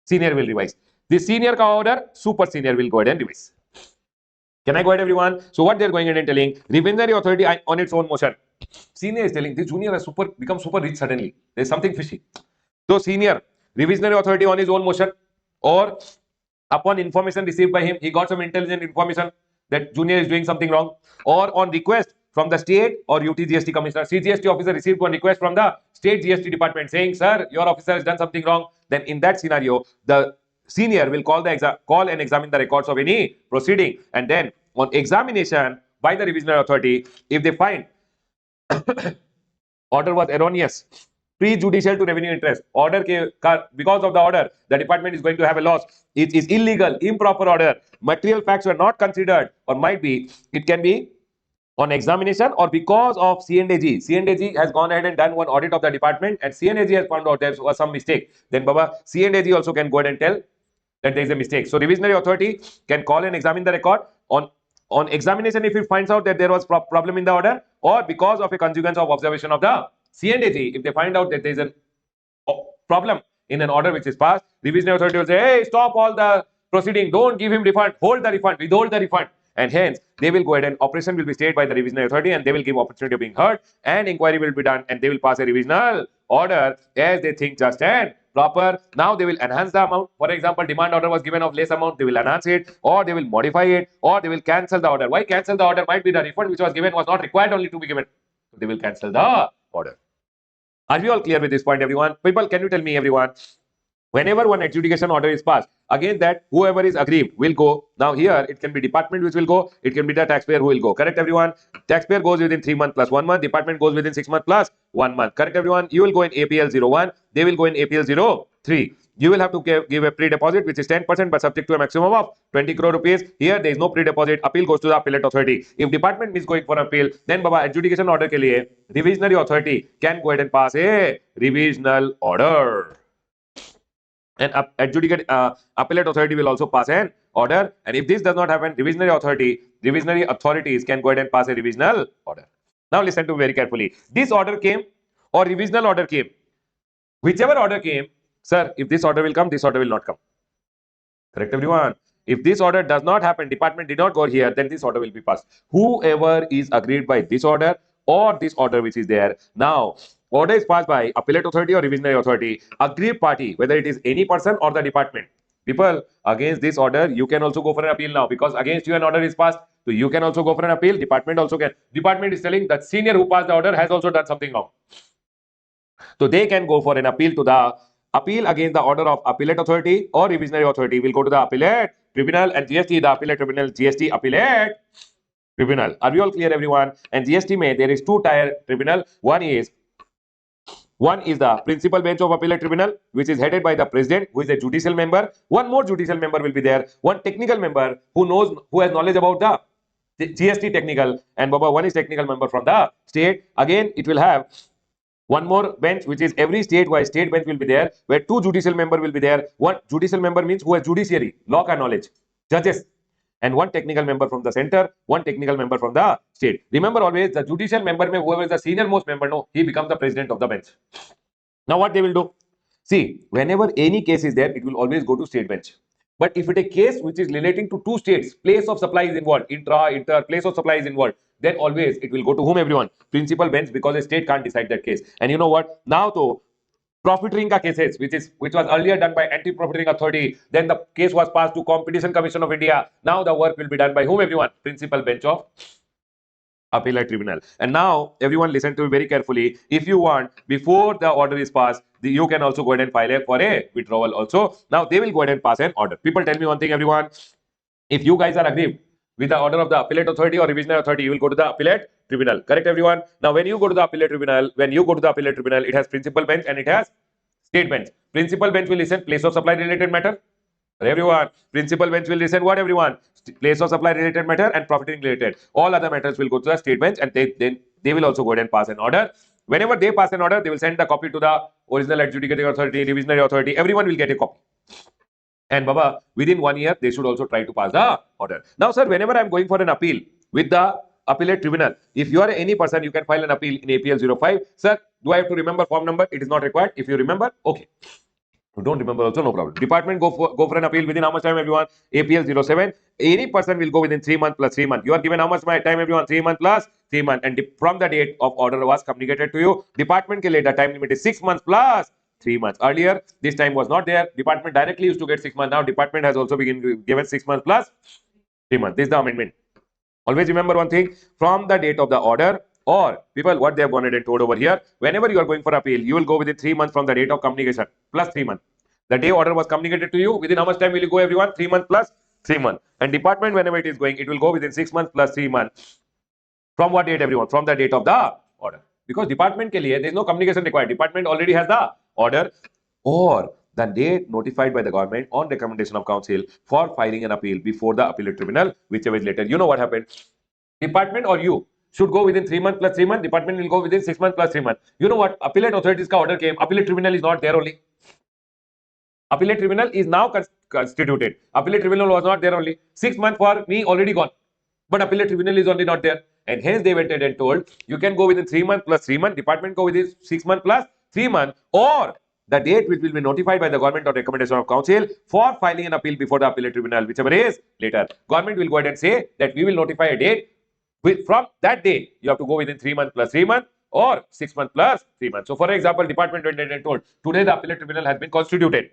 senior will revise. The senior ka order, super senior will go ahead and revise. Can I go ahead, everyone? So what they're going ahead and telling, revisionary authority on its own motion. Senior is telling, this junior has become super rich suddenly. There's something fishy. So senior, revisionary authority on his own motion, or upon information received by him, he got some intelligent information that junior is doing something wrong, or on request from the state or UT GST commissioner, CGST officer received one request from the state GST department saying, sir, your officer has done something wrong. Then in that scenario, the senior will call and examine the records of any proceeding, and then on examination by the revisionary authority, if they find order was erroneous, prejudicial to revenue interest, because of the order, the department is going to have a loss. It is illegal, improper order. Material facts were not considered, or might be, it can be on examination or because of CNAG. CNAG has gone ahead and done one audit of the department, and CNAG has found out there was some mistake. Then, Baba, CNAG also can go ahead and tell that there is a mistake. So, revisionary authority can call and examine the record on examination if it finds out that there was problem in the order, or because of a conjugance of observation of the CNAG, if they find out that there is a problem in an order which is passed, revisionary authority will say, hey, stop all the proceeding, don't give him refund, hold the refund, withhold the refund. And hence, they will go ahead and operation will be stayed by the revisionary authority, and they will give opportunity of being heard, and inquiry will be done, and they will pass a revisional order as they think just and proper. Now they will enhance the amount. For example, demand order was given of less amount, they will enhance it, or they will modify it, or they will cancel the order. Why cancel the order? Might be the refund which was given was not required only to be given. So they will cancel the order. Are we all clear with this point, everyone? People, can you tell me, everyone? Whenever one adjudication order is passed, again that whoever is aggrieved will go. Now here it can be department which will go, it can be the taxpayer who will go. Correct, everyone? Taxpayer goes within 3 months plus 1 month, department goes within 6 months plus 1 month. Correct, everyone? You will go in APL 01, they will go in APL 03. You will have to give a pre-deposit which is 10% but subject to a maximum of 20 crore rupees. Here there is no pre-deposit. Appeal goes to the appellate authority. If department is going for appeal, then Baba, adjudication order ke liye revisionary authority can go ahead and pass a revisional order. And appellate authority will also pass an order. And if this does not happen, revisionary authorities can go ahead and pass a revisional order. Now listen to me very carefully. This order came or revisional order came. Whichever order came, sir, if this order will come, this order will not come. Correct, everyone? If this order does not happen, department did not go here, then this order will be passed. Whoever is agreed by this order or this order which is there, now order is passed by appellate authority or revisionary authority, aggrieved party, whether it is any person or the department. People, against this order, you can also go for an appeal now, because against you an order is passed, so you can also go for an appeal. Department also can. Department is telling that senior who passed the order has also done something wrong. So they can go for an appeal to the appeal against the order of appellate authority or revisionary authority will go to the appellate tribunal, and GST, the appellate tribunal, GST appellate tribunal. Are we all clear, everyone? And GST may, there is two-tier tribunal. One is the principal bench of appellate tribunal, which is headed by the president, who is a judicial member. One more judicial member will be there. One technical member who has knowledge about the GST technical, and Baba, one is technical member from the state. Again, it will have one more bench, which is every state-wise state bench will be there, where two judicial member will be there. One judicial member means who has judiciary, law ka knowledge, judges, and one technical member from the center, one technical member from the state. Remember always the judicial member, mein whoever is the senior most member, no, he becomes the president of the bench. Now what they will do? See, whenever any case is there, it will always go to state bench. But if it is a case which is relating to two states, place of supply is involved, inter, place of supply is involved, then always it will go to whom, everyone? Principal bench, because a state can't decide that case. And you know what? Now to profiteering ka cases, which was earlier done by anti-profiteering authority, then the case was passed to Competition Commission of India. Now the work will be done by whom, everyone? Principal bench of appellate tribunal. And now everyone listen to me very carefully. If you want, before the order is passed, you can also go ahead and file for a withdrawal also. Now they will go ahead and pass an order. People, tell me one thing, everyone. If you guys are agreed with the order of the appellate authority or revisional authority, you will go to the appellate tribunal. Correct, everyone? Now when you go to the appellate tribunal, it has principal bench and it has state bench. Principal bench will listen place of supply related matter. Everyone, principal bench will listen what, everyone? Place of supply related matter and profiteering related. All other matters will go to the state bench, and they will also go ahead and pass an order. Whenever they pass an order, they will send the copy to the original adjudicating authority, revisionary authority. Everyone will get a copy. And Baba, within 1 year, they should also try to pass the order. Now, sir, whenever I am going for an appeal with the appellate tribunal, if you are any person, you can file an appeal in APL 05. Sir, do I have to remember form number? It is not required. If you remember, okay. You don't remember also, no problem. Department go for an appeal within how much time, everyone? APL 07. Any person will go within 3 months plus 3 months. You are given how much time, everyone? 3 months plus 3 months. And from the date of order was communicated to you, department ke later time limit is 6 months plus 3 months. Earlier, this time was not there. Department directly used to get 6 months. Now, department has also been given 6 months plus 3 months. This is the amendment. Always remember one thing, from the date of the order, or people, what they have gone ahead and told over here, whenever you are going for appeal, you will go within 3 months from the date of communication plus 3 months. The day order was communicated to you, within how much time will you go, everyone? 3 months plus 3 months. And department, whenever it is going, it will go within 6 months plus 3 months. From what date, everyone? From the date of the order. Because department ke liye, there is no communication required. Department already has the order, or the date notified by the government on recommendation of council for filing an appeal before the appellate tribunal, whichever is later. You know what happened? Department or you should go within 3 months plus 3 months. Department will go within 6 months plus 3 months. You know what? Appellate authorities ka order came. Appellate tribunal is not there only. Appellate tribunal is now constituted. Appellate tribunal was not there only. 6 months for me already gone. But appellate tribunal is only not there. And hence they went ahead and told you can go within 3 months plus 3 months. Department go within 6 months plus 3 months, or the date which will be notified by the government on recommendation of council for filing an appeal before the appellate tribunal, whichever is later. Government will go ahead and say that we will notify a date. From that day, you have to go within 3 months plus 3 months or 6 months plus 3 months. So, for example, department went ahead and told today the appellate tribunal has been constituted.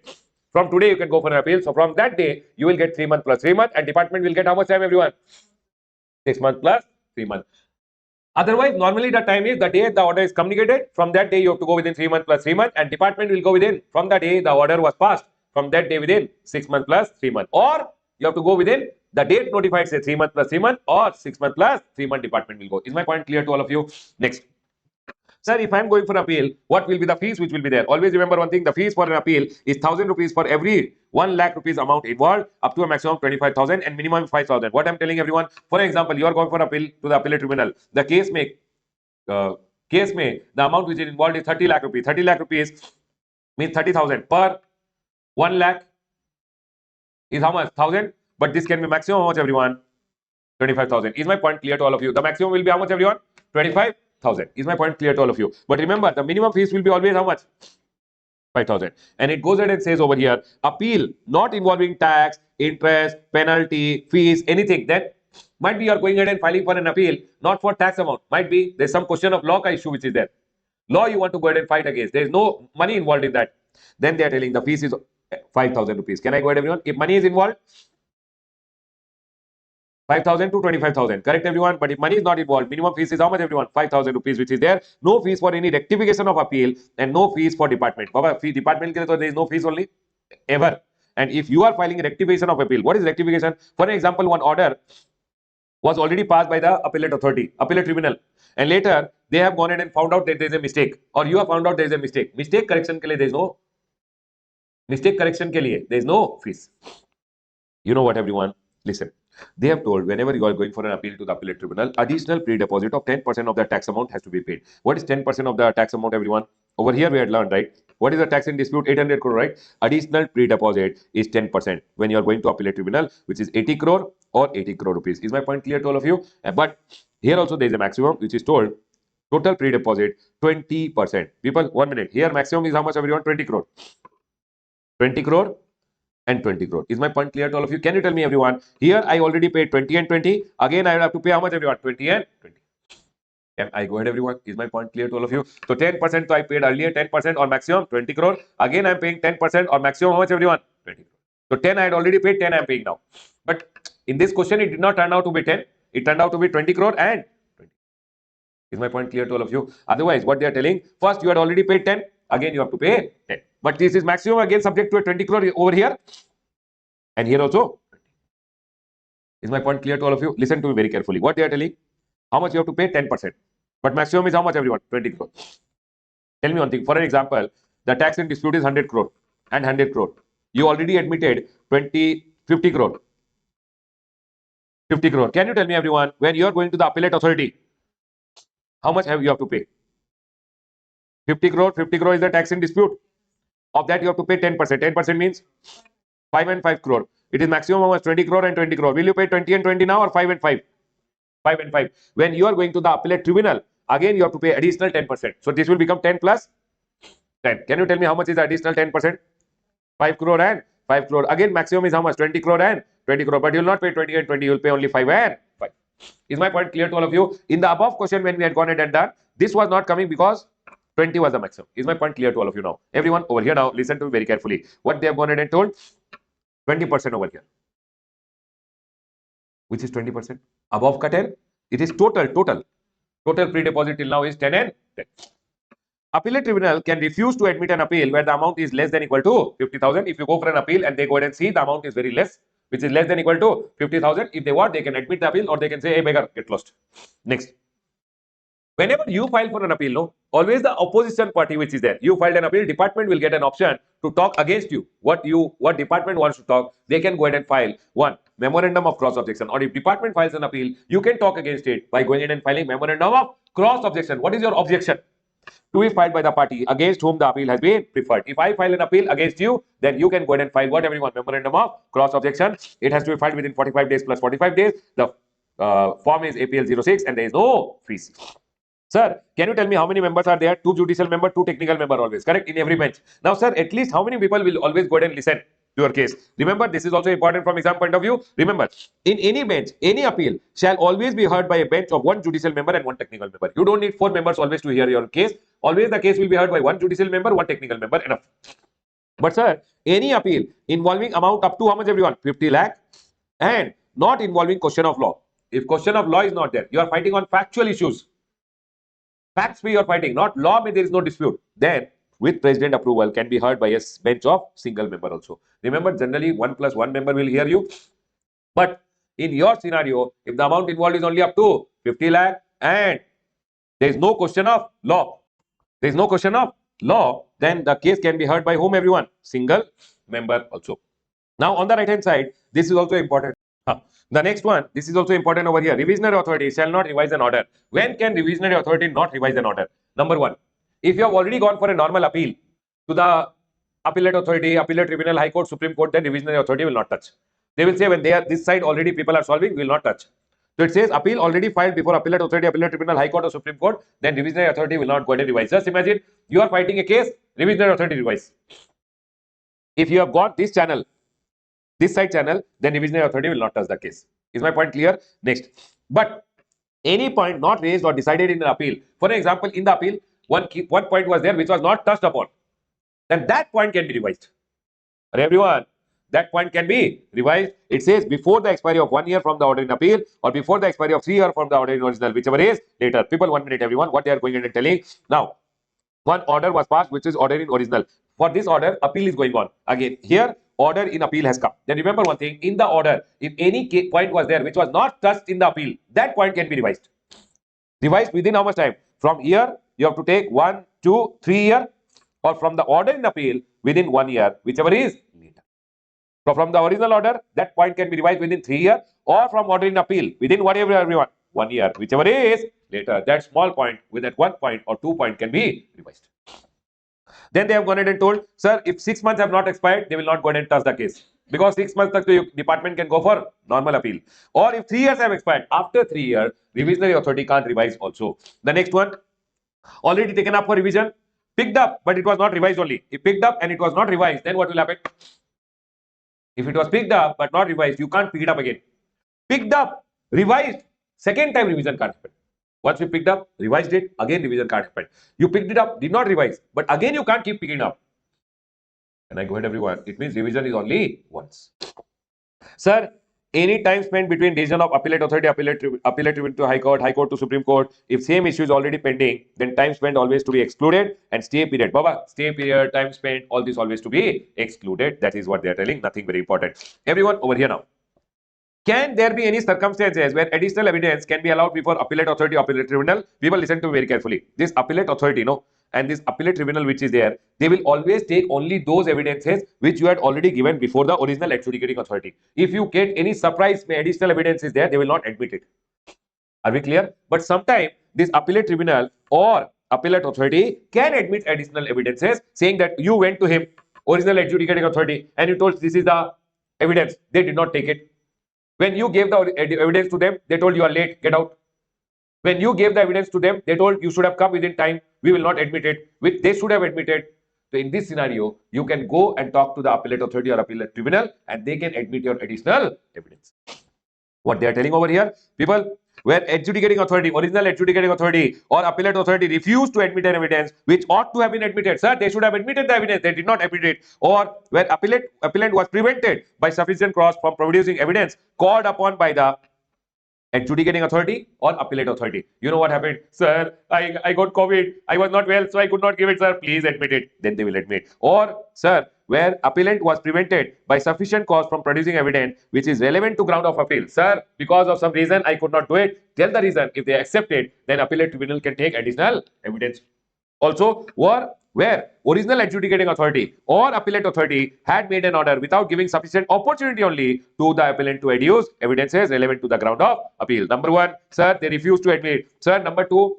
From today, you can go for an appeal. So, from that day, you will get 3 months plus 3 months, and department will get how much time, everyone? 6 months plus 3 months. Otherwise, normally the time is the day the order is communicated. From that day, you have to go within 3 months plus 3 months, and department will go within from the day the order was passed. From that day within 6 months plus 3 months, or you have to go within the date notified, say 3 months plus 3 months, or 6 months plus 3 months. Department will go. Is my point clear to all of you? Next. Sir, if I am going for appeal, what will be the fees which will be there? Always remember one thing, the fees for an appeal is 1,000 rupees for every 1 lakh rupees amount involved, up to a maximum of 25,000 and minimum 5,000. What I am telling everyone, for example, you are going for appeal to the appellate tribunal. The case may, the amount which is involved is 30 lakh rupees. 30 lakh rupees means 30,000 per 1 lakh is how much? 1,000. But this can be maximum how much, everyone? 25,000. Is my point clear to all of you? The maximum will be how much, everyone? 25,000. Is my point clear to all of you? But remember, the minimum fees will be always how much? 5,000. And it goes ahead and says over here, appeal not involving tax, interest, penalty, fees, anything. Then might be you are going ahead and filing for an appeal, not for tax amount. Might be there's some question of law issue which is there. Law you want to go ahead and fight against. There is no money involved in that. Then they are telling the fees is 5,000 rupees. Can I go ahead, everyone? If money is involved, 5,000 to 25,000. Correct, everyone? But if money is not involved, minimum fees is how much, everyone? 5,000 rupees, which is there. No fees for any rectification of appeal and no fees for department. Baba, fee department ke liye to there is no fees only ever. And if you are filing a rectification of appeal, what is rectification? For example, one order was already passed by the appellate authority, appellate tribunal, and later they have gone ahead and found out that there is a mistake, or you have found out there is a mistake. Mistake correction ke liye there is no mistake correction ke liye there is no fees. You know what, everyone? Listen. They have told whenever you are going for an appeal to the appellate tribunal, additional pre-deposit of 10% of the tax amount has to be paid. What is 10% of the tax amount, everyone? Over here we had learned, right? What is the tax in dispute? 800 crore, right? Additional pre-deposit is 10% when you are going to appellate tribunal, which is 80 crore or 80 crore rupees. Is my point clear to all of you? But here also there is a maximum which is told total pre-deposit 20%. People, 1 minute. Here maximum is how much, everyone? 20 crore. 20 crore and 20 crore. Is my point clear to all of you? Can you tell me, everyone? Here I already paid 20 and 20. Again, I will have to pay how much, everyone? 20 and 20. Can I go ahead, everyone? Is my point clear to all of you? So 10% so I paid earlier, 10% or maximum 20 crore. Again, I'm paying 10% or maximum how much, everyone? 20 crore. So 10 I had already paid, 10 I'm paying now. But in this question, it did not turn out to be 10. It turned out to be 20 crore and 20. Is my point clear to all of you? Otherwise, what they are telling, first you had already paid 10, again you have to pay 10. But this is maximum again subject to a 20 crore over here and here also. Is my point clear to all of you? Listen to me very carefully. What they are telling, how much you have to pay? 10%. But maximum is how much, everyone? 20 crore. Tell me one thing. For an example, the tax in dispute is 100 crore and 100 crore. You already admitted 50 crore. 50 crore. Can you tell me, everyone, when you are going to the appellate authority, how much you have to pay? 50 crore. 50 crore is the tax in dispute. Of that, you have to pay 10%. 10% means 5 and 5 crore. It is maximum how much? 20 crore and 20 crore. Will you pay 20 and 20 now or 5 and 5? 5 and 5. When you are going to the appellate tribunal, again you have to pay additional 10%. So this will become 10 plus 10. Can you tell me how much is the additional 10%? 5 crore and 5 crore. Again, maximum is how much? 20 crore and 20 crore. But you will not pay 20 and 20. You will pay only 5 and 5. Is my point clear to all of you? In the above question, when we had gone ahead and done, this was not coming because 20 was the maximum. Is my point clear to all of you now? Everyone over here now, listen to me very carefully. What they have gone ahead and told, 20% over here. Which is 20%? Above ka 10, it is total pre-deposit till now is 10 and 10. Appellate tribunal can refuse to admit an appeal where the amount is less than equal to 50,000. If you go for an appeal and they go ahead and see the amount is very less, which is less than equal to 50,000, if they want, they can admit the appeal or they can say, hey, beggar, get lost. Next. Whenever you file for an appeal, no, always the opposition party which is there, you filed an appeal, department will get an option to talk against you. What department wants to talk, they can go ahead and file one memorandum of cross objection. Or if department files an appeal, you can talk against it by going ahead and filing memorandum of cross objection. What is your objection? To be filed by the party against whom the appeal has been preferred. If I file an appeal against you, then you can go ahead and file what, everyone? Memorandum of cross objection. It has to be filed within 45 days plus 45 days. The form is APL 06 and there is no fees. Sir, can you tell me how many members are there? 2 judicial member, 2 technical member always, correct? In every bench. Now, sir, at least how many people will always go ahead and listen to your case? Remember, this is also important from exam point of view. Remember, in any bench, any appeal shall always be heard by a bench of 1 judicial member and 1 technical member. You don't need 4 members always to hear your case. Always the case will be heard by 1 judicial member, 1 technical member, enough. But sir, any appeal involving amount up to how much, everyone? 50 lakh and not involving question of law. If question of law is not there, you are fighting on factual issues. Facts we are fighting, not law, there is no dispute. Then, with president approval, can be heard by a bench of single member also. Remember, generally 1 plus 1 member will hear you. But in your scenario, if the amount involved is only up to 50 lakh and there is no question of law, then the case can be heard by whom, everyone? Single member also. Now, on the right hand side, this is also important. The next one, this is also important over here. Revisionary authority shall not revise an order. When can revisionary authority not revise an order? Number 1, if you have already gone for a normal appeal to the appellate authority, appellate tribunal, high court, supreme court, then revisionary authority will not touch. They will say when they are this side already people are solving, will not touch. So it says appeal already filed before appellate authority, appellate tribunal, high court or supreme court, then revisionary authority will not go ahead and revise. Just imagine you are fighting a case, revisionary authority revise. If you have got this channel, this side channel, then revisionary authority will not touch the case. Is my point clear? Next. But any point not raised or decided in an appeal, for example, in the appeal, one point was there which was not touched upon, then that point can be revised. Everyone, that point can be revised. It says before the expiry of 1 year from the order in appeal or before the expiry of 3 years from the order in original, whichever is later. People, 1 minute, everyone, what they are going and telling. Now, one order was passed which is order in original. For this order, appeal is going on. Again, here, order in appeal has come. Then remember one thing, in the order, if any point was there which was not touched in the appeal, that point can be revised. Revised within how much time? From here, you have to take 1, 2, 3 years, or from the order in appeal within 1 year, whichever is later. So from the original order, that point can be revised within 3 years, or from order in appeal within whatever everyone 1 year, whichever is later. That small point with that 1 point or 2 point can be revised. Then they have gone ahead and told, sir, if 6 months have not expired, they will not go ahead and touch the case. Because 6 months the department can go for normal appeal. Or if 3 years have expired, after 3 years, revisionary authority can't revise also. The next one, already taken up for revision, picked up, but it was not revised only. If picked up and it was not revised, then what will happen? If it was picked up but not revised, you can't pick it up again. Picked up, revised, second time revision can't happen. Once you picked up, revised it, again revision can't happen. You picked it up, did not revise, but again you can't keep picking up. Can I go ahead, everyone? It means revision is only once. Sir, any time spent between decision of appellate authority, appellate tribunal to High Court to Supreme Court, if same issue is already pending, then time spent always to be excluded, and stay period. Baba, stay period, time spent, all this always to be excluded. That is what they are telling. Nothing very important. Everyone over here now. Can there be any circumstances where additional evidence can be allowed before appellate authority or appellate tribunal? People listen to me very carefully. This appellate authority, and this appellate tribunal which is there, they will always take only those evidences which you had already given before the original adjudicating authority. If you get any surprise additional evidence is there, they will not admit it. Are we clear? But sometimes this appellate tribunal or appellate authority can admit additional evidences, saying that you went to him, original adjudicating authority, and you told this is the evidence. They did not take it. When you gave the evidence to them, they told you are late, get out. When you gave the evidence to them, they told you should have come within time, we will not admit it, which they should have admitted. So in this scenario, you can go and talk to the appellate authority or appellate tribunal and they can admit your additional evidence. What they are telling over here, people, where adjudicating authority, original adjudicating authority or appellate authority refused to admit an evidence which ought to have been admitted. Sir, they should have admitted the evidence, they did not admit it. Or where appellant was prevented by sufficient cause from producing evidence called upon by the adjudicating authority or appellate authority. You know what happened? Sir, I got COVID, I was not well, so I could not give it, sir. Please admit it. Then they will admit. Or, sir, where appellant was prevented by sufficient cause from producing evidence which is relevant to ground of appeal. Sir, because of some reason I could not do it. Tell the reason. If they accept it, then appellate tribunal can take additional evidence. Also, where original adjudicating authority or appellate authority had made an order without giving sufficient opportunity only to the appellant to adduce evidences relevant to the ground of appeal. Number one, sir, they refused to admit. Sir, number two,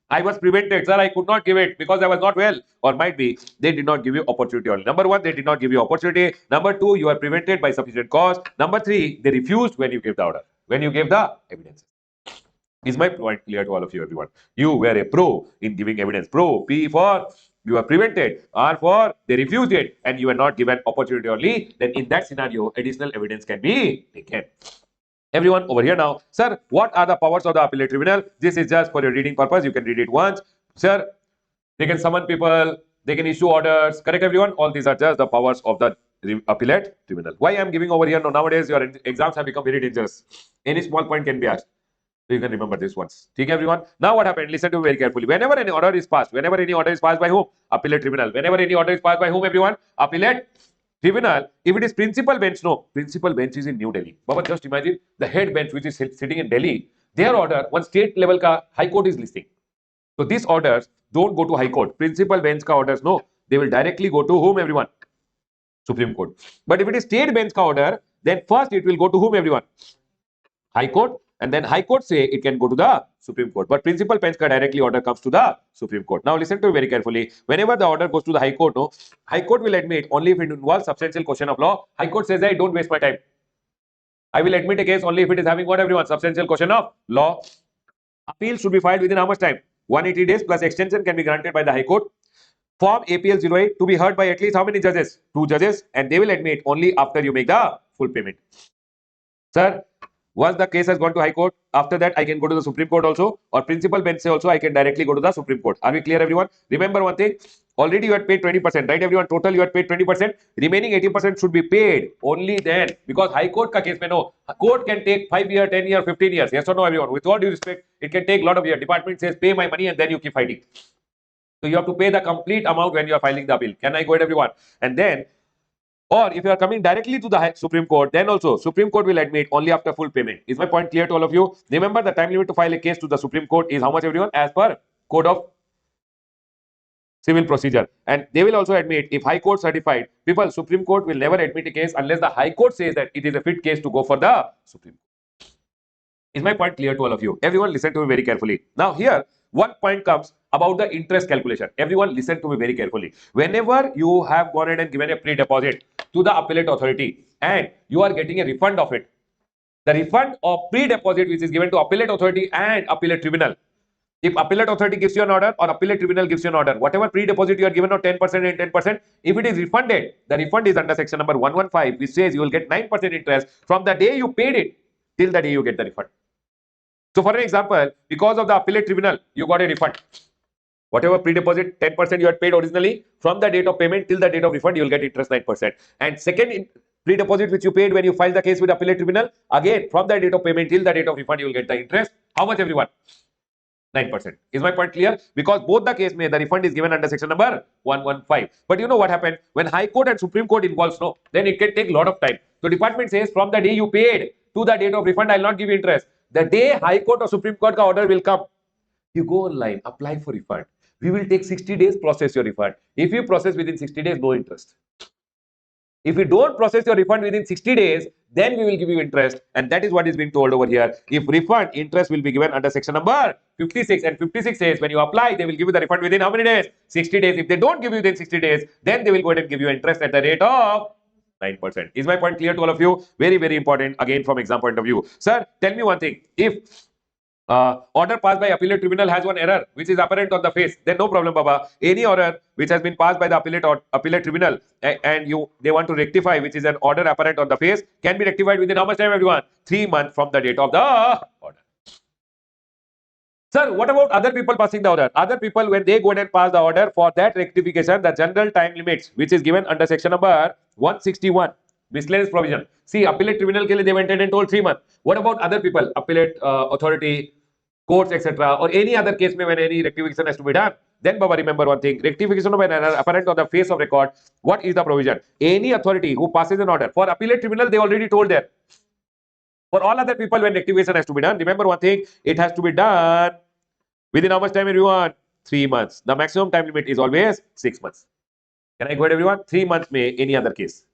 I was prevented. Sir, I could not give it because I was not well. Or might be, they did not give you opportunity only. Number one, they did not give you opportunity. Number two, you are prevented by sufficient cause. Number three, they refused when you gave the order, when you gave the evidence. Is my point clear to all of you, everyone? You were a pro in giving evidence. Pro, P for you are prevented, R for they refused it, and you were not given opportunity only. Then in that scenario, additional evidence can be taken. Everyone over here now. Sir, what are the powers of the appellate tribunal? This is just for your reading purpose. You can read it once. Sir, they can summon people, they can issue orders. Correct, everyone? All these are just the powers of the appellate tribunal. Why I am giving over here? No, nowadays your exams have become very dangerous. Any small point can be asked. So you can remember this once. Okay, everyone. Now what happened? Listen to me very carefully. Whenever any order is passed by whom? Appellate tribunal. Whenever any order is passed by whom, everyone? Appellate tribunal. If it is principal bench, no. Principal bench is in New Delhi. Baba, just imagine the head bench which is sitting in Delhi. Their order, one state level ka High Court is listing. So these orders don't go to High Court. Principal bench ka orders, no. They will directly go to whom, everyone? Supreme Court. But if it is state bench ka order, then first it will go to whom, everyone? High Court. And then High Court say it can go to the Supreme Court. But principal bench ka directly order comes to the Supreme Court. Now listen to me very carefully. Whenever the order goes to the High Court, no, High Court will admit only if it involves substantial question of law. High Court says, hey, don't waste my time. I will admit a case only if it is having what, everyone? Substantial question of law. Appeal should be filed within how much time? 180 days plus extension can be granted by the High Court. Form APL 08 to be heard by at least how many judges? 2 judges, and they will admit only after you make the full payment. Sir, once the case has gone to High Court, after that I can go to the Supreme Court also, or principal bench say also I can directly go to the Supreme Court. Are we clear, everyone? Remember one thing, already you had paid 20%, right, everyone? Total you had paid 20%, remaining 80% should be paid only then, because High Court ka case mein no, court can take 5 years, 10 years, 15 years, yes or no, everyone? With all due respect, it can take a lot of years. Department says pay my money and then you keep fighting. So you have to pay the complete amount when you are filing the bill. Can I go ahead, everyone? And then, or if you are coming directly to the Supreme Court, then also Supreme Court will admit only after full payment. Is my point clear to all of you? Remember, the time limit to file a case to the Supreme Court is how much, everyone? As per Code of civil procedure. And they will also admit if High Court certified, people, Supreme Court will never admit a case unless the High Court says that it is a fit case to go for the Supreme Court. Is my point clear to all of you? Everyone listen to me very carefully. Now here, one point comes about the interest calculation. Everyone listen to me very carefully. Whenever you have gone ahead and given a pre-deposit to the appellate authority and you are getting a refund of it, the refund of pre-deposit which is given to appellate authority and appellate tribunal, if appellate authority gives you an order or appellate tribunal gives you an order, whatever pre-deposit you are given of 10% and 10%, if it is refunded, the refund is under section number 115, which says you will get 9% interest from the day you paid it till the day you get the refund. So for an example, because of the appellate tribunal, you got a refund. Whatever pre-deposit 10% you had paid originally, from the date of payment till the date of refund, you will get interest 9%. And second pre-deposit which you paid when you filed the case with appellate tribunal, again from the date of payment till the date of refund, you will get the interest. How much, everyone? 9%. Is my point clear? Because both the case may the refund is given under section number 115. But you know what happened? When High Court and Supreme Court involves, no, then it can take a lot of time. So department says from the day you paid to the date of refund, I will not give you interest. The day High Court or Supreme Court ka order will come, you go online, apply for refund. We will take 60 days, process your refund. If you process within 60 days, no interest. If you don't process your refund within 60 days, then we will give you interest. And that is what is being told over here. If refund, interest will be given under section number 56. And 56 says when you apply, they will give you the refund within how many days? 60 days. If they don't give you within 60 days, then they will go ahead and give you interest at the rate of 9%. Is my point clear to all of you? Very, very important again from exam point of view. Sir, tell me one thing. If order passed by appellate tribunal has one error which is apparent on the face, then no problem, Baba. Any order which has been passed by the appellate tribunal and they want to rectify, which is an order apparent on the face, can be rectified within how much time, everyone? 3 months from the date of the order. Sir, what about other people passing the order? Other people, when they go ahead and pass the order, for that rectification, the general time limits, which is given under section number 161, miscellaneous provision. See, appellate tribunal ke liye they went ahead and told 3 months. What about other people, appellate authority, courts, etc., or any other case when any rectification has to be done? Then, Baba, remember one thing: rectification of an error apparent on the face of record. What is the provision? Any authority who passes an order, for appellate tribunal, they already told there. For all other people, when rectification has to be done, remember one thing: it has to be done within how much time, everyone? 3 months. The maximum time limit is always 6 months. Can I go ahead, everyone? 3 months may any other case.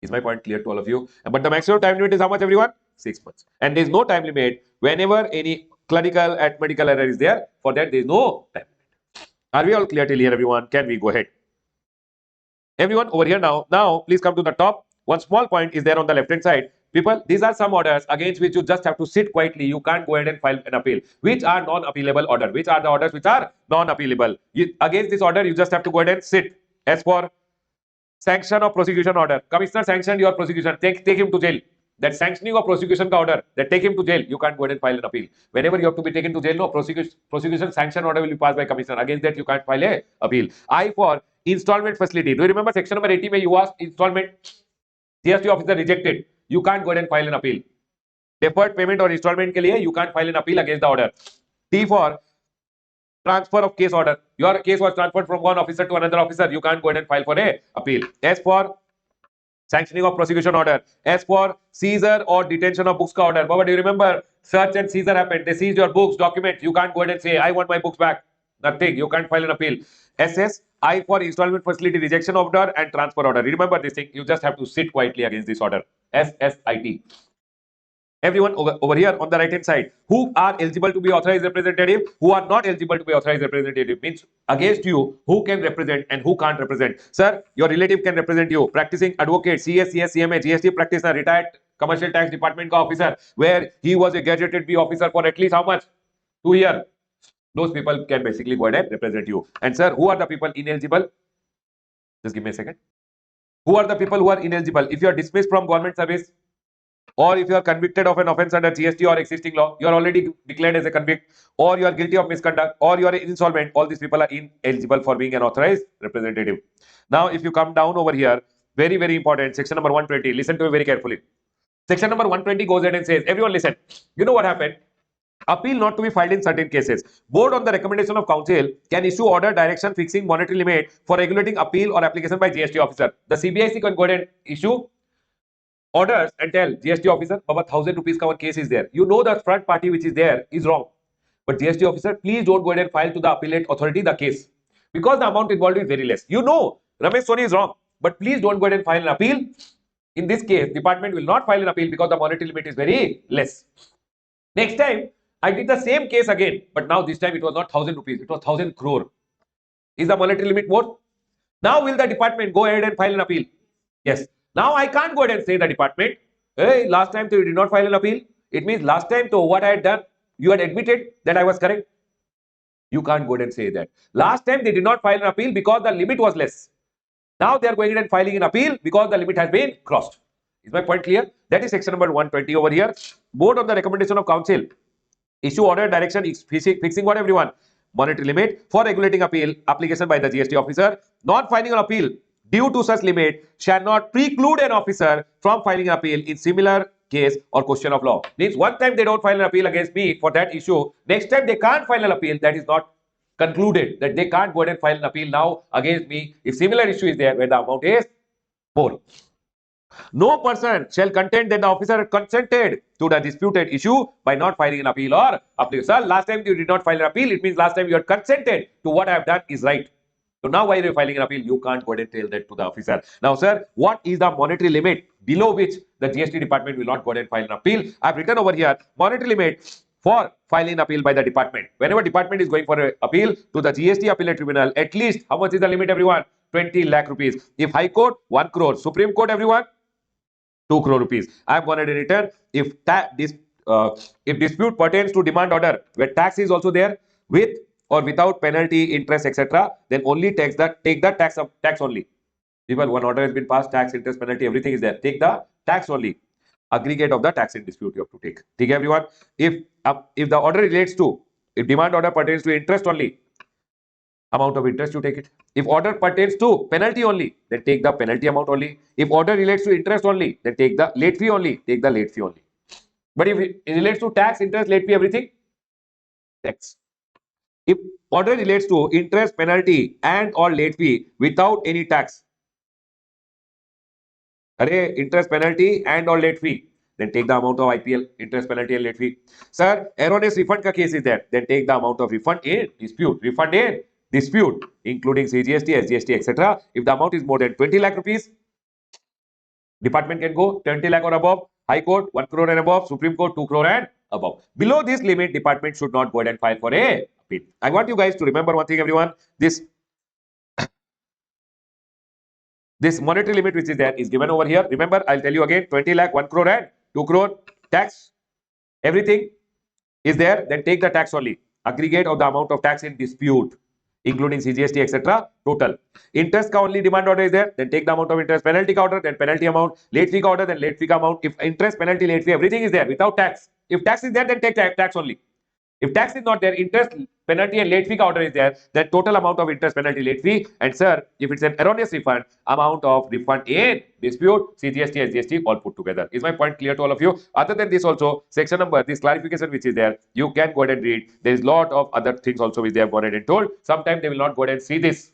Is my point clear to all of you? But the maximum time limit is how much, everyone? 6 months. And there is no time limit whenever any clerical and medical error is there. For that, there is no time limit. Are we all clear till here, everyone? Can we go ahead? Everyone over here now. Now, please come to the top. One small point is there on the left-hand side. People, these are some orders against which you just have to sit quietly. You can't go ahead and file an appeal. Which are non-appealable order? Which are the orders which are non-appealable? Against this order, you just have to go ahead and sit. As for sanction of prosecution order, Commissioner sanctioned your prosecution. Take him to jail. That sanctioning of prosecution ka order, that take him to jail. You can't go ahead and file an appeal. Whenever you have to be taken to jail, no, prosecution sanction order will be passed by Commissioner. Against that, you can't file a appeal. I for installment facility. Do you remember section number 80 where you asked installment? GST officer rejected. You can't go ahead and file an appeal. Deferred payment or installment ke liye, you can't file an appeal against the order. T for transfer of case order. Your case was transferred from one officer to another officer. You can't go ahead and file for a appeal. S for sanctioning of prosecution order. S for seizure or detention of books ka order. Baba, do you remember? Search and seizure happened. They seized your books, documents. You can't go ahead and say, I want my books back. Nothing. You can't file an appeal. SS, I for installment facility rejection order and transfer order. Remember this thing. You just have to sit quietly against this order. SSIT. Everyone over here on the right hand side, who are eligible to be authorized representative, who are not eligible to be authorized representative, means against you, who can represent and who can't represent. Sir, your relative can represent you. Practicing advocate, CS, CMA, GST practitioner, retired commercial tax department ka officer, where he was a gazetted B officer for at least how much? 2 years. Those people can basically go ahead and represent you. And sir, who are the people ineligible? Just give me a second. Who are the people who are ineligible? If you are dismissed from government service, or if you are convicted of an offence under GST or existing law, you are already declared as a convict, or you are guilty of misconduct, or you are insolvent, all these people are ineligible for being an authorized representative. Now, if you come down over here, very, very important, section number 120, listen to me very carefully. Section number 120 goes ahead and says, everyone listen, you know what happened? Appeal not to be filed in certain cases. Board on the recommendation of council can issue order direction fixing monetary limit for regulating appeal or application by GST officer. The CBIC can go ahead and issue orders and tell GST officer, Baba, 1,000 rupees ka one case is there. You know the front party which is there is wrong. But GST officer, please don't go ahead and file to the appellate authority the case. because the amount involved is very less. You know, Ramesh Soni is wrong, but please don't go ahead and file an appeal. In this case, department will not file an appeal because the monetary limit is very less. Next time, I did the same case again, but now this time it was not 1000 rupees, it was 1000 crore. Is the monetary limit more? Now will the department go ahead and file an appeal? Yes. Now I can't go ahead and say the department, hey, last time you did not file an appeal. It means last time to what I had done, you had admitted that I was correct. You can't go ahead and say that. Last time they did not file an appeal because the limit was less. Now they are going ahead and filing an appeal because the limit has been crossed. Is my point clear? That is section number 120 over here. Board on the recommendation of council issue order direction fixing what everyone? Monetary limit for regulating appeal application by the GST officer. Non filing an appeal due to such limit shall not preclude an officer from filing an appeal in similar case or question of law. Means one time they don't file an appeal against me for that issue, next time they can't file an appeal. That is not concluded, that they can't go ahead and file an appeal now against me if similar issue is there where the amount is more. No person shall contend that the officer consented to the disputed issue by not filing an appeal or appeal. Sir, last time you did not file an appeal, it means last time you had consented to what I have done is right. So now why are you filing an appeal? You can't go ahead and tell that to the officer. Now, sir, what is the monetary limit below which the GST department will not go ahead and file an appeal? I've written over here monetary limit for filing an appeal by the department. Whenever department is going for an appeal to the GST appellate tribunal, at least how much is the limit, everyone? 20 lakh rupees. If High Court, 1 crore. Supreme Court, everyone? 2 crore rupees. I have gone ahead and written if dispute pertains to demand order where tax is also there with or without penalty, interest, etc., then only take the tax only. People, one order has been passed, tax, interest, penalty, everything is there. Take the tax only. Aggregate of the tax in dispute you have to take. Okay, everyone. If the order relates to, if demand order pertains to interest only, amount of interest you take it. If order pertains to penalty only, then take the penalty amount only. If order relates to interest only, then take the late fee only. Take the late fee only. But if it relates to tax, interest, late fee, everything, tax. If order relates to interest, penalty, and or late fee without any tax, interest, penalty, and or late fee, then take the amount of IPL, interest, penalty, and late fee. Sir, erroneous refund ka case is there, then take the amount of refund in dispute. Refund in dispute, including CGST, SGST, etc. If the amount is more than 20 lakh rupees, department can go 20 lakh or above. High Court, 1 crore and above. Supreme Court, 2 crore and above. Below this limit, department should not go ahead and file for a appeal. I want you guys to remember one thing, everyone. This monetary limit which is there is given over here. Remember, I'll tell you again, 20 lakh, 1 crore and 2 crore. Tax, everything is there. Then take the tax only. Aggregate of the amount of tax in dispute, including CGST, etc. Total. Interest ka only demand order is there. Then take the amount of interest. Penalty ka order, then penalty amount. Late fee ka order, then late fee ka amount. If interest, penalty, late fee, everything is there without tax. If tax is there, then take tax only. If tax is not there, interest, penalty, and late fee ka order is there, then total amount of interest, penalty, late fee. And sir, if it's an erroneous refund, amount of refund in dispute, CGST, SGST, all put together. Is my point clear to all of you? Other than this also, section number, this clarification which is there, you can go ahead and read. There is a lot of other things also which they have gone ahead and told. Sometimes they will not go ahead and see this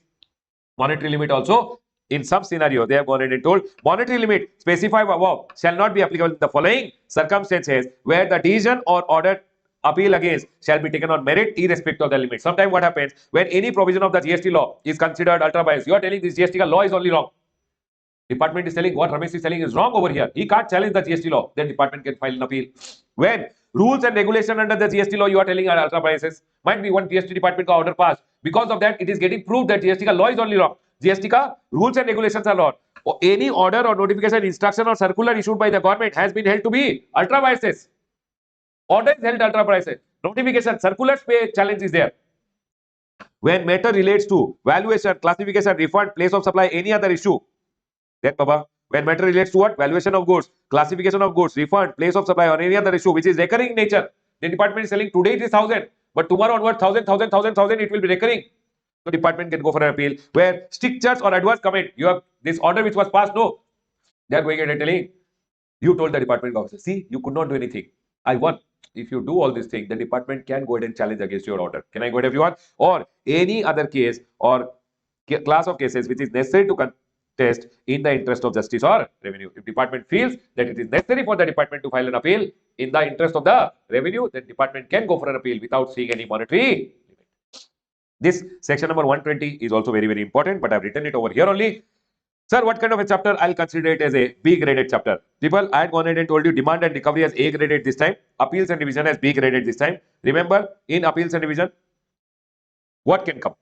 monetary limit also. In some scenario, they have gone ahead and told monetary limit specified above shall not be applicable in the following circumstances where the decision or order appeal against shall be taken on merit irrespective of the limit. Sometimes what happens when any provision of the GST law is considered ultra biased, you are telling this GST law is only wrong. Department is telling what Ramesh is telling is wrong over here. He can't challenge the GST law. Then department can file an appeal. When rules and regulation under the GST law you are telling are ultra biases, might be one GST department ka order passed. Because of that, it is getting proved that GST law is only wrong. GST ka rules and regulations are wrong. Or any order or notification, instruction or circular issued by the government has been held to be ultra biases. Order is held ultra biases. Notification, circulars pay challenge is there. When matter relates to valuation, classification, refund, place of supply, any other issue, then Baba, when matter relates to what? Valuation of goods, classification of goods, refund, place of supply, or any other issue which is recurring in nature, the department is selling today it is 1000, but tomorrow onward 1000, it will be recurring. So department can go for an appeal. Where strictures or adverse comment, you have this order which was passed, no, they are going and telling, you told the department officer, see, you could not do anything. I won. If you do all these things, the department can go ahead and challenge against your order. Can I go ahead, everyone? Or any other case or class of cases which is necessary to contest in the interest of justice or revenue. If department feels that it is necessary for the department to file an appeal in the interest of the revenue, then department can go for an appeal without seeing any monetary limit. This section number 120 is also very, very important, but I've written it over here only. Sir, what kind of a chapter? I'll consider it as a B graded chapter. People, I had gone ahead and told you demand and recovery as A graded this time, appeals and revision as B graded this time. Remember, in appeals and revision, what can come?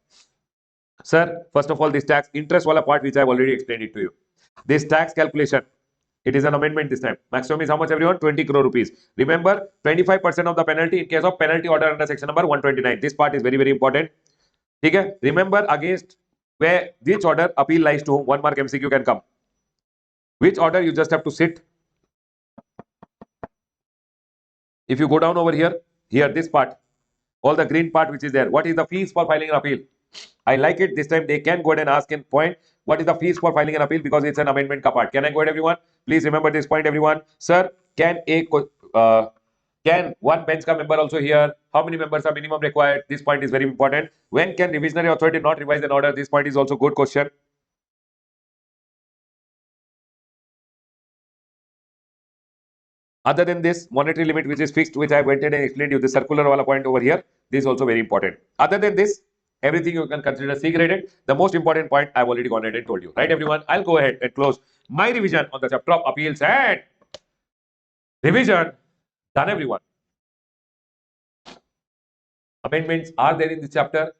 Sir, first of all, this tax interest wala part which I have already explained it to you. This tax calculation, it is an amendment this time. Maximum is how much, everyone? 20 crore rupees. Remember, 25% of the penalty in case of penalty order under section number 129. This part is very, very important. Okay? Remember, against where which order appeal lies to, 1 mark MCQ can come. Which order you just have to sit. If you go down over here, this part, all the green part which is there, what is the fees for filing an appeal? I like it. This time they can go ahead and ask in point, what is the fees for filing an appeal, because it's an amendment ka part. Can I go ahead, everyone? Please remember this point, everyone. Sir, can one bench ka member also here? How many members are minimum required? This point is very important. When can revisionary authority not revise an order? This point is also good question. Other than this, monetary limit which is fixed, which I went ahead and explained you, the circular wala point over here, this is also very important. Other than this, everything you can consider C graded. The most important point I've already gone ahead and told you. Right, everyone? I'll go ahead and close my revision on the chapter of appeals and revision. Done, everyone. Amendments are there in this chapter.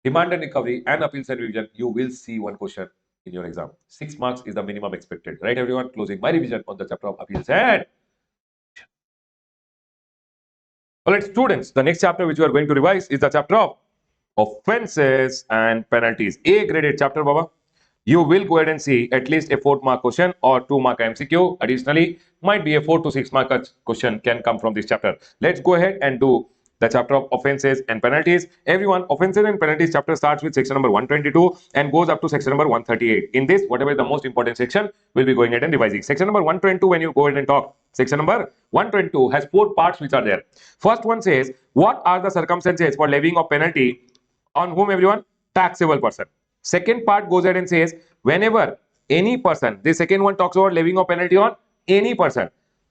Demand and recovery and appeals and revision. You will see one question in your exam. 6 marks is the minimum expected. Right, everyone? Closing my revision on the chapter of appeals and. Alright, students, the next chapter which we are going to revise is the chapter of offenses and penalties. A graded chapter, Baba. You will go ahead and see at least a 4 mark question or 2 mark MCQ. Additionally, might be a 4 to 6 mark question can come from this chapter. Let's go ahead and do the chapter of offenses and penalties. Everyone, offenses and penalties chapter starts with section number 122 and goes up to section number 138. In this, whatever is the most important section, we'll be going ahead and revising. Section number 122, when you go ahead and talk, section number 122 has 4 parts which are there. First one says, what are the circumstances for levying of penalty on whom, everyone? Taxable person. Second part goes ahead and says, whenever any person, the second one talks about levying of penalty on any person.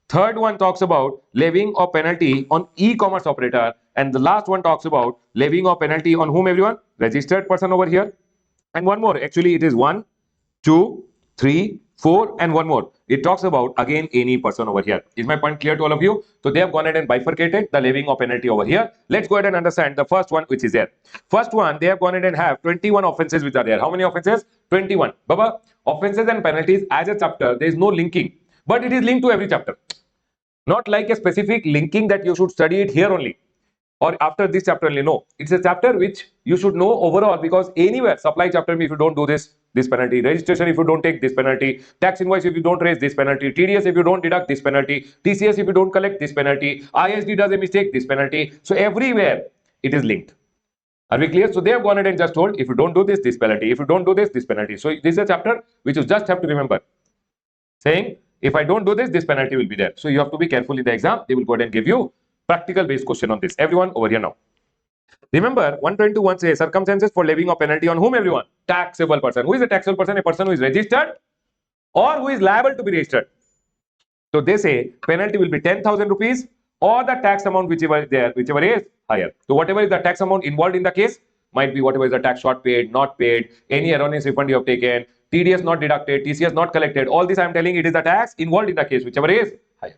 Third one talks about levying of penalty on e-commerce operator, and the last one talks about levying of penalty on whom, everyone? Registered person over here. And one more, actually it is 1, 2, 3, 4 and one more. It talks about again any person over here. Is my point clear to all of you? So they have gone ahead and bifurcated the levying of penalty over here. Let's go ahead and understand the first one which is there. First one, they have gone ahead and have 21 offenses which are there. How many offenses? 21. Baba, offenses and penalties as a chapter, there is no linking, but it is linked to every chapter. Not like a specific linking that you should study it here only or after this chapter only. No, it's a chapter which you should know overall, because anywhere, supply chapter, if you don't do this penalty, registration if you don't take this penalty, tax invoice if you don't raise this penalty, TDS if you don't deduct this penalty, TCS if you don't collect this penalty, ISD does a mistake, this penalty. So everywhere it is linked. Are we clear? So they have gone ahead and just told, if you don't do this penalty, if you don't do this penalty. So this is a chapter which you just have to remember, saying if I don't do this penalty will be there. So you have to be careful in the exam. They will go ahead and give you practical based question on this. Everyone over here now. Remember, 121 says circumstances for levying of penalty on whom, everyone? Taxable person. Who is a taxable person? A person who is registered or who is liable to be registered. So they say penalty will be 10,000 rupees or the tax amount whichever is higher. So whatever is the tax amount involved in the case, might be whatever is the tax short paid, not paid, any erroneous refund you have taken, TDS not deducted, TCS not collected. All this I am telling, it is the tax involved in the case, whichever is higher.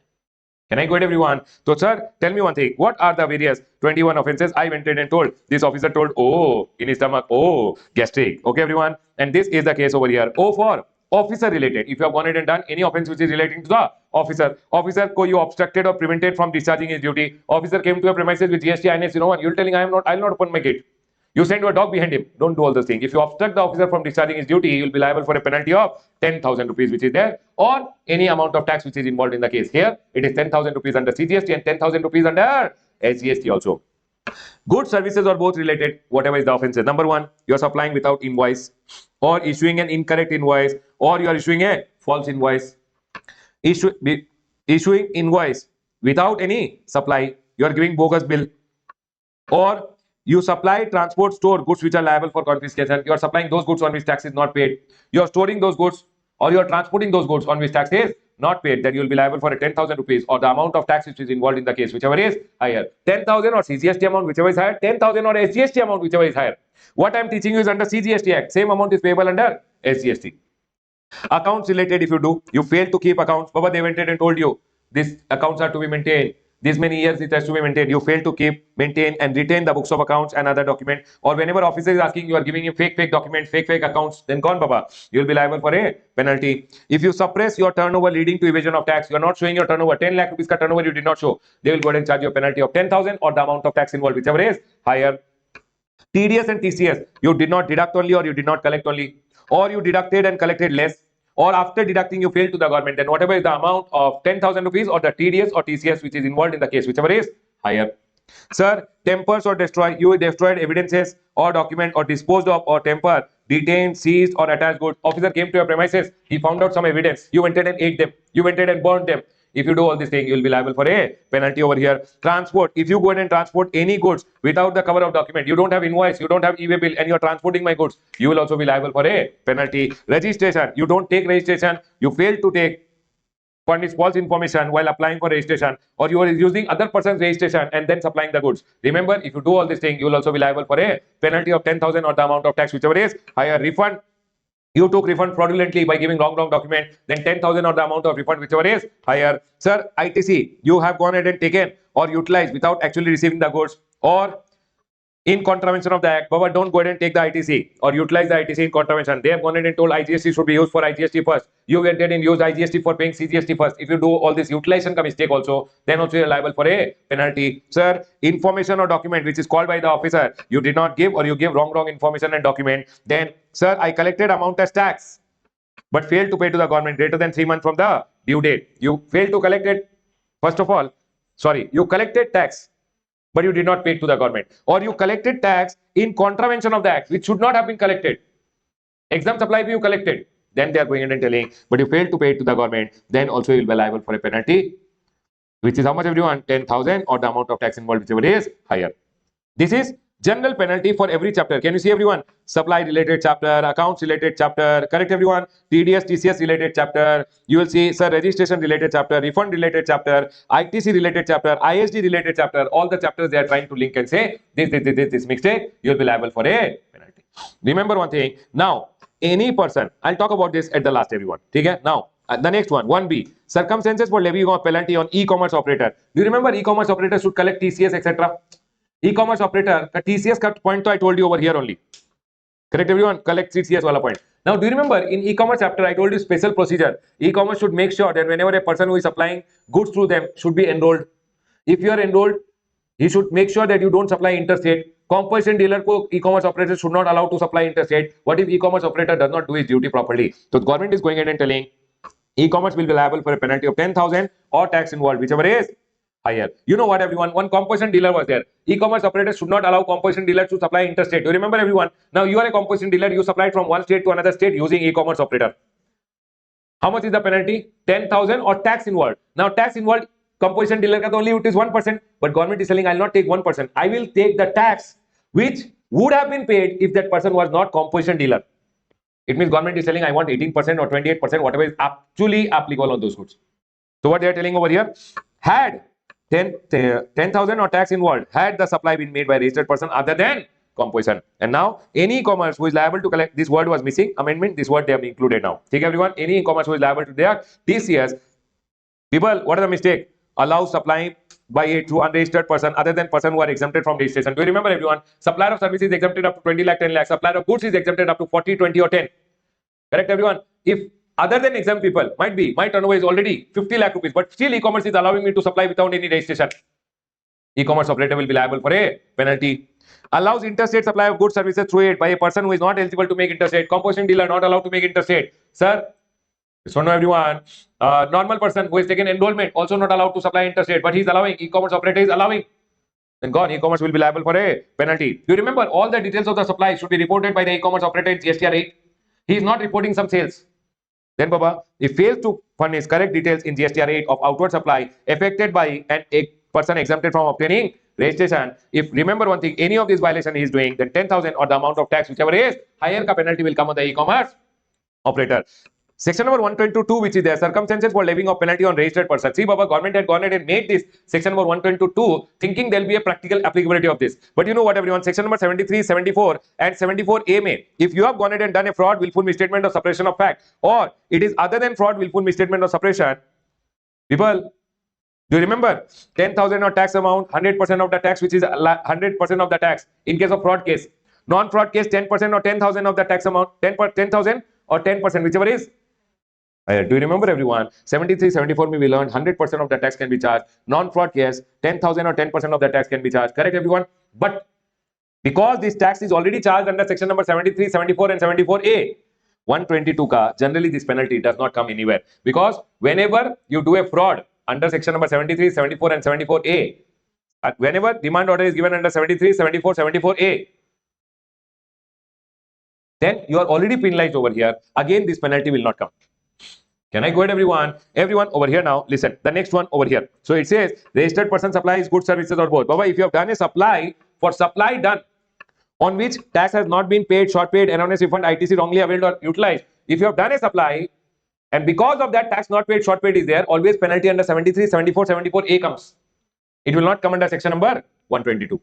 Can I go ahead, everyone? So, sir, tell me one thing. What are the various 21 offenses? I went and told. This officer told, oh, in his stomach, oh, gastric. Okay, everyone? And this is the case over here. O for officer related. If you have gone ahead and done any offense which is relating to the officer ko you obstructed or prevented from discharging his duty. Officer came to your premises with GST, INS, you're telling I'll not open my gate. You send your dog behind him. Don't do all those things. If you obstruct the officer from discharging his duty, you will be liable for a penalty of 10,000 rupees, which is there, or any amount of tax which is involved in the case. Here, it is 10,000 rupees under CGST and 10,000 rupees under SGST also. Goods, services are both related, whatever is the offenses. Number one, you are supplying without invoice, or issuing an incorrect invoice, or you are issuing a false invoice. Issuing invoice without any supply, you are giving bogus bill, or you supply, transport, store goods which are liable for confiscation. You are supplying those goods on which tax is not paid. You are storing those goods or you are transporting those goods on which tax is not paid, then you will be liable for a 10,000 rupees or the amount of tax which is involved in the case, whichever is higher. 10,000 or CGST amount, whichever is higher. 10,000 or SGST amount, whichever is higher. What I am teaching you is under CGST Act. Same amount is payable under SGST. Accounts related, if you do, you fail to keep accounts. Baba, they went and told you these accounts are to be maintained. This many years it has to be maintained. You fail to keep, maintain, and retain the books of accounts and other document. Or whenever officer is asking, you are giving him fake documents, fake accounts. Then gone, Baba. You will be liable for a penalty. If you suppress your turnover leading to evasion of tax, you are not showing your turnover. 10 lakh rupees ka turnover you did not show. They will go ahead and charge you a penalty of 10,000 or the amount of tax involved, whichever is higher. TDS and TCS, you did not deduct only or you did not collect only, or you deducted and collected less, or after deducting you failed to the government, then whatever is the amount of 10,000 rupees or the TDS or TCS which is involved in the case, whichever is higher. Sir, tempers or destroy, you destroyed evidences or document or disposed of or temper, detained, seized or attached goods. Officer came to your premises, he found out some evidence, you went and ate them, you went and burned them. If you do all these things, you will be liable for a penalty over here. Transport, if you go ahead and transport any goods without the cover of document, you don't have invoice, you don't have e-way bill, and you are transporting my goods, you will also be liable for a penalty. Registration, you don't take registration, you fail to take, furnish false information while applying for registration, or you are using other person's registration and then supplying the goods. Remember, if you do all these things, you will also be liable for a penalty of 10,000 or the amount of tax, whichever is higher. Refund, you took refund fraudulently by giving wrong document, then 10,000 or the amount of refund, whichever is higher. Sir, ITC, you have gone ahead and taken or utilized without actually receiving the goods, or in contravention of the act. Baba, don't go ahead and take the ITC or utilize the ITC in contravention. They have gone ahead and told IGST should be used for IGST first. You went ahead and used IGST for paying CGST first. If you do all this utilization ka mistake also, then also you are liable for a penalty. Sir, information or document which is called by the officer, you did not give or you give wrong information and document. Then, sir, I collected amount as tax, but failed to pay to the government greater than 3 months from the due date. You failed to collect it. First of all, sorry, you collected tax, but you did not pay it to the government, or you collected tax in contravention of the act, which should not have been collected. Exam supply you collected, then they are going in and telling, but you failed to pay it to the government, then also you will be liable for a penalty, which is how much, everyone? 10,000 or the amount of tax involved, whichever is higher. This is general penalty for every chapter. Can you see, everyone? Supply related chapter, accounts related chapter, correct, everyone? TDS, TCS related chapter. You will see, sir, registration related chapter, refund related chapter, ITC related chapter, ISD related chapter. All the chapters they are trying to link and say this mistake, you will be liable for a penalty. Remember one thing. Now, any person, I'll talk about this at the last, everyone. Okay? Now, the next one, 1B, circumstances for levying of penalty on e-commerce operator. Do you remember e-commerce operator should collect TCS, etc.? E-commerce operator, the TCS point I told you over here only. Correct, everyone? Collect TCS wala point. Now, do you remember in e-commerce chapter, I told you special procedure. E-commerce should make sure that whenever a person who is supplying goods through them should be enrolled. If you are enrolled, he should make sure that you don't supply interstate. Compulsion dealer ko e-commerce operator should not allow to supply interstate. What if e-commerce operator does not do his duty properly? So the government is going ahead and telling e-commerce will be liable for a penalty of 10,000 or tax involved, whichever is higher. You know what, everyone? One composition dealer was there. E-commerce operators should not allow composition dealers to supply interstate. Do you remember, everyone? Now you are a composition dealer. You supplied from one state to another state using e-commerce operator. How much is the penalty? 10,000 or tax involved. Now tax involved, composition dealer ka only it is 1%. But government is telling, I will not take 1%. I will take the tax which would have been paid if that person was not composition dealer. It means government is telling, I want 18% or 28%, whatever is actually applicable on those goods. So what they are telling over here, had 10,000 or tax involved, had the supply been made by a registered person other than composition. And now any e-commerce who is liable to collect, this word was missing, amendment, this word they have included now. Take everyone, any e-commerce who is liable to their TCS. People, what is the mistake? Allow supply by a through unregistered person other than person who are exempted from registration. Do you remember, everyone? Supplier of services is exempted up to 20 lakh, 10 lakh. Supplier of goods is exempted up to 40, 20 or 10. Correct, everyone? If other than exempt people, might be, my turnover is already 50 lakh rupees, but still e-commerce is allowing me to supply without any registration. E-commerce operator will be liable for a penalty. Allows interstate supply of goods services through it by a person who is not eligible to make interstate. Composition dealer not allowed to make interstate. Sir, so now, everyone, normal person who has taken enrollment also not allowed to supply interstate, but he is allowing. E-commerce operator is allowing. Then gone, e-commerce will be liable for a penalty. Do you remember all the details of the supply should be reported by the e-commerce operator in GSTR 8? He is not reporting some sales. Then, Baba, if fails to furnish correct details in GSTR 8 of outward supply affected by a person exempted from obtaining registration, if remember one thing, any of these violation he is doing, then 10,000 or the amount of tax, whichever is higher, ka penalty will come on the e-commerce operator. Section number 122, which is there, circumstances for levying of penalty on registered person. See, Baba, government had gone ahead and made this section number 122, thinking there'll be a practical applicability of this. But you know what, everyone? Section number 73, 74, and 74A may, if you have gone ahead and done a fraud, willful misstatement or suppression of fact, or it is other than fraud, willful misstatement or suppression, people, do you remember 10,000 or tax amount, 100% of the tax, which is 100% of the tax in case of fraud case. Non-fraud case, 10% or 10,000 of the tax amount, 10,000 or 10%, whichever is. Do you remember, everyone? 73, 74 we learned 100% of the tax can be charged. Non-fraud case, 10,000 or 10% of the tax can be charged. Correct, everyone? But because this tax is already charged under section number 73, 74 and 74A, 122 ka, generally this penalty does not come anywhere. Because whenever you do a fraud under section number 73, 74 and 74A, whenever demand order is given under 73, 74, 74A, then you are already penalized over here. Again, this penalty will not come. Can I go ahead, everyone? Everyone over here now, listen, the next one over here. So it says, registered person supplies goods, services or both. Baba, if you have done a supply, for supply done, on which tax has not been paid, short paid, erroneous refund, ITC wrongly availed or utilized. If you have done a supply, and because of that tax not paid, short paid is there, always penalty under 73, 74, 74A comes. It will not come under section number 122.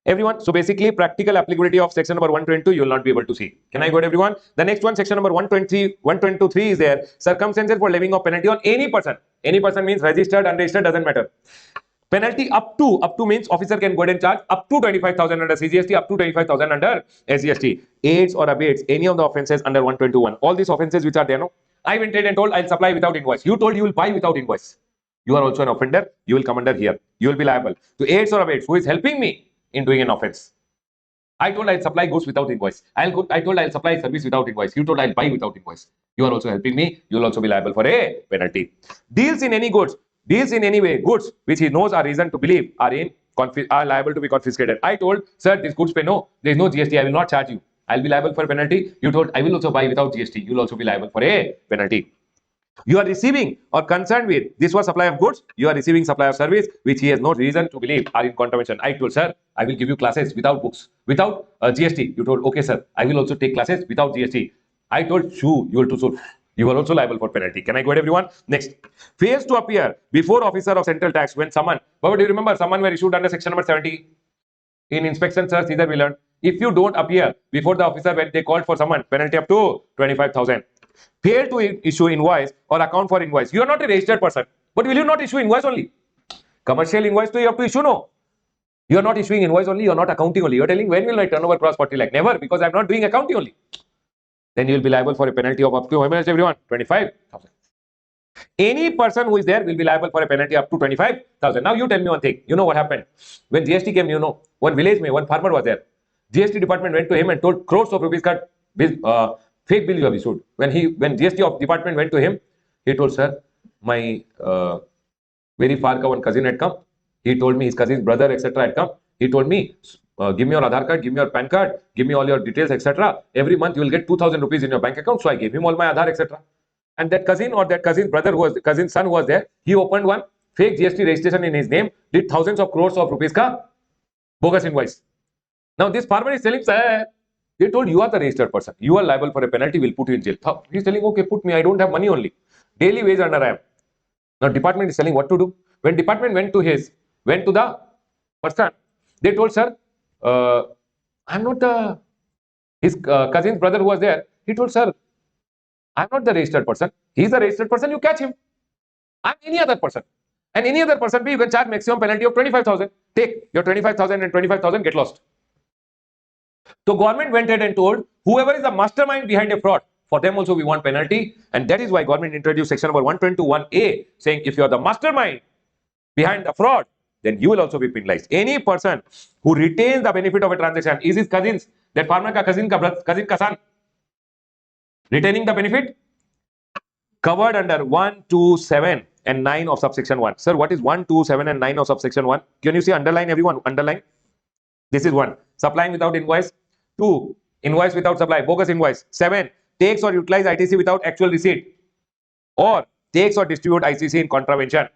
Everyone, so basically practical applicability of section number 122 you will not be able to see. Can I go to everyone? The next one, section number 123 is there. Circumstances for levying of penalty on any person. Any person means registered, unregistered, doesn't matter. Penalty up to means officer can go ahead and charge up to 25,000 under CGST, up to 25,000 under SGST. Aids or abates any of the offences under 121. All these offences which are there, no? I went ahead and told I'll supply without invoice. You told you will buy without invoice. You are also an offender. You will come under here. You will be liable. To aids or abates, who is helping me in doing an offense. I told I'll supply goods without invoice. I told I'll supply service without invoice. You told I'll buy without invoice. You are also helping me. You will also be liable for a penalty. Deals in any goods, deals in any way, goods which he knows are reason to believe are liable to be confiscated. I told, sir, these goods pay no, there is no GST. I will not charge you. I'll be liable for a penalty. You told I will also buy without GST. You will also be liable for a penalty. You are receiving or concerned with, this was supply of goods, you are receiving supply of service which he has no reason to believe are in contravention. I told, sir, I will give you classes without books, without GST. You told, okay, sir, I will also take classes without GST. I told, you are also liable for penalty. Can I go ahead, everyone? Next, fails to appear before officer of central tax when someone, but do you remember someone were issued under section number 70 in inspection search, either we learned, if you don't appear before the officer when they called for someone, penalty up to 25,000. Fail to issue invoice or account for invoice. You are not a registered person, but will you not issue invoice only? Commercial invoice, so you have to issue, no? You are not issuing invoice only, you are not accounting only. You are telling, when will my turnover cross 40 lakh? Never, because I am not doing accounting only. Then you will be liable for a penalty of up to, how much, everyone? 25,000. Any person who is there will be liable for a penalty up to 25,000. Now you tell me one thing. You know what happened? When GST came, you know, one village, one farmer was there. GST department went to him and told crores of rupees cut fake bill you have issued. When GST department went to him, he told, sir, my very far one cousin had come. He told me his cousin's brother, etc. had come. He told me, give me your Aadhaar card, give me your PAN card, give me all your details, etc. Every month you will get 2,000 rupees in your bank account. So I gave him all my Aadhaar, etc. And that cousin or that cousin's brother, cousin's son who was there, he opened one fake GST registration in his name, did thousands of crores of rupees ka bogus invoice. Now this farmer is telling, sir, they told you are the registered person. You are liable for a penalty. We'll put you in jail. He's telling, okay, put me. I don't have money only. Daily wage under I am. Now department is telling what to do. When department went to the person, they told, sir, I'm not his cousin's brother who was there. He told, sir, I'm not the registered person. He's the registered person. You catch him. I'm any other person. And any other person, you can charge maximum penalty of 25,000. Take your 25,000 and 25,000 get lost. So government went ahead and told whoever is the mastermind behind a fraud, for them also we want penalty, and that is why government introduced section number 121A saying if you are the mastermind behind the fraud, then you will also be penalized. Any person who retains the benefit of a transaction, is his cousins, that farmer ka cousin ka son, retaining the benefit covered under 1, 2, 7 and 9 of subsection 1. Sir, what is 1, 2, 7 and 9 of subsection 1? Can you see underline, everyone? Underline. This is 1. Supplying without invoice. 2. Invoice without supply. Bogus invoice. 7. Takes or utilize ITC without actual receipt. Or takes or distribute ICC in contravention.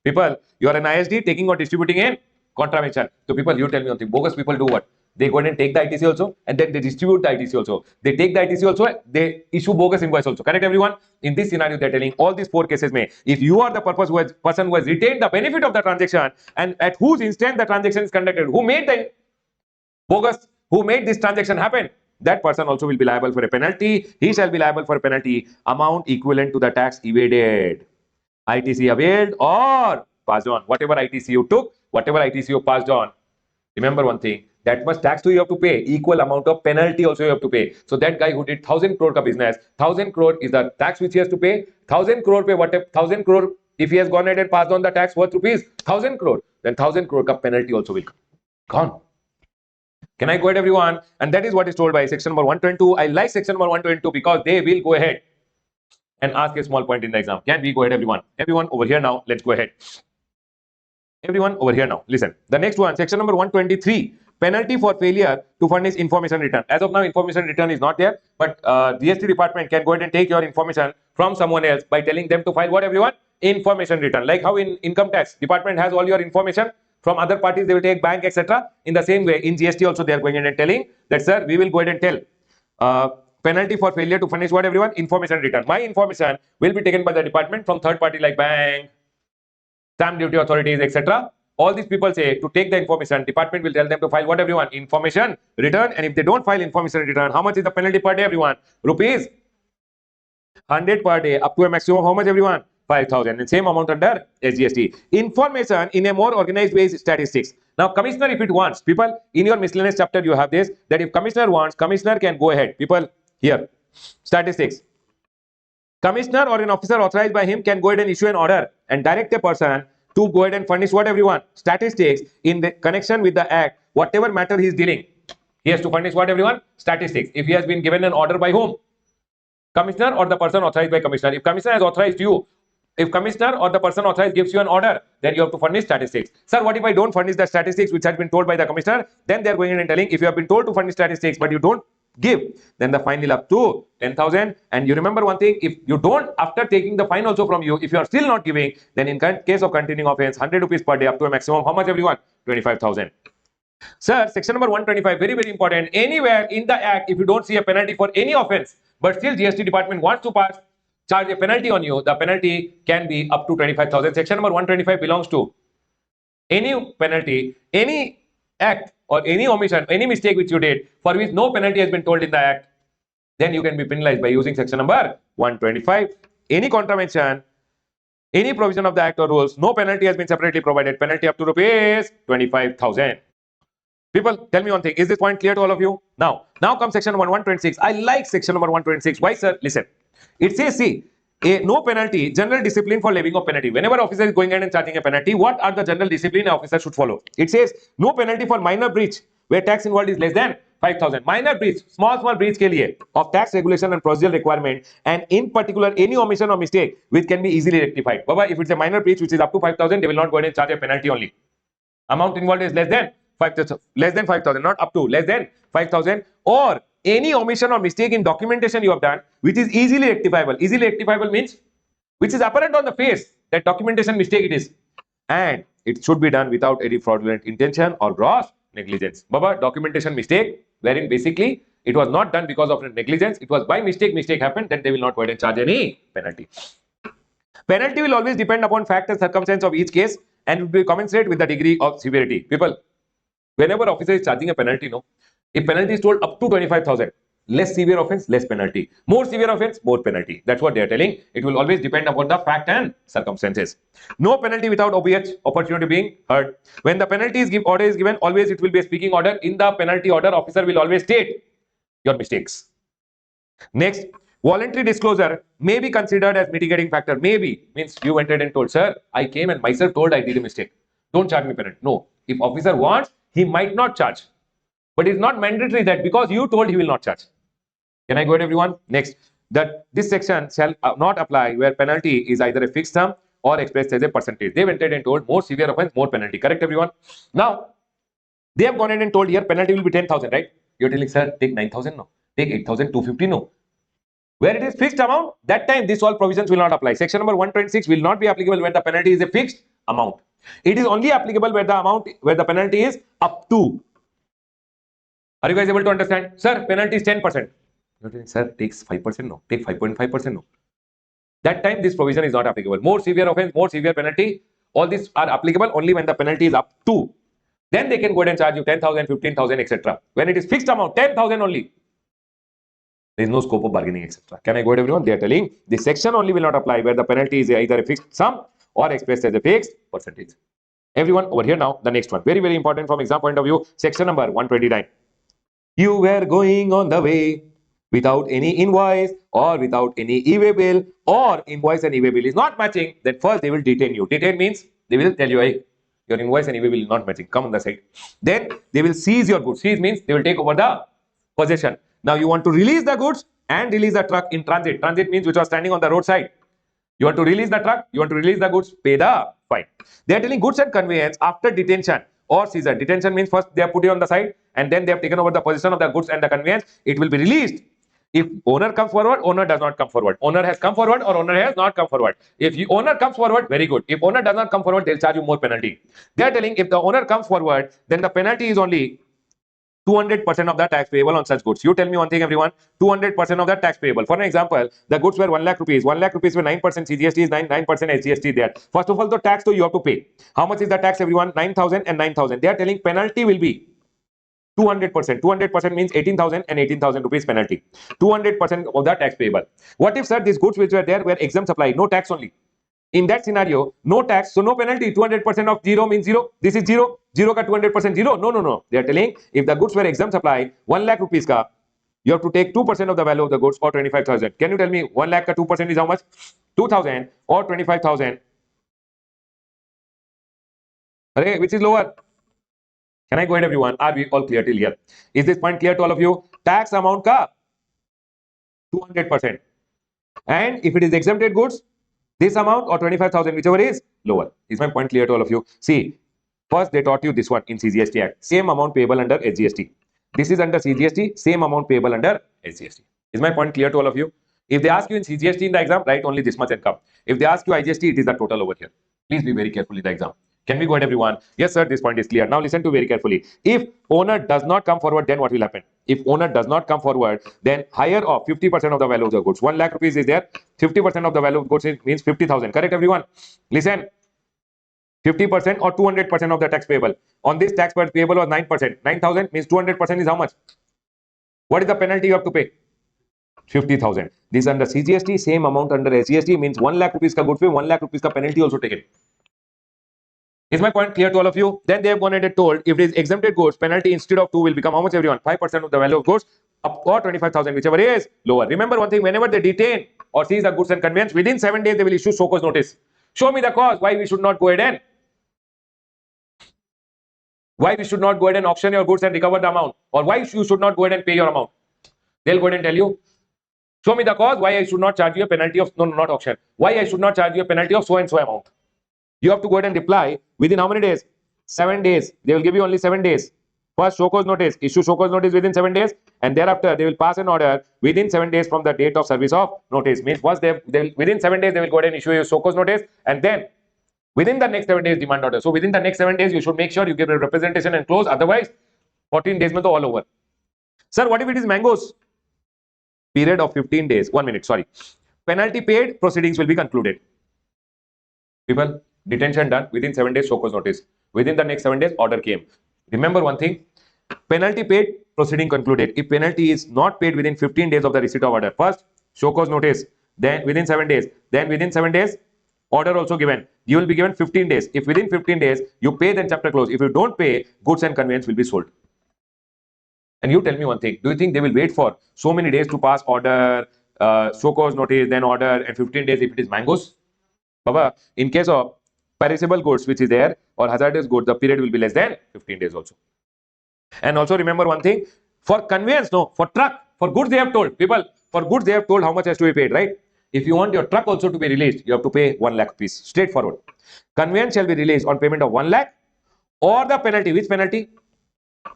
People, you are an ISD taking or distributing in contravention. So people, you tell me one thing. Bogus people do what? They go ahead and take the ITC also, and then they distribute the ITC also. They take the ITC also, they issue bogus invoice also. Correct, everyone? In this scenario, they're telling all these four cases may, if you are the person who has retained the benefit of the transaction and at whose instance the transaction is conducted, who made the bogus, who made this transaction happen, that person also will be liable for a penalty. He shall be liable for a penalty amount equivalent to the tax evaded. ITC availed or passed on. Whatever ITC you took, whatever ITC you passed on, remember one thing, that much tax too you have to pay, equal amount of penalty also you have to pay. So that guy who did 1,000 crore ka business, 1,000 crore is the tax which he has to pay. 1,000 crore pay whatever, 1,000 crore, if he has gone ahead and passed on the tax worth rupees 1,000 crore, then 1,000 crore ka penalty also will come. Gone. Can I go ahead, everyone? And that is what is told by section number 122. I like section number 122 because they will go ahead and ask a small point in the exam. Can we go ahead, everyone? Everyone over here now, let's go ahead. Everyone over here now, listen. The next one, section number 123, penalty for failure to furnish information return. As of now, information return is not there, but GST department can go ahead and take your information from someone else by telling them to file what, everyone? Information return. Like how in income tax department has all your information from other parties, they will take bank, etc. In the same way, in GST also they are going ahead and telling that, sir, we will go ahead and tell penalty for failure to furnish what, everyone? Information return. My information will be taken by the department from third party like bank, stamp duty authorities, etc. All these people say to take the information, department will tell them to file what, everyone? Information return. And if they don't file information return, how much is the penalty per day, everyone? Rupees 100 per day, up to a maximum of how much, everyone? 5,000. And same amount under SGST. Information in a more organized way is statistics. Now, commissioner, if it wants, people, in your miscellaneous chapter, you have this, that if commissioner wants, commissioner can go ahead. People, here, statistics. Commissioner or an officer authorized by him can go ahead and issue an order and direct a person to go ahead and furnish what, everyone? Statistics in the connection with the act, whatever matter he is dealing. He has to furnish what, everyone? Statistics. If he has been given an order by whom? Commissioner or the person authorized by commissioner. If commissioner has authorized you, if commissioner or the person authorized gives you an order, then you have to furnish statistics. Sir, what if I don't furnish the statistics which has been told by the commissioner? Then they are going in and telling, if you have been told to furnish statistics but you don't give, then the fine will up to 10,000. And you remember one thing, if you don't, after taking the fine also from you, if you are still not giving, then in case of continuing offense, 100 rupees per day up to a maximum, how much, everyone? 25,000. Sir, section number 125, very, very important. Anywhere in the act, if you don't see a penalty for any offense, but still GST department wants to charge a penalty on you, the penalty can be up to 25,000. Section number 125 belongs to any penalty, any act or any omission, any mistake which you did for which no penalty has been told in the act, then you can be penalized by using section number 125. Any contravention, any provision of the act or rules, no penalty has been separately provided, penalty up to rupees 25,000. People, tell me one thing, is this point clear to all of you? Now comes section number 126. I like section number 126. Why, sir? Listen. It says, see, no penalty, general discipline for levying of penalty. Whenever officer is going ahead and charging a penalty, what are the general discipline an officer should follow? It says, no penalty for minor breach where tax involved is less than 5,000. Minor breach, small breach ke liye, of tax regulation and procedural requirement, and in particular, any omission or mistake which can be easily rectified. Baba, if it's a minor breach which is up to 5,000, they will not go ahead and charge a penalty only. Amount involved is less than 5,000, not up to, less than 5,000, or any omission or mistake in documentation you have done which is easily rectifiable. Easily rectifiable means which is apparent on the face that documentation mistake it is, and it should be done without any fraudulent intention or gross negligence. Baba, documentation mistake wherein basically it was not done because of negligence, it was by mistake happened, then they will not go ahead and charge any penalty. Penalty will always depend upon fact and circumstance of each case and will be commensurate with the degree of severity. People, whenever officer is charging a penalty, no, if penalty is told up to 25,000, less severe offense, less penalty. More severe offense, more penalty. That's what they are telling. It will always depend upon the fact and circumstances. No penalty without OBH, opportunity being heard. When the penalty is order is given, always it will be a speaking order. In the penalty order, officer will always state your mistakes. Next, voluntary disclosure may be considered as mitigating factor. Maybe means you went ahead and told, sir, I came and myself told I did a mistake. Don't charge me penalty. No, if officer wants, he might not charge. But it's not mandatory that because you told he will not charge. Can I go ahead, everyone? Next, that this section shall not apply where penalty is either a fixed sum or expressed as a percentage. They went ahead and told more severe offense, more penalty. Correct, everyone? Now, they have gone ahead and told here penalty will be 10,000, right? You're telling, sir, take 9,000, no. Take 8,250, no. Where it is fixed amount, that time this all provisions will not apply. Section number 126 will not be applicable where the penalty is a fixed amount. It is only applicable where the penalty is up to Are you guys able to understand? Sir, penalty is 10%. Sir, takes 5%, no. Take 5.5%, no. That time, this provision is not applicable. More severe offense, more severe penalty. All these are applicable only when the penalty is up to. Then they can go ahead and charge you 10,000, 15,000, etc. When it is fixed amount, 10,000 only. There is no scope of bargaining, etc. Can I go ahead, everyone? They are telling this section only will not apply where the penalty is either a fixed sum or expressed as a fixed percentage. Everyone over here now, the next one. Very, very important from exam point of view. Section number 129. You were going on the way without any invoice or without any e-way bill, or invoice and e-way bill is not matching, then first they will detain you. Detain means they will tell you, hey, your invoice and e-way bill is not matching. Come on the side. Then they will seize your goods. Seize means they will take over the possession. Now you want to release the goods and release the truck in transit. Transit means which was standing on the roadside. You want to release the truck, you want to release the goods, pay the fine. They are telling goods and conveyance after detention or seizure. Detention means first they have put it on the side and then they have taken over the possession of the goods and the conveyance. It will be released. If owner comes forward, owner does not come forward. Owner has come forward or owner has not come forward. If owner comes forward, very good. If owner does not come forward, they'll charge you more penalty. They are telling if the owner comes forward, then the penalty is only 200% of the tax payable on such goods. You tell me one thing, everyone. 200% of the tax payable. For an example, the goods were 1 lakh rupees. 1 lakh rupees with 9% CGST is 9% SGST there. First of all, the tax you have to pay. How much is the tax, everyone? 9,000 and 9,000. They are telling penalty will be 200%. 200% means 18,000 and 18,000 rupees penalty. 200% of the tax payable. What if, sir, these goods which were there were exempt supply, no tax only? In that scenario, no tax, so no penalty. 200% of 0 means 0. This is 0. 0 ka 200% 0. No. They are telling if the goods were exempt supply, 1 lakh rupees ka, you have to take 2% of the value of the goods or 25,000. Can you tell me 1 lakh ka 2% is how much? 2,000 or 25,000. Which is lower? Can I go ahead, everyone? Are we all clear till here? Is this point clear to all of you? Tax amount ka 200%. And if it is exempted goods, this amount or 25,000, whichever is lower. Is my point clear to all of you? See, first they taught you this one in CGST Act. Same amount payable under SGST. This is under CGST, same amount payable under SGST. Is my point clear to all of you? If they ask you in CGST in the exam, write only this much and come. If they ask you IGST, it is the total over here. Please be very careful in the exam. Can we go ahead, everyone? Yes, sir, this point is clear. Now listen to very carefully. If owner does not come forward, then what will happen? If owner does not come forward, then higher of 50% of the value of the goods. 1 lakh rupees is there. 50% of the value of goods means 50,000. Correct, everyone? Listen. 50% or 200% of the tax payable. On this tax payable was 9%. 9,000 means 200% is how much? What is the penalty you have to pay? 50,000. This under CGST, same amount under SGST means 1 lakh rupees ka goods pay, 1 lakh rupees ka penalty also taken. Is my point clear to all of you? Then they have gone ahead and told if it is exempted goods, penalty instead of 2 will become how much, everyone? 5% of the value of goods up or 25,000, whichever is lower. Remember one thing, whenever they detain or seize the goods and conveyance, within 7 days they will issue show cause notice. Show me the cause why we should not go ahead and auction your goods and recover the amount, or why you should not go ahead and pay your amount. They'll go ahead and tell you, show me the cause why I should not charge you a penalty of, no, not auction, why I should not charge you a penalty of so and so amount. You have to go ahead and reply within how many days? 7 days. They will give you only 7 days. First, show cause notice. Issue show cause notice within 7 days, and thereafter they will pass an order within 7 days from the date of service of notice. Means first they will, within 7 days they will go ahead and issue you show cause notice, and then within the next 7 days demand order. So within the next 7 days you should make sure you give a representation and close. Otherwise, 14 days mein to all over. Sir, what if it is mangoes? Period of 15 days. 1 minute. Sorry. Penalty paid. Proceedings will be concluded. People. Detention done within 7 days, show cause notice. Within the next 7 days, order came. Remember one thing, penalty paid, proceeding concluded. If penalty is not paid within 15 days of the receipt of order, first show cause notice, then within 7 days, then within 7 days, order also given. You will be given 15 days. If within 15 days you pay, then chapter close. If you don't pay, goods and conveyance will be sold. And you tell me one thing, do you think they will wait for so many days to pass order, show cause notice, then order, and 15 days if it is mangoes? Baba, in case of perishable goods which is there or hazardous goods, the period will be less than 15 days also. And also remember one thing, for conveyance, no, for truck, for goods they have told, people, for goods they have told how much has to be paid, right? If you want your truck also to be released, you have to pay 1 lakh rupees, straightforward. Conveyance shall be released on payment of 1 lakh or the penalty. Which penalty?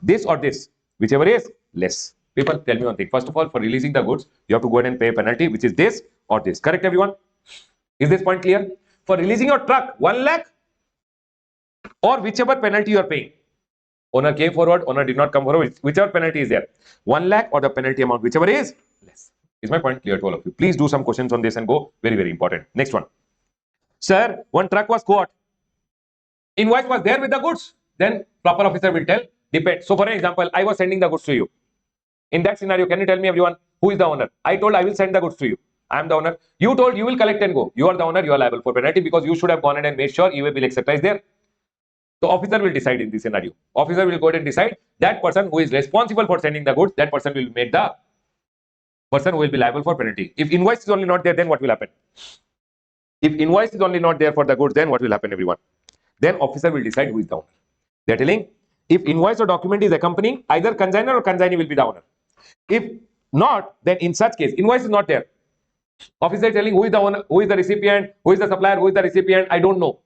This or this, whichever is less. People, tell me one thing. First of all, for releasing the goods, you have to go ahead and pay a penalty, which is this or this. Correct, everyone? Is this point clear? For releasing your truck, 1 lakh or whichever penalty you are paying. Owner came forward, owner did not come forward, whichever penalty is there, 1 lakh or the penalty amount, whichever is less. Is my point clear to all of you? Please do some questions on this and go. Very, very important. Next one. Sir, one truck was caught. Invoice was there with the goods. Then proper officer will tell, depends. So for example, I was sending the goods to you. In that scenario, can you tell me everyone, who is the owner? I told I will send the goods to you. I am the owner. You told you will collect and go. You are the owner, you are liable for penalty because you should have gone ahead and made sure e-way bill etc. is there. So officer will decide in this scenario. Officer will go ahead and decide that person who is responsible for sending the goods, that person will make the person who will be liable for penalty. If invoice is only not there, then what will happen? If invoice is only not there for the goods, then what will happen, everyone? Then officer will decide who is the owner. They are telling, if invoice or document is accompanying, either consignor or consignee will be the owner. If not, then in such case, invoice is not there. Officer is telling who is the owner, who is the recipient, who is the supplier, who is the recipient, I don't know.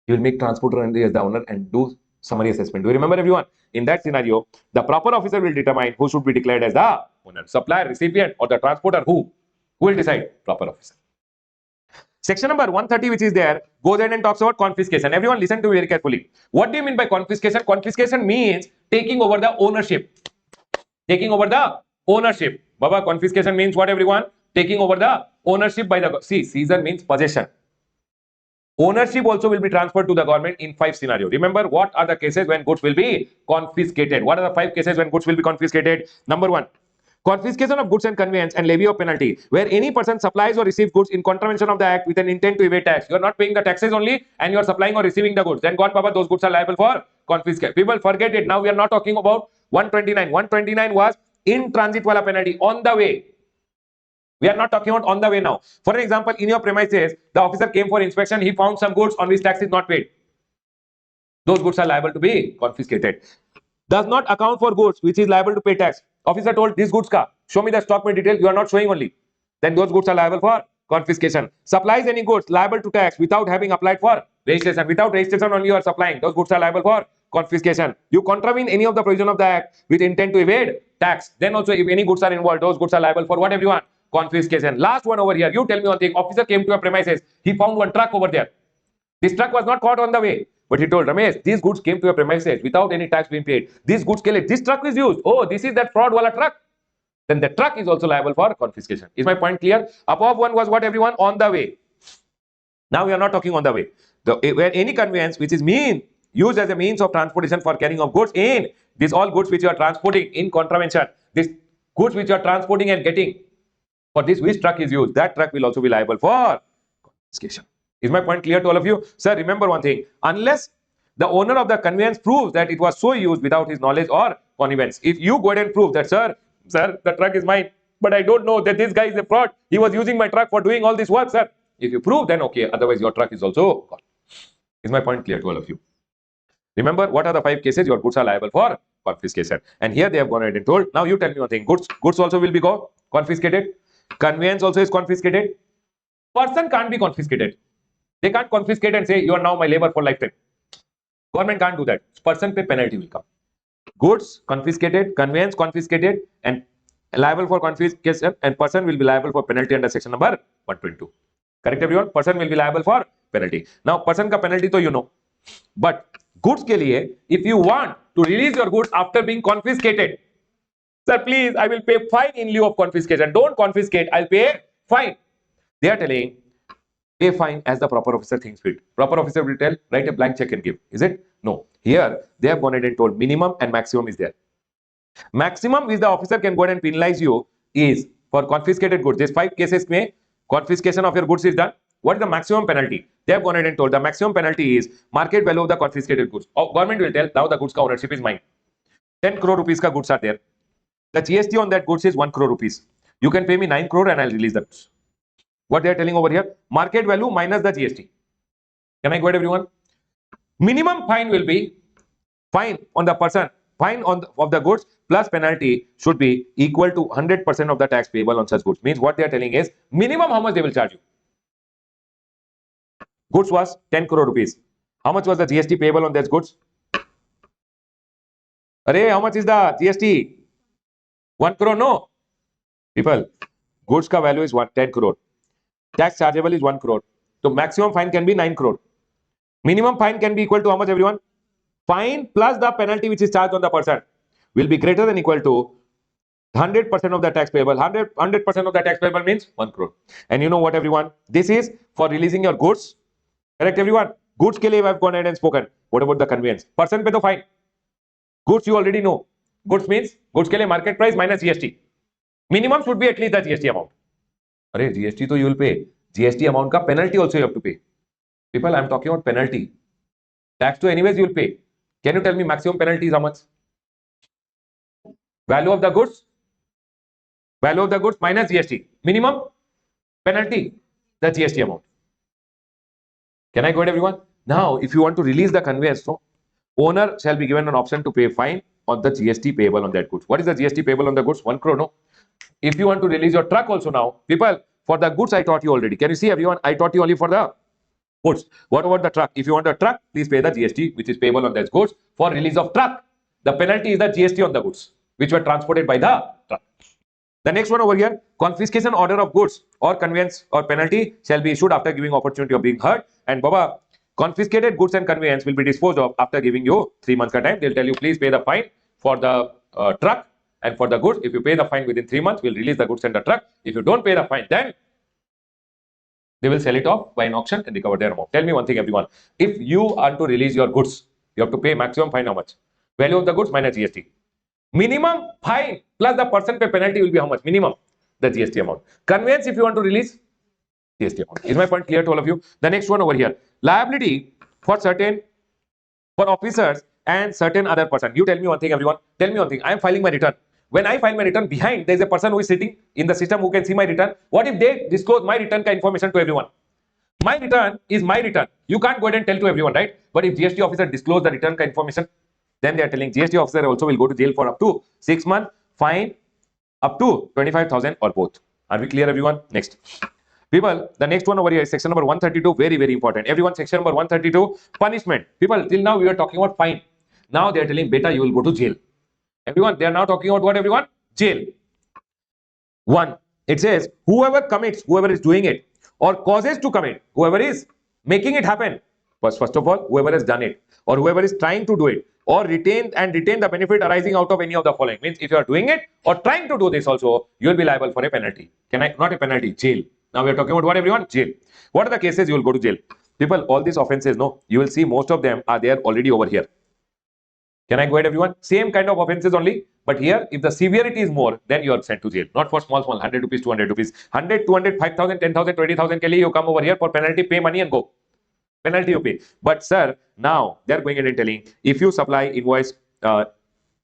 You will make transporter only as the owner and do summary assessment. Do you remember, everyone? In that scenario, the proper officer will determine who should be declared as the owner, supplier, recipient, or the transporter. Who will decide? Proper officer. Section number 130, which is there, goes ahead and talks about confiscation. Everyone listen to me very carefully. What do you mean by confiscation? Confiscation means taking over the ownership. Taking over the ownership. Baba, confiscation means what, everyone? Taking over the ownership by the... See, seizure means possession. Ownership also will be transferred to the government in 5 scenarios. Remember, what are the cases when goods will be confiscated? What are the 5 cases when goods will be confiscated? Number 1. Confiscation of goods and conveyance and levy of penalty, where any person supplies or receives goods in contravention of the act with an intent to evade tax. You are not paying the taxes only and you are supplying or receiving the goods. Then God, Baba, those goods are liable for confiscation. People forget it. Now we are not talking about 129. 129 was in transit wala penalty, on the way. We are not talking about on the way now. For example, in your premises, the officer came for inspection. He found some goods on which tax is not paid. Those goods are liable to be confiscated. Does not account for goods which is liable to pay tax. Officer told this goods ka, show me the stock में detail, you are not showing only. Then those goods are liable for confiscation. Supplies any goods liable to tax without having applied for registration. Without registration only you are supplying. Those goods are liable for confiscation. You contravene any of the provision of the act with intent to evade tax. Then also if any goods are involved, those goods are liable for what, everyone? Confiscation. Last one over here. You tell me one thing. Officer came to a premises. He found one truck over there. This truck was not caught on the way. But he told Ramesh, these goods came to your premises without any tax being paid. These goods, this truck is used. Oh, this is that fraud wala truck. Then the truck is also liable for confiscation. Is my point clear? Above one was what, everyone? On the way. Now we are not talking on the way. Where any conveyance which is used as a means of transportation for carrying of goods in, these all goods which you are transporting in contravention, this goods which you are transporting and getting, for this which truck is used, that truck will also be liable for confiscation. Is my point clear to all of you? Sir, remember one thing. Unless the owner of the conveyance proves that it was so used without his knowledge or connivance. If you go ahead and prove that, sir, the truck is mine, but I don't know that this guy is a fraud. He was using my truck for doing all this work, sir. If you prove, then okay. Otherwise, your truck is also gone. Is my point clear to all of you? Remember, what are the 5 cases? Your goods are liable for confiscation. And here they have gone ahead and told, now you tell me one thing. Goods also will be confiscated. Conveyance also is confiscated. Person can't be confiscated. They can't confiscate and say, you are now my labor for lifetime. Government can't do that. Person pay penalty will come. Goods confiscated, conveyance confiscated, and liable for confiscation, and person will be liable for penalty under section number 122. Correct, everyone? Person will be liable for penalty. Now, person ka penalty to you know. But goods ke liye, if you want to release your goods after being confiscated, sir, please, I will pay fine in lieu of confiscation. Don't confiscate, I'll pay fine. They are telling, pay fine as the proper officer thinks fit. Proper officer will tell, write a blank check and give. Is it? No. Here, they have gone ahead and told minimum and maximum is there. Maximum is the officer can go ahead and penalize you is for confiscated goods. These 5 cases may confiscation of your goods is done. What is the maximum penalty? They have gone ahead and told the maximum penalty is market value of the confiscated goods. Government will tell, now the goods ka ownership is mine. 10 crore rupees ka goods are there. The GST on that goods is 1 crore rupees. You can pay me 9 crore and I'll release the goods. What they are telling over here, market value minus the GST. Can I go ahead, everyone? Minimum fine will be fine on the person, fine of the goods plus penalty should be equal to 100% of the tax payable on such goods. Means what they are telling is minimum how much they will charge you. Goods was 10 crore rupees. How much was the GST payable on those goods? Arey, how much is the GST? 1 crore, no? People, goods ka value is 10 crore. Tax chargeable is 1 crore. So maximum fine can be 9 crore. Minimum fine can be equal to how much, everyone? fine plus the penalty which is charged on the person will be greater than equal to 100% of the tax payable. 100% of the tax payable means 1 crore. And you know what, everyone? This is for releasing your goods. Correct, everyone? Goods ke liye I've gone ahead and spoken. What about the conveyance? Person pe to fine. Goods you already know. Goods means goods ke liye market price minus GST. Minimum should be at least the GST amount. Arey, GST to you will pay. GST amount ka penalty also you have to pay. People, I'm talking about penalty. Tax to anyways you will pay. Can you tell me maximum penalty is how much? Value of the goods? Value of the goods minus GST. Minimum penalty, the GST amount. Can I go ahead, everyone? Now, if you want to release the conveyance, so owner shall be given an option to pay fine on the GST payable on that goods. What is the GST payable on the goods? 1 crore, no? If you want to release your truck also now, people, for the goods I taught you already. Can you see, everyone? I taught you only for the goods. What about the truck? If you want a truck, please pay the GST, which is payable on that goods. For release of truck, the penalty is the GST on the goods, which were transported by the truck. The next one over here, confiscation order of goods or conveyance or penalty shall be issued after giving opportunity of being heard. And Baba, confiscated goods and conveyance will be disposed of after giving you 3 months ka time. They'll tell you, please pay the fine for the truck and for the goods. If you pay the fine within 3 months, we'll release the goods and the truck. If you don't pay the fine, then they will sell it off by an auction and recover their amount. Tell me one thing, everyone. If you are to release your goods, you have to pay maximum fine how much? Value of the goods minus GST. Minimum fine plus the person pay penalty will be how much? Minimum, the GST amount. Conveyance, if you want to release, GST amount. Is my point clear to all of you? The next one over here, liability for officers and certain other person. You tell me one thing, everyone. Tell me one thing. I am filing my return. When I file my return, behind there is a person who is sitting in the system who can see my return. What if they disclose my return ka information to everyone? My return is my return. You can't go ahead and tell to everyone, right? But if GST officer disclose the return ka information, then they are telling GST officer also will go to jail for up to 6 months, fine up to 25,000 or both. Are we clear, everyone? Next. People, the next one over here is section number 132, very, very important. Everyone, section number 132, punishment. People, till now we were talking about fine. Now they are telling, beta, you will go to jail. Everyone, they are now talking about what, everyone? Jail. 1. It says, whoever commits, whoever is doing it, or causes to commit, whoever is making it happen. First of all, whoever has done it, or whoever is trying to do it, or retain the benefit arising out of any of the following. Means if you are doing it or trying to do this also, you will be liable for a penalty. Not a penalty, jail. Now we are talking about what, everyone? Jail. What are the cases you will go to jail? People, all these offenses, no, you will see most of them are there already over here. Can I go ahead, everyone? Same kind of offenses only, but here if the severity is more, then you are sent to jail. Not for small 100 rupees, 200 rupees, 100, 200, 5,000, 10,000, 20,000 ke liye you come over here for penalty, pay money and go. Penalty you pay. But sir, now they're going in and telling, if you supply invoice,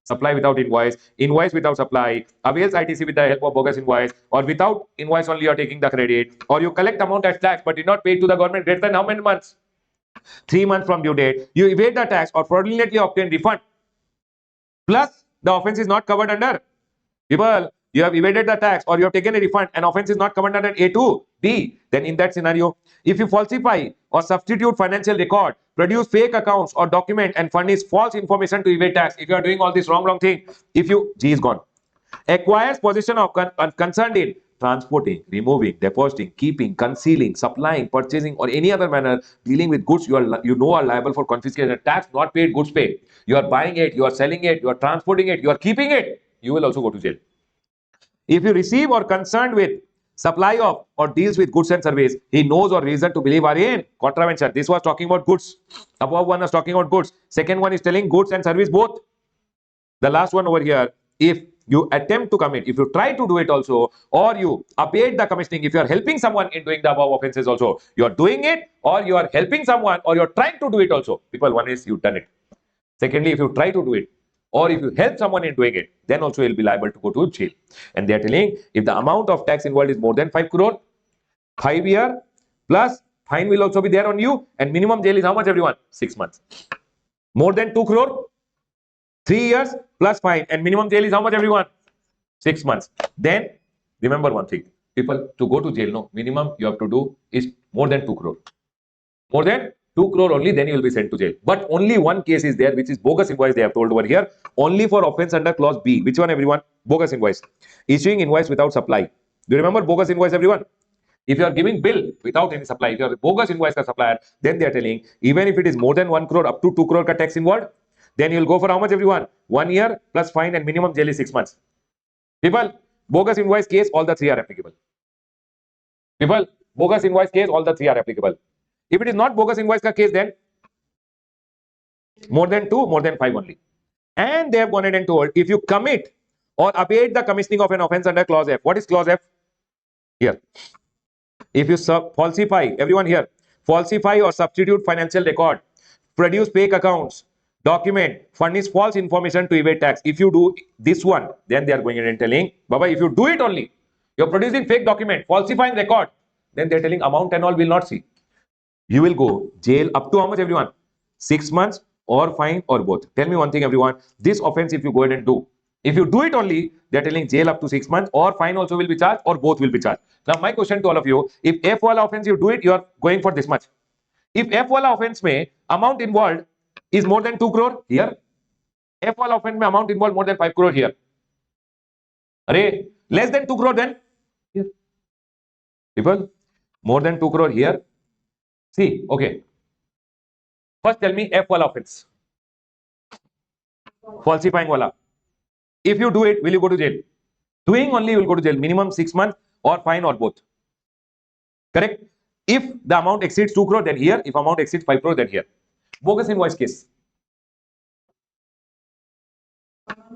supply without invoice, invoice without supply, avails ITC with the help of bogus invoice, or without invoice only you are taking the credit, or you collect amount as tax but did not pay to the government greater than how many months? 3 months from due date. You evade the tax or fraudulently obtain refund. Plus, the offense is not covered under. People, you have evaded the tax or you have taken a refund and offense is not covered under A to D. Then in that scenario, if you falsify or substitute financial record, produce fake accounts or document and furnish false information to evade tax, if you are doing all this wrong thing, if you, G is gone, acquires possession of concerned in transporting, removing, depositing, keeping, concealing, supplying, purchasing, or any other manner dealing with goods you are liable for confiscation. Tax not paid, goods paid. You are buying it, you are selling it, you are transporting it, you are keeping it, you will also go to jail. If you receive or concerned with supply of or deals with goods and service, he knows or reason to believe are in contravention. This was talking about goods. Above one was talking about goods. Second one is telling goods and service both. The last one over here, if you attempt to commit, if you try to do it also, or you abate the commissioning, if you are helping someone in doing the above offenses also, you are doing it, or you are helping someone, or you are trying to do it also. People, one is you've done it. Secondly, if you try to do it, or if you help someone in doing it, then also you'll be liable to go to jail. And they are telling, if the amount of tax involved is more than 5 crore, 5 year plus fine will also be there on you, and minimum jail is how much, everyone? 6 months. More than 2 crore, 3 years plus fine, and minimum jail is how much, everyone? 6 months. Then remember one thing, people, to go to jail, no, minimum you have to do is more than 2 crore. More than 2 crore only, then you will be sent to jail. But only one case is there, which is bogus invoice. They have told over here, only for offense under clause B. Which one, everyone? Bogus invoice. Issuing invoice without supply. Do you remember bogus invoice, everyone? If you are giving bill without any supply, if you are bogus invoice ka supplier, then they are telling, even if it is more than 1 crore up to 2 crore ka tax involved, then you'll go for how much, everyone? 1 year plus fine and minimum jail is 6 months. People, bogus invoice case, all the three are applicable. People, bogus invoice case, all the three are applicable. If it is not bogus invoice ka case, then more than 2, more than 5 only. And they have gone ahead and told, if you commit or abate the commissioning of an offense under clause F. What is clause F? Here. If you falsify, everyone here, falsify or substitute financial record, produce fake accounts, document, furnish false information to evade tax. If you do this one, then they are going ahead and telling, Baba, if you do it only, you're producing fake document, falsifying record, then they're telling amount and all will not see. You will go jail up to how much, everyone? 6 months or fine or both. Tell me one thing, everyone. This offense, if you go ahead and do, if you do it only, they're telling jail up to 6 months or fine also will be charged or both will be charged. Now, my question to all of you, if F wala offense you do it, you are going for this much. If F wala offense may amount involved is more than 2 crore here, F wala offense may amount involved more than 5 crore here. Array, less than 2 crore then here. People, more than 2 crore here. See, okay. First tell me F wala offense. Falsifying wala. If you do it, will you go to jail? Doing only, you will go to jail. Minimum 6 months or fine or both. Correct? If the amount exceeds 2 crore, then here. If amount exceeds 5 crore, then here. Bogus invoice case.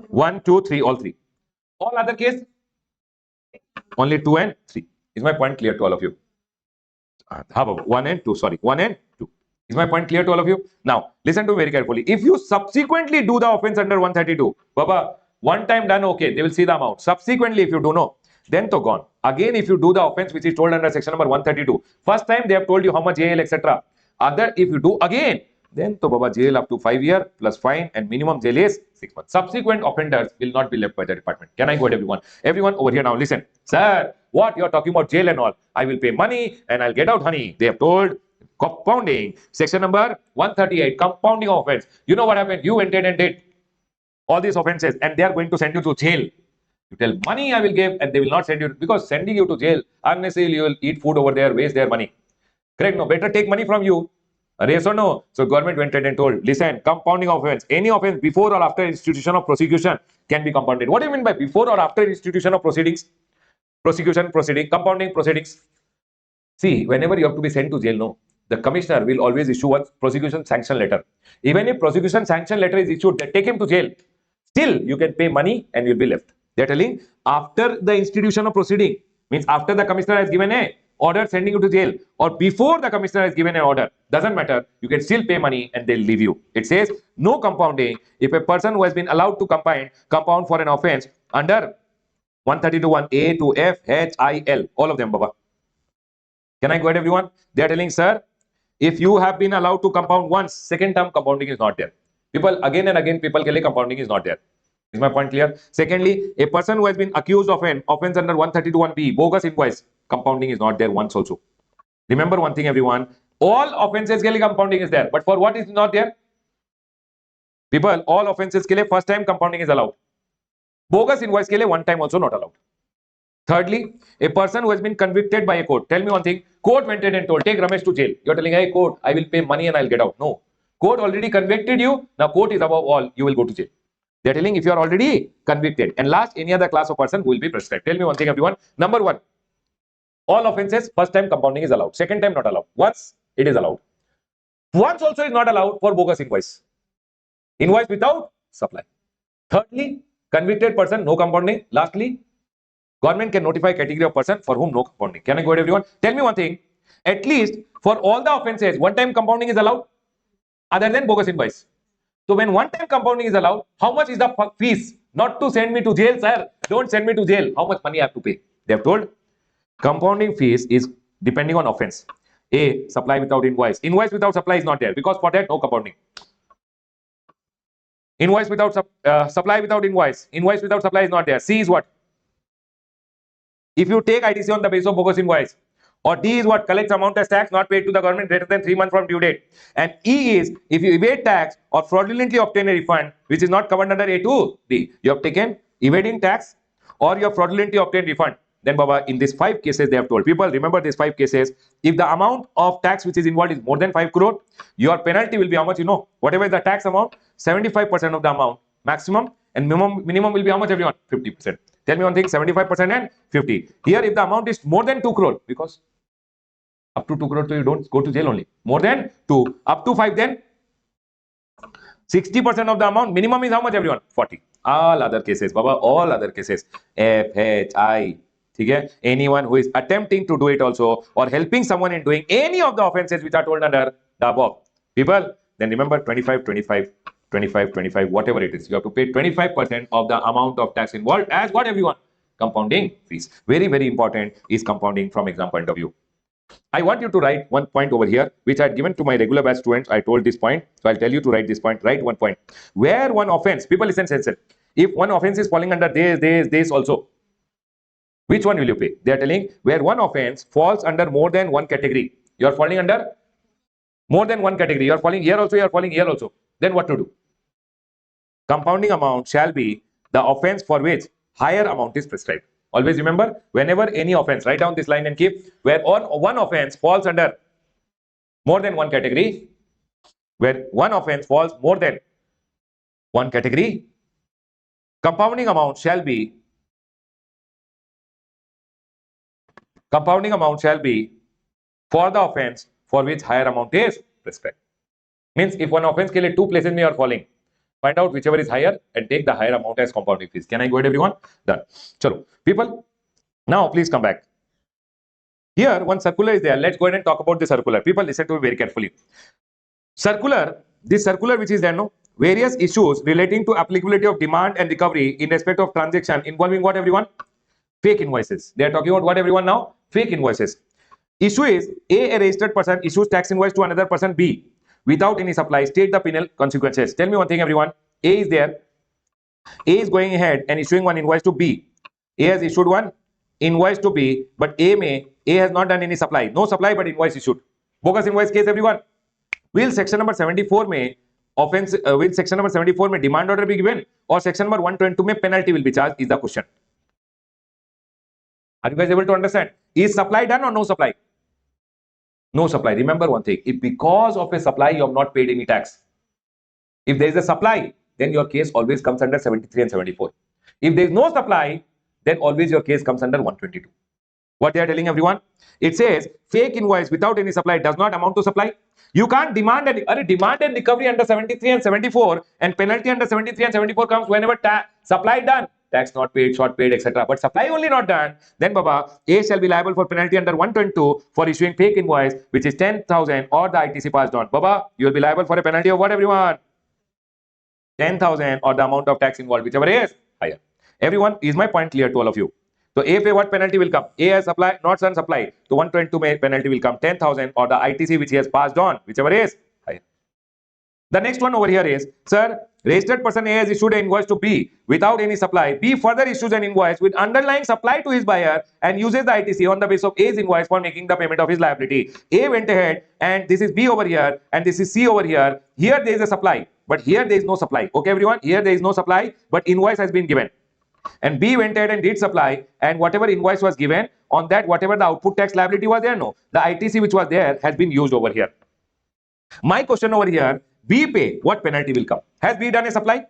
1, 2, 3, all 3. All other case, only 2 and 3. Is my point clear to all of you? How about 1 and 2? Sorry, 1 and 2. Is my point clear to all of you? Now, listen to me very carefully. If you subsequently do the offense under 132, Baba, one time done, okay, they will see the amount. Subsequently, if you do no, then to gone. Again, if you do the offense which is told under section number 132, first time they have told you how much jail, etc. Other, if you do again, then to Baba jail up to 5 years plus fine and minimum jail is 6 months. Subsequent offenders will not be left by the department. Can I go ahead, everyone? Everyone over here now, listen. Sir, what you are talking about jail and all? I will pay money and I'll get out honey. They have told compounding. Section number 138, compounding offense. You know what happened? You went and did all these offenses and they are going to send you to jail. You tell money I will give and they will not send you because sending you to jail, unnecessarily you will eat food over there, waste their money. Correct? No, better take money from you. Yes or no? So government went and told, listen, compounding offense, any offense before or after institution of prosecution can be compounded. What do you mean by before or after institution of proceedings? Prosecution proceeding, compounding proceedings. See, whenever you have to be sent to jail, no, the commissioner will always issue a prosecution sanction letter. Even if prosecution sanction letter is issued, they take him to jail. Still, you can pay money and you'll be left. They're telling after the institution of proceeding, means after the commissioner has given a order sending you to jail or before the commissioner has given an order, doesn't matter, you can still pay money and they'll leave you. It says no compounding if a person who has been allowed to compound for an offense under 132(1)(a) to F, H, I, L, all of them, Baba. Can I go ahead, everyone? They are telling, sir, if you have been allowed to compound once, second term compounding is not there. People, again and again, people ke liye compounding is not there. Is my point clear? Secondly, a person who has been accused of an offense under 132(1)(b), bogus invoice, compounding is not there once also. Remember one thing, everyone, all offenses ke liye compounding is there, but for what is not there? People, all offenses ke liye first time compounding is allowed. Bogus invoice ke liye one time also not allowed. Thirdly, a person who has been convicted by a court. Tell me one thing, court went in and told, take Ramesh to jail. You're telling, hey court, I will pay money and I'll get out. No, court already convicted you. Now court is above all, you will go to jail. They're telling if you are already convicted. And last, any other class of person who will be prescribed. Tell me one thing, everyone. Number one, all offenses, first time compounding is allowed. Second time not allowed. Once, it is allowed. Once also is not allowed for bogus invoice. Invoice without supply. Thirdly, convicted person, no compounding. Lastly, government can notify category of person for whom no compounding. Can I go ahead, everyone? Tell me one thing. At least for all the offenses, one time compounding is allowed other than bogus invoice. So when one time compounding is allowed, how much is the fees? Not to send me to jail, sir. Don't send me to jail. How much money I have to pay? They have told compounding fees is depending on offense. A, supply without invoice. Invoice without supply is not there because for that no compounding. Invoice without supply without invoice. Invoice without supply is not there. C is what? If you take ITC on the basis of bogus invoice, or D is what? Collects amount as tax not paid to the government greater than 3 months from due date. And E is if you evade tax or fraudulently obtain a refund which is not covered under A to D. You have taken evading tax or you have fraudulently obtained refund. then Baba, in these 5 cases they have told people, remember these 5 cases, if the amount of tax which is involved is more than 5 crore, your penalty will be how much? You know, whatever is the tax amount, 75% of the amount maximum, and minimum will be how much, everyone? 50%. Tell me one thing, 75% and 50. Here if the amount is more than 2 crore, because up to 2 crore so you don't go to jail only. More than 2, up to 5, then 60% of the amount. Minimum is how much, everyone? 40. All other cases, Baba, all other cases, F, H, I, okay? Anyone who is attempting to do it also, or helping someone in doing any of the offenses which are told under the above, people, then remember 25, 25, 25, 25, whatever it is, you have to pay 25% of the amount of tax involved as what, everyone? Compounding fees. Very, very important is compounding from exam point of view. I want you to write one point over here, which I had given to my regular batch students. I told this point, so I'll tell you to write this point. Write one point. Where one offense, people listen. If one offense is falling under this also, which one will you pay? They are telling where one offense falls under more than one category. You are falling under more than one category. You are falling here also, you are falling here also. Then what to do? Compounding amount shall be the offense for which higher amount is prescribed. Always remember, whenever any offense, write down this line and keep, where one offense falls under more than one category, where one offense falls more than one category, compounding amount shall be for the offense for which higher amount is prescribed. Means if one offense ke liye 2 places mein you are falling, find out whichever is higher and take the higher amount as compounding fees. Can I go ahead, everyone? Done. Chalo, people, now please come back. Here one circular is there. Let's go ahead and talk about the circular. People, listen to me very carefully. This circular which is there, no, various issues relating to applicability of demand and recovery in respect of transaction involving what, everyone? Fake invoices. They are talking about what, everyone, now? Fake invoices. Issue is a registered person issues tax invoice to another person B without any supply. State the penal consequences. Tell me one thing, everyone. A is there. A is going ahead and issuing one invoice to B. A has issued one invoice to B, but A has not done any supply. No supply, but invoice issued. Bogus invoice case, everyone. Will section number 74 में offense, will section number 74 में demand order be given, or section number 122 में penalty will be charged, is the question. Are you guys able to understand? Is supply done or no supply? No supply. Remember one thing, if because of a supply you have not paid any tax, if there is a supply, then your case always comes under 73 and 74. If there is no supply, then always your case comes under 122. What they are telling, everyone? It says fake invoice without any supply does not amount to supply. You can't demand and recovery under 73 and 74, and penalty under 73 and 74 comes whenever supply done, tax not paid, short paid, etc. But supply only not done, then Baba, A shall be liable for penalty under 122 for issuing fake invoice which is 10,000 or the ITC passed on. Baba, you will be liable for a penalty of what, everyone? 10,000 or the amount of tax involved, whichever is higher. Everyone, is my point clear to all of you? So A पे what penalty will come? A has supply, not done supply. So 122 में penalty will come 10,000 or the ITC which he has passed on, whichever is higher. The next one over here is, sir, registered person A has issued an invoice to B without any supply. B further issues an invoice with underlying supply to his buyer and uses the ITC on the basis of A's invoice for making the payment of his liability. A went ahead and this is B over here and this is C over here. Here there is a supply, but here there is no supply. Okay, everyone? Here there is no supply, but invoice has been given. And B went ahead and did supply, and whatever invoice was given on that, whatever the output tax liability was there, no, the ITC which was there has been used over here. My question over here, B pay, what penalty will come? Has B done a supply?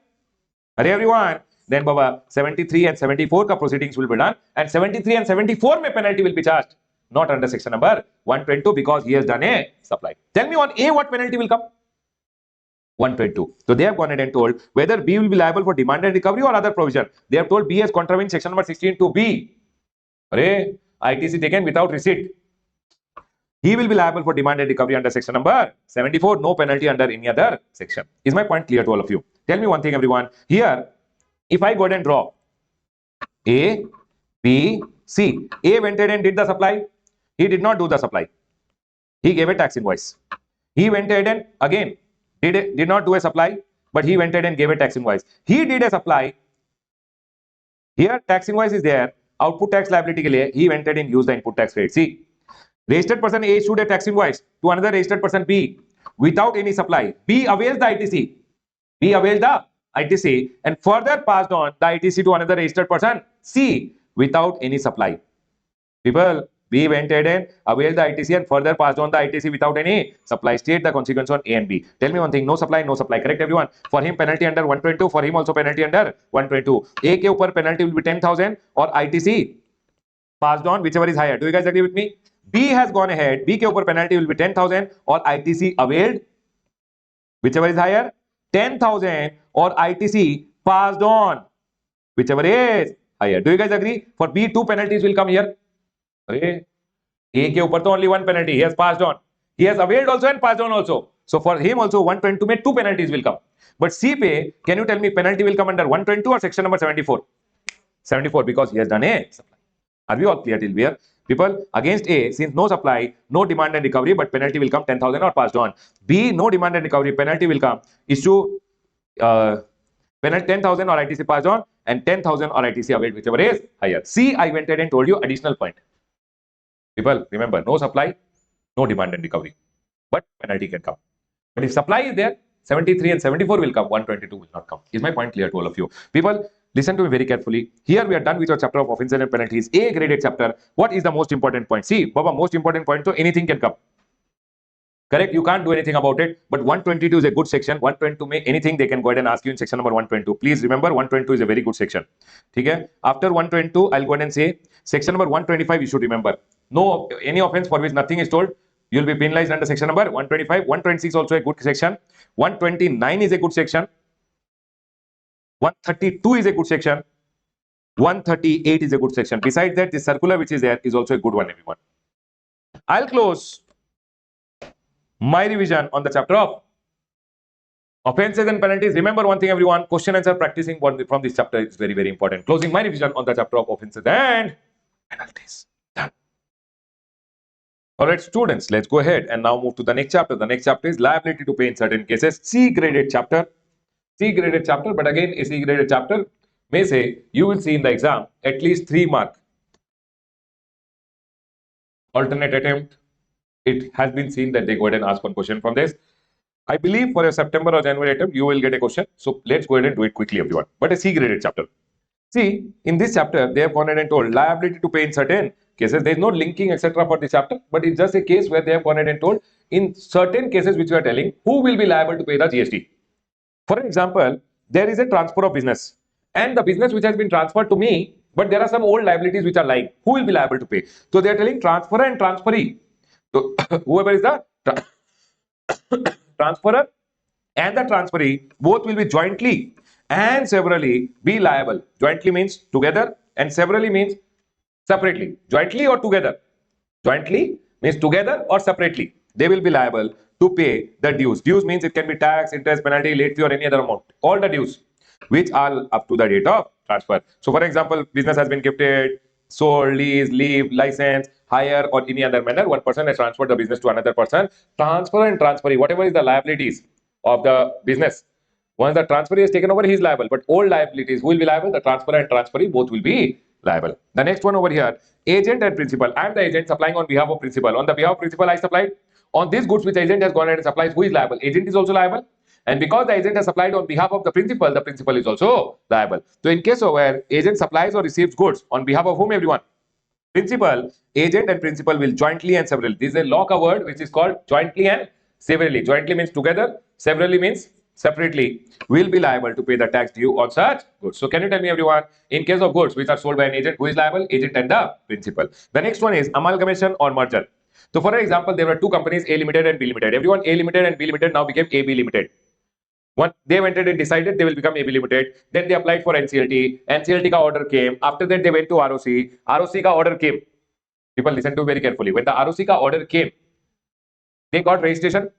Arey everyone, then Baba, 73 and 74 ka proceedings will be done, and 73 and 74 mein penalty will be charged, not under section number 122 because he has done a supply. Tell me on A what penalty will come? 122. So they have gone ahead and told whether B will be liable for demand and recovery or other provision. They have told B has contravened section number 16 to B. Arey, ITC taken without receipt. He will be liable for demand and recovery under section number 74. No penalty under any other section. Is my point clear to all of you? Tell me one thing, everyone. Here, if I go ahead and draw A, B, C. A went ahead and did the supply. He did not do the supply. He gave a tax invoice. He went ahead and again did not do a supply, but he went ahead and gave a tax invoice. He did a supply. Here tax invoice is there. Output tax liability ke liye he went ahead and used the input tax rate. See, registered person A issued a tax invoice to another registered person B without any supply. B avails the ITC. B avails the ITC and further passed on the ITC to another registered person C without any supply. People, B went ahead and availed the ITC and further passed on the ITC without any supply. State the consequence on A and B. Tell me one thing, no supply, no supply. Correct everyone? For him penalty under 122, for him also penalty under 122. A के ऊपर penalty will be 10,000 or ITC passed on, whichever is higher. Do you guys agree with me? B has gone ahead. B के ऊपर penalty will be 10,000 or ITC availed, whichever is higher. 10,000 or ITC passed on, whichever is higher. Do you guys agree? For B, two penalties will come here. A के ऊपर तो only one penalty. He has passed on. He has availed also and passed on also. So for him also 122 में two penalties will come. But C पे, can you tell me penalty will come under 122 or section number 74? 74 because he has done a supply. Are we all clear till here? People, against A, since no supply, no demand and recovery, but penalty will come 10,000 or passed on. B, no demand and recovery, penalty will come. Issue penalty 10,000 or ITC passed on and 10,000 or ITC availed, whichever is higher. C, I went ahead and told you additional point. People, remember, no supply, no demand and recovery, but penalty can come. But if supply is there, 73 and 74 will come, 122 will not come. Is my point clear to all of you? People, listen to me very carefully. Here we are done with our chapter of offenses and penalties, A graded chapter. What is the most important point? See, Baba, most important point, so anything can come. Correct? You can't do anything about it, but 122 is a good section. 122 may anything they can go ahead and ask you in section number 122. Please remember 122 is a very good section. Okay? After 122, I'll go ahead and say section number 125 you should remember. No, any offense for which nothing is told, you'll be penalized under section number 125. 126 also a good section. 129 is a good section. 132 is a good section. 138 is a good section. Besides that, the circular which is there is also a good one, everyone. I'll close my revision on the chapter of offenses and penalties. Remember one thing, everyone, question answer practicing from this chapter is very, very important. Closing my revision on the chapter of offenses and penalties. Done. All right, students, let's go ahead and now move to the next chapter. The next chapter is liability to pay in certain cases. C graded chapter. C graded chapter, but again, a C graded chapter may say you will see in the exam at least 3 mark. Alternate attempt. It has been seen that they go ahead and ask one question from this. I believe for a September or January attempt, you will get a question. So let's go ahead and do it quickly, everyone. But a C graded chapter. See, in this chapter, they have gone ahead and told liability to pay in certain cases. There is no linking, etc. for this chapter, but it's just a case where they have gone ahead and told in certain cases which we are telling, who will be liable to pay the GST. For example, there is a transfer of business and the business which has been transferred to me, but there are some old liabilities which are lying. Who will be liable to pay? So they are telling transferor and transferee. So whoever is the transferor and the transferee, both will be jointly and severally be liable. Jointly means together and severally means separately. Jointly or together? Jointly means together or separately. They will be liable to pay the dues. Dues means it can be tax, interest, penalty, late fee or any other amount. All the dues which are up to the date of transfer. So for example, business has been gifted, sold, lease, leave, license, hire or any other manner. One person has transferred the business to another person. Transfer and transferee, whatever is the liabilities of the business. Once the transferee has taken over, he is liable. But old liabilities, who will be liable? The transferor and transferee both will be liable. The next one over here, agent and principal. I am the agent supplying on behalf of principal. On the behalf of principal, I supplied. On these goods which agent has gone ahead and supplies, who is liable? Agent is also liable. And because the agent has supplied on behalf of the principal is also liable. So in case of where agent supplies or receives goods on behalf of whom, everyone? Principal, agent and principal will jointly and severally. This is a law word which is called jointly and severally. Jointly means together, severally means separately, will be liable to pay the tax due on such goods. So can you tell me, everyone, in case of goods which are sold by an agent, who is liable? Agent and the principal. The next one is amalgamation or merger. So for example, there were two companies, A Limited and B Limited. Everyone, A Limited and B Limited now became AB Limited. One, they went and decided they will become AB Limited. Then they applied for NCLT. NCLT ka order came. After that, they went to ROC. ROC ka order came. People listen to very carefully. When the ROC ka order came, they got registration.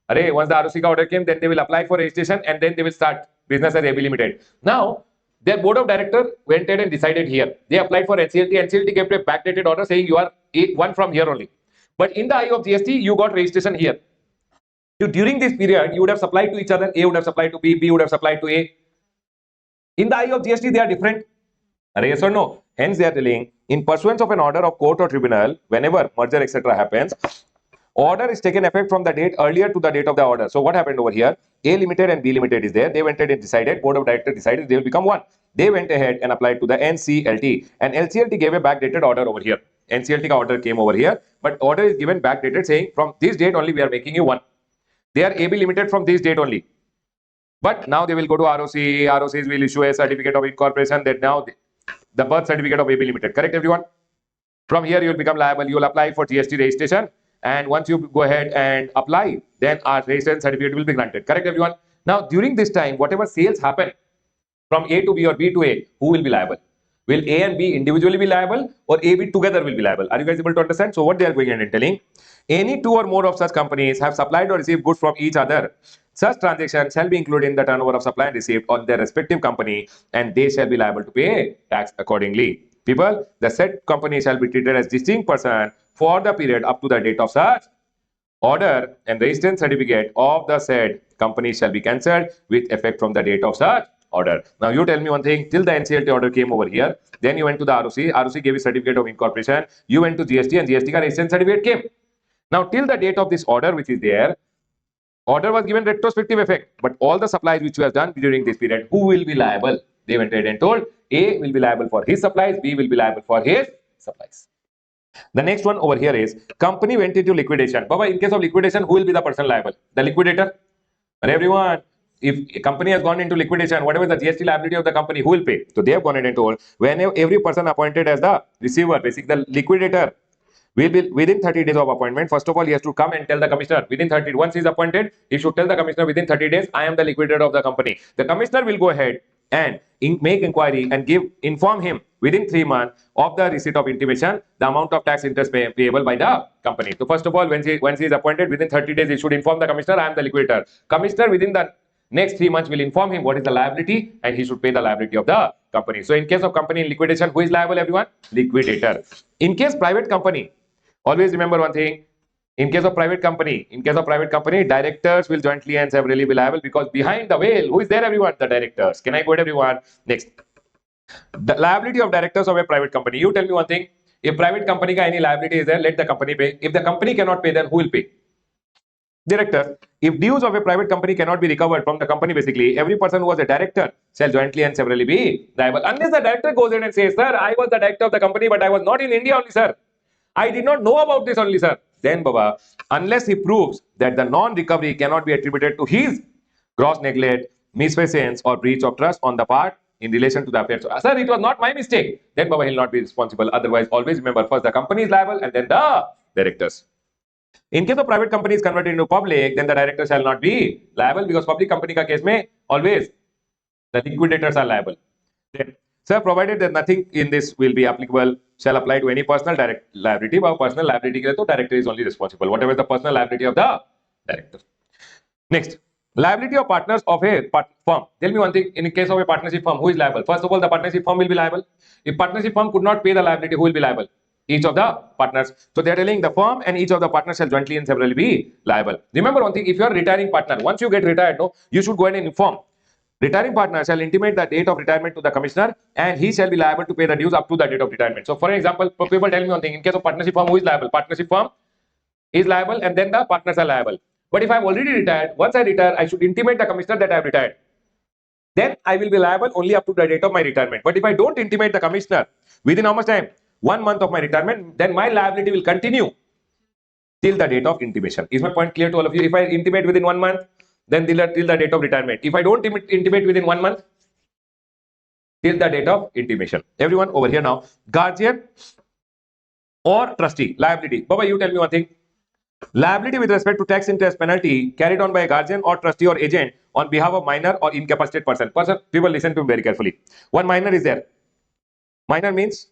Once the ROC ka order came, then they will apply for registration and then they will start business as AB Limited. Now, their board of directors went ahead and decided here. They applied for NCLT. NCLT gave a backdated order saying you are one from here only. But in the eye of GST, you got registration here. So during this period, you would have supplied to each other. A would have supplied to B, B would have supplied to A. In the eye of GST, they are different. Yes or no? Hence, they are telling, in pursuance of an order of court or tribunal, whenever merger, etc. happens, order is taken effect from the date earlier to the date of the order. So what happened over here? A Limited and B Limited is there. They went ahead and decided, board of directors decided they will become one. They went ahead and applied to the NCLT, and NCLT gave a backdated order over here. NCLT का order came over here, but order is given backdated saying from this date only we are making you one. They are AB Limited from this date only. But now they will go to ROC. ROCs will issue a certificate of incorporation that now the birth certificate of AB Limited. Correct, everyone? From here, you will become liable. You will apply for GST registration. And once you go ahead and apply, then our registration certificate will be granted. Correct, everyone? Now, during this time, whatever sales happen from A to B or B to A, who will be liable? Will A and B individually be liable or A, B together will be liable? Are you guys able to understand? So what they are going and telling, any two or more of such companies have supplied or received goods from each other. Such transactions shall be included in the turnover of supply and received on their respective company and they shall be liable to pay tax accordingly. People, the said company shall be treated as distinct person for the period up to the date of such order and registration certificate of the said company shall be cancelled with effect from the date of such order. Now you tell me one thing, till the NCLT order came over here, then you went to the ROC, ROC gave you certificate of incorporation, you went to GST and GST ka registration certificate came. Now till the date of this order which is there, order was given retrospective effect, but all the supplies which you have done during this period, who will be liable? They went ahead and told A will be liable for his supplies, B will be liable for his supplies. The next one over here is company went into liquidation. Baba, in case of liquidation, who will be the person liable? The liquidator. And everyone, if a company has gone into liquidation, whatever the GST liability of the company, who will pay? So they have gone ahead and told whenever every person appointed as the receiver, basically the liquidator, will be within 30 days of appointment. First of all, he has to come and tell the commissioner within 30. Once he is appointed, he should tell the commissioner within 30 days, I am the liquidator of the company. The commissioner will go ahead and make inquiry and inform him within 3 months of the receipt of intimation the amount of tax interest payable by the company. So first of all, once he is appointed within 30 days, he should inform the commissioner, I am the liquidator. Commissioner within the next 3 months will inform him what is the liability and he should pay the liability of the company. So in case of company in liquidation, who is liable, everyone? Liquidator. In case private company, always remember one thing, in case of private company, directors will jointly and severally be liable because behind the veil, who is there, everyone? The directors. Can I go ahead, everyone? Next. The liability of directors of a private company. You tell me one thing, if private company ka any liability is there, let the company pay. If the company cannot pay, then who will pay? Directors. If dues of a private company cannot be recovered from the company, basically, every person who was a director shall jointly and severally be liable. Unless the director goes in and says, sir, I was the director of the company, but I was not in India only, sir. I did not know about this only, sir. Then, Baba, unless he proves that the non-recovery cannot be attributed to his gross neglect, misfeasance, or breach of trust on the part in relation to the affairs. So, sir, it was not my mistake. Then, Baba, he'll not be responsible. Otherwise, always remember, first the company is liable and then the directors. In case of private company is converted into public, then the director shall not be liable because public company ka case mein always the liquidators are liable. Then, sir, provided that nothing in this will be applicable, shall apply to any personal direct liability. But personal liability ke liye to director is only responsible. Whatever is the personal liability of the director. Next, liability of partners of a firm. Tell me one thing. In case of a partnership firm, who is liable? First of all, the partnership firm will be liable. If partnership firm could not pay the liability, who will be liable? Each of the partners. So they are telling the firm and each of the partners shall jointly and severally be liable. Remember one thing. If you are a retiring partner, once you get retired, no, you should go ahead and inform. Retiring partner shall intimate the date of retirement to the commissioner and he shall be liable to pay the dues up to the date of retirement. So for example, people tell me one thing, in case of partnership firm, who is liable? Partnership firm is liable and then the partners are liable. But if I am already retired, once I retire, I should intimate the commissioner that I have retired. Then I will be liable only up to the date of my retirement. But if I don't intimate the commissioner within how much time? 1 month of my retirement, then my liability will continue till the date of intimation. Is my point clear to all of you? If I intimate within 1 month, then till the date of retirement. If I don't intimate within 1 month, till the date of intimation. Everyone over here now, guardian or trustee, liability. Baba, you tell me one thing. Liability with respect to tax interest penalty carried on by a guardian or trustee or agent on behalf of minor or incapacitated person. People listen to me very carefully. One minor is there. Minor means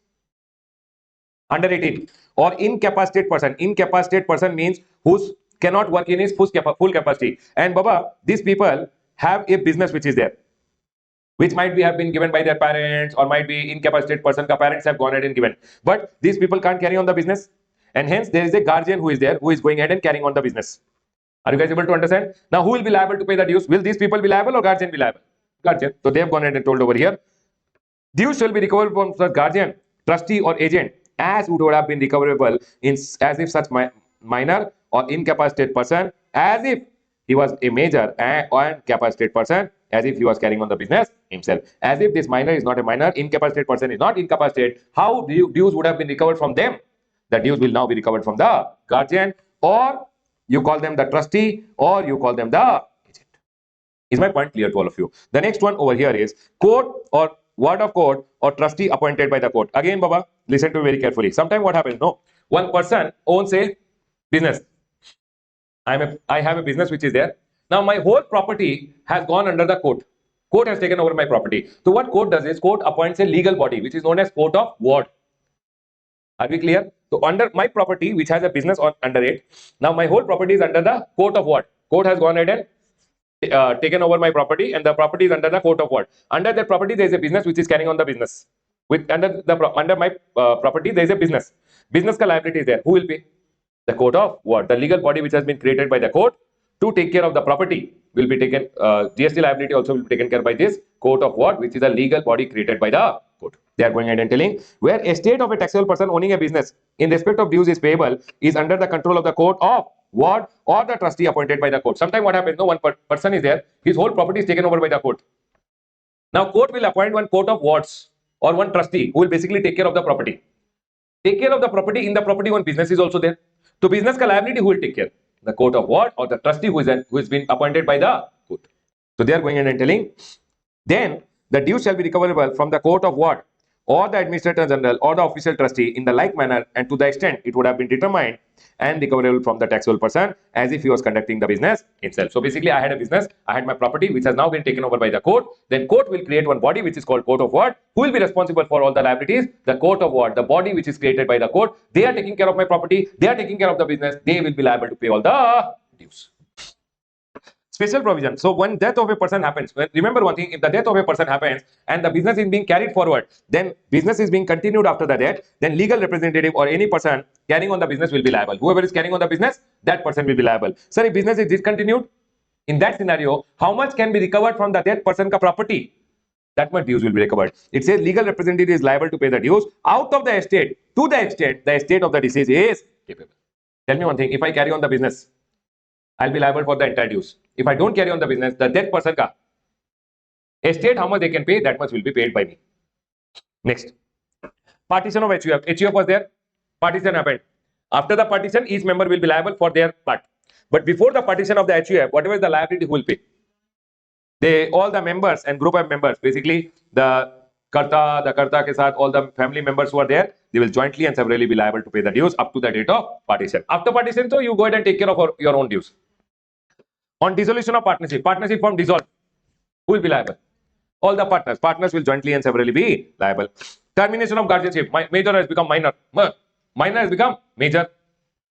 under 18 or incapacitated person. Incapacitated person means who's cannot work in his full capacity. And Baba, these people have a business which is there, which might be have been given by their parents or might be incapacitated person ka parents have gone ahead and given. But these people can't carry on the business. And hence there is a guardian who is there who is going ahead and carrying on the business. Are you guys able to understand? Now who will be liable to pay the dues? Will these people be liable or guardian be liable? Guardian. So they have gone ahead and told over here, dues shall be recoverable from the guardian, trustee or agent as would have been recoverable in as if such minor or incapacitated person, as if he was a major and incapacitated person, as if he was carrying on the business himself. As if this minor is not a minor, incapacitated person is not incapacitated, how dues would have been recovered from them? the dues will now be recovered from the guardian, or you call them the trustee, or you call them the agent. Is my point clear to all of you? The next one over here is court or ward of court or trustee appointed by the court. Again, Baba, listen to me very carefully. Sometimes what happens? No, one person owns a business. I have a business which is there. Now my whole property has gone under the court. Court has taken over my property. So what court does is court appoints a legal body which is known as court of ward. Are we clear? So under my property which has a business under it, now my whole property is under the court of ward. Court has gone ahead and taken over my property, and the property is under the court of ward. Under that property there is a business which is carrying on the business. Under my property there is a business. Business ka liability is there. Who will pay? The court of ward. The legal body which has been created by the court to take care of the property will be taken. GST liability also will be taken care by this court of ward, which is a legal body created by the court. They are going ahead and telling where estate of a taxable person owning a business in respect of dues is payable is under the control of the court of ward or the trustee appointed by the court. Sometimes what happens? No, one person is there, his whole property is taken over by the court. Now court will appoint one court of wards or one trustee who will basically take care of the property. Take care of the property. In the property one business is also there. So business ka liability who will take care? The court of ward or the trustee who is been appointed by the court. So they are going in and telling, then the dues shall be recoverable from the court of ward or the administrator general or the official trustee in the like manner and to the extent it would have been determined and recoverable from the taxable person as if he was conducting the business himself. So basically I had a business, I had my property which has now been taken over by the court. Then court will create one body which is called court of ward, who will be responsible for all the liabilities. The court of ward, the body which is created by the court, they are taking care of my property, they are taking care of the business, they will be liable to pay all the dues. Special provision. So when death of a person happens, remember one thing, if the death of a person happens and the business is being carried forward, then business is being continued after the death, then legal representative or any person carrying on the business will be liable. Whoever is carrying on the business, that person will be liable. Sir, if business is discontinued, in that scenario, how much can be recovered from the dead person ka property? That much dues will be recovered. It says legal representative is liable to pay the dues out of the estate to the extent the estate of the deceased is capable. Tell me one thing, if I carry on the business, I'll be liable for the entire dues. If I don't carry on the business, the dead person ka estate, how much they can pay, that much will be paid by me. Next, partition of HUF. HUF was there, partition happened. After the partition, each member will be liable for their part. But before the partition of the HUF, whatever is the liability, who will pay? All the members and group of members, basically the karta ke saath, all the family members who are there, they will jointly and severally be liable to pay the dues up to the date of partition. After partition, so you go ahead and take care of your own dues. On dissolution of partnership, partnership form dissolved, who will be liable? All the partners. Partners will jointly and severally be liable. Termination of guardianship, major has become minor. Minor has become major.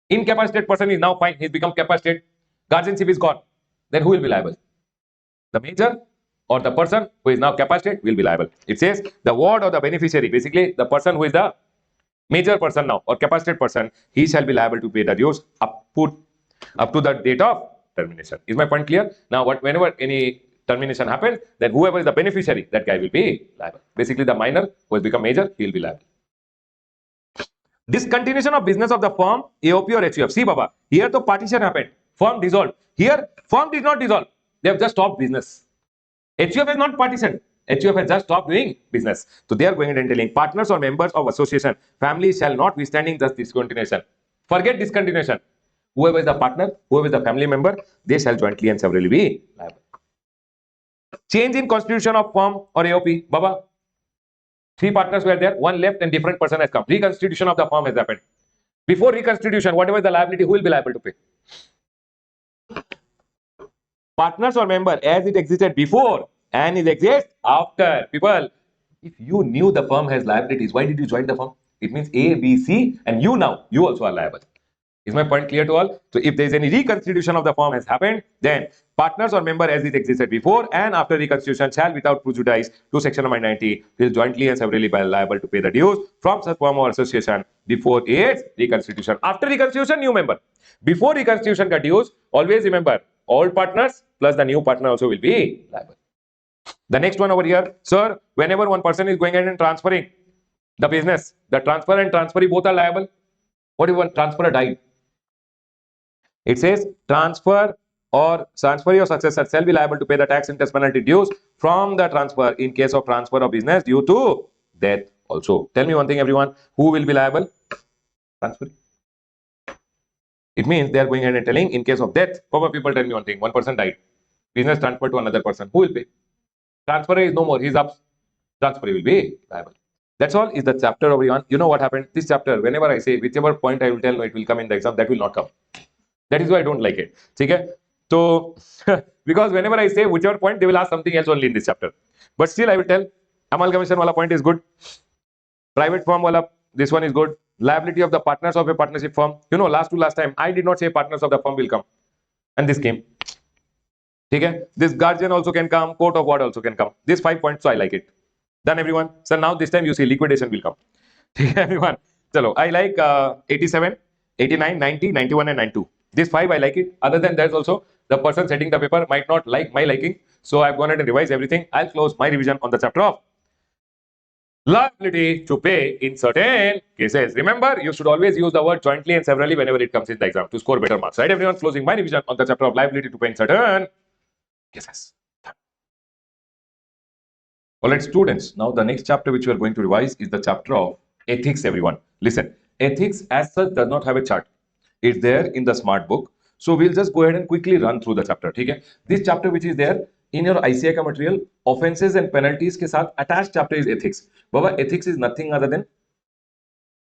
Incapacitated person is now fine, he's become capacitated. Guardianship is gone. Then who will be liable? The major or the person who is now capacitated will be liable. It says the ward or the beneficiary, basically the person who is the major person now or capacitated person, he shall be liable to pay the dues up to the date of termination. Is my point clear? Now, whenever any termination happens, then whoever is the beneficiary, that guy will be liable. Basically, the minor who has become major, he will be liable. Discontinuation of business of the firm, AOP or HUF. See, Baba, here the partition happened. Firm dissolved. Here, firm did not dissolve. They have just stopped business. HUF is not partitioned. HUF has just stopped doing business. So they are going and telling partners or members of association, families shall not withstanding this discontinuation. Forget discontinuation. Whoever is the partner, whoever is the family member, they shall jointly and severally be liable. Change in constitution of firm or AOP. Baba, 3 partners were there, one left and different person has come. Reconstitution of the firm has happened. Before reconstitution, whatever is the liability, who will be liable to pay? Partners or member as it existed before and it exists after. People, if you knew the firm has liabilities, why did you join the firm? It means A, B, C, and you now, you also are liable. Is my point clear to all? So if there is any reconstitution of the firm has happened, then partners or member as it existed before and after reconstitution shall without prejudice to section number 90 will jointly and severally be liable to pay the dues from such firm or association before its reconstitution. After reconstitution, new member. Before reconstitution ka dues, always remember all partners plus the new partner also will be liable. The next one over here, sir, whenever one person is going ahead and transferring the business, the transfer and transferee both are liable. What if one transferor died? It says transferee or successor shall be liable to pay the tax, interest, penalty, dues from the transfer in case of transfer of business due to death also. Tell me one thing, everyone, who will be liable? Transferee. It means they are going ahead and telling in case of death, people tell me one thing, one person died, business transferred to another person, who will pay? Transferee is no more, he's up, transferee will be liable. That's all is the chapter over on. You know what happened? This chapter, whenever I say, whichever point I will tell, it will come in the exam, that will not come. That is why I don't like it. Okay? So, because whenever I say whichever point, they will ask something else only in this chapter. But still, I will tell, amalgamation wala point is good. Private firm wala, this one is good. Liability of the partners of a partnership firm. You know, last time, I did not say partners of the firm will come. And this came. Okay? This guardian also can come, court of ward also can come. These 5 points, so I like it. Done, everyone? So now this time you see liquidation will come. Everyone. Chalo, I like 87, 89, 90, 91 and 92. These 5 I like it. Other than that also, the person setting the paper might not like my liking. So I've gone ahead and revised everything. I'll close my revision on the chapter of liability to pay in certain cases. Remember, you should always use the word jointly and severally whenever it comes in the exam to score better marks. Right, everyone? Closing my revision on the chapter of liability to pay in certain cases. Alright, students. Now the next chapter which we are going to revise is the chapter of ethics, everyone. Listen, ethics as such does not have a chart. It's there in the smart book. So we'll just go ahead and quickly run through the chapter. Okay? This chapter which is there in your ICI ka material, offenses and penalties ke saath attached chapter is ethics. Baba, ethics is nothing other than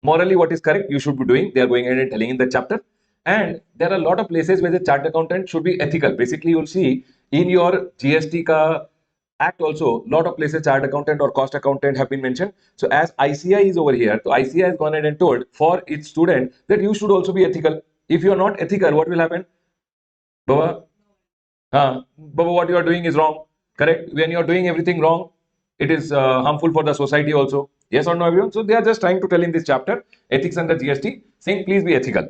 morally what is correct you should be doing. They are going ahead and telling in the chapter. And there are a lot of places where the chart accountant should be ethical. Basically, you'll see in your GST ka act also, lot of places chart accountant or cost accountant have been mentioned. So as ICI is over here, so ICI has gone ahead and told for its student that you should also be ethical. If you are not ethical, what will happen? Baba, Baba, what you are doing is wrong. Correct? When you are doing everything wrong, it is harmful for the society also. Yes or no, everyone? So they are just trying to tell in this chapter, ethics under GST, saying please be ethical.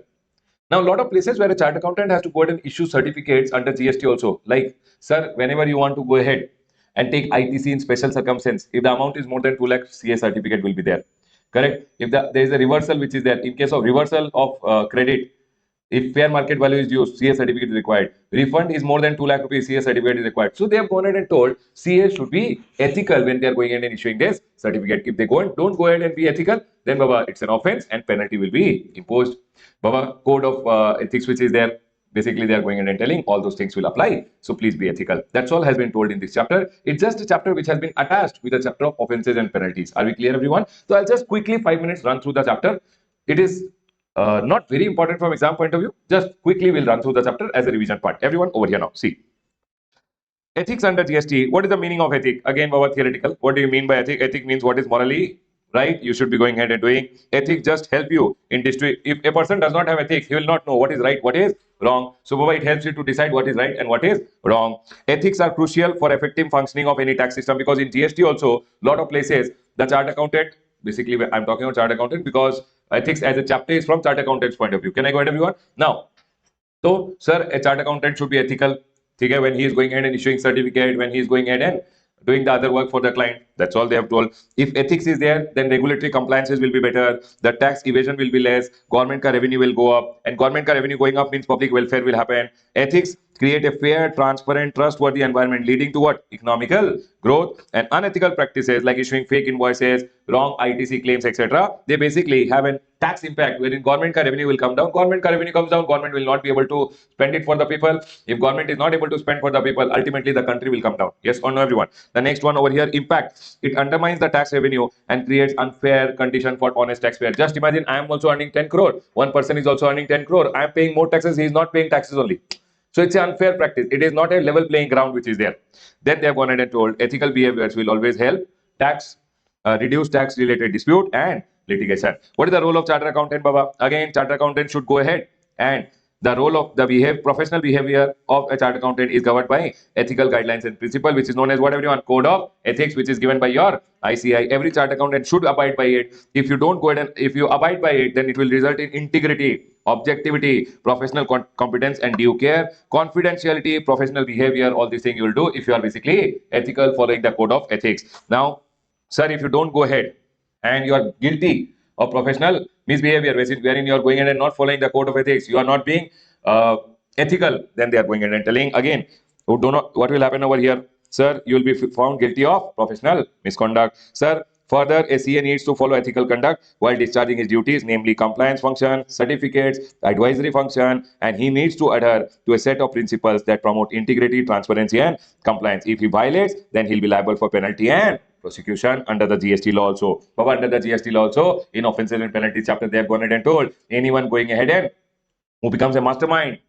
Now, a lot of places where a chart accountant has to go ahead and issue certificates under GST also. Like, sir, whenever you want to go ahead and take ITC in special circumstance, if the amount is more than 2 lakh, CA certificate will be there. Correct? If there is a reversal which is there, in case of reversal of credit, if fair market value is used, CA certificate is required. Refund is more than 2 lakh rupees, CA certificate is required. So they have gone ahead and told CA should be ethical when they are going ahead and issuing this certificate. If they don't go ahead and be ethical, then Baba, it's an offense and penalty will be imposed. Baba, code of ethics which is there. Basically, they are going ahead and telling all those things will apply. So please be ethical. That's all has been told in this chapter. It's just a chapter which has been attached with the chapter of offenses and penalties. Are we clear, everyone? So I'll just quickly 5 minutes run through the chapter. It is not very important from exam point of view. Just quickly we'll run through the chapter as a revision part. Everyone over here now. See. Ethics under GST. What is the meaning of ethic? Again, Baba, theoretical. What do you mean by ethic? Ethic means what is morally right. You should be going ahead and doing. Ethics just help you in district. If a person does not have ethics, he will not know what is right, what is wrong. So, Baba, it helps you to decide what is right and what is wrong. Ethics are crucial for effective functioning of any tax system because in GST also, lot of places, the chart accountant, basically, I'm talking about chart accountant because ethics as a chapter is from chart accountant's point of view. Can I go ahead, everyone? Now, so, sir, a chart accountant should be ethical. Okay, when he is going ahead and issuing certificate, when he is going ahead and doing the other work for the client. That's all they have told. If ethics is there, then regulatory compliances will be better. The tax evasion will be less. Government ka revenue will go up. And government ka revenue going up means public welfare will happen. Ethics create a fair, transparent, trustworthy environment leading to what? Economical growth. And unethical practices like issuing fake invoices, wrong ITC claims, etc. They basically have a tax impact wherein government ka revenue will come down. Government ka revenue comes down, government will not be able to spend it for the people. If government is not able to spend for the people, ultimately the country will come down. Yes or no, everyone? The next one over here, impact. It undermines the tax revenue and creates unfair condition for honest taxpayer. Just imagine I am also earning 10 crore. One person is also earning 10 crore. I am paying more taxes. He is not paying taxes only. So it's an unfair practice. It is not a level playing ground which is there. Then they have gone ahead and told ethical behaviors will always help reduce tax related dispute and litigation. What is the role of chartered accountant, Baba? Again, chartered accountant should go ahead and the role of the professional behavior of a chartered accountant is governed by ethical guidelines and principle, which is known as what, everyone? Code of ethics, which is given by your ICI. Every chartered accountant should abide by it. If you don't go ahead and if you abide by it, then it will result in integrity, objectivity, professional competence and due care, confidentiality, professional behavior. All these things you will do if you are basically ethical, following the code of ethics. Now, sir, if you don't go ahead and you are guilty of professional misbehavior, wherein you are going ahead and not following the code of ethics, you are not being ethical, then they are going ahead and telling again, what will happen over here? Sir, you will be found guilty of professional misconduct. Sir, Further, a CA needs to follow ethical conduct while discharging his duties, namely compliance function, certificates, advisory function, and he needs to adhere to a set of principles that promote integrity, transparency, and compliance. If he violates, then he'll be liable for penalty and prosecution under the GST law also. But under the GST law also, in offenses and penalties chapter, they have gone ahead and told anyone going ahead and who becomes a mastermind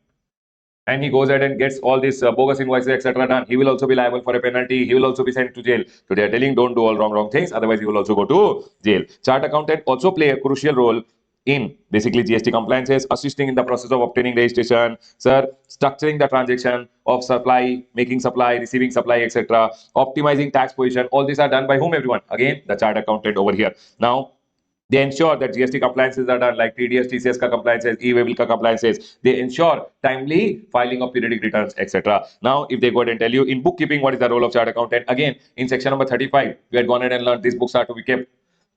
and he goes ahead and gets all these bogus invoices, etc. done, he will also be liable for a penalty. He will also be sent to jail. So they are telling don't do all wrong things, otherwise he will also go to jail. Chart accountant also play a crucial role in basically GST compliances, assisting in the process of obtaining registration, sir, structuring the transaction of supply, making supply, receiving supply, etc., optimizing tax position. All these are done by whom, everyone? Again, the chart accountant over here. Now, they ensure that GST compliances are done like TDS, TCS ka compliances, e-way ka compliances. They ensure timely filing of periodic returns, etc. Now, if they go ahead and tell you in bookkeeping, what is the role of chart accountant? Again, in section number 35, we had gone ahead and learned these books are to be kept.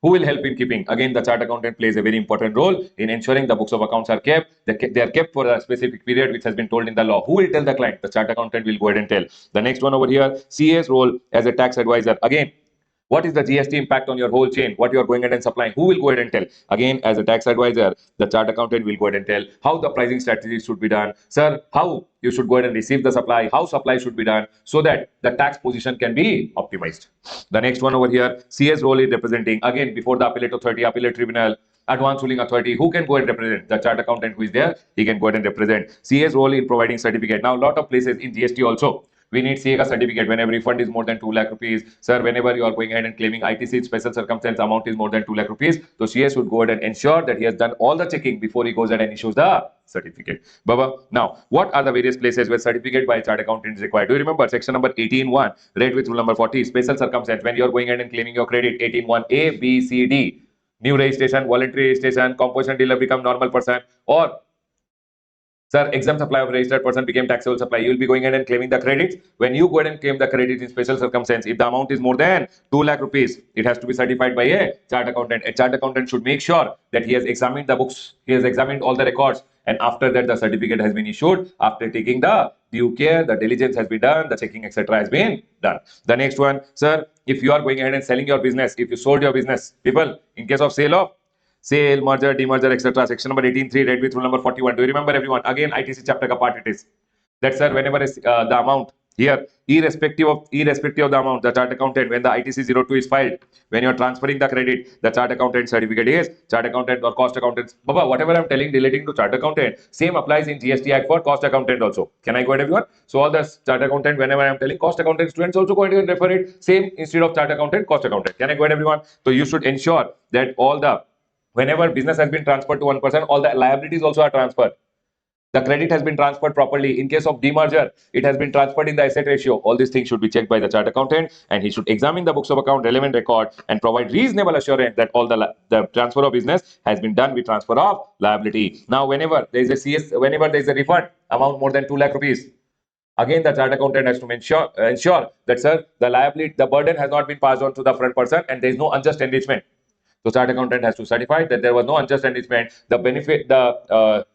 Who will help in keeping? Again, the chart accountant plays a very important role in ensuring the books of accounts are kept. They are kept for a specific period which has been told in the law. Who will tell the client? The chart accountant will go ahead and tell. The next one over here, CA's role as a tax advisor. Again, what is the GST impact on your whole chain? What you are going ahead and supplying? Who will go ahead and tell? Again, as a tax advisor, the chart accountant will go ahead and tell how the pricing strategies should be done. Sir, how you should go ahead and receive the supply, how supply should be done so that the tax position can be optimized. The next one over here, CA's role is representing, again, before the appellate authority, appellate tribunal, advanced ruling authority. Who can go and represent? The chart accountant who is there, he can go ahead and represent. CA's role in providing certificate. Now, a lot of places in GST also, we need CA certificate whenever refund is more than 2 lakh rupees. Sir, whenever you are going ahead and claiming ITC special circumstance amount is more than 2 lakh rupees, so CA should go ahead and ensure that he has done all the checking before he goes ahead and issues the certificate. Baba, now, what are the various places where certificate by chart accountant is required? Do you remember section number 18.1, read with rule number 40, special circumstance, when you are going ahead and claiming your credit, 18.1 A, B, C, D, new registration, voluntary registration, composition dealer become normal person, or sir, exempt supply of registered person became taxable supply. You will be going ahead and claiming the credits. When you go ahead and claim the credit in special circumstance, if the amount is more than 2 lakh rupees, it has to be certified by a chart accountant. A chart accountant should make sure that he has examined the books, he has examined all the records, and after that the certificate has been issued. After taking the due care, the diligence has been done, the checking, etc. has been done. The next one, sir, if you are going ahead and selling your business, if you sold your business, people, in case of sale, merger, demerger, etc. Section number 18.3, read with rule number 41. Do you remember, everyone? Again, ITC chapter ka part it is. That, sir, whenever the amount here, irrespective of the amount, the chart accountant, when the ITC 02 is filed, when you are transferring the credit, the chart accountant certificate is chart accountant or cost accountant. Baba, whatever I am telling relating to chart accountant, same applies in GST Act for cost accountant also. Can I go ahead, everyone? So all the chart accountant, whenever I am telling cost accountant, students also go ahead and refer it. Same instead of chart accountant, cost accountant. Can I go ahead, everyone? So you should ensure that all the whenever business has been transferred to one person, all the liabilities also are transferred. The credit has been transferred properly. In case of demerger, it has been transferred in the asset ratio. All these things should be checked by the chart accountant, and he should examine the books of account, relevant record, and provide reasonable assurance that all the transfer of business has been done with transfer of liability. Now, whenever there is a whenever there is a refund amount more than 2 lakh rupees, again the chart accountant has to ensure that, sir, the liability, the burden has not been passed on to the front person, and there is no unjust enrichment. So chart accountant has to certify that there was no unjust enrichment. The benefit, the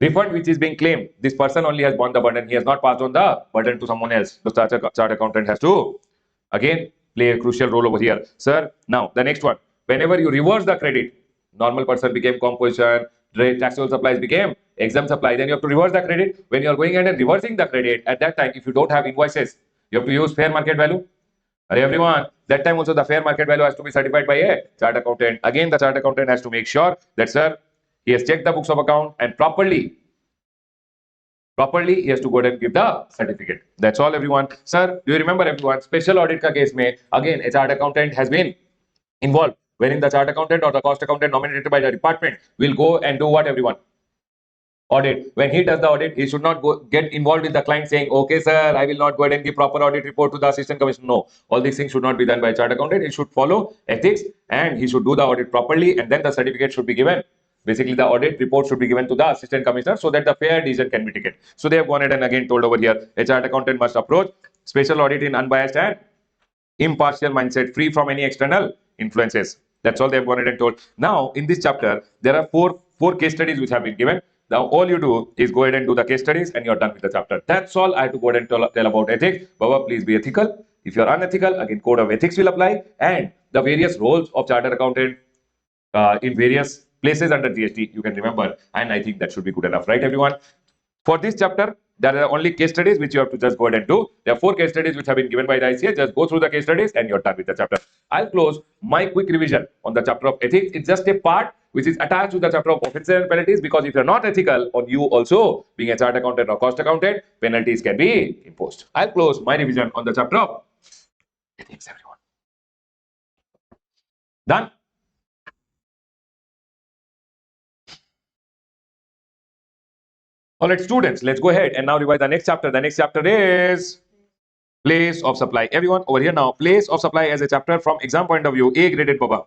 refund which is being claimed, this person only has borne the burden. He has not passed on the burden to someone else. The chart accountant has to again play a crucial role over here. Sir, now the next one. Whenever you reverse the credit, normal person became composition, taxable supplies became exempt supply. Then you have to reverse the credit. When you are going ahead and reversing the credit, at that time, if you don't have invoices, you have to use fair market value. Everyone, that time also the fair market value has to be certified by a chart accountant. Again, the chart accountant has to make sure that, sir, he has checked the books of account and properly he has to go ahead and give the certificate. That's all, everyone. Sir, do you remember, everyone, special audit ka case mein, again, a chart accountant has been involved, wherein the chart accountant or the cost accountant nominated by the department will go and do what, everyone? Audit. When he does the audit, he should not get involved with the client saying, okay, sir, I will not go ahead and give proper audit report to the assistant commissioner. No, all these things should not be done by a chart accountant. He should follow ethics and he should do the audit properly, and then the certificate should be given. Basically, the audit report should be given to the assistant commissioner so that the fair decision can be taken. So they have gone ahead and again told over here, a chart accountant must approach special audit in unbiased and impartial mindset, free from any external influences. That's all they have gone ahead and told. Now, in this chapter, there are four case studies which have been given. Now, all you do is go ahead and do the case studies and you're done with the chapter. That's all I have to go ahead and tell about ethics. Baba, please be ethical. If you are unethical, again code of ethics will apply, and the various roles of chartered accountant in various places under GST you can remember, and I think that should be good enough, right, everyone? For this chapter, there are only case studies which you have to just go ahead and do. There are 4 case studies which have been given by the ICA. Just go through the case studies and you're done with the chapter. I'll close my quick revision on the chapter of ethics. It's just a part which is attached to the chapter of offenses and penalties, because if you're not ethical, on you also being a chartered accountant or cost accountant, penalties can be imposed. I'll close my revision on the chapter of ethics, everyone. Done? All right, students, let's go ahead and now revise the next chapter. The next chapter is place of supply. Everyone over here now, place of supply as a chapter from exam point of view, A graded, Baba.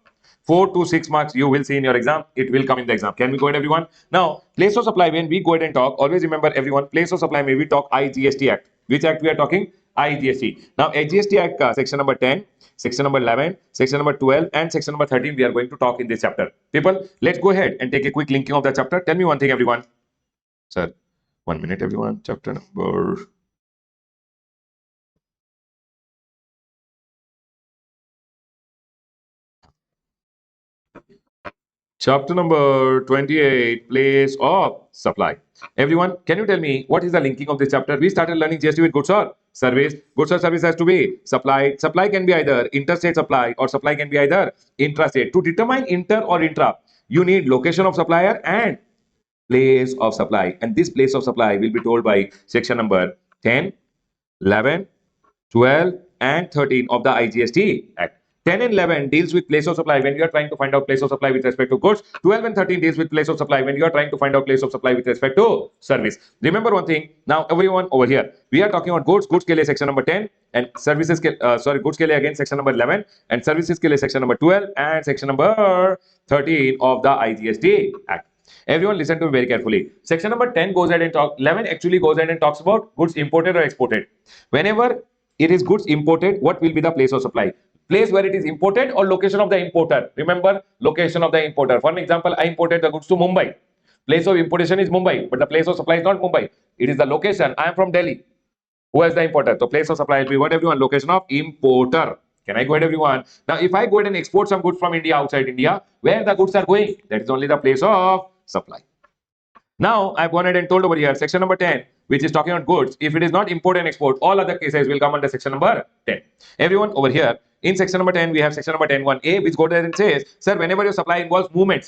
4 to 6 marks you will see in your exam. It will come in the exam. Can we go ahead, everyone? Now, place of supply, when we go ahead and talk, always remember, everyone, place of supply, may we talk IGST Act. Which act we are talking? IGST. Now, IGST Act, section number 10, section number 11, section number 12, and section number 13, we are going to talk in this chapter. People, let's go ahead and take a quick linking of the chapter. Tell me one thing, everyone. Sir, 1 minute, everyone. Chapter number... Chapter number 28, place of supply. Everyone, can you tell me what is the linking of this chapter? We started learning GST with goods or service. Goods or service has to be supplied. Supply can be either interstate supply or supply can be either intrastate. To determine inter or intra, you need location of supplier and place of supply. And this place of supply will be told by section number 10, 11, 12 and 13 of the IGST Act. 10 and 11 deals with place of supply when you are trying to find out place of supply with respect to goods. 12 and 13 deals with place of supply when you are trying to find out place of supply with respect to service. Remember one thing. Now everyone over here, we are talking about goods. Goods के लिए section number 10 and services के goods के लिए again section number 11 and services के लिए section number 12 and section number 13 of the IGST Act. Everyone listen to me very carefully. Section number 10 goes ahead and talk. 11 actually goes ahead and talks about goods imported or exported. Whenever it is goods imported, what will be the place of supply? Place where it is imported or location of the importer. Remember, location of the importer. For example, I imported the goods to Mumbai. Place of importation is Mumbai, but the place of supply is not Mumbai. It is the location. I am from Delhi. Who has the importer? So place of supply will be what, everyone? Location of importer. Can I go ahead, everyone? Now, if I go ahead and export some goods from India outside India, where the goods are going, that is only the place of supply. Now, I've gone ahead and told over here, section number 10, which is talking about goods. If it is not import and export, all other cases will come under section number 10. Everyone over here, in section number 10, we have section number 10(1)(a), which goes ahead and says, sir, whenever your supply involves movement,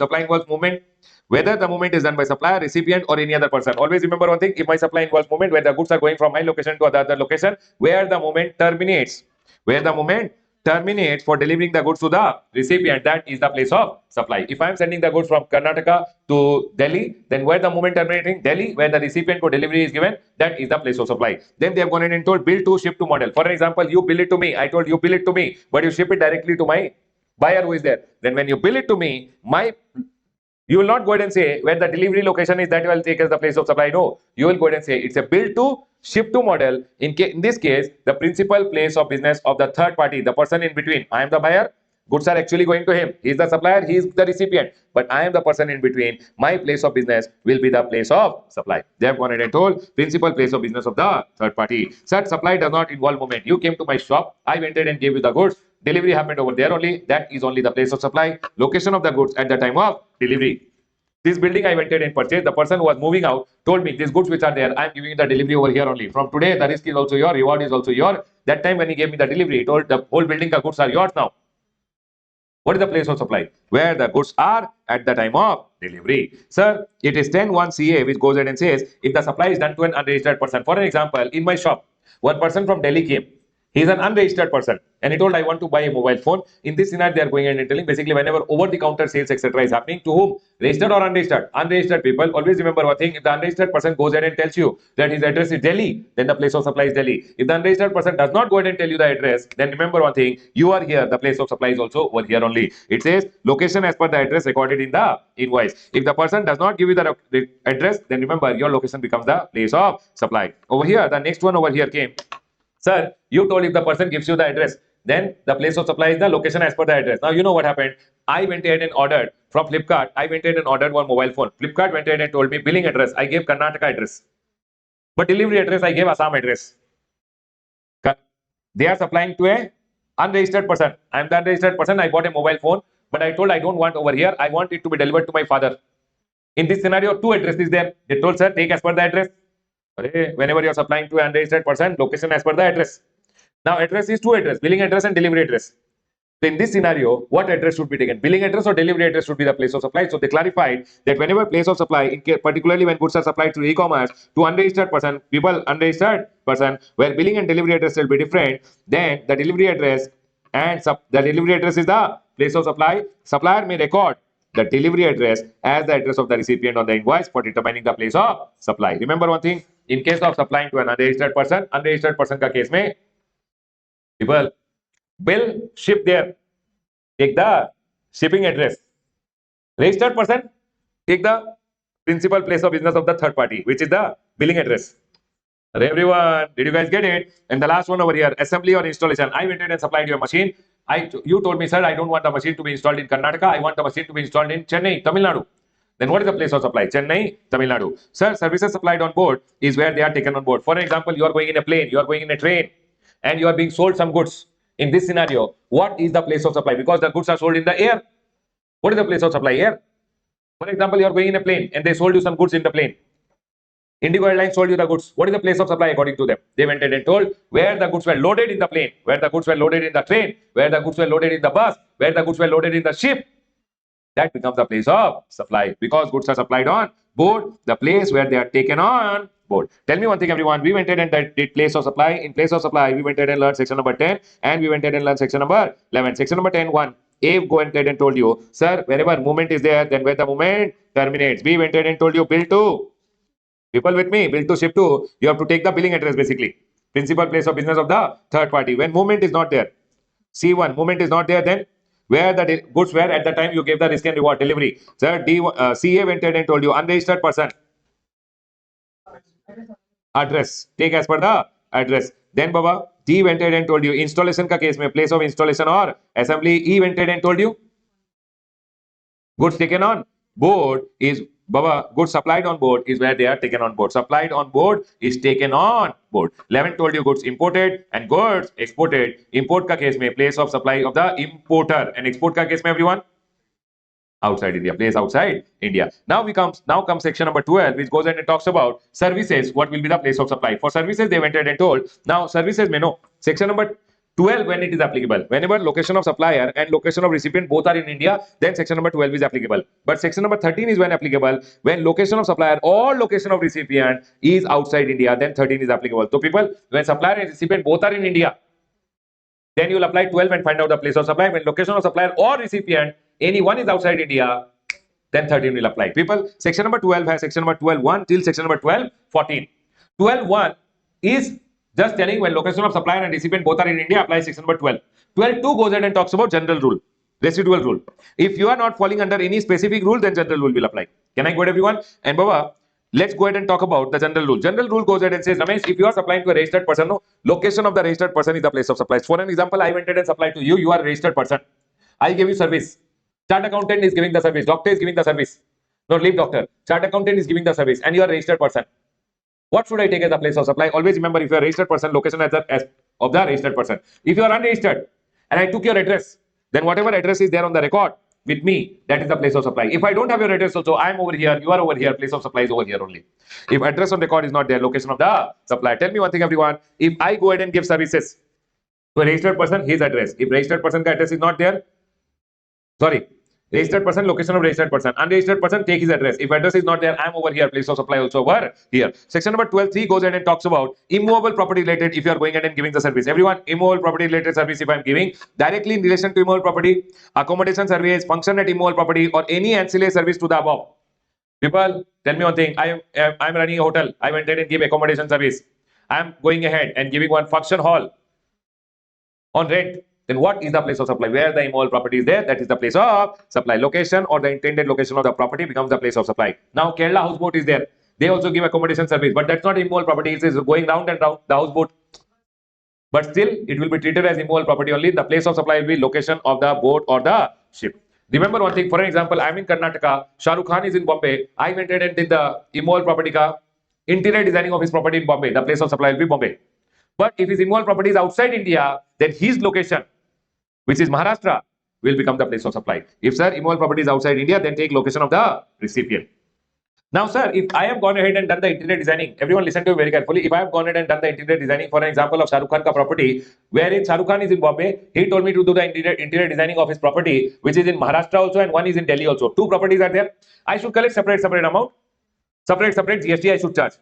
whether the movement is done by supplier, recipient, or any other person. Always remember one thing, if my supply involves movement, where the goods are going from my location to other location, where the movement terminates, for delivering the goods to the recipient, that is the place of supply. If I am sending the goods from Karnataka to Delhi, then where the movement terminating? Delhi, where the recipient for delivery is given, that is the place of supply. Then they have gone in and told bill to ship to model. For example, you bill it to me. I told you bill it to me, but you ship it directly to my buyer who is there. Then when you bill it to me, you will not go ahead and say where the delivery location is, that you will take as the place of supply. No, you will go ahead and say it's a bill to ship to model. In this case, the principal place of business of the third party, the person in between. I am the buyer. Goods are actually going to him. He is the supplier. He is the recipient. But I am the person in between. My place of business will be the place of supply. They have gone ahead and told principal place of business of the third party. Such supply does not involve movement. You came to my shop. I went ahead and gave you the goods. Delivery happened over there only. That is only the place of supply. Location of the goods at the time of delivery. This building I went ahead and purchased. The person who was moving out told me these goods which are there, I am giving you the delivery over here only. From today, the risk is also your, reward is also your. That time when he gave me the delivery, he told the whole building the goods are yours now. What is the place of supply? Where the goods are at the time of delivery. Sir, it is 10(1) CA which goes ahead and says if the supply is done to an unregistered person. For an example, in my shop, one person from Delhi came. He is an unregistered person and he told I want to buy a mobile phone. In this scenario, they are going and telling basically whenever over-the-counter sales etc. is happening, to whom? Registered or unregistered? Unregistered people. Always remember one thing, if the unregistered person goes ahead and tells you that his address is Delhi, then the place of supply is Delhi. If the unregistered person does not go ahead and tell you the address, then remember one thing, you are here, the place of supply is also over here only. It says location as per the address recorded in the invoice. If the person does not give you the address, then remember your location becomes the place of supply. Over here, the next one over here came. Sir, you told if the person gives you the address, then the place of supply is the location as per the address. Now, you know what happened. I went ahead and ordered from Flipkart. I went ahead and ordered one mobile phone. Flipkart went ahead and told me billing address. I gave Karnataka address. But delivery address, I gave Assam address. They are supplying to a unregistered person. I am the unregistered person. I bought a mobile phone, but I told I don't want over here. I want it to be delivered to my father. In this scenario, two addresses there. They told, sir, take as per the address. Whenever you are supplying to an unregistered person, location as per the address. Now, address is two address, billing address and delivery address. So in this scenario, what address should be taken? Billing address or delivery address should be the place of supply. So they clarified that whenever place of supply, particularly when goods are supplied through e-commerce to unregistered person, unregistered person, where billing and delivery address will be different, then the delivery address and the delivery address is the place of supply. Supplier may record the delivery address as the address of the recipient on the invoice for determining the place of supply. Remember one thing, in case of supplying to an unregistered person का case में people bill ship there, take the shipping address. Registered person, take the principal place of business of the third party, which is the billing address. Everyone, did you guys get it? And the last one over here, assembly or installation. I went in and supplied your machine. You told me, sir, I don't want the machine to be installed in Karnataka. I want the machine to be installed in Chennai, Tamil Nadu. Then what is the place of supply? Chennai, Tamil Nadu. Sir, services supplied on board is where they are taken on board. For example, you are going in a plane, you are going in a train, and you are being sold some goods. In this scenario, what is the place of supply? Because the goods are sold in the air. What is the place of supply? Air. For example, you are going in a plane and they sold you some goods in the plane. Indigo Airlines sold you the goods. What is the place of supply according to them? They went and told where the goods were loaded in the plane, where the goods were loaded in the train, where the goods were loaded in the bus, where the goods were loaded in the ship. That becomes the place of supply. Because goods are supplied on board, the place where they are taken on board. Tell me one thing, everyone. We went ahead and did place of supply. In place of supply, we went ahead and learned section number 10 and we went ahead and learned section number 11. Section number 10, 1. A go ahead and told you, sir, wherever movement is there, then where the movement terminates. B went ahead and told you, bill to. People with me, bill to ship to, you have to take the billing address basically. Principal place of business of the third party. When movement is not there, C1, movement is not there, then where the goods were at the time you gave the risk and reward delivery. Sir, CA went ahead and told you, unregistered person. Address. Take as per the address. Then Baba, D went ahead and told you, installation ka case mein, place of installation or assembly. E went ahead and told you, goods taken on board is Baba, goods supplied on board is where they are taken on board. Supplied on board is taken on board. 11 told you goods imported and goods exported. Import ka case mein, place of supply of the importer. And export ka case mein, everyone? Outside India, place outside India. Now comes section number 12, which goes ahead and talks about services. What will be the place of supply? For services, they went ahead and told. Now, services may know. Section number 12, when it is applicable. Whenever location of supplier and location of recipient both are in India, then section number 12 is applicable. But section number 13 is when applicable. When location of supplier or location of recipient is outside India, then 13 is applicable. So people, when supplier and recipient both are in India, then you will apply 12 and find out the place of supply. When location of supplier or recipient, any one is outside India, then 13 will apply. People, section number 12 has section number 12.1 till section number 12.14. 12.1 is just telling when location of supplier and recipient both are in India, apply section number 12. 12.2 goes ahead and talks about general rule, residual rule. If you are not falling under any specific rule, then general rule will apply. Can I go ahead, everyone? And Baba, let's go ahead and talk about the general rule. General rule goes ahead and says, Ramesh, if you are supplying to a registered person, no, location of the registered person is the place of supply. For an example, I went ahead and supplied to you. You are a registered person. I give you service. Chart accountant is giving the service. Doctor is giving the service. No, leave doctor. Chart accountant is giving the service, and you are a registered person. What should I take as the place of supply? Always remember, if you are a registered person, location as of the registered person. If you are unregistered and I took your address, then whatever address is there on the record with me, that is the place of supply. If I don't have your address also, I am over here, you are over here, place of supply is over here only. If address on record is not there, location of the supply. Tell me one thing, everyone. If I go ahead and give services to a registered person, his address. If registered person ka address is not there, sorry, registered person, location of registered person. Unregistered person, take his address. If address is not there, I am over here, place of supply also over here. Section number 12.3 goes ahead and talks about immovable property related if you are going ahead and giving the service. Everyone, immovable property related service if I am giving directly in relation to immovable property, accommodation service, function at immovable property, or any ancillary service to the above. People, tell me one thing. I am running a hotel. I went ahead and give accommodation service. I am going ahead and giving one function hall on rent. Then what is the place of supply? Where the immovable property is there, that is the place of supply. Location or the intended location of the property becomes the place of supply. Now Kerala houseboat is there. They also give accommodation service, but that's not immovable property. It is going round and round the houseboat. But still, it will be treated as immovable property only. The place of supply will be location of the boat or the ship. Remember one thing, for an example, I'm in Karnataka, Shah Rukh Khan is in Bombay. I went ahead and did the immovable property ka interior designing of his property in Bombay. The place of supply will be Bombay. But if his immovable property is outside India, then his location, which is Maharashtra, will become the place of supply. If sir, immovable property is outside India, then take location of the recipient. Now, sir, if I have gone ahead and done the interior designing, everyone listen to me very carefully. If I have gone ahead and done the interior designing, for an example of Shah Rukh Khan ka property, wherein Shah Rukh Khan is in Bombay, he told me to do the interior designing of his property, which is in Maharashtra also and one is in Delhi also. Two properties are there. I should collect separate amount, separate GST I should charge.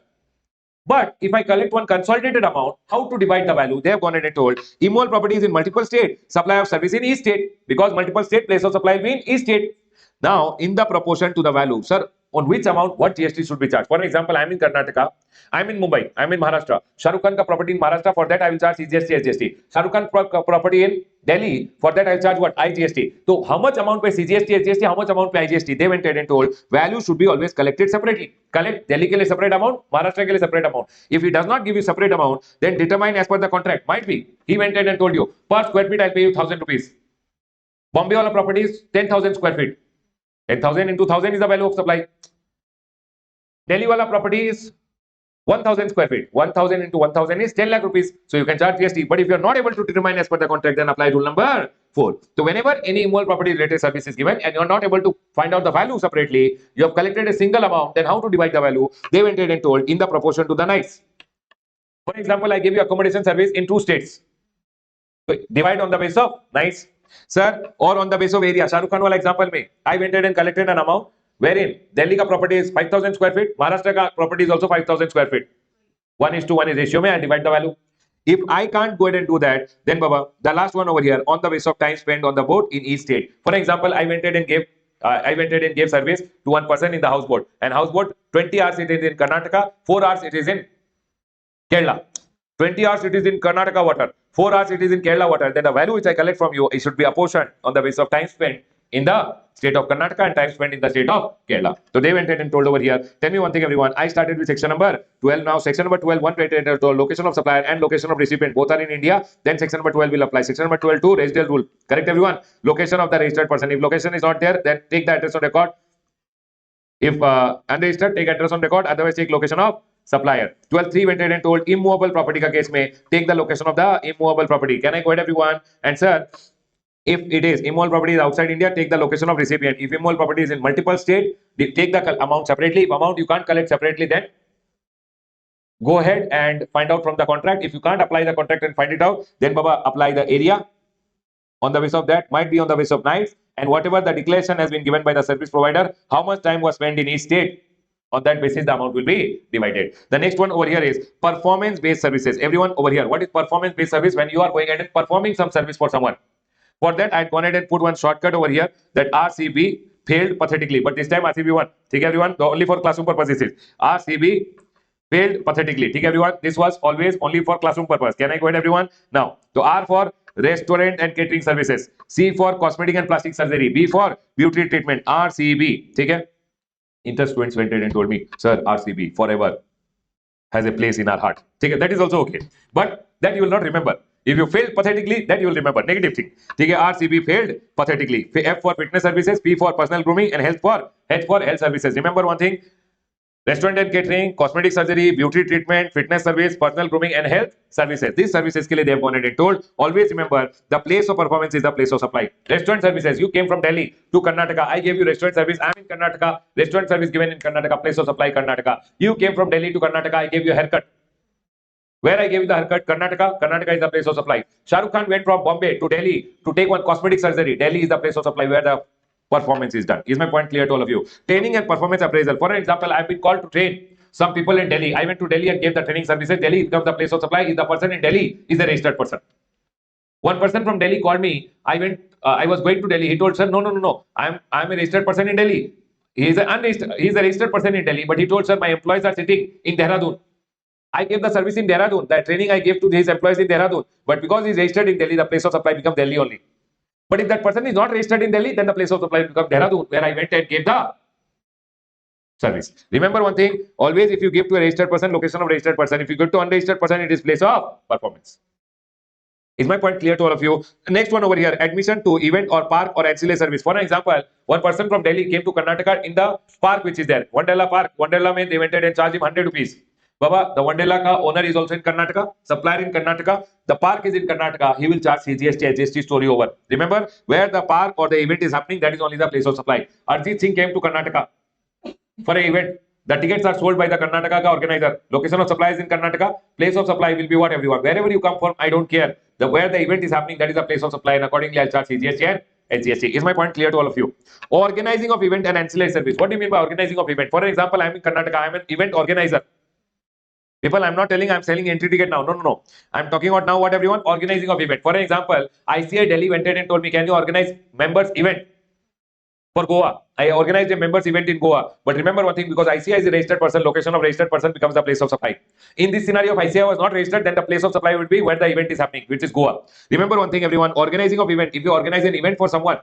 But if I collect one consolidated amount, how to divide the value? They have gone ahead and told immovable property is in multiple state, supply of service in each state, because multiple state place of supply will be in each state. Now, in the proportion to the value, sir, on which amount what GST should be charged? For example, I am in Karnataka, I am in Mumbai, I am in Maharashtra. Shah Rukh Khan ka property in Maharashtra, for that I will charge GST as GST. Shah Rukh Khan property in Delhi, for that I will charge what? IGST. So how much amount pay CGST, SGST, how much amount pay IGST? They went ahead and told value should be always collected separately. Collect Delhi ke liye separate amount, Maharashtra ke liye separate amount. If he does not give you separate amount, then determine as per the contract. Might be he went ahead and told you per square feet I'll pay you 1,000 rupees. Bombay wala property is 10,000 square feet. 10,000 into 1,000 is the value of supply. Delhi wala property is 1,000 square feet. 1,000 into 1,000 is 10 lakh rupees. So you can charge GST. But if you are not able to determine as per the contract, then apply rule number 4. So whenever any immovable property related service is given and you are not able to find out the value separately, you have collected a single amount, then how to divide the value? They went ahead and told in the proportion to the nights. For example, I give you accommodation service in 2 states. So divide on the basis of nights. Sir, or on the basis of area. Shah Rukh Khan wala example mein, I went ahead and collected an amount wherein Delhi ka property is 5,000 square feet, Maharashtra ka property is also 5,000 square feet. 1:1 is ratio mein, I divide the value. If I can't go ahead and do that, then Baba, the last one over here, on the basis of time spent on the boat in each state. For example, I went ahead and gave service to one person in the houseboat, and houseboat 20 hours it is in Karnataka, 4 hours it is in Kerala. 20 hours it is in Karnataka water, 4 hours it is in Kerala water. Then the value which I collect from you, it should be apportioned on the basis of time spent in the state of Karnataka and time spent in the state of Kerala. So they went ahead and told over here. Tell me one thing, everyone. I started with section number 12. Now section number 12, one told location of supplier and location of recipient. Both are in India. Then section number 12 will apply. Section number 12 to residual rule. Correct, everyone? Location of the registered person. If location is not there, then take the address on record. If unregistered, take address on record. Otherwise, take location of supplier. 12.3 went ahead and told immovable property ka case mein, take the location of the immovable property. Can I go ahead, everyone? And sir, if it is immovable property is outside India, take the location of recipient. If immovable property is in multiple state, take the amount separately. If amount you can't collect separately, then go ahead and find out from the contract. If you can't apply the contract and find it out, then Baba, apply the area on the basis of that, might be on the basis of nights, and whatever the declaration has been given by the service provider, how much time was spent in each state, on that basis the amount will be divided. The next one over here is performance based services. Everyone over here, what is performance based service? When you are going ahead and performing some service for someone. For that, I gone ahead and put one shortcut over here, that RCB failed pathetically, but this time RCB won. Okay, everyone, only for classroom purposes. RCB failed pathetically. Okay, everyone, this was always only for classroom purpose. Can I go ahead, everyone? Now, so R for restaurant and catering services, C for cosmetic and plastic surgery, B for beauty treatment, RCB. Okay, inter students went ahead and told me, sir, RCB forever has a place in our heart. Okay, that is also okay, but that you will not remember. If you failed pathetically, that you will remember. Negative thing. Okay, RCB failed pathetically. F for fitness services, P for personal grooming, and H for health services. Remember one thing: restaurant and catering, cosmetic surgery, beauty treatment, fitness service, personal grooming, and health services. These services ke liye they have gone ahead and told. Always remember, the place of performance is the place of supply. Restaurant services, you came from Delhi to Karnataka. I gave you restaurant service. I am in Karnataka. Restaurant service given in Karnataka. Place of supply Karnataka. You came from Delhi to Karnataka. I gave you a haircut. Where I gave you the haircut, Karnataka. Karnataka is the place of supply. Shah Rukh Khan went from Bombay to Delhi to take one cosmetic surgery. Delhi is the place of supply where the performance is done. Is my point clear to all of you? Training and performance appraisal. For example, I've been called to train some people in Delhi. I went to Delhi and gave the training services. Delhi becomes the place of supply. Is the person in Delhi is a registered person. One person from Delhi called me. I was going to Delhi. He told, sir, no. I'm a registered person in Delhi. He is a registered person in Delhi. But he told, sir, my employees are sitting in Dehradun. I gave the service in Dehradun. The training I gave to his employees in Dehradun. But because he's registered in Delhi, the place of supply becomes Delhi only. But if that person is not registered in Delhi, then the place of supply becomes Dehradun, where I went and gave the service. Remember one thing, always if you give to a registered person, location of registered person. If you give to unregistered person, it is place of performance. Is my point clear to all of you? Next one over here, admission to event or park or ancillary service. For example, one person from Delhi came to Karnataka in the park which is there. Wonderla Park. Wonderla mein they went and charged him 100 rupees. Baba, the Wonderla owner is also in Karnataka, supplier in Karnataka, the park is in Karnataka, he will charge GST, GST story over. Remember, where the park or the event is happening, that is only the place of supply. Arjit Singh came to Karnataka for an event. The tickets are sold by the Karnataka organizer. Location of supply is in Karnataka. Place of supply will be what, everyone? Wherever you come from, I don't care. Where the event is happening, that is the place of supply, and accordingly, I'll charge GST and SGST. Is my point clear to all of you? Organizing of event and ancillary service. What do you mean by organizing of event? For example, I'm in Karnataka. I'm an event organizer. People, I'm not telling I'm selling entry ticket now. No, no, no. I'm talking about now what, everyone? Organizing of event. For example, ICI Delhi went ahead and told me, can you organize members event for Goa? I organized a members event in Goa. But remember one thing, because ICI is a registered person, location of registered person becomes the place of supply. In this scenario, if ICI was not registered, then the place of supply would be where the event is happening, which is Goa. Remember one thing, everyone, organizing of event. If you organize an event for someone,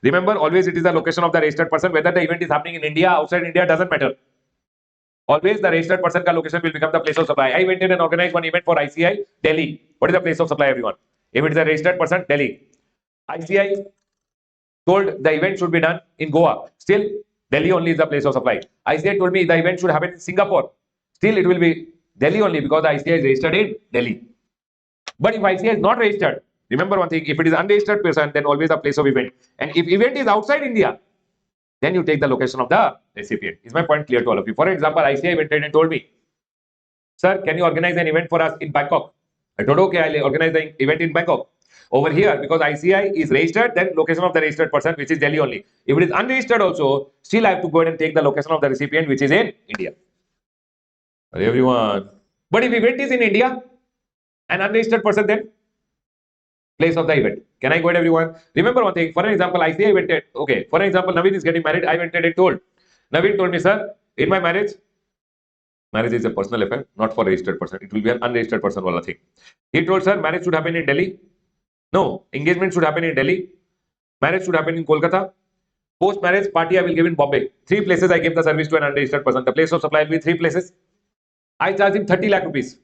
remember always it is the location of the registered person. Whether the event is happening in India, outside India, doesn't matter. Always the registered person ka location will become the place of supply. I went in and organized one event for ICI Delhi. What is the place of supply, everyone? If it is a registered person, Delhi. ICI told the event should be done in Goa. Still, Delhi only is the place of supply. ICI told me the event should happen in Singapore. Still, it will be Delhi only because the ICI is registered in Delhi. But if ICI is not registered, remember one thing, if it is unregistered person, then always the place of event. And if event is outside India, then you take the location of the recipient. Is my point clear to all of you? For example, ICI went and told me, sir, can you organize an event for us in Bangkok? I told, okay, I'll organize the event in Bangkok. Over here, because ICI is registered, then location of the registered person, which is Delhi only. If it is unregistered also, still I have to go ahead and take the location of the recipient, which is in India. Everyone. But if event is in India, an unregistered person, then place of the event. Can I go ahead, everyone? Remember one thing. For example, ICI went ahead. Okay. For example, Naveen is getting married. I went ahead and told. Naveen told me, sir, in my marriage is a personal affair, not for registered person. It will be an unregistered person wala thing. He told, sir, marriage should happen in Delhi. No, engagement should happen in Delhi. Marriage should happen in Kolkata. Post-marriage party I will give in Bombay. 3 places I give the service to an unregistered person. The place of supply will be 3 places. I charge him 30 lakh rupees.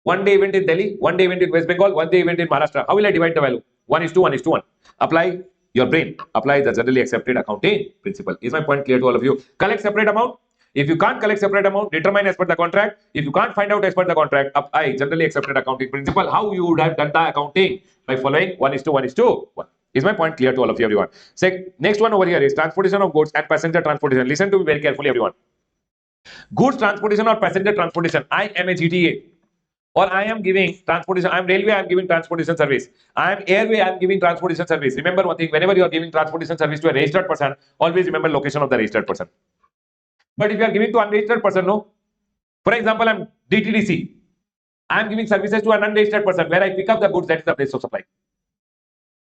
1 day event in Delhi, 1 day event in West Bengal, 1 day event in Maharashtra. How will I divide the value? 1:1, 1:1. Apply your brain. Apply the generally accepted accounting principle. Is my point clear to all of you? Collect separate amount. If you can't collect separate amount, determine as per the contract. If you can't find out as per the contract, apply generally accepted accounting principle. How you would have done the accounting? By following 1:1:1. Is my point clear to all of you, everyone? Next one over here is transportation of goods and passenger transportation. Listen to me very carefully, everyone. Goods transportation or passenger transportation. I am a GTA. Or I am giving transportation, I am railway, I am giving transportation service. I am airway, I am giving transportation service. Remember one thing, whenever you are giving transportation service to a registered person, always remember location of the registered person. But if you are giving to unregistered person, no. For example, I am DTDC. I am giving services to an unregistered person where I pick up the goods, that is the place of supply.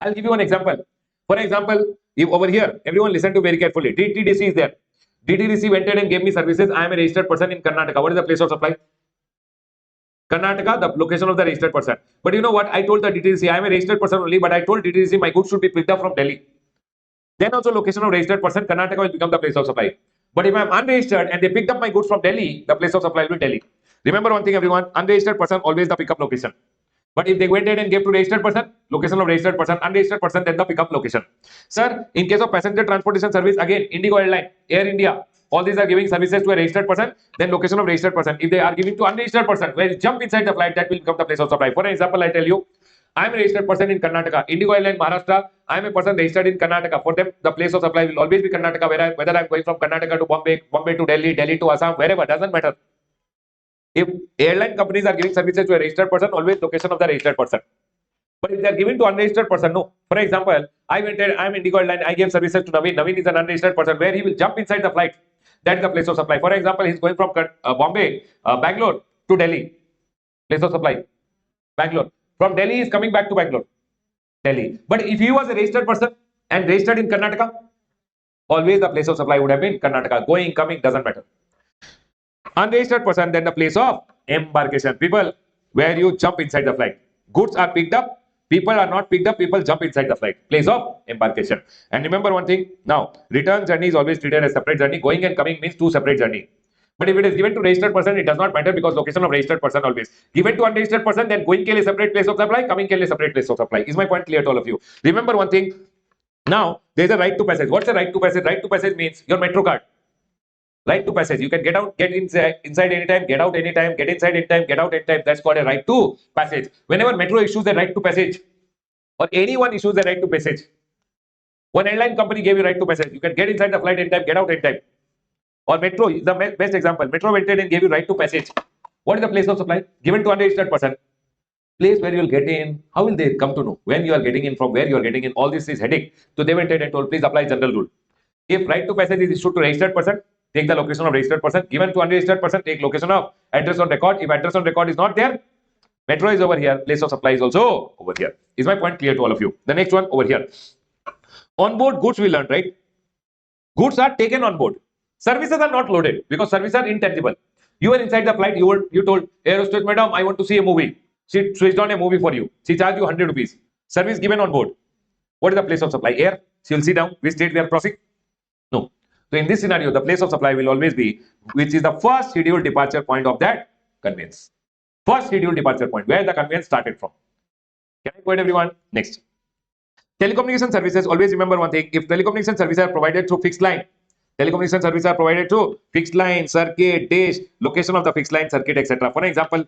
I'll give you one example. For example, if over here, everyone listen to very carefully. DTDC is there. DTDC went ahead and gave me services. I am a registered person in Karnataka. What is the place of supply? Karnataka, the location of the registered person. But you know what? I told the DTDC, I am a registered person only, but I told DTDC my goods should be picked up from Delhi. Then also location of registered person, Karnataka will become the place of supply. But if I am unregistered and they picked up my goods from Delhi, the place of supply will be Delhi. Remember one thing, everyone, unregistered person, always the pickup location. But if they went ahead and gave to registered person, location of registered person, unregistered person, then the pickup location. Sir, in case of passenger transportation service, again, Indigo Airline, Air India, all these are giving services to a registered person, then location of registered person. If they are giving to unregistered person, where you jump inside the flight, that will become the place of supply. For example, I tell you, I am a registered person in Karnataka. Indigo Airline Maharashtra, I am a person registered in Karnataka. For them, the place of supply will always be Karnataka, whether I am going from Karnataka to Bombay, Bombay to Delhi, Delhi to Assam, wherever, doesn't matter. If airline companies are giving services to a registered person, always location of the registered person. But if they are giving to unregistered person, no. For example, I am Indigo Airline, I gave services to Naveen. Naveen is an unregistered person where he will jump inside the flight. That is the place of supply. For example, he is going from Bombay, Bangalore to Delhi. Place of supply, Bangalore. From Delhi, he is coming back to Bangalore, Delhi. But if he was a registered person and registered in Karnataka, always the place of supply would have been Karnataka. Going, coming, doesn't matter. Unregistered person, then the place of embarkation. People, where you jump inside the flight. Goods are picked up. People are not picked up, people jump inside the flight. Place of embarkation. And remember one thing, now, return journey is always treated as separate journey. Going and coming means 2 separate journey. But if it is given to registered person, it does not matter because location of registered person always. Given to unregistered person, then going ke liye separate place of supply, coming ke liye separate place of supply. Is my point clear to all of you? Remember one thing, now, there is a right to passage. What's a right to passage? Right to passage means your metro card. Right to passage. You can get out, get inside anytime, get out anytime, get inside anytime, get out anytime. That's called a right to passage. Whenever metro issues a right to passage, or anyone issues a right to passage, one airline company gave you right to passage. You can get inside the flight anytime, get out anytime. Or metro, the best example. Metro went in and gave you right to passage. What is the place of supply? Given to unregistered person. Place where you will get in. How will they come to know when you are getting in, from where you are getting in? All this is headache. So they went in and told, please apply general rule. If right to passage is issued to registered person, take the location of registered person. Given to unregistered person, take location of address on record. If address on record is not there, metro is over here. Place of supply is also over here. Is my point clear to all of you? The next one over here. On board goods we learned, right? Goods are taken on board. Services are not loaded because services are intangible. You were inside the flight. You told air hostess, madam, I want to see a movie. She switched on a movie for you. She charged you 100 rupees. Service given on board. What is the place of supply? Air. She will sit down. Which state we are crossing? No. So in this scenario, the place of supply will always be which is the first scheduled departure point of that conveyance. First scheduled departure point where the conveyance started from. Can I quote everyone? Next. Telecommunication services, always remember one thing. If telecommunication services are provided through fixed line, telecommunication services are provided through fixed line, circuit, dish, location of the fixed line, circuit, etc. For example,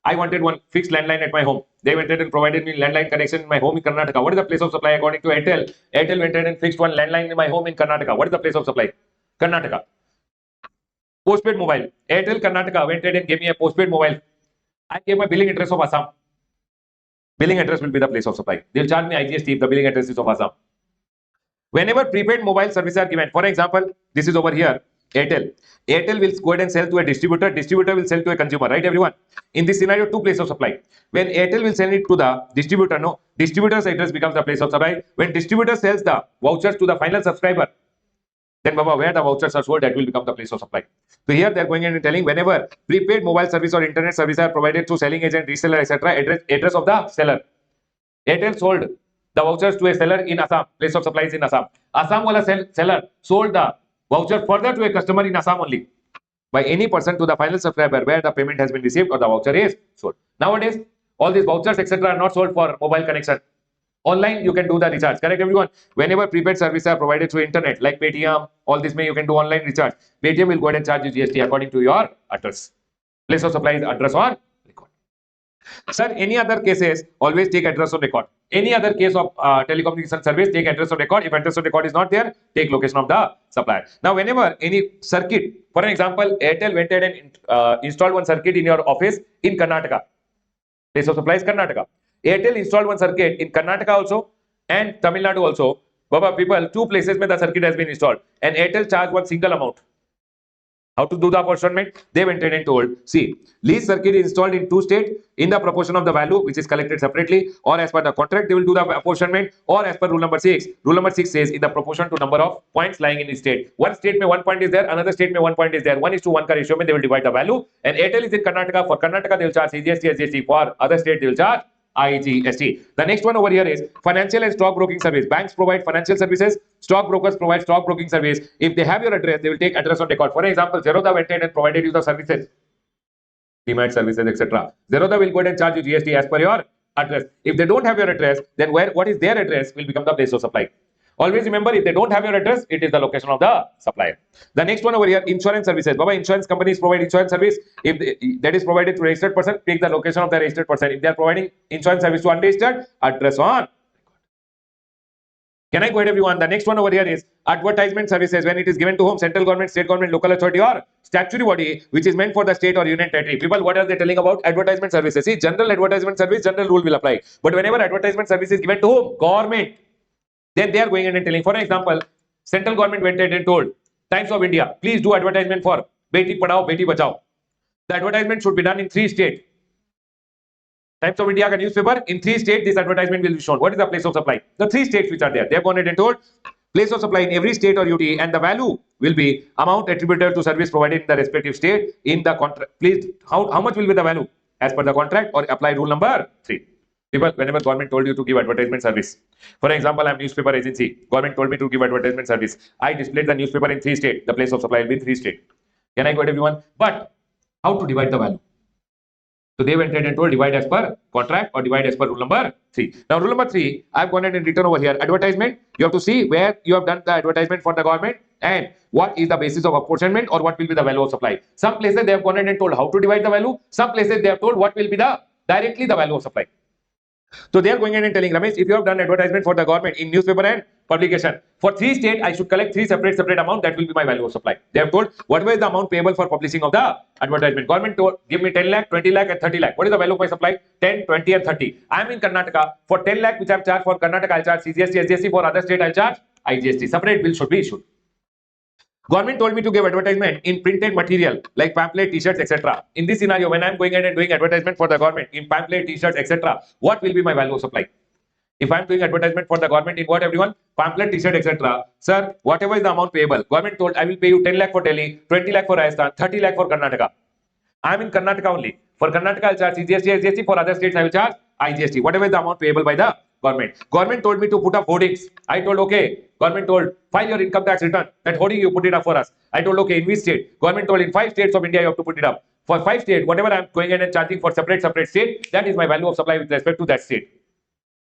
I wanted one fixed landline at my home. They went and provided me landline connection in my home in Karnataka. What is the place of supply according to Airtel? Airtel went and fixed one landline in my home in Karnataka. What is the place of supply? Karnataka. Postpaid mobile. Airtel Karnataka went and gave me a postpaid mobile. I gave my billing address of Assam. Billing address will be the place of supply. They will charge me IGST if the billing address is of Assam. Whenever prepaid mobile services are given, for example, this is over here, Airtel. Airtel will go ahead and sell to a distributor. Distributor will sell to a consumer, right, everyone? In this scenario, two places of supply. When Airtel will sell it to the distributor, no, distributor's address becomes the place of supply. When distributor sells the vouchers to the final subscriber, then Baba, where the vouchers are sold, that will become the place of supply. So here they are going in and telling whenever prepaid mobile service or internet service are provided through selling agent, reseller, etc., address of the seller. Airtel sold the vouchers to a seller in Assam. Place of supply is in Assam. Assam wala seller sold the voucher further to a customer in Assam only by any person to the final subscriber where the payment has been received or the voucher is sold. Nowadays, all these vouchers, etc., are not sold for mobile connection. Online, you can do the recharge. Correct, everyone? Whenever prepaid services are provided through internet, like Paytm, all this may you can do online recharge. Paytm will go ahead and charge you GST according to your address. Place of supply is address on record. Sir, any other cases, always take address on record. Any other case of telecommunication service, take address on record. If address on record is not there, take location of the supplier. Now, whenever any circuit, for example, Airtel went ahead and installed one circuit in your office in Karnataka. Place of supply is Karnataka. Airtel installed one circuit in Karnataka also and Tamil Nadu also. Baba, people, two places where the circuit has been installed and Airtel charged one single amount. How to do the apportionment? They went in and told, see, lease circuit is installed in two states in the proportion of the value which is collected separately, or as per the contract they will do the apportionment, or as per rule number 6. Rule number 6 says in the proportion to number of points lying in the state. One state may 1 point is there, another state may 1 point is there. 1:1 ka ratio mein they will divide the value, and Airtel is in Karnataka. For Karnataka they will charge CGST, SGST. For other state they will charge IGST. The next one over here is financial and stock broking service. Banks provide financial services. Stock brokers provide stock broking service. If they have your address, they will take address on record. For example, Zerodha went in and provided you the services, demat services, etc. Zerodha will go ahead and charge you GST as per your address. If they don't have your address, then what is their address will become the place of supply. Always remember, if they don't have your address, it is the location of the supplier. The next one over here, insurance services. Baba, insurance companies provide insurance service. If that is provided to registered person, take the location of the registered person. If they are providing insurance service to unregistered, address on. Can I go ahead, everyone? The next one over here is advertisement services. When it is given to whom? Central government, state government, local authority, or statutory body which is meant for the state or union territory. People, what are they telling about advertisement services? See, general advertisement service, general rule will apply. But whenever advertisement service is given to whom? Government. Then they are going in and telling, for example, central government went in and told Times of India, please do advertisement for Beti Padhao, Beti Bachao. The advertisement should be done in 3 states. Times of India newspaper, in 3 states this advertisement will be shown. What is the place of supply? The 3 states which are there. They have gone in and told place of supply in every state or UT, and the value will be amount attributed to service provided in the respective state in the contract. Please, how much will be the value as per the contract, or apply rule number 3. People, whenever government told you to give advertisement service, for example, I'm newspaper agency, government told me to give advertisement service. I displayed the newspaper in 3 states. The place of supply will be in 3 states. Can I go ahead, everyone? But how to divide the value? So they went ahead and told divide as per contract or divide as per rule number 3. Now rule number 3, I've gone ahead and written over here advertisement. You have to see where you have done the advertisement for the government and what is the basis of apportionment or what will be the value of supply. Some places they have gone ahead and told how to divide the value. Some places they have told what will be the directly the value of supply. So they are going in and telling Ramesh, if you have done advertisement for the government in newspaper and publication, for 3 states, I should collect 3 separate amount. That will be my value of supply. They have told whatever is the amount payable for publishing of the advertisement. Government told give me 10 lakh, 20 lakh and 30 lakh. What is the value of my supply? 10, 20 and 30. I am in Karnataka. For 10 lakh which I have charged for Karnataka, I'll charge CGST, SGST. For other state, I'll charge IGST. Separate bill should be issued. Government told me to give advertisement in printed material like pamphlet, t-shirts, etc. In this scenario, when I'm going ahead and doing advertisement for the government in pamphlet, t-shirts, etc., what will be my value of supply? If I'm doing advertisement for the government in what everyone? Pamphlet, t-shirt, etc. Sir, whatever is the amount payable, government told I will pay you 10 lakh for Delhi, 20 lakh for Rajasthan, 30 lakh for Karnataka. I'm in Karnataka only. For Karnataka, I'll charge CGST, SGST. For other states, I will charge IGST. Whatever is the amount payable by the government. Government told me to put up hoardings. I told okay. Government told file your income tax return. That hoarding you put it up for us. I told okay. In which state? Government told in 5 states of India you have to put it up. For 5 states, whatever I'm going in and charging for separate state, that is my value of supply with respect to that state.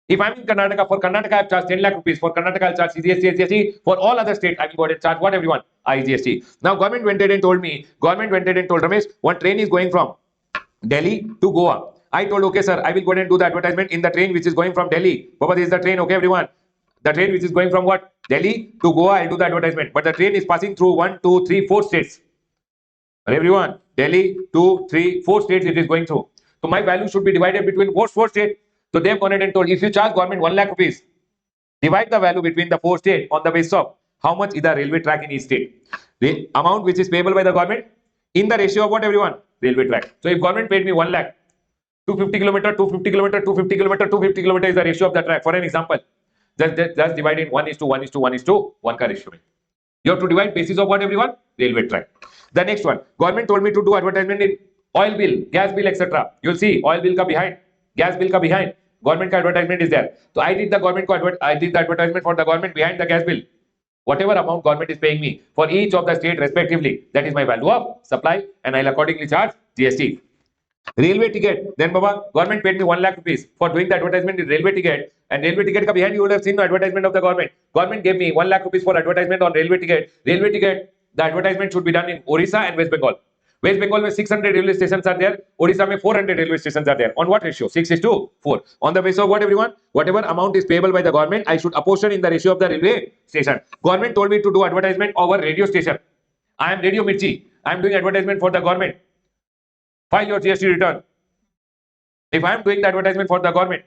If I'm in Karnataka, for Karnataka I've charged 10 lakh rupees. For Karnataka I'll charge CGST, SGST. For all other states, I will go ahead and charge what everyone? IGST. Now government went ahead and told me, Ramesh, one train is going from Delhi to Goa. I told okay sir, I will go ahead and do the advertisement in the train which is going from Delhi. Baba, this is the train, okay everyone. The train which is going from what? Delhi to Goa, I'll do the advertisement. But the train is passing through 1, 2, 3, 4 states. Everyone, Delhi, 2, 3, 4 states it is going through. So my value should be divided between 4 states. So they have gone ahead and told if you charge government 1 lakh rupees, divide the value between the 4 states on the basis of how much is the railway track in each state. The amount which is payable by the government in the ratio of what everyone? Railway track. So if government paid me 1 lakh, 250 kilometer, 250 kilometer, 250 kilometer, 250 kilometer is the ratio of the track. For an example, just divide in 1:1:1:1 ka ratio. You have to divide basis of what everyone? Railway track. The next one, government told me to do advertisement in oil bill, gas bill, etc. You'll see oil bill ka behind, gas bill ka behind. Government ka advertisement is there. So I did the advertisement for the government behind the gas bill. Whatever amount government is paying me for each of the state respectively, that is my value of supply, and I'll accordingly charge GST. Railway ticket, then Baba, government paid me 1 lakh rupees for doing the advertisement in railway ticket, and railway ticket ka behind you would have seen the advertisement of the government. Government gave me 1 lakh rupees for advertisement on railway ticket. Railway ticket, the advertisement should be done in Orissa and West Bengal. West Bengal में 600 railway stations are there. Odisha में 400 railway stations are there. On what ratio? 6:4. On the basis of what everyone? Whatever amount is payable by the government, I should apportion in the ratio of the railway station. Government told me to do advertisement over radio station. I am Radio Mirchi. I am doing advertisement for the government. File your GST return. If I am doing the advertisement for the government,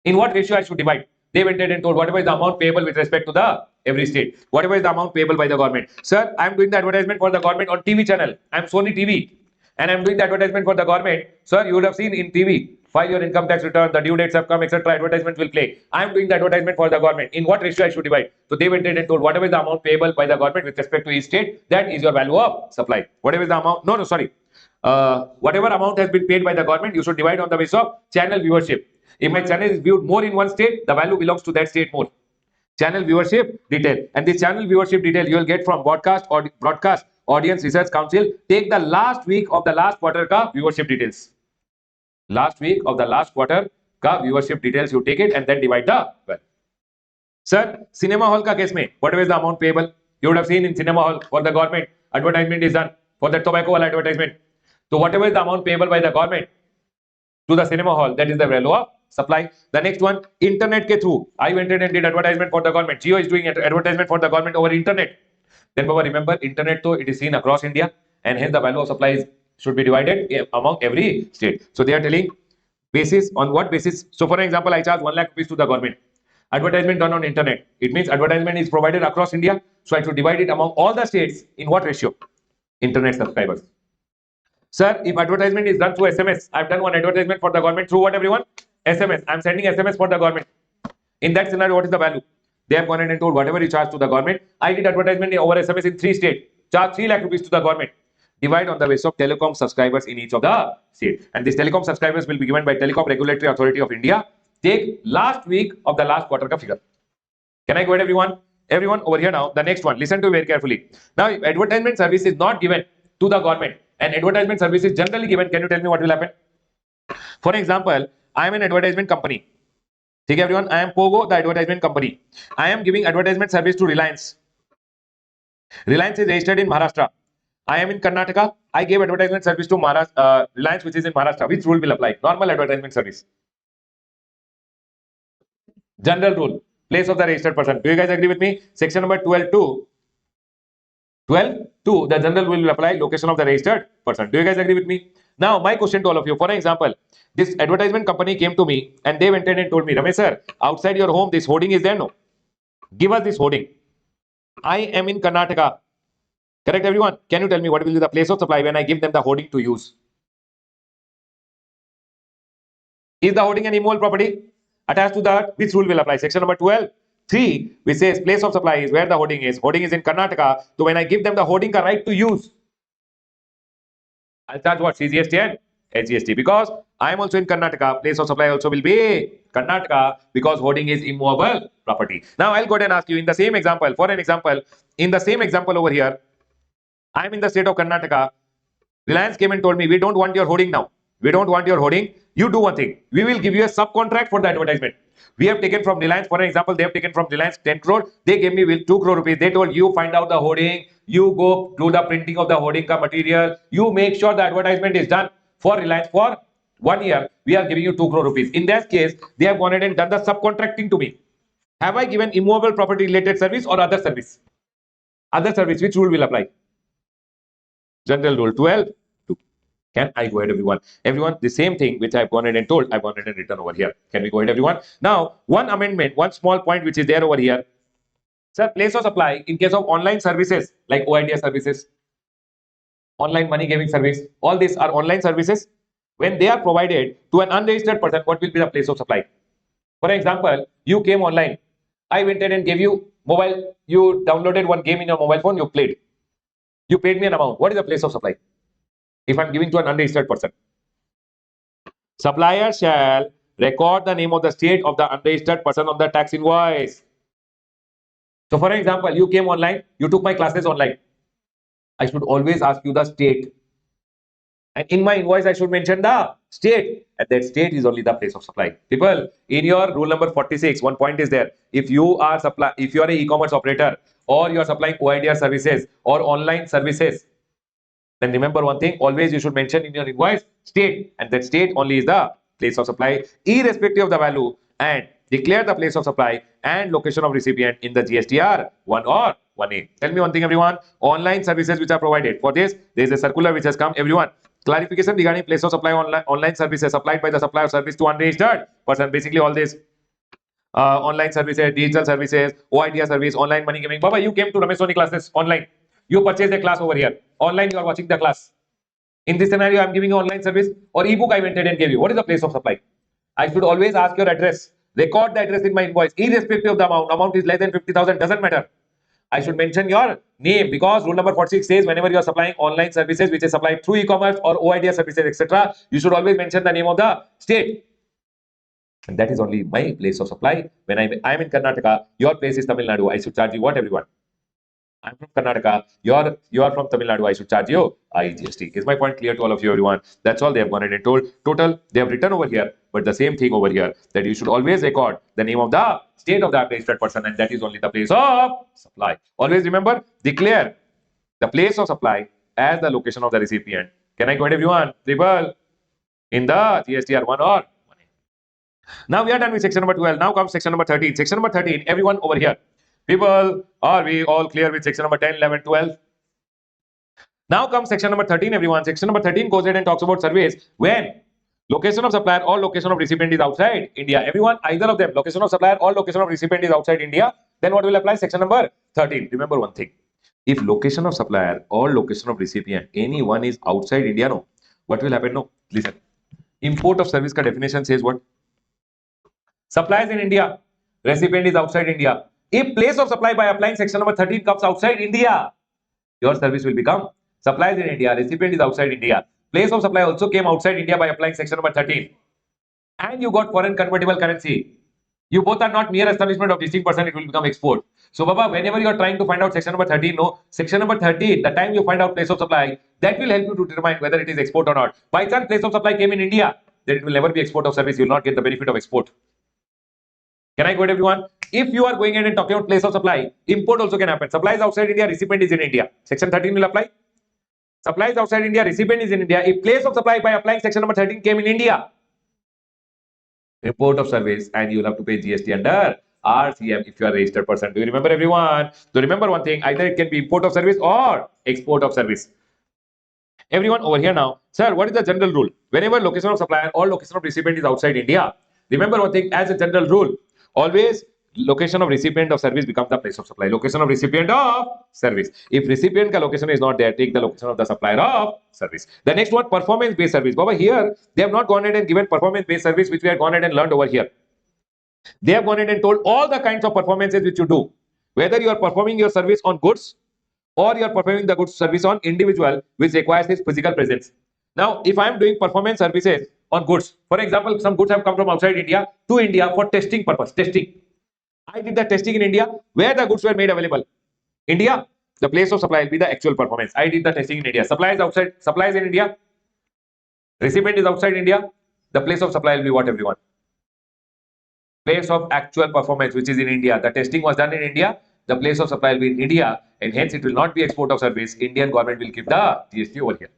in what ratio I should divide? They went ahead and told whatever is the amount payable with respect to the every state. Whatever is the amount payable by the government. Sir, I am doing the advertisement for the government on TV channel. I am Sony TV. And I am doing the advertisement for the government. Sir, you would have seen in TV. File your income tax return, the due dates have come, etc. Advertisements will play. I am doing the advertisement for the government. In what ratio I should divide? So they went ahead and told whatever is the amount payable by the government with respect to each state, that is your value of supply. Whatever is the amount, whatever amount has been paid by the government, you should divide on the basis of channel viewership. If my channel is viewed more in one state, the value belongs to that state more. Channel viewership detail, and this channel viewership detail you will get from broadcast audience research council. Take the last week of the last quarter ka viewership details. Last week of the last quarter ka viewership details, you take it and then divide the well. Sir, cinema hall ka case mein, whatever is the amount payable, you would have seen in cinema hall for the government, advertisement is done for the tobacco wala advertisement. So whatever is the amount payable by the government to the cinema hall, that is the value of supply. The next one, internet ke through, I went in and did advertisement for the government. Jio is doing advertisement for the government over internet. Then Baba, remember internet though it is seen across India, and hence the value of supply should be divided among every state. So they are telling basis on what basis. So for example, I charge 1 lakh rupees to the government. Advertisement done on internet. It means advertisement is provided across India. So I should divide it among all the states in what ratio? Internet subscribers. Sir, if advertisement is done through SMS, I've done one advertisement for the government through what everyone? SMS. I'm sending SMS for the government. In that scenario, what is the value? They have gone in and told whatever you charge to the government. I did advertisement over SMS in 3 states. Charge 3 lakh rupees to the government. Divide on the basis of telecom subscribers in each of the states. And these telecom subscribers will be given by Telecom Regulatory Authority of India. Take last week of the last quarter ka figure. Can I go ahead, everyone? Everyone over here now. The next one. Listen to very carefully. Now, if advertisement service is not given to the government and advertisement service is generally given, can you tell me what will happen? For example, I am an advertisement company. Okay, everyone, I am Pogo, the advertisement company. I am giving advertisement service to Reliance. Reliance is registered in Maharashtra. I am in Karnataka. I gave advertisement service to Reliance, which is in Maharashtra. Which rule will apply? Normal advertisement service. General rule. Place of the registered person. Do you guys agree with me? Section number 12(2). 12(2). The general rule will apply. Location of the registered person. Do you guys agree with me? Now, my question to all of you. For example, this advertisement company came to me and they went in and told me, Ramesh sir, outside your home, this hoarding is there? No. Give us this hoarding. I am in Karnataka. Correct, everyone? Can you tell me what will be the place of supply when I give them the hoarding to use? Is the hoarding an immovable property? Attached to that, which rule will apply? Section number 12(3), which says place of supply is where the hoarding is. Hoarding is in Karnataka. So when I give them the hoarding ka right to use, I'll charge what? CGST and SGST, because I am also in Karnataka. Place of supply also will be Karnataka because hoarding is immovable property. Now I'll go ahead and ask you in the same example. For an example, in the same example over here, I am in the state of Karnataka. Reliance came and told me, we don't want your hoarding now. We don't want your hoarding. You do one thing. We will give you a subcontract for the advertisement. We have taken from Reliance, for an example, they have taken from Reliance 10 crore. They gave me with 2 crore rupees. They told you find out the hoarding. You go do the printing of the hoarding ka material. You make sure the advertisement is done for Reliance for 1 year. We are giving you 2 crore rupees. In that case, they have gone ahead and done the subcontracting to me. Have I given immovable property related service or other service? Other service, which rule will apply? General rule 12. Can I go ahead, everyone? Everyone, the same thing which I've gone ahead and told, I've gone ahead and written over here. Can we go ahead, everyone? Now, one amendment, one small point which is there over here. Sir, place of supply in case of online services like OIDS services, online money giving service, all these are online services. When they are provided to an unregistered person, what will be the place of supply? For example, you came online. I went ahead and gave you mobile. You downloaded one game in your mobile phone, you played. You paid me an amount. What is the place of supply? If I'm giving to an unregistered person, supplier shall record the name of the state of the unregistered person on the tax invoice. So, for example, you came online, you took my classes online. I should always ask you the state. And in my invoice, I should mention the state. And that state is only the place of supply. People, in your rule number 46, one point is there. If you are an e-commerce operator or you are supplying OIDR services or online services, then remember one thing, always you should mention in your invoice state, and that state only is the place of supply irrespective of the value, and declare the place of supply and location of recipient in the GSTR 1 or 1A. Tell me one thing, everyone, online services which are provided. For this, there is a circular which has come, everyone. Clarification regarding place of supply online services supplied by the supplier of service to unregistered person. Basically all this online services, digital services, OIDR service, online money giving. Baba, you came to Ramesh Soni classes online. You purchased a class over here. Online, you are watching the class. In this scenario, I am giving you online service or ebook I went ahead and gave you. What is the place of supply? I should always ask your address. Record the address in my invoice, irrespective of the amount. Amount is less than 50,000, doesn't matter. I should mention your name because rule number 46 says whenever you are supplying online services which is supplied through e-commerce or OIDR services, etc., you should always mention the name of the state. And that is only my place of supply. When I am in Karnataka, your place is Tamil Nadu. I should charge you what, everyone? I'm from Karnataka. You are from Tamil Nadu. I should charge you IGST. Is my point clear to all of you, everyone? That's all they have gone ahead and told. Total, they have written over here, but the same thing over here, that you should always record the name of the state of the registered person, and that is only the place of supply. Always remember, declare the place of supply as the location of the recipient. Can I go ahead, everyone? Triple in the GSTR 1 or 1A. Now we are done with section number 12. Now comes section number 13. Section number 13, everyone over here. People, are we all clear with section number 10, 11, 12? Now comes section number 13, everyone. Section number 13 goes ahead and talks about surveys when location of supplier or location of recipient is outside India. Everyone, either of them, location of supplier or location of recipient is outside India, then what will apply? Section number 13. Remember one thing. If location of supplier or location of recipient, any one is outside India, no. What will happen? No. Listen. Import of service ka definition says what? Supply is in India. Recipient is outside India. If place of supply by applying section number 13 comes outside India, your service will become supply is in India, recipient is outside India. Place of supply also came outside India by applying section number 13. And you got foreign convertible currency. You both are not mere establishment of distinct person, it will become export. So, Baba, whenever you are trying to find out section number 13, no, section number 13, the time you find out place of supply, that will help you to determine whether it is export or not. By chance, place of supply came in India, then it will never be export of service. You will not get the benefit of export. Can I go ahead, everyone? If you are going ahead and talking about place of supply, import also can happen. Supply is outside India, recipient is in India. Section 13 will apply. Supply is outside India, recipient is in India. If place of supply by applying section number 13 came in India, report of service, and you will have to pay GST under RCM if you are a registered person. Do you remember, everyone? So remember one thing, either it can be import of service or export of service. Everyone over here now, sir, what is the general rule? Whenever location of supplier or location of recipient is outside India, remember one thing, as a general rule, always location of recipient of service becomes the place of supply. Location of recipient of service. If recipient ka location is not there, take the location of the supplier of service. The next one, performance based service. Baba, here they have not gone ahead and given performance based service, which we have gone ahead and learned over here. They have gone ahead and told all the kinds of performances which you do, whether you are performing your service on goods or you are performing the goods service on individual, which requires his physical presence. Now, if I am doing performance services on goods, for example, some goods have come from outside India to India for testing purpose, testing. I did the testing in India where the goods were made available. India, the place of supply will be the actual performance. I did the testing in India. Supply is outside, supply is in India. Recipient is outside India. The place of supply will be what, everyone? Place of actual performance, which is in India. The testing was done in India. The place of supply will be in India, and hence it will not be export of service. Indian government will keep the GST over here.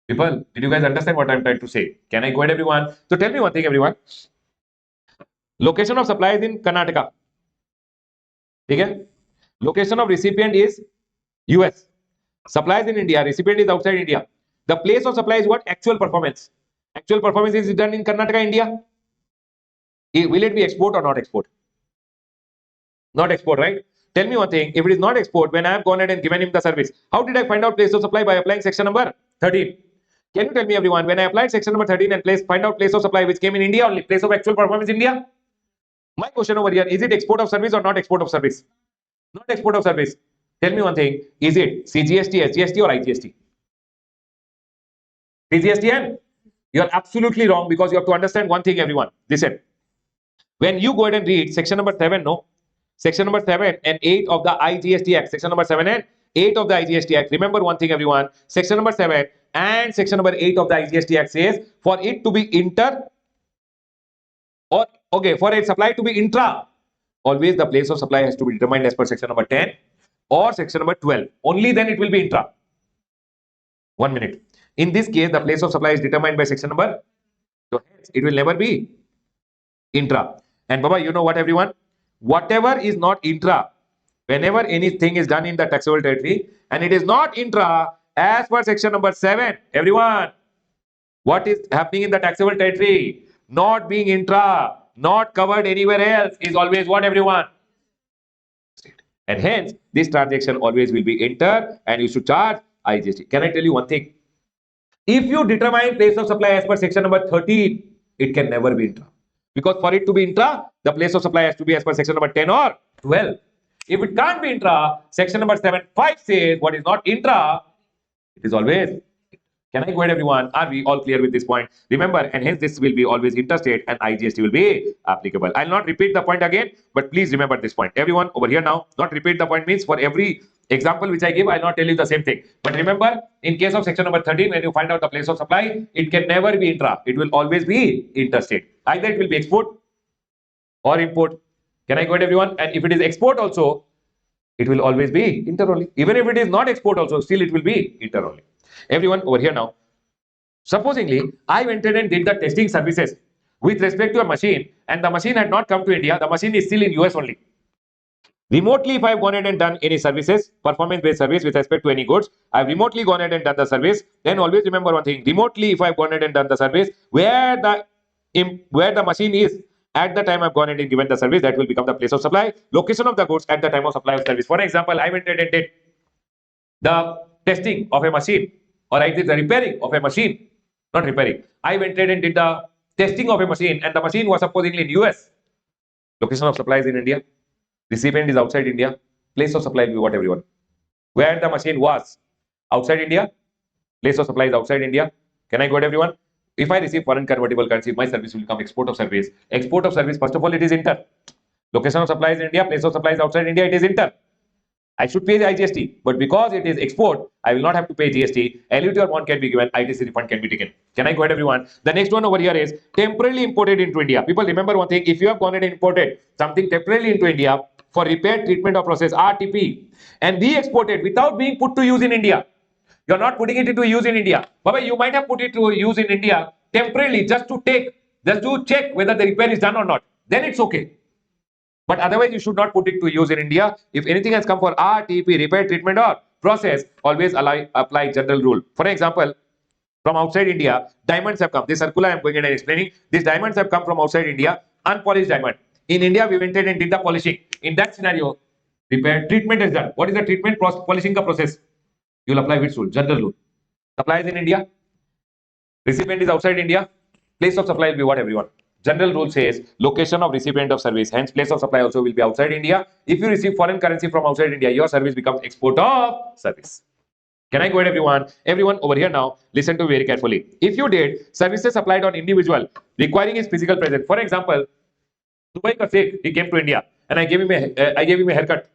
People, did you guys understand what I'm trying to say? Can I go ahead, everyone? So tell me one thing, everyone. Location of supply is in Karnataka. Okay? Location of recipient is US. Supply is in India. Recipient is outside India. The place of supply is what? Actual performance. Actual performance is done in Karnataka, India. Will it be export or not export? Not export, right? Tell me one thing. If it is not export, when I have gone ahead and given him the service, how did I find out place of supply? By applying section number 13. Can you tell me, everyone, when I applied section number 13 and find out place of supply which came in India only, place of actual performance India? My question over here, is it export of service or not export of service? Not export of service. Tell me one thing, is it CGST, SGST or IGST? CGST, and you are absolutely wrong, because you have to understand one thing, everyone. Listen. When you go ahead and read section number 7, no? Section number 7 and 8 of the IGST Act. Section number 7 and 8 of the IGST Act. Remember one thing, everyone. Section number 7 and section number 8 of the IGST Act says for it to be inter or okay, for a supply to be intra, always the place of supply has to be determined as per section number 10 or section number 12. Only then it will be intra. 1 minute. In this case, the place of supply is determined by section number, so hence it will never be intra. And Baba, you know what, everyone? Whatever is not intra, whenever anything is done in the taxable territory and it is not intra as per section number 7, everyone, what is happening in the taxable territory, not being intra, not covered anywhere else, is always what, everyone? And hence this transaction always will be inter and you should charge IGST. Can I tell you one thing? If you determine place of supply as per section number 13, it can never be intra. Because for it to be intra, the place of supply has to be as per section number 10 or 12. If it can't be intra, section number 7.5 says what is not intra, it is always. Can I go ahead, everyone? Are we all clear with this point? Remember, and hence this will be always interstate and IGST will be applicable. I'll not repeat the point again, but please remember this point. Everyone over here now, not repeat the point means for every example which I give, I'll not tell you the same thing. But remember, in case of section number 13, when you find out the place of supply, it can never be intra. It will always be interstate. Either it will be export or import. Can I go ahead, everyone? And if it is export also, it will always be inter only. Even if it is not export also, still it will be inter only. Everyone over here now, supposingly, I went in and did the testing services with respect to a machine and the machine had not come to India, the machine is still in US only. Remotely, if I've gone ahead and done any services, performance-based service with respect to any goods, I've remotely gone ahead and done the service, then always remember one thing, remotely if I've gone ahead and done the service, where the machine is at the time I've gone ahead and given the service, that will become the place of supply. Location of the goods at the time of supply of service. For example, I went ahead and did the testing of a machine, or I did the repairing of a machine, not repairing. I went ahead and did the testing of a machine and the machine was supposedly in US. Location of supply is in India. Recipient is outside India. Place of supply will be what, everyone? Where the machine was outside India. Place of supply is outside India. Can I go ahead, everyone? If I receive foreign convertible currency, my service will become export of service. Export of service, first of all, it is inter. Location of supply is in India, place of supply is outside India, it is inter. I should pay the IGST, but because it is export, I will not have to pay GST. LUT or bond can be given, ITC refund can be taken. Can I go ahead, everyone? The next one over here is temporarily imported into India. People remember one thing: if you have gone and imported something temporarily into India for repair, treatment, or process (RTP) and re-exported without being put to use in India, you're not putting it into use in India. Baba, you might have put it to use in India temporarily just to check whether the repair is done or not. Then it's okay. But otherwise, you should not put it to use in India. If anything has come for RTP, repair, treatment, or process, always apply general rule. For example, from outside India, diamonds have come. This circular I am going and explaining. These diamonds have come from outside India, unpolished diamond. In India, we went in and did the polishing. In that scenario, repair, treatment is done. What is the treatment? Polishing ka process. You will apply which rule? General rule. Supply is in India. Recipient is outside India. Place of supply will be what, everyone? General rule says location of recipient of service. Hence, place of supply also will be outside India. If you receive foreign currency from outside India, your service becomes export of service. Can I go ahead, everyone? Everyone over here now, listen to me very carefully. If you did services supplied on individual requiring his physical presence, for example, Dubai ka Sheikh, he came to India and I gave him a haircut.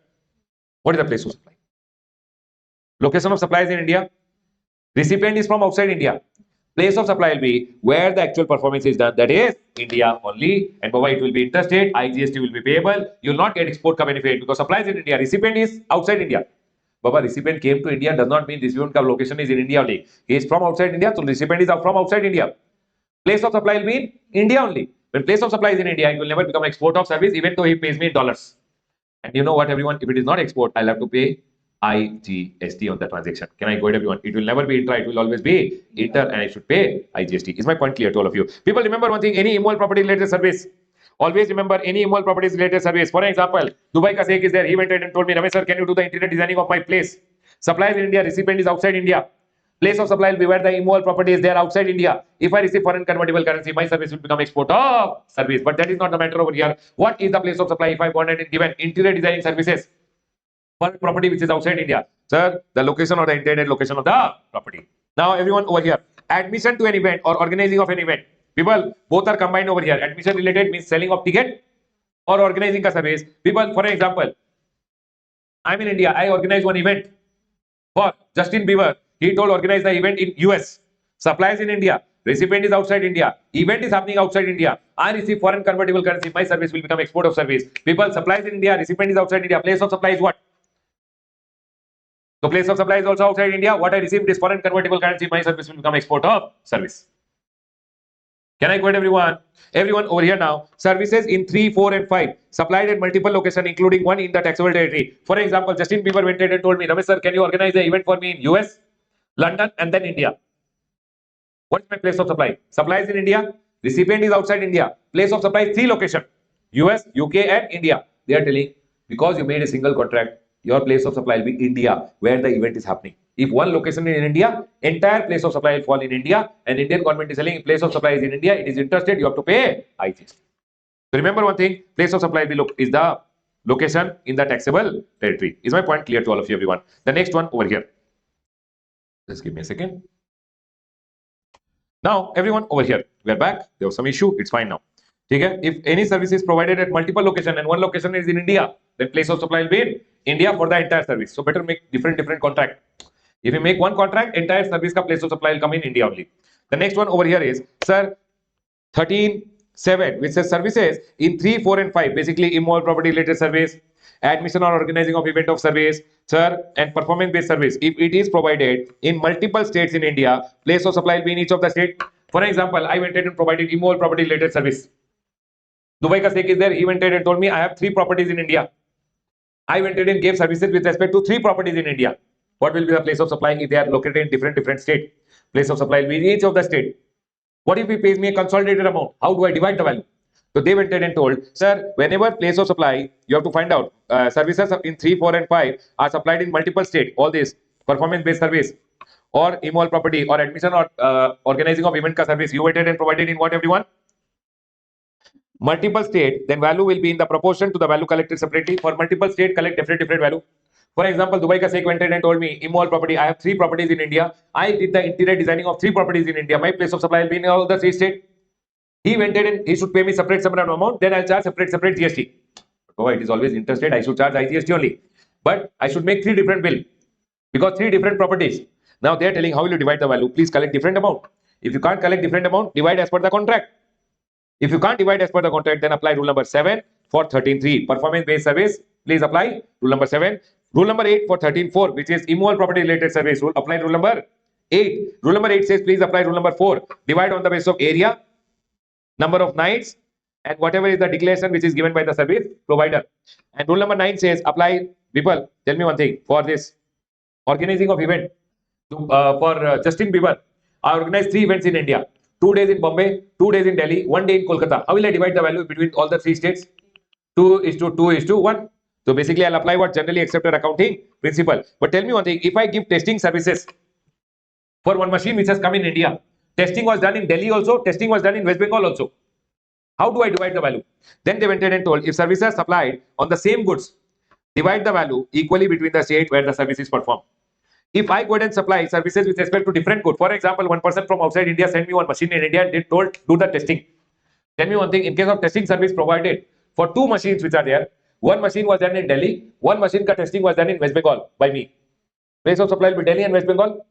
What is the place of supply? Location of supply is in India. Recipient is from outside India. Place of supply will be where the actual performance is done, that is India only. And Baba, it will be interstate, IGST will be payable. You will not get export ka benefit because supply is in India, recipient is outside India. Baba, recipient came to India does not mean recipient ka location is in India only. He is from outside India, so recipient is from outside India. Place of supply will be in India only. When place of supply is in India, it will never become export of service, even though he pays me in dollars. And you know what, everyone? If it is not export, I'll have to pay IGST on the transaction. Can I go ahead, everyone? It will never be intra, it will always be inter, and I should pay IGST. Is my point clear to all of you? People, remember one thing: any immovable property related service. Always remember any immovable properties related service. For example, Dubai ka Sheikh is there. He went and told me, Ramesh sir, can you do the interior designing of my place? Supply is in India, recipient is outside India. Place of supply will be where the immovable property is there outside India. If I receive foreign convertible currency, my service will become export of service. But that is not the matter over here. What is the place of supply if I wanted and given interior designing services for property which is outside India? Sir, the location or the intended location of the property. Now, everyone over here, admission to an event or organizing of an event. People, both are combined over here. Admission related means selling of ticket or organizing a service. People, for example, I'm in India. I organize one event for Justin Bieber. He told organize the event in US. Supply is in India. Recipient is outside India. Event is happening outside India. I receive foreign convertible currency. My service will become export of service. People, supply is in India. Recipient is outside India. Place of supply is what? So place of supply is also outside India. What I received is foreign convertible currency. My service will become export of service. Can I go ahead, everyone? Everyone over here now. Services in 3, 4, and 5 supplied at multiple locations, including one in the taxable territory. For example, Justin Bieber went and told me, Ramesh sir, can you organize the event for me in US, London, and then India? What is my place of supply? Supply is in India. Recipient is outside India. Place of supply is 3 locations: US, UK, and India. They are telling, because you made a single contract, your place of supply will be India, where the event is happening. If one location is in India, entire place of supply will fall in India, and Indian government is selling place of supply is in India, it is interstate, you have to pay IGST. So remember one thing: place of supply is the location in the taxable territory. Is my point clear to all of you, everyone? The next one over here. Just give me a second. Now, everyone over here, we are back. There was some issue. It's fine now. Okay? If any service is provided at multiple locations and one location is in India, then place of supply will be in India for the entire service. So better make different contract. If you make one contract, entire service ka place of supply will come in India only. The next one over here is, sir, 13.7, which says services in 3, 4, and 5, basically immovable property related service, admission or organizing of event of service, sir, and performance based service. If it is provided in multiple states in India, place of supply will be in each of the state. For example, I went and provided immovable property related service. Dubai ka Sheikh is there. He went and told me, I have 3 properties in India. I went and gave services with respect to 3 properties in India. What will be the place of supply if they are located in different states? Place of supply will be in each of the state. What if he pays me a consolidated amount? How do I divide the value? So they went and told, sir, whenever place of supply, you have to find out services in 3, 4, and 5 are supplied in multiple states. All this performance-based service or immovable property or admission or organizing of event ka service, you went and provided in what, everyone? Multiple state, then value will be in the proportion to the value collected separately. For multiple state, collect different value. For example, Dubai ka Sheikh went ahead and told me, Immol property, I have 3 properties in India. I did the interior designing of 3 properties in India. My place of supply will be in all the 3 states. He went ahead and he should pay me separate amount. Then I'll charge separate GST. Oh, it is always interstate. I should charge IGST only. But I should make 3 different bill because 3 different properties. Now they are telling how will you divide the value? Please collect different amount. If you can't collect different amount, divide as per the contract. If you can't divide as per the contract, then apply rule number 7 for 13.3. Performance based service, please apply rule number 7. Rule number 8 for 13.4, which is immovable property related service rule, apply rule number 8. Rule number 8 says please apply rule number 4. Divide on the basis of area, number of nights, and whatever is the declaration which is given by the service provider. And rule number 9 says apply, people, tell me one thing, for this organizing of event, for Justin Bieber, I organized 3 events in India. 2 days in Bombay, 2 days in Delhi, 1 day in Kolkata. How will I divide the value between all the 3 states? 2:2:1. So basically, I'll apply what generally accepted accounting principle. But tell me one thing, if I give testing services for one machine which has come in India, testing was done in Delhi also, testing was done in West Bengal also. How do I divide the value? Then they went ahead and told, if services are supplied on the same goods, divide the value equally between the state where the service is performed. If I go ahead and supply services with respect to different good, for example, one person from outside India sent me one machine in India and did told do the testing. Tell me one thing, in case of testing service provided for 2 machines which are there, one machine was done in Delhi, one machine ka testing was done in West Bengal by me. Place of supply will be Delhi and West Bengal.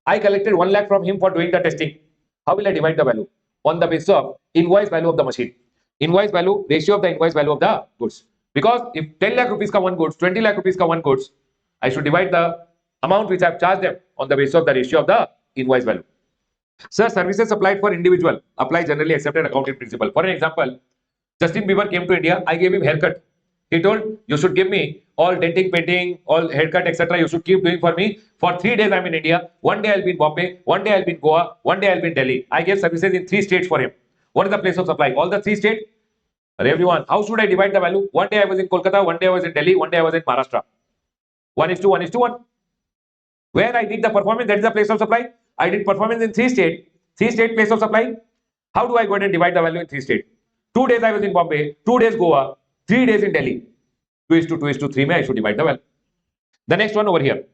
I collected 1 lakh from him for doing the testing. How will I divide the value? On the basis of invoice value of the machine. Invoice value, ratio of the invoice value of the goods. Because if 10 lakh rupees ka one goods, 20 lakh rupees ka one goods, I should divide the amount which I have charged them on the basis of the ratio of the invoice value. Sir, services supplied for individual apply generally accepted accounting principle. For an example, Justin Bieber came to India, I gave him haircut. He told, you should give me all denting, painting, all haircut, etc. You should keep doing for me. For 3 days I'm in India. 1 day I'll be in Bombay. 1 day I'll be in Goa. 1 day I'll be in Delhi. I gave services in 3 states for him. What is the place of supply? All the 3 states. Everyone, how should I divide the value? 1 day I was in Kolkata. 1 day I was in Delhi. 1 day I was in Maharashtra. 1:1:1. Where I did the performance, that is the place of supply. I did performance in 3 states. 3 state place of supply. How do I go ahead and divide the value in 3 states? 2 days I was in Bombay. 2 days Goa. 3 days in Delhi. 2:2:3 mein I should divide the value. The next one over here.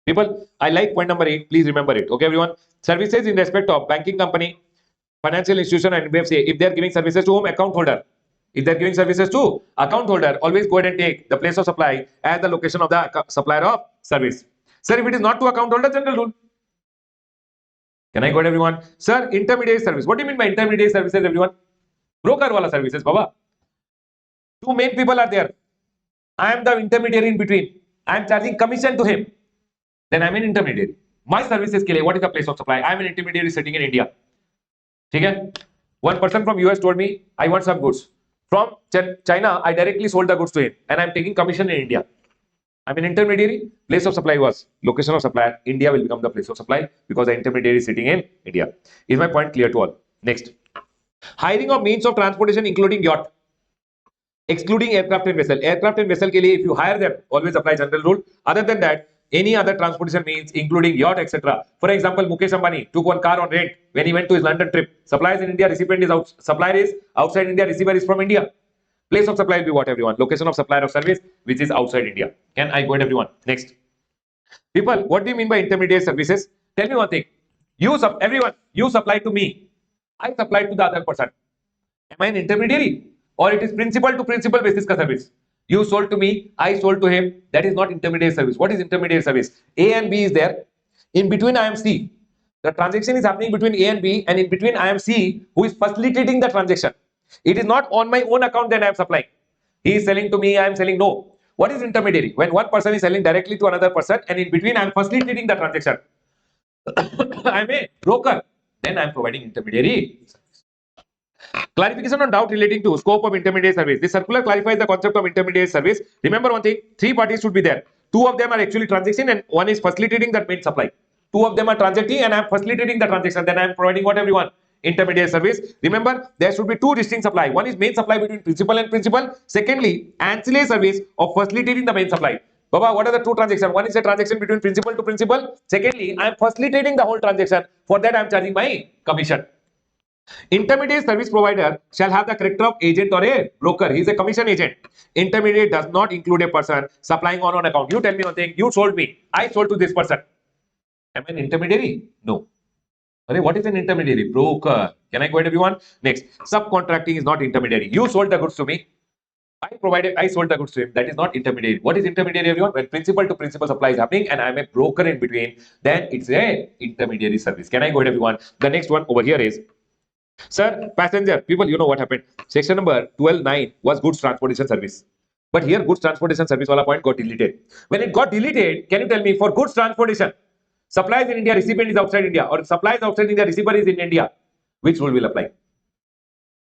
People, I like point number 8. Please remember it. Okay, everyone. Services in respect of banking company, financial institution, and NBFC. If they are giving services to whom? Account holder. If they are giving services to account holder, always go ahead and take the place of supply as the location of the supplier of service. Sir, if it is not to account holder, general rule. Can I go ahead, everyone? Sir, intermediary service. What do you mean by intermediary services, everyone? Broker wala services, Baba. 2 main people are there. I am the intermediary in between. I am charging commission to him. Then I am an intermediary. My services ke liye, what is the place of supply? I am an intermediary sitting in India. Okay? One person from US told me, I want some goods. From China, I directly sold the goods to him and I am taking commission in India. I am an intermediary. Place of supply was location of supplier. India will become the place of supply because the intermediary is sitting in India. Is my point clear to all? Next. Hiring of means of transportation including yacht. Excluding aircraft and vessel. Aircraft and vessel ke liye, if you hire them, always apply general rule. Other than that, any other transportation means including yacht, etc. For example, Mukesh Ambani took one car on rent when he went to his London trip. Supplier is in India, recipient is out. Supplier is outside India, receiver is from India. Place of supply will be what, everyone? Location of supplier of service, which is outside India. Can I go ahead, everyone? Next. People, what do you mean by intermediate services? Tell me one thing. Everyone, you supply to me. I supply to the other person. Am I an intermediary? Or it is principal to principal basis ka service? You sold to me, I sold to him. That is not intermediate service. What is intermediate service? A and B is there. In between I am C. The transaction is happening between A and B, and in between I am C, who is facilitating the transaction. It is not on my own account that I am supplying. He is selling to me, I am selling. No. What is intermediary? When one person is selling directly to another person, and in between I am facilitating the transaction. I am a broker. Then I am providing intermediary. Clarification on doubt relating to scope of intermediate service. This circular clarifies the concept of intermediate service. Remember one thing, 3 parties should be there. 2 of them are actually transacting and 1 is facilitating that main supply. 2 of them are transacting and I am facilitating the transaction. Then I am providing what, everyone? Intermediate service. Remember, there should be 2 distinct supply. One is main supply between principal and principal. Secondly, ancillary service of facilitating the main supply. Baba, what are the 2 transactions? One is a transaction between principal to principal. Secondly, I am facilitating the whole transaction. For that, I am charging my commission. Intermediate service provider shall have the character of agent or a broker. He is a commission agent. Intermediate does not include a person supplying on account. You tell me one thing. You sold me. I sold to this person. Am I an intermediary? No. What is an intermediary? Broker. Can I go ahead, everyone? Next. Subcontracting is not intermediary. You sold the goods to me. I sold the goods to him. That is not intermediary. What is intermediary, everyone? When principal to principal supply is happening and I'm a broker in between, then it's a intermediary service. Can I go ahead, everyone? The next one over here is, sir, passenger. People, you know what happened. Section number 12.9 was goods transportation service. But here goods transportation service wala point got deleted. When it got deleted, can you tell me, for goods transportation, supplies in India, recipient is outside India, or supplies outside India, receiver is in India, which rule will apply?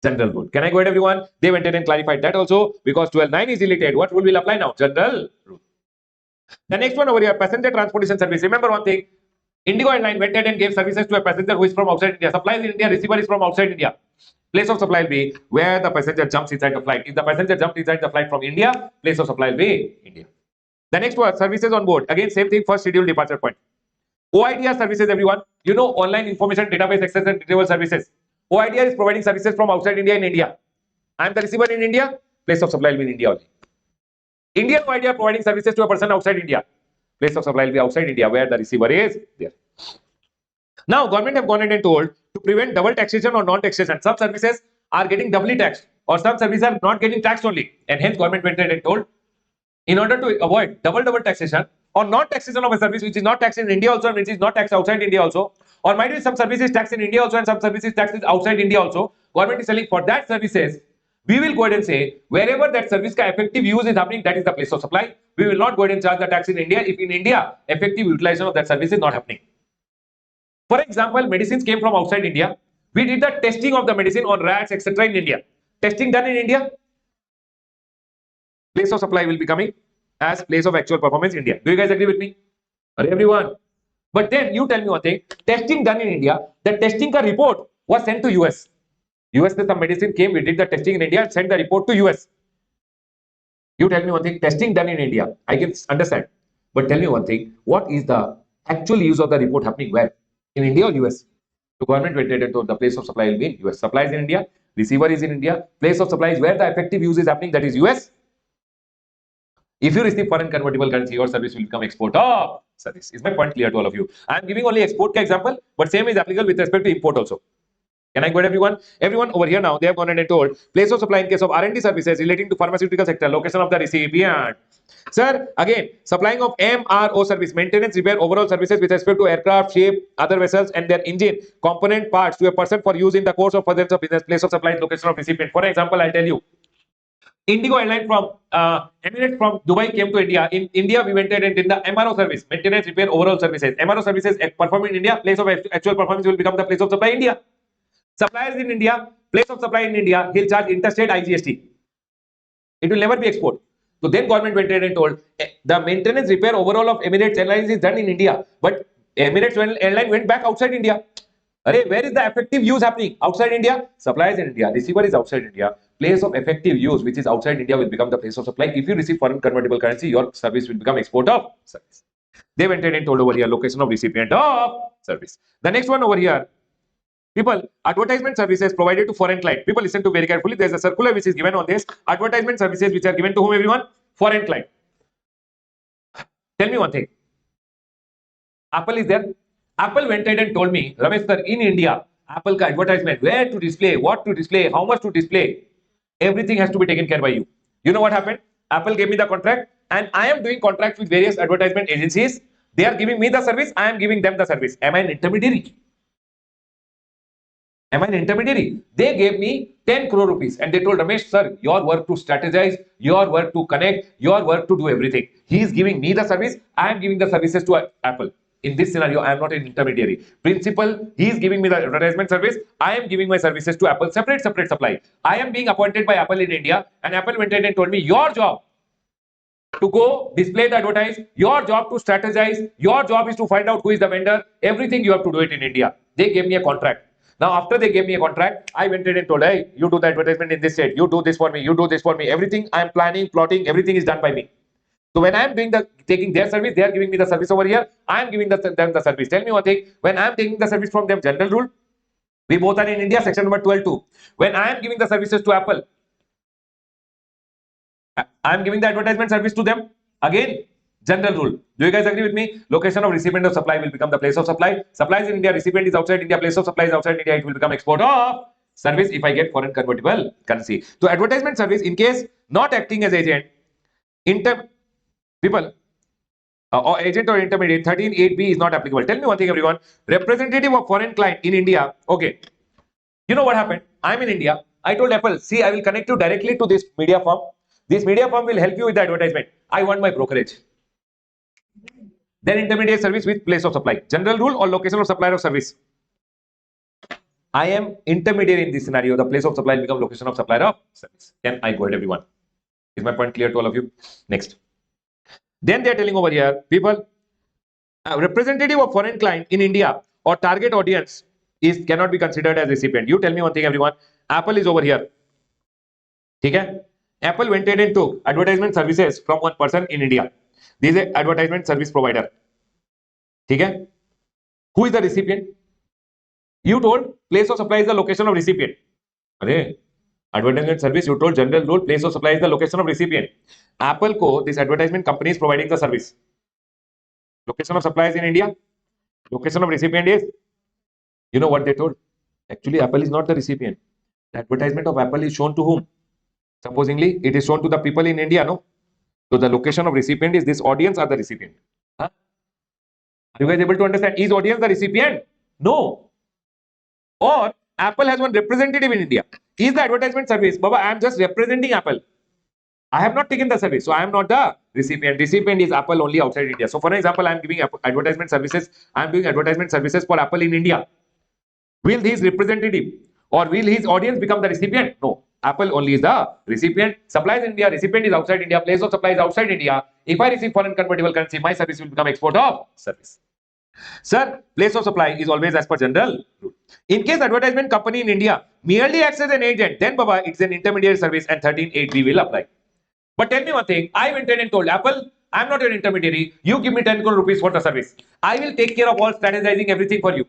General rule. Can I go ahead, everyone? They went in and clarified that also, because 12.9 is deleted. What rule will apply now? General rule. The next one over here, passenger transportation service. Remember one thing, Indigo Airline went ahead and gave services to a passenger who is from outside India. Supplies in India, receiver is from outside India. Place of supply will be where the passenger jumps inside the flight. If the passenger jumped inside the flight from India, place of supply will be India. The next one, services on board. Again, same thing, first scheduled departure point. OIDR services, everyone. You know, online information database access and retrieval services. OIDR is providing services from outside India in India. I am the receiver in India, place of supply will be in India only. Indian OIDR providing services to a person outside India. Place of supply will be outside India where the receiver is there. Now, government have gone ahead and told to prevent double taxation or non-taxation. Some services are getting doubly taxed or some services are not getting taxed only. And hence government went ahead and told, in order to avoid double taxation or non-taxation of a service which is not taxed in India also and which is not taxed outside India also, or might be some services taxed in India also and some services taxed outside India also, government is telling for that services, we will go ahead and say wherever that service ka effective use is happening, that is the place of supply. We will not go ahead and charge the tax in India if in India effective utilization of that service is not happening. For example, medicines came from outside India. We did the testing of the medicine on rats, etc. in India. Testing done in India. Place of supply will be coming as place of actual performance India. Do you guys agree with me? Everyone. But then you tell me one thing. Testing done in India. The testing ka report was sent to US. US में some medicine came. We did the testing in India and sent the report to US. You tell me one thing. Testing done in India. I can understand. But tell me one thing. What is the actual use of the report happening where? In India or US? The government went ahead and told the place of supply will be in US. Supply is in India. Receiver is in India. Place of supply is where the effective use is happening. That is US. If you receive foreign convertible currency, your service will become export of service. Is my point clear to all of you? I am giving only export example, but same is applicable with respect to import also. Can I go ahead, everyone? Everyone over here now, they have gone ahead and told place of supply in case of R&D services relating to pharmaceutical sector, location of the recipient. Sir, again, supplying of MRO service, maintenance, repair, overall services with respect to aircraft, ship, other vessels and their engine, component parts to a person for use in the course of furtherance of business, place of supply, location of recipient. For example, I'll tell you. Indigo Airline from Emirates from Dubai came to India. In India, we went ahead and did the MRO service, maintenance, repair, overall services. MRO services performed in India, place of actual performance will become the place of supply India. Suppliers in India, place of supply in India, he'll charge interstate IGST. It will never be export. So then government went ahead and told the maintenance, repair, overall of Emirates Airlines is done in India, but Emirates Airline went back outside India. Where is the effective use happening? Outside India, supplies in India, receiver is outside India. Place of effective use, which is outside India, will become the place of supply. If you receive foreign convertible currency, your service will become export of service. They went ahead and told over here location of recipient of service. The next one over here, people, advertisement services provided to foreign client. People listen to very carefully. There's a circular which is given on this. Advertisement services which are given to whom, everyone? Foreign client. Tell me one thing. Apple is there. Apple went ahead and told me, Ramesh sir, in India, Apple ka advertisement, where to display, what to display, how much to display, everything has to be taken care by you. You know what happened? Apple gave me the contract and I am doing contracts with various advertisement agencies. They are giving me the service, I am giving them the service. Am I an intermediary? Am I an intermediary? They gave me 10 crore rupees and they told Ramesh sir, your work to strategize, your work to connect, your work to do everything. He is giving me the service, I am giving the services to Apple. In this scenario, I am not an intermediary. Principal, he is giving me the advertisement service. I am giving my services to Apple. Separate supply. I am being appointed by Apple in India and Apple went ahead and told me your job to go display the advertise, your job to strategize, your job is to find out who is the vendor. Everything you have to do it in India. They gave me a contract. Now, after they gave me a contract, I went ahead and told, hey, you do the advertisement in this state. You do this for me. You do this for me. Everything I am planning, plotting, everything is done by me. So when I am taking their service, they are giving me the service over here. I am giving them the service. Tell me one thing. When I am taking the service from them, general rule. We both are in India, section number 12 too. When I am giving the services to Apple, I am giving the advertisement service to them. Again, general rule. Do you guys agree with me? Location of recipient of supply will become the place of supply. Supplies in India, recipient is outside India, place of supply is outside India. It will become export of service if I get foreign convertible currency. So advertisement service, in case not acting as agent, people or agent or intermediate, 13(8)(b) is not applicable. Tell me one thing, everyone. Representative of foreign client in India. Okay. You know what happened? I'm in India. I told Apple, see, I will connect you directly to this media firm. This media firm will help you with the advertisement. I want my brokerage. Then intermediate service with place of supply. General rule or location of supplier of service. I am intermediary in this scenario. The place of supply will become location of supplier of service. Can I go ahead, everyone? Is my point clear to all of you? Next. Then they are telling over here, people, representative of foreign client in India or target audience cannot be considered as recipient. You tell me one thing, everyone. Apple is over here. Okay? Apple went ahead and took advertisement services from one person in India. This is an advertisement service provider. Okay? Who is the recipient? You told place of supply is the location of recipient. Arey, advertisement service, you told general rule, place of supply is the location of recipient. Apple ko, this advertisement company is providing the service. Location of supply is in India. Location of recipient is, you know what they told? Actually, Apple is not the recipient. The advertisement of Apple is shown to whom? Supposingly, it is shown to the people in India, no? So the location of recipient is this audience or the recipient. Huh? Are you guys able to understand? Is audience the recipient? No. Or Apple has one representative in India. Is the advertisement service? Baba, I am just representing Apple. I have not taken the service, so I am not the recipient. Recipient is Apple only outside India. So for example, I am giving advertisement services. I am doing advertisement services for Apple in India. Will his representative or will his audience become the recipient? No. Apple only is the recipient. Supplies in India, recipient is outside India, place of supply is outside India. If I receive foreign convertible currency, my service will become export of service. Sir, place of supply is always as per general rule. In case advertisement company in India merely acts as an agent, then Baba, it's an intermediary service and 13(8)(b) will apply. But tell me one thing, I went in and told Apple, I'm not an intermediary, you give me 10 crore rupees for the service. I will take care of all strategizing everything for you.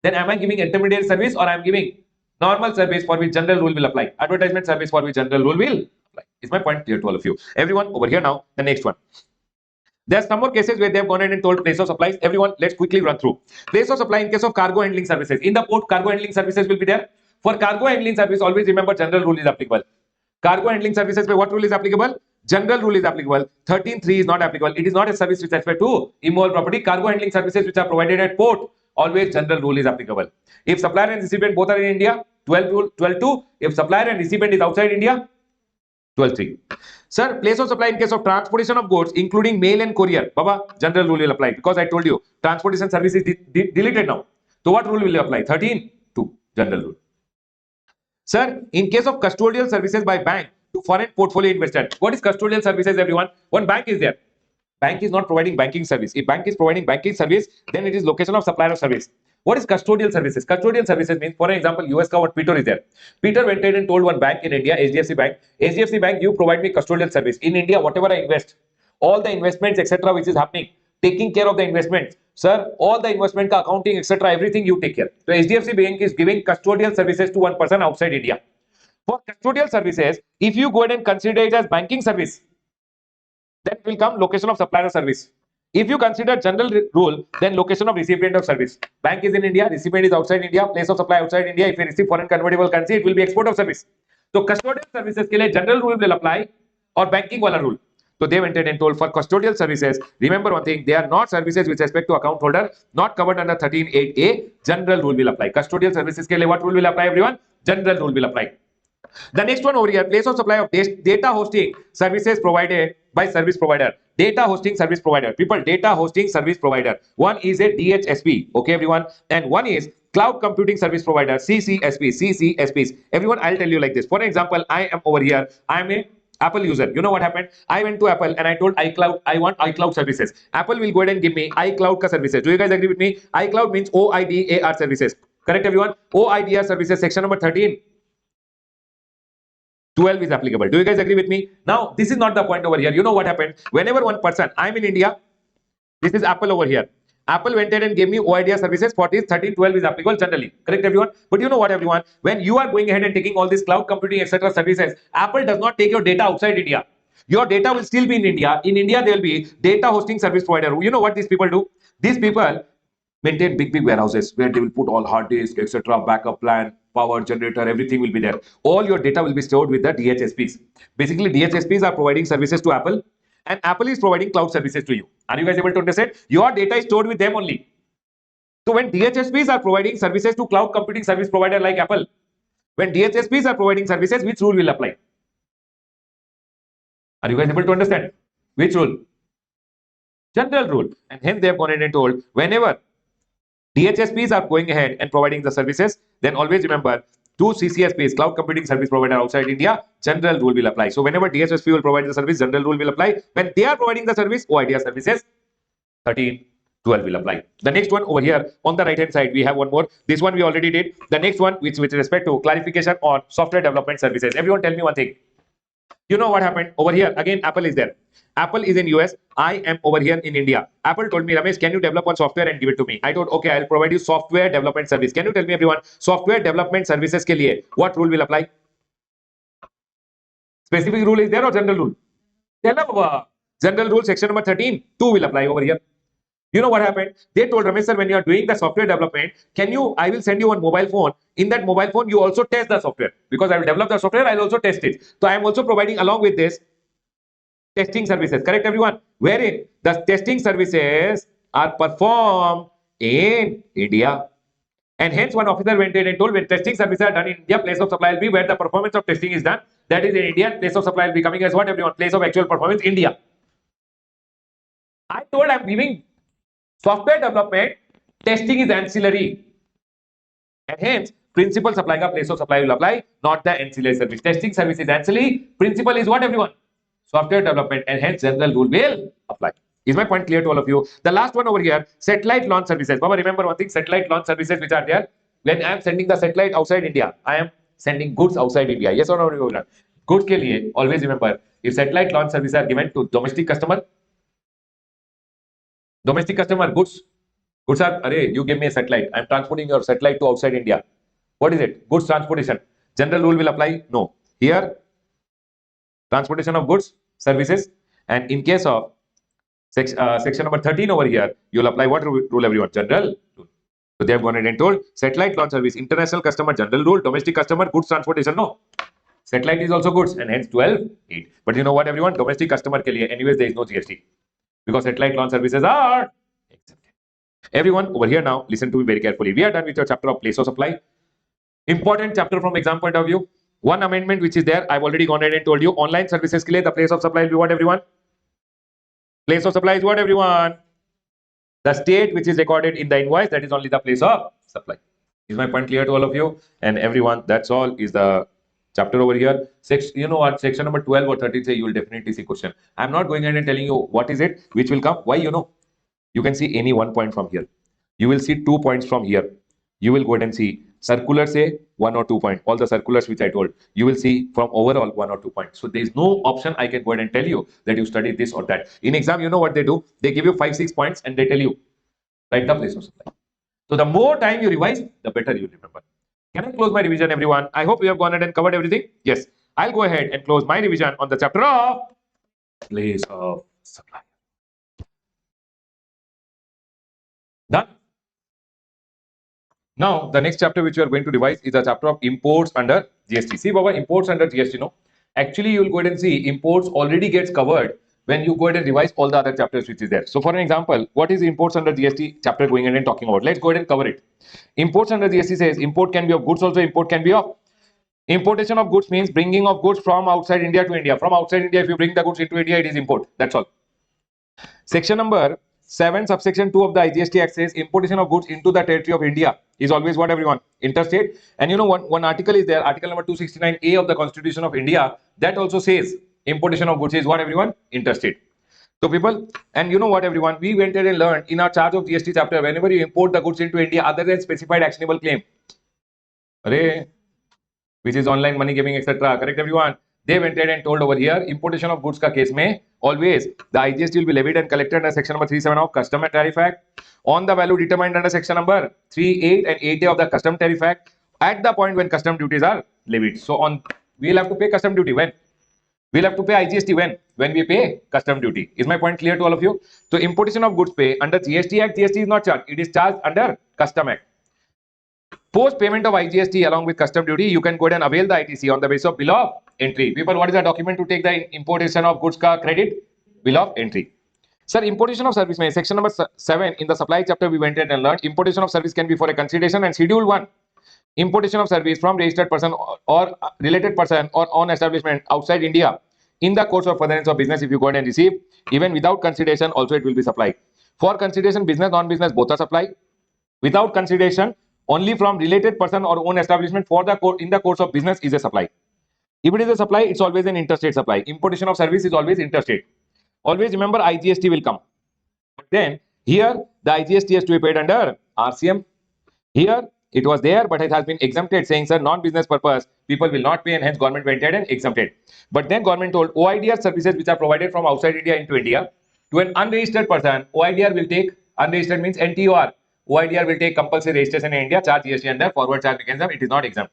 Then am I giving intermediary service or I am giving normal service for which general rule will apply? Advertisement service for which general rule will apply. Is my point clear to all of you? Everyone over here now, the next one. There's some more cases where they have gone ahead and told place of supplies. Everyone, let's quickly run through. Place of supply in case of cargo handling services. In the port, cargo handling services will be there. For cargo handling service, always remember general rule is applicable. Cargo handling services, what rule is applicable? General rule is applicable. 13(3) is not applicable. It is not a service with respect to immovable property. Cargo handling services which are provided at port, always general rule is applicable. If supplier and recipient both are in India, 12(2). If supplier and recipient is outside India, 12(3). Sir, place of supply in case of transportation of goods, including mail and courier. Baba, general rule will apply because I told you transportation service is deleted now. So what rule will apply? 13(2), general rule. Sir, in case of custodial services by bank to foreign portfolio investor, what is custodial services, everyone? One bank is there. Bank is not providing banking service. If bank is providing banking service, then it is location of supplier of service. What is custodial services? Custodial services means, for example, US ka what Peter is there. Peter went ahead and told one bank in India, HDFC Bank, HDFC Bank, you provide me custodial service. In India, whatever I invest, all the investments, etc., which is happening, taking care of the investments. Sir, all the investment ka accounting, etc., everything you take care. So HDFC Bank is giving custodial services to one person outside India. For custodial services, if you go ahead and consider it as banking service, then it will come location of supplier of service. If you consider general rule, then location of recipient of service. Bank is in India, recipient is outside India, place of supply outside India. If you receive foreign convertible currency, it will be export of service. So custodial services के लिए general rule will apply or banking वाला rule. So they went ahead and told for custodial services, remember one thing, they are not services with respect to account holder, not covered under 13(8)(a. General rule will apply. Custodial services के लिए what rule will apply, everyone? General rule will apply. The next one over here, place of supply of data hosting services provided by service provider. Data hosting service provider. People, data hosting service provider. One is a DHSP, okay, everyone, and one is cloud computing service provider, CCSP, CCSPs. Everyone, I'll tell you like this. For example, I am over here. I am a Apple user. You know what happened? I went to Apple and I told iCloud, I want iCloud services. Apple will go ahead and give me iCloud ka services. Do you guys agree with me? iCloud means OIDAR services. Correct, everyone? OIDAR services, section number 13. 12 is applicable. Do you guys agree with me? Now, this is not the point over here. You know what happened? Whenever one person, I'm in India, this is Apple over here. Apple went ahead and gave me OIDR services for this 1312 is applicable generally. Correct, everyone? But you know what, everyone? When you are going ahead and taking all these cloud computing, etc. services, Apple does not take your data outside India. Your data will still be in India. In India, there will be data hosting service provider. You know what these people do? These people maintain big warehouses where they will put all hard disk, etc., backup plan, power generator, everything will be there. All your data will be stored with the DHSPs. Basically, DHSPs are providing services to Apple, and Apple is providing cloud services to you. Are you guys able to understand? Your data is stored with them only. So when DHSPs are providing services to cloud computing service provider like Apple, when DHSPs are providing services, which rule will apply? Are you guys able to understand? Which rule? General rule. And hence they have gone ahead and told whenever DHSPs are going ahead and providing the services, then always remember to CCSPs, cloud computing service provider outside India, general rule will apply. So whenever DHSP will provide the service, general rule will apply. When they are providing the service, OIDR services, 1312 will apply. The next one over here on the right hand side, we have one more. This one we already did. The next one, which with respect to clarification on software development services. Everyone tell me one thing. You know what happened over here? Again, Apple is there. Apple is in US. I am over here in India. Apple told me, Ramesh, can you develop one software and give it to me? I told, okay, I'll provide you software development service. Can you tell me, everyone, software development services ke liye, what rule will apply? Specific rule is there or general rule? General rule section number 13, 2 will apply over here. You know what happened? They told Ramesh sir, when you are doing the software development, I will send you one mobile phone. In that mobile phone, you also test the software. Because I will develop the software, I'll also test it. So I am also providing along with this testing services. Correct, everyone? Wherein the testing services are performed in India. And hence one officer went in and told when testing services are done in India, place of supply will be where the performance of testing is done. That is in India. Place of supply will be coming as what, everyone? Place of actual performance, India. I told I'm giving software development, testing is ancillary. And hence, principal supply ka place of supply will apply, not the ancillary service. Testing service is ancillary. Principal is what, everyone? Software development, and hence general rule will apply. Is my point clear to all of you? The last one over here, satellite launch services. Baba, remember one thing, satellite launch services which are there. When I am sending the satellite outside India, I am sending goods outside India. Yes or no? Goods ke liye, always remember, if satellite launch services are given to domestic customer, goods are, array, you give me a satellite, I'm transporting your satellite to outside India. What is it? Goods transportation. General rule will apply? No. Here, transportation of goods, services, and in case of section number 13 over here, you'll apply what rule, everyone? General rule. So they have gone ahead and told satellite launch service, international customer, general rule, domestic customer, goods transportation, no. Satellite is also goods, and hence 12(8). But you know what, everyone? Domestic customer ke liye, anyways, there is no GST. Because satellite launch services are exempted. Everyone over here now, listen to me very carefully. We are done with your chapter of place of supply. Important chapter from exam point of view. One amendment which is there, I've already gone ahead and told you. Online services ke liye, the place of supply will be what, everyone? Place of supply is what, everyone? The state which is recorded in the invoice, that is only the place of supply. Is my point clear to all of you? And everyone, that's all is the chapter over here. You know what? Section number 12 or 13 say you will definitely see question. I'm not going ahead and telling you what is it, which will come. Why? You know, you can see any 1 point from here. You will see 2 points from here. You will go ahead and see circular say 1 or 2 points. All the circulars which I told, you will see from overall 1 or 2 points. So there is no option I can go ahead and tell you that you study this or that. In exam, you know what they do? They give you 5-6 points and they tell you write the place of supply. So the more time you revise, the better you remember. Can I close my revision, everyone? I hope we have gone ahead and covered everything. Yes, I'll go ahead and close my revision on the chapter of place of supply. Done. Now, the next chapter which we are going to revise is the chapter of imports under GST. See, Baba, imports under GST, no? Actually, you will go ahead and see imports already gets covered when you go ahead and revise all the other chapters which is there. So, for an example, what is imports under GST chapter going ahead and talking about? Let's go ahead and cover it. Imports under GST says import can be of goods also, import can be of importation of goods means bringing of goods from outside India to India. From outside India, if you bring the goods into India, it is import. That's all. Section number 7, subsection 2 of the IGST Act says importation of goods into the territory of India is always what, everyone? Interstate. And you know one article is there, article number 269A of the Constitution of India, that also says importation of goods is what, everyone? Interstate. So people, and you know what, everyone? We went ahead and learned in our charge of GST chapter, whenever you import the goods into India other than specified actionable claim, which is online money giving, etc. Correct, everyone? they went ahead and told over here importation of goods का case में always the IGST will be levied and collected under section number 37 of Custom and Tariff Act on the value determined under section number 38 and 8A of the Custom Tariff Act at the point when custom duties are levied. So on we'll have to pay custom duty when we'll have to pay IGST when we pay custom duty. Is my point clear to all of you? So importation of goods pay under GST Act, GST is not charged, it is charged under Custom Act. Post payment of IGST along with custom duty, you can go ahead and avail the ITC on the basis of bill of entry. People, what is the document to take the importation of goods ka credit? Bill of entry. Sir, importation of service mein section number 7 in the supply chapter we went ahead and learned importation of service can be for a consideration, and schedule 1 importation of service from registered person or related person or own establishment outside India in the course of furtherance of business, if you go ahead and receive even without consideration also it will be supplied. For consideration, business non-business both are supplied. Without consideration, only from related person or own establishment for the in the course of business is a supply. If it is a supply, it's always an interstate supply. Importation of service is always interstate. Always remember IGST will come. But then here the IGST has to be paid under RCM. Here it was there, but it has been exempted, saying sir non-business purpose people will not pay, and hence government went ahead and exempted. But then government told OIDR services which are provided from outside India into India to an unregistered person, OIDR will take, unregistered means NTOR, OIDR will take compulsory registration in India, charge GST under forward charge mechanism, it is not exempt.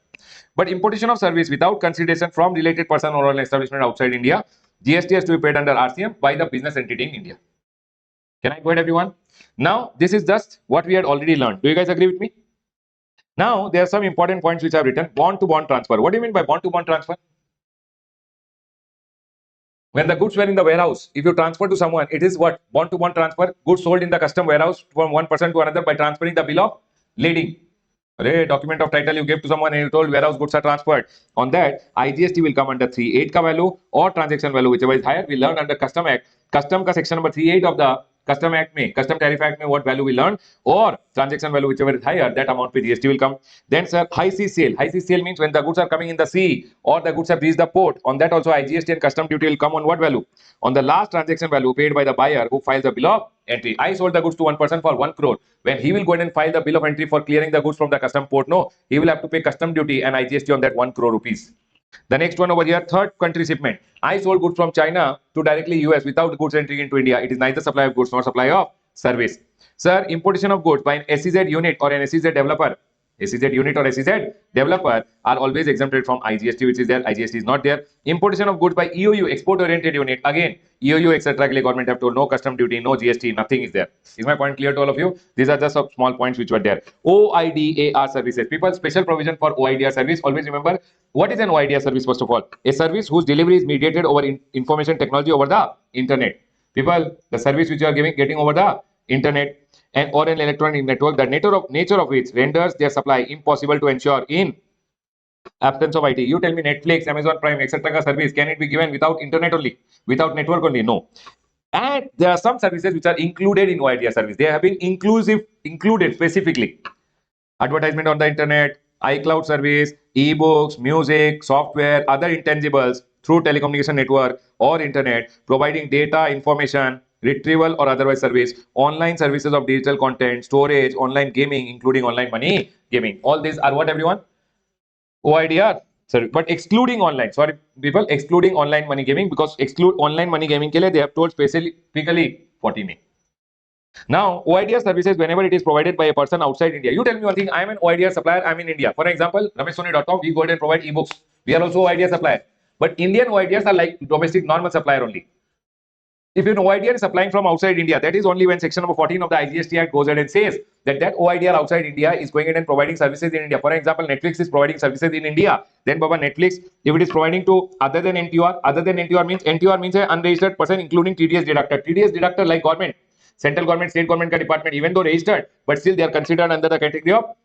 But importation of service without consideration from related person or an establishment outside India, GST has to be paid under RCM by the business entity in India. Can I go ahead, everyone? Now, this is just what we had already learned. Do you guys agree with me? Now, there are some important points which I have written. Bond to bond transfer. What do you mean by bond to bond transfer? When the goods were in the warehouse, if you transfer to someone, it is what? Bond to bond transfer. Goods sold in the custom warehouse from one person to another by transferring the bill of lading. Document of title you gave to someone and you told warehouse goods are transferred. On that, IGST will come under 3.8 ka value or transaction value, whichever is higher. We learned under Custom Act. Custom ka section number 3.8 of the Custom Act में, Custom Tariff Act में what value we learn, or transaction value whichever is higher, that amount पे GST will come. Then sir, high sea sale. High sea sale means when the goods are coming in the sea or the goods have reached the port. On that also IGST and custom duty will come on what value? On the last transaction value paid by the buyer who files the bill of entry. I sold the goods to one person for 1 crore. When he will go ahead and file the bill of entry for clearing the goods from the custom port, no, he will have to pay custom duty and IGST on that 1 crore rupees. The next one over here, third country shipment. I sold goods from China to directly US without goods entering into India. It is neither supply of goods nor supply of service. Sir, importation of goods by an SEZ unit or an SEZ developer. SEZ unit or SEZ developer are always exempted from IGST, which is there. IGST is not there. Importation of goods by EOU, export oriented unit. Again, EOU, etc. Government have told no custom duty, no GST, nothing is there. Is my point clear to all of you? These are just some small points which were there. OIDAR services. People, special provision for OIDR service. Always remember, what is an OIDR service first of all? A service whose delivery is mediated over information technology over the internet. People, the service which you are getting over the internet and or an electronic network, the nature of which renders their supply impossible to ensure in absence of IT. You tell me Netflix, Amazon Prime, etc. service, can it be given without internet only, without network only? No. And there are some services which are included in OIDR service. They have been included specifically. Advertisement on the internet, iCloud service, ebooks, music, software, other intangibles through telecommunication network or internet, providing data, information, retrieval or otherwise service, online services of digital content, storage, online gaming, including online money gaming. All these are what, everyone? OIDR. Sorry, but excluding online. Sorry, people, excluding online money gaming, because exclude online money gaming ke liye they have told specifically 40 me. Now, OIDR services, whenever it is provided by a person outside India, you tell me one thing, I am an OIDR supplier, I am in India. For example, RameshSoni.com, we go ahead and provide ebooks. We are also OIDR supplier. But Indian OIDRs are like domestic normal supplier only. If an OIDR is supplying from outside India, that is only when section number 14 of the IGST Act goes ahead and says that OIDR outside India is going ahead and providing services in India. For example, Netflix is providing services in India. Then Baba, Netflix, if it is providing to other than NTOR means an unregistered person including TDS deductor. TDS deductor like government, central government, state government ka department, even though registered, but still they are considered under the category of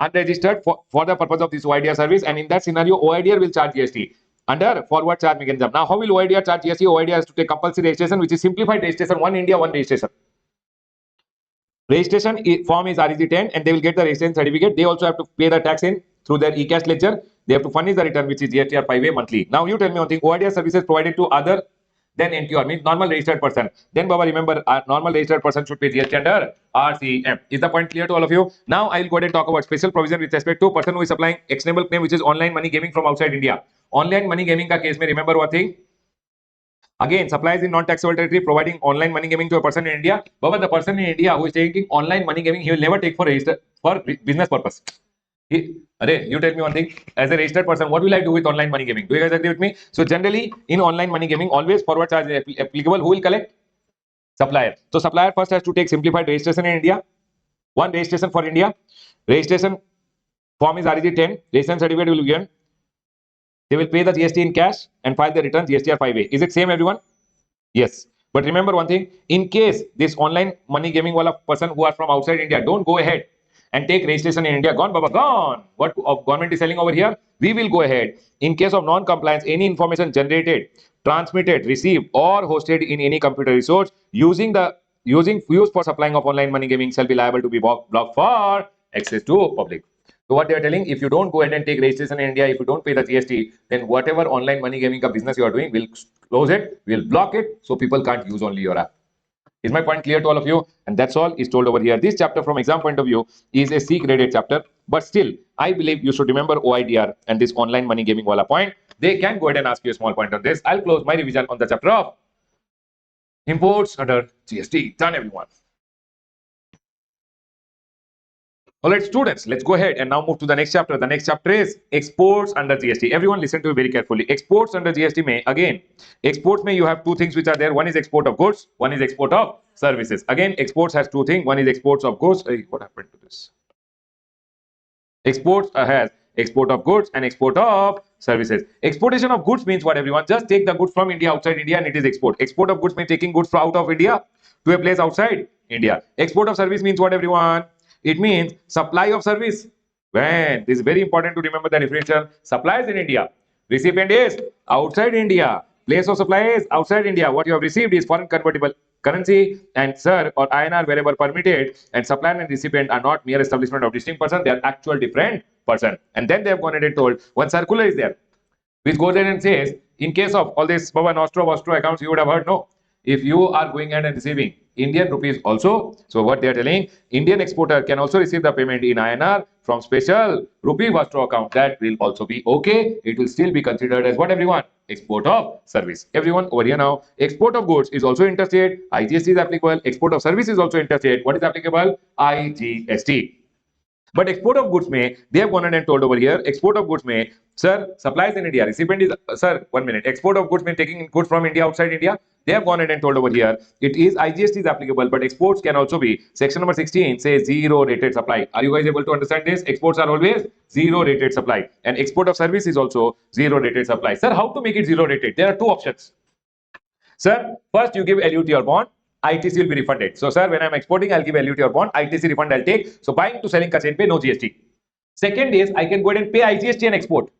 unregistered for the purpose of this OIDR service, and in that scenario, OIDR will charge GST under forward charge mechanism. Now, how will OIDR charge GST? OIDR has to take compulsory registration, which is simplified registration, one India, one registration. Registration form is REG10 and they will get the registration certificate. They also have to pay the tax in through their e-cash ledger. They have to furnish the return, which is GSTR 5A monthly. Now, you tell me one thing, OIDR services provided to other then NTR means normal registered person. Then Baba, remember, normal registered person should pay GST under RCM. Is the point clear to all of you? Now I'll go ahead and talk about special provision with respect to person who is supplying actionable claim, which is online money gaming from outside India. Online money gaming का case में remember one thing. Again, supplies in non-taxable territory providing online money gaming to a person in India. Baba, the person in India who is taking online money gaming, he will never take for business purpose. You tell me one thing. As a registered person, what will I do with online money gaming? Do you guys agree with me? So generally, in online money gaming, always forward charge is applicable. Who will collect? Supplier. So supplier first has to take simplified registration in India. One registration for India. Registration form is REG 10. Registration certificate will be given. They will pay the GST in cash and file the return GSTR 5A. Is it same, everyone? Yes. But remember one thing. In case this online money gaming wala person who are from outside India, don't go ahead and take registration in India. Gone, Baba, gone. What government is selling over here? We will go ahead. In case of non-compliance, any information generated, transmitted, received, or hosted in any computer resource used for supplying of online money gaming shall be liable to be blocked for access to public. So what they are telling, if you don't go ahead and take registration in India, if you don't pay the GST, then whatever online money gaming ka business you are doing, we'll close it, we'll block it, so people can't use only your app. Is my point clear to all of you? And that's all is told over here. This chapter from exam point of view is a C graded chapter, but still, I believe you should remember OIDR and this online money gaming wala point. They can go ahead and ask you a small point on this. I'll close my revision on the chapter of imports under GST. Done, everyone. All right, students, let's go ahead and now move to the next chapter. The next chapter is exports under GST. Everyone listen to me very carefully. Exports under GST may, again, exports may you have two things which are there. One is export of goods, one is export of services. Again, exports has two things. One is exports of goods. What happened to this? Exports has export of goods and export of services. Exportation of goods means what, everyone? Just take the goods from India outside India and it is export. Export of goods means taking goods from out of India to a place outside India. Export of service means what, everyone? It means supply of service. When this is very important to remember the differential. Supply is in India. Recipient is outside India. Place of supply is outside India. What you have received is foreign convertible currency and SIR or INR wherever permitted. And supplier and recipient are not mere establishment of distinct person. They are actual different person. And then they have gone ahead and told one circular is there, which goes ahead and says in case of all this Baba Nostro accounts, you would have heard no. If you are going ahead and receiving Indian rupees also, so what they are telling, Indian exporter can also receive the payment in INR from special rupee Vostro account. That will also be okay. It will still be considered as what, everyone? Export of service. Everyone over here now, export of goods is also interstate. IGST is applicable. Export of service is also interstate. What is applicable? IGST. But export of goods may, they have gone and told over here, export of goods may, sir, supplies in India, recipient is, sir, 1 minute, export of goods may taking goods from India outside India, they have gone and told over here, it is IGST is applicable, but exports can also be, section number 16 says zero rated supply. Are you guys able to understand this? Exports are always zero rated supply, and export of service is also zero rated supply. Sir, how to make it zero rated? There are two options. Sir, first you give LUT or bond, ITC will be refunded. So, sir, when I'm exporting, I'll give LUT or bond, ITC refund I'll take. So, buying to selling ka chain pay, no GST. Second is, I can go ahead and pay IGST and export.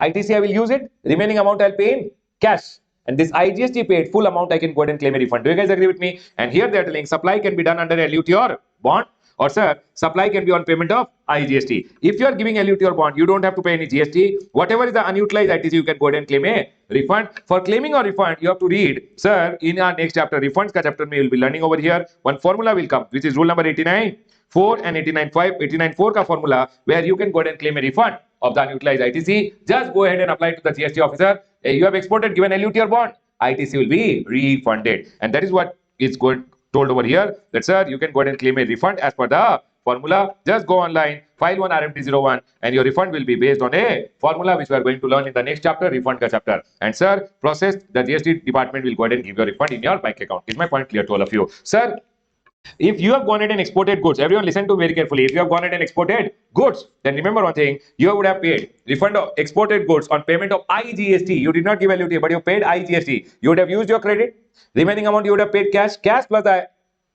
ITC I will use it, remaining amount I'll pay in cash. And this IGST paid full amount I can go ahead and claim a refund. Do you guys agree with me? And here they are telling supply can be done under LUT or bond. Or sir, supply can be on payment of IGST. If you are giving LUT or bond, you don't have to pay any GST. Whatever is the unutilized ITC, you can go ahead and claim a refund. For claiming or refund, you have to read, sir, in our next chapter, refunds ka chapter we will be learning over here. One formula will come, which is rule number 89.4 and 89.5, 89.4 ka formula, where you can go ahead and claim a refund of the unutilized ITC. Just go ahead and apply to the GST officer. You have exported, given LUT or bond, ITC will be refunded. And that is what is told over here, that sir, you can go ahead and claim a refund as per the formula. Just go online, file one RMT01 and your refund will be based on a formula which we are going to learn in the next chapter, refund ka chapter. And sir, process, the GST department will go ahead and give your refund in your bank account. Is my point clear to all of you? Sir, if you have gone ahead and exported goods, everyone listen to very carefully. If you have gone ahead and exported goods, then remember one thing, you would have paid refund of exported goods on payment of IGST. You did not give LUT, but you paid IGST. You would have used your credit. Remaining amount you would have paid cash plus the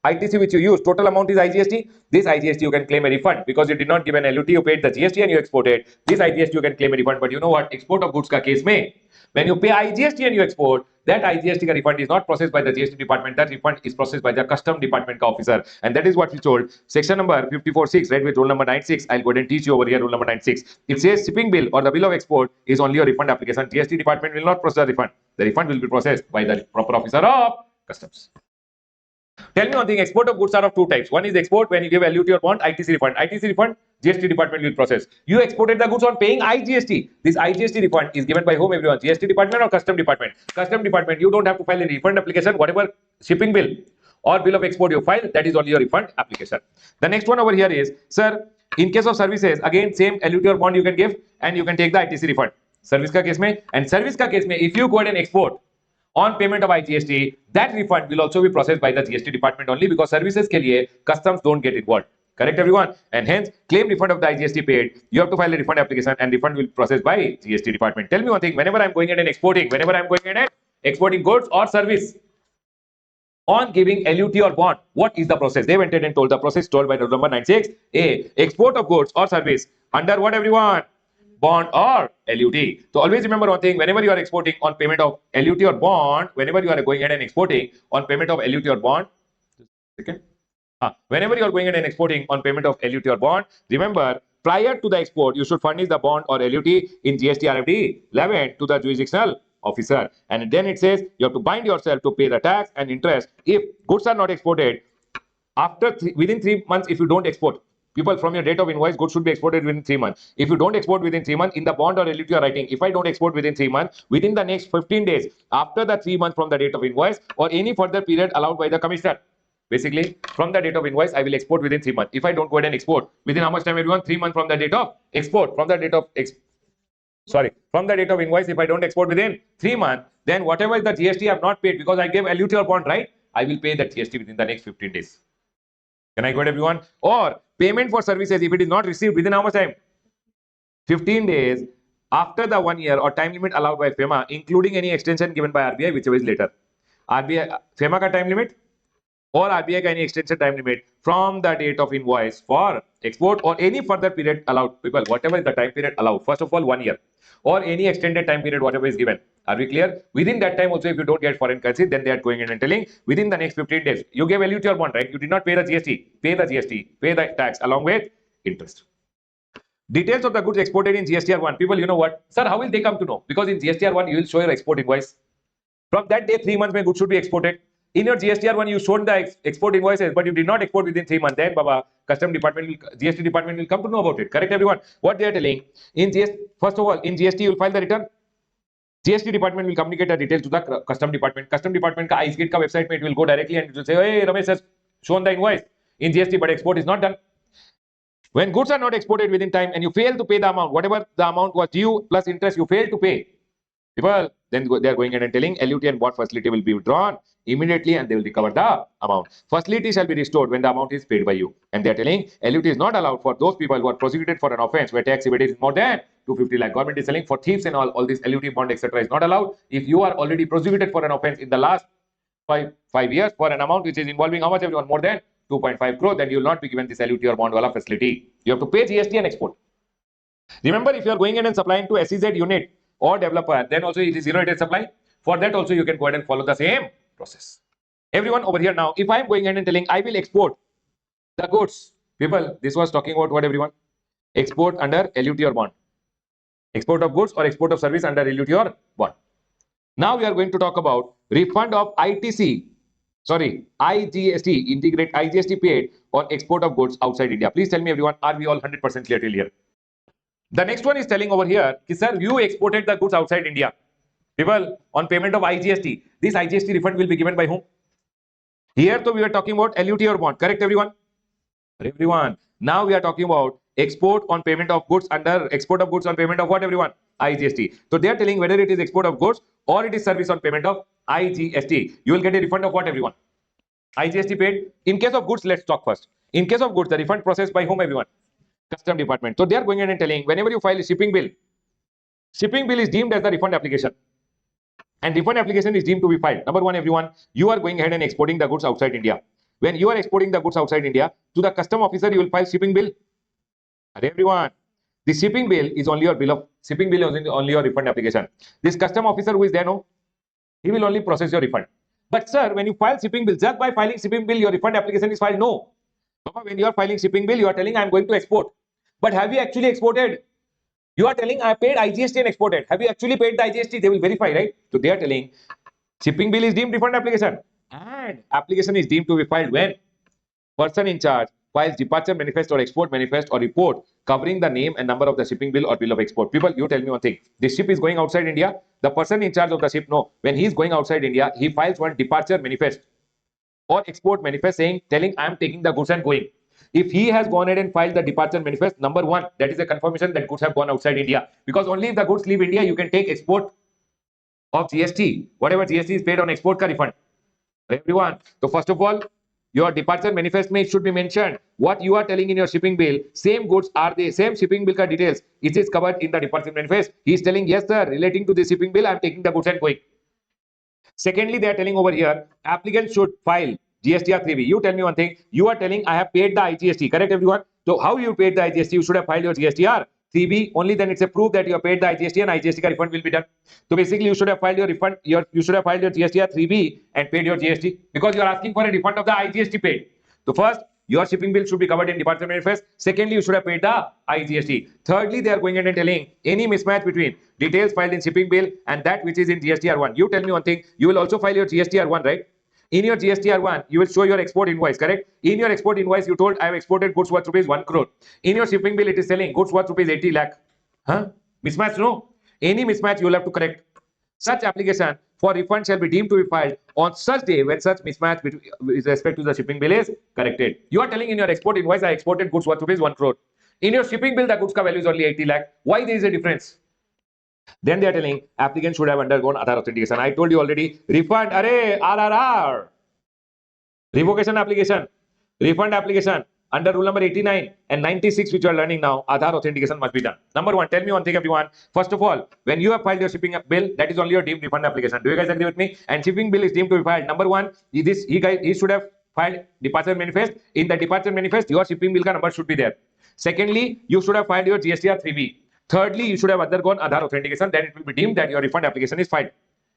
ITC which you use, total amount is IGST. This IGST you can claim a refund because you did not give an LUT, you paid the GST and you exported. This IGST you can claim a refund. But you know what? Export of goods ka case mein, when you pay IGST and you export, that IGST ka refund is not processed by the GST department. That refund is processed by the custom department ka officer. And that is what we told. Section number 54.6, right, with rule number 96. I'll go ahead and teach you over here rule number 96. It says shipping bill or the bill of export is only a refund application. GST department will not process the refund. The refund will be processed by the proper officer of customs. Tell me one thing, export of goods are of two types. One is export when you give LUT or bond, ITC refund. ITC refund, GST department will process. You exported the goods on paying IGST. This IGST refund is given by whom, everyone? GST department or custom department? Custom department, you don't have to file a refund application. Whatever shipping bill or bill of export you file, that is only your refund application. The next one over here is, sir, in case of services, again same LUT or bond you can give and you can take the ITC refund. Service ka case mein, and service ka case mein, if you go ahead and export on payment of IGST, that refund will also be processed by the GST department only, because services ke liye customs don't get involved. Correct, everyone? And hence, claim refund of the IGST paid, you have to file a refund application and refund will be processed by GST department. Tell me one thing, whenever I'm going ahead and exporting, goods or service, on giving LUT or bond, what is the process? They went ahead and told the process told by rule number 96. A, export of goods or service under what, everyone? Bond or LUT. So always remember one thing, whenever you are exporting on payment of LUT or bond, whenever you are going ahead and exporting on payment of LUT or bond, whenever you are going ahead and exporting on payment of LUT or bond, remember, prior to the export, you should furnish the bond or LUT in GST RFD 11 to the jurisdictional officer. And then it says you have to bind yourself to pay the tax and interest if goods are not exported after within 3 months. If you don't export, people, from your date of invoice, goods should be exported within 3 months. If you don't export within 3 months, in the bond or LUT you are writing, if I don't export within 3 months, within the next 15 days, after the 3 months from the date of invoice or any further period allowed by the commissioner. Basically, from the date of invoice, I will export within 3 months. If I don't go ahead and export, within how much time, everyone? 3 months from the date of export. From the date of invoice, if I don't export within 3 months, then whatever is the GST I have not paid because I gave LUT or bond, right? I will pay that GST within the next 15 days. Can I go ahead, everyone? Or payment for services, if it is not received within how much time? 15 days after the 1 year or time limit allowed by FEMA, including any extension given by RBI, whichever is later. RBI, FEMA ka time limit or RBI ka any extension time limit from the date of invoice for export or any further period allowed. People, whatever is the time period allowed, first of all, 1 year or any extended time period, whatever is given. Are we clear? Within that time also, if you don't get foreign currency, then they are going in and telling within the next 15 days, you gave LUT or bond, right? You did not pay the GST, pay the GST, pay the tax along with interest. Details of the goods exported in GSTR1. People, you know what? Sir, how will they come to know? Because in GSTR1, you will show your export invoice. From that day, 3 months, goods should be exported. In your GSTR1, you showed the export invoices, but you did not export within 3 months. Then, Baba, GST department will come to know about it. Correct, everyone? What they are telling in GST, first of all, in GST, you will file the return. GST department will communicate the details to the custom department. Custom department ka IceGate ka website, it will go directly and it will say, hey, Ramesh has shown the invoice in GST, but export is not done. When goods are not exported within time and you fail to pay the amount, whatever the amount was due plus interest, you fail to pay. People, then they are going ahead and telling LUT and bond facility will be withdrawn immediately and they will recover the amount. Facility shall be restored when the amount is paid by you. And they are telling LUT is not allowed for those people who are prosecuted for an offense where tax evaded is more than 250 lakh. Government is telling for thieves and all this LUT bond etc. is not allowed. If you are already prosecuted for an offense in the last five years for an amount which is involving how much, everyone? More than 2.5 crore, then you will not be given this LUT or bond wala facility. You have to pay GST and export. Remember, if you are going in and supplying to SEZ unit or developer, then also it is zero rated supply. For that also you can go ahead and follow the same process. Everyone over here now, if I am going ahead and telling I will export the goods, people, this was talking about what, everyone? Export under LUT or bond. Export of goods or export of service under LUT or bond. Now we are going to talk about refund of IGST, integrate IGST paid on export of goods outside India. Please tell me, everyone, are we all 100% clear till here? The next one is telling over here, sir, you exported the goods outside India. People, on payment of IGST, this IGST refund will be given by whom? Here, so we were talking about LUT or bond. Correct, everyone? Everyone. Now we are talking about export on payment of goods under export of goods on payment of what, everyone? IGST. So they are telling whether it is export of goods or it is service on payment of IGST. You will get a refund of what, everyone? IGST paid. In case of goods, let's talk first. In case of goods, the refund processed by whom, everyone? Custom department. So they are going in and telling whenever you file a shipping bill is deemed as the refund application. And refund application is deemed to be filed. Number one, everyone, you are going ahead and exporting the goods outside India. When you are exporting the goods outside India, to the custom officer, you will file shipping bill. Everyone, the shipping bill is only your bill of shipping bill is only your refund application. This custom officer who is there, no, he will only process your refund. But sir, when you file shipping bill, just by filing shipping bill, your refund application is filed. No. When you are filing shipping bill, you are telling I am going to export. But have you actually exported? You are telling I paid IGST and exported. Have you actually paid the IGST? They will verify, right? So they are telling shipping bill is deemed refund application and application is deemed to be filed when person in charge files departure manifest or export manifest or report covering the name and number of the shipping bill or bill of export. People, you tell me one thing. The ship is going outside India. The person in charge of the ship, no, when he is going outside India, he files one departure manifest or export manifest saying, telling I am taking the goods and going. If he has gone ahead and filed the departure manifest, number one, that is a confirmation that goods have gone outside India. Because only if the goods leave India, you can take export of GST. Whatever GST is paid on export ka refund. Everyone. So first of all, your departure manifest may should be mentioned. What you are telling in your shipping bill, same goods are the same shipping bill ka details. It is covered in the departure manifest. He is telling, yes sir, relating to the shipping bill, I am taking the goods and going. Secondly, they are telling over here, applicant should file GSTR 3B. You tell me one thing. You are telling I have paid the IGST. Correct, everyone? So how you paid the IGST? You should have filed your GSTR 3B. Only then it's a proof that you have paid the IGST and IGST ka refund will be done. So basically, you should have filed your refund. You should have filed your GSTR 3B and paid your GST because you are asking for a refund of the IGST paid. So first, your shipping bill should be covered in departure manifest. Secondly, you should have paid the IGST. Thirdly, they are going ahead and telling any mismatch between details filed in shipping bill and that which is in GSTR1. You tell me one thing. You will also file your GSTR1, right? In your GSTR1, you will show your export invoice, correct? In your export invoice, you told I have exported goods worth rupees 1 crore. In your shipping bill, it is selling goods worth rupees 80 lakh. Huh? Mismatch, no? Any mismatch, you will have to correct. Such application for refund shall be deemed to be filed on such day when such mismatch with respect to the shipping bill is corrected. You are telling in your export invoice, I exported goods worth rupees 1 crore. In your shipping bill, the goods ka value is only 80 lakh. Why there is a difference? Then they are telling applicant should have undergone Aadhaar authentication. I told you already, refund, RRR. Revocation application, refund application under rule number 89 and 96, which you are learning now, Aadhaar authentication must be done. Number one, tell me one thing, everyone. First of all, when you have filed your shipping bill, that is only your deemed refund application. Do you guys agree with me? And shipping bill is deemed to be filed. Number one, he should have filed departure manifest. In the departure manifest, your shipping bill ka number should be there. Secondly, you should have filed your GSTR 3B. Thirdly, you should have undergone Aadhaar authentication. Then it will be deemed that your refund application is filed.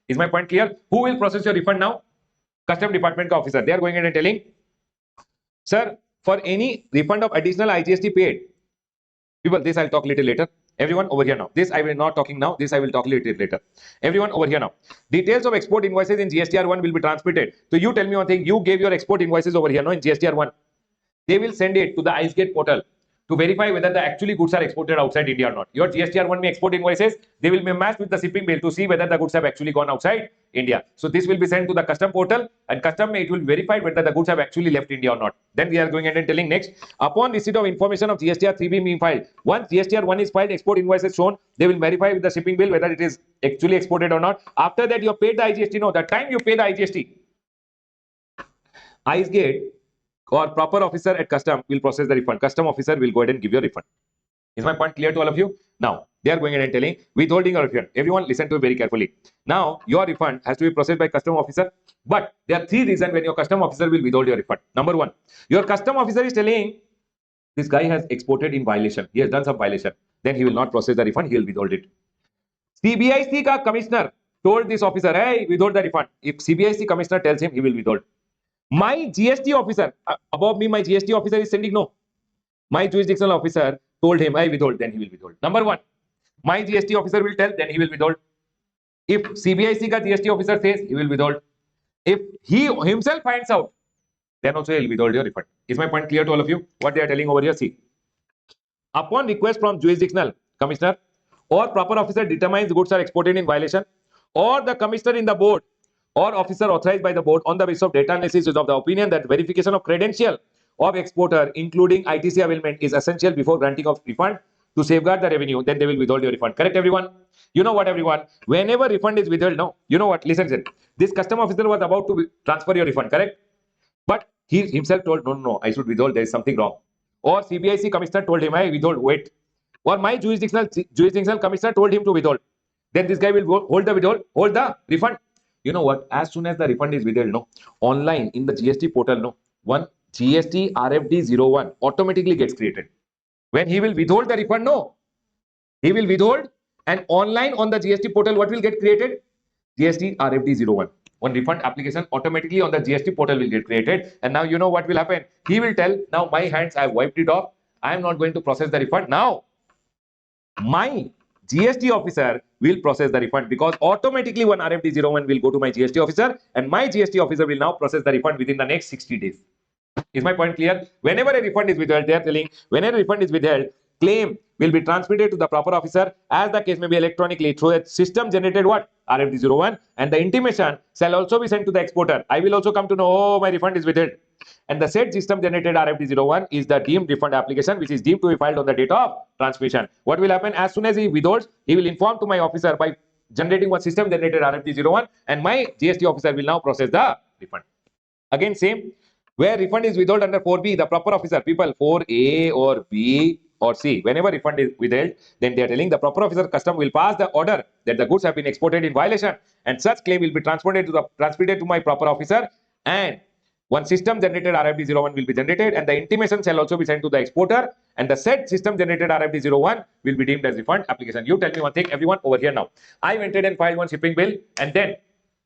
Is my point clear? Who will process your refund now? Custom department ka officer. They are going in and telling, sir, for any refund of additional IGST paid, people, this I'll talk little later. Everyone over here now. This I will not talking now. This I will talk little later. Everyone over here now. Details of export invoices in GSTR1 will be transmitted. So you tell me one thing. You gave your export invoices over here, no, in GSTR1. They will send it to the IceGate portal to verify whether the actually goods are exported outside India or not. Your GSTR1 may export invoices, they will be matched with the shipping bill to see whether the goods have actually gone outside India. So this will be sent to the custom portal and custom it will verify whether the goods have actually left India or not. Then we are going ahead and telling next, upon receipt of information of GSTR 3B being filed, once GSTR1 is filed, export invoices shown, they will verify with the shipping bill whether it is actually exported or not. After that, you have paid the IGST. No, the time you pay the IGST, IceGate or proper officer at custom will process the refund. Custom officer will go ahead and give you a refund. Is my point clear to all of you? Now, they are going ahead and telling withholding or refund. Everyone listen to it very carefully. Now, your refund has to be processed by custom officer. But there are three reasons when your custom officer will withhold your refund. Number one, your custom officer is telling this guy has exported in violation. He has done some violation. Then he will not process the refund. He will withhold it. CBIC ka commissioner told this officer, hey, withhold the refund. If CBIC commissioner tells him, he will withhold. My GST officer, above me, my GST officer is sending no. My jurisdictional officer told him, I withhold, then he will withhold. Number one, my GST officer will tell, then he will withhold. If CBIC ka GST officer says, he will withhold. If he himself finds out, then also he will withhold your refund. Is my point clear to all of you? What they are telling over here, see. Upon request from jurisdictional commissioner or proper officer determines goods are exported in violation, or the commissioner in the board or officer authorized by the board on the basis of data analysis is of the opinion that verification of credential of exporter including ITC availment is essential before granting of refund to safeguard the revenue, then they will withhold your refund. Correct, everyone? You know what, everyone? Whenever refund is withheld, no, you know what? Listen. This custom officer was about to transfer your refund, correct? But he himself told, no, I should withhold. There is something wrong. Or CBIC commissioner told him, I withhold, wait. Or my jurisdictional commissioner told him to withhold. Then this guy will hold the refund. You know what? As soon as the refund is withheld, no, online in the GST portal, no, one GST RFD01 automatically gets created. When he will withhold the refund, no, he will withhold, and online on the GST portal, what will get created? GST RFD01. One refund application automatically on the GST portal will get created. And now you know what will happen. He will tell, now my hands, I have wiped it off. I am not going to process the refund. Now, my GST officer will process the refund, because automatically one RFD01 will go to my GST officer, and my GST officer will now process the refund within the next 60 days. Is my point clear? Whenever a refund is withheld, they are telling, whenever a refund is withheld, claim will be transmitted to the proper officer, as the case may be, electronically through a system generated what? RFD01, and the intimation shall also be sent to the exporter. I will also come to know, oh, my refund is withheld. And the said system generated RFD01 is the deemed refund application, which is deemed to be filed on the date of transmission. What will happen? As soon as he withholds, he will inform to my officer by generating one system generated RFD01, and my GST officer will now process the refund. Again, same. Where refund is withheld under 4B, the proper officer, people 4A or B or C, whenever refund is withheld, then they are telling the proper officer custom will pass the order that the goods have been exported in violation, and such claim will be transmitted to my proper officer, and one system generated RFD01 will be generated, and the intimation shall also be sent to the exporter, and the said system generated RFD01 will be deemed as refund application. You tell me one thing, everyone over here now. I went ahead and filed one shipping bill, and then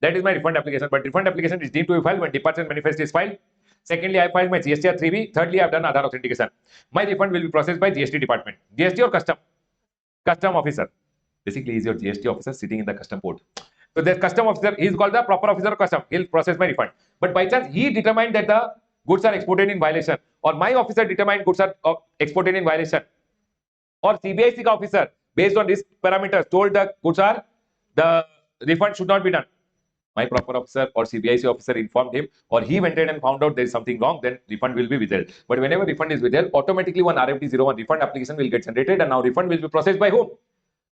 that is my refund application. But refund application is deemed to be filed when departure manifest is filed. Secondly, I filed my GST 3B. Thirdly, I have done Aadhaar authentication. My refund will be processed by GST department. GST or custom? Custom officer. Basically, he is your GST officer sitting in the custom port. So the custom officer, he is called the proper officer of custom. He'll process my refund. But by chance, he determined that the goods are exported in violation, or my officer determined goods are exported in violation, or CBIC officer, based on these parameters, told the goods are, the refund should not be done. My proper officer or CBIC officer informed him, or he went in and found out there is something wrong, then refund will be withheld. But whenever refund is withheld, automatically one RFD01 refund application will get generated, and now refund will be processed by whom?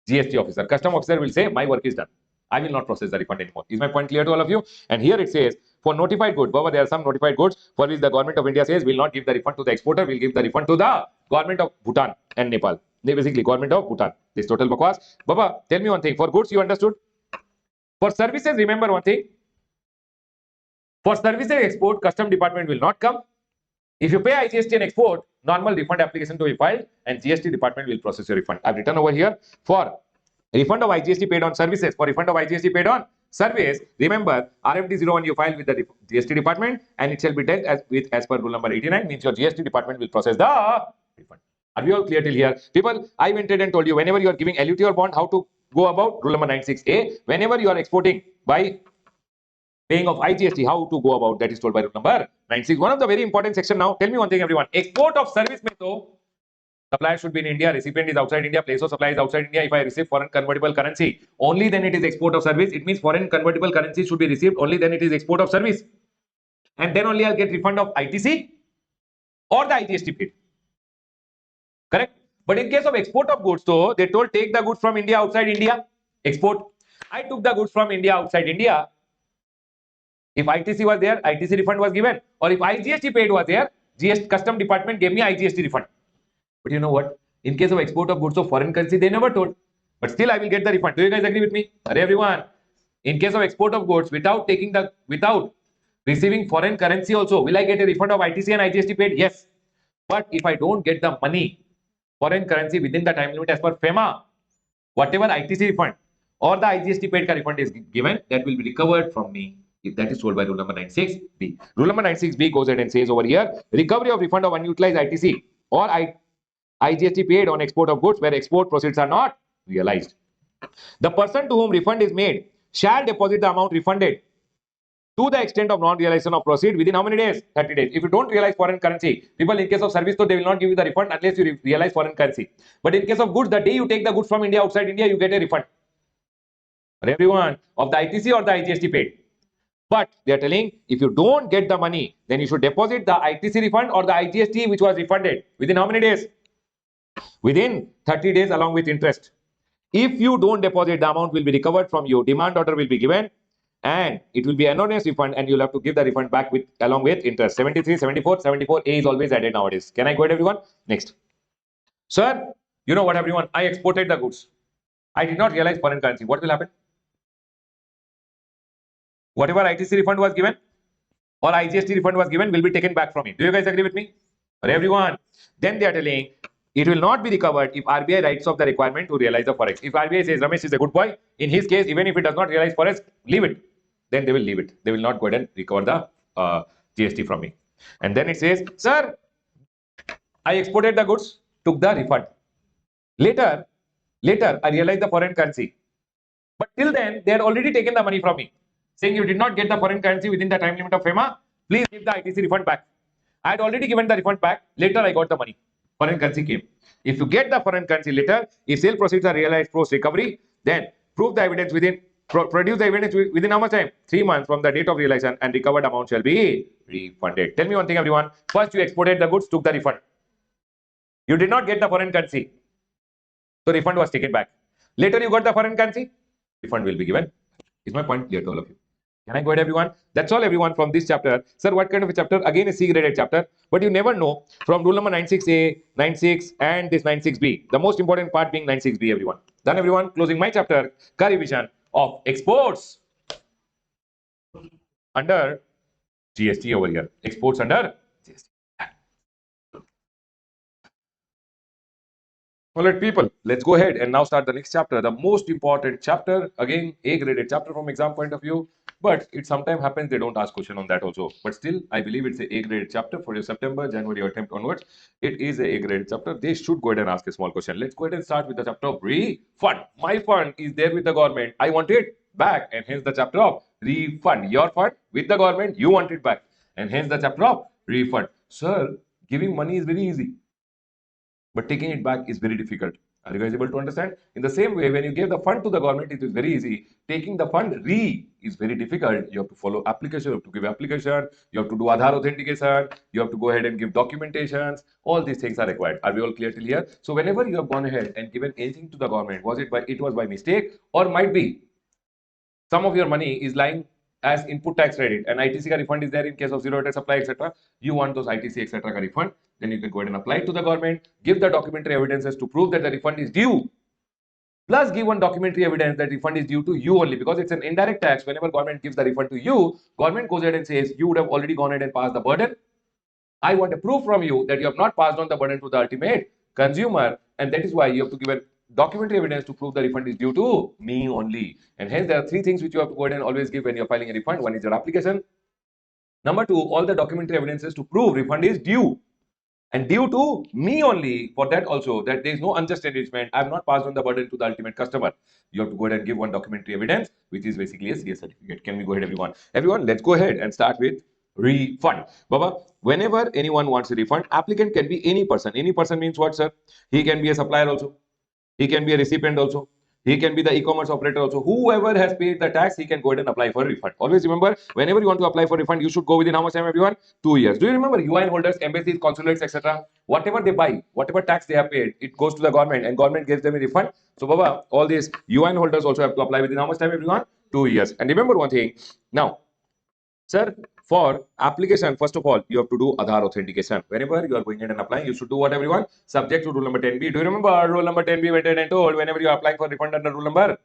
GST officer. Custom officer will say, my work is done. I will not process the refund anymore. Is my point clear to all of you? And here it says, for notified goods, Baba, there are some notified goods for which the government of India says will not give the refund to the exporter, will give the refund to the government of Bhutan and Nepal. They basically government of Bhutan. This total bakwas. Baba, tell me one thing. For goods, you understood. For services, remember one thing. For services export, custom department will not come. If you pay IGST and export, normal refund application to be filed, and GST department will process your refund. I've written over here for refund of IGST paid on services. For refund of IGST paid on service, remember RFD01 you file with the GST department, and it shall be dealt as per rule number 89. Means your GST department will process the refund. Are we all clear till here? People, I went ahead and told you whenever you are giving LUT or bond, how to go about. Rule number 96A. Whenever you are exporting by paying of IGST, how to go about, that is told by rule number 96. One of the very important section now. Tell me one thing, everyone. Export of service mein to supplier should be in India, recipient is outside India, place of supply is outside India. If I receive foreign convertible currency, only then it is export of service. It means foreign convertible currency should be received, only then it is export of service. And then only I'll get refund of ITC or the IGST paid. Correct? But in case of export of goods, though, they told take the goods from India outside India, export. I took the goods from India outside India. If ITC was there, ITC refund was given. Or if IGST paid was there, GST custom department gave me IGST refund. But you know what? In case of export of goods of foreign currency, they never told. But still, I will get the refund. Do you guys agree with me? Everyone, in case of export of goods, without receiving foreign currency also, will I get a refund of ITC and IGST paid? Yes. But if I don't get the money, foreign currency within the time limit as per FEMA, whatever ITC refund or the IGST paid refund is given, that will be recovered from me. If that is told by rule number 96B. Rule number 96B goes ahead and says over here, recovery of refund of unutilized ITC or IGST paid on export of goods where export proceeds are not realized. The person to whom refund is made shall deposit the amount refunded to the extent of non-realization of proceed within how many days? 30 days. If you don't realize foreign currency, people in case of service, so they will not give you the refund unless you realize foreign currency. But in case of goods, the day you take the goods from India outside India, you get a refund. Everyone of the ITC or the IGST paid. But they are telling, if you don't get the money, then you should deposit the ITC refund or the IGST which was refunded within how many days? Within 30 days along with interest. If you don't deposit, the amount will be recovered from you. Demand order will be given and it will be anonymous refund, and you'll have to give the refund back along with interest. 73, 74, 74A is always added nowadays. Can I go ahead, everyone? Next. Sir, you know what, everyone? I exported the goods. I did not realize foreign currency. What will happen? Whatever ITC refund was given, or IGST refund was given will be taken back from me. Do you guys agree with me? Or everyone? Then they are telling it will not be recovered if RBI writes off the requirement to realize the forex. If RBI says Ramesh is a good boy, in his case, even if it does not realize forex, leave it. Then they will leave it. They will not go ahead and recover the GST from me. And then it says, sir, I exported the goods, took the refund. Later, I realized the foreign currency. But till then, they had already taken the money from me, saying you did not get the foreign currency within the time limit of FEMA. Please give the ITC refund back. I had already given the refund back. Later, I got the money. Foreign currency came. If you get the foreign currency later, if sale proceeds are realized post recovery, then prove the evidence within, produce the evidence within how much time? 3 months from the date of realization, and recovered amount shall be refunded. Tell me one thing, everyone. First, you exported the goods, took the refund. You did not get the foreign currency, so refund was taken back. Later, you got the foreign currency, refund will be given. Is my point clear to all of you? Can I go ahead, everyone? That's all, everyone, from this chapter. Sir, what kind of a chapter? Again, a C-graded chapter. But you never know from rule number 96A, 96, and this 96B. The most important part being 96B, everyone. Done, everyone? Closing my chapter, revision of exports under GST over here. Exports under GST. All right, people, let's go ahead and now start the next chapter. The most important chapter, again, A-graded chapter from exam point of view. But it sometimes happens they don't ask question on that also. But still, I believe it's a A-graded chapter for your September, January attempt onwards. It is a A-graded chapter. They should go ahead and ask a small question. Let's go ahead and start with the chapter of refund. My fund is there with the government. I want it back, and hence the chapter of refund. Your fund with the government, you want it back, and hence the chapter of refund. Sir, giving money is very easy, but taking it back is very difficult. Are you guys able to understand? In the same way, when you give the fund to the government, it is very easy. Taking the fund is very difficult. You have to follow application, you have to give application, you have to do Aadhaar authentication, you have to go ahead and give documentations. All these things are required. Are we all clear till here? So whenever you have gone ahead and given anything to the government, it was by mistake, or might be some of your money is lying as input tax credit, and ITC ka refund is there in case of zero rate supply, etc. You want those ITC, etc. ka refund, then you can go ahead and apply it to the government, give the documentary evidences to prove that the refund is due, plus give one documentary evidence that refund is due to you only, because it's an indirect tax. Whenever government gives the refund to you, government goes ahead and says you would have already gone ahead and passed the burden. I want a proof from you that you have not passed on the burden to the ultimate consumer, and that is why you have to give a documentary evidence to prove the refund is due to me only. And hence there are three things which you have to go ahead and always give when you're filing a refund. One is your application. Number two, all the documentary evidences to prove refund is due, and due to me only. For that also, that there is no unjust enrichment. I have not passed on the burden to the ultimate customer. You have to go ahead and give one documentary evidence, which is basically a CS certificate. Can we go ahead, everyone? Everyone, let's go ahead and start with refund. Baba, whenever anyone wants a refund, applicant can be any person. Any person means what, sir? He can be a supplier also. He can be a recipient also. He can be the e-commerce operator also. Whoever has paid the tax, he can go ahead and apply for a refund. Always remember, whenever you want to apply for refund, you should go within how much time, everyone? 2 years. Do you remember UIN holders, embassies, consulates, etc.? Whatever they buy, whatever tax they have paid, it goes to the government, and government gives them a refund. So, Baba, all these UIN holders also have to apply within how much time, everyone? 2 years. And remember one thing. Now, sir, for application, first of all, you have to do Aadhaar authentication. Whenever you are going in and applying, you should do what, everyone? Subject to rule number 10B. Do you remember rule number 10B went and told whenever you are applying for refund under rule number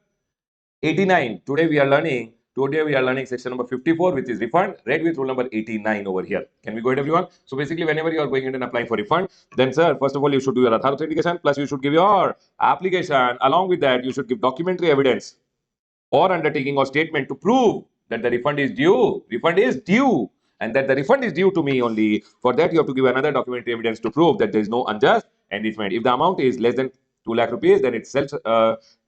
89? Today we are learning section number 54, which is refund, read with rule number 89 over here. Can we go ahead, everyone? So basically, whenever you are going in and applying for refund, then sir, first of all, you should do your Aadhaar authentication, plus you should give your application. Along with that, you should give documentary evidence or undertaking or statement to prove that the refund is due, and that the refund is due to me only. For that, you have to give another documentary evidence to prove that there is no unjust enrichment. If the amount is less than 2 lakh rupees, then it's self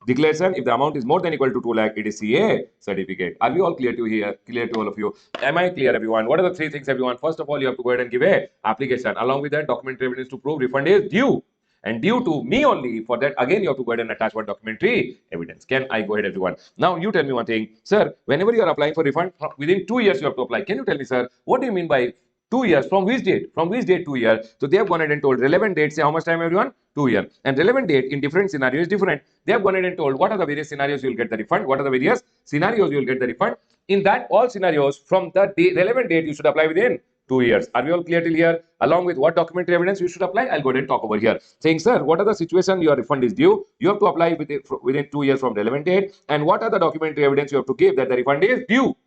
declaration. If the amount is more than equal to 2 lakh, it is CA certificate. Are we all clear to here? Clear to all of you? Am I clear, everyone? What are the three things, everyone? First of all, you have to go ahead and give a application. Along with that, documentary evidence to prove refund is due, and due to me only. For that, again, you have to go ahead and attach one documentary evidence. Can I go ahead, everyone? Now, you tell me one thing. Sir, whenever you are applying for refund, within 2 years you have to apply. Can you tell me, sir, what do you mean by 2 years? From which date? From which date 2 years? So, they have gone ahead and told relevant date, say how much time, everyone? 2 years. And relevant date in different scenarios is different. They have gone ahead and told what are the various scenarios you will get the refund, what are the various scenarios you will get the refund. In that, all scenarios, from the relevant date, you should apply within 2 years. Are we all clear till here? Along with what documentary evidence you should apply, I'll go ahead and talk over here. Saying, sir, what are the situation your refund is due? You have to apply within 2 years from relevant date. And what are the documentary evidence you have to give that the refund is due?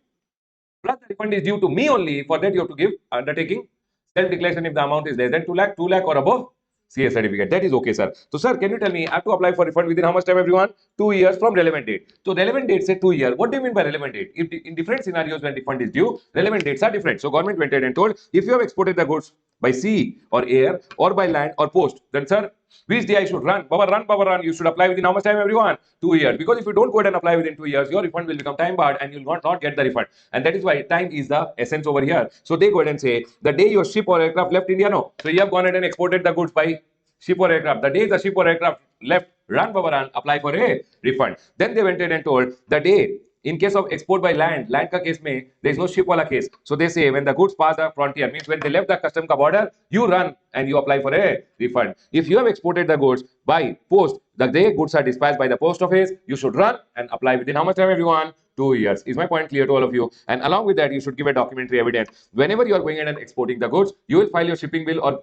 Plus the refund is due to me only, for that you have to give undertaking self-declaration if the amount is less than 2 lakh, 2 lakh or above CA certificate. That is okay, sir. So, sir, can you tell me, I have to apply for refund within how much time, everyone? 2 years from relevant date. So, relevant date say 2 years. What do you mean by relevant date? If in different scenarios when refund is due, relevant dates are different. So, government went ahead and told, if you have exported the goods by sea or air or by land or post, then, sir, which day I should run? Baba, run. You should apply within how much time, everyone? 2 years. Because if you don't go ahead and apply within 2 years, your refund will become time barred and you will not get the refund. And that is why time is the essence over here. So they go ahead and say, the day your ship or aircraft left India, no. So you have gone ahead and exported the goods by ship or aircraft. The day the ship or aircraft left, run, Baba, run, apply for a refund. Then they went ahead and told, the day in case of export by land ka case mein, there is no ship wala case. So they say when the goods pass the frontier, means when they left the custom ka border, you run and you apply for a refund. If you have exported the goods by post, the day goods are dispatched by the post office, you should run and apply within how much time, everyone? 2 years. Is my point clear to all of you? And along with that, you should give a documentary evidence. Whenever you are going in and exporting the goods, you will file your shipping bill or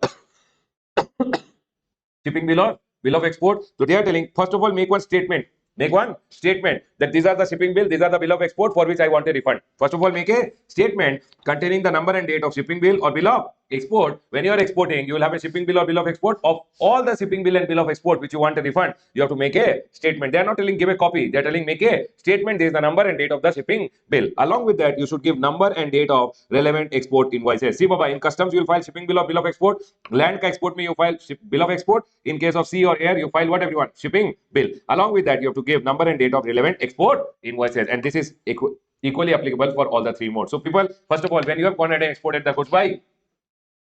shipping bill or bill of export. So they are telling, first of all, make one statement. Make one statement that these are the shipping bill, these are the bill of export for which I want a refund. First of all, make a statement containing the number and date of shipping bill or bill of export. When you are exporting, you will have a shipping bill or bill of export of all the shipping bill and bill of export which you want a refund. You have to make a statement. They are not telling give a copy. They are telling make a statement. There is the number and date of the shipping bill. Along with that, you should give number and date of relevant export invoices. See, Baba, in customs you will file shipping bill or bill of export. Land ka export mein you file bill of export. In case of sea or air, you file what, everyone? Shipping bill. Along with that, you have to give number and date of relevant export invoices. And this is equally applicable for all the three modes. So people, first of all, when you have gone ahead and exported the goods by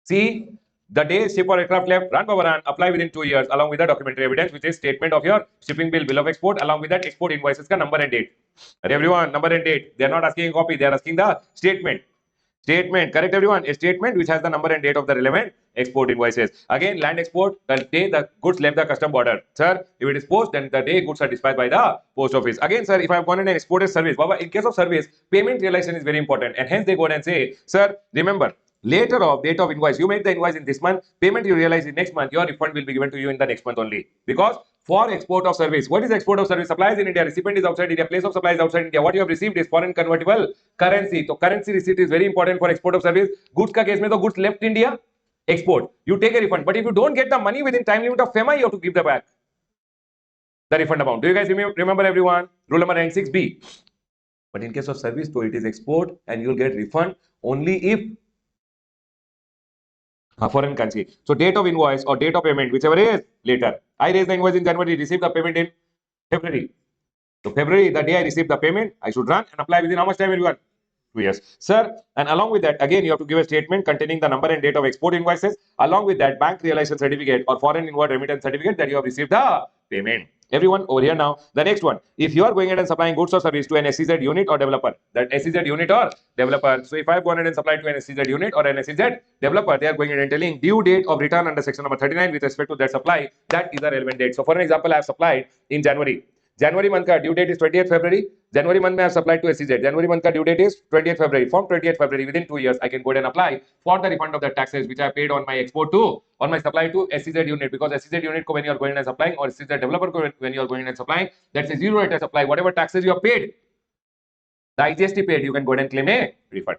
see the day ship or aircraft left, run, Baba, run, apply within 2 years along with the documentary evidence, which is statement of your shipping bill, bill of export, along with that export invoices ka number and date. And everyone, number and date. They are not asking a copy, they are asking the statement. Statement, correct, everyone? A statement which has the number and date of the relevant export invoices. Again, land export, the day the goods left the custom border. Sir, if it is post, then the day goods are dispatched by the post office. Again, sir, if I have gone in and exported service, Baba, in case of service, payment realization is very important. And hence they go and say, sir, remember, later of date of invoice, you make the invoice in this month, payment you realize in next month, your refund will be given to you in the next month only. Because for export of service, what is export of service? Supplies in India, recipient is outside India, place of supply is outside India. What you have received is foreign convertible currency. So currency receipt is very important for export of service. Goods ka case mein to goods left India, export. You take a refund. But if you don't get the money within time limit of FEMA, you have to give the back the refund amount. Do you guys remember, everyone? Rule number 96B. But in case of service, so it is export and you will get refund only if foreign currency. So date of invoice or date of payment, whichever is later. I raised the invoice in January, received the payment in February. So February, the day I received the payment, I should run and apply within how much time, everyone? 2 years. Sir, and along with that, again, you have to give a statement containing the number and date of export invoices. Along with that, bank realization certificate or foreign inward remittance certificate that you have received the payment. Everyone over here now. The next one, if you are going ahead and supplying goods or service to an SEZ unit or developer, that SEZ unit or developer. So if I have gone ahead and supplied to an SEZ unit or an SEZ developer, they are going ahead and telling due date of return under section number 39 with respect to that supply, that is a relevant date. So for an example, I have supplied in January. January month ka due date is 20th February. January month I have supplied to SEZ. January month ka due date is 20th February. From 20th February, within 2 years, I can go ahead and apply for the refund of the taxes which I paid on my export to, on my supply to SEZ unit. Because SEZ unit ko when you are going and supplying, or SEZ developer ko when you are going and supplying, that's a zero rate supply. Whatever taxes you have paid, the IGST paid, you can go ahead and claim a refund.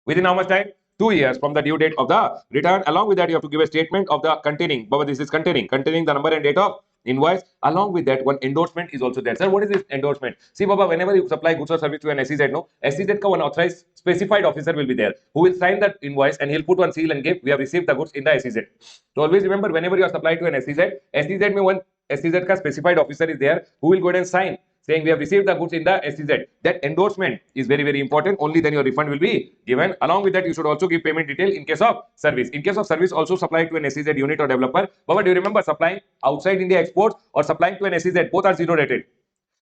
Within how much time? 2 years from the due date of the return. Along with that, you have to give a statement of the containing. Baba, this is containing the number and date of invoice. Along with that, one endorsement is also there. Sir, what is this endorsement? See, Baba, whenever you supply goods or service to an SEZ, no, SEZ ka one authorized specified officer will be there who will sign that invoice and he'll put one seal and give, we have received the goods in the SEZ. So always remember, whenever you are supplied to an SEZ, SEZ may one SEZ ka specified officer is there who will go ahead and sign saying we have received the goods in the SEZ. That endorsement is very, very important. Only then your refund will be given. Along with that, you should also give payment detail in case of service. In case of service, also supply to an SEZ unit or developer. But do you remember supplying outside India exports or supplying to an SEZ? Both are zero rated.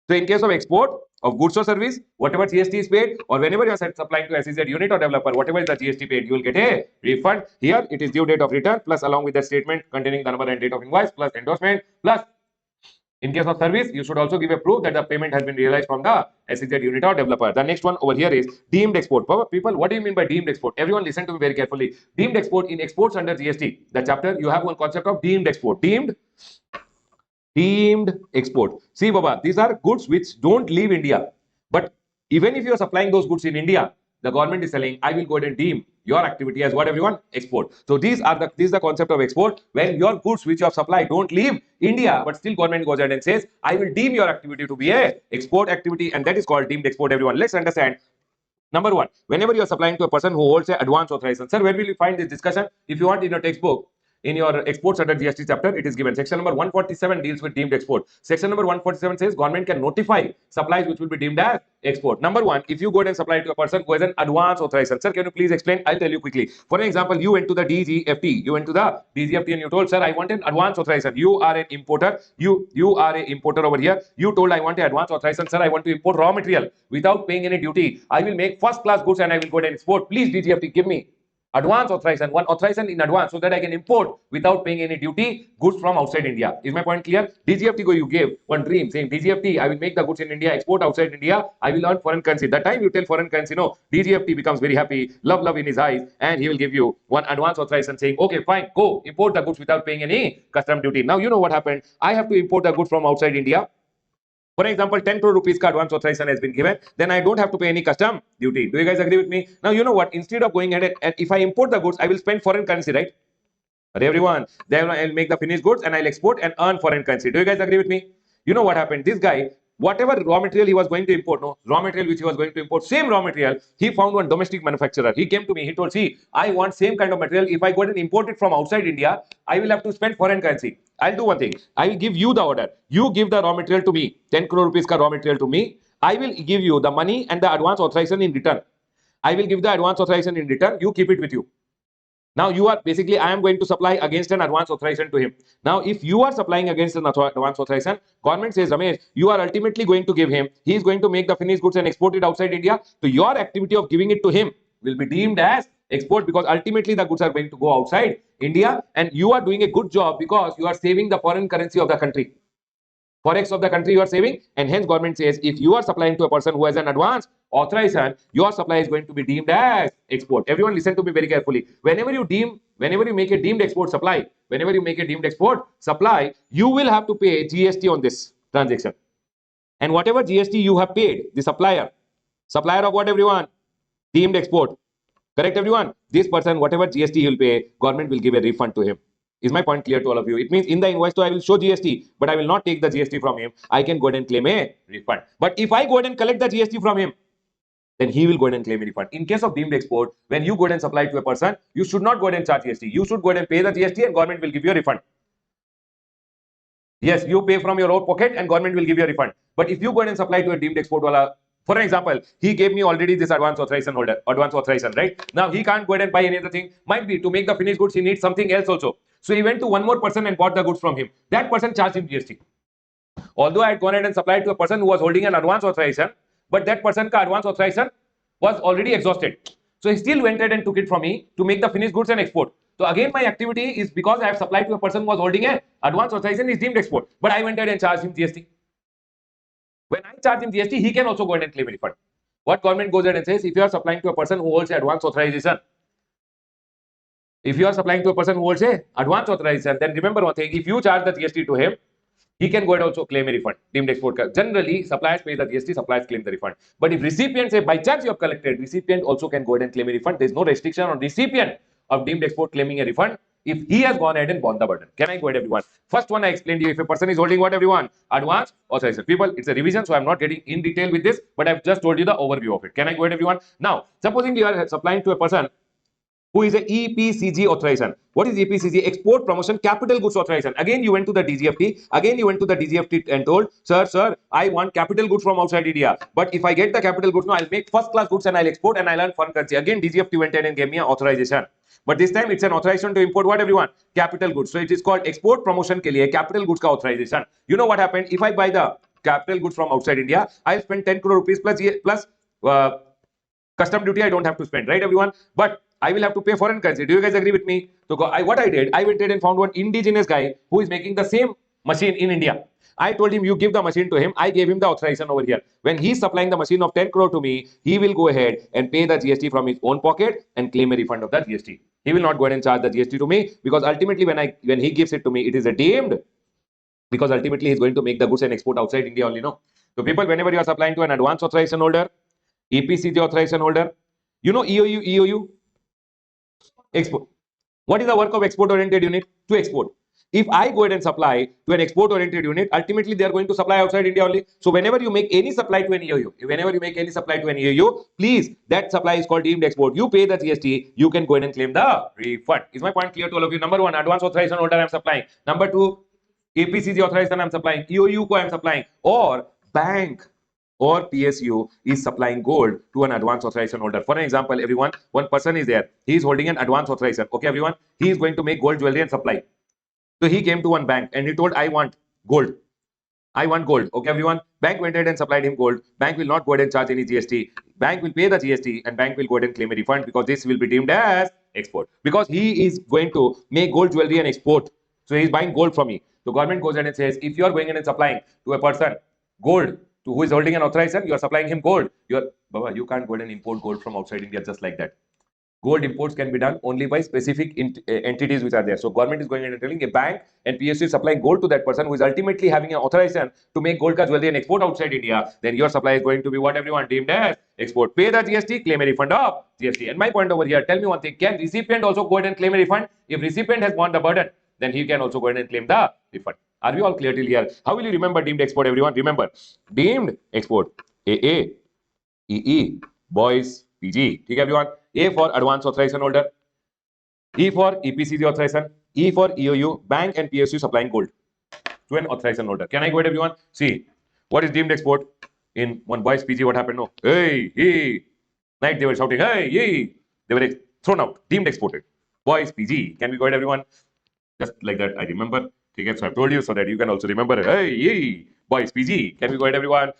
So in case of export of goods or service, whatever GST is paid, or whenever you are supplying to SEZ unit or developer, whatever is the GST paid, you will get a refund. Here it is due date of return plus along with the statement containing the number and date of invoice plus endorsement plus. In case of service, you should also give a proof that the payment has been realized from the SEZ unit or developer. The next one over here is deemed export. People, what do you mean by deemed export? Everyone listen to me very carefully. Deemed export, in exports under GST, the chapter, you have one concept of deemed export. Deemed export. See, Baba, these are goods which don't leave India. But even if you are supplying those goods in India, the government is telling, I will go ahead and deem your activity as what everyone? Export. So this is the concept of export. When your goods which you have supplied don't leave India, but still government goes ahead and says, I will deem your activity to be a export activity, and that is called deemed export, everyone. Let's understand. Number one, whenever you are supplying to a person who holds an advance authorization, sir, where will you find this discussion? If you want in your textbook, in your exports under GST chapter, it is given. Section number 147 deals with deemed export. Section number 147 says government can notify supplies which will be deemed as export. Number one, if you go and supply to a person who has an advance authorization, sir, can you please explain? I'll tell you quickly. For example, you went to the DGFT, and you told, sir, I want an advance authorization. You are an importer. You are an importer over here. You told, I want an advance authorization, sir. I want to import raw material without paying any duty. I will make first class goods and I will go and export. Please, DGFT, give me advance authorization, one authorization in advance, so that I can import without paying any duty goods from outside India. Is my point clear? DGFT go, you gave one dream saying, DGFT, I will make the goods in India, export outside India, I will earn foreign currency. That time you tell foreign currency, no, DGFT becomes very happy, love in his eyes, and he will give you one advance authorization saying, okay, fine, go import the goods without paying any custom duty. Now you know what happened. I have to import the goods from outside India. For example, 10 crore rupees ka advance authorization has been given, then I don't have to pay any custom duty. Do you guys agree with me? Now, you know what? Instead of going ahead and if I import the goods, I will spend foreign currency, right? But everyone, then I'll make the finished goods and I'll export and earn foreign currency. Do you guys agree with me? You know what happened? This guy, whatever raw material he was going to import, no, raw material which he was going to import, same raw material, he found one domestic manufacturer. He came to me, he told, see, I want same kind of material. If I go and import it from outside India, I will have to spend foreign currency. I'll do one thing. I will give you the order. You give the raw material to me. 10 crore rupees ka raw material to me. I will give you the money and the advance authorization in return. I will give the advance authorization in return. You keep it with you. Now you are basically, I am going to supply against an advance authorization to him. Now, if you are supplying against an advance authorization, government says, Ramesh, you are ultimately going to give him. He is going to make the finished goods and export it outside India. So your activity of giving it to him will be deemed as export, because ultimately the goods are going to go outside India, and you are doing a good job because you are saving the foreign currency of the country. Forex of the country you are saving, and hence government says if you are supplying to a person who has an advance authorization, your supply is going to be deemed as export. Everyone listen to me very carefully. Whenever you make a deemed export supply, you will have to pay GST on this transaction. And whatever GST you have paid, the supplier of what, everyone? Deemed export. Correct, everyone? This person, whatever GST he will pay, government will give a refund to him. Is my point clear to all of you? It means in the invoice, so I will show GST, but I will not take the GST from him. I can go ahead and claim a refund. But if I go ahead and collect the GST from him, then he will go ahead and claim a refund. In case of deemed export, when you go ahead and supply to a person, you should not go ahead and charge GST. You should go ahead and pay the GST and government will give you a refund. Yes, you pay from your own pocket and government will give you a refund. But if you go ahead and supply to a deemed export wala, for example, he gave me already this advance authorization, right? Now he can't go ahead and buy any other thing. Might be to make the finished goods, he needs something else also. So he went to one more person and bought the goods from him. That person charged him GST. Although I had gone ahead and supplied to a person who was holding an advance authorization, but that person ka advance authorization was already exhausted. So he still went ahead and took it from me to make the finished goods and export. So again, my activity is because I have supplied to a person who was holding an advance authorization is deemed export. But I went ahead and charged him GST. When I charge him GST, he can also go ahead and claim a refund. What government goes ahead and says, if you are supplying to a person who holds an advance authorization, then remember one thing, if you charge the GST to him, he can go ahead also claim a refund. Deemed export. Generally, suppliers pay the GST, suppliers claim the refund. But if recipient say by chance you have collected, recipient also can go ahead and claim a refund. There is no restriction on recipient of deemed export claiming a refund if he has gone ahead and borne the burden. Can I go ahead, everyone? First one I explained to you, if a person is holding what, everyone? Advance authorization. People, it's a revision, so I'm not getting in detail with this, but I've just told you the overview of it. Can I go ahead, everyone? Now, supposing you are supplying to a person who is a EPCG authorization. What is EPCG? Export Promotion Capital Goods Authorization. Again, you went to the DGFT. And told, sir, I want capital goods from outside India. But if I get the capital goods, no, I'll make first class goods and I'll export and I'll earn foreign currency. Again, DGFT went in and gave me an authorization. But this time it's an authorization to import what, everyone? Capital goods. So it is called export promotion ke liye capital goods ka authorization. You know what happened? If I buy the capital goods from outside India, I'll spend 10 crore rupees plus custom duty I don't have to spend, right, everyone? But I will have to pay foreign currency. Do you guys agree with me? So what I did, I went ahead and found one indigenous guy who is making the same machine in India. I told him, you give the machine to him. I gave him the authorization over here. When he's supplying the machine of 10 crore to me, he will go ahead and pay the GST from his own pocket and claim a refund of the GST. He will not go ahead and charge the GST to me, because ultimately when he gives it to me, it is a deemed, because ultimately he's going to make the goods and export outside India only, no? So people, whenever you are supplying to an advance authorization holder, EPCG authorization holder, You know EOU, export. What is the work of export oriented unit? To export. If I go ahead and supply to an export oriented unit, ultimately they are going to supply outside India only. So whenever you make any supply to an EOU, please, that supply is called deemed export. You pay the GST, you can go ahead and claim the refund. Is my point clear to all of you? Number one, advance authorization order I am supplying. Number two, APCG authorization I am supplying. EOU ko I am supplying. Or bank or PSU is supplying gold to an advance authorization holder. For an example, everyone, one person is there. He is holding an advance authorization. Okay, everyone. He is going to make gold jewelry and supply. So he came to one bank and he told, I want gold. I want gold. Okay, everyone. Bank went ahead and supplied him gold. Bank will not go ahead and charge any GST. Bank will pay the GST and bank will go ahead and claim a refund because this will be deemed as export. Because he is going to make gold jewelry and export. So he is buying gold from me. So government goes ahead and says, if you are going in and supplying to a person gold, to who is holding an authorization, you are supplying him gold. Baba, you can't go ahead and import gold from outside India just like that. Gold imports can be done only by specific entities which are there. So government is going in and telling a bank and PSU is supplying gold to that person who is ultimately having an authorization to make gold ka jewelry and export outside India. Then your supply is going to be what everyone deemed as export. Pay the GST, claim a refund of GST. And my point over here, tell me one thing, can recipient also go ahead and claim a refund? If recipient has borne the burden, then he can also go ahead and claim the refund. Are we all clear till here? How will you remember deemed export, everyone? Remember, deemed export, AA, EE, boys, PG. Okay, everyone? A for advance authorization holder, E for EPCG authorization, E for EOU, bank and PSU supplying gold to an authorization holder. Can I go ahead, everyone? See, what is deemed export? In one boys PG, what happened? No, hey, he. Night they were shouting, hey, he. They were thrown out, deemed exported. Boys PG. Can we go ahead, everyone? Just like that, I remember. Okay, so I've told you so that you can also remember. Hey, ye, boys, PG. Can we go ahead, everyone?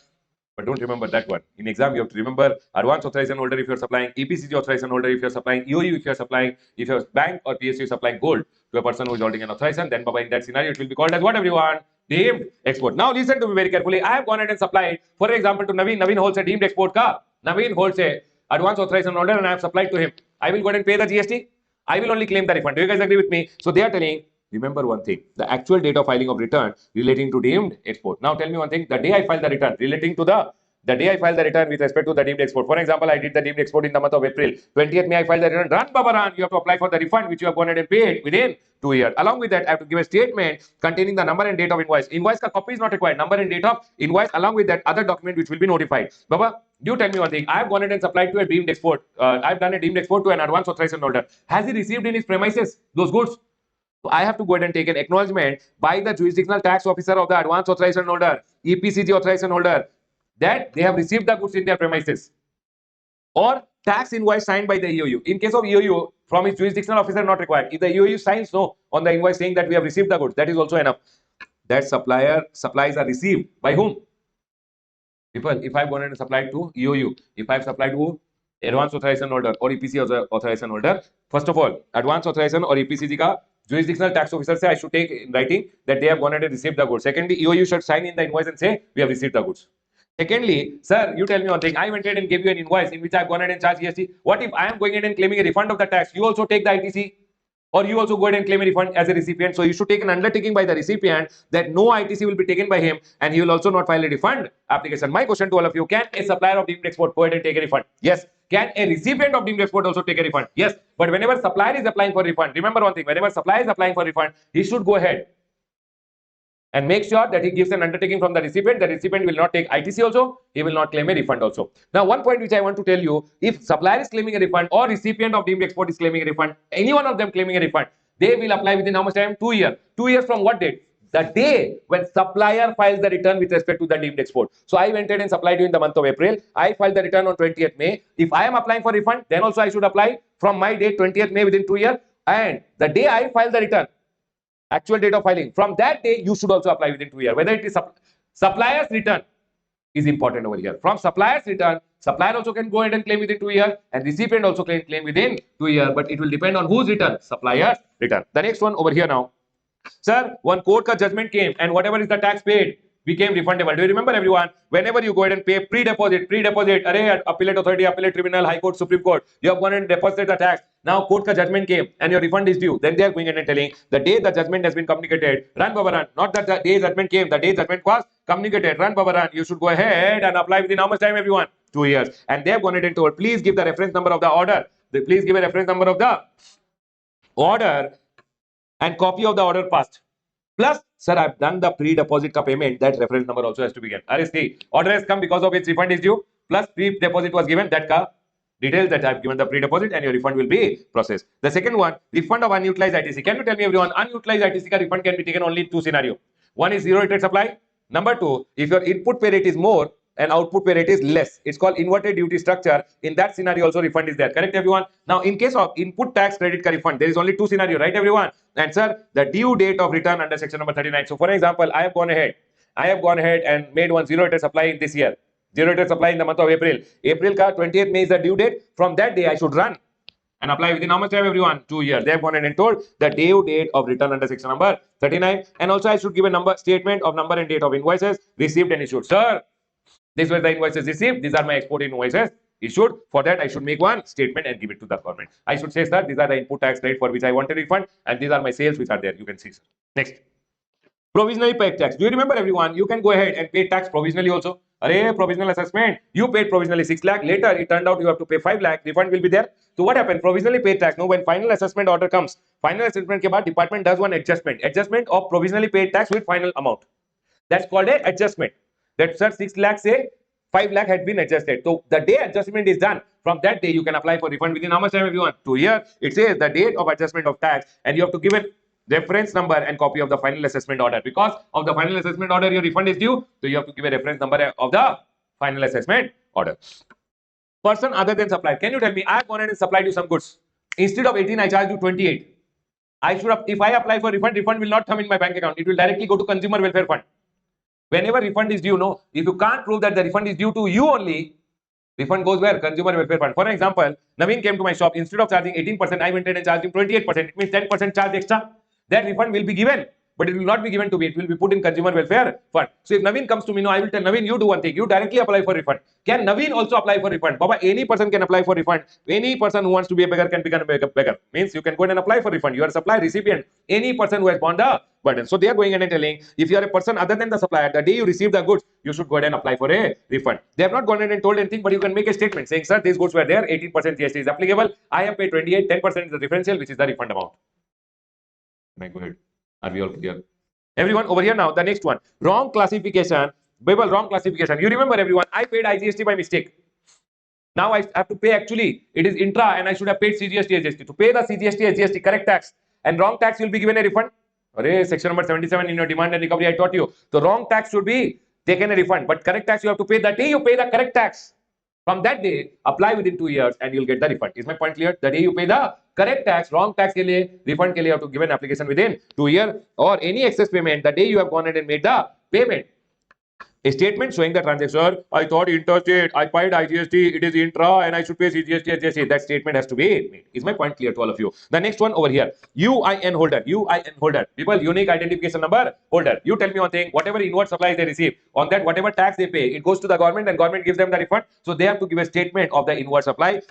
But don't remember that one. In exam, you have to remember advance authorization holder if you're supplying, EPCG authorization holder if you're supplying, EOU if you're supplying, if your bank or PSU is supplying gold to a person who is holding an authorization, then Baba, in that scenario, it will be called as what, everyone? Deemed export. Now listen to me very carefully. I have gone ahead and supplied, for example, to Naveen. Naveen holds a deemed export car. Naveen holds a advance authorization holder and I have supplied to him. I will go ahead and pay the GST. I will only claim the refund. Do you guys agree with me? So they are telling, remember one thing, the actual date of filing of return relating to deemed export. Now tell me one thing, the day I file the return relating to the day I filed the return with respect to the deemed export. For example, I did the deemed export in the month of April. 20th May, I filed the return. Run, Baba, run. You have to apply for the refund which you have gone ahead and paid within 2 years. Along with that, I have to give a statement containing the number and date of invoice. Invoice ka copy is not required. Number and date of invoice. Along with that, other document which will be notified. Baba, you tell me one thing. I have gone ahead and supplied to a deemed export. I have done a deemed export to an advance authorization holder. Has he received in his premises those goods? So I have to go ahead and take an acknowledgement by the jurisdictional tax officer of the advance authorization holder, EPCG authorization holder, that they have received the goods in their premises, or tax invoice signed by the EOU. In case of EOU, from its jurisdictional officer not required. If the EOU signs no on the invoice saying that we have received the goods, that is also enough. That supplies are received by whom? People, if I've gone and supplied to EOU, if I've supplied to advance authorization holder or EPC authorization holder, first of all, advance authorization or EPCG ka jurisdictional tax officer say I should take in writing that they have gone ahead and received the goods. Secondly, EOU should sign in the invoice and say we have received the goods. Secondly, sir, you tell me one thing. I went ahead and gave you an invoice in which I have gone ahead and charged GST. What if I am going ahead and claiming a refund of the tax? You also take the ITC, or you also go ahead and claim a refund as a recipient. So you should take an undertaking by the recipient that no ITC will be taken by him and he will also not file a refund application. My question to all of you, can a supplier of deemed export go ahead and take a refund? Yes. Can a recipient of deemed export also take a refund? Yes. But whenever supplier is applying for refund, remember one thing, whenever supplier is applying for refund, he should go ahead and make sure that he gives an undertaking from the recipient. The recipient will not take ITC also, he will not claim a refund also. Now, one point which I want to tell you, if supplier is claiming a refund or recipient of deemed export is claiming a refund, any one of them claiming a refund, they will apply within how much time? 2 years. 2 years from what date? The day when supplier files the return with respect to the deemed export. So I went ahead and supplied you in the month of April. I filed the return on 20th May. If I am applying for refund, then also I should apply from my date 20th May within 2 years. And the day I file the return, actual date of filing, from that day you should also apply within 2 years. Whether it is supplier's return is important over here. From supplier's return, supplier also can go ahead and claim within 2 years and recipient also can claim within 2 years, but it will depend on whose return? Supplier's return. The next one over here now. Sir, one court ka judgment came and whatever is the tax paid became refundable. Do you remember, everyone? Whenever you go ahead and pay pre-deposit, appellate authority, appellate tribunal, high court, supreme court, you have gone and deposited the tax. Now court ka judgment came and your refund is due. Then they are going and telling the day the judgment has been communicated, run Baba run. Not that the day judgment came, the day judgment was communicated, run Baba run. You should go ahead and apply within how much time, everyone? 2 years. And they have gone ahead and told, please give the reference number of the order. Please give a reference number of the order and copy of the order passed. Plus, sir, I've done the pre-deposit ka payment. That reference number also has to be given. RST, order has come because of its refund is due. Plus, pre-deposit was given. That ka details that I've given the pre-deposit and your refund will be processed. The second one, refund of unutilized ITC. Can you tell me, everyone, unutilized ITC ka refund can be taken only in two scenarios. One is zero rated supply. Number two, if your input pay rate is more and output pay rate is less, it's called inverted duty structure. In that scenario also refund is there. Correct, everyone? Now, in case of input tax credit ka refund, there is only two scenarios, right, everyone? And sir, the due date of return under section number 39. So, for example, I have gone ahead and made one zero rated supply in this year. Zero rated supply in the month of April. April ka 28th May is the due date. From that day, I should run and apply within how much time, everyone? 2 years. They have gone ahead and told the due date of return under section number 39. And also, I should give a number statement of number and date of invoices received and issued. Sir, these were the invoices received. These are my export invoices issued. For that, I should make one statement and give it to the government. I should say, sir, these are the input tax rate for which I want a refund, and these are my sales which are there. You can see, sir. Next. Provisionally paid tax. Do you remember, everyone? You can go ahead and pay tax provisionally also. Array, provisional assessment. You paid provisionally 6 lakh. Later, it turned out you have to pay 5 lakh. Refund will be there. So what happened? Provisionally paid tax. No, when final assessment order comes, final assessment ke baad, department does one adjustment. Adjustment of provisionally paid tax with final amount. That's called a adjustment. That, sir, 6 lakh say 5 lakh had been adjusted. So the day adjustment is done, from that day you can apply for refund within how much time, everyone? 2 years. It says the date of adjustment of tax, and you have to give a reference number and copy of the final assessment order. Because of the final assessment order, your refund is due. So you have to give a reference number of the final assessment order. Person other than supplier. Can you tell me? I have gone ahead and supplied you some goods. Instead of 18, I charge you 28. I should have, if I apply for refund, refund will not come in my bank account. It will directly go to consumer welfare fund. Whenever refund is due, no, if you can't prove that the refund is due to you only, refund goes where? Consumer welfare fund. For example, Naveen came to my shop. Instead of charging 18%, I went ahead and charged him 28%. It means 10% charge extra. That refund will be given, but it will not be given to me. It will be put in consumer welfare fund. So if Naveen comes to me, no, I will tell Naveen, you do one thing. You directly apply for refund. Can Naveen also apply for refund? Baba, any person can apply for refund. Any person who wants to be a beggar can become a beggar. Means you can go ahead and apply for refund. You are a supply recipient. Any person who has borne the burden. So they are going ahead and telling, if you are a person other than the supplier, the day you receive the goods, you should go ahead and apply for a refund. They have not gone ahead and told anything, but you can make a statement saying, sir, these goods were there, 18% GST is applicable. I have paid 28, 10% is the differential, which is the refund amount. Can I go ahead? Are we all clear? Everyone over here now, the next one. Wrong classification. Bible, wrong classification. You remember, everyone, I paid IGST by mistake. Now I have to pay, actually, it is intra and I should have paid CGST as GST. To pay the CGST as GST, correct tax, and wrong tax, you will be given a refund. Section number 77 in your demand and recovery, I taught you. The wrong tax should be taken a refund, but correct tax you have to pay the day you pay the correct tax. From that day, apply within 2 years and you'll get the refund. Is my point clear? The day you pay the correct tax, wrong tax ke liye, refund ke liye, you have to give an application within 2 years, or any excess payment, the day you have gone ahead and made the payment. A statement showing the transaction, I thought interstate, I paid IGST, it is intra, and I should pay CGST as GST. That statement has to be made. Is my point clear to all of you? The next one over here, UIN holder. UIN holder. People, unique identification number holder. You tell me one thing, whatever inward supplies they receive, on that whatever tax they pay, it goes to the government and government gives them the refund. So they have to give a statement of the inward supply.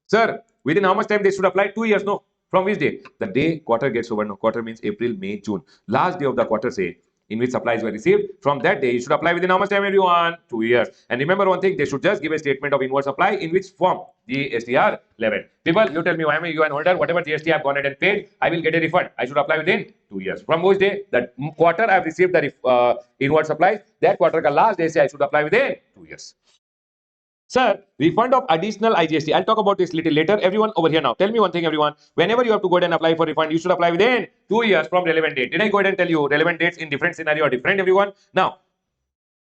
Sir, within how much time they should apply? 2 years, no? From which day? The day quarter gets over, no? Quarter means April, May, June. Last day of the quarter, say, in which supplies were received. From that day, you should apply within how much time, everyone? 2 years. And remember one thing, they should just give a statement of inward supply in which form? GSTR 11. People, you tell me, why am I UN holder? Whatever GST I have gone ahead and paid, I will get a refund. I should apply within 2 years. From which day? That quarter I have received the inward supplies. That quarter ka last day, say I should apply within 2 years. Sir, refund of additional IGST. I'll talk about this little later. Everyone over here now. Tell me one thing, everyone. Whenever you have to go ahead and apply for refund, you should apply within 2 years from relevant date. Did I go ahead and tell you relevant dates in different scenario are different, everyone? Now,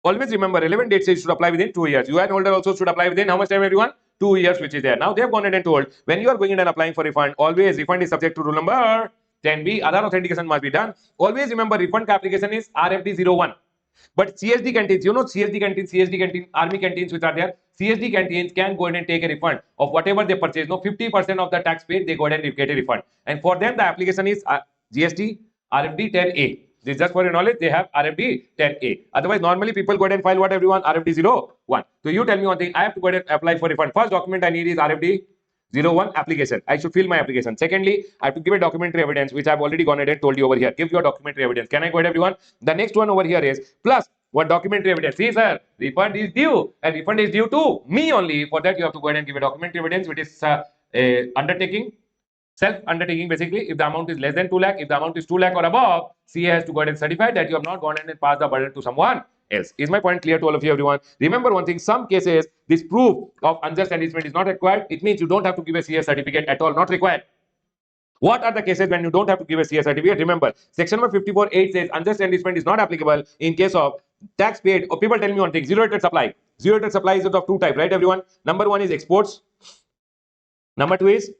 always remember relevant dates you should apply within 2 years. UN holder also should apply within how much time, everyone? 2 years, which is there. Now, they have gone ahead and told when you are going in and applying for refund, always refund is subject to rule number 10B. Other authentication must be done. Always remember refund application is RFD01. But CSD canteens, you know CSD canteen, army canteens which are there, CSD canteens can go ahead and take a refund of whatever they purchase. No, 50% of the tax paid, they go ahead and get a refund. And for them, the application is GST RFD 10A. This is just for your knowledge, they have RFD 10A. Otherwise, normally people go ahead and file what, everyone? RFD 01. So you tell me one thing, I have to go ahead and apply for refund. First document I need is RFD 01 application. I should fill my application. Secondly, I have to give a documentary evidence, which I've already gone ahead and told you over here. Give your documentary evidence. Can I go ahead, everyone? The next one over here is plus One documentary evidence. See, sir, refund is due, and refund is due to me only. For that, you have to go ahead and give a documentary evidence, which is a undertaking, self-undertaking. Basically, if the amount is less than 2 lakh, if the amount is 2 lakh or above, CA has to go ahead and certify that you have not gone ahead and passed the burden to someone else. Is my point clear to all of you, everyone? Remember one thing: some cases, this proof of unjust enrichment is not required. It means you don't have to give a CA certificate at all. Not required. What are the cases when you don't have to give a CS certificate? Remember, section number 54(8) says unjust enrichment is not applicable in case of tax paid. Or people tell me one thing: zero rated supply. Zero rated supply is of two types, right, everyone? Number one is exports. Number two is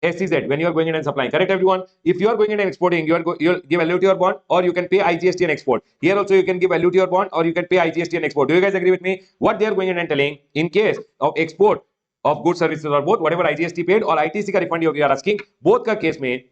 SCZ, when you are going in and supplying. Correct, everyone? If you are going in and exporting, you'll give LUT or bond, or you can pay IGST and export. Here also you can give LUT or bond, or you can pay IGST and export. Do you guys agree with me? What they are going in and telling, in case of export of goods, services, or both, whatever IGST paid or ITC का refund you are asking, both का case में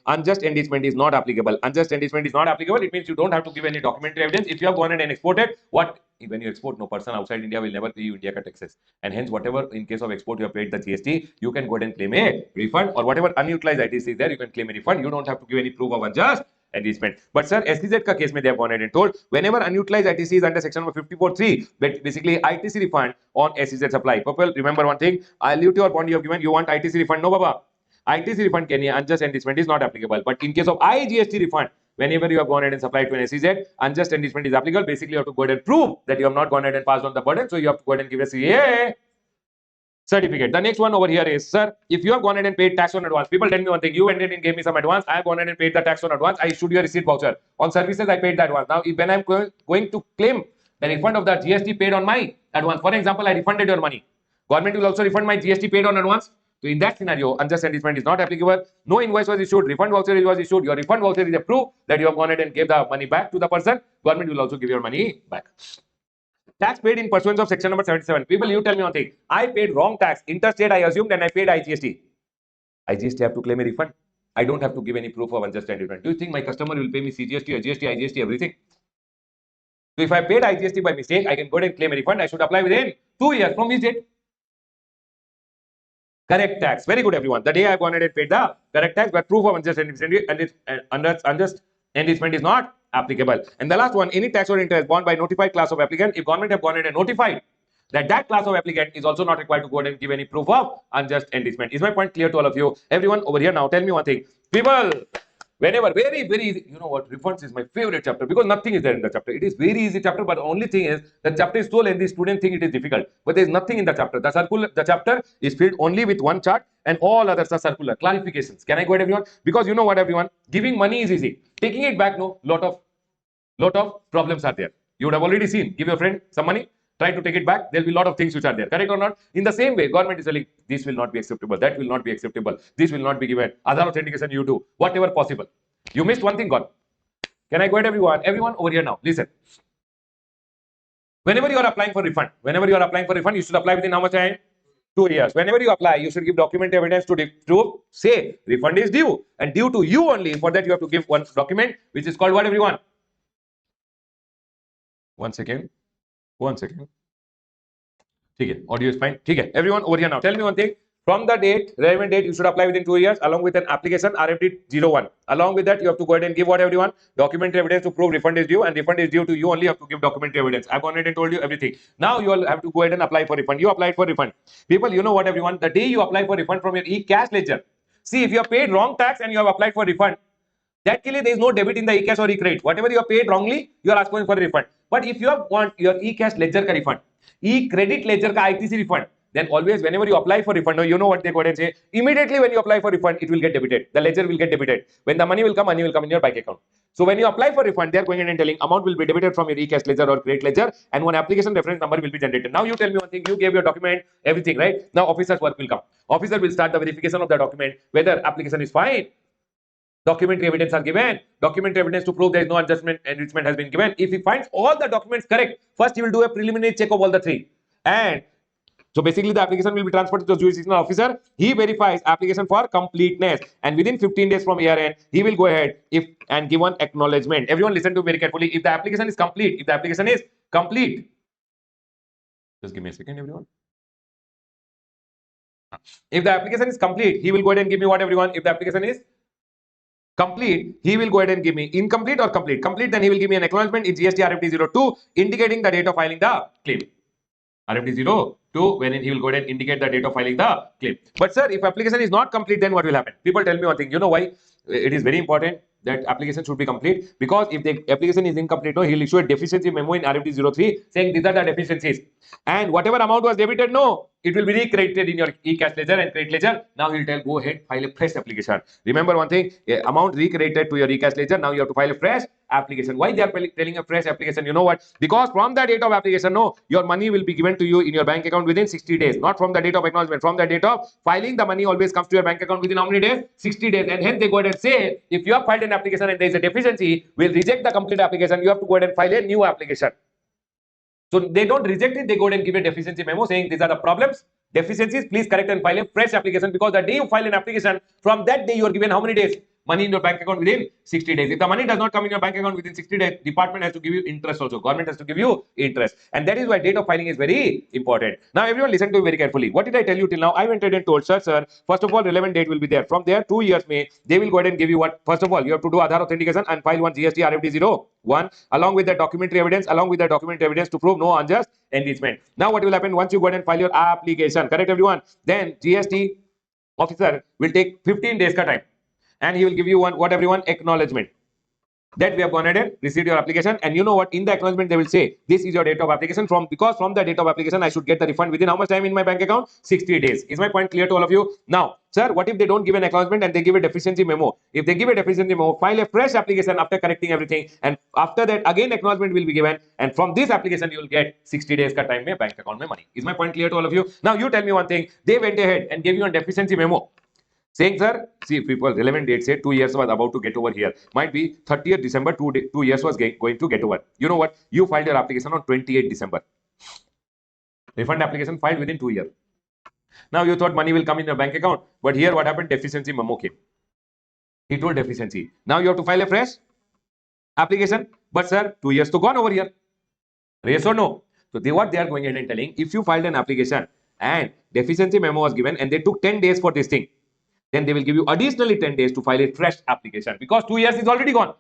unjust enrichment is not applicable. Unjust enrichment is not applicable. It means you don't have to give any documentary evidence. If you have gone in and exported, what when you export, no person outside India will never pay you India ka taxes, and hence whatever in case of export you have paid the GST, you can go ahead and claim a refund, or whatever unutilized ITC is there, you can claim a refund. You don't have to give any proof of unjust enrichment. But sir, SCZ ka case mein they have gone ahead and told whenever unutilized ITC is under section number 54(3), that basically ITC refund on SCZ supply. People remember one thing: LUT or bond you have given, you want ITC refund? No, baba. ITC refund can unjust enrichment is not applicable. But in case of IGST refund, whenever you have gone ahead and supplied to an SEZ, unjust enrichment is applicable. Basically, you have to go ahead and prove that you have not gone ahead and passed on the burden. So you have to go ahead and give a CA certificate. The next one over here is, sir, if you have gone ahead and paid tax on advance, people tell me one thing: you went in and gave me some advance, I have gone ahead and paid the tax on advance, I issued you a receipt voucher. On services, I paid the advance. Now, when I'm going to claim the refund of the GST paid on my advance, for example, I refunded your money, government will also refund my GST paid on advance. So in that scenario, unjust enrichment is not applicable. No invoice was issued, refund voucher was issued. Your refund voucher is a proof that you have gone ahead and gave the money back to the person. Government will also give your money back. Tax paid in pursuance of section number 77. People, you tell me one thing: I paid wrong tax, interstate I assumed, and I paid IGST. IGST have to claim a refund. I don't have to give any proof of unjust enrichment. Do you think my customer will pay me CGST, GST, IGST, everything? So if I paid IGST by mistake, I can go ahead and claim a refund. I should apply within 2 years from which date? Correct tax. Very good, everyone. The day I've gone ahead and paid the correct tax, but proof of unjust enrichment is not applicable. And the last one: any tax or interest borne by notified class of applicant, if government have gone ahead and notified that class of applicant is also not required to go ahead and give any proof of unjust enrichment. Is my point clear to all of you? Everyone over here now, tell me one thing. People, whenever, very easy, you know what, refunds is my favorite chapter because nothing is there in the chapter. It is very easy chapter, but the only thing is the chapter is so lengthy, students think it is difficult, but there is nothing in the chapter. The chapter is filled only with one chart and all others are circular clarifications. Can I go ahead, everyone? Because you know what, everyone, giving money is easy, taking it back, no, lot of problems are there. You would have already seen, give your friend some money, try to take it back, there will be a lot of things which are there. Correct or not? In the same way, government is telling this will not be acceptable, that will not be acceptable, this will not be given, other authentication you do, whatever possible. You missed one thing, gone. Can I go ahead, everyone? Everyone over here now, listen. Whenever you are applying for refund, you should apply within how much time? 2 years. Whenever you apply, you should give document evidence to say refund is due and due to you only. For that, you have to give one document which is called what, everyone? One second. Okay, audio is fine. Okay, everyone over here now, tell me one thing. From the relevant date, you should apply within 2 years along with an application RFD 01. Along with that, you have to go ahead and give what, everyone? Documentary evidence to prove refund is due, and refund is due to you only. You have to give documentary evidence. I've gone ahead and told you everything. Now you all have to go ahead and apply for refund. You applied for refund. People, you know what, everyone? The day you apply for refund from your e-cash ledger, see, if you have paid wrong tax and you have applied for refund, that clearly there is no debit in the e-cash or e-credit. Whatever you have paid wrongly, you are asking for a refund. But if you have want your e-cash ledger ka refund, e-credit ledger ka ITC refund, then always whenever you apply for refund, you know what they go ahead and say, immediately when you apply for refund, it will get debited. The ledger will get debited. When the money will come in your bank account. So when you apply for refund, they are going in and telling amount will be debited from your e-cash ledger or credit ledger, and one application reference number will be generated. Now you tell me one thing, you gave your document, everything, right? Now officer's work will come. Officer will start the verification of the document, whether application is fine. Documentary evidence are given. Documentary evidence to prove there is no adjustment enrichment has been given. If he finds all the documents correct, first he will do a preliminary check of all the three. And so basically the application will be transferred to the jurisdictional officer. He verifies application for completeness. And within 15 days from year end, he will go ahead and give one acknowledgement. Everyone listen to very carefully. If the application is complete, just give me a second, everyone. If the application is complete, he will go ahead and give me what, everyone? If the application is Complete, he will go ahead and give me incomplete or complete. Complete, then he will give me an acknowledgement in GST RFD02 indicating the date of filing the claim. RFD02, wherein he will go ahead and indicate the date of filing the claim. But sir, if application is not complete, then what will happen? People tell me one thing. You know why? It is very important that application should be complete, because if the application is incomplete, no, he'll issue a deficiency memo in RFD03 saying these are the deficiencies, and whatever amount was debited, no, it will be recredited in your e-cash ledger and credit ledger. Now he'll tell, go ahead, file a fresh application. Remember one thing, amount recredited to your e-cash ledger, now you have to file a fresh application. Why they are telling a fresh application? You know what? Because from the date of application, no, your money will be given to you in your bank account within 60 days, not from the date of acknowledgement. From the date of filing, the money always comes to your bank account within how many days? 60 days. And hence they go ahead and say, if you have filed an application and there is a deficiency, we'll reject the complete application. You have to go ahead and file a new application. So they don't reject it, they go ahead and give a deficiency memo saying these are the problems, deficiencies, please correct and file a fresh application, because the day you file an application, from that day you are given how many days? Money in your bank account within 60 days. If the money does not come in your bank account within 60 days, department has to give you interest also. Government has to give you interest. And that is why date of filing is very important. Now everyone listen to me very carefully. What did I tell you till now? I went ahead and told, sir, first of all, relevant date will be there. From there, 2 years may, they will go ahead and give you what? First of all, you have to do Aadhaar authentication and file one GST RFD01 along with the documentary evidence, to prove no unjust enrichment. Now what will happen once you go ahead and file your application? Correct everyone? Then GST officer will take 15 days ka time, and he will give you what everyone? Acknowledgement that we have gone ahead and received your application. And you know what? In the acknowledgement they will say this is your date of application, because from the date of application I should get the refund within how much time in my bank account? 60 days. Is my point clear to all of you? Now sir, what if they don't give an acknowledgement and they give a deficiency memo? If they give a deficiency memo, file a fresh application after correcting everything, and after that again acknowledgement will be given, and from this application you will get 60 days ka time mein bank account mein money. Is my point clear to all of you? Now you tell me one thing, they went ahead and gave you a deficiency memo saying, sir, see, people, relevant date say 2 years was about to get over here. Might be 30th December, 2 years was going to get over. You know what? You filed your application on 28th December. Refund application filed within 2 years. Now you thought money will come in your bank account, but here what happened? Deficiency memo came. He told deficiency. Now you have to file a fresh application. But sir, 2 years to gone over here. Yes or no? So what they are going ahead and telling, if you filed an application and deficiency memo was given and they took 10 days for this thing, then they will give you additionally 10 days to file a fresh application, because 2 years is already gone.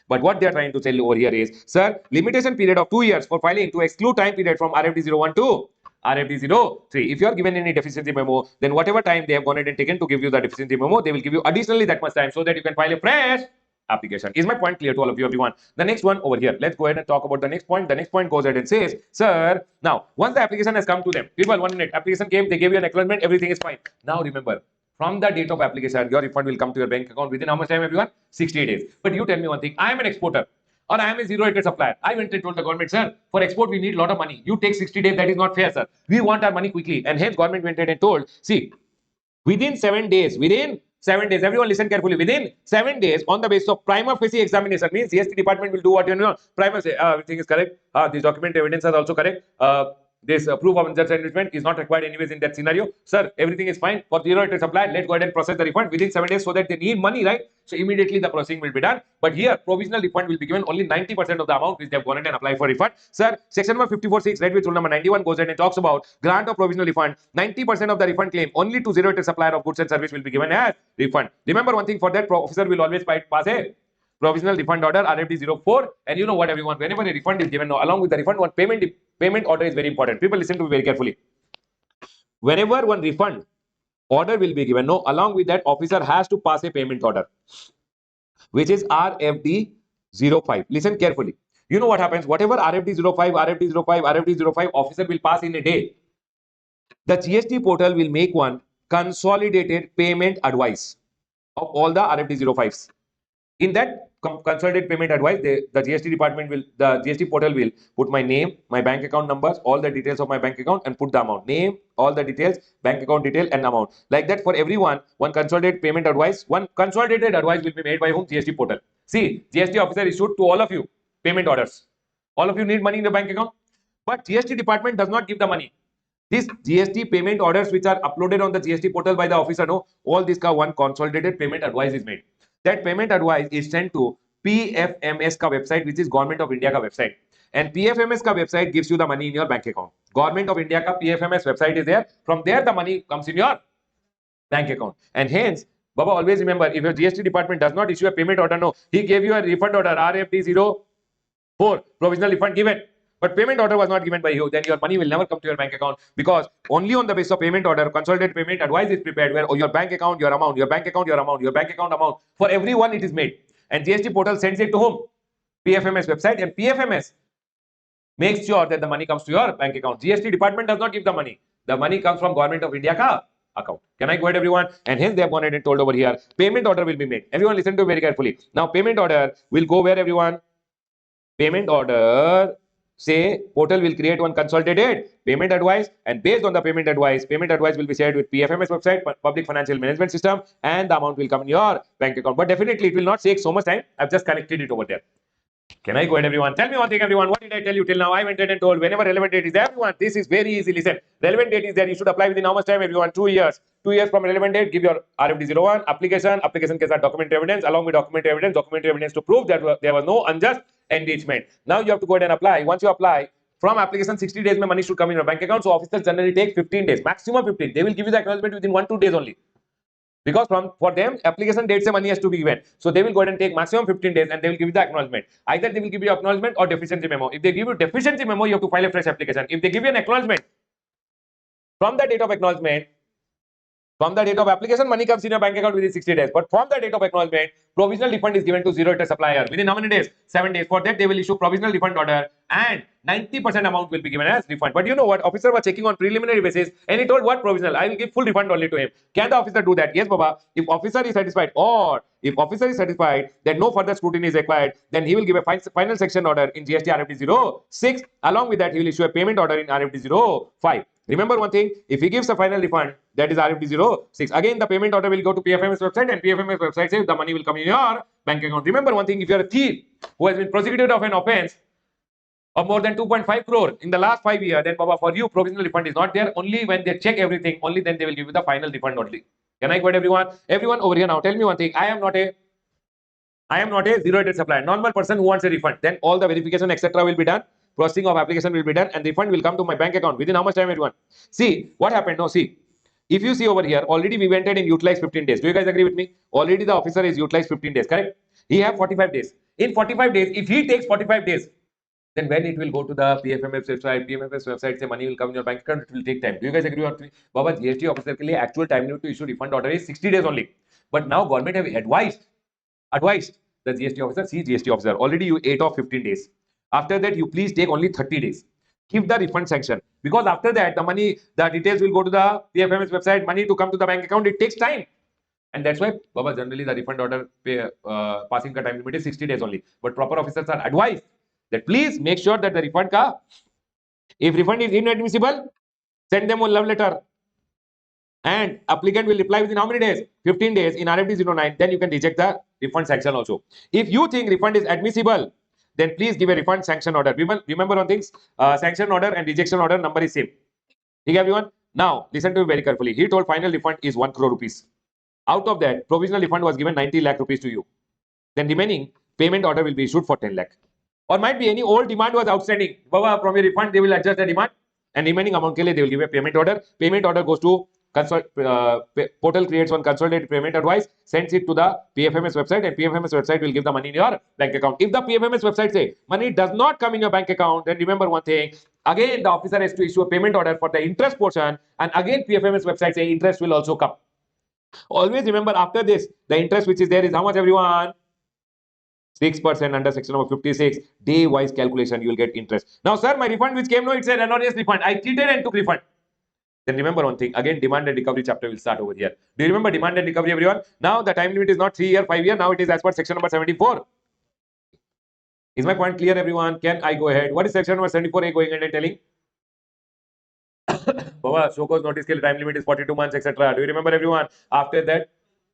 But what they are trying to tell over here is, sir, limitation period of 2 years for filing to exclude time period from RFD01 to RFD03. If you are given any deficiency memo, then whatever time they have gone ahead and taken to give you the deficiency memo, they will give you additionally that much time so that you can file a fresh application. Is my point clear to all of you, everyone? The next one over here, let's go ahead and talk about the next point. The next point goes ahead and says, sir, now once the application has come to them, people, 1 minute, application came, they gave you an acknowledgement, everything is fine. Now remember, from the date of application, your refund will come to your bank account within how much time, everyone? 60 days. But you tell me one thing, I am an exporter or I am a zero-rated supplier. I went and told the government, sir, for export we need a lot of money. You take 60 days, that is not fair, sir. We want our money quickly. And hence government went and told, see, within 7 days, everyone listen carefully, within 7 days on the basis of prima facie examination, means GST department will do what you know, prima facie, everything is correct, this document evidence is also correct, this proof of unjust enrichment is not required anyways in that scenario. Sir, everything is fine for zero-rated supplier. Let's go ahead and process the refund within 7 days so that they need money, right? So immediately the processing will be done. But here, provisional refund will be given only 90% of the amount which they have gone ahead and applied for refund. Sir, section 154.6, read with rule number 91 goes ahead and talks about grant of provisional refund. 90% of the refund claim only to zero-rated supplier of goods and service will be given as refund. Remember one thing, for that officer will always pass a provisional refund order RFD04, and you know what, everyone, whenever a refund is given, along with the refund, one payment order is very important. People listen to me very carefully. Whenever one refund order will be given, no, along with that officer has to pass a payment order, which is RFD05. Listen carefully. You know what happens? Whatever RFD05 officer will pass in a day, the GST portal will make one consolidated payment advice of all the RFD05s. In that consolidated payment advice, the GST department will, the GST portal will put my name, my bank account numbers, all the details of my bank account, and put the amount, name, all the details, bank account detail, and amount. Like that, for everyone, one consolidated payment advice, one consolidated advice will be made by whom? GST portal. See, GST officer issued to all of you payment orders. All of you need money in the bank account, but GST department does not give the money. These GST payment orders which are uploaded on the GST portal by the officer, no, all this ka one consolidated payment advice is made. That payment advice is sent to PFMS ka website, which is Government of India ka website. And PFMS ka website gives you the money in your bank account. Government of India ka PFMS website is there. From there, the money comes in your bank account. And hence, Baba, always remember, if your GST department does not issue a payment order, no, he gave you a refund order, RFD04, provisional refund given. But payment order was not given by you, then your money will never come to your bank account, because only on the basis of payment order, consolidated payment advice is prepared, where your bank account, your amount, your bank account, your amount, your bank account amount, for everyone it is made. And GST portal sends it to whom? PFMS website, and PFMS makes sure that the money comes to your bank account. GST department does not give the money. The money comes from Government of India ka account. Can I go ahead, everyone? And hence they have gone ahead and told over here, payment order will be made. Everyone listen to very carefully. Now payment order will go where, everyone? Payment order, say portal will create one consolidated payment advice, and based on the payment advice will be shared with PFMS website, public financial management system, and the amount will come in your bank account. But definitely it will not take so much time. I've just connected it over there. Can I go ahead, everyone? Tell me one thing, everyone. What did I tell you till now? I went ahead and told whenever relevant date is there, everyone. This is very easy. Listen, relevant date is there. You should apply within how much time, everyone? 2 years. 2 years from relevant date. Give your RFD01 application. Application के साथ documentary evidence, along with documentary evidence to prove that there was no unjust enrichment. Now you have to go ahead and apply. Once you apply, from application 60 days, money should come in your bank account. So officers generally take 15 days, maximum 15. They will give you the acknowledgement within 1-2 days only. Because for them, application date se money has to be given. So they will go ahead and take maximum 15 days, and they will give you the acknowledgement. Either they will give you acknowledgement or deficiency memo. If they give you deficiency memo, you have to file a fresh application. If they give you an acknowledgement, from the date of acknowledgement, from the date of application, money comes in your bank account within 60 days. But from the date of acknowledgement, provisional refund is given to zero rated supplier. Within how many days? 7 days. For that, they will issue provisional refund order, and 90% amount will be given as refund. But you know what? Officer was checking on preliminary basis, and he told what provisional? I will give full refund only to him. Can the officer do that? Yes, Baba. If officer is satisfied, or if officer is satisfied that no further scrutiny is required, then he will give a final section order in GST RFD 06. Along with that, he will issue a payment order in RFD 05. Remember one thing, if he gives a final refund, that is RFD 06, again the payment order will go to PFMS website, and PFMS website says the money will come in your bank account. Remember one thing, if you are a thief who has been prosecuted of an offense of more than 2.5 crore in the last 5 years, then Baba, for you provisional refund is not there. Only when they check everything, only then they will give you the final refund only. Can I go ahead, everyone? Everyone over here now, tell me one thing, I am not a zero rated supplier, normal person who wants a refund. Then all the verification etc will be done, processing of application will be done, and refund will come to my bank account within how much time, everyone? See what happened now. See, if you see over here, already we went ahead and utilized 15 days. Do you guys agree with me? Already the officer is utilized 15 days, correct? He have 45 days. In 45 days, if he takes 45 days, then when it will go to the PFMS website, say money will come in your bank account, it will take time. Do you guys agree with me? Baba, GST officer के लिए actual time limit to issue refund order is 60 days only. But now government have advised the GST officer, see GST officer, already you ate off 15 days. After that, you please take only 30 days. Give the refund sanction, because after that, the details will go to the PFMS website, money to come to the bank account, it takes time. And that's why, Baba, generally the refund order passing ka time limit is 60 days only. But proper officers are advised that please make sure that the refund if refund is inadmissible, send them one love letter. And applicant will reply within how many days? 15 days in RFD 09. Then you can reject the refund sanction also. If you think refund is admissible, then please give a refund sanction order. Remember on things, sanction order and rejection order number is same. Okay, everyone? Now, listen to me very carefully. He told final refund is 1 crore rupees. Out of that, provisional refund was given 90 lakh rupees to you. Then remaining payment order will be issued for 10 lakh. Or might be any old demand was outstanding. Baba, from your refund, they will adjust the demand, and remaining amount ke liye they will give a payment order. Payment order goes to portal, creates one consolidated payment advice, sends it to the PFMS website, and PFMS website will give the money in your bank account. If the PFMS website say money does not come in your bank account, then remember one thing, again the officer has to issue a payment order for the interest portion, and again PFMS website say interest will also come. Always remember, after this, the interest which is there is how much, everyone? 6% under section number 56, day wise calculation, you will get interest. Now, sir, my refund which came, no, it's an erroneous refund. I cheated and took refund. Then remember one thing, again demand and recovery chapter will start over here. Do you remember demand and recovery, everyone? Now the time limit is not 3 year, 5 year, now it is as per section number 74. Is my point clear, everyone? Can I go ahead? What is section number 74A going ahead and telling? Baba, show cause notice ke time limit is 42 months, etc. Do you remember, everyone? After that,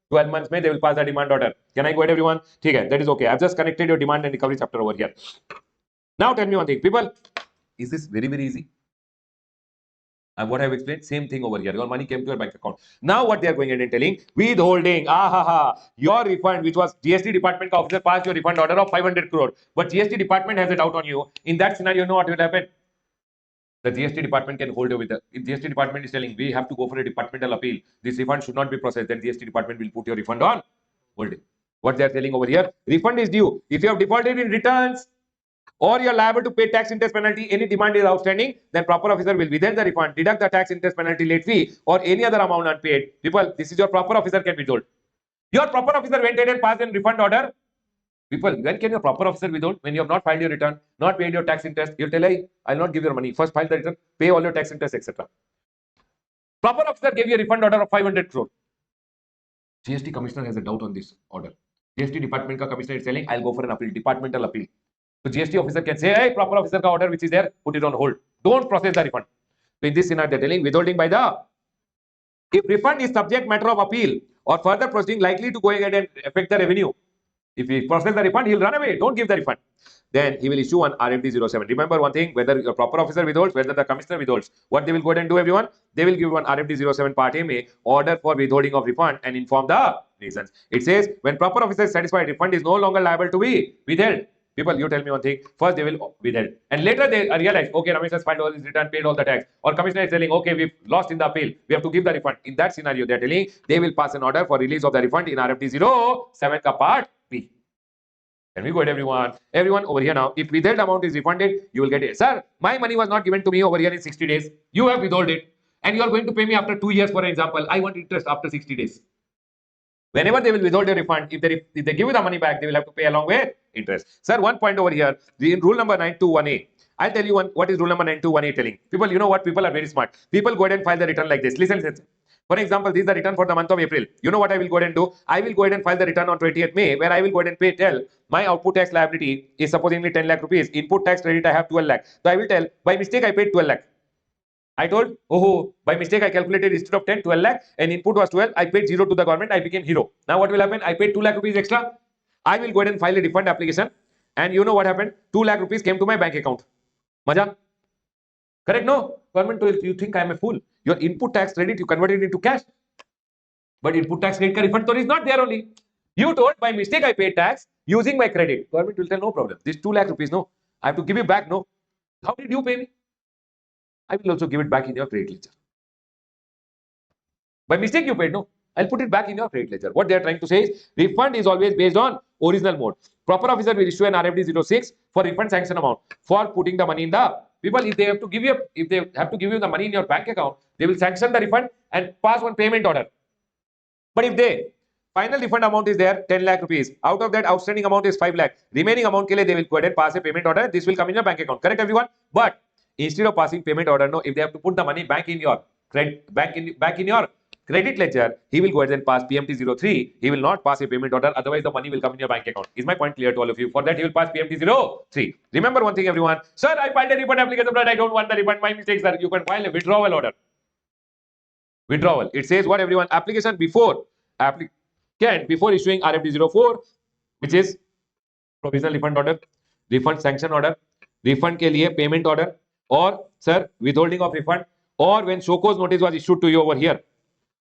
12 months they will pass the demand order. Can I go ahead, everyone? Okay, that is okay. I've just connected your demand and recovery chapter over here. Now tell me one thing, people, is this very, very easy? And what I've explained, same thing over here. Your money came to your bank account. Now what they are going ahead and telling, withholding, your refund, which was GST department officer passed your refund order of 500 crore, but GST department has a doubt on you. In that scenario, you know what will happen? The GST department can hold you with the. If GST department is telling we have to go for a departmental appeal, this refund should not be processed, then GST department will put your refund on hold. What they are telling over here, refund is due. If you have defaulted in returns or you are liable to pay tax interest penalty, any demand is outstanding, then proper officer will withhold the refund, deduct the tax interest penalty late fee or any other amount unpaid. People, this is your proper officer can withhold. Your proper officer went ahead and passed a refund order. People, when can your proper officer withhold? When you have not filed your return, not paid your tax interest, you'll tell, hey, I'll not give your money. First file the return, pay all your tax interest, etc. Proper officer gave you a refund order of 500 crore. GST commissioner has a doubt on this order. GST department ka commissioner is telling, I'll go for an appeal, departmental appeal. So GST officer can say, hey, proper officer ka order which is there, put it on hold. Don't process the refund. So in this scenario, they're telling withholding by the. If refund is subject matter of appeal or further proceeding likely to go ahead and affect the revenue, if he process the refund, he'll run away. Don't give the refund. Then he will issue an RFD 07. Remember one thing, whether your proper officer withholds, whether the commissioner withholds, what they will go ahead and do, everyone? They will give one RFD 07 Part MA order for withholding of refund and inform the reasons. It says when proper officer is satisfied, refund is no longer liable to be withheld. People, you tell me one thing. First, they will withhold, and later they realize, okay, Ramesh has filed all his return, paid all the tax, or commissioner is telling, okay, we've lost in the appeal, we have to give the refund. In that scenario, they are telling they will pass an order for release of the refund in RFD 07 ka Part B. Can we go ahead, everyone? Everyone over here now, if withheld amount is refunded, you will get it. Sir, my money was not given to me over here in 60 days. You have withheld it, and you are going to pay me after 2 years, for example. I want interest after 60 days. Whenever they will withhold your refund, if they give you the money back, they will have to pay along with interest. Sir, one point over here, in rule number 921A, I'll tell you what is rule number 921A telling. People, you know what? People are very smart. People go ahead and file the return like this. Listen. For example, this is the return for the month of April. You know what I will go ahead and do? I will go ahead and file the return on 20th May, where I will go ahead and tell my output tax liability is supposedly 10 lakh rupees. Input tax credit I have 12 lakh. So I will tell, by mistake I paid 12 lakh. I told, oh, by mistake I calculated instead of 10, 12 lakh, and input was 12. I paid 0 to the government. I became hero. Now what will happen? I paid 2 lakh rupees extra. I will go ahead and file a refund application. And you know what happened? 2 lakh rupees came to my bank account. Maja? Correct? No? Government told you think I am a fool. Your input tax credit, you converted it into cash. But input tax credit ka refund is not there only. You told by mistake I paid tax using my credit. Government will tell no problem. This 2 lakh rupees, no. I have to give you back, no. How did you pay me? I will also give it back in your credit ledger. By mistake you paid, no. I'll put it back in your credit ledger. What they are trying to say is refund is always based on original mode. Proper officer will issue an RFD 06 for refund sanction amount for putting the money in the people. If they have to give you the money in your bank account, they will sanction the refund and pass one payment order. But if the final refund amount is there 10 lakh rupees, out of that outstanding amount is 5 lakh, remaining amount ke liye they will go ahead and pass a payment order. This will come in your bank account. Correct, everyone? But instead of passing payment order, no, if they have to put the money back in your credit ledger, he will go ahead and pass PMT 03. He will not pass a payment order. Otherwise, the money will come in your bank account. Is my point clear to all of you? For that, he will pass PMT 03. Remember one thing, everyone. Sir, I filed a refund application, but I don't want the refund. My mistake, sir. You can file a withdrawal order. Withdrawal. It says what, everyone? Application before issuing RFD 04, which is provisional refund order, refund sanction order, refund ke liye payment order, or sir, withholding of refund, or when show cause notice was issued to you over here.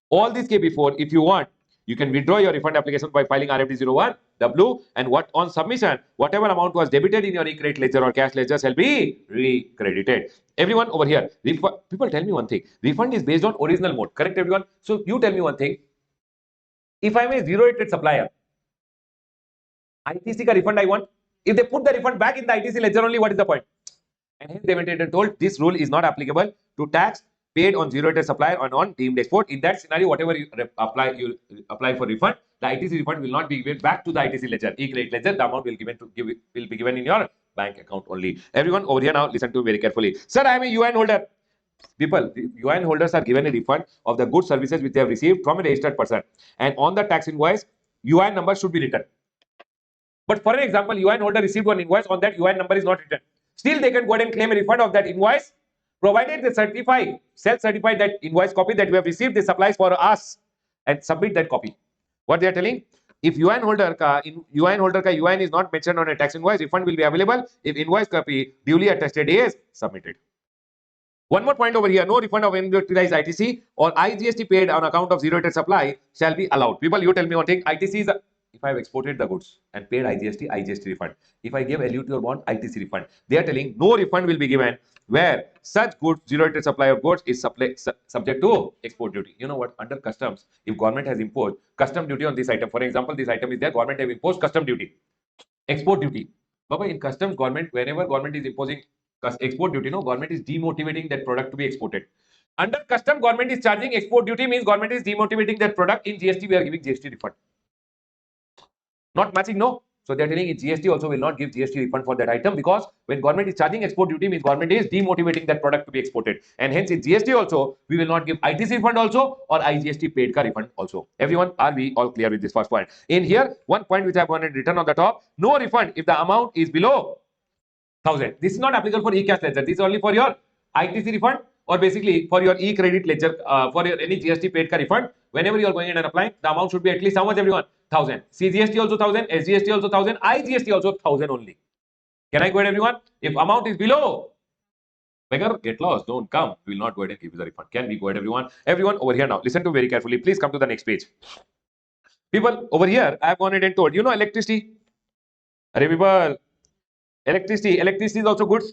All these came before. If you want, you can withdraw your refund application by filing RFD 01 W, and what on submission, whatever amount was debited in your e-credit ledger or cash ledger shall be recredited. Everyone over here, people tell me one thing. Refund is based on original mode. Correct, everyone? So you tell me one thing. If I am a zero-rated supplier, ITC ka refund I want. If they put the refund back in the ITC ledger only, what is the point? And hence they went ahead and told this rule is not applicable to tax paid on zero-rated supplier or on deemed export. In that scenario, whatever you apply for refund, the ITC refund will not be given back to the ITC ledger, e-credit ledger. The amount will be given in your bank account only. Everyone over here now, listen to me very carefully. Sir, I am a UN holder. People, UN holders are given a refund of the goods services which they have received from a registered person, and on the tax invoice, UN number should be written. But for an example, UN holder received one invoice, on that UN number is not written. Still, they can go ahead and claim a refund of that invoice, provided they self-certify that invoice copy that we have received the supplies for us and submit that copy. What they are telling, if UN holder ka UN is not mentioned on a tax invoice, refund will be available if invoice copy duly attested is submitted. One more point over here, no refund of unutilized ITC or IGST paid on account of zero-rated supply shall be allowed. People, you tell me one thing, ITC is if I have exported the goods and paid IGST refund. If I give LUT or bond, ITC refund. They are telling no refund will be given where such goods, zero rated supply of goods is subject to export duty. You know what? Under customs, if government has imposed custom duty on this item, for example, this item is there, government have imposed custom duty, export duty. Baba, in customs, government, whenever government is imposing export duty, no, government is demotivating that product to be exported. Under custom, government is charging export duty, means government is demotivating that product. In GST, we are giving GST refund. Not matching, no. So they are telling GST also will not give GST refund for that item, because when government is charging export duty, means government is demotivating that product to be exported. And hence in GST also, we will not give ITC refund also or IGST paid ka refund also. Everyone, are we all clear with this first point? In here, one point which I have written on the top, no refund if the amount is below 1,000. This is not applicable for e-cash ledger. This is only for your ITC refund, or basically for your e-credit ledger, for your any GST paid ka refund. Whenever you are going in and applying, the amount should be at least how much, everyone? 1,000. CGST also 1,000, SGST also 1,000, IGST also 1,000 only. Can I go ahead, everyone? If amount is below, beggar, get lost, don't come. We will not go ahead and give you the refund. Can we go ahead, everyone? Everyone over here now, listen to very carefully. Please come to the next page. People over here, I have gone ahead and told, you know electricity. Arey people, electricity is also goods.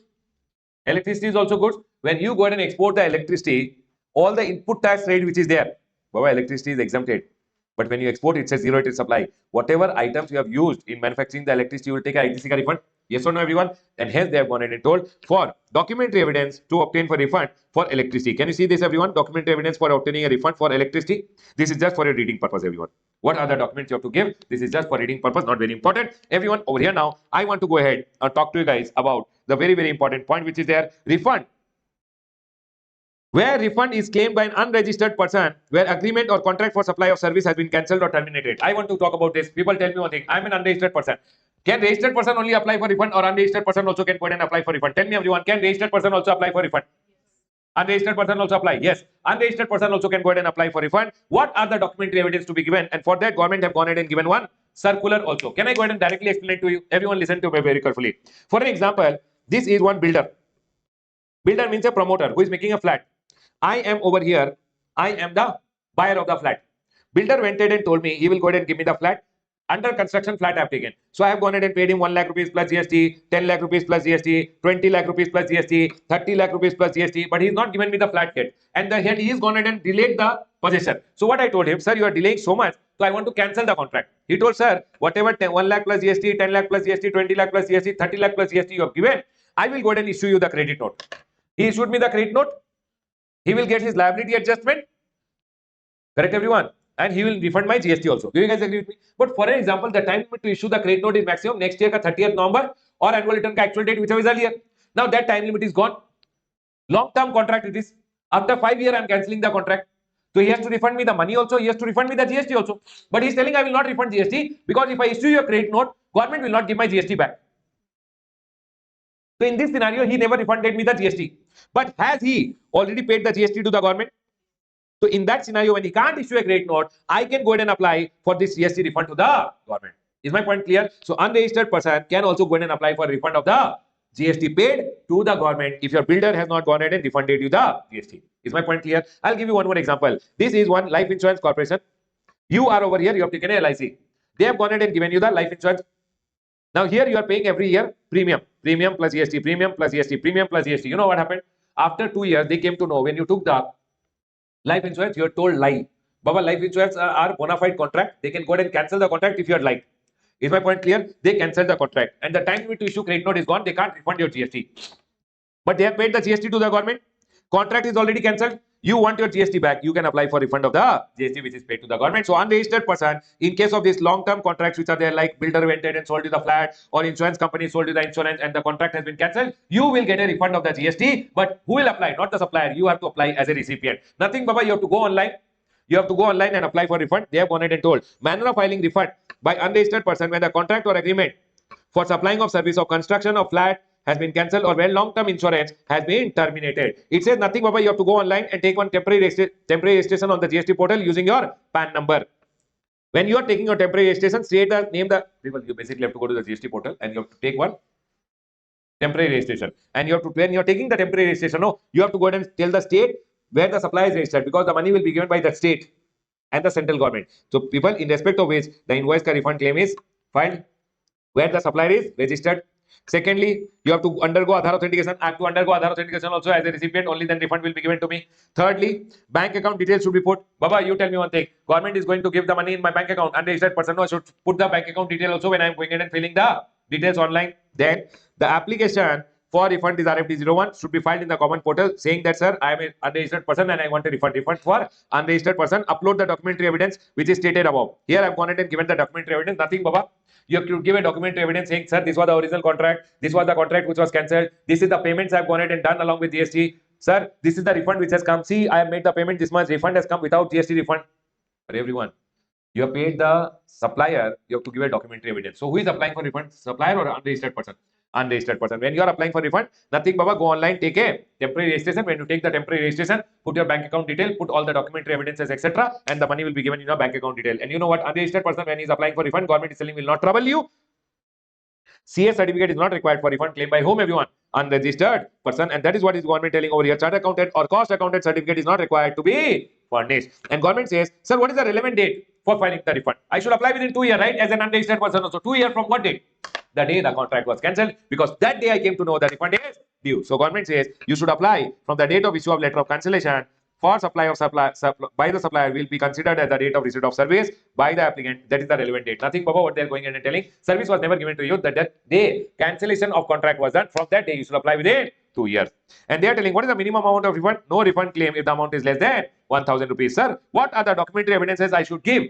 Electricity is also goods. When you go ahead and export the electricity, all the input tax rate which is there, Baba, electricity is exempted. But when you export, it says zero rated supply. Whatever items you have used in manufacturing the electricity, you will take a ITC refund. Yes or no, everyone? And hence they have gone ahead and told for documentary evidence to obtain for refund for electricity. Can you see this, everyone? Documentary evidence for obtaining a refund for electricity. This is just for your reading purpose, everyone. What are the documents you have to give? This is just for reading purpose, not very important. Everyone over here now, I want to go ahead and talk to you guys about the very, very important point which is there, refund. Where refund is claimed by an unregistered person, where agreement or contract for supply of service has been cancelled or terminated. I want to talk about this. People tell me one thing, I'm an unregistered person. Can registered person only apply for refund, or unregistered person also can go ahead and apply for refund? Tell me, everyone, can registered person also apply for refund? Unregistered person also apply? Yes. Unregistered person also can go ahead and apply for refund. What are the documentary evidence to be given? And for that, government have gone ahead and given one circular also. Can I go ahead and directly explain it to you? Everyone listen to me very carefully. For an example, this is one builder. Builder means a promoter who is making a flat. I am over here. I am the buyer of the flat. Builder went ahead and told me he will go ahead and give me the flat. Under construction flat I have taken. So I have gone ahead and paid him 1 lakh rupees plus GST, 10 lakh rupees plus GST, 20 lakh rupees plus GST, 30 lakh rupees plus GST, but he's not given me the flat yet. And yet he is gone ahead and delayed the possession. So what I told him, sir, you are delaying so much, so I want to cancel the contract. He told, sir, whatever 1 lakh plus GST, 10 lakh plus GST, 20 lakh plus GST, 30 lakh plus GST you have given, I will go ahead and issue you the credit note. He issued me the credit note. He will get his liability adjustment. Correct, everyone? And he will refund my GST also. Do you guys agree with me? But for an example, the time limit to issue the credit note is maximum next year ka 30th November or annual return ka actual date, whichever is earlier. Now that time limit is gone. Long-term contract it is. After 5 years, I am cancelling the contract. So he has to refund me the money also. He has to refund me the GST also. But he is telling I will not refund GST because if I issue your credit note, government will not give my GST back. So in this scenario, he never refunded me the GST. But has he already paid the GST to the government? So in that scenario, when he can't issue a credit note, I can go ahead and apply for this GST refund to the government. Is my point clear? So unregistered person can also go ahead and apply for refund of the GST paid to the government if your builder has not gone ahead and refunded you the GST. Is my point clear? I'll give you one more example. This is one life insurance corporation. You are over here, you have taken a LIC. They have gone ahead and given you the life insurance. Now here you are paying every year premium plus GST, premium plus GST, premium plus GST. You know what happened? After 2 years, they came to know when you took the life insurance, you are told lie. Baba, life insurance are bona fide contract. They can go ahead and cancel the contract if you are lied. Is my point clear? They cancelled the contract. And the time to issue credit note is gone. They can't refund your GST. But they have paid the GST to the government. Contract is already cancelled. You want your GST back, you can apply for refund of the GST which is paid to the government. So unregistered person, in case of these long-term contracts which are there, like builder went ahead and sold you the flat, or insurance company sold you the insurance and the contract has been cancelled, you will get a refund of the GST. But who will apply? Not the supplier. You have to apply as a recipient. Nothing, Baba. You have to go online. You have to go online and apply for refund. They have gone ahead and told manner of filing refund by unregistered person when the contract or agreement for supplying of service or construction of flat has been cancelled or when long-term insurance has been terminated. It says nothing, Baba. You have to go online and take one temporary registration on the GST portal using your PAN number. When you are taking your temporary registration, state the name. You basically have to go to the GST portal and you have to take one temporary registration. And you have to, when you are taking the temporary registration, no, you have to go ahead and tell the state where the supply is registered, because the money will be given by the state and the central government. So people, in respect of which the invoice ka refund claim is filed, where the supplier is registered, Secondly, you have to undergo Aadhaar authentication. I have to undergo Aadhaar authentication also as a recipient. Only then refund will be given to me. Thirdly, bank account details should be put. Baba, you tell me one thing. Government is going to give the money in my bank account. Unregistered person, no, I should put the bank account detail also when I am going in and filling the details online. Then the application for refund is RFD01 should be filed in the common portal saying that, sir, I am an unregistered person and I want a refund. Refund for unregistered person. Upload the documentary evidence which is stated above. Here I have gone ahead and given the documentary evidence. Nothing, Baba. You have to give a documentary evidence saying, sir, this was the original contract. This was the contract which was cancelled. This is the payments I have gone ahead and done along with GST. Sir, this is the refund which has come. See, I have made the payment this much. Refund has come without GST refund. For everyone, you have paid the supplier, you have to give a documentary evidence. So who is applying for refund? Supplier or unregistered person? Unregistered person. When you are applying for refund, nothing, Baba, go online, take a temporary registration. When you take the temporary registration, put your bank account detail, put all the documentary evidences, etc., and the money will be given in your bank account detail. And you know what? Unregistered person, when he is applying for refund, government is telling will not trouble you. CA certificate is not required for refund claim by whom, everyone? Unregistered person, and that is what is government telling over here. Chartered accountant or cost accountant certificate is not required to be furnished. And government says, sir, what is the relevant date for filing the refund? I should apply within 2 years, right? As an unregistered person also. 2 years from what date? The day the contract was cancelled, because that day I came to know the refund is due. So government says you should apply from the date of issue of letter of cancellation for supply by the supplier will be considered as the date of receipt of service by the applicant. That is the relevant date. Nothing, Baba, what they are going in and telling. Service was never given to you. That day cancellation of contract was done. From that day you should apply within 2 years. And they are telling what is the minimum amount of refund? No refund claim if the amount is less than 1,000 rupees. Sir, what are the documentary evidences I should give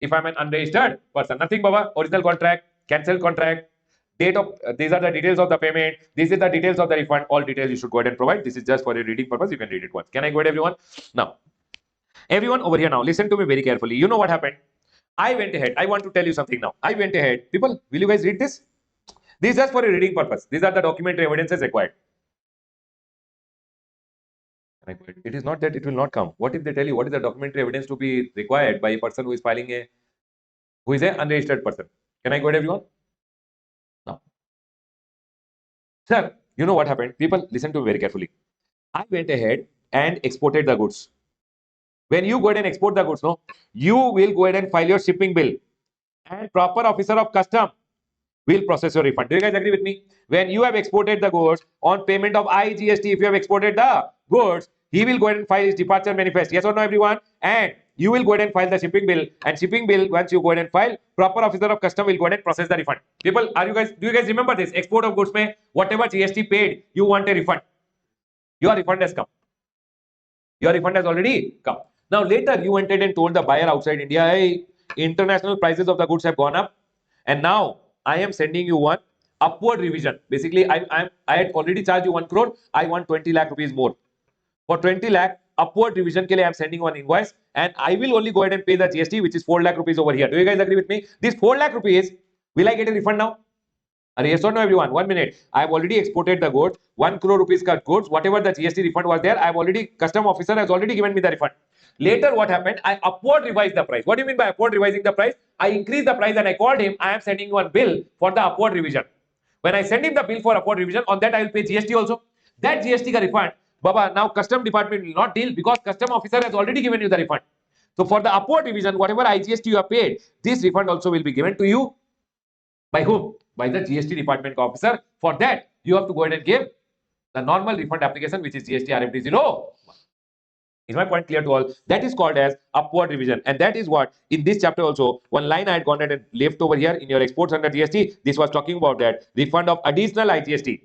if I am an unregistered person? Nothing, Baba. Original contract, cancelled contract, date of these are the details of the payment, this is the details of the refund. All details you should go ahead and provide. This is just for a reading purpose. You can read it once. Can I go ahead, everyone? Now, everyone over here, now listen to me very carefully. You know what happened? I went ahead. I want to tell you something now. I went ahead. People, will you guys read this? This is just for a reading purpose. These are the documentary evidences required. It is not that it will not come. What if they tell you what is the documentary evidence to be required by a person who is filing a, who is an unregistered person? Can I go ahead, everyone? Now, sir, you know what happened? People, listen to me very carefully. I went ahead and exported the goods. When you go ahead and export the goods, no, you will go ahead and file your shipping bill, and proper officer of custom will process your refund. Do you guys agree with me? When you have exported the goods on payment of IGST, if you have exported the goods, he will go ahead and file his departure manifest. Yes or no, everyone? And you will go ahead and file the shipping bill. And shipping bill, once you go ahead and file, proper officer of custom will go ahead and process the refund. People, are you guys? Do you guys remember this? Export of goods, mein whatever GST paid, you want a refund. Your refund has come. Your refund has already come. Now later you went ahead and told the buyer outside India, hey, international prices of the goods have gone up, and now I am sending you one upward revision. Basically, I had already charged you 1 crore. I want 20 lakh rupees more. For 20 lakh upward revision ke liye I am sending one invoice, and I will only go ahead and pay the GST, which is 4 lakh rupees over here. Do you guys agree with me? This 4 lakh rupees, will I get a refund now? Yes or no, everyone? 1 minute. I have already exported the goods. 1 crore rupees cut goods. Whatever the GST refund was there, I have already, custom officer has already given me the refund. Later, what happened? I upward revised the price. What do you mean by upward revising the price? I increased the price and I called him. I am sending you one bill for the upward revision. When I send him the bill for upward revision, on that I will pay GST also. That GST ka refund, Baba, now custom department will not deal because custom officer has already given you the refund. So for the upward revision, whatever IGST you have paid, this refund also will be given to you. By whom? By the GST department officer. For that, you have to go ahead and give the normal refund application, which is GST RFD 0. Is my point clear to all? That is called as upward revision, and that is what in this chapter also one line I had gone ahead and left over here in your exports under GST. This was talking about that refund of additional IGST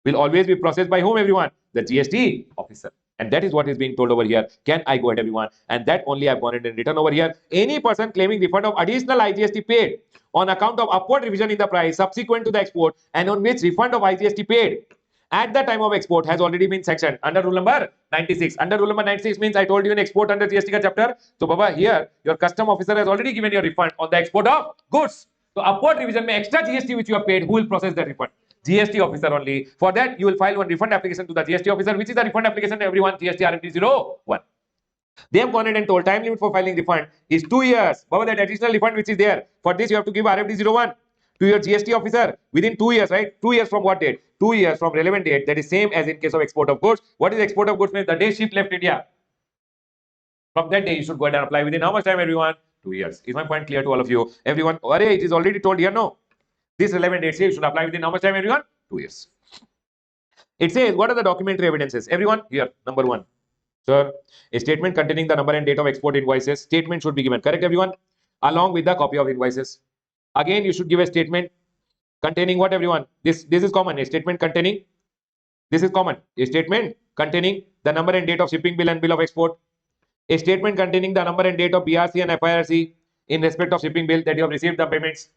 will always be processed by whom, everyone? The GST officer. And that is what is being told over here. Can I go ahead, everyone? And that only I've gone ahead and written over here. Any person claiming refund of additional IGST paid on account of upward revision in the price subsequent to the export and on which refund of IGST paid at the time of export has already been sanctioned under rule number 96. Under rule number 96 means I told you in export under GST ka chapter. So Baba, here your custom officer has already given your refund on the export of goods. So upward revision mein extra GST which you have paid, who will process the refund? GST officer only. For that, you will file one refund application to the GST officer, which is the refund application to everyone, GST RFD 01. They have gone ahead and told time limit for filing refund is 2 years. Baba, that additional refund which is there, for this you have to give RFD 01 to your GST officer within 2 years, right? 2 years from what date? 2 years from relevant date. That is same as in case of export of goods. What is export of goods means? The day ship left India. From that day, you should go ahead and apply within how much time, everyone? 2 years. Is my point clear to all of you? Everyone, it is already told here, no? This relevant date says you should apply within how much time, everyone? 2 years. It says, what are the documentary evidences? Everyone, here, number 1. Sir, a statement containing the number and date of export invoices. Statement should be given. Correct, everyone? Along with the copy of invoices. Again, you should give a statement containing what, everyone? This is common. A statement containing, this is common. A statement containing the number and date of shipping bill and bill of export. A statement containing the number and date of BRC and FIRC in respect of shipping bill that you have received the payments.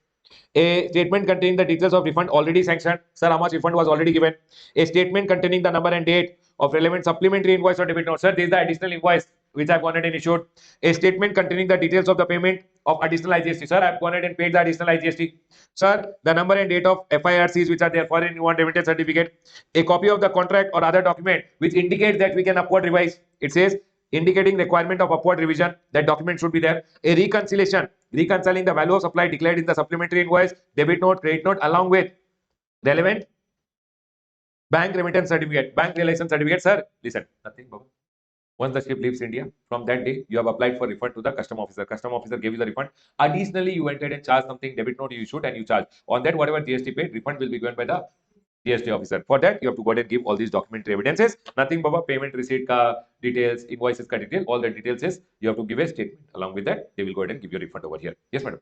A statement containing the details of refund already sanctioned. Sir, how much refund was already given? A statement containing the number and date of relevant supplementary invoice or debit note. Sir, this is the additional invoice which I've gone ahead and issued. A statement containing the details of the payment of additional IGST. Sir, I've gone ahead and paid the additional IGST. Sir, the number and date of FIRCs which are there, foreign inward remittance certificate. A copy of the contract or other document which indicates that we can upward revise. It says indicating requirement of upward revision. That document should be there. A reconciliation, reconciling the value of supply declared in the supplementary invoice, debit note, credit note, along with relevant bank remittance certificate, bank realization certificate. Sir, listen, nothing, Baba. Once the ship leaves India, from that day, you have applied for refund to the custom officer. Custom officer gave you the refund. Additionally, you entered and charged something, debit note you issued and you charged. On that, whatever GST paid, refund will be given by the GST officer. For that, you have to go ahead and give all these documentary evidences. Nothing, Baba, payment receipt ka details, invoices ka detail, all the details is you have to give a statement. Along with that, they will go ahead and give you a refund over here. Yes, madam.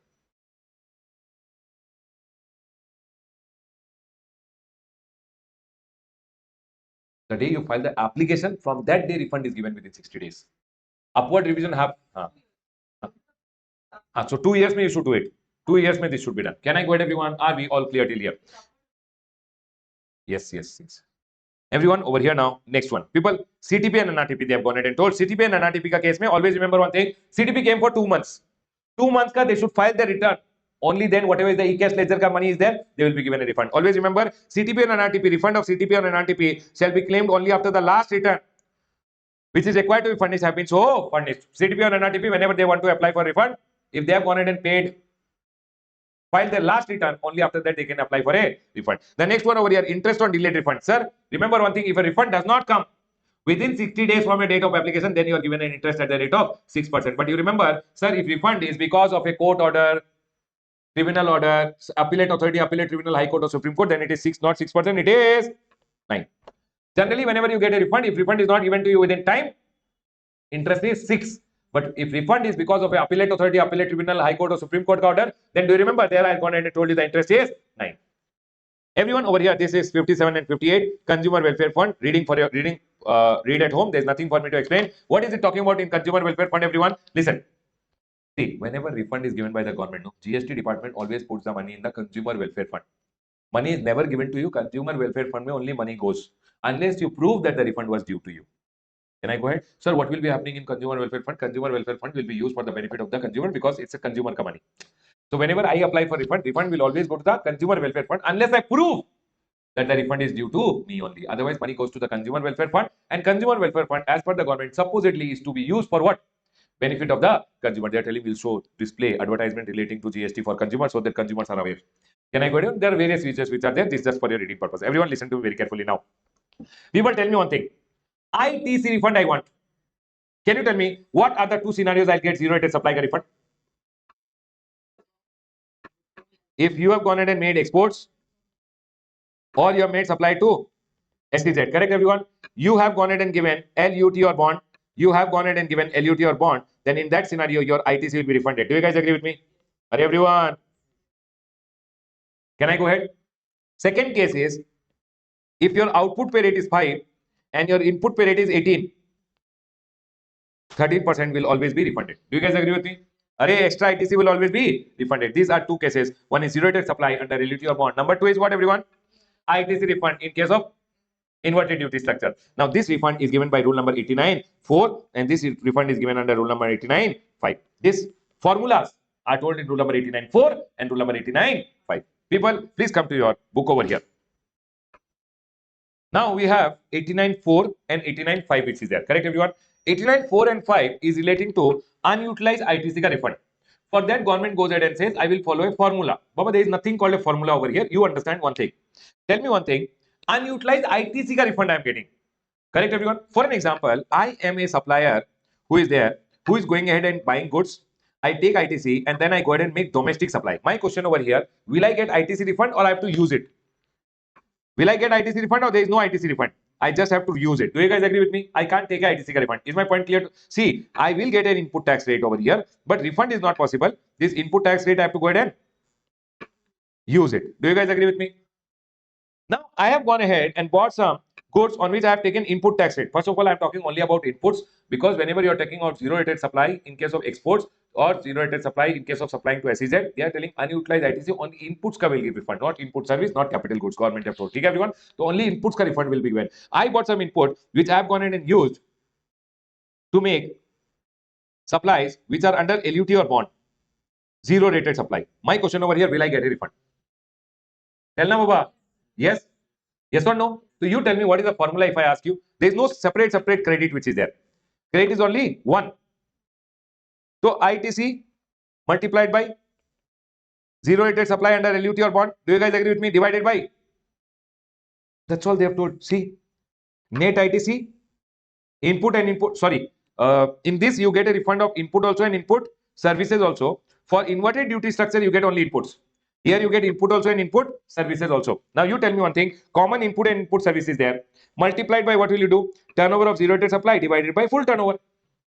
The day you file the application, from that day, refund is given within 60 days. Upward revision have. So 2 years may you should do it. 2 years may this should be done. Can I go ahead, everyone? Are we all clear till here? Yes, yes, yes. Everyone over here now. Next one. People, CTP and NRTP, they have gone ahead and told. CTP and NRTP ka case mein, always remember one thing. CTP came for 2 months. 2 months ka they should file their return. Only then whatever is the e-cash ledger ka money is there, they will be given a refund. Always remember, CTP and NRTP, refund of CTP and NRTP shall be claimed only after the last return, which is required to be furnished, have been so furnished. CTP or NRTP, whenever they want to apply for refund, if they have gone ahead and paid, file their last return, only after that they can apply for a refund. The next one over here, interest on delayed refund. Sir, remember one thing, if a refund does not come within 60 days from a date of application, then you are given an interest at the rate of 6%. But you remember, sir, if refund is because of a court order, tribunal order, appellate authority, appellate tribunal, high court or Supreme Court, then it is 6, not 6%, it is 9. Generally, whenever you get a refund, if refund is not given to you within time, interest is 6. But if refund is because of a appellate authority, appellate tribunal, high court or Supreme Court order, then do you remember there I gone and told you the interest is 9. Everyone over here, this is 57 and 58, Consumer Welfare Fund. Reading for your read at home. There's nothing for me to explain. What is it talking about in Consumer Welfare Fund, everyone? Listen. See, whenever refund is given by the government, no, GST department always puts the money in the Consumer Welfare Fund. Money is never given to you. Consumer Welfare Fund mein only money goes unless you prove that the refund was due to you. Can I go ahead? Sir, what will be happening in Consumer Welfare Fund? Consumer Welfare Fund will be used for the benefit of the consumer because it's a consumer ka money. So whenever I apply for refund, refund will always go to the Consumer Welfare Fund unless I prove that the refund is due to me only. Otherwise, money goes to the Consumer Welfare Fund, and Consumer Welfare Fund, as per the government, supposedly is to be used for what? Benefit of the consumer. They are telling will show display advertisement relating to GST for consumers so that consumers are aware. Can I go ahead? There are various features which are there. This is just for your reading purpose. Everyone listen to me very carefully now. People, tell me one thing. ITC refund I want. Can you tell me what are the 2 scenarios I'll get zero rated supply refund? If you have gone ahead and made exports or you have made supply to STZ, correct everyone? You have gone ahead and given LUT or bond. You have gone ahead and given LUT or bond. Then in that scenario, your ITC will be refunded. Do you guys agree with me? Are everyone? Can I go ahead? Second case is, if your output pay rate is 5 and your input pay rate is 18, 13% will always be refunded. Do you guys agree with me? Extra ITC will always be refunded. These are 2 cases. One is zero rated supply under LUT or bond. Number 2 is what, everyone? ITC refund in case of inverted duty structure. Now this refund is given by rule number 89.4 and this refund is given under rule number 89.5. These formulas are told in rule number 89.4 and rule number 89.5. People, please come to your book over here. Now we have 89.4 and 89.5 which is there. Correct everyone? 89.4 and 5 is relating to unutilized ITC refund. For that, government goes ahead and says, I will follow a formula. Baba, there is nothing called a formula over here. You understand one thing. Tell me one thing. Unutilized ITC ka refund I am getting. Correct everyone? For an example, I am a supplier who is there, who is going ahead and buying goods. I take ITC and then I go ahead and make domestic supply. My question over here, will I get ITC refund or I have to use it? Will I get ITC refund or there is no ITC refund? I just have to use it. Do you guys agree with me? I can't take a ITC refund. Is my point clear? See, I will get an input tax rate over here, but refund is not possible. This input tax rate I have to go ahead and use it. Do you guys agree with me? Now, I have gone ahead and bought some goods on which I have taken input tax rate. First of all, I'm talking only about inputs because whenever you're taking out zero rated supply in case of exports or zero rated supply in case of supplying to SEZ, they are telling unutilized ITC on inputs ka will give refund, not input service, not capital goods. Government have told. Okay, everyone? So only inputs ka refund will be given. I bought some input which I have gone ahead and used to make supplies which are under LUT or bond. Zero rated supply. My question over here, will I get a refund? Tell na Baba. Yes? Yes or no? So you tell me what is the formula if I ask you. There is no separate credit which is there. Credit is only one. So ITC multiplied by zero rated supply under LUT or bond. Do you guys agree with me? Divided by. That's all they have told. See, net ITC, input and input. Sorry. In this you get a refund of input also and input services also. For inverted duty structure you get only inputs. Here you get input also and input services also. Now you tell me one thing, common input and input service is there. Multiplied by what will you do? Turnover of zero rated supply divided by full turnover.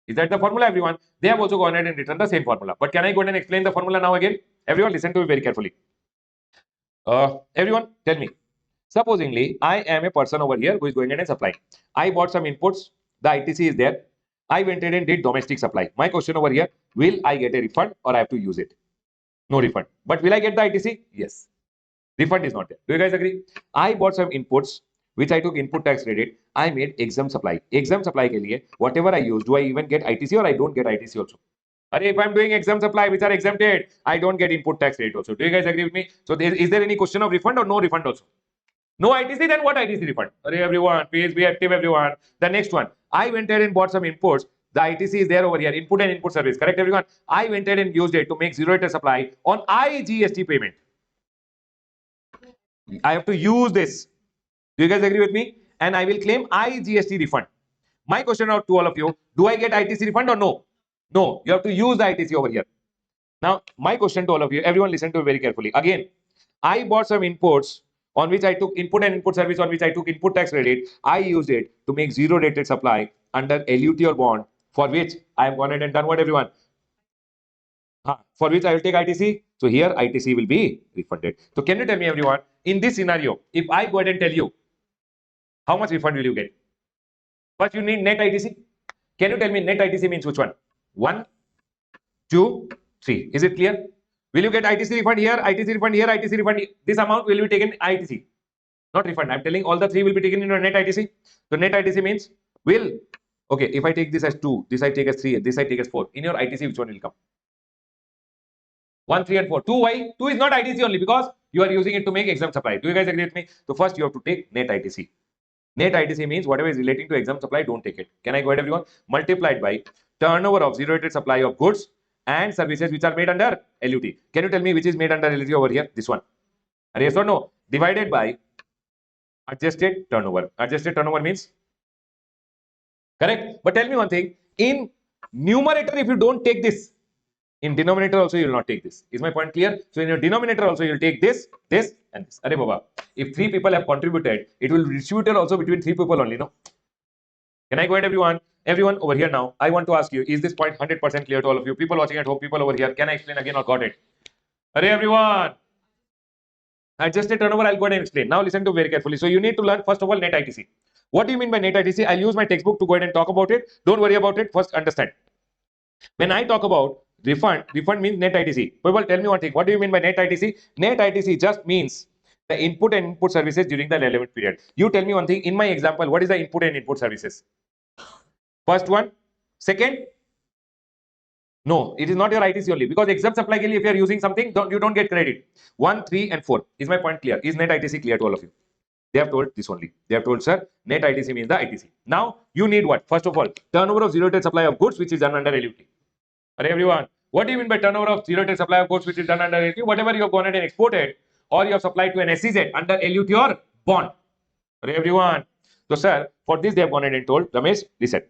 Is that the formula, everyone? They have also gone ahead and written the same formula. But can I go ahead and explain the formula now again? Everyone listen to me very carefully. Everyone tell me. Supposingly, I am a person over here who is going ahead and supplying. I bought some inputs. The ITC is there. I went ahead and did domestic supply. My question over here, will I get a refund or I have to use it? No refund. But will I get the ITC? Yes. Refund is not there. Do you guys agree? I bought some inputs which I took input tax credit. I made exempt supply. Exempt supply ke liye, whatever I use, do I even get ITC or I don't get ITC also? Or if I'm doing exempt supply which are exempted, I don't get input tax rate also. Do you guys agree with me? So is there any question of refund or no refund also? No ITC, then what ITC refund? Everyone, please be active, everyone. The next one, I went ahead and bought some inputs. The ITC is there over here, input and input service. Correct, everyone? I went ahead and used it to make zero rated supply on IGST payment. I have to use this. Do you guys agree with me? And I will claim IGST refund. My question out to all of you, do I get ITC refund or no? No, you have to use the ITC over here. Now, my question to all of you, everyone listen to me very carefully. Again, I bought some inputs on which I took input and input service on which I took input tax credit. I used it to make zero rated supply under LUT or bond for which I have gone ahead and done what, everyone? For which I will take ITC. So here ITC will be refunded. So can you tell me, everyone, in this scenario, if I go ahead and tell you, how much refund will you get? First, you need net ITC. Can you tell me net ITC means which one? 1, 2, 3. Is it clear? Will you get ITC refund here, ITC refund here, ITC refund here? This amount will be taken ITC, not refund. I'm telling all the three will be taken in your net ITC. So net ITC means will, okay, if I take this as 2, this I take as 3, this I take as 4. In your ITC, which one will come? 1, 3 and 4. 2, why? 2 is not ITC only because you are using it to make exempt supply. Do you guys agree with me? So first you have to take net ITC. Net ITC means whatever is relating to exempt supply, don't take it. Can I go ahead, everyone? Multiplied by turnover of zero rated supply of goods and services which are made under LUT. Can you tell me which is made under LUT over here? This one. Yes or no? Divided by adjusted turnover. Adjusted turnover means? Correct. But tell me one thing. In numerator, if you don't take this, in denominator also you will not take this. Is my point clear? So in your denominator also you will take this, this and this. Arey Baba, if 3 people have contributed, it will be distributed also between 3 people only, no? Can I go ahead, everyone? Everyone over here now, I want to ask you, is this point 100% clear to all of you? People watching at home, people over here, can I explain again or got it? Arey everyone! Adjusted turnover, I'll go ahead and explain. Now listen to very carefully. So you need to learn first of all net ITC. What do you mean by net ITC? I'll use my textbook to go ahead and talk about it. Don't worry about it. First understand. When I talk about refund means net ITC. People tell me one thing. What do you mean by net ITC? Net ITC just means the input and input services during the relevant period. You tell me one thing. In my example, what is the input and input services? First one. Second. No, it is not your ITC only because exempt supply ke liye if you are using something, you don't get credit. 1, 3 and 4. Is my point clear? Is net ITC clear to all of you? They have told this only. They have told, sir, net ITC means the ITC. Now, you need what? First of all, turnover of zero rated supply of goods which is done under LUT. Everyone, what do you mean by turnover of zero rated supply of goods which is done under LUT? Whatever you have gone ahead and exported or you have supplied to an SEZ under LUT or bond. Everyone. So, sir, for this they have gone ahead and told, Ramesh, listen.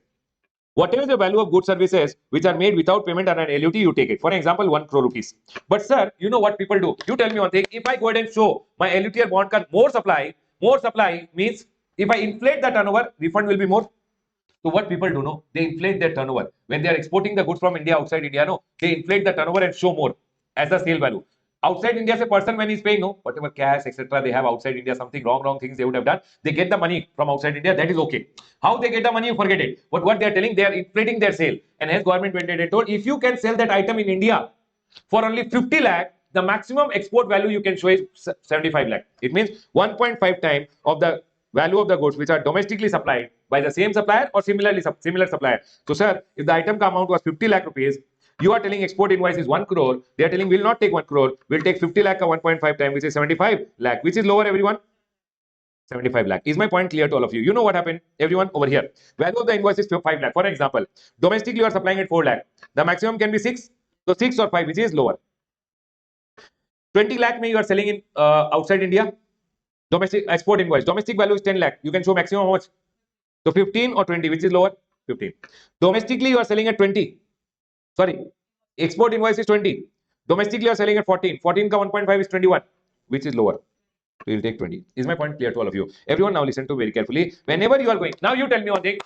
Whatever the value of goods services which are made without payment on an LUT, you take it. For example, 1 crore rupees. But sir, you know what people do? You tell me one thing. If I go ahead and show my LUT or bond card more supply means if I inflate the turnover, refund will be more. So what people do, no, they inflate their turnover when they are exporting the goods from India outside India. No, they inflate the turnover and show more as the sale value. Outside India, a person when he's paying, no, whatever cash etc. they have outside India, something wrong things they would have done, they get the money from outside India. That is okay. How they get the money, you forget it. But what they are telling, they are inflating their sale, and hence government went ahead and told, if you can sell that item in India for only 50 lakh, the maximum export value you can show is 75 lakh. It means 1.5 times of the value of the goods which are domestically supplied by the same supplier or similar supplier. So sir, if the item amount was 50 lakh rupees, you are telling export invoice is 1 crore, they are telling we'll not take 1 crore, we'll take 50 lakh or 1.5 times, which is 75 lakh, which is lower, everyone. 75 lakh. Is my point clear to all of you? You know what happened, everyone over here. Value of the invoice is 5 lakh. For example, domestically you are supplying at 4 lakh. The maximum can be 6. So 6 or 5, which is lower. 20 lakh may you are selling in outside India. Domestic export invoice. Domestic value is 10 lakh. You can show maximum how much? So 15 or 20, which is lower? 15. Domestically you are selling at 20. Sorry, export invoice is 20. Domestically you are selling at 14. 14 ka 1.5 is 21, which is lower. So you'll take 20. Is my point clear to all of you? Everyone now listen to very carefully. Whenever you are going, now you tell me one thing.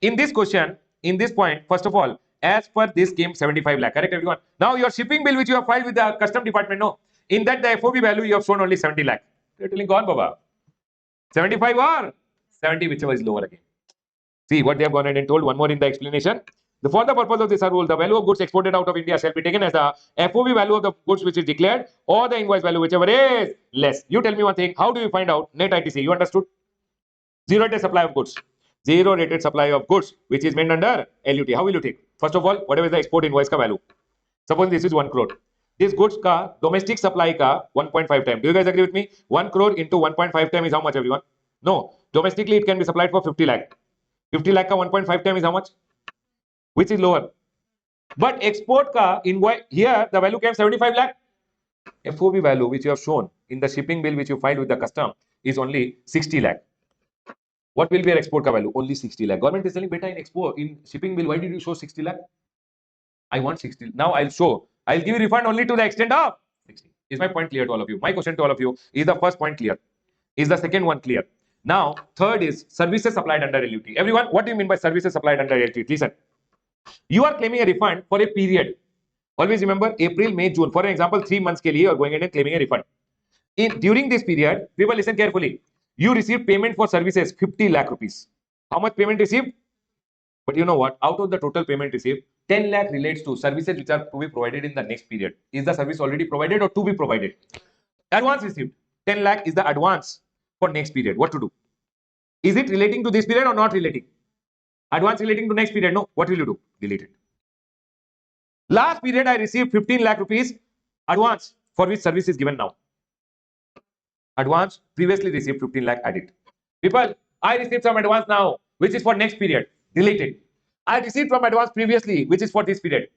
In this question, in this point, first of all, as per this came 75 lakh, correct everyone? Now your shipping bill which you have filed with the custom department, no, in that the FOB value you have shown only 70 lakh. You're telling gone, Baba. 75 or 70, whichever is lower again. See what they have gone ahead and told. One more in the explanation. For the purpose of this rule, the value of goods exported out of India shall be taken as the FOB value of the goods which is declared or the invoice value, whichever is less. You tell me one thing. How do you find out net ITC? You understood? Zero rated supply of goods. Zero rated supply of goods which is made under LUT. How will you take? First of all, whatever is the export invoice ka value. Suppose this is 1 crore. This goods ka domestic supply ka 1.5 times. Do you guys agree with me? 1 crore into 1.5 times is how much, everyone? No. Domestically it can be supplied for 50 lakh. 50 lakh ka 1.5 times is how much? Which is lower. But export ka invoice, here the value came 75 lakh. FOB value which you have shown in the shipping bill which you filed with the custom is only 60 lakh. What will be your export ka value? Only 60 lakh. Government is telling, beta, in export, in shipping bill, why did you show 60 lakh? I want 60. Now I'll show. I'll give you refund only to the extent of 60. Is my point clear to all of you? My question to all of you is the first point clear? Is the second one clear? Now, third is services supplied under LUT. Everyone, what do you mean by services supplied under LUT? Listen. You are claiming a refund for a period. Always remember April, May, June. For example, 3 months ke liye you are going in and claiming a refund. During this period, people listen carefully. You received payment for services 50 lakh rupees. How much payment received? But you know what? Out of the total payment received, 10 lakh relates to services which are to be provided in the next period. Is the service already provided or to be provided? Advance received. 10 lakh is the advance for next period. What to do? Is it relating to this period or not relating? Advance relating to next period. No. What will you do? Delete it. Last period I received 15 lakh rupees advance for which service is given now. Advance previously received 15 lakh, add it. People, I received some advance now which is for next period. Delete it. I received from advance previously which is for this period.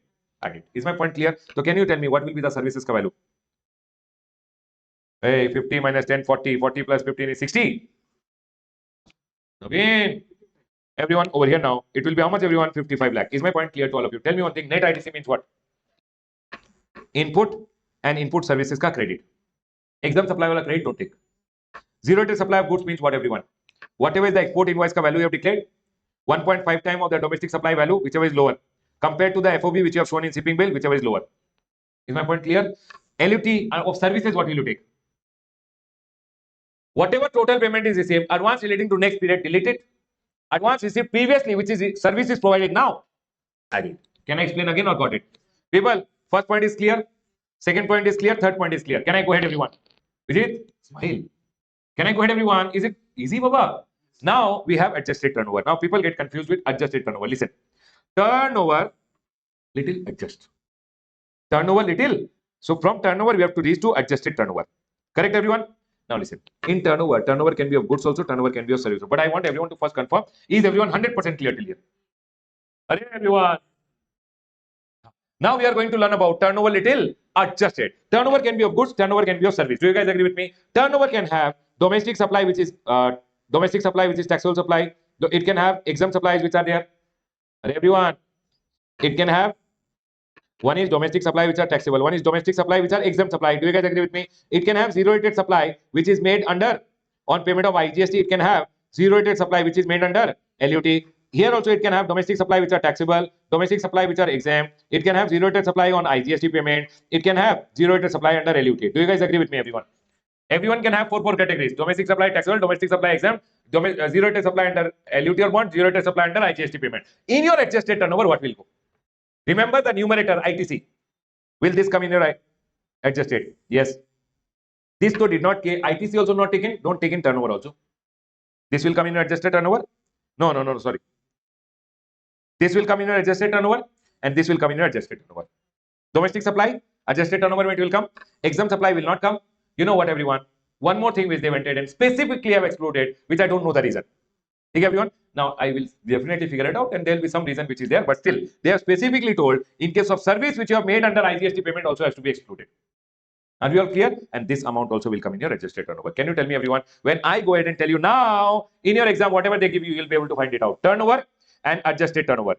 Add it. Is my point clear? So can you tell me what will be the services ka value? Hey, 50 minus 10, 40. 40 plus 15 is 60. Again, everyone over here now, it will be how much, everyone? 55 lakh. Is my point clear to all of you? Tell me one thing. Net ITC means what? Input and input services ka credit. Exam supply wala credit don't take. Zero rated supply of goods means what, everyone? Whatever is the export invoice ka value you have declared, 1.5 times of the domestic supply value, whichever is lower, compared to the FOB which you have shown in shipping bill, whichever is lower. Is my point clear? LUT of services, what will you take? Whatever total payment is received, advance relating to next period, delete it. Advance received previously, which is service is provided now, add it. Can I explain again or got it? People, first point is clear. Second point is clear. Third point is clear. Can I go ahead, everyone? Vijit, smile. Can I go ahead, everyone? Is it easy, Baba? Now we have adjusted turnover. Now people get confused with adjusted turnover. Listen, turnover little adjust. Turnover little. So from turnover we have to reach to adjusted turnover. Correct, everyone? Now listen. In turnover, turnover can be of goods also. Turnover can be of service. But I want everyone to first confirm: is everyone 100% clear till here? Are everyone? Now we are going to learn about turnover little adjusted. Turnover can be of goods. Turnover can be of service. Do you guys agree with me? Turnover can have domestic supply, which is taxable supply. It can have exempt supplies which are there. Everyone, it can have one is domestic supply which are taxable, one is domestic supply which are exempt supply. Do you guys agree with me? It can have zero rated supply which is made under on payment of IGST. It can have zero rated supply which is made under LUT. Here also it can have domestic supply which are taxable, domestic supply which are exempt. It can have zero rated supply on IGST payment. It can have zero rated supply under LUT. Do you guys agree with me, everyone? Everyone can have four categories: domestic supply taxable, domestic supply exempt, zero rated supply under LUT or bond, zero rated supply under IGST payment. In your adjusted turnover, what will go? Remember the numerator ITC. Will this come in your adjusted? Yes. This though did not ITC also not taken. Don't take in turnover also. This will come in your adjusted turnover. No. Sorry. This will come in your adjusted turnover, and this will come in your adjusted turnover. Domestic supply adjusted turnover it will come. Exempt supply will not come. You know what, everyone? One more thing which they went and specifically have excluded, which I don't know the reason. Okay, everyone. Now I will definitely figure it out, and there will be some reason which is there, but still they have specifically told in case of service which you have made under IGST payment also has to be excluded. Are we all clear? And this amount also will come in your adjusted turnover. Can you tell me, everyone, when I go ahead and tell you now in your exam, whatever they give you, you'll be able to find it out. Turnover and adjusted turnover.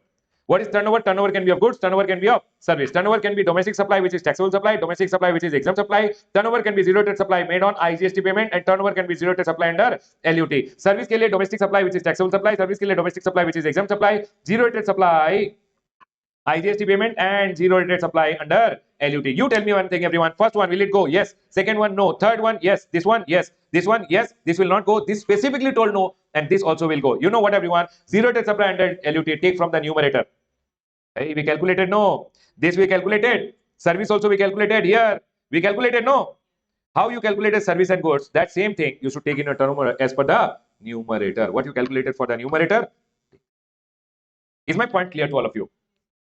What is turnover? Turnover can be of goods, turnover can be of service. Turnover can be domestic supply, which is taxable supply, domestic supply, which is exempt supply. Turnover can be zero rated supply made on IGST payment, and turnover can be zero rated supply under LUT. Service के लिए domestic supply, which is taxable supply, service के लिए domestic supply, which is exempt supply, zero rated supply, IGST payment, and zero rated supply under LUT. You tell me one thing, everyone. First one, will it go? Yes. Second one, no. Third one, yes. This one, yes. This one, yes. This will not go. This specifically told no, and this also will go. You know what, everyone? Zero rated supply under LUT, take from the numerator. Hey, we calculated no. This we calculated. Service also we calculated. Here we calculated no. How you calculated service and goods? That same thing you should take in your turnover as per the numerator. What you calculated for the numerator? Is my point clear to all of you?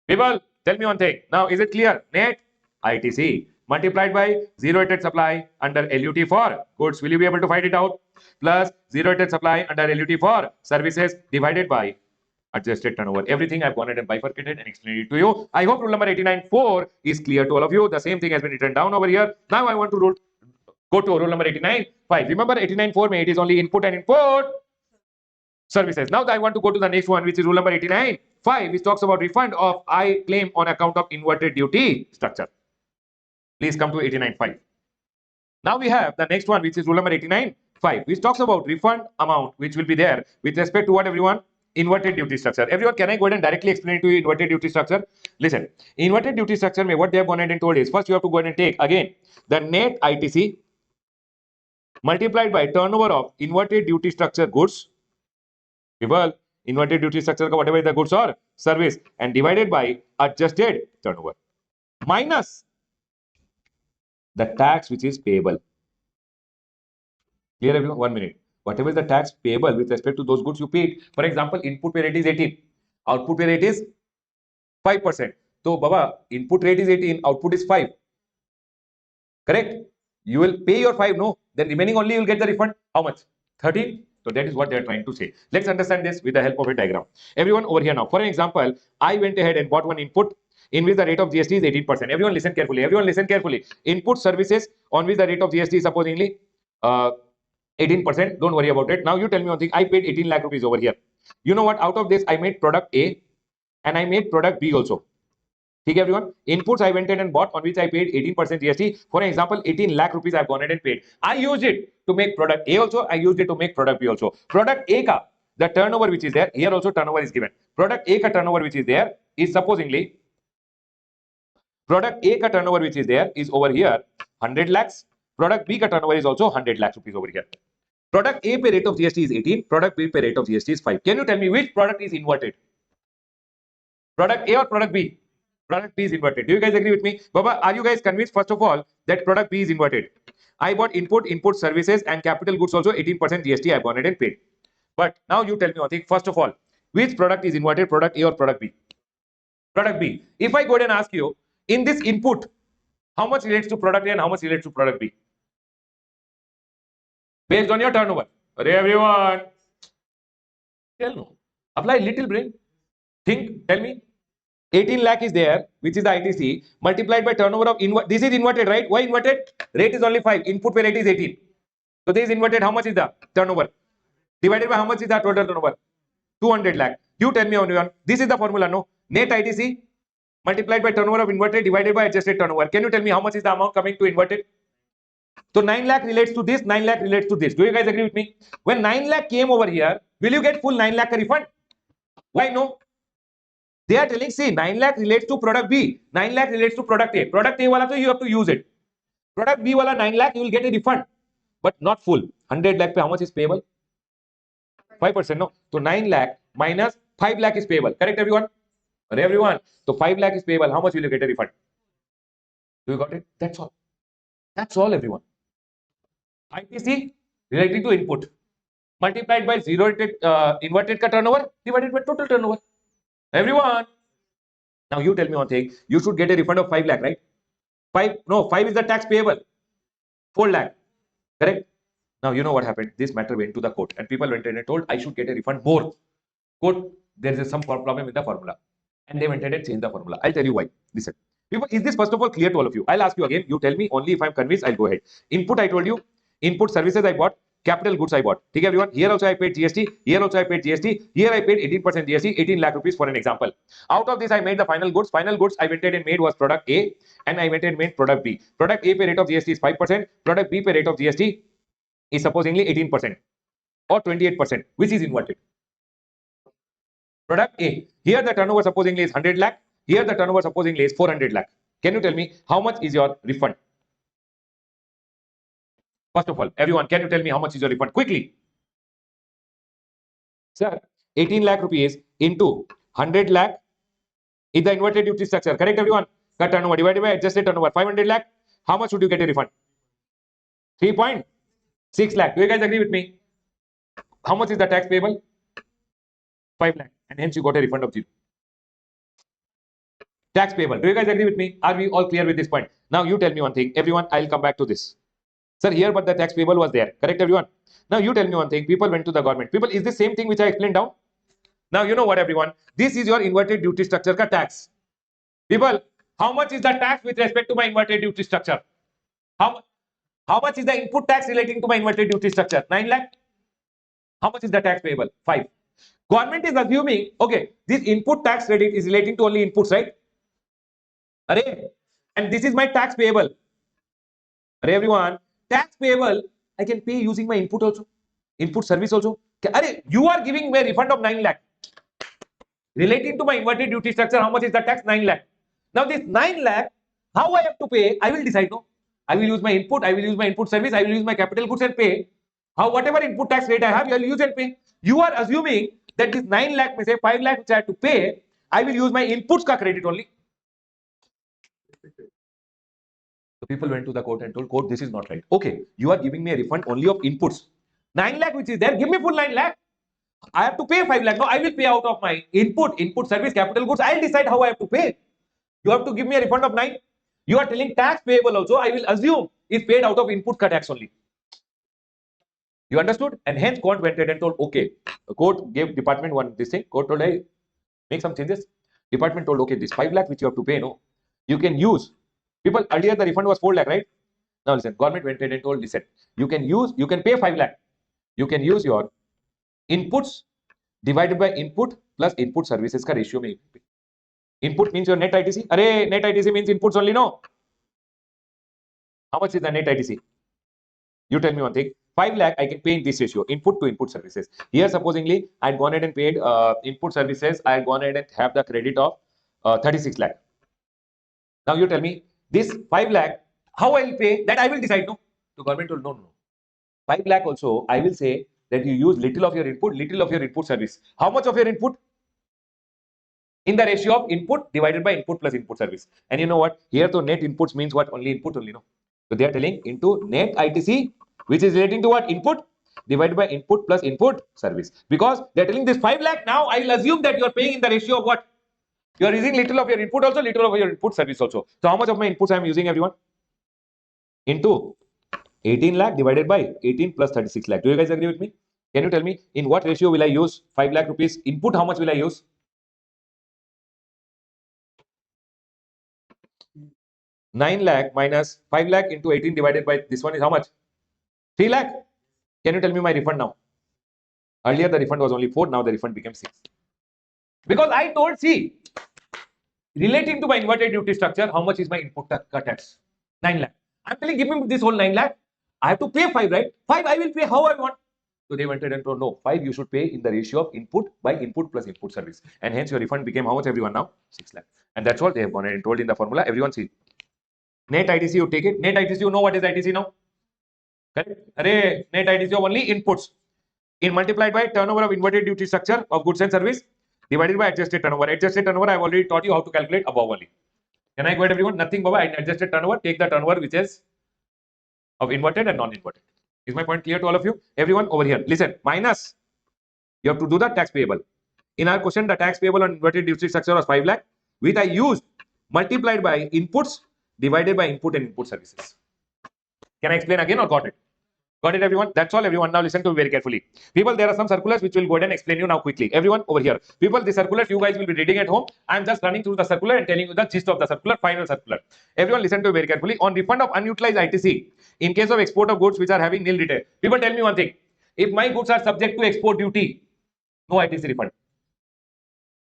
People, tell me one thing. Now, is it clear? Net ITC multiplied by zero rated supply under LUT for goods. Will you be able to find it out? Plus zero rated supply under LUT for services divided by adjusted turnover. Everything I've gone ahead and bifurcated and explained it to you. I hope rule number 89.4 is clear to all of you. The same thing has been written down over here. Now I want to go to rule number 89.5. Remember 89.4 it is only input and input services. Now I want to go to the next one, which is rule number 89.5, which talks about refund of I claim on account of inverted duty structure. Please come to 89.5. Now we have the next one, which is rule number 89.5, which talks about refund amount which will be there with respect to what, everyone? Inverted duty structure. Everyone, can I go ahead and directly explain to you inverted duty structure? Listen, inverted duty structure, what they have gone ahead and told is, first you have to go ahead and take again the net ITC multiplied by turnover of inverted duty structure goods. People, inverted duty structure ka whatever is the goods or service, and divided by adjusted turnover minus the tax which is payable. Clear, everyone? 1 minute. Whatever is the tax payable with respect to those goods you paid. For example, input pay rate is 18, output pay rate is 5%. So, Baba, input rate is 18, output is 5. Correct? You will pay your 5, no? Then remaining only you will get the refund. How much? 13. So that is what they are trying to say. Let's understand this with the help of a diagram. Everyone over here now. For an example, I went ahead and bought one input in which the rate of GST is 18%. Everyone listen carefully. Everyone listen carefully. Input services on which the rate of GST is supposedly 18%. Don't worry about it. Now you tell me one thing. I paid 18 lakh rupees over here. You know what? Out of this, I made product A and I made product B also. Okay, everyone. Inputs I went ahead and bought on which I paid 18% GST. For example, 18 lakh rupees I've gone ahead and paid. I used it to make product A also. I used it to make product B also. Product A ka, the turnover which is there, here also turnover is given. Product A ka turnover which is there is supposingly, product A ka turnover which is there is over here 100 lakhs. Product B ka turnover is also 100 lakhs rupees over here. Product A pay rate of GST is 18. Product B pay rate of GST is 5. Can you tell me which product is inverted? Product A or product B? Product B is inverted. Do you guys agree with me? Baba, are you guys convinced, first of all, that product B is inverted? I bought input services and capital goods also 18% GST I bought it and paid. But now you tell me one thing. First of all, which product is inverted, product A or product B? Product B. If I go ahead and ask you, in this input, how much relates to product A and how much relates to product B? Based on your turnover. Everyone, tell no. Apply little brain. Think, tell me. 18 lakh is there, which is the ITC, multiplied by turnover of this is inverted, right? Why inverted? Rate is only 5. Input pay rate is 18. So this is inverted. How much is the turnover? Divided by how much is the total turnover? 200 lakh. You tell me everyone, this is the formula, no? Net ITC multiplied by turnover of inverted divided by adjusted turnover. Can you tell me how much is the amount coming to inverted? So 9 lakh relates to this, 9 lakh relates to this. Do you guys agree with me? When 9 lakh came over here, will you get full 9 lakh refund? Why no? They are telling, see, 9 lakh relates to product B, 9 lakh relates to product A. Product A wala, so you have to use it. Product B wala 9 lakh, you will get a refund, but not full. 100 lakh pe how much is payable? 5%, no? So 9 lakh minus 5 lakh is payable. Correct, everyone? Everyone. So 5 lakh is payable. How much will you get a refund? Do you got it? That's all. That's all, everyone. ITC relating to input multiplied by zero inverted ka turnover divided by total turnover. Everyone. Now you tell me one thing. You should get a refund of 5 lakh, right? 5 is the tax payable. 4 lakh. Correct? Now you know what happened. This matter went to the court and people went in and told I should get a refund more. Court, there is some problem with the formula. And they went ahead and changed the formula. I'll tell you why. Listen. People, is this first of all clear to all of you? I'll ask you again. You tell me only if I'm convinced, I'll go ahead. Input, I told you. Input services I bought. Capital goods I bought. Okay, everyone. Here also I paid GST. Here also I paid GST. Here I paid 18% GST, 18 lakh rupees for an example. Out of this, I made the final goods. Final goods I went ahead and made was product A, and I went ahead and made product B. Product A pay rate of GST is 5%. Product B pay rate of GST is supposedly 18% or 28%, which is inverted. Product A. Here the turnover supposedly is 100 lakh. Here the turnover supposedly is 400 lakh. Can you tell me how much is your refund? First of all, everyone, can you tell me how much is your refund? Quickly. Sir, 18 lakh rupees into 100 lakh is the inverted duty structure. Correct, everyone? Cut turnover divided by adjusted turnover. 500 lakh. How much would you get a refund? 3.6 lakh. Do you guys agree with me? How much is the tax payable? 5 lakh. And hence you got a refund of 0. Tax payable. Do you guys agree with me? Are we all clear with this point? Now you tell me one thing. Everyone, I'll come back to this. Sir, here but the tax payable was there. Correct, everyone? Now you tell me one thing. People went to the government. People, is this same thing which I explained down? Now you know what, everyone? This is your inverted duty structure ka tax. People, how much is the tax with respect to my inverted duty structure? How much is the input tax relating to my inverted duty structure? 9 lakh. How much is the tax payable? 5. Government is assuming, okay, this input tax credit is relating to only inputs, right? Array, and this is my tax payable. Array, everyone, tax payable, I can pay using my input also, input service also. Array, you are giving me a refund of 9 lakh. Relating to my inverted duty structure, how much is the tax? 9 lakh. Now this 9 lakh, how I have to pay, I will decide, no? I will use my input, I will use my input service, I will use my capital goods and pay. How whatever input tax rate I have, I will use and pay. You are assuming that this 9 lakh, may say 5 lakh which I have to pay, I will use my inputs ka credit only. So people went to the court and told court, this is not right. Okay, you are giving me a refund only of inputs. 9 lakh which is there, give me full 9 lakh. I have to pay 5 lakh. No, I will pay out of my input service, capital goods. I'll decide how I have to pay. You have to give me a refund of 9. You are telling tax payable also, I will assume is paid out of input ka tax only. You understood? And hence court went ahead and told, okay, the court gave department one this thing. Court told, hey, make some changes. Department told, okay, this 5 lakh which you have to pay, no, you can use. People, earlier the refund was 4 lakh, right? Now listen, government went ahead and told, listen, you can pay 5 lakh. You can use your inputs divided by input plus input services ka ratio mein. Input means your net ITC. Array, net ITC means inputs only, no? How much is the net ITC? You tell me one thing. 5 lakh I can pay in this ratio, input to input services. Here supposingly I had gone ahead and paid input services, I had gone ahead and have the credit of 36 lakh. Now you tell me this 5 lakh, how I will pay, that I will decide, no? The government told, no. 5 lakh also I will say that you use little of your input, little of your input service. How much of your input? In the ratio of input divided by input plus input service. And you know what? Here the net inputs means what? Only input only, no? So they are telling into net ITC, which is relating to what? Input divided by input plus input service. Because they are telling this 5 lakh, now I will assume that you are paying in the ratio of what? You are using little of your input also, little of your input service also. So how much of my inputs I am using, everyone? Into 18 lakh divided by 18 plus 36 lakh. Do you guys agree with me? Can you tell me in what ratio will I use 5 lakh rupees input? How much will I use? 9 lakh minus 5 lakh into 18 divided by this one is how much? 3 lakh. Can you tell me my refund now? Earlier the refund was only 4, now the refund became 6. Because I told, see, relating to my inverted duty structure, how much is my input tax? 9 lakh. I'm telling, give me this whole 9 lakh. I have to pay 5, right? 5 I will pay how I want. So they went ahead and told, no, 5 you should pay in the ratio of input by input plus input service. And hence your refund became how much, everyone, now? 6 lakh. And that's what they have gone ahead and told in the formula. Everyone see. Net ITC, you take it. Net ITC, you know what is ITC now? Correct? Array, net ITC of only inputs. In multiplied by turnover of inverted duty structure of goods and service divided by adjusted turnover. Adjusted turnover, I have already taught you how to calculate above only. Can I go ahead, everyone? Nothing, Baba. I adjusted turnover. Take the turnover which is of inverted and non-inverted. Is my point clear to all of you? Everyone over here, listen. Minus, you have to do the tax payable. In our question, the tax payable on inverted duty structure was 5 lakh, which I used multiplied by inputs divided by input and input services. Can I explain again or got it? Got it, everyone? That's all, everyone. Now listen to me very carefully. People, there are some circulars which will go ahead and explain you now quickly. Everyone over here. People, the circulars you guys will be reading at home. I'm just running through the circular and telling you the gist of the circular, final circular. Everyone listen to me very carefully. On refund of unutilized ITC, in case of export of goods which are having nil return. People, tell me one thing. If my goods are subject to export duty, no ITC refund.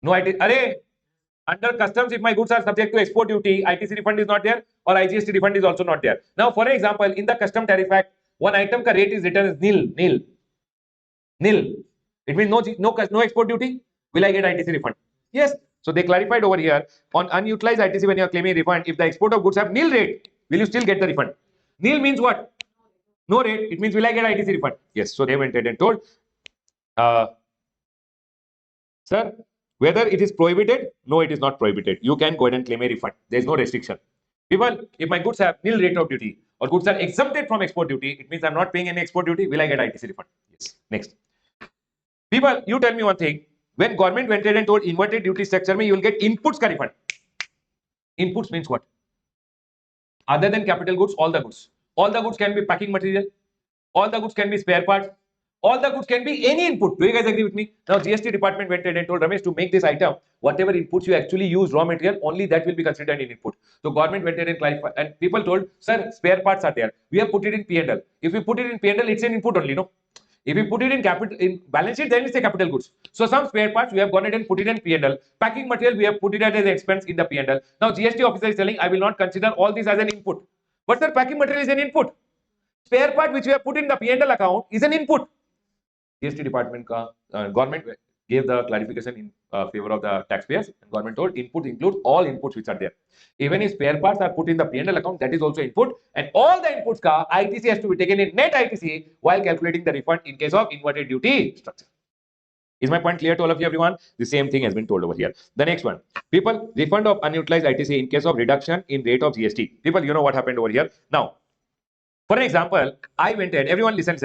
No ITC. Array, under customs, if my goods are subject to export duty, ITC refund is not there or IGST refund is also not there. Now, for example, in the custom tariff act, one item ka rate is written as nil. It means no export duty. Will I get ITC refund? Yes. So they clarified over here on unutilized ITC when you are claiming refund. If the export of goods have nil rate, will you still get the refund? Nil means what? No rate. It means will I get ITC refund? Yes. So they went ahead and told, sir, whether it is prohibited? No, it is not prohibited. You can go ahead and claim a refund. There is no restriction. People, if my goods have nil rate of duty or goods are exempted from export duty, it means I'm not paying any export duty. Will I get ITC refund? Yes. Next. People, you tell me one thing. When government went ahead and told inverted duty structure, you will get inputs ka refund. Inputs means what? Other than capital goods, all the goods. All the goods can be packing material. All the goods can be spare parts. All the goods can be any input. Do you guys agree with me? Now, GST department went ahead and told Ramesh to make this item, whatever inputs you actually use, raw material, only that will be considered in input. So, government went ahead and clarified, and people told, sir, spare parts are there. We have put it in P&L. If we put it in P&L, it's an input only, no? If we put it in capital, in balance sheet, then it's a capital goods. So, some spare parts we have gone ahead and put it in P&L. Packing material, we have put it as an expense in the P&L. Now, GST officer is telling, I will not consider all this as an input. But sir, packing material is an input. Spare part which we have put in the P&L account is an input. GST department government gave the clarification in favor of the taxpayers, and government told input includes all inputs which are there. Even if spare parts are put in the P&L account, that is also input, and all the inputs ka ITC has to be taken in net ITC while calculating the refund in case of inverted duty structure. Is my point clear to all of you, everyone? The same thing has been told over here. The next one, people, refund of unutilized ITC in case of reduction in rate of GST. People, you know what happened over here. Now, for an example, I went ahead, everyone listen.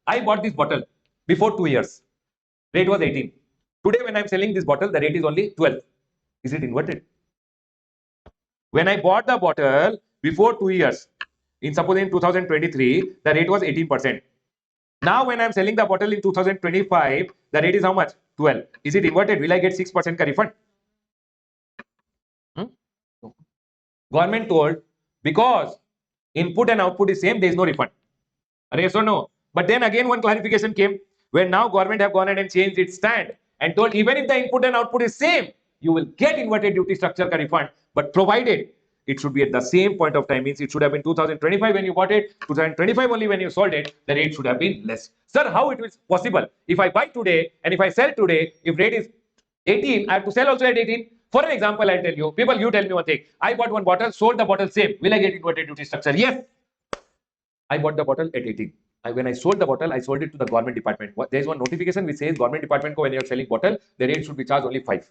I bought this bottle before 2 years. Rate was 18. Today, when I'm selling this bottle, the rate is only 12. Is it inverted? When I bought the bottle before 2 years, suppose in 2023, the rate was 18%. Now, when I'm selling the bottle in 2025, the rate is how much? 12. Is it inverted? Will I get 6% refund? No. Government told, because input and output is same, there is no refund. Yes or no? But then again, one clarification came where now government have gone ahead and changed its stand and told even if the input and output is same, you will get inverted duty structure refund, but provided it should be at the same point of time. Means it should have been 2025 when you bought it, 2025 only when you sold it, the rate should have been less. Sir, how it is possible? If I buy today and if I sell today, if rate is 18, I have to sell also at 18. For an example, I'll tell you, people, you tell me one thing. I bought one bottle, sold the bottle same. Will I get inverted duty structure? Yes. I bought the bottle at 18. When I sold the bottle, I sold it to the government department. There is one notification which says government department when you are selling bottle, the rate should be charged only 5.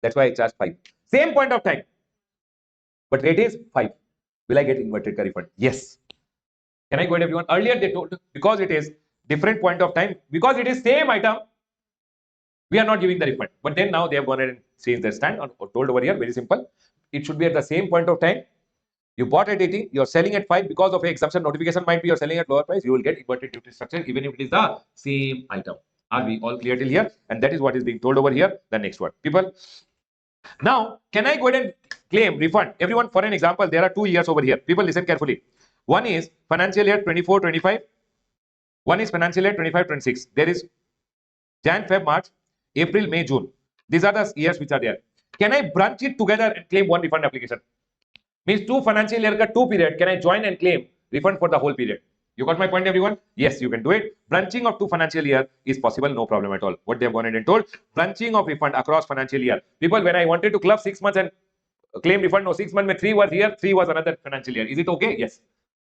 That's why I charged 5. Same point of time. But rate is 5. Will I get inverted refund? Yes. Can I go ahead, everyone? Earlier they told, because it is different point of time, because it is same item, we are not giving the refund. But then now they have gone ahead and changed their stand or told over here, very simple. It should be at the same point of time. You bought at 18, you're selling at 5 because of a exemption notification might be you're selling at lower price, you will get inverted duty structure even if it is the same item. Are we all clear till here? And that is what is being told over here. The next one. People, now can I go ahead and claim refund? Everyone, for an example, there are 2 years over here. People listen carefully. One is financial year 24-25. One is financial year 25-26. There is Jan, Feb, March, April, May, June. These are the years which are there. Can I bunch it together and claim one refund application? Means 2 financial year ka 2 period. Can I join and claim refund for the whole period? You got my point, everyone? Yes, you can do it. Branching of 2 financial year is possible, no problem at all. What they have gone ahead and told, branching of refund across financial year. People, when I wanted to club 6 months and claim refund, no, 6 months mein 3 was here, 3 was another financial year. Is it okay? Yes.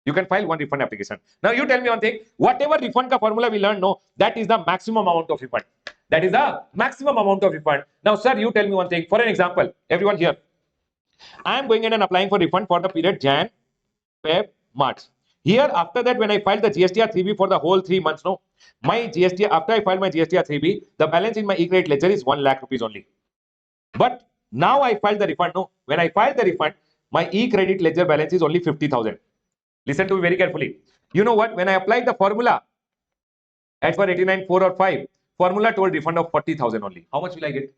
You can file one refund application. Now you tell me one thing, whatever refund ka formula we learned, no, that is the maximum amount of refund. That is the maximum amount of refund. Now, sir, you tell me one thing. For an example, everyone here, I am going in and applying for refund for the period Jan, Feb, March. Here, after that, when I filed the GSTR 3B for the whole 3 months, no, my GST, after I filed my GSTR 3B, the balance in my e-credit ledger is 1 lakh rupees only. But now I filed the refund, no, when I filed the refund, my e-credit ledger balance is only 50,000. Listen to me very carefully. You know what? When I applied the formula, as per 89.4 or 5, formula told refund of 40,000 only. How much will I get?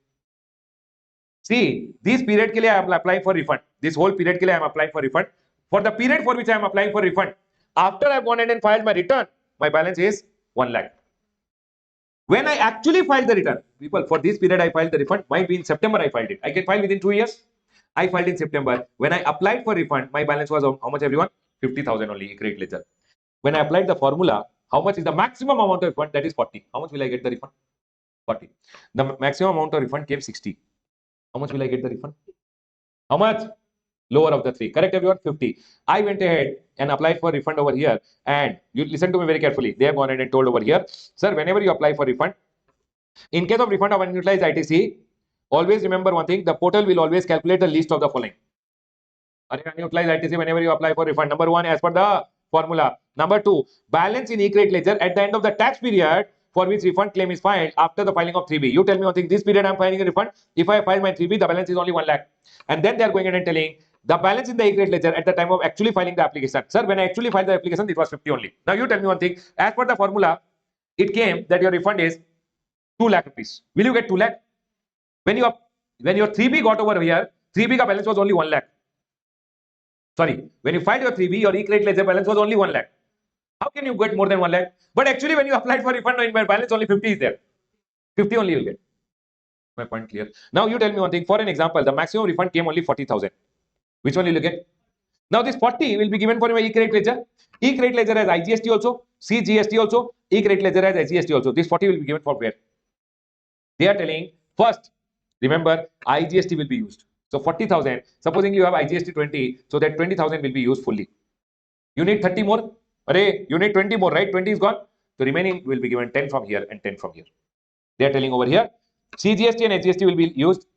See, this period ke liye I am applying for refund. This whole period ke liye I am applying for refund. For the period for which I am applying for refund, after I have gone ahead and filed my return, my balance is 1 lakh. When I actually filed the return, people, for this period I filed the refund, might be in September I filed it. I can file within 2 years. I filed in September. When I applied for refund, my balance was how much, everyone? 50,000 only, credit ledger. When I applied the formula, how much is the maximum amount of refund? That is 40. How much will I get the refund? 40. The maximum amount of refund came 60. How much will I get the refund? How much? Lower of the 3. Correct, everyone? 50. I went ahead and applied for refund over here. And you listen to me very carefully. They have gone ahead and told over here, sir, whenever you apply for refund, in case of refund of unutilized ITC, always remember one thing, the portal will always calculate the list of the following. Unutilized ITC, whenever you apply for refund, number 1, as per the formula. Number 2, balance in e-credit ledger at the end of the tax period for which refund claim is filed after the filing of 3B. You tell me one thing, this period I am filing a refund. If I file my 3B, the balance is only 1 lakh. And then they are going ahead and telling the balance in the e-credit ledger at the time of actually filing the application. Sir, when I actually filed the application, it was 50 only. Now you tell me one thing, as per the formula, it came that your refund is 2 lakh rupees. Will you get 2 lakh? When your 3B got over here, 3B ka balance was only 1 lakh. Sorry, when you filed your 3B, your e-credit ledger balance was only 1 lakh. How can you get more than 1 lakh? But actually, when you applied for refund, in my balance only 50 is there. 50 only you'll get. My point clear. Now you tell me one thing. For an example, the maximum refund came only 40,000. Which one will you get? Now this 40 will be given for my e-credit ledger. E-credit ledger has IGST also, CGST also, e-credit ledger has SGST also. This 40 will be given for where? They are telling first, remember, IGST will be used. So 40,000, supposing you have IGST 20, so that 20,000 will be used fully. You need 30 more. Array, you need 20 more, right? 20 is gone. The remaining will be given 10 from here and 10 from here. They are telling over here, CGST and SGST will be used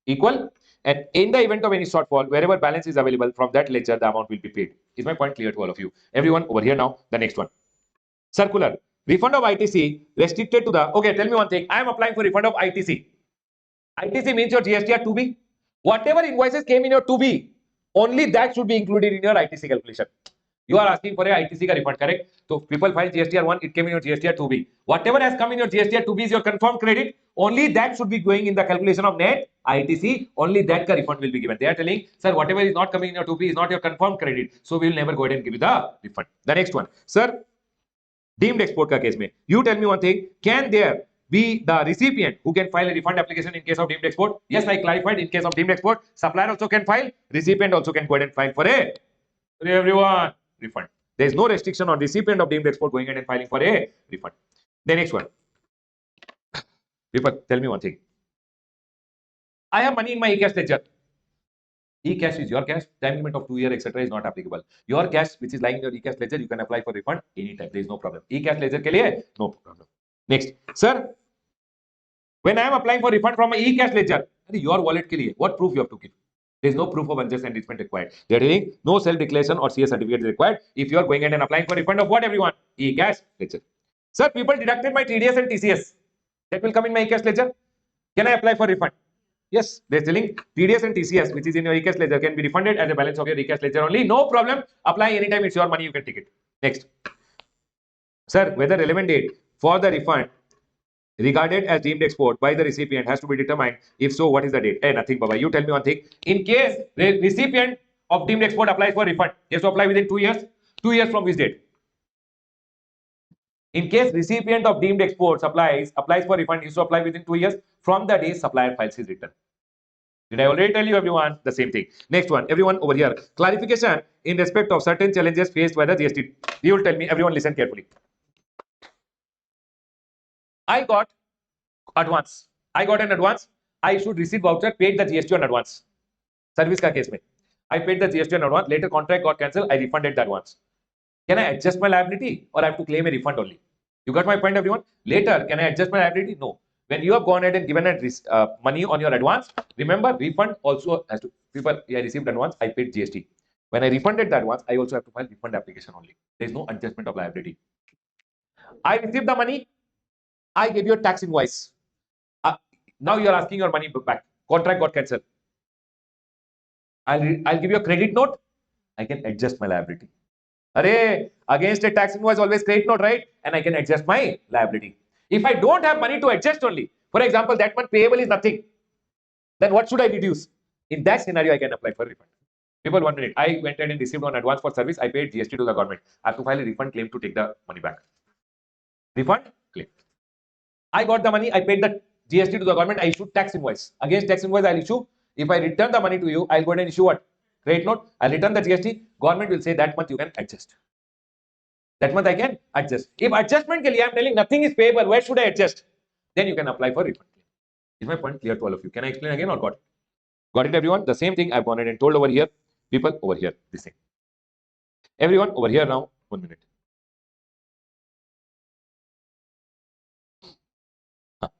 equal. And in the event of any shortfall, wherever balance is available from that ledger, the amount will be paid. Is my point clear to all of you? Everyone over here now, the next one. Circular. Refund of ITC restricted to the, okay, tell me one thing. I am applying for refund of ITC. ITC means your GSTR 2B. Whatever invoices came in your 2B, only that should be included in your ITC calculation. You are asking for a ITC ka refund, correct? So people file GSTR 1, it came in your GSTR 2B. Whatever has come in your GSTR 2B is your confirmed credit. Only that should be going in the calculation of net ITC. Only that ka refund will be given. They are telling, sir, whatever is not coming in your 2B is not your confirmed credit. So we will never go ahead and give you the refund. The next one, sir, deemed export ka case mein. You tell me one thing, can there be the recipient who can file a refund application in case of deemed export? Yes, I clarified, in case of deemed export, supplier also can file, recipient also can go ahead and file for a everyone refund. There is no restriction on recipient of deemed export going ahead and filing for a refund. The next one. People, tell me one thing. I have money in my e-cash ledger. E-cash is your cash. Time limit of 2 years, etc. is not applicable. Your cash, which is lying in your e-cash ledger, you can apply for refund anytime. There is no problem. E-cash ledger ke liye, no problem. Next, sir. When I am applying for refund from my e-cash ledger, your wallet ke liye, what proof you have to give? There is no proof of unjust enrichment required. They are telling no self-declaration or CS certificate is required. If you are going ahead and applying for refund of what, everyone? E-cash ledger. Sir, people deducted my TDS and TCS. That will come in my e-cash ledger. Can I apply for refund? Yes, they are telling TDS and TCS, which is in your e-cash ledger, can be refunded as a balance of your e-cash ledger only. No problem. Apply anytime. It's your money. You can take it. Next. Sir, whether relevant date for the refund regarded as deemed export by the recipient has to be determined. If so, what is the date? Hey, nothing, Baba. You tell me one thing. In case the recipient of deemed export applies for refund, he has to apply within 2 years. 2 years from which date? In case recipient of deemed export applies for refund, is to apply within 2 years from the day supplier files his return. Did I already tell you, everyone? The same thing. Next one, everyone over here. Clarification in respect of certain challenges faced by the GST. You will tell me, everyone listen carefully. I got advance. I got an advance. I should receive voucher, paid the GST on advance. Service ka case mein. I paid the GST on advance. Later contract got cancelled. I refunded the advance. Can I adjust my liability or I have to claim a refund only? You got my point, everyone? Later, can I adjust my liability? No. When you have gone ahead and given money on your advance, remember refund also has to. People, I received advance, I paid GST. When I refunded the advance, I also have to file refund application only. There is no adjustment of liability. I received the money. I gave you a tax invoice. Now you are asking your money back. Contract got cancelled. I'll give you a credit note. I can adjust my liability. Array, against a tax invoice, always credit note, right? And I can adjust my liability. If I don't have money to adjust only, for example, that month payable is nothing, then what should I deduce? In that scenario, I can apply for refund. People, 1 minute. I went and received on advance for service. I paid GST to the government. I have to file a refund claim to take the money back. Refund claim. I got the money. I paid the GST to the government. I issued tax invoice. Against tax invoice, I'll issue. If I return the money to you, I'll go ahead and issue what? Credit note. I'll return the GST. Government will say that month you can adjust. That month I can adjust. If adjustment ke liye I'm telling nothing is payable, where should I adjust? Then you can apply for refund. Is my point clear to all of you? Can I explain again or got it? Got it, everyone? The same thing I've gone ahead and told over here. People over here, this thing. Everyone over here now, 1 minute.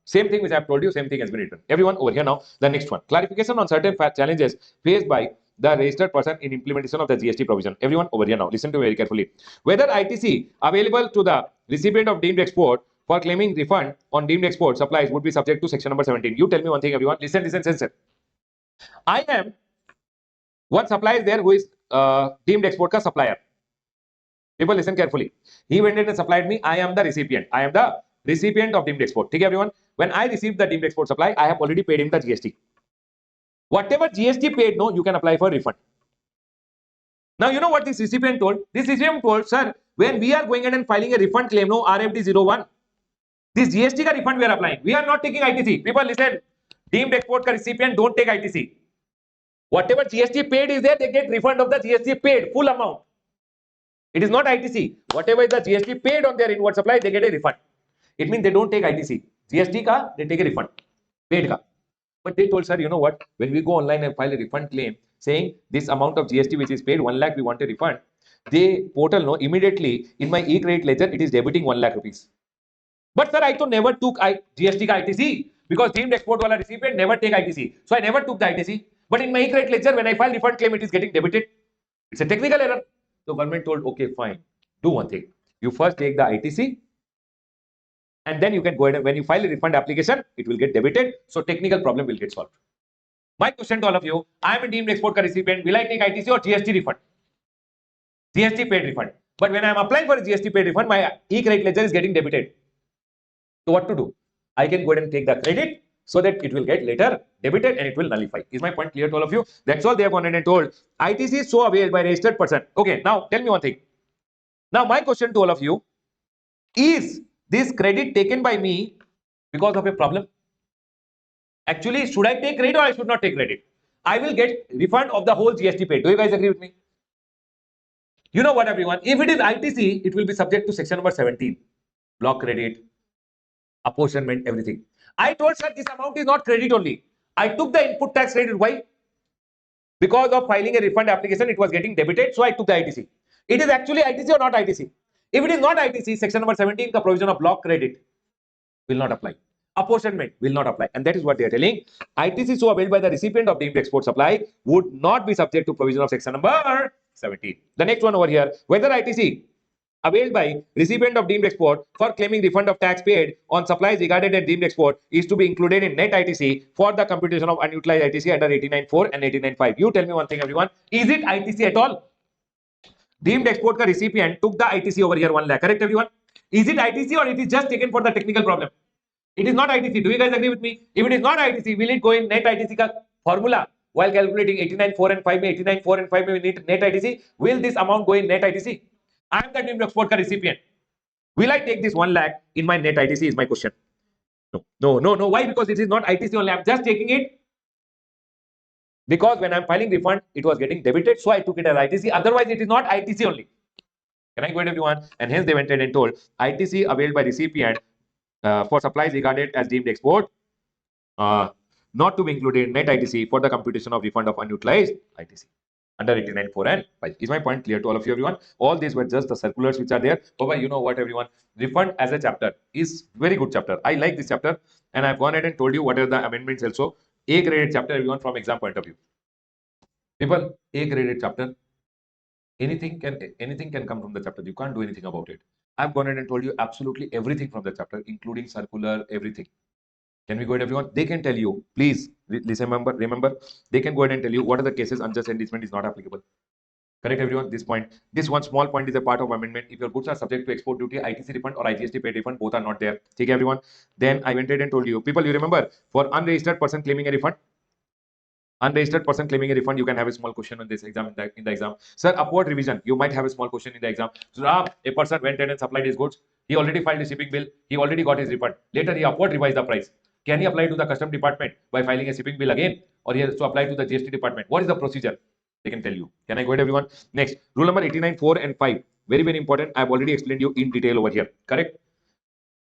Same thing which I have told you, same thing has been written. Everyone over here now, the next one. Clarification on certain challenges faced by the registered person in implementation of the GST provision. Everyone over here now, listen to me very carefully. Whether ITC available to the recipient of deemed export for claiming refund on deemed export supplies would be subject to section number 17. You tell me one thing, everyone. Listen, listen. I am one supplier there who is deemed export ka supplier. People listen carefully. He went in and supplied me. I am the recipient. I am the recipient of deemed export. Okay, everyone. When I received the deemed export supply, I have already paid him the GST. Whatever GST paid, no, you can apply for refund. Now, you know what this recipient told? This recipient told, sir, when we are going ahead and filing a refund claim, no, RFD01, this GST ka refund we are applying. We are not taking ITC. People listen. Deemed export ka recipient don't take ITC. Whatever GST paid is there, they get refund of the GST paid, full amount. It is not ITC. Whatever is the GST paid on their inward supply, they get a refund. It means they don't take ITC. GST ka, they take a refund. Paid ka. But they told, sir, you know what? When we go online and file a refund claim saying this amount of GST which is paid, 1 lakh, we want a refund. The portal, no, immediately in my e-credit ledger, it is debiting 1 lakh rupees. But sir, I never took GST ka ITC because deemed export wala recipient never take ITC. So I never took the ITC. But in my e-credit ledger, when I file refund claim, it is getting debited. It's a technical error. So government told, okay, fine. Do one thing. You first take the ITC and then you can go ahead and when you file a refund application, it will get debited. So technical problem will get solved. My question to all of you, I am a deemed export recipient. Will I take ITC or GST refund? GST paid refund. But when I am applying for a GST paid refund, my e-credit ledger is getting debited. So what to do? I can go ahead and take the credit so that it will get later debited and it will nullify. Is my point clear to all of you? That's all they have gone ahead and told. ITC is so availed by registered person. Okay, now tell me one thing. Now my question to all of you, is this credit taken by me because of a problem? Actually, should I take credit or I should not take credit? I will get refund of the whole GST paid. Do you guys agree with me? You know what, everyone? If it is ITC, it will be subject to section number 17. Block credit, apportionment, everything. I told sir this amount is not credit only. I took the input tax credit. Why? Because of filing a refund application, it was getting debited. So I took the ITC. It is actually ITC or not ITC? If it is not ITC, section number 17, the provision of block credit will not apply. Apportionment will not apply. And that is what they are telling. ITC so availed by the recipient of deemed export supply would not be subject to provision of section number 17. The next one over here, whether ITC availed by recipient of deemed export for claiming refund of tax paid on supplies regarded as deemed export is to be included in net ITC for the computation of unutilized ITC under 89.4 and 89.5. You tell me one thing, everyone. Is it ITC at all? Deemed export ka recipient took the ITC over here 1 lakh. Correct, everyone? Is it ITC or it is just taken for the technical problem? It is not ITC. Do you guys agree with me? If it is not ITC, will it go in net ITC ka formula while calculating 89.4 and 5 mein 89.4 and 5 mein we need net ITC? Will this amount go in net ITC? I am the deemed export ka recipient. Will I take this 1 lakh in my net ITC is my question. No, no, no, no. Why? Because it is not ITC only. I'm just taking it because when I'm filing refund, it was getting debited. So I took it as ITC. Otherwise, it is not ITC only. Can I go ahead, everyone? And hence they went ahead and told ITC availed by recipient for supplies regarded as deemed export, uh, not to be included in net ITC for the computation of refund of unutilized ITC under 89.4 and 5. Is my point clear to all of you, everyone? All these were just the circulars which are there. Baba, you know what, everyone? Refund as a chapter is very good chapter. I like this chapter, and I've gone ahead and told you what are the amendments also. A graded chapter, everyone, from exam point of view. People, A graded chapter. Anything can come from the chapter. You can't do anything about it. I've gone ahead and told you absolutely everything from the chapter, including circular, everything. Can we go ahead, everyone? They can tell you, please listen, remember, they can go ahead and tell you what are the cases unjust enrichment is not applicable. Correct, everyone? This one small point is a part of amendment. If your goods are subject to export duty, ITC refund or IGST paid refund, both are not there. Okay, everyone? Then I went ahead and told you, people, you remember, for unregistered person claiming a refund, unregistered person claiming a refund, you can have a small question on this exam in the exam. Sir, upward revision, you might have a small question in the exam. So, a person went ahead and supplied his goods. He already filed his shipping bill. He already got his refund. Later, he upward revised the price. Can he apply to the custom department by filing a shipping bill again, or he has to apply to the GST department? What is the procedure? They can tell you. Can I go ahead, everyone? Next, rule number 89.4 and 5. Very, very important. I've already explained you in detail over here. Correct?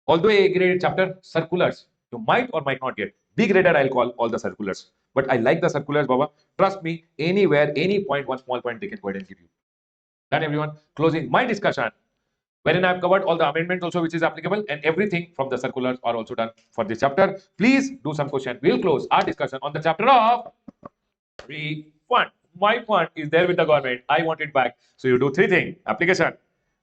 Although A graded chapter, circulars, you might or might not get. B graded, I'll call all the circulars. But I like the circulars, Baba. Trust me, anywhere, any point, one small point, they can go ahead and give you. Done, everyone. Closing my discussion, wherein I've covered all the amendments also which is applicable, and everything from the circulars are also done for this chapter. Please do some question. We'll close our discussion on the chapter of refund. My fund is there with the government. I want it back. So you do 3 things: application,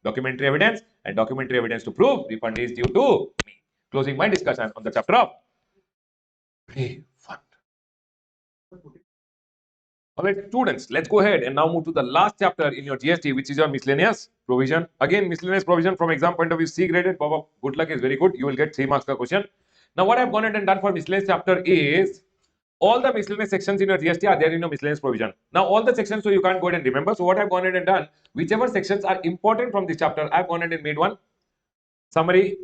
documentary evidence, and documentary evidence to prove refund is due to me. Closing my discussion on the chapter of refund. All right, students, let's go ahead and now move to the last chapter in your GST, which is your miscellaneous provision. Again, miscellaneous provision from exam point of view, C graded. Baba, good luck is very good. You will get 3 marks per question. Now, what I've gone ahead and done for miscellaneous chapter is all the miscellaneous sections in your GST are there in your miscellaneous provision. Now, all the sections, so you can't go ahead and remember. So, what I've gone ahead and done, whichever sections are important from this chapter, I've gone ahead and made one summary,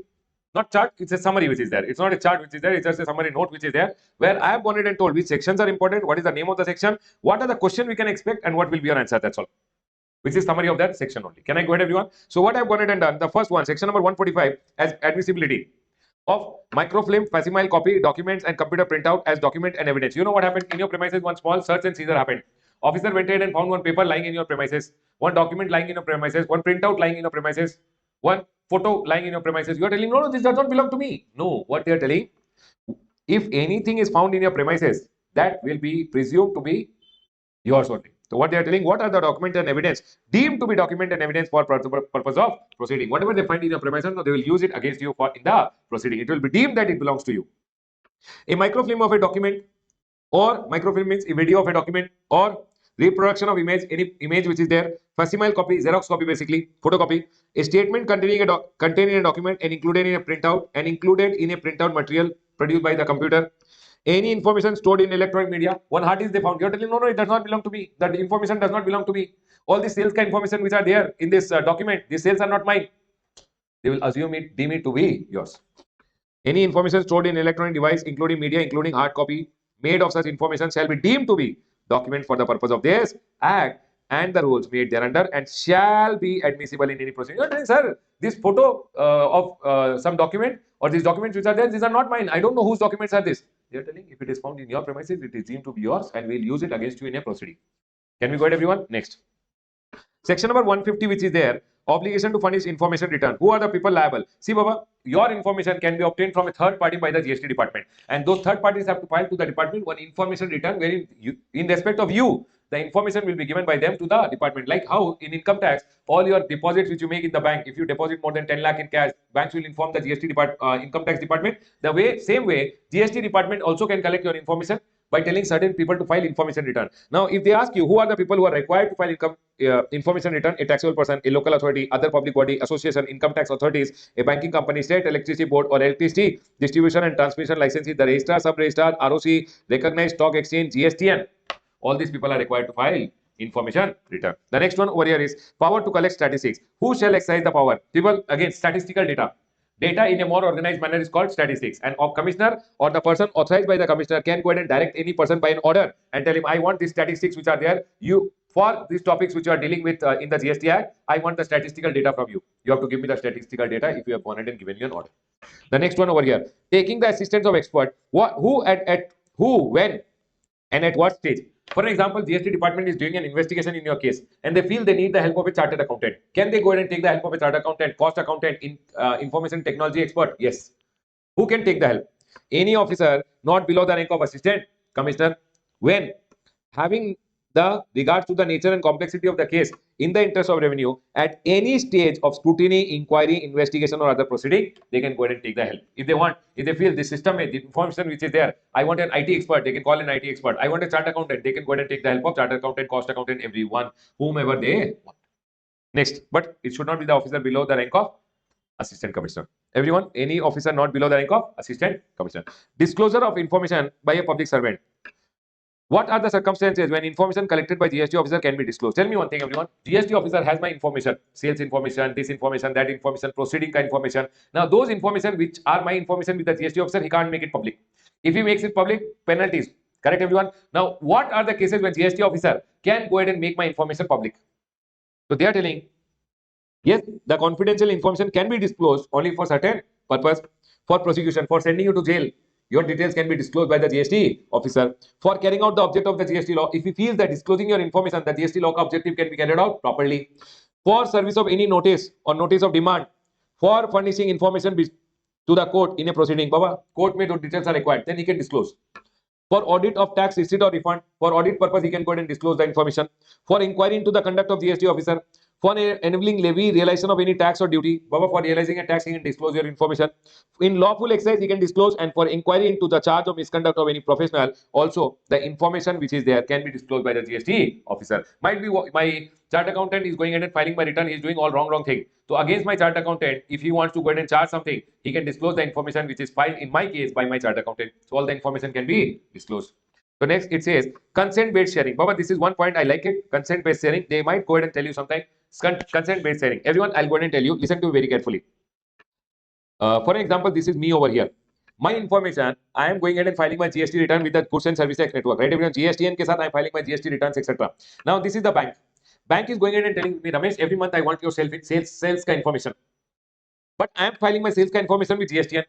not chart, it's a summary which is there. It's not a chart which is there, it's just a summary note which is there, where I have gone ahead and told which sections are important, what is the name of the section, what are the questions we can expect, and what will be your answer. That's all. Which is summary of that section only. Can I go ahead, everyone? So, what I've gone ahead and done, the first one, section number 145, as admissibility of microfilm, facsimile copy, documents, and computer printout as document and evidence. You know what happened in your premises? One small search and seizure happened. Officer went ahead and found one paper lying in your premises, one document lying in your premises, one printout lying in your premises, one photo lying in your premises. You are telling, no, no, this does not belong to me. No, what they are telling, if anything is found in your premises, that will be presumed to be yours only. So what they are telling, what are the document and evidence deemed to be document and evidence for purpose of proceeding? Whatever they find in your premises, they will use it against you for in the proceeding. It will be deemed that it belongs to you. A microfilm of a document, or microfilm means a video of a document, or reproduction of image, any image which is there, facsimile copy, Xerox copy, basically photocopy, a statement containing a document and included in a printout material produced by the computer, any information stored in electronic media. One hard disk they found. You're telling, no, no, it does not belong to me. That information does not belong to me. All the sales information which are there in this document, these sales are not mine. They will deem it to be yours. Any information stored in electronic device, including media, including hard copy, made of such information shall be deemed to be document for the purpose of this act and the rules made thereunder, and shall be admissible in any proceeding. You're telling, sir, this photo of some document or these documents which are there, these are not mine. I don't know whose documents are this. They are telling, if it is found in your premises, it is deemed to be yours, and we'll use it against you in a proceeding. Can we go ahead, everyone? Next. Section number 150, which is there, obligation to furnish information return. Who are the people liable? See, Baba, your information can be obtained from a third party by the GST department, and those third parties have to file to the department one information return wherein in respect of you, the information will be given by them to the department. Like how in income tax, all your deposits which you make in the bank, if you deposit more than 10 lakh in cash, banks will inform the income tax department. Same way, GST department also can collect your information by telling certain people to file information return. Now, if they ask you who are the people who are required to file information return, a taxable person, a local authority, other public body, association, income tax authorities, a banking company, state electricity board or electricity distribution and transmission licensee, the registrar, sub-registrar, ROC, recognized stock exchange, GSTN, all these people are required to file information return. The next one over here is power to collect statistics. Who shall exercise the power? People, again, statistical data. Data in a more organized manner is called statistics. And a commissioner or the person authorized by the commissioner can go ahead and direct any person by an order and tell him, I want these statistics which are there. You, for these topics which you are dealing with in the GST Act, I want the statistical data from you. You have to give me the statistical data if you have gone ahead and given me an order. The next one over here, taking the assistance of expert. Who at who, when, and at what stage? For example, GST department is doing an investigation in your case and they feel they need the help of a chartered accountant. Can they go ahead and take the help of a chartered accountant, cost accountant, information technology expert? Yes. Who can take the help? Any officer not below the rank of assistant commissioner, when having the regards to the nature and complexity of the case in the interest of revenue at any stage of scrutiny, inquiry, investigation or other proceeding, they can go ahead and take the help. If they want, if they feel the system, the information which is there, I want an IT expert, they can call an IT expert. I want a chartered accountant, they can go ahead and take the help of chartered accountant, cost accountant, everyone, whomever they want. Next, but it should not be the officer below the rank of assistant commissioner. Everyone, any officer not below the rank of assistant commissioner. Disclosure of information by a public servant. What are the circumstances when information collected by GST officer can be disclosed? Tell me one thing, everyone. GST officer has my information, sales information, this information, that information, proceeding information. Now, those information which are my information with the GST officer, he can't make it public. If he makes it public, penalties. Correct, everyone? Now, what are the cases when GST officer can go ahead and make my information public? So, they are telling, yes, the confidential information can be disclosed only for certain purpose, for prosecution, for sending you to jail. Your details can be disclosed by the GST officer. For carrying out the object of the GST law, if he feels that disclosing your information, the GST law objective can be carried out properly. For service of any notice or notice of demand, for furnishing information to the court in a proceeding, Baba, court may do details are required, then he can disclose. For audit of tax receipt or refund, for audit purpose, he can go ahead and disclose the information. For inquiry into the conduct of GST officer, for enabling levy, realization of any tax or duty, Baba, for realizing a tax, he can disclose your information. In lawful exercise, he can disclose, and for inquiry into the charge of misconduct of any professional, also the information which is there can be disclosed by the GST officer. Might be my chart accountant is going ahead and filing my return, he is doing all wrong thing. So against my chart accountant, if he wants to go ahead and charge something, he can disclose the information which is filed in my case by my chart accountant. So all the information can be disclosed. So next it says consent-based sharing. Baba, this is one point I like it. Consent-based sharing. They might go ahead and tell you sometime. Consent-based sharing. Everyone, I'll go ahead and tell you. Listen to me very carefully. For example, this is me over here. My information, I am going ahead and filing my GST return with the Goods and Services Tax Network. Right? Everyone, GSTN ke saath I am filing my GST returns, etc. Now this is the bank. Bank is going ahead and telling me, Ramesh, every month I want your sales ka information. But I am filing my sales ka information with GSTN.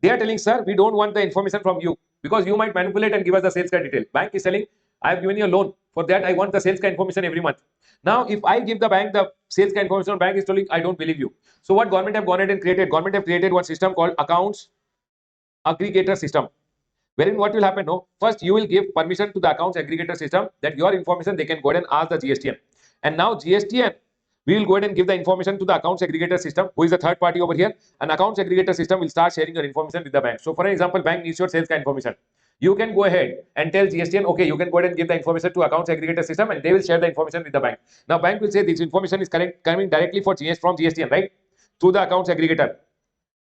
They are telling, sir, we don't want the information from you because you might manipulate and give us the sales card detail. Bank is telling, I have given you a loan. For that, I want the sales card information every month. Now, if I give the bank the sales card information, bank is telling, I don't believe you. So what government have gone ahead and created? Government have created one system called accounts aggregator system. Wherein what will happen? No, first you will give permission to the accounts aggregator system that your information they can go ahead and ask the GSTN. And now GSTN, we will go ahead and give the information to the accounts aggregator system, who is the third party over here. An accounts aggregator system will start sharing your information with the bank. So for example, bank needs your sales information. You can go ahead and tell GSTN, okay, you can go ahead and give the information to accounts aggregator system and they will share the information with the bank. Now bank will say this information is coming directly from GSTN, right? Through the accounts aggregator.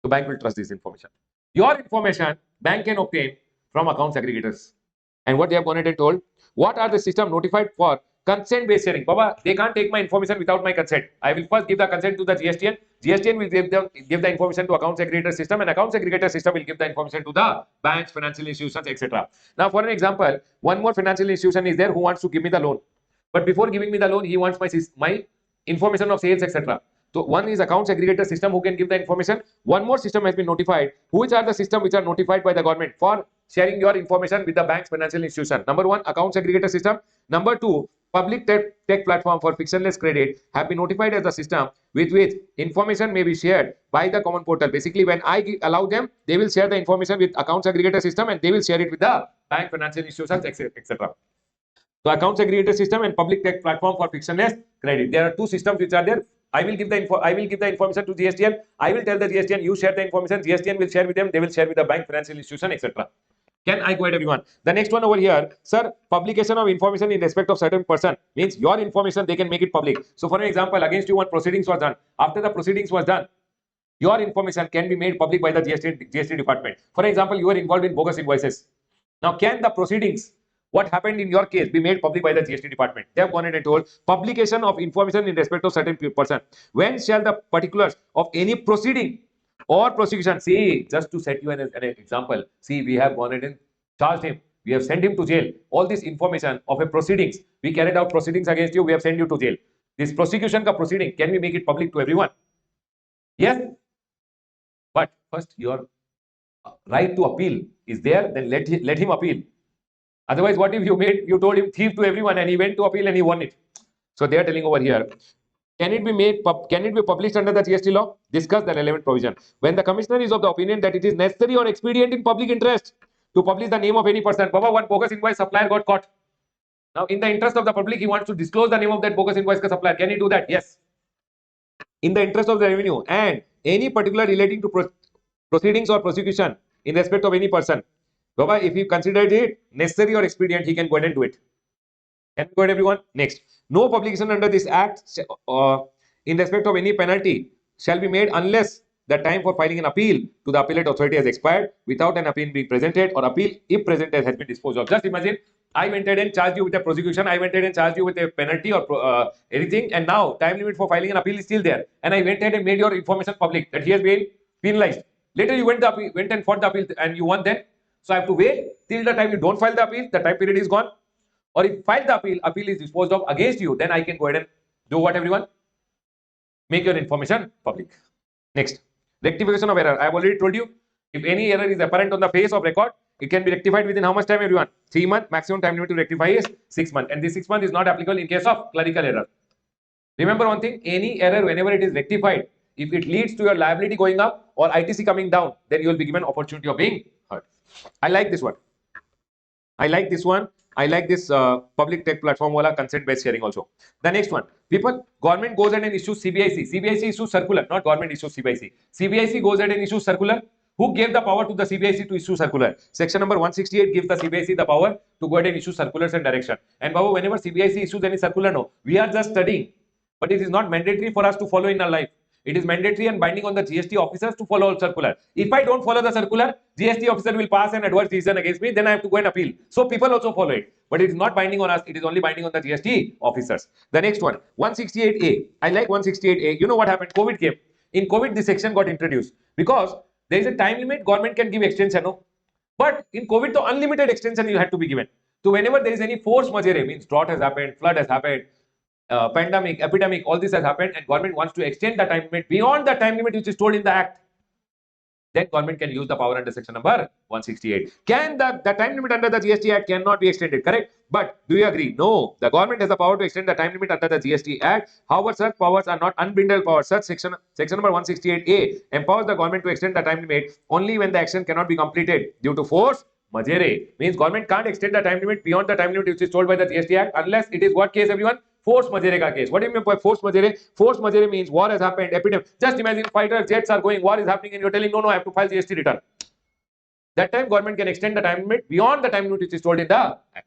So bank will trust this information. Your information, bank can obtain from accounts aggregators. And what they have gone ahead and told, what are the system notified for consent-based sharing? Baba, they can't take my information without my consent. I will first give the consent to the GSTN. GSTN will give the information to accounts aggregator system, and accounts aggregator system will give the information to the banks, financial institutions, etc. Now, for an example, one more financial institution is there who wants to give me the loan. But before giving me the loan, he wants my information of sales, etc. So one is accounts aggregator system who can give the information. One more system has been notified. Which are the systems which are notified by the government for sharing your information with the bank's financial institution? Number one, accounts aggregator system. Number two, public tech platform for frictionless credit have been notified as the system with which information may be shared by the common portal. Basically, when I allow them, they will share the information with accounts aggregator system and they will share it with the bank, financial institutions, etc. So accounts aggregator system and public tech platform for frictionless credit. There are two systems which are there. I will give the information to GSTN. I will tell the GSTN, you share the information. GSTN will share with them. They will share with the bank, financial institution, etc. Can I go ahead, everyone? The next one over here, sir, publication of information in respect of certain person means your information they can make it public. So, for an example, against you one proceedings was done. After the proceedings was done, your information can be made public by the GST department. For example, you are involved in bogus invoices. Now, can the proceedings what happened in your case be made public by the GST department. They have gone ahead and told publication of information in respect of certain person. When shall the particulars of any proceeding or prosecution, see, just to set you an example, see, we have gone ahead and charged him, we have sent him to jail. All this information of a proceedings, we carried out proceedings against you, we have sent you to jail. This prosecution ka proceeding, can we make it public to everyone? Yes. But first, your right to appeal is there, then let him appeal. Otherwise, what if you told him thief to everyone and he went to appeal and he won it? So they are telling over here, can it be published under the GST law? Discuss the relevant provision. When the commissioner is of the opinion that it is necessary or expedient in public interest to publish the name of any person. Baba, one bogus invoice supplier got caught. Now, in the interest of the public, he wants to disclose the name of that bogus invoice supplier. Can he do that? Yes. In the interest of the revenue and any particular relating to proceedings or prosecution in respect of any person. Baba, if he considered it necessary or expedient, he can go ahead and do it. Can we go ahead, everyone? Next. No publication under this act in respect of any penalty shall be made unless the time for filing an appeal to the appellate authority has expired without an appeal being presented or appeal, if presented, has been disposed of. Just imagine, I went ahead and charged you with a prosecution, I went ahead and charged you with a penalty or anything, and now time limit for filing an appeal is still there. And I went ahead and made your information public that he has been penalized. Later you went and fought the appeal and you won then. So I have to wait till the time you don't file the appeal, the time period is gone. Or if you file the appeal is disposed of against you, then I can go ahead and do what, everyone? Make your information public. Next, rectification of error. I have already told you, if any error is apparent on the face of record, it can be rectified within how much time, everyone? 3 months. Maximum time limit to rectify is 6 months. And this 6 months is not applicable in case of clerical error. Remember one thing, any error, whenever it is rectified, if it leads to your liability going up or ITC coming down, then you will be given opportunity of being heard. I like this one. I like this one. I like this public tech platform wala consent based sharing also. The next one, people, government goes ahead and issues CBIC. CBIC issues circular, not government issues CBIC. CBIC goes ahead and issues circular. Who gave the power to the CBIC to issue circular? Section number 168 gives the CBIC the power to go ahead and issue circulars and direction. And Babu, whenever CBIC issues any circular, no, we are just studying, but it is not mandatory for us to follow in our life. It is mandatory and binding on the GST officers to follow circular. If I don't follow the circular, GST officer will pass an adverse decision against me, then I have to go and appeal. So people also follow it. But it is not binding on us, it is only binding on the GST officers. The next one, 168A. I like 168A. You know what happened? COVID came. In COVID, this section got introduced because there is a time limit, government can give extension, no? But in COVID, the unlimited extension you had to be given. So whenever there is any force majeure, means drought has happened, flood has happened, pandemic, epidemic, all this has happened, and government wants to extend the time limit beyond the time limit which is told in the act, then government can use the power under section number 168. Can the time limit under the GST Act cannot be extended, correct? But do you agree? No, the government has the power to extend the time limit under the GST Act. However, such powers are not unbridled powers. Such section number 168A empowers the government to extend the time limit only when the action cannot be completed due to force majeure. Means government can't extend the time limit beyond the time limit which is told by the GST Act unless it is what case, everyone? Force majeure ka case. What do you mean by force majeure? Force majeure means war has happened, epidemic. Just imagine fighter jets are going, war is happening, and you're telling, no, I have to file GST return. That time government can extend the time limit beyond the time limit which is told in the act.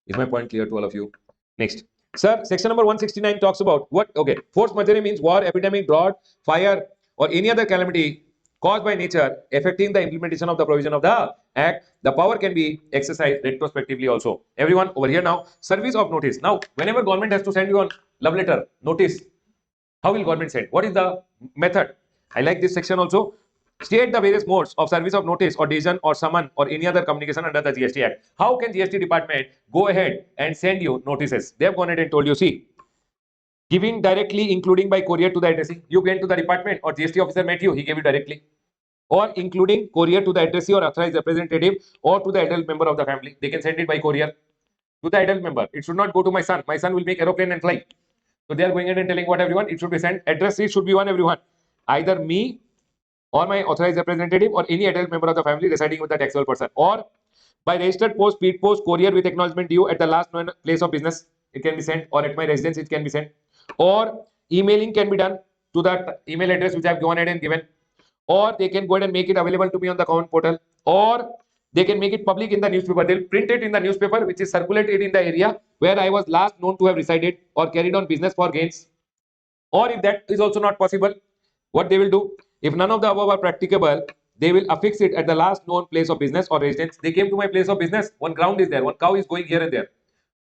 Is my point clear to all of you? Next. Sir, section number 169 talks about what? Okay. Force majeure means war, epidemic, drought, fire, or any other calamity caused by nature affecting the implementation of the provision of the act. The power can be exercised retrospectively also. Everyone over here now, service of notice. Now, whenever government has to send you a love letter, notice, how will government send? What is the method? I like this section also. State the various modes of service of notice or decision or summon or any other communication under the GST Act. How can GST department go ahead and send you notices? They have gone ahead and told you, see, giving directly, including by courier to the addressee. You went to the department or GST officer met you, he gave you directly. Or including courier to the addressee or authorized representative or to the adult member of the family. They can send it by courier to the adult member. It should not go to my son. My son will make aeroplane and fly. So they are going ahead and telling what, everyone? It should be sent. Addressee should be one, everyone. Either me or my authorized representative or any adult member of the family residing with the taxable person. Or by registered post, speed post, courier with acknowledgement due at the last known place of business. It can be sent, or at my residence it can be sent. Or emailing can be done to that email address which I have gone ahead and given. Or they can go ahead and make it available to me on the common portal. Or they can make it public in the newspaper. They'll print it in the newspaper which is circulated in the area where I was last known to have resided or carried on business for gains. Or if that is also not possible, what they will do, if none of the above are practicable, they will affix it at the last known place of business or residence. They came to my place of business, one ground is there, one cow is going here and there.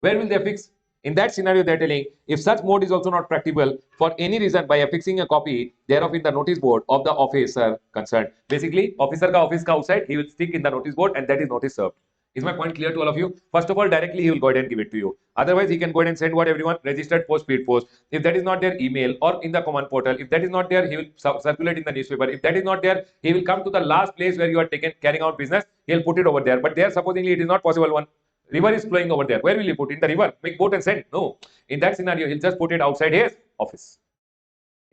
Where will they affix? In that scenario, they're telling if such mode is also not practicable for any reason by affixing a copy thereof in the notice board of the officer concerned. Basically, officer ka office ka outside, he will stick in the notice board and that is notice served. Is my point clear to all of you? First of all, directly he will go ahead and give it to you. Otherwise, he can go ahead and send what everyone registered post, speed post. If that is not there, email or in the command portal. If that is not there, he will circulate in the newspaper. If that is not there, he will come to the last place where you are carrying out business. He'll put it over there. But there, supposingly, it is not possible. One river is flowing over there. Where will he put in the river? Make boat and send? No. In that scenario, he'll just put it outside his office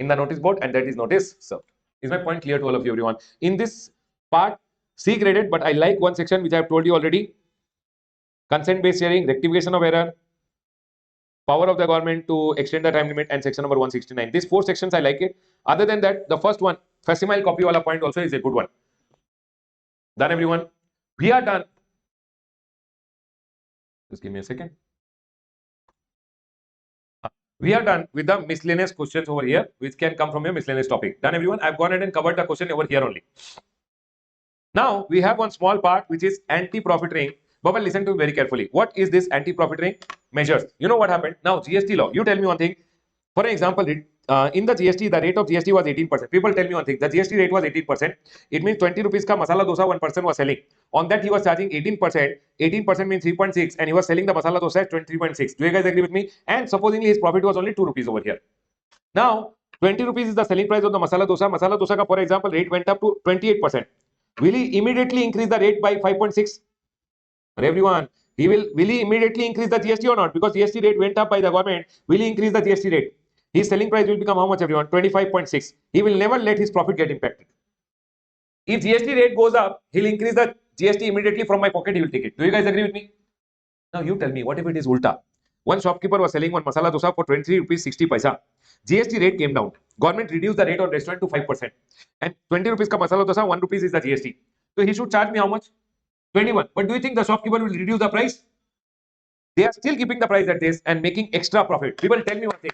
in the notice board, and that is notice served. Is my point clear to all of you, everyone? In this part, C graded, but I like one section which I have told you already. Consent-based sharing, rectification of error, power of the government to extend the time limit, and section number 169. These 4 sections, I like it. Other than that, the first one, facsimile copy wala point also is a good one. Done, everyone? We are done. Just give me a second. We are done with the miscellaneous questions over here, which can come from a miscellaneous topic. Done, everyone? I've gone ahead and covered the question over here only. Now, we have one small part which is anti-profiteering. Baba, listen to me very carefully. What is this anti-profiteering measures? You know what happened? Now, GST law. You tell me one thing. For example, in the GST, the rate of GST was 18%. People tell me one thing. The GST rate was 18%. It means 20 rupees ka masala dosa one person was selling. On that, he was charging 18%. 18% means 3.6, and he was selling the masala dosa at 23.6. Do you guys agree with me? And supposedly his profit was only 2 rupees over here. Now, 20 rupees is the selling price of the masala dosa. Masala dosa ka, for example, rate went up to 28%. Will he immediately increase the rate by 5.6? Everyone, will he immediately increase the GST or not? Because GST rate went up by the government. Will he increase the GST rate? His selling price will become how much, everyone? 25.6. He will never let his profit get impacted. If GST rate goes up, he'll increase the GST immediately from my pocket. He will take it. Do you guys agree with me? Now you tell me, what if it is ulta? One shopkeeper was selling one masala dosa for 23 rupees 60 paisa. GST rate came down. Government reduced the rate on restaurant to 5%. And 20 rupees ka masala dosa, 1 rupees is the GST. So he should charge me how much? 21. But do you think the shopkeeper will reduce the price? They are still keeping the price at this and making extra profit. People, tell me one thing.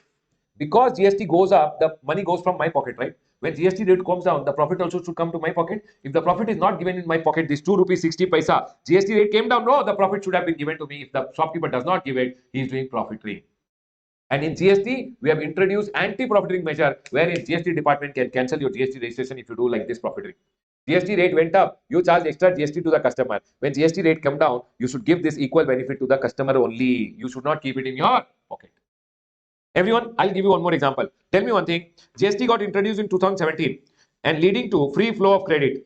Because GST goes up, the money goes from my pocket, right? When GST rate comes down, the profit also should come to my pocket. If the profit is not given in my pocket, this 2 rupees 60 paisa, GST rate came down, no, the profit should have been given to me. If the shopkeeper does not give it, he is doing profiteering. And in GST, we have introduced anti-profiteering measure wherein GST department can cancel your GST registration if you do like this profiteering. GST rate went up, you charge extra GST to the customer. When GST rate come down, you should give this equal benefit to the customer only. You should not keep it in your pocket. Everyone, I'll give you one more example. Tell me one thing. GST got introduced in 2017 and leading to free flow of credit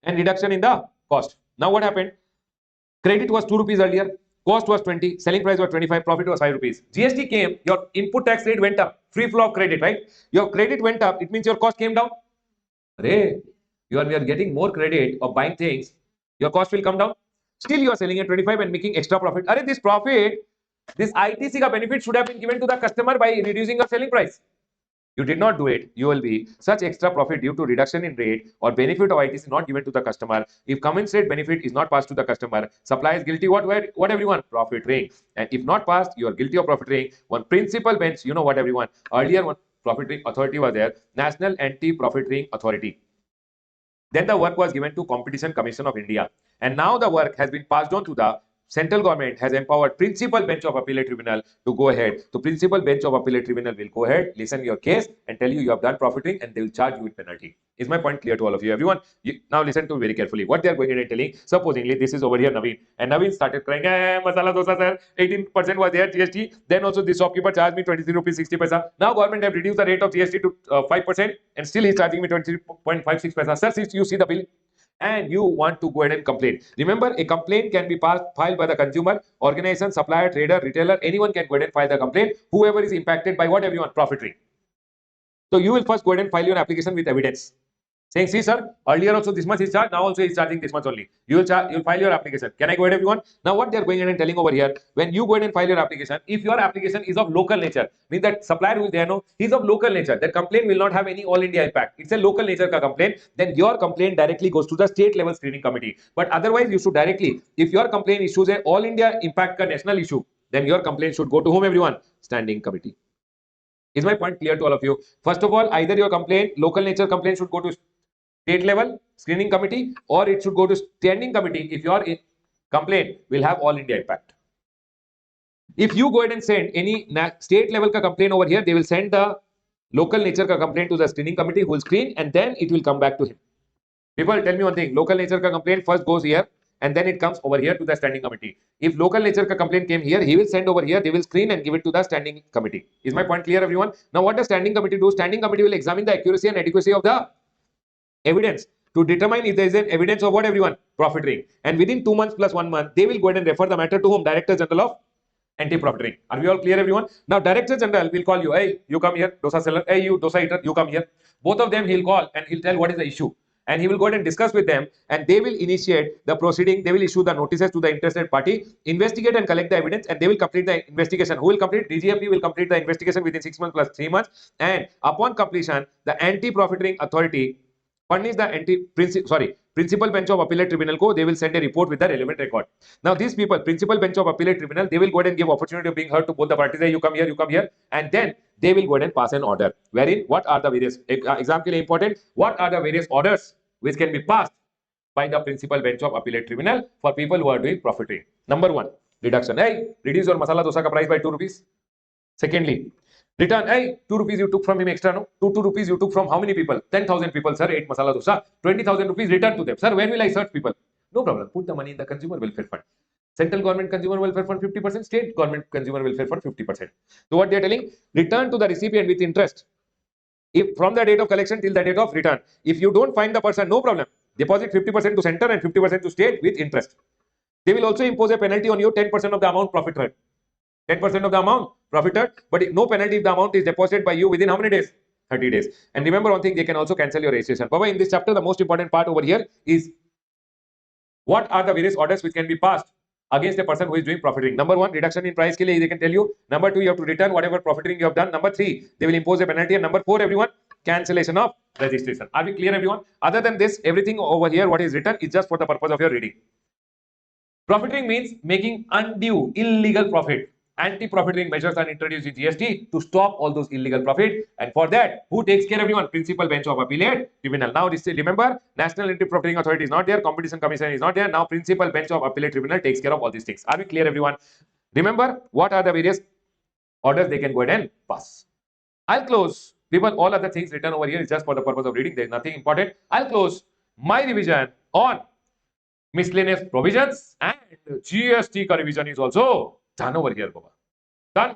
and reduction in the cost. Now what happened? Credit was 2 rupees earlier. Cost was 20, selling price was 25, profit was 5 rupees. GST came, your input tax rate went up, free flow of credit, right? Your credit went up, it means your cost came down. Arey, we are getting more credit of buying things, your cost will come down. Still you are selling at 25 and making extra profit. Arey, this profit, this ITC ka benefit should have been given to the customer by reducing your selling price. You did not do it, you will be such extra profit due to reduction in rate or benefit of ITC not given to the customer. If commensurate benefit is not passed to the customer, supply is guilty. What everyone? Profiteering. And if not passed, you are guilty of profiteering. One principal bench, you know what everyone? Earlier one profiteering authority was there, National Anti-Profiteering Authority. Then the work was given to Competition Commission of India. And now the work has been passed on to the central government has empowered principal bench of appellate tribunal to go ahead. So principal bench of appellate tribunal will go ahead, listen your case and tell you have done profiteering and they will charge you with penalty. Is my point clear to all of you? Everyone, now listen to me very carefully. What they are going ahead and telling, supposingly this is over here Naveen and Naveen started crying, masala dosa sir, 18% was there GST. Then also this shopkeeper charged me 23 rupees 60 paisa. Now government have reduced the rate of GST to 5% and still he is charging me 23.56 paisa. Sir, since you see the bill, and you want to go ahead and complain. Remember, a complaint can be filed by the consumer, organization, supplier, trader, retailer. Anyone can go ahead and file the complaint. Whoever is impacted by what everyone profiteering. So you will first go ahead and file your application with evidence. Saying, see sir, earlier also this much is charged, now also is charging this much only. You will file your application. Can I go ahead everyone? Now what they are going ahead and telling over here, when you go ahead and file your application, if your application is of local nature, means that supplier who is there, no, he is of local nature. That complaint will not have any all India impact. It's a local nature ka complaint. Then your complaint directly goes to the state level screening committee. But otherwise you should directly, if your complaint issues a all India impact ka national issue, then your complaint should go to whom everyone? Standing committee. Is my point clear to all of you? First of all, either your complaint, local nature complaint should go to state level screening committee, or it should go to standing committee if your complaint will have all India impact. If you go ahead and send any state level ka complaint over here, they will send the local nature ka complaint to the screening committee who will screen, and then it will come back to him. People, tell me one thing, local nature ka complaint first goes here and then it comes over here to the standing committee. If local nature ka complaint came here, he will send over here, they will screen and give it to the standing committee. Is my point clear, everyone? Now what does standing committee do? Standing committee will examine the accuracy and adequacy of the evidence to determine if there is an evidence of what, everyone? Profiteering. And within 2 months plus 1 month, they will go ahead and refer the matter to whom? Director General of Anti-Profiteering. Are we all clear, everyone? Now Director General will call you, hey, you come here, dosa seller, hey, you dosa eater, you come here. Both of them he'll call and he'll tell what is the issue. And he will go ahead and discuss with them, and they will initiate the proceeding. They will issue the notices to the interested party, investigate and collect the evidence, and they will complete the investigation. Who will complete? DGFP will complete the investigation within 6 months plus 3 months, and upon completion, the anti-profiteering authority furnish the principal bench of appellate tribunal ko, they will send a report with the relevant record. Now these people, principal bench of appellate tribunal, they will go ahead and give opportunity of being heard to both the parties. Hey, you come here, and then they will go ahead and pass an order wherein what are the various example important, what are the various orders which can be passed by the principal bench of appellate tribunal for people who are doing profiteering. Number 1, reduction. Hey, reduce your masala dosa ka price by 2 rupees. Secondly, return. Hey, 2 rupees you took from him extra, no? 2 rupees you took from how many people? 10,000 people, sir. 8 masala dosa. 20,000 rupees return to them. Sir, where will I search people? No problem. Put the money in the consumer welfare fund. Central government consumer welfare fund 50%, state government consumer welfare fund 50%. So what they are telling? Return to the recipient with interest. If from the date of collection till the date of return. If you don't find the person, no problem. Deposit 50% to center and 50% to state with interest. They will also impose a penalty on you, 10% of the amount profited. 10% of the amount profited, but no penalty if the amount is deposited by you within how many days? 30 days. And remember one thing, they can also cancel your registration. Baba, in this chapter, the most important part over here is what are the various orders which can be passed against a person who is doing profiteering. Number 1, reduction in price ke liye they can tell you. Number 2, you have to return whatever profiteering you have done. Number 3, they will impose a penalty. And number 4, everyone, cancellation of registration. Are we clear, everyone? Other than this, everything over here, what is written is just for the purpose of your reading. Profiteering means making undue, illegal profit. Anti-profiteering measures are introduced in GST to stop all those illegal profit, and for that, who takes care, everyone? Principal bench of appellate tribunal. Now remember, National Anti-Profiteering Authority is not there, Competition Commission is not there. Now principal bench of appellate tribunal takes care of all these things. Are we clear, everyone? Remember what are the various orders they can go ahead and pass. I'll close. People, all other things written over here is just for the purpose of reading. There is nothing important. I'll close my revision on miscellaneous provisions, and GST revision is also done over here, Baba. Done.